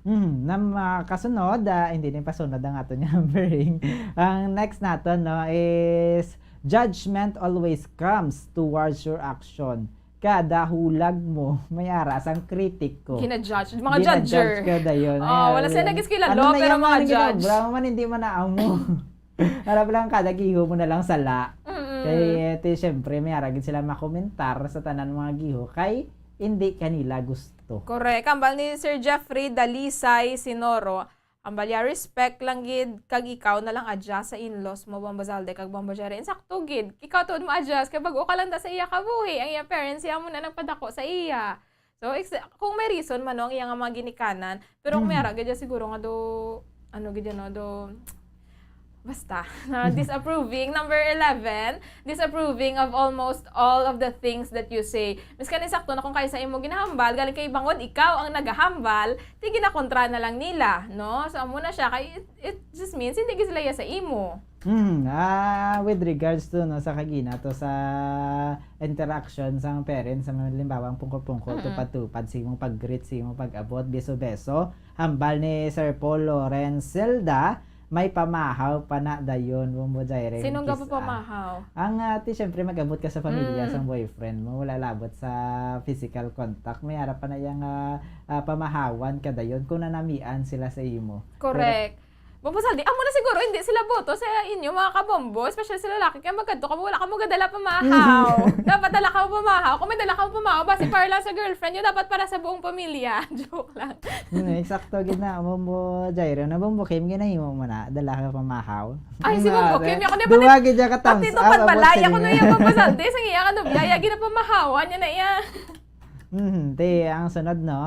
Na kasunod, hindi na pasunod ang ato niya numbering. Ang next natin no, is judgment always comes towards your action. Kada hulag mo, may aras ang critic ko. Gina-judge. Mga judger. Gina-judge ka dayon. Wala sila nagkiskilalo, pero mga judge. Man, hindi man naaw mo. Harap lang kada giho mo na lang sala. Kaya siyempre, may aragin sila makomentar sa tanan mga giho. Kay hindi kanila gusto. Correct. Ambal ni Sir Jeffrey Dalisay Sinoro. Ambal ya respect lang gid kag ikaw na lang adjust sa in-laws mo Bombosalde kag Bombo Jaire. Sakto gid. Ikaw tuod mo adjust kay bago ka lang sa iya kabuhi. Ang iya parents iya mo na nagpadako sa iya. So kung may reason man ang iya nga mga ginikanan, pero kung may ara gid siguro nga do gid no do basta, disapproving. Number 11, disapproving of almost all of the things that you say. Miskan sakto na kung kaysa imo ginahambal, galing kay bangod, ikaw ang nagahambal, di ginakontra na lang nila, no? So, amo na siya, kay it just means hindi sila sa imo. With regards to no sa kagina to sa interaction sa parents sa mga limbawang pungko-pungko tupad-tupad sigmong pag-greet sigmong pag-abot beso-beso hambal ni Sir Paul Lawrence Zelda may pamahaw pa na dayon mo direct. Sinong pa pamahaw? Ang ti syempre mag-abot ka sa pamilya sa boyfriend mo wala labot sa physical contact may harap pa na yang pamahawan ka dayon kung nanamian sila sa imo. Correct. Bombo Saldi, amo na siguro hindi sila boto sa inyo mga kabombo, especially sa lalaki, kaya magkanto ka mo, wala ka mo gadala pamahaw. Dapat dala ka mo pamahaw. Kung may dala ka mo pamahaw, basi para lang sa girlfriend nyo, dapat para sa buong pamilya. Joke lang. Eksakto, gina, Bombo Jairo, na Bombo Kim, ginahimo mo na, dala ka pamahaw. Ay, si Bombo Kim, ako na duwagi dyan ka thumbs up. Pati balaya ko na yung Bombo Saldi, sa iya ka no, balaya, ginapamahawan niya na iya. Ang sunod, no,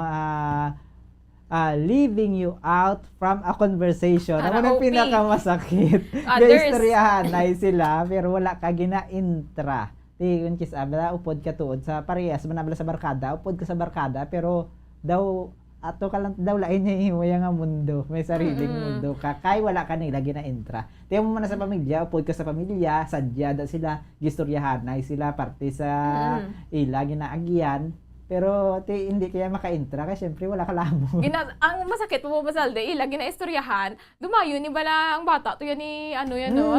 leaving you out from a conversation. Ano nang pinakamasakit? Gaistoryahan ay sila, pero wala ka gina-intra. Kung kisabla, upod ka tuod sa parehas, manabla sa barkada, upod ka sa barkada, pero daw, ato ka lang, daw lain niya yung nga mundo. May sariling mundo ka. Kaya wala ka nila gina-intra. Tiyan mo man sa pamilya, upod ka sa pamilya, sadya da sila, gistoryahan ay sila, parte sa ila, ginaagyan. Pero hindi kaya maka-intra kasi syempre wala ka lamo. Ang masakit mo Salde, ila ginaistoryahan, dumayo ni bala ang bata to yan ni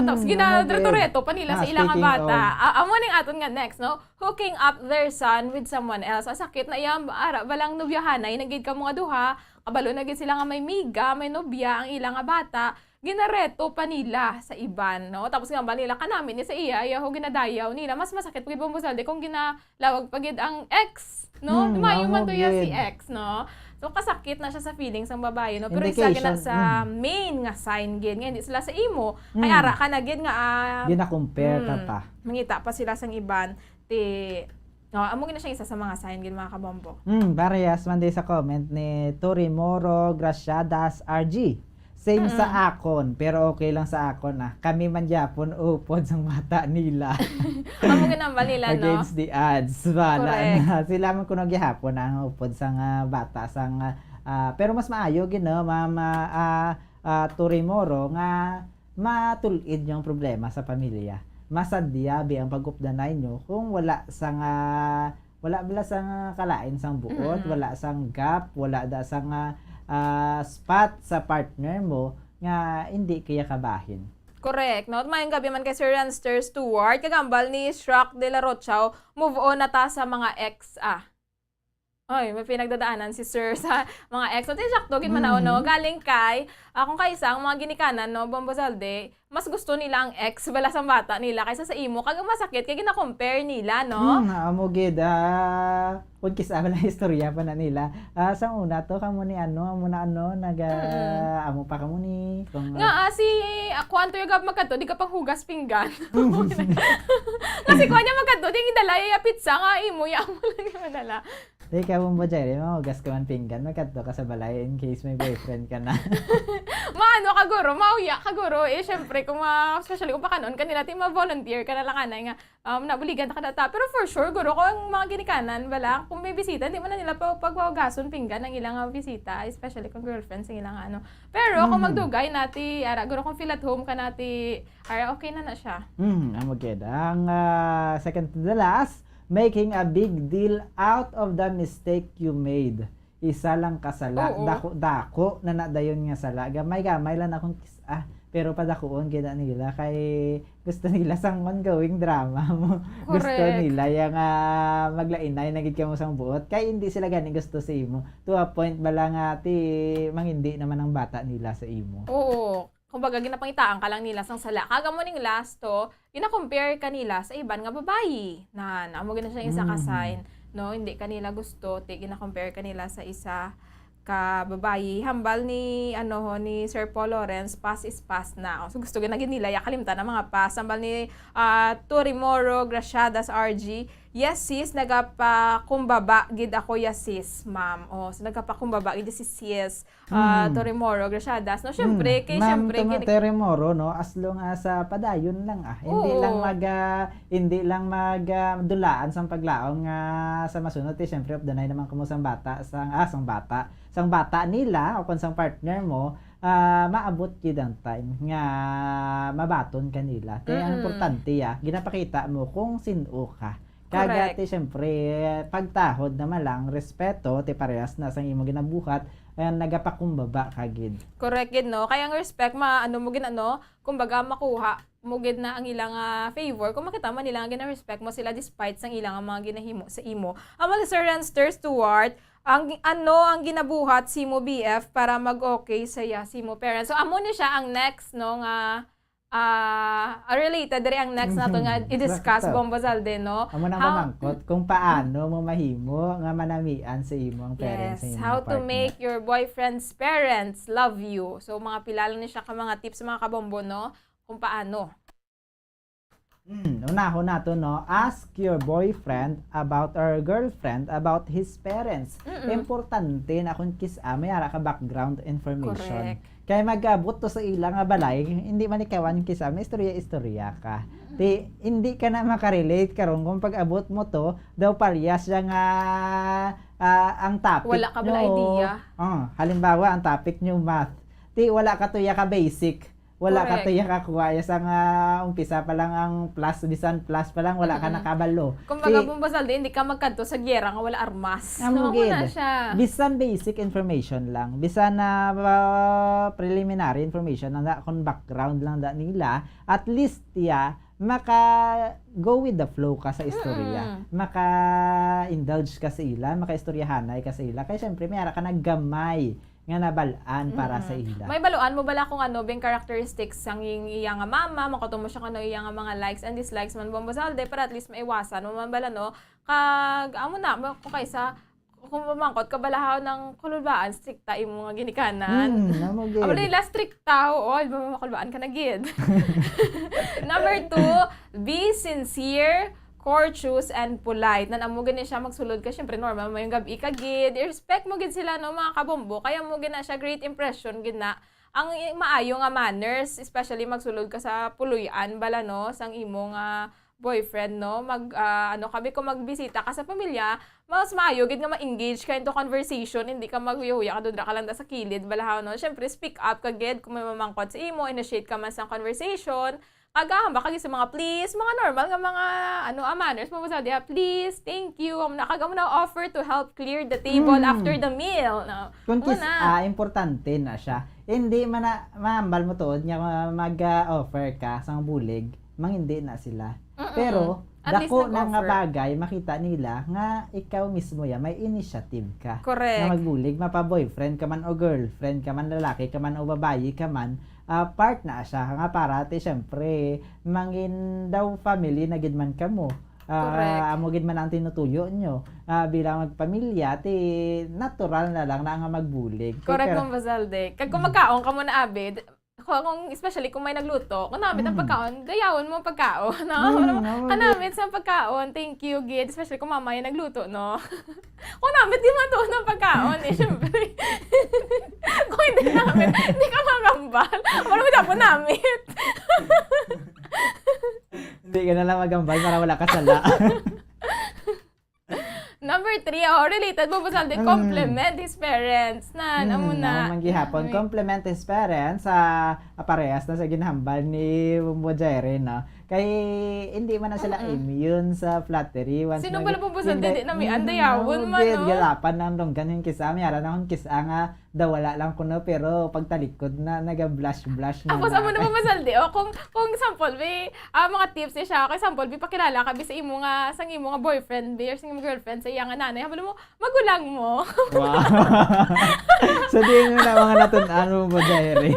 tapos ginadreto pa nila sa ilang bata. Amo ning aton nga next, no? Hooking up their son with someone else. Sakit na iyang ara balang nobyahanay nagid ka mga duha, kabalo na gid sila nga may miga, may nobya ang ilang bata. Ginareto pa nila sa iban, no? Tapos nga ba nila kanamin ni sa iya, ayaw ginadayaw nila. Mas masakit pagid mo Salde kung ginalawag pagid ang ex, no? Dumayo man to si ex, no? So kasakit na siya sa feelings ng babae, no? Pero isa gina sa main nga sign gid nga hindi sila sa imo. Ay ara ka na gid nga gina-compare ka pa. Mangita pa sila sang iban no, amo gina siya isa sa mga sign gid mga kabombo. Parehas man din sa comment ni Torimoro Graciadas RG. Same sa akon, pero okay lang sa akon Kami man Japon upod sang mata nila. Amo ginambal nila, no? Against the odds. Wala na. Sila man kuno gihapon ang upod sang bata sang pero mas maayo gino mama Torimoro nga matulid yung problema sa pamilya. Masadyabi ang pagupdanay nyo kung wala sang wala bala sang kalain sang buot, wala sang gap, wala da sang spot sa partner mo nga hindi kaya kabahin. Correct. No? Mayang gabi man kay Sir Ranster Stewart, kagambal ni Shrock de la Rochao, move on na ta sa mga ex. Ay, may pinagdadaanan si Sir sa mga ex. So, sakto, gid man no? Galing kay, kung kaisa, ang mga ginikanan, no, Bombo Salde, mas gusto nila ang ex bala sa bata nila kaysa sa imo. Kag masakit, kaya gina-compare nila, no? Amo gid, kung kisa na istorya pa na nila. Sa una to, kamo ni amo amo pa kamo ni. Si Kwanto yung magkanto, di ka pang hugas pinggan. Kasi kuha niya magkanto, di gidalay pizza nga imo, ya mo lang yung madala. Di ka mong bajay, mahugas ka man pinggan, magkanto ka sa balay in case may boyfriend ka na. Maano ka guro, mauya ka guro. Syempre, kung especially kung pakanon, kanila natin ma-volunteer ka na lang nga, nabuligan ka data. Pero for sure, guro, kung mga ginikanan, bala, kung may bisita, hindi mo na nila pagwagason pinggan ng ilang bisita, especially kung girlfriends, ng ilang Pero kung magdugay nati, guro, kung feel at home ka nati, okay na siya. Amagid. Ang second to the last, making a big deal out of the mistake you made. Isa lang kasala, dako na nadayon nga sala. Gamay lang akong pero padakuon gina nila kay gusto nila sang ongoing drama mo. Gusto nila yung maglainay nagid ka mo sang buot kay hindi sila gani gusto sa imo. To a point bala nga mangindi naman ang bata nila sa imo. Oo. Kumbaga, ginapangitaan ka lang nila sang sala. Kaga mo ning last to, gina-compare ka nila sa iban nga babae. Amo gina siya isa ka sign. No, hindi kanila gusto, gina-compare ka nila sa isa ka babae. Hambal ni ni Sir Paul Lawrence, pass is pass na. So gusto gina nila ya kalimtan ang mga pass. Hambal ni Torimoro Graciadas RG, yes sis, nagapakumbaba gid ako yes sis, ma'am. Oh, so nagapakumbaba gid si sis. Torimoro, Graciadas. No, syempre, kay Ma'am, syempre Torimoro, no, as long as padayon lang Hindi lang dulaan sang paglaong sa masunod syempre of the night naman kumo sang bata sang bata nila o kung sang partner mo maabot gid ang time nga mabaton kanila. Kaya ang importante ginapakita mo kung sino ka. Kagati syempre pagtahod naman lang respeto ti parehas na sang imo ginabuhat ayan nagapakumbaba kagid. Correct gid no. Kaya ang respect mo gid kumbaga makuha mo gid na ang ilang favor kung makita man nila nga gina-respect mo sila despite sang ilang mga ginahimo sa imo. Ang mga Sir Renster Stewart, ang ginabuhat si mo BF para mag-okay saya si mo parents. So amo ni siya ang next no nga related diri ang next nato nga i-discuss Bombazalde no. Amo nang mamangkot kung paano mo mahimo nga manamian sa imo ang parents sa Yes, imong how to partner. make your boyfriend's parents love you. So mga pilala ni siya ka mga tips mga kabombo no kung paano. Unahon nato no, ask your boyfriend about or girlfriend about his parents. Importante na kung may ara ka background information. Correct. Kaya magabot to sa ilang nga balay, hindi man ikawan kisa, may istorya ka. Hindi ka na makarelate karon kung pag-abot mo to, daw parehas siya nga ang topic Wala ka bala idea. Halimbawa, ang topic nyo math. Wala ka to ka basic. Wala Correct. ka to kakuha sa nga umpisa pa lang ang plus, bisan plus pa lang, wala ka nakabalo. Kung baga Bombazalde, hindi ka magkanto sa gyera nga wala armas. Amugid. Na siya. Bisan basic information lang. Bisan na preliminary information na kung background lang nila, at least maka go with the flow ka sa istorya. Maka-indulge ka sa ila, maka-istoryahanay ka sa ila. Kaya syempre, may ara ka naggamay nga nabalaan para sa ila. May baluan mo bala kung bang characteristics sang iyang mama, makoto mo siya iyang mga likes and dislikes man Bombazalde para at least maiwasan mo man bala no. Amo na kung kaysa kung mamangkot kabalahaw ng kulubaan strikta imo nga ginikanan. Amo nila strikta makulbaan ka na gid. Number 2, be sincere, courteous and polite. Amo gani siya magsulod ka, syempre normal may gabi ka gid. I-respect mo gid sila no mga kabombo. Kaya mo gid na siya great impression gid na ang maayo nga manners, especially magsulod ka sa puluyan bala no sang imo nga boyfriend no kami kung magbisita ka sa pamilya, mas maayo gid nga ma-engage ka into conversation, hindi ka maghuya ka dudra ka lang sa kilid balahaw no. Syempre speak up ka gid kung may mamangkot sa imo, initiate ka man sa conversation. Kagahamba kagi sa mga please, mga normal nga mga manners mo sa dia, please, thank you. Nakagamo na offer to help clear the table after the meal. No. Kung importante na siya. Hindi man na maambal mo tuod nga mag-offer ka sa bulig, hindi na sila. Pero At dako least na nga nag-offer. bagay makita nila nga ikaw mismo may initiative ka. Correct. Na magbulig, mapa-boyfriend ka man o girlfriend ka man, lalaki ka man o babayi ka man, part na siya nga para syempre mangin daw family na gid man kamo. Amo gid man ang tinutuyo nyo bilang magpamilya natural na lang na nga magbulig. Correct mo Bazalde. Kung magkaon ka mo na abid, kung especially kung may nagluto, kung namit ang pagkaon, gayawon mo ang pagkaon. No? Kanamit sa pagkaon, thank you, gid. Especially kung mamaya nagluto, no? Kung namit, di matuon ang pagkaon, syempre. Kung hindi namit, hindi ka magambal. Wala mo dapat namit. Hindi ka na lang magambal para wala ka sala. Number 3, related mo ba sa compliment his parents? Amo na. Manggihapon, compliment his parents parehas na sa ginhambal ni Bumbo Jerry, no? Kay hindi man na sila immune sa flattery. Sino ba na po sa dede na may andayawon man, no? Galapan ng donggan yung kisa. May ara na akong kisa nga wala lang kuno pero pagtalikod na naga-blush na. Ako sa mo na masaldi. Kung example, may mga tips siya. Kung example, pakilala ka sa imo nga sang imo nga boyfriend or sang imo girlfriend sa iyang nanay. Habalo mo, magulang mo. Wow. So di mo na mga natunan mo ba Jerry?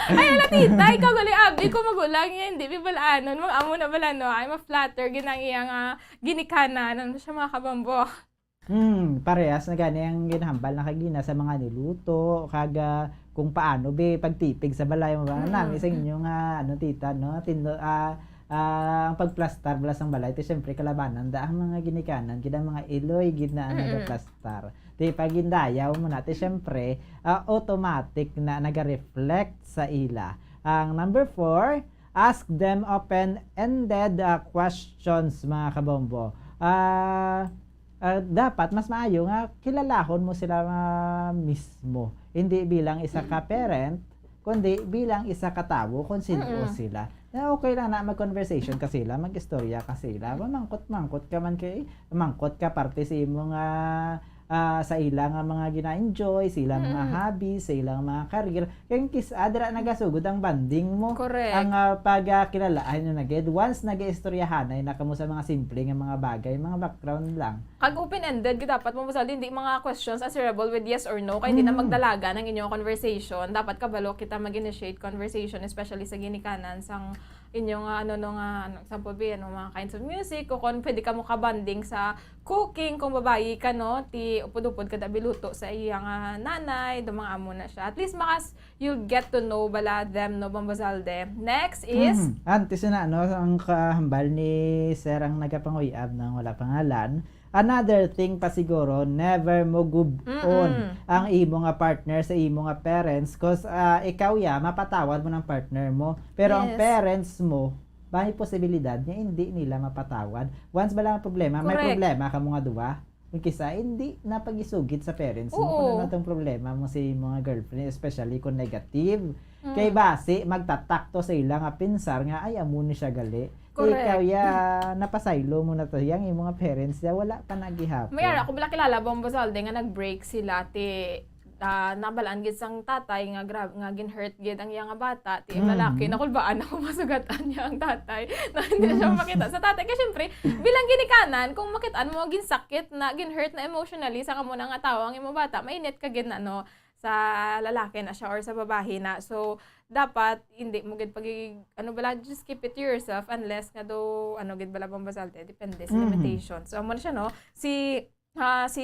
Ay, ala tita, ikaw gali abi ko magulang niya, hindi bibalaanon. Mag-amo na bala, no? I'm a flatter, ginang iyang ginikanan. Ano siya mga kabambo? Parehas na gani ang ginahambal na kagina sa mga niluto, kung paano pagtipig sa balay mo ba namin sa inyo nga tita no ang pagplastar bala sang balay ti syempre kalabanan da ang mga ginikanan gid ang mga iloy gid na nagaplastar. Ti pagindayaw mo na ti syempre automatic na naga-reflect sa ila. Ang number 4, ask them open-ended questions mga kabombo. Dapat mas maayo nga kilalahon mo sila mismo. Hindi bilang isa ka parent, kundi bilang isa ka tao kung sino sila. Na okay lang na mag-conversation ka sila, mag-istorya ka sila. Mangkot ka man kay mangkot ka parte sa imong sa ilang mga gina-enjoy, sa ilang mga hobbies, sa ilang mga career. Kaya adra nagasugod ang banding mo. Correct. Ang pagkilalaan nyo na gid. Once nag-istoryahan ay nakamo sa mga simple nga mga bagay, mga background lang. Kag open-ended, dapat mo masal hindi mga questions answerable with yes or no, kaya hindi na magdalaga ng inyong conversation. Dapat kabalo kita mag-initiate conversation, especially sa ginikanan, sang inyong example be, mga kinds of music, o kung pwede ka mo kabanding sa cooking, kung babayi ka, no, ti upod-upod ka biluto sa iyang nanay, mga amo na siya. At least you'll get to know bala them, no, Bambazalde. Next is Antes na ang kahambal ni Sir ang nagapanguyab ng wala pangalan. Another thing pa siguro, never mo on ang imo nga partner sa imo nga parents, cause ikaw mapatawad mo ng partner mo, pero ang parents mo may posibilidad niya hindi nila mapatawad. Once ba lang ang problema, may problema ka mga duwa, kisa hindi na pagisugit sa parents mo kung ano itong problema mo sa mga girlfriend, especially kung negative. Kay base magtatakto sa ilang pinsar nga ay amo ni siya gali. Ikaw napasaylo mo na to yang mga parents wala pa nagihapon. Mayara ako bala kilala Bambazalde nga nag-break sila ti nabalaan gid sang tatay nga gin-hurt gid ang iyang bata ti lalaki nakulbaan ako masugatan niya ang tatay na hindi na siya makita sa tatay kasi syempre bilang ginikanan kung makitaan mo ginsakit na gin-hurt na emotionally sa kamo nga tawo ang imong bata mainit ka gid na sa lalaki na siya or sa babae na. So, dapat, hindi mo gid just keep it to yourself unless nga do, gid bala Bambasalte, depende sa limitations. So, amo na siya, no? Si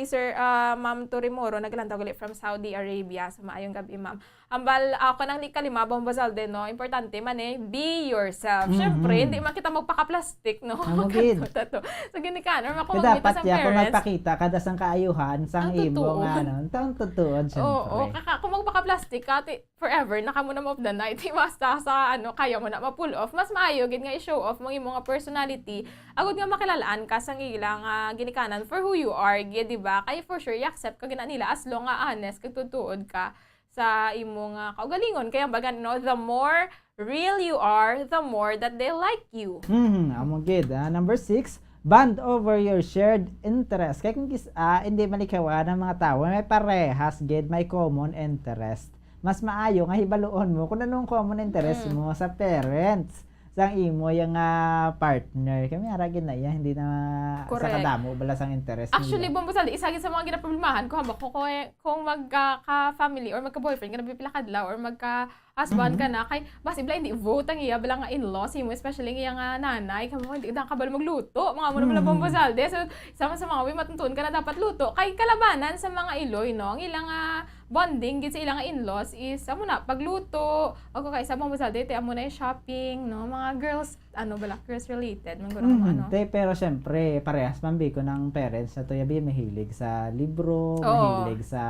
Sir Ma'am Torimoro, naglantag ulit from Saudi Arabia. So, maayong gabi, ma'am. Ambal, ako nang ni kalima, Bambazalde, no? Importante man be yourself. Syempre, hindi man kita magpaka-plastic, no? So, ginikan, or makumagita sa parents. Dapat kung magpakita, kada sang kaayuhan, sang imo, taong tutuon, syempre. Oo, kung magpaka-plastic ka, forever, naka mo na mo of the night, basta sa, kaya mo na ma-pull off, mas maayo, gid nga i-show off mong imong personality, agad nga makilalaan ka sang ilang ginikanan for who you are, gid, diba? Kaya for sure, i-accept ka gina nila as long nga honest, kag tutuod ka sa imong kaugalingon. Kaya baga, the more real you are, the more that they like you. Amo gid. Number 6, bond over your shared interest. Kaya kung hindi malikawan ng mga tao, may parehas gid, may common interest. Mas maayo nga hibaluon mo kung anong common interest mo sa parents sang imo yung partner. Kami aragin na yan, hindi na sa kadamo bala sang interest. Actually, Bambazalde, isa sa mga ginaproblemahan ko kung magka-family or magka-boyfriend ka na bipilakadlaw or magka-husband ka na, kay basi bala hindi vote ang iya bala nga in-laws mo, especially nga nanay, kamo hindi ka kabalo magluto, mga mo na bala Bambazalde. So, sama sa mga matutuon ka na dapat luto. Kay kalabanan sa mga Iloy, no, ang ilang bonding gid sa ilang in-laws is amo na pagluto o kay sa Bambazalde amo na shopping, no, mga girls girls related pero syempre parehas man ko ng parents na toyabi mahilig sa libro, mahilig sa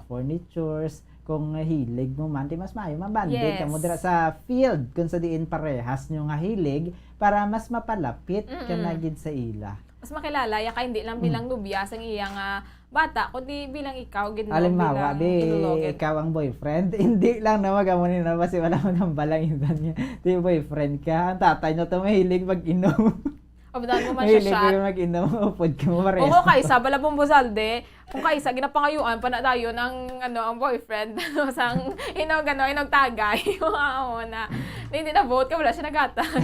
furnitures. Kung hilig mo man, mas maayo mabanding ka mo dira sa field kung sa diin parehas nyo nga hilig para mas mapalapit ka na gid sa ila. Mas makilala ya ka hindi lang bilang lubya sang iyang bata, kundi bilang ikaw gid Halimbawa, ikaw ang boyfriend, hindi lang na magamunin na kasi wala magambalang iban niya. Di boyfriend ka, ang tatay nyo ito mahilig mag-inom. Obdan mo man siya shot. Mahilig mag-inom, upod ka mo pares. Oo, kaysa, bala Bambazalde, kung kaysa, ginapangayuan pa na tayo ng, ang boyfriend, sang, inog tagay, na, hindi na vote ka, wala siya nagatag.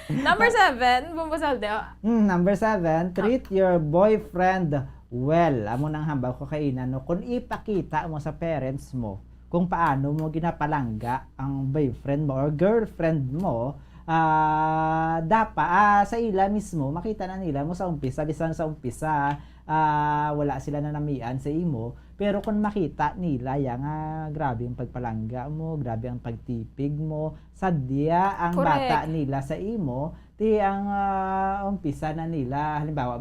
Number 7, Bambazalde. Number 7, treat your boyfriend well. Amo nang hambaw ko kainan, no? Kung ipakita mo sa parents mo kung paano mo ginapalangga ang boyfriend mo or girlfriend mo, dapat sa ila mismo makita na nila mo sa umpisa, bisan sa umpisa wala sila na namian sa imo, Pero kung makita nila, nga grabe yung pagpalangga mo, grabe ang pagtipig mo, sadya ang Correct. bata nila sa imo, ti ang umpisa na nila, halimbawa,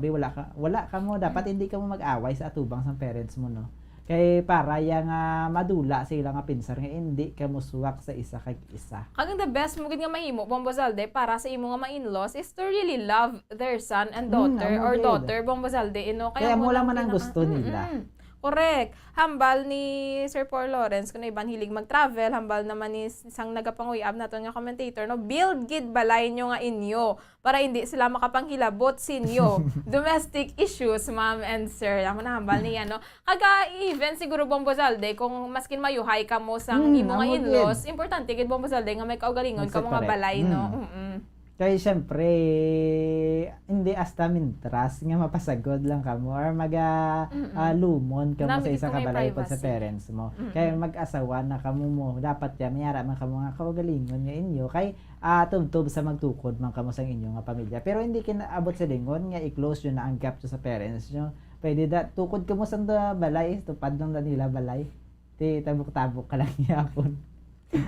wala ka mo, dapat hindi ka mo mag-away sa atubang sa parents mo, no? Kay para yang madula sila nga pinsar nga hindi ka musuwak sa isa kag isa. Kagang the best mo gid nga mahimo Bombazalde para sa imo nga ma-in-laws is to really love their son and daughter or gid. daughter Bombazalde, Kaya mo lang man ang gusto nila. Correct. Hambal ni Sir Paul Lawrence kung iban hilig mag-travel, hambal naman ni isang nagapanguyab naton nga commentator, no, build gid balay nyo nga inyo para hindi sila makapanghilabot sinyo. Domestic issues, ma'am and sir. Amo na hambal niya, no. Kaga even siguro Bombazalde kung maskin mayuhay ka mo sang imo nga in-laws, importante gid Bombazalde nga may kaugalingon ka mo nga balay, no. Kaya syempre, hindi hasta mintras nga mapasagod lang ka mo or lumon ka mo sa isang kabalay po sa parents mo. Kaya mag-asawa na ka mo, dapat ya mayara man ka mo nga kaugalingon nga inyo kay tubtob sa magtukod man ka mo sa inyo nga pamilya. Pero hindi kinaabot sa lingon nga i-close yun na ang gap sa parents nyo. Pwede tukod ka mo sa balay, tupad lang na nila balay. Tabok-tabok ka lang yapon.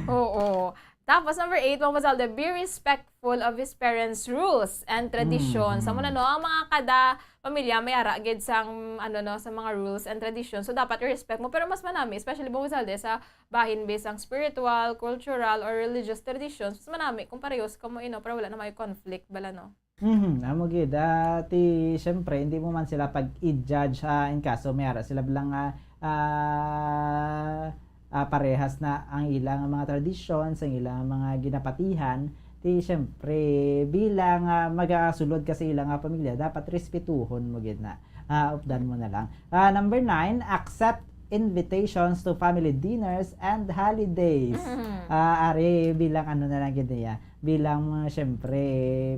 Oo. Tapos number 8, Bombazalde, be respectful of his parents' rules and traditions. Sa muna no, ang mga kada pamilya may ara gid sang sa mga rules and traditions. So dapat i-respect mo, pero mas manami, especially Bombazalde sa bahin based ang spiritual, cultural or religious traditions. Mas manami kung parehas ka mo para wala na may conflict bala no. Amo gid syempre hindi mo man sila pag i-judge in kaso may ara sila bilang parehas na ang ilang mga tradisyon, ang ilang mga ginapatihan, syempre bilang magasulod ka sa ilang pamilya, dapat respetuhon mo gid na. Updan mo na lang. Number 9, accept invitations to family dinners and holidays. Are bilang na lang gid niya. Bilang syempre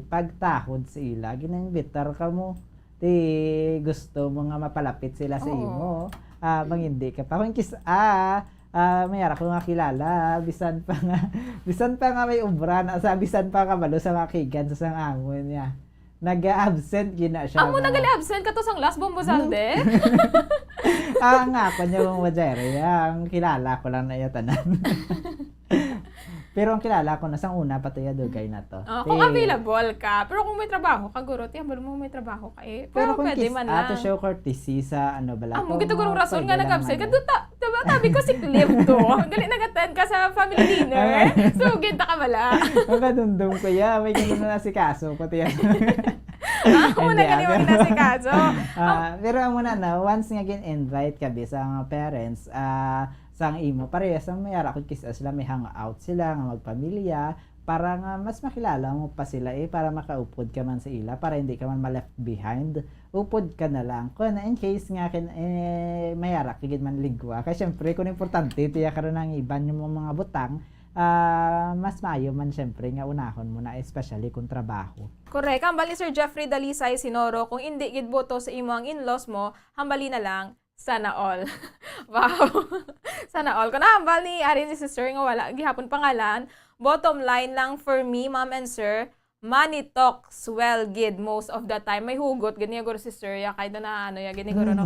pagtahod sa ila, ginambitar ka mo. Gusto mo nga mapalapit sila sa imo. Mangindi ka pa. Kung mayara ko nga kilala, bisan pa nga may ubran, bisan pa kabalo sa mga kigan sa sang amon niya. Nag-absent gina siya. Amo nagali-absent ka to sang last Bombazalde? Nga pa niya mong wajere, ang kilala ko lang na yatanan. Pero ang kilala ko na sang una patuya dugay na to. Kung available ka, pero kung may trabaho ka, guro, tiyambal mo may trabaho ka pero kung pwede man lang. to show courtesy sa bala. Amo gito gurong rason nga nag-absent ka, diba tabi ko sick leave to. Gali nag-attend ka sa family dinner. So, ginta ka bala. Ang kadundong ko ya, may ganun na si kaso, pati yan. Ako na ganun na si kaso. Pero amo na, once nga gin-invite ka sa parents, sang imo parehas ang mayara kung kisa sila may hangout sila nga magpamilya para nga mas makilala mo pa sila para makaupod ka man sa ila para hindi ka man ma-left behind, upod ka na lang kung in case nga mayara kagid man ligwa kasi syempre kung importante tiya karon ang iban yung mga butang mas maayo man syempre nga unahon mo na especially kung trabaho. Correct. Hambal ni Sir Jeffrey Dalisay Sinoro, kung hindi gid boto sa imo ang in-laws mo, hambali na lang sana all. Wow. Sana all. Kung nahambal ni Ari ni Sister nga wala gihapon pangalan, bottom line lang for me, ma'am and sir, money talks well gid most of the time. May hugot gid niya guro Sister ya kahit na gid ni guro no.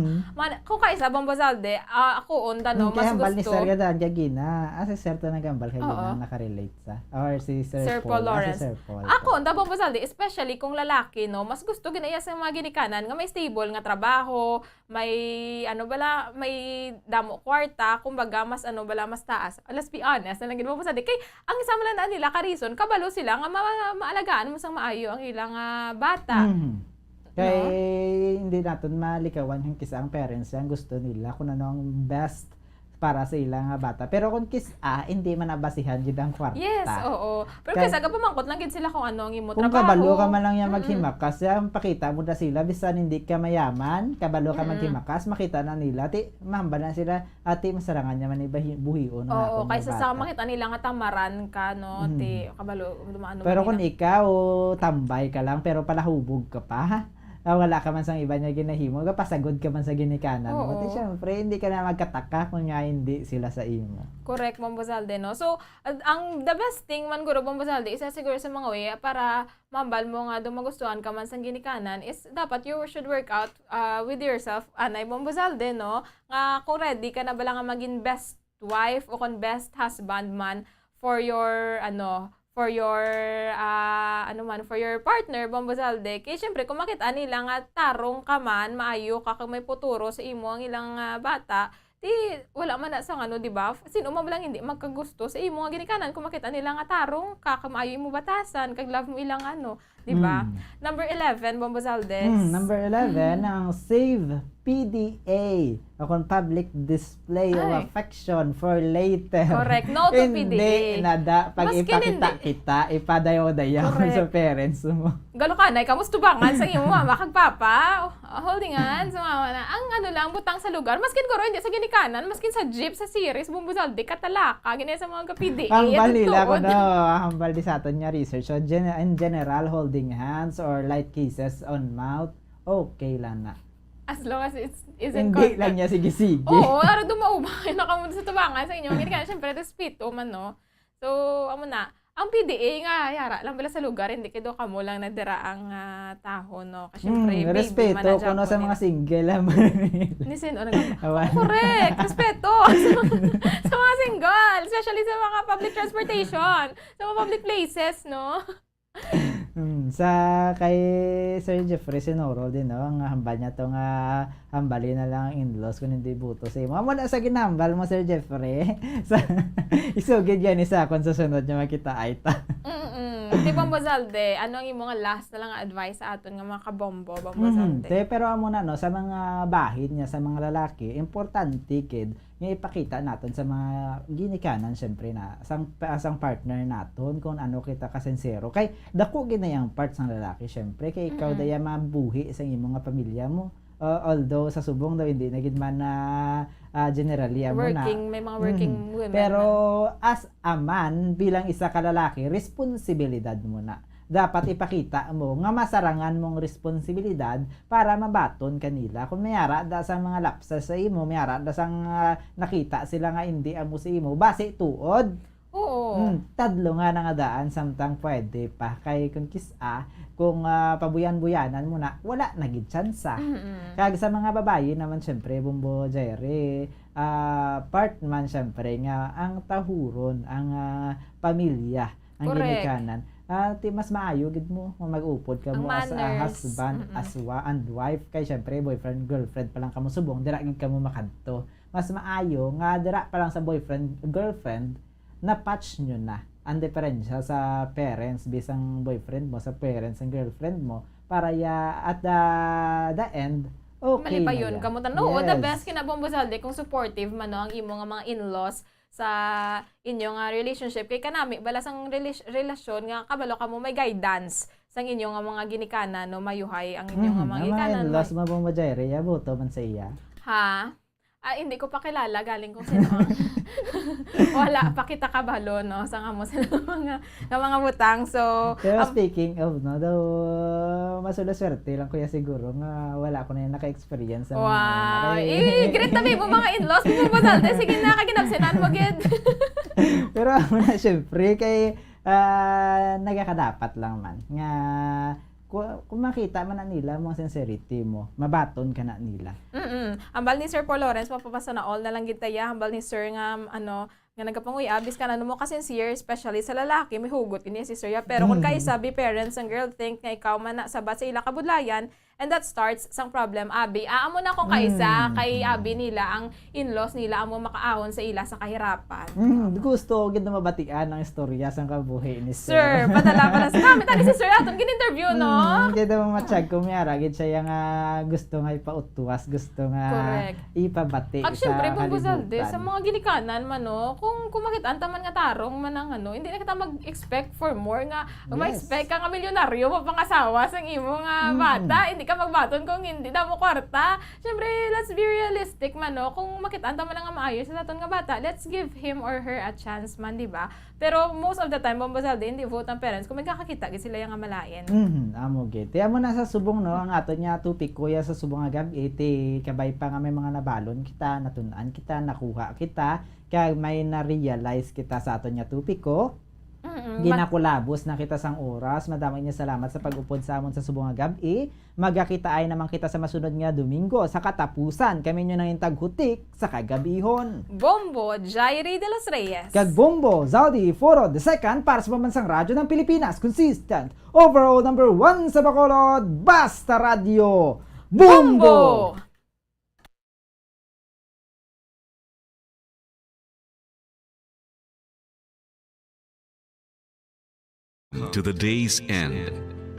Kung kaisa Bombazalde, ako onda no mas hambal ni gusto. Sir gadan gina. Si Sir to nagambal kay gina nakarelate sa or si Sir Paul Lawrence. Si Sir Paul. Ako onda Bombazalde, especially kung lalaki no, mas gusto ginaya sa mga ginikanan nga may stable nga trabaho, may may damo kwarta, kumbaga mas mas taas. Let's be honest, na lang gid Bombazalde kay ang isa man lang nila ka reason kabalo sila nga maalagaan mo sang maayo ang ilang bata. Kay hindi natin malikawan yung kisa ang parents ang gusto nila kung ano ang best para sa ilang bata. Pero kung hindi man nabasihan gid ang kwarta. Yes, oo. Pero kasi aga pamangkot lang gid sila kung ano ang imo trabaho. Kung kabalo ka man lang yan maghimakas, pakita mo na sila bisan hindi ka mayaman, kabalo ka maghimakas, makita na nila mahamba na sila masarangan niya man buhion na. Oo, kaysa sa makita nila nga tamaran ka no, kabalo dumaano. Pero kung ikaw tambay ka lang pero palahubog ka pa, wala ka man sa iba niya ginahimo, pasagod ka man sa ginikanan mo. Oo. Di syempre, hindi ka na magkataka kung nga hindi sila sa imo. Correct, Bombazalde, no? So, ang the best thing man guro, Bombazalde, isa siguro sa mga way para mambal mo nga magustuhan ka man sa ginikanan is dapat you should work out with yourself, anay Bombazalde, no? Nga kung ready ka na bala nga maging best wife o kung best husband man for your, for your partner, Bombazalde. Kaya syempre, kung makita nila nga tarong ka man, maayo ka kung may puturo sa imo ang ilang bata, di wala man na sa di ba? Sino man lang hindi magkagusto sa imo nga ginikanan kung makita nila nga tarong ka, maayo mo batasan, kag love mo ilang di ba? Number 11, Bombazalde. Number 11, ang Save PDA, o kung public display of affection for later. Correct. No to Hindi PDA. pag Maskin ipakita kita, ipadayaw-dayaw Correct. sa parents mo. Galo ka na, kamustubangan sa imo mama kag papa. Holding hands, mama na. Ang lang, butang sa lugar. Maskin ko hindi sa ginikanan, maskin sa jeep, sa series, Bombazalde, katalaka. Ganyan sa mga ka-PDA. Hambal nila ko hambal di sa aton nga research. So, in general, holding hands or light kisses on mouth, okay lang na. As long as it isn't Hindi lang niya sige-sige. Oo, araw dumaubay na kamo sa tubangan sa inyo. Hindi ka syempre respeto man, no? So, ang PDA nga, yara lang bala sa lugar, hindi kayo kamo lang nadira ang taho, no? Kasi syempre, baby respeto man ko no sa mga single. Hindi correct, respeto sa mga single, especially sa mga public transportation, sa mga public places, no? Sa kay Sir Jeffrey Sinoro din, no? Ang hambal niya to nga hambalin na lang ang in-laws kung hindi buto sa imo. Amo na sa ginambal mo, Sir Jeffrey. Sa isugid yan isa kung sa sunod niya makita ay ta. Di Bombazalde, ano ang imong last na lang advice sa aton nga mga kabombo, Bombazalde? Pero amo na no, sa mga bahin niya, sa mga lalaki, importante kid nga ipakita natin sa mga ginikanan syempre na asang partner naton kung ano kita kasensero. Kay dako ginayang parts ng lalaki syempre kay ikaw daya mabuhi sa imong nga pamilya mo. Although sa subong daw hindi nagid man na generally amo na. May mga working women. Pero as a man bilang isa ka lalaki, responsibilidad mo na. Dapat ipakita mo nga masarangan mong responsibilidad para mabaton kanila. Kung mayara da sa mga lapsas sa imo, mayara da sang nakita sila nga hindi amo sa imo, base tuod. Oo. Tadlo nga nga daan samtang pwede pa kay kung kung pabuyan-buyanan mo na wala nagid tsansa. Kag sa mga babae naman syempre Bumbo Jerry, part man syempre nga ang tahuron ang pamilya ang ginikanan. Mas maayo gid mo mag-upod ka mo as a husband, and wife kay syempre boyfriend, girlfriend pa lang kamo subong dira gid kamo makadto. Mas maayo nga dira pa lang sa boyfriend, girlfriend na patch nyo na ang diferensya sa parents bisang boyfriend mo sa parents and girlfriend mo para at the end okay mali pa na yun yan. kamo no, the best kina Bombazalde kung supportive man no ang imo nga mga in-laws sa inyong relationship kay kanami balas ang relasyon nga kabalo kamo may guidance sang inyong nga mga ginikanan no mayuhay ang inyong nga mga ginikanan. in-laws mo Bong Majayre buto man sa iya. Ha? Hindi ko pa kilala galing kung sino. Wala pa kita kabalo no sa mo sila mga butang. So pero speaking of no daw masula swerte lang kuya siguro nga wala ko na yung naka-experience sa wow. Great tabi mo mga in-laws mo Bombazalde. Sige na kaginabsinan mo gid. Pero na syempre kay nagakadapat lang man nga kung makita man na nila mo sincerity mo, mabaton ka na nila. Ambal ni Sir Paul Lawrence, mapapasa na all na lang gitaya. Ambal ni Sir nga, nga nagkapanguy, abis ka na mo ka sincere, especially sa lalaki, may hugot ini si Sir. Pero kung kayo sabi, parents and girl think nga ikaw man na sabat sa ila kabudlayan, and that starts sang problem, abi. Amo na kung kaisa, kay abi nila, ang in-laws nila, amo makaahon sa ila sa kahirapan. Gusto, gid na mabatian ang istorya sang kabuhi ni Sir. Sir, padala pala sa kami. Tani si Sir atong gin-interview, no? Gid mo matchag kung mayara, gid siya nga gusto nga ipautuwas, gusto nga ipabati sa syempre, Bombazalde, kalibutan. sa mga ginikanan man, no? Kung makitaan taman nga tarong man ang hindi na kita mag-expect for more nga. Ma-expect ka nga milyonaryo, mapangasawa sang imo nga bata, hindi ka ka magbaton kung hindi daw mo kwarta. Siyempre, let's be realistic man, no? Kung makitaan tama na nga maayos sa aton nga bata, let's give him or her a chance man, di ba? Pero most of the time, Bombosalde, hindi vote ang parents kung may kakakita, sila yung nga malayan. Amo gid. Amo na sa subong, no, ang aton nga topic kuya sa subong nga gabi, kabay pa nga may mga nabalon kita, natunan kita, nakuha kita, kaya may na-realize kita sa aton nga topic ko. Ginakulabos na kita sang oras. Madaming niya salamat sa pag-upod sa amon sa subong nga gabi. Magakita ay naman kita sa masunod nga Domingo sa katapusan. Kami nyo nang intaghutik sa kagabihon. Bombo, Jairi de los Reyes. Kag Bombo, Zaudi Foro II para sa Pambansang Radyo ng Pilipinas. Consistent, overall number 1 sa Bacolod, Basta Radio. Bombo! To the day's end,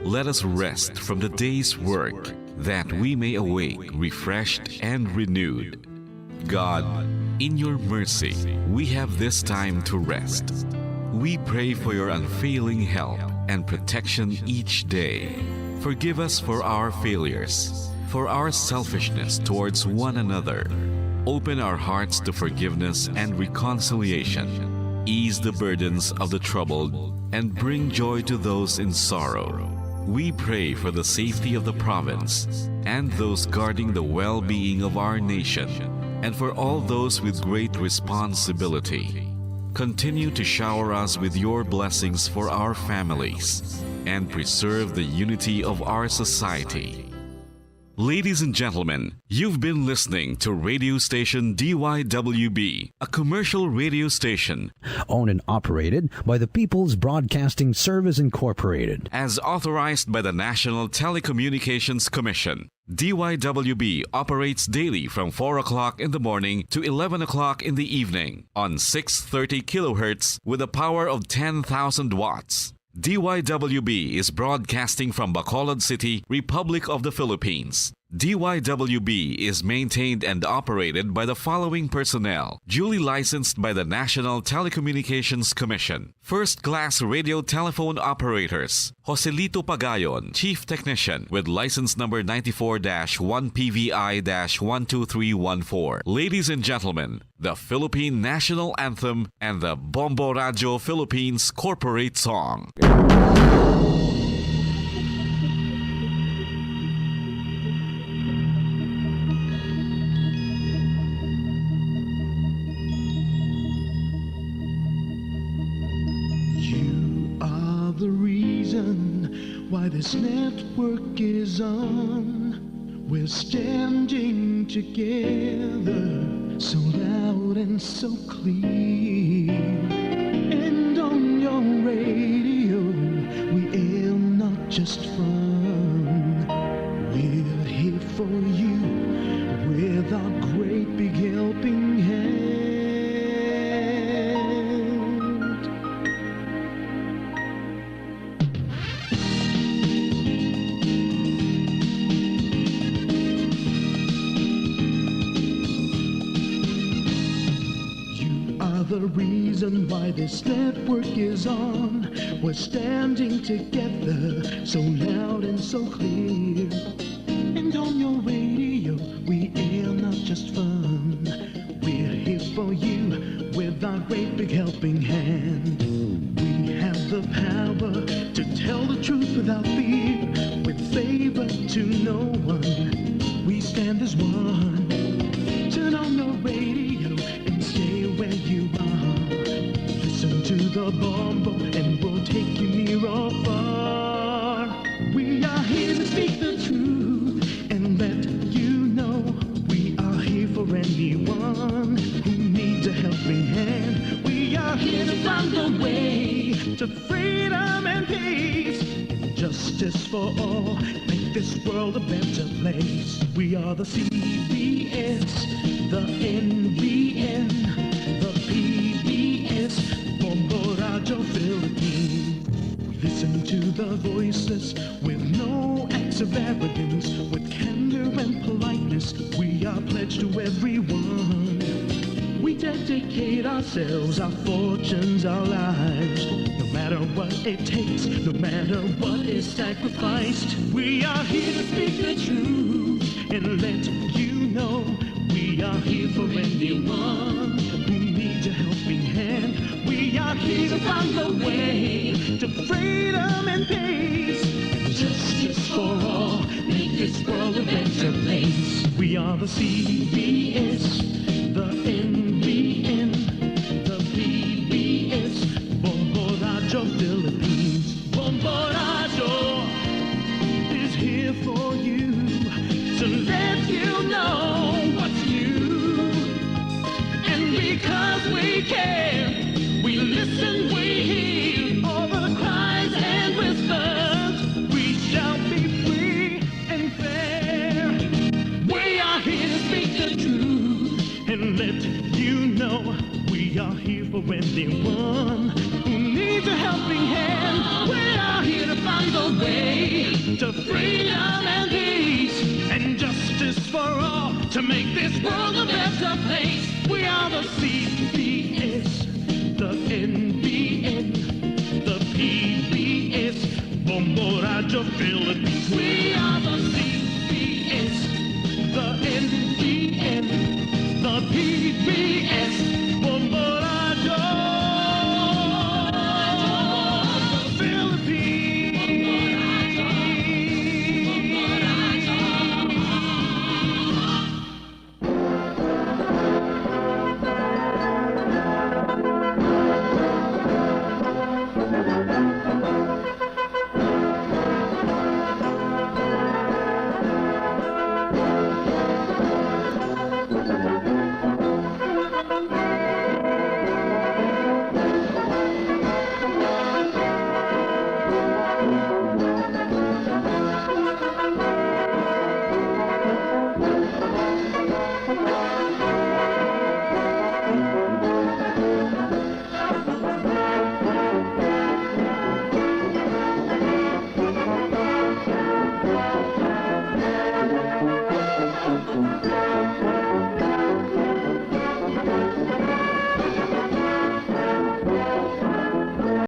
let us rest from the day's work, that we may awake refreshed and renewed. God, in your mercy, we have this time to rest. We pray for your unfailing help and protection each day. Forgive us for our failures, for our selfishness towards one another. Open our hearts to forgiveness and reconciliation. Ease the burdens of the troubled and bring joy to those in sorrow. We pray for the safety of the province and those guarding the well-being of our nation, and for all those with great responsibility. Continue to shower us with your blessings for our families and preserve the unity of our society. Ladies and gentlemen, you've been listening to radio station DYWB, a commercial radio station owned and operated by the People's Broadcasting Service Incorporated, as authorized by the National Telecommunications Commission. DYWB operates daily from 4 o'clock in the morning to 11 o'clock in the evening on 630 kilohertz with a power of 10,000 watts. DYWB is broadcasting from Bacolod City, Republic of the Philippines. DYWB is maintained and operated by the following personnel, duly licensed by the National Telecommunications Commission. First-class radio telephone operators, Joselito Pagayon, Chief Technician with license number 94-1PVI-12314. Ladies and gentlemen, the Philippine National Anthem and the Bombo Radio Philippines Corporate Song. The reason why this network is on, we're standing together so loud and so clear, and on your radio we aim not just fun, we're here for you with our great big helping hand. The reason why this network is on, we're standing together so loud and so clear, and on your radio we air not just fun, we're here for you with our great big helping hand. We have the power to tell the truth without fear, with favor to no one, we stand as one. Turn on your radio and stay where you are. Listen to the Bombo and we'll take you near or far. We are here to speak the truth and let you know we are here for anyone who needs a helping hand. We are here to find the way to freedom and peace and justice for all. Make this world a better place. We are the CBS, the NBN, the PBS, Bombo Radio Philippines. Listen to the voices with no acts of arrogance, with candor and politeness. We are pledged to everyone. We we dedicate ourselves, our fortunes, our lives. No matter what it takes, no matter what is sacrificed, we are here to speak the truth and let you know. We are here for anyone who needs a helping hand. We are here to find the way to freedom and peace. Justice for all, make this world a better place. We are the CBS, the NBN, the PBS, Bombo Radio Philippines. Bombo Radio is here for you, to let you know what's new. And because we care, we listen, we hear all the cries and whispers. We shall be free and fair. We are here to speak the truth and let you know. We are here for anyone who needs a helping hand. We are here to find the way to freedom and peace and justice for all, to make this world a better place. We are the CBS, the NBN, the PBS, Bombo Radio Philippines. We are the CBS, the NBN, the PBS, Bombo Radio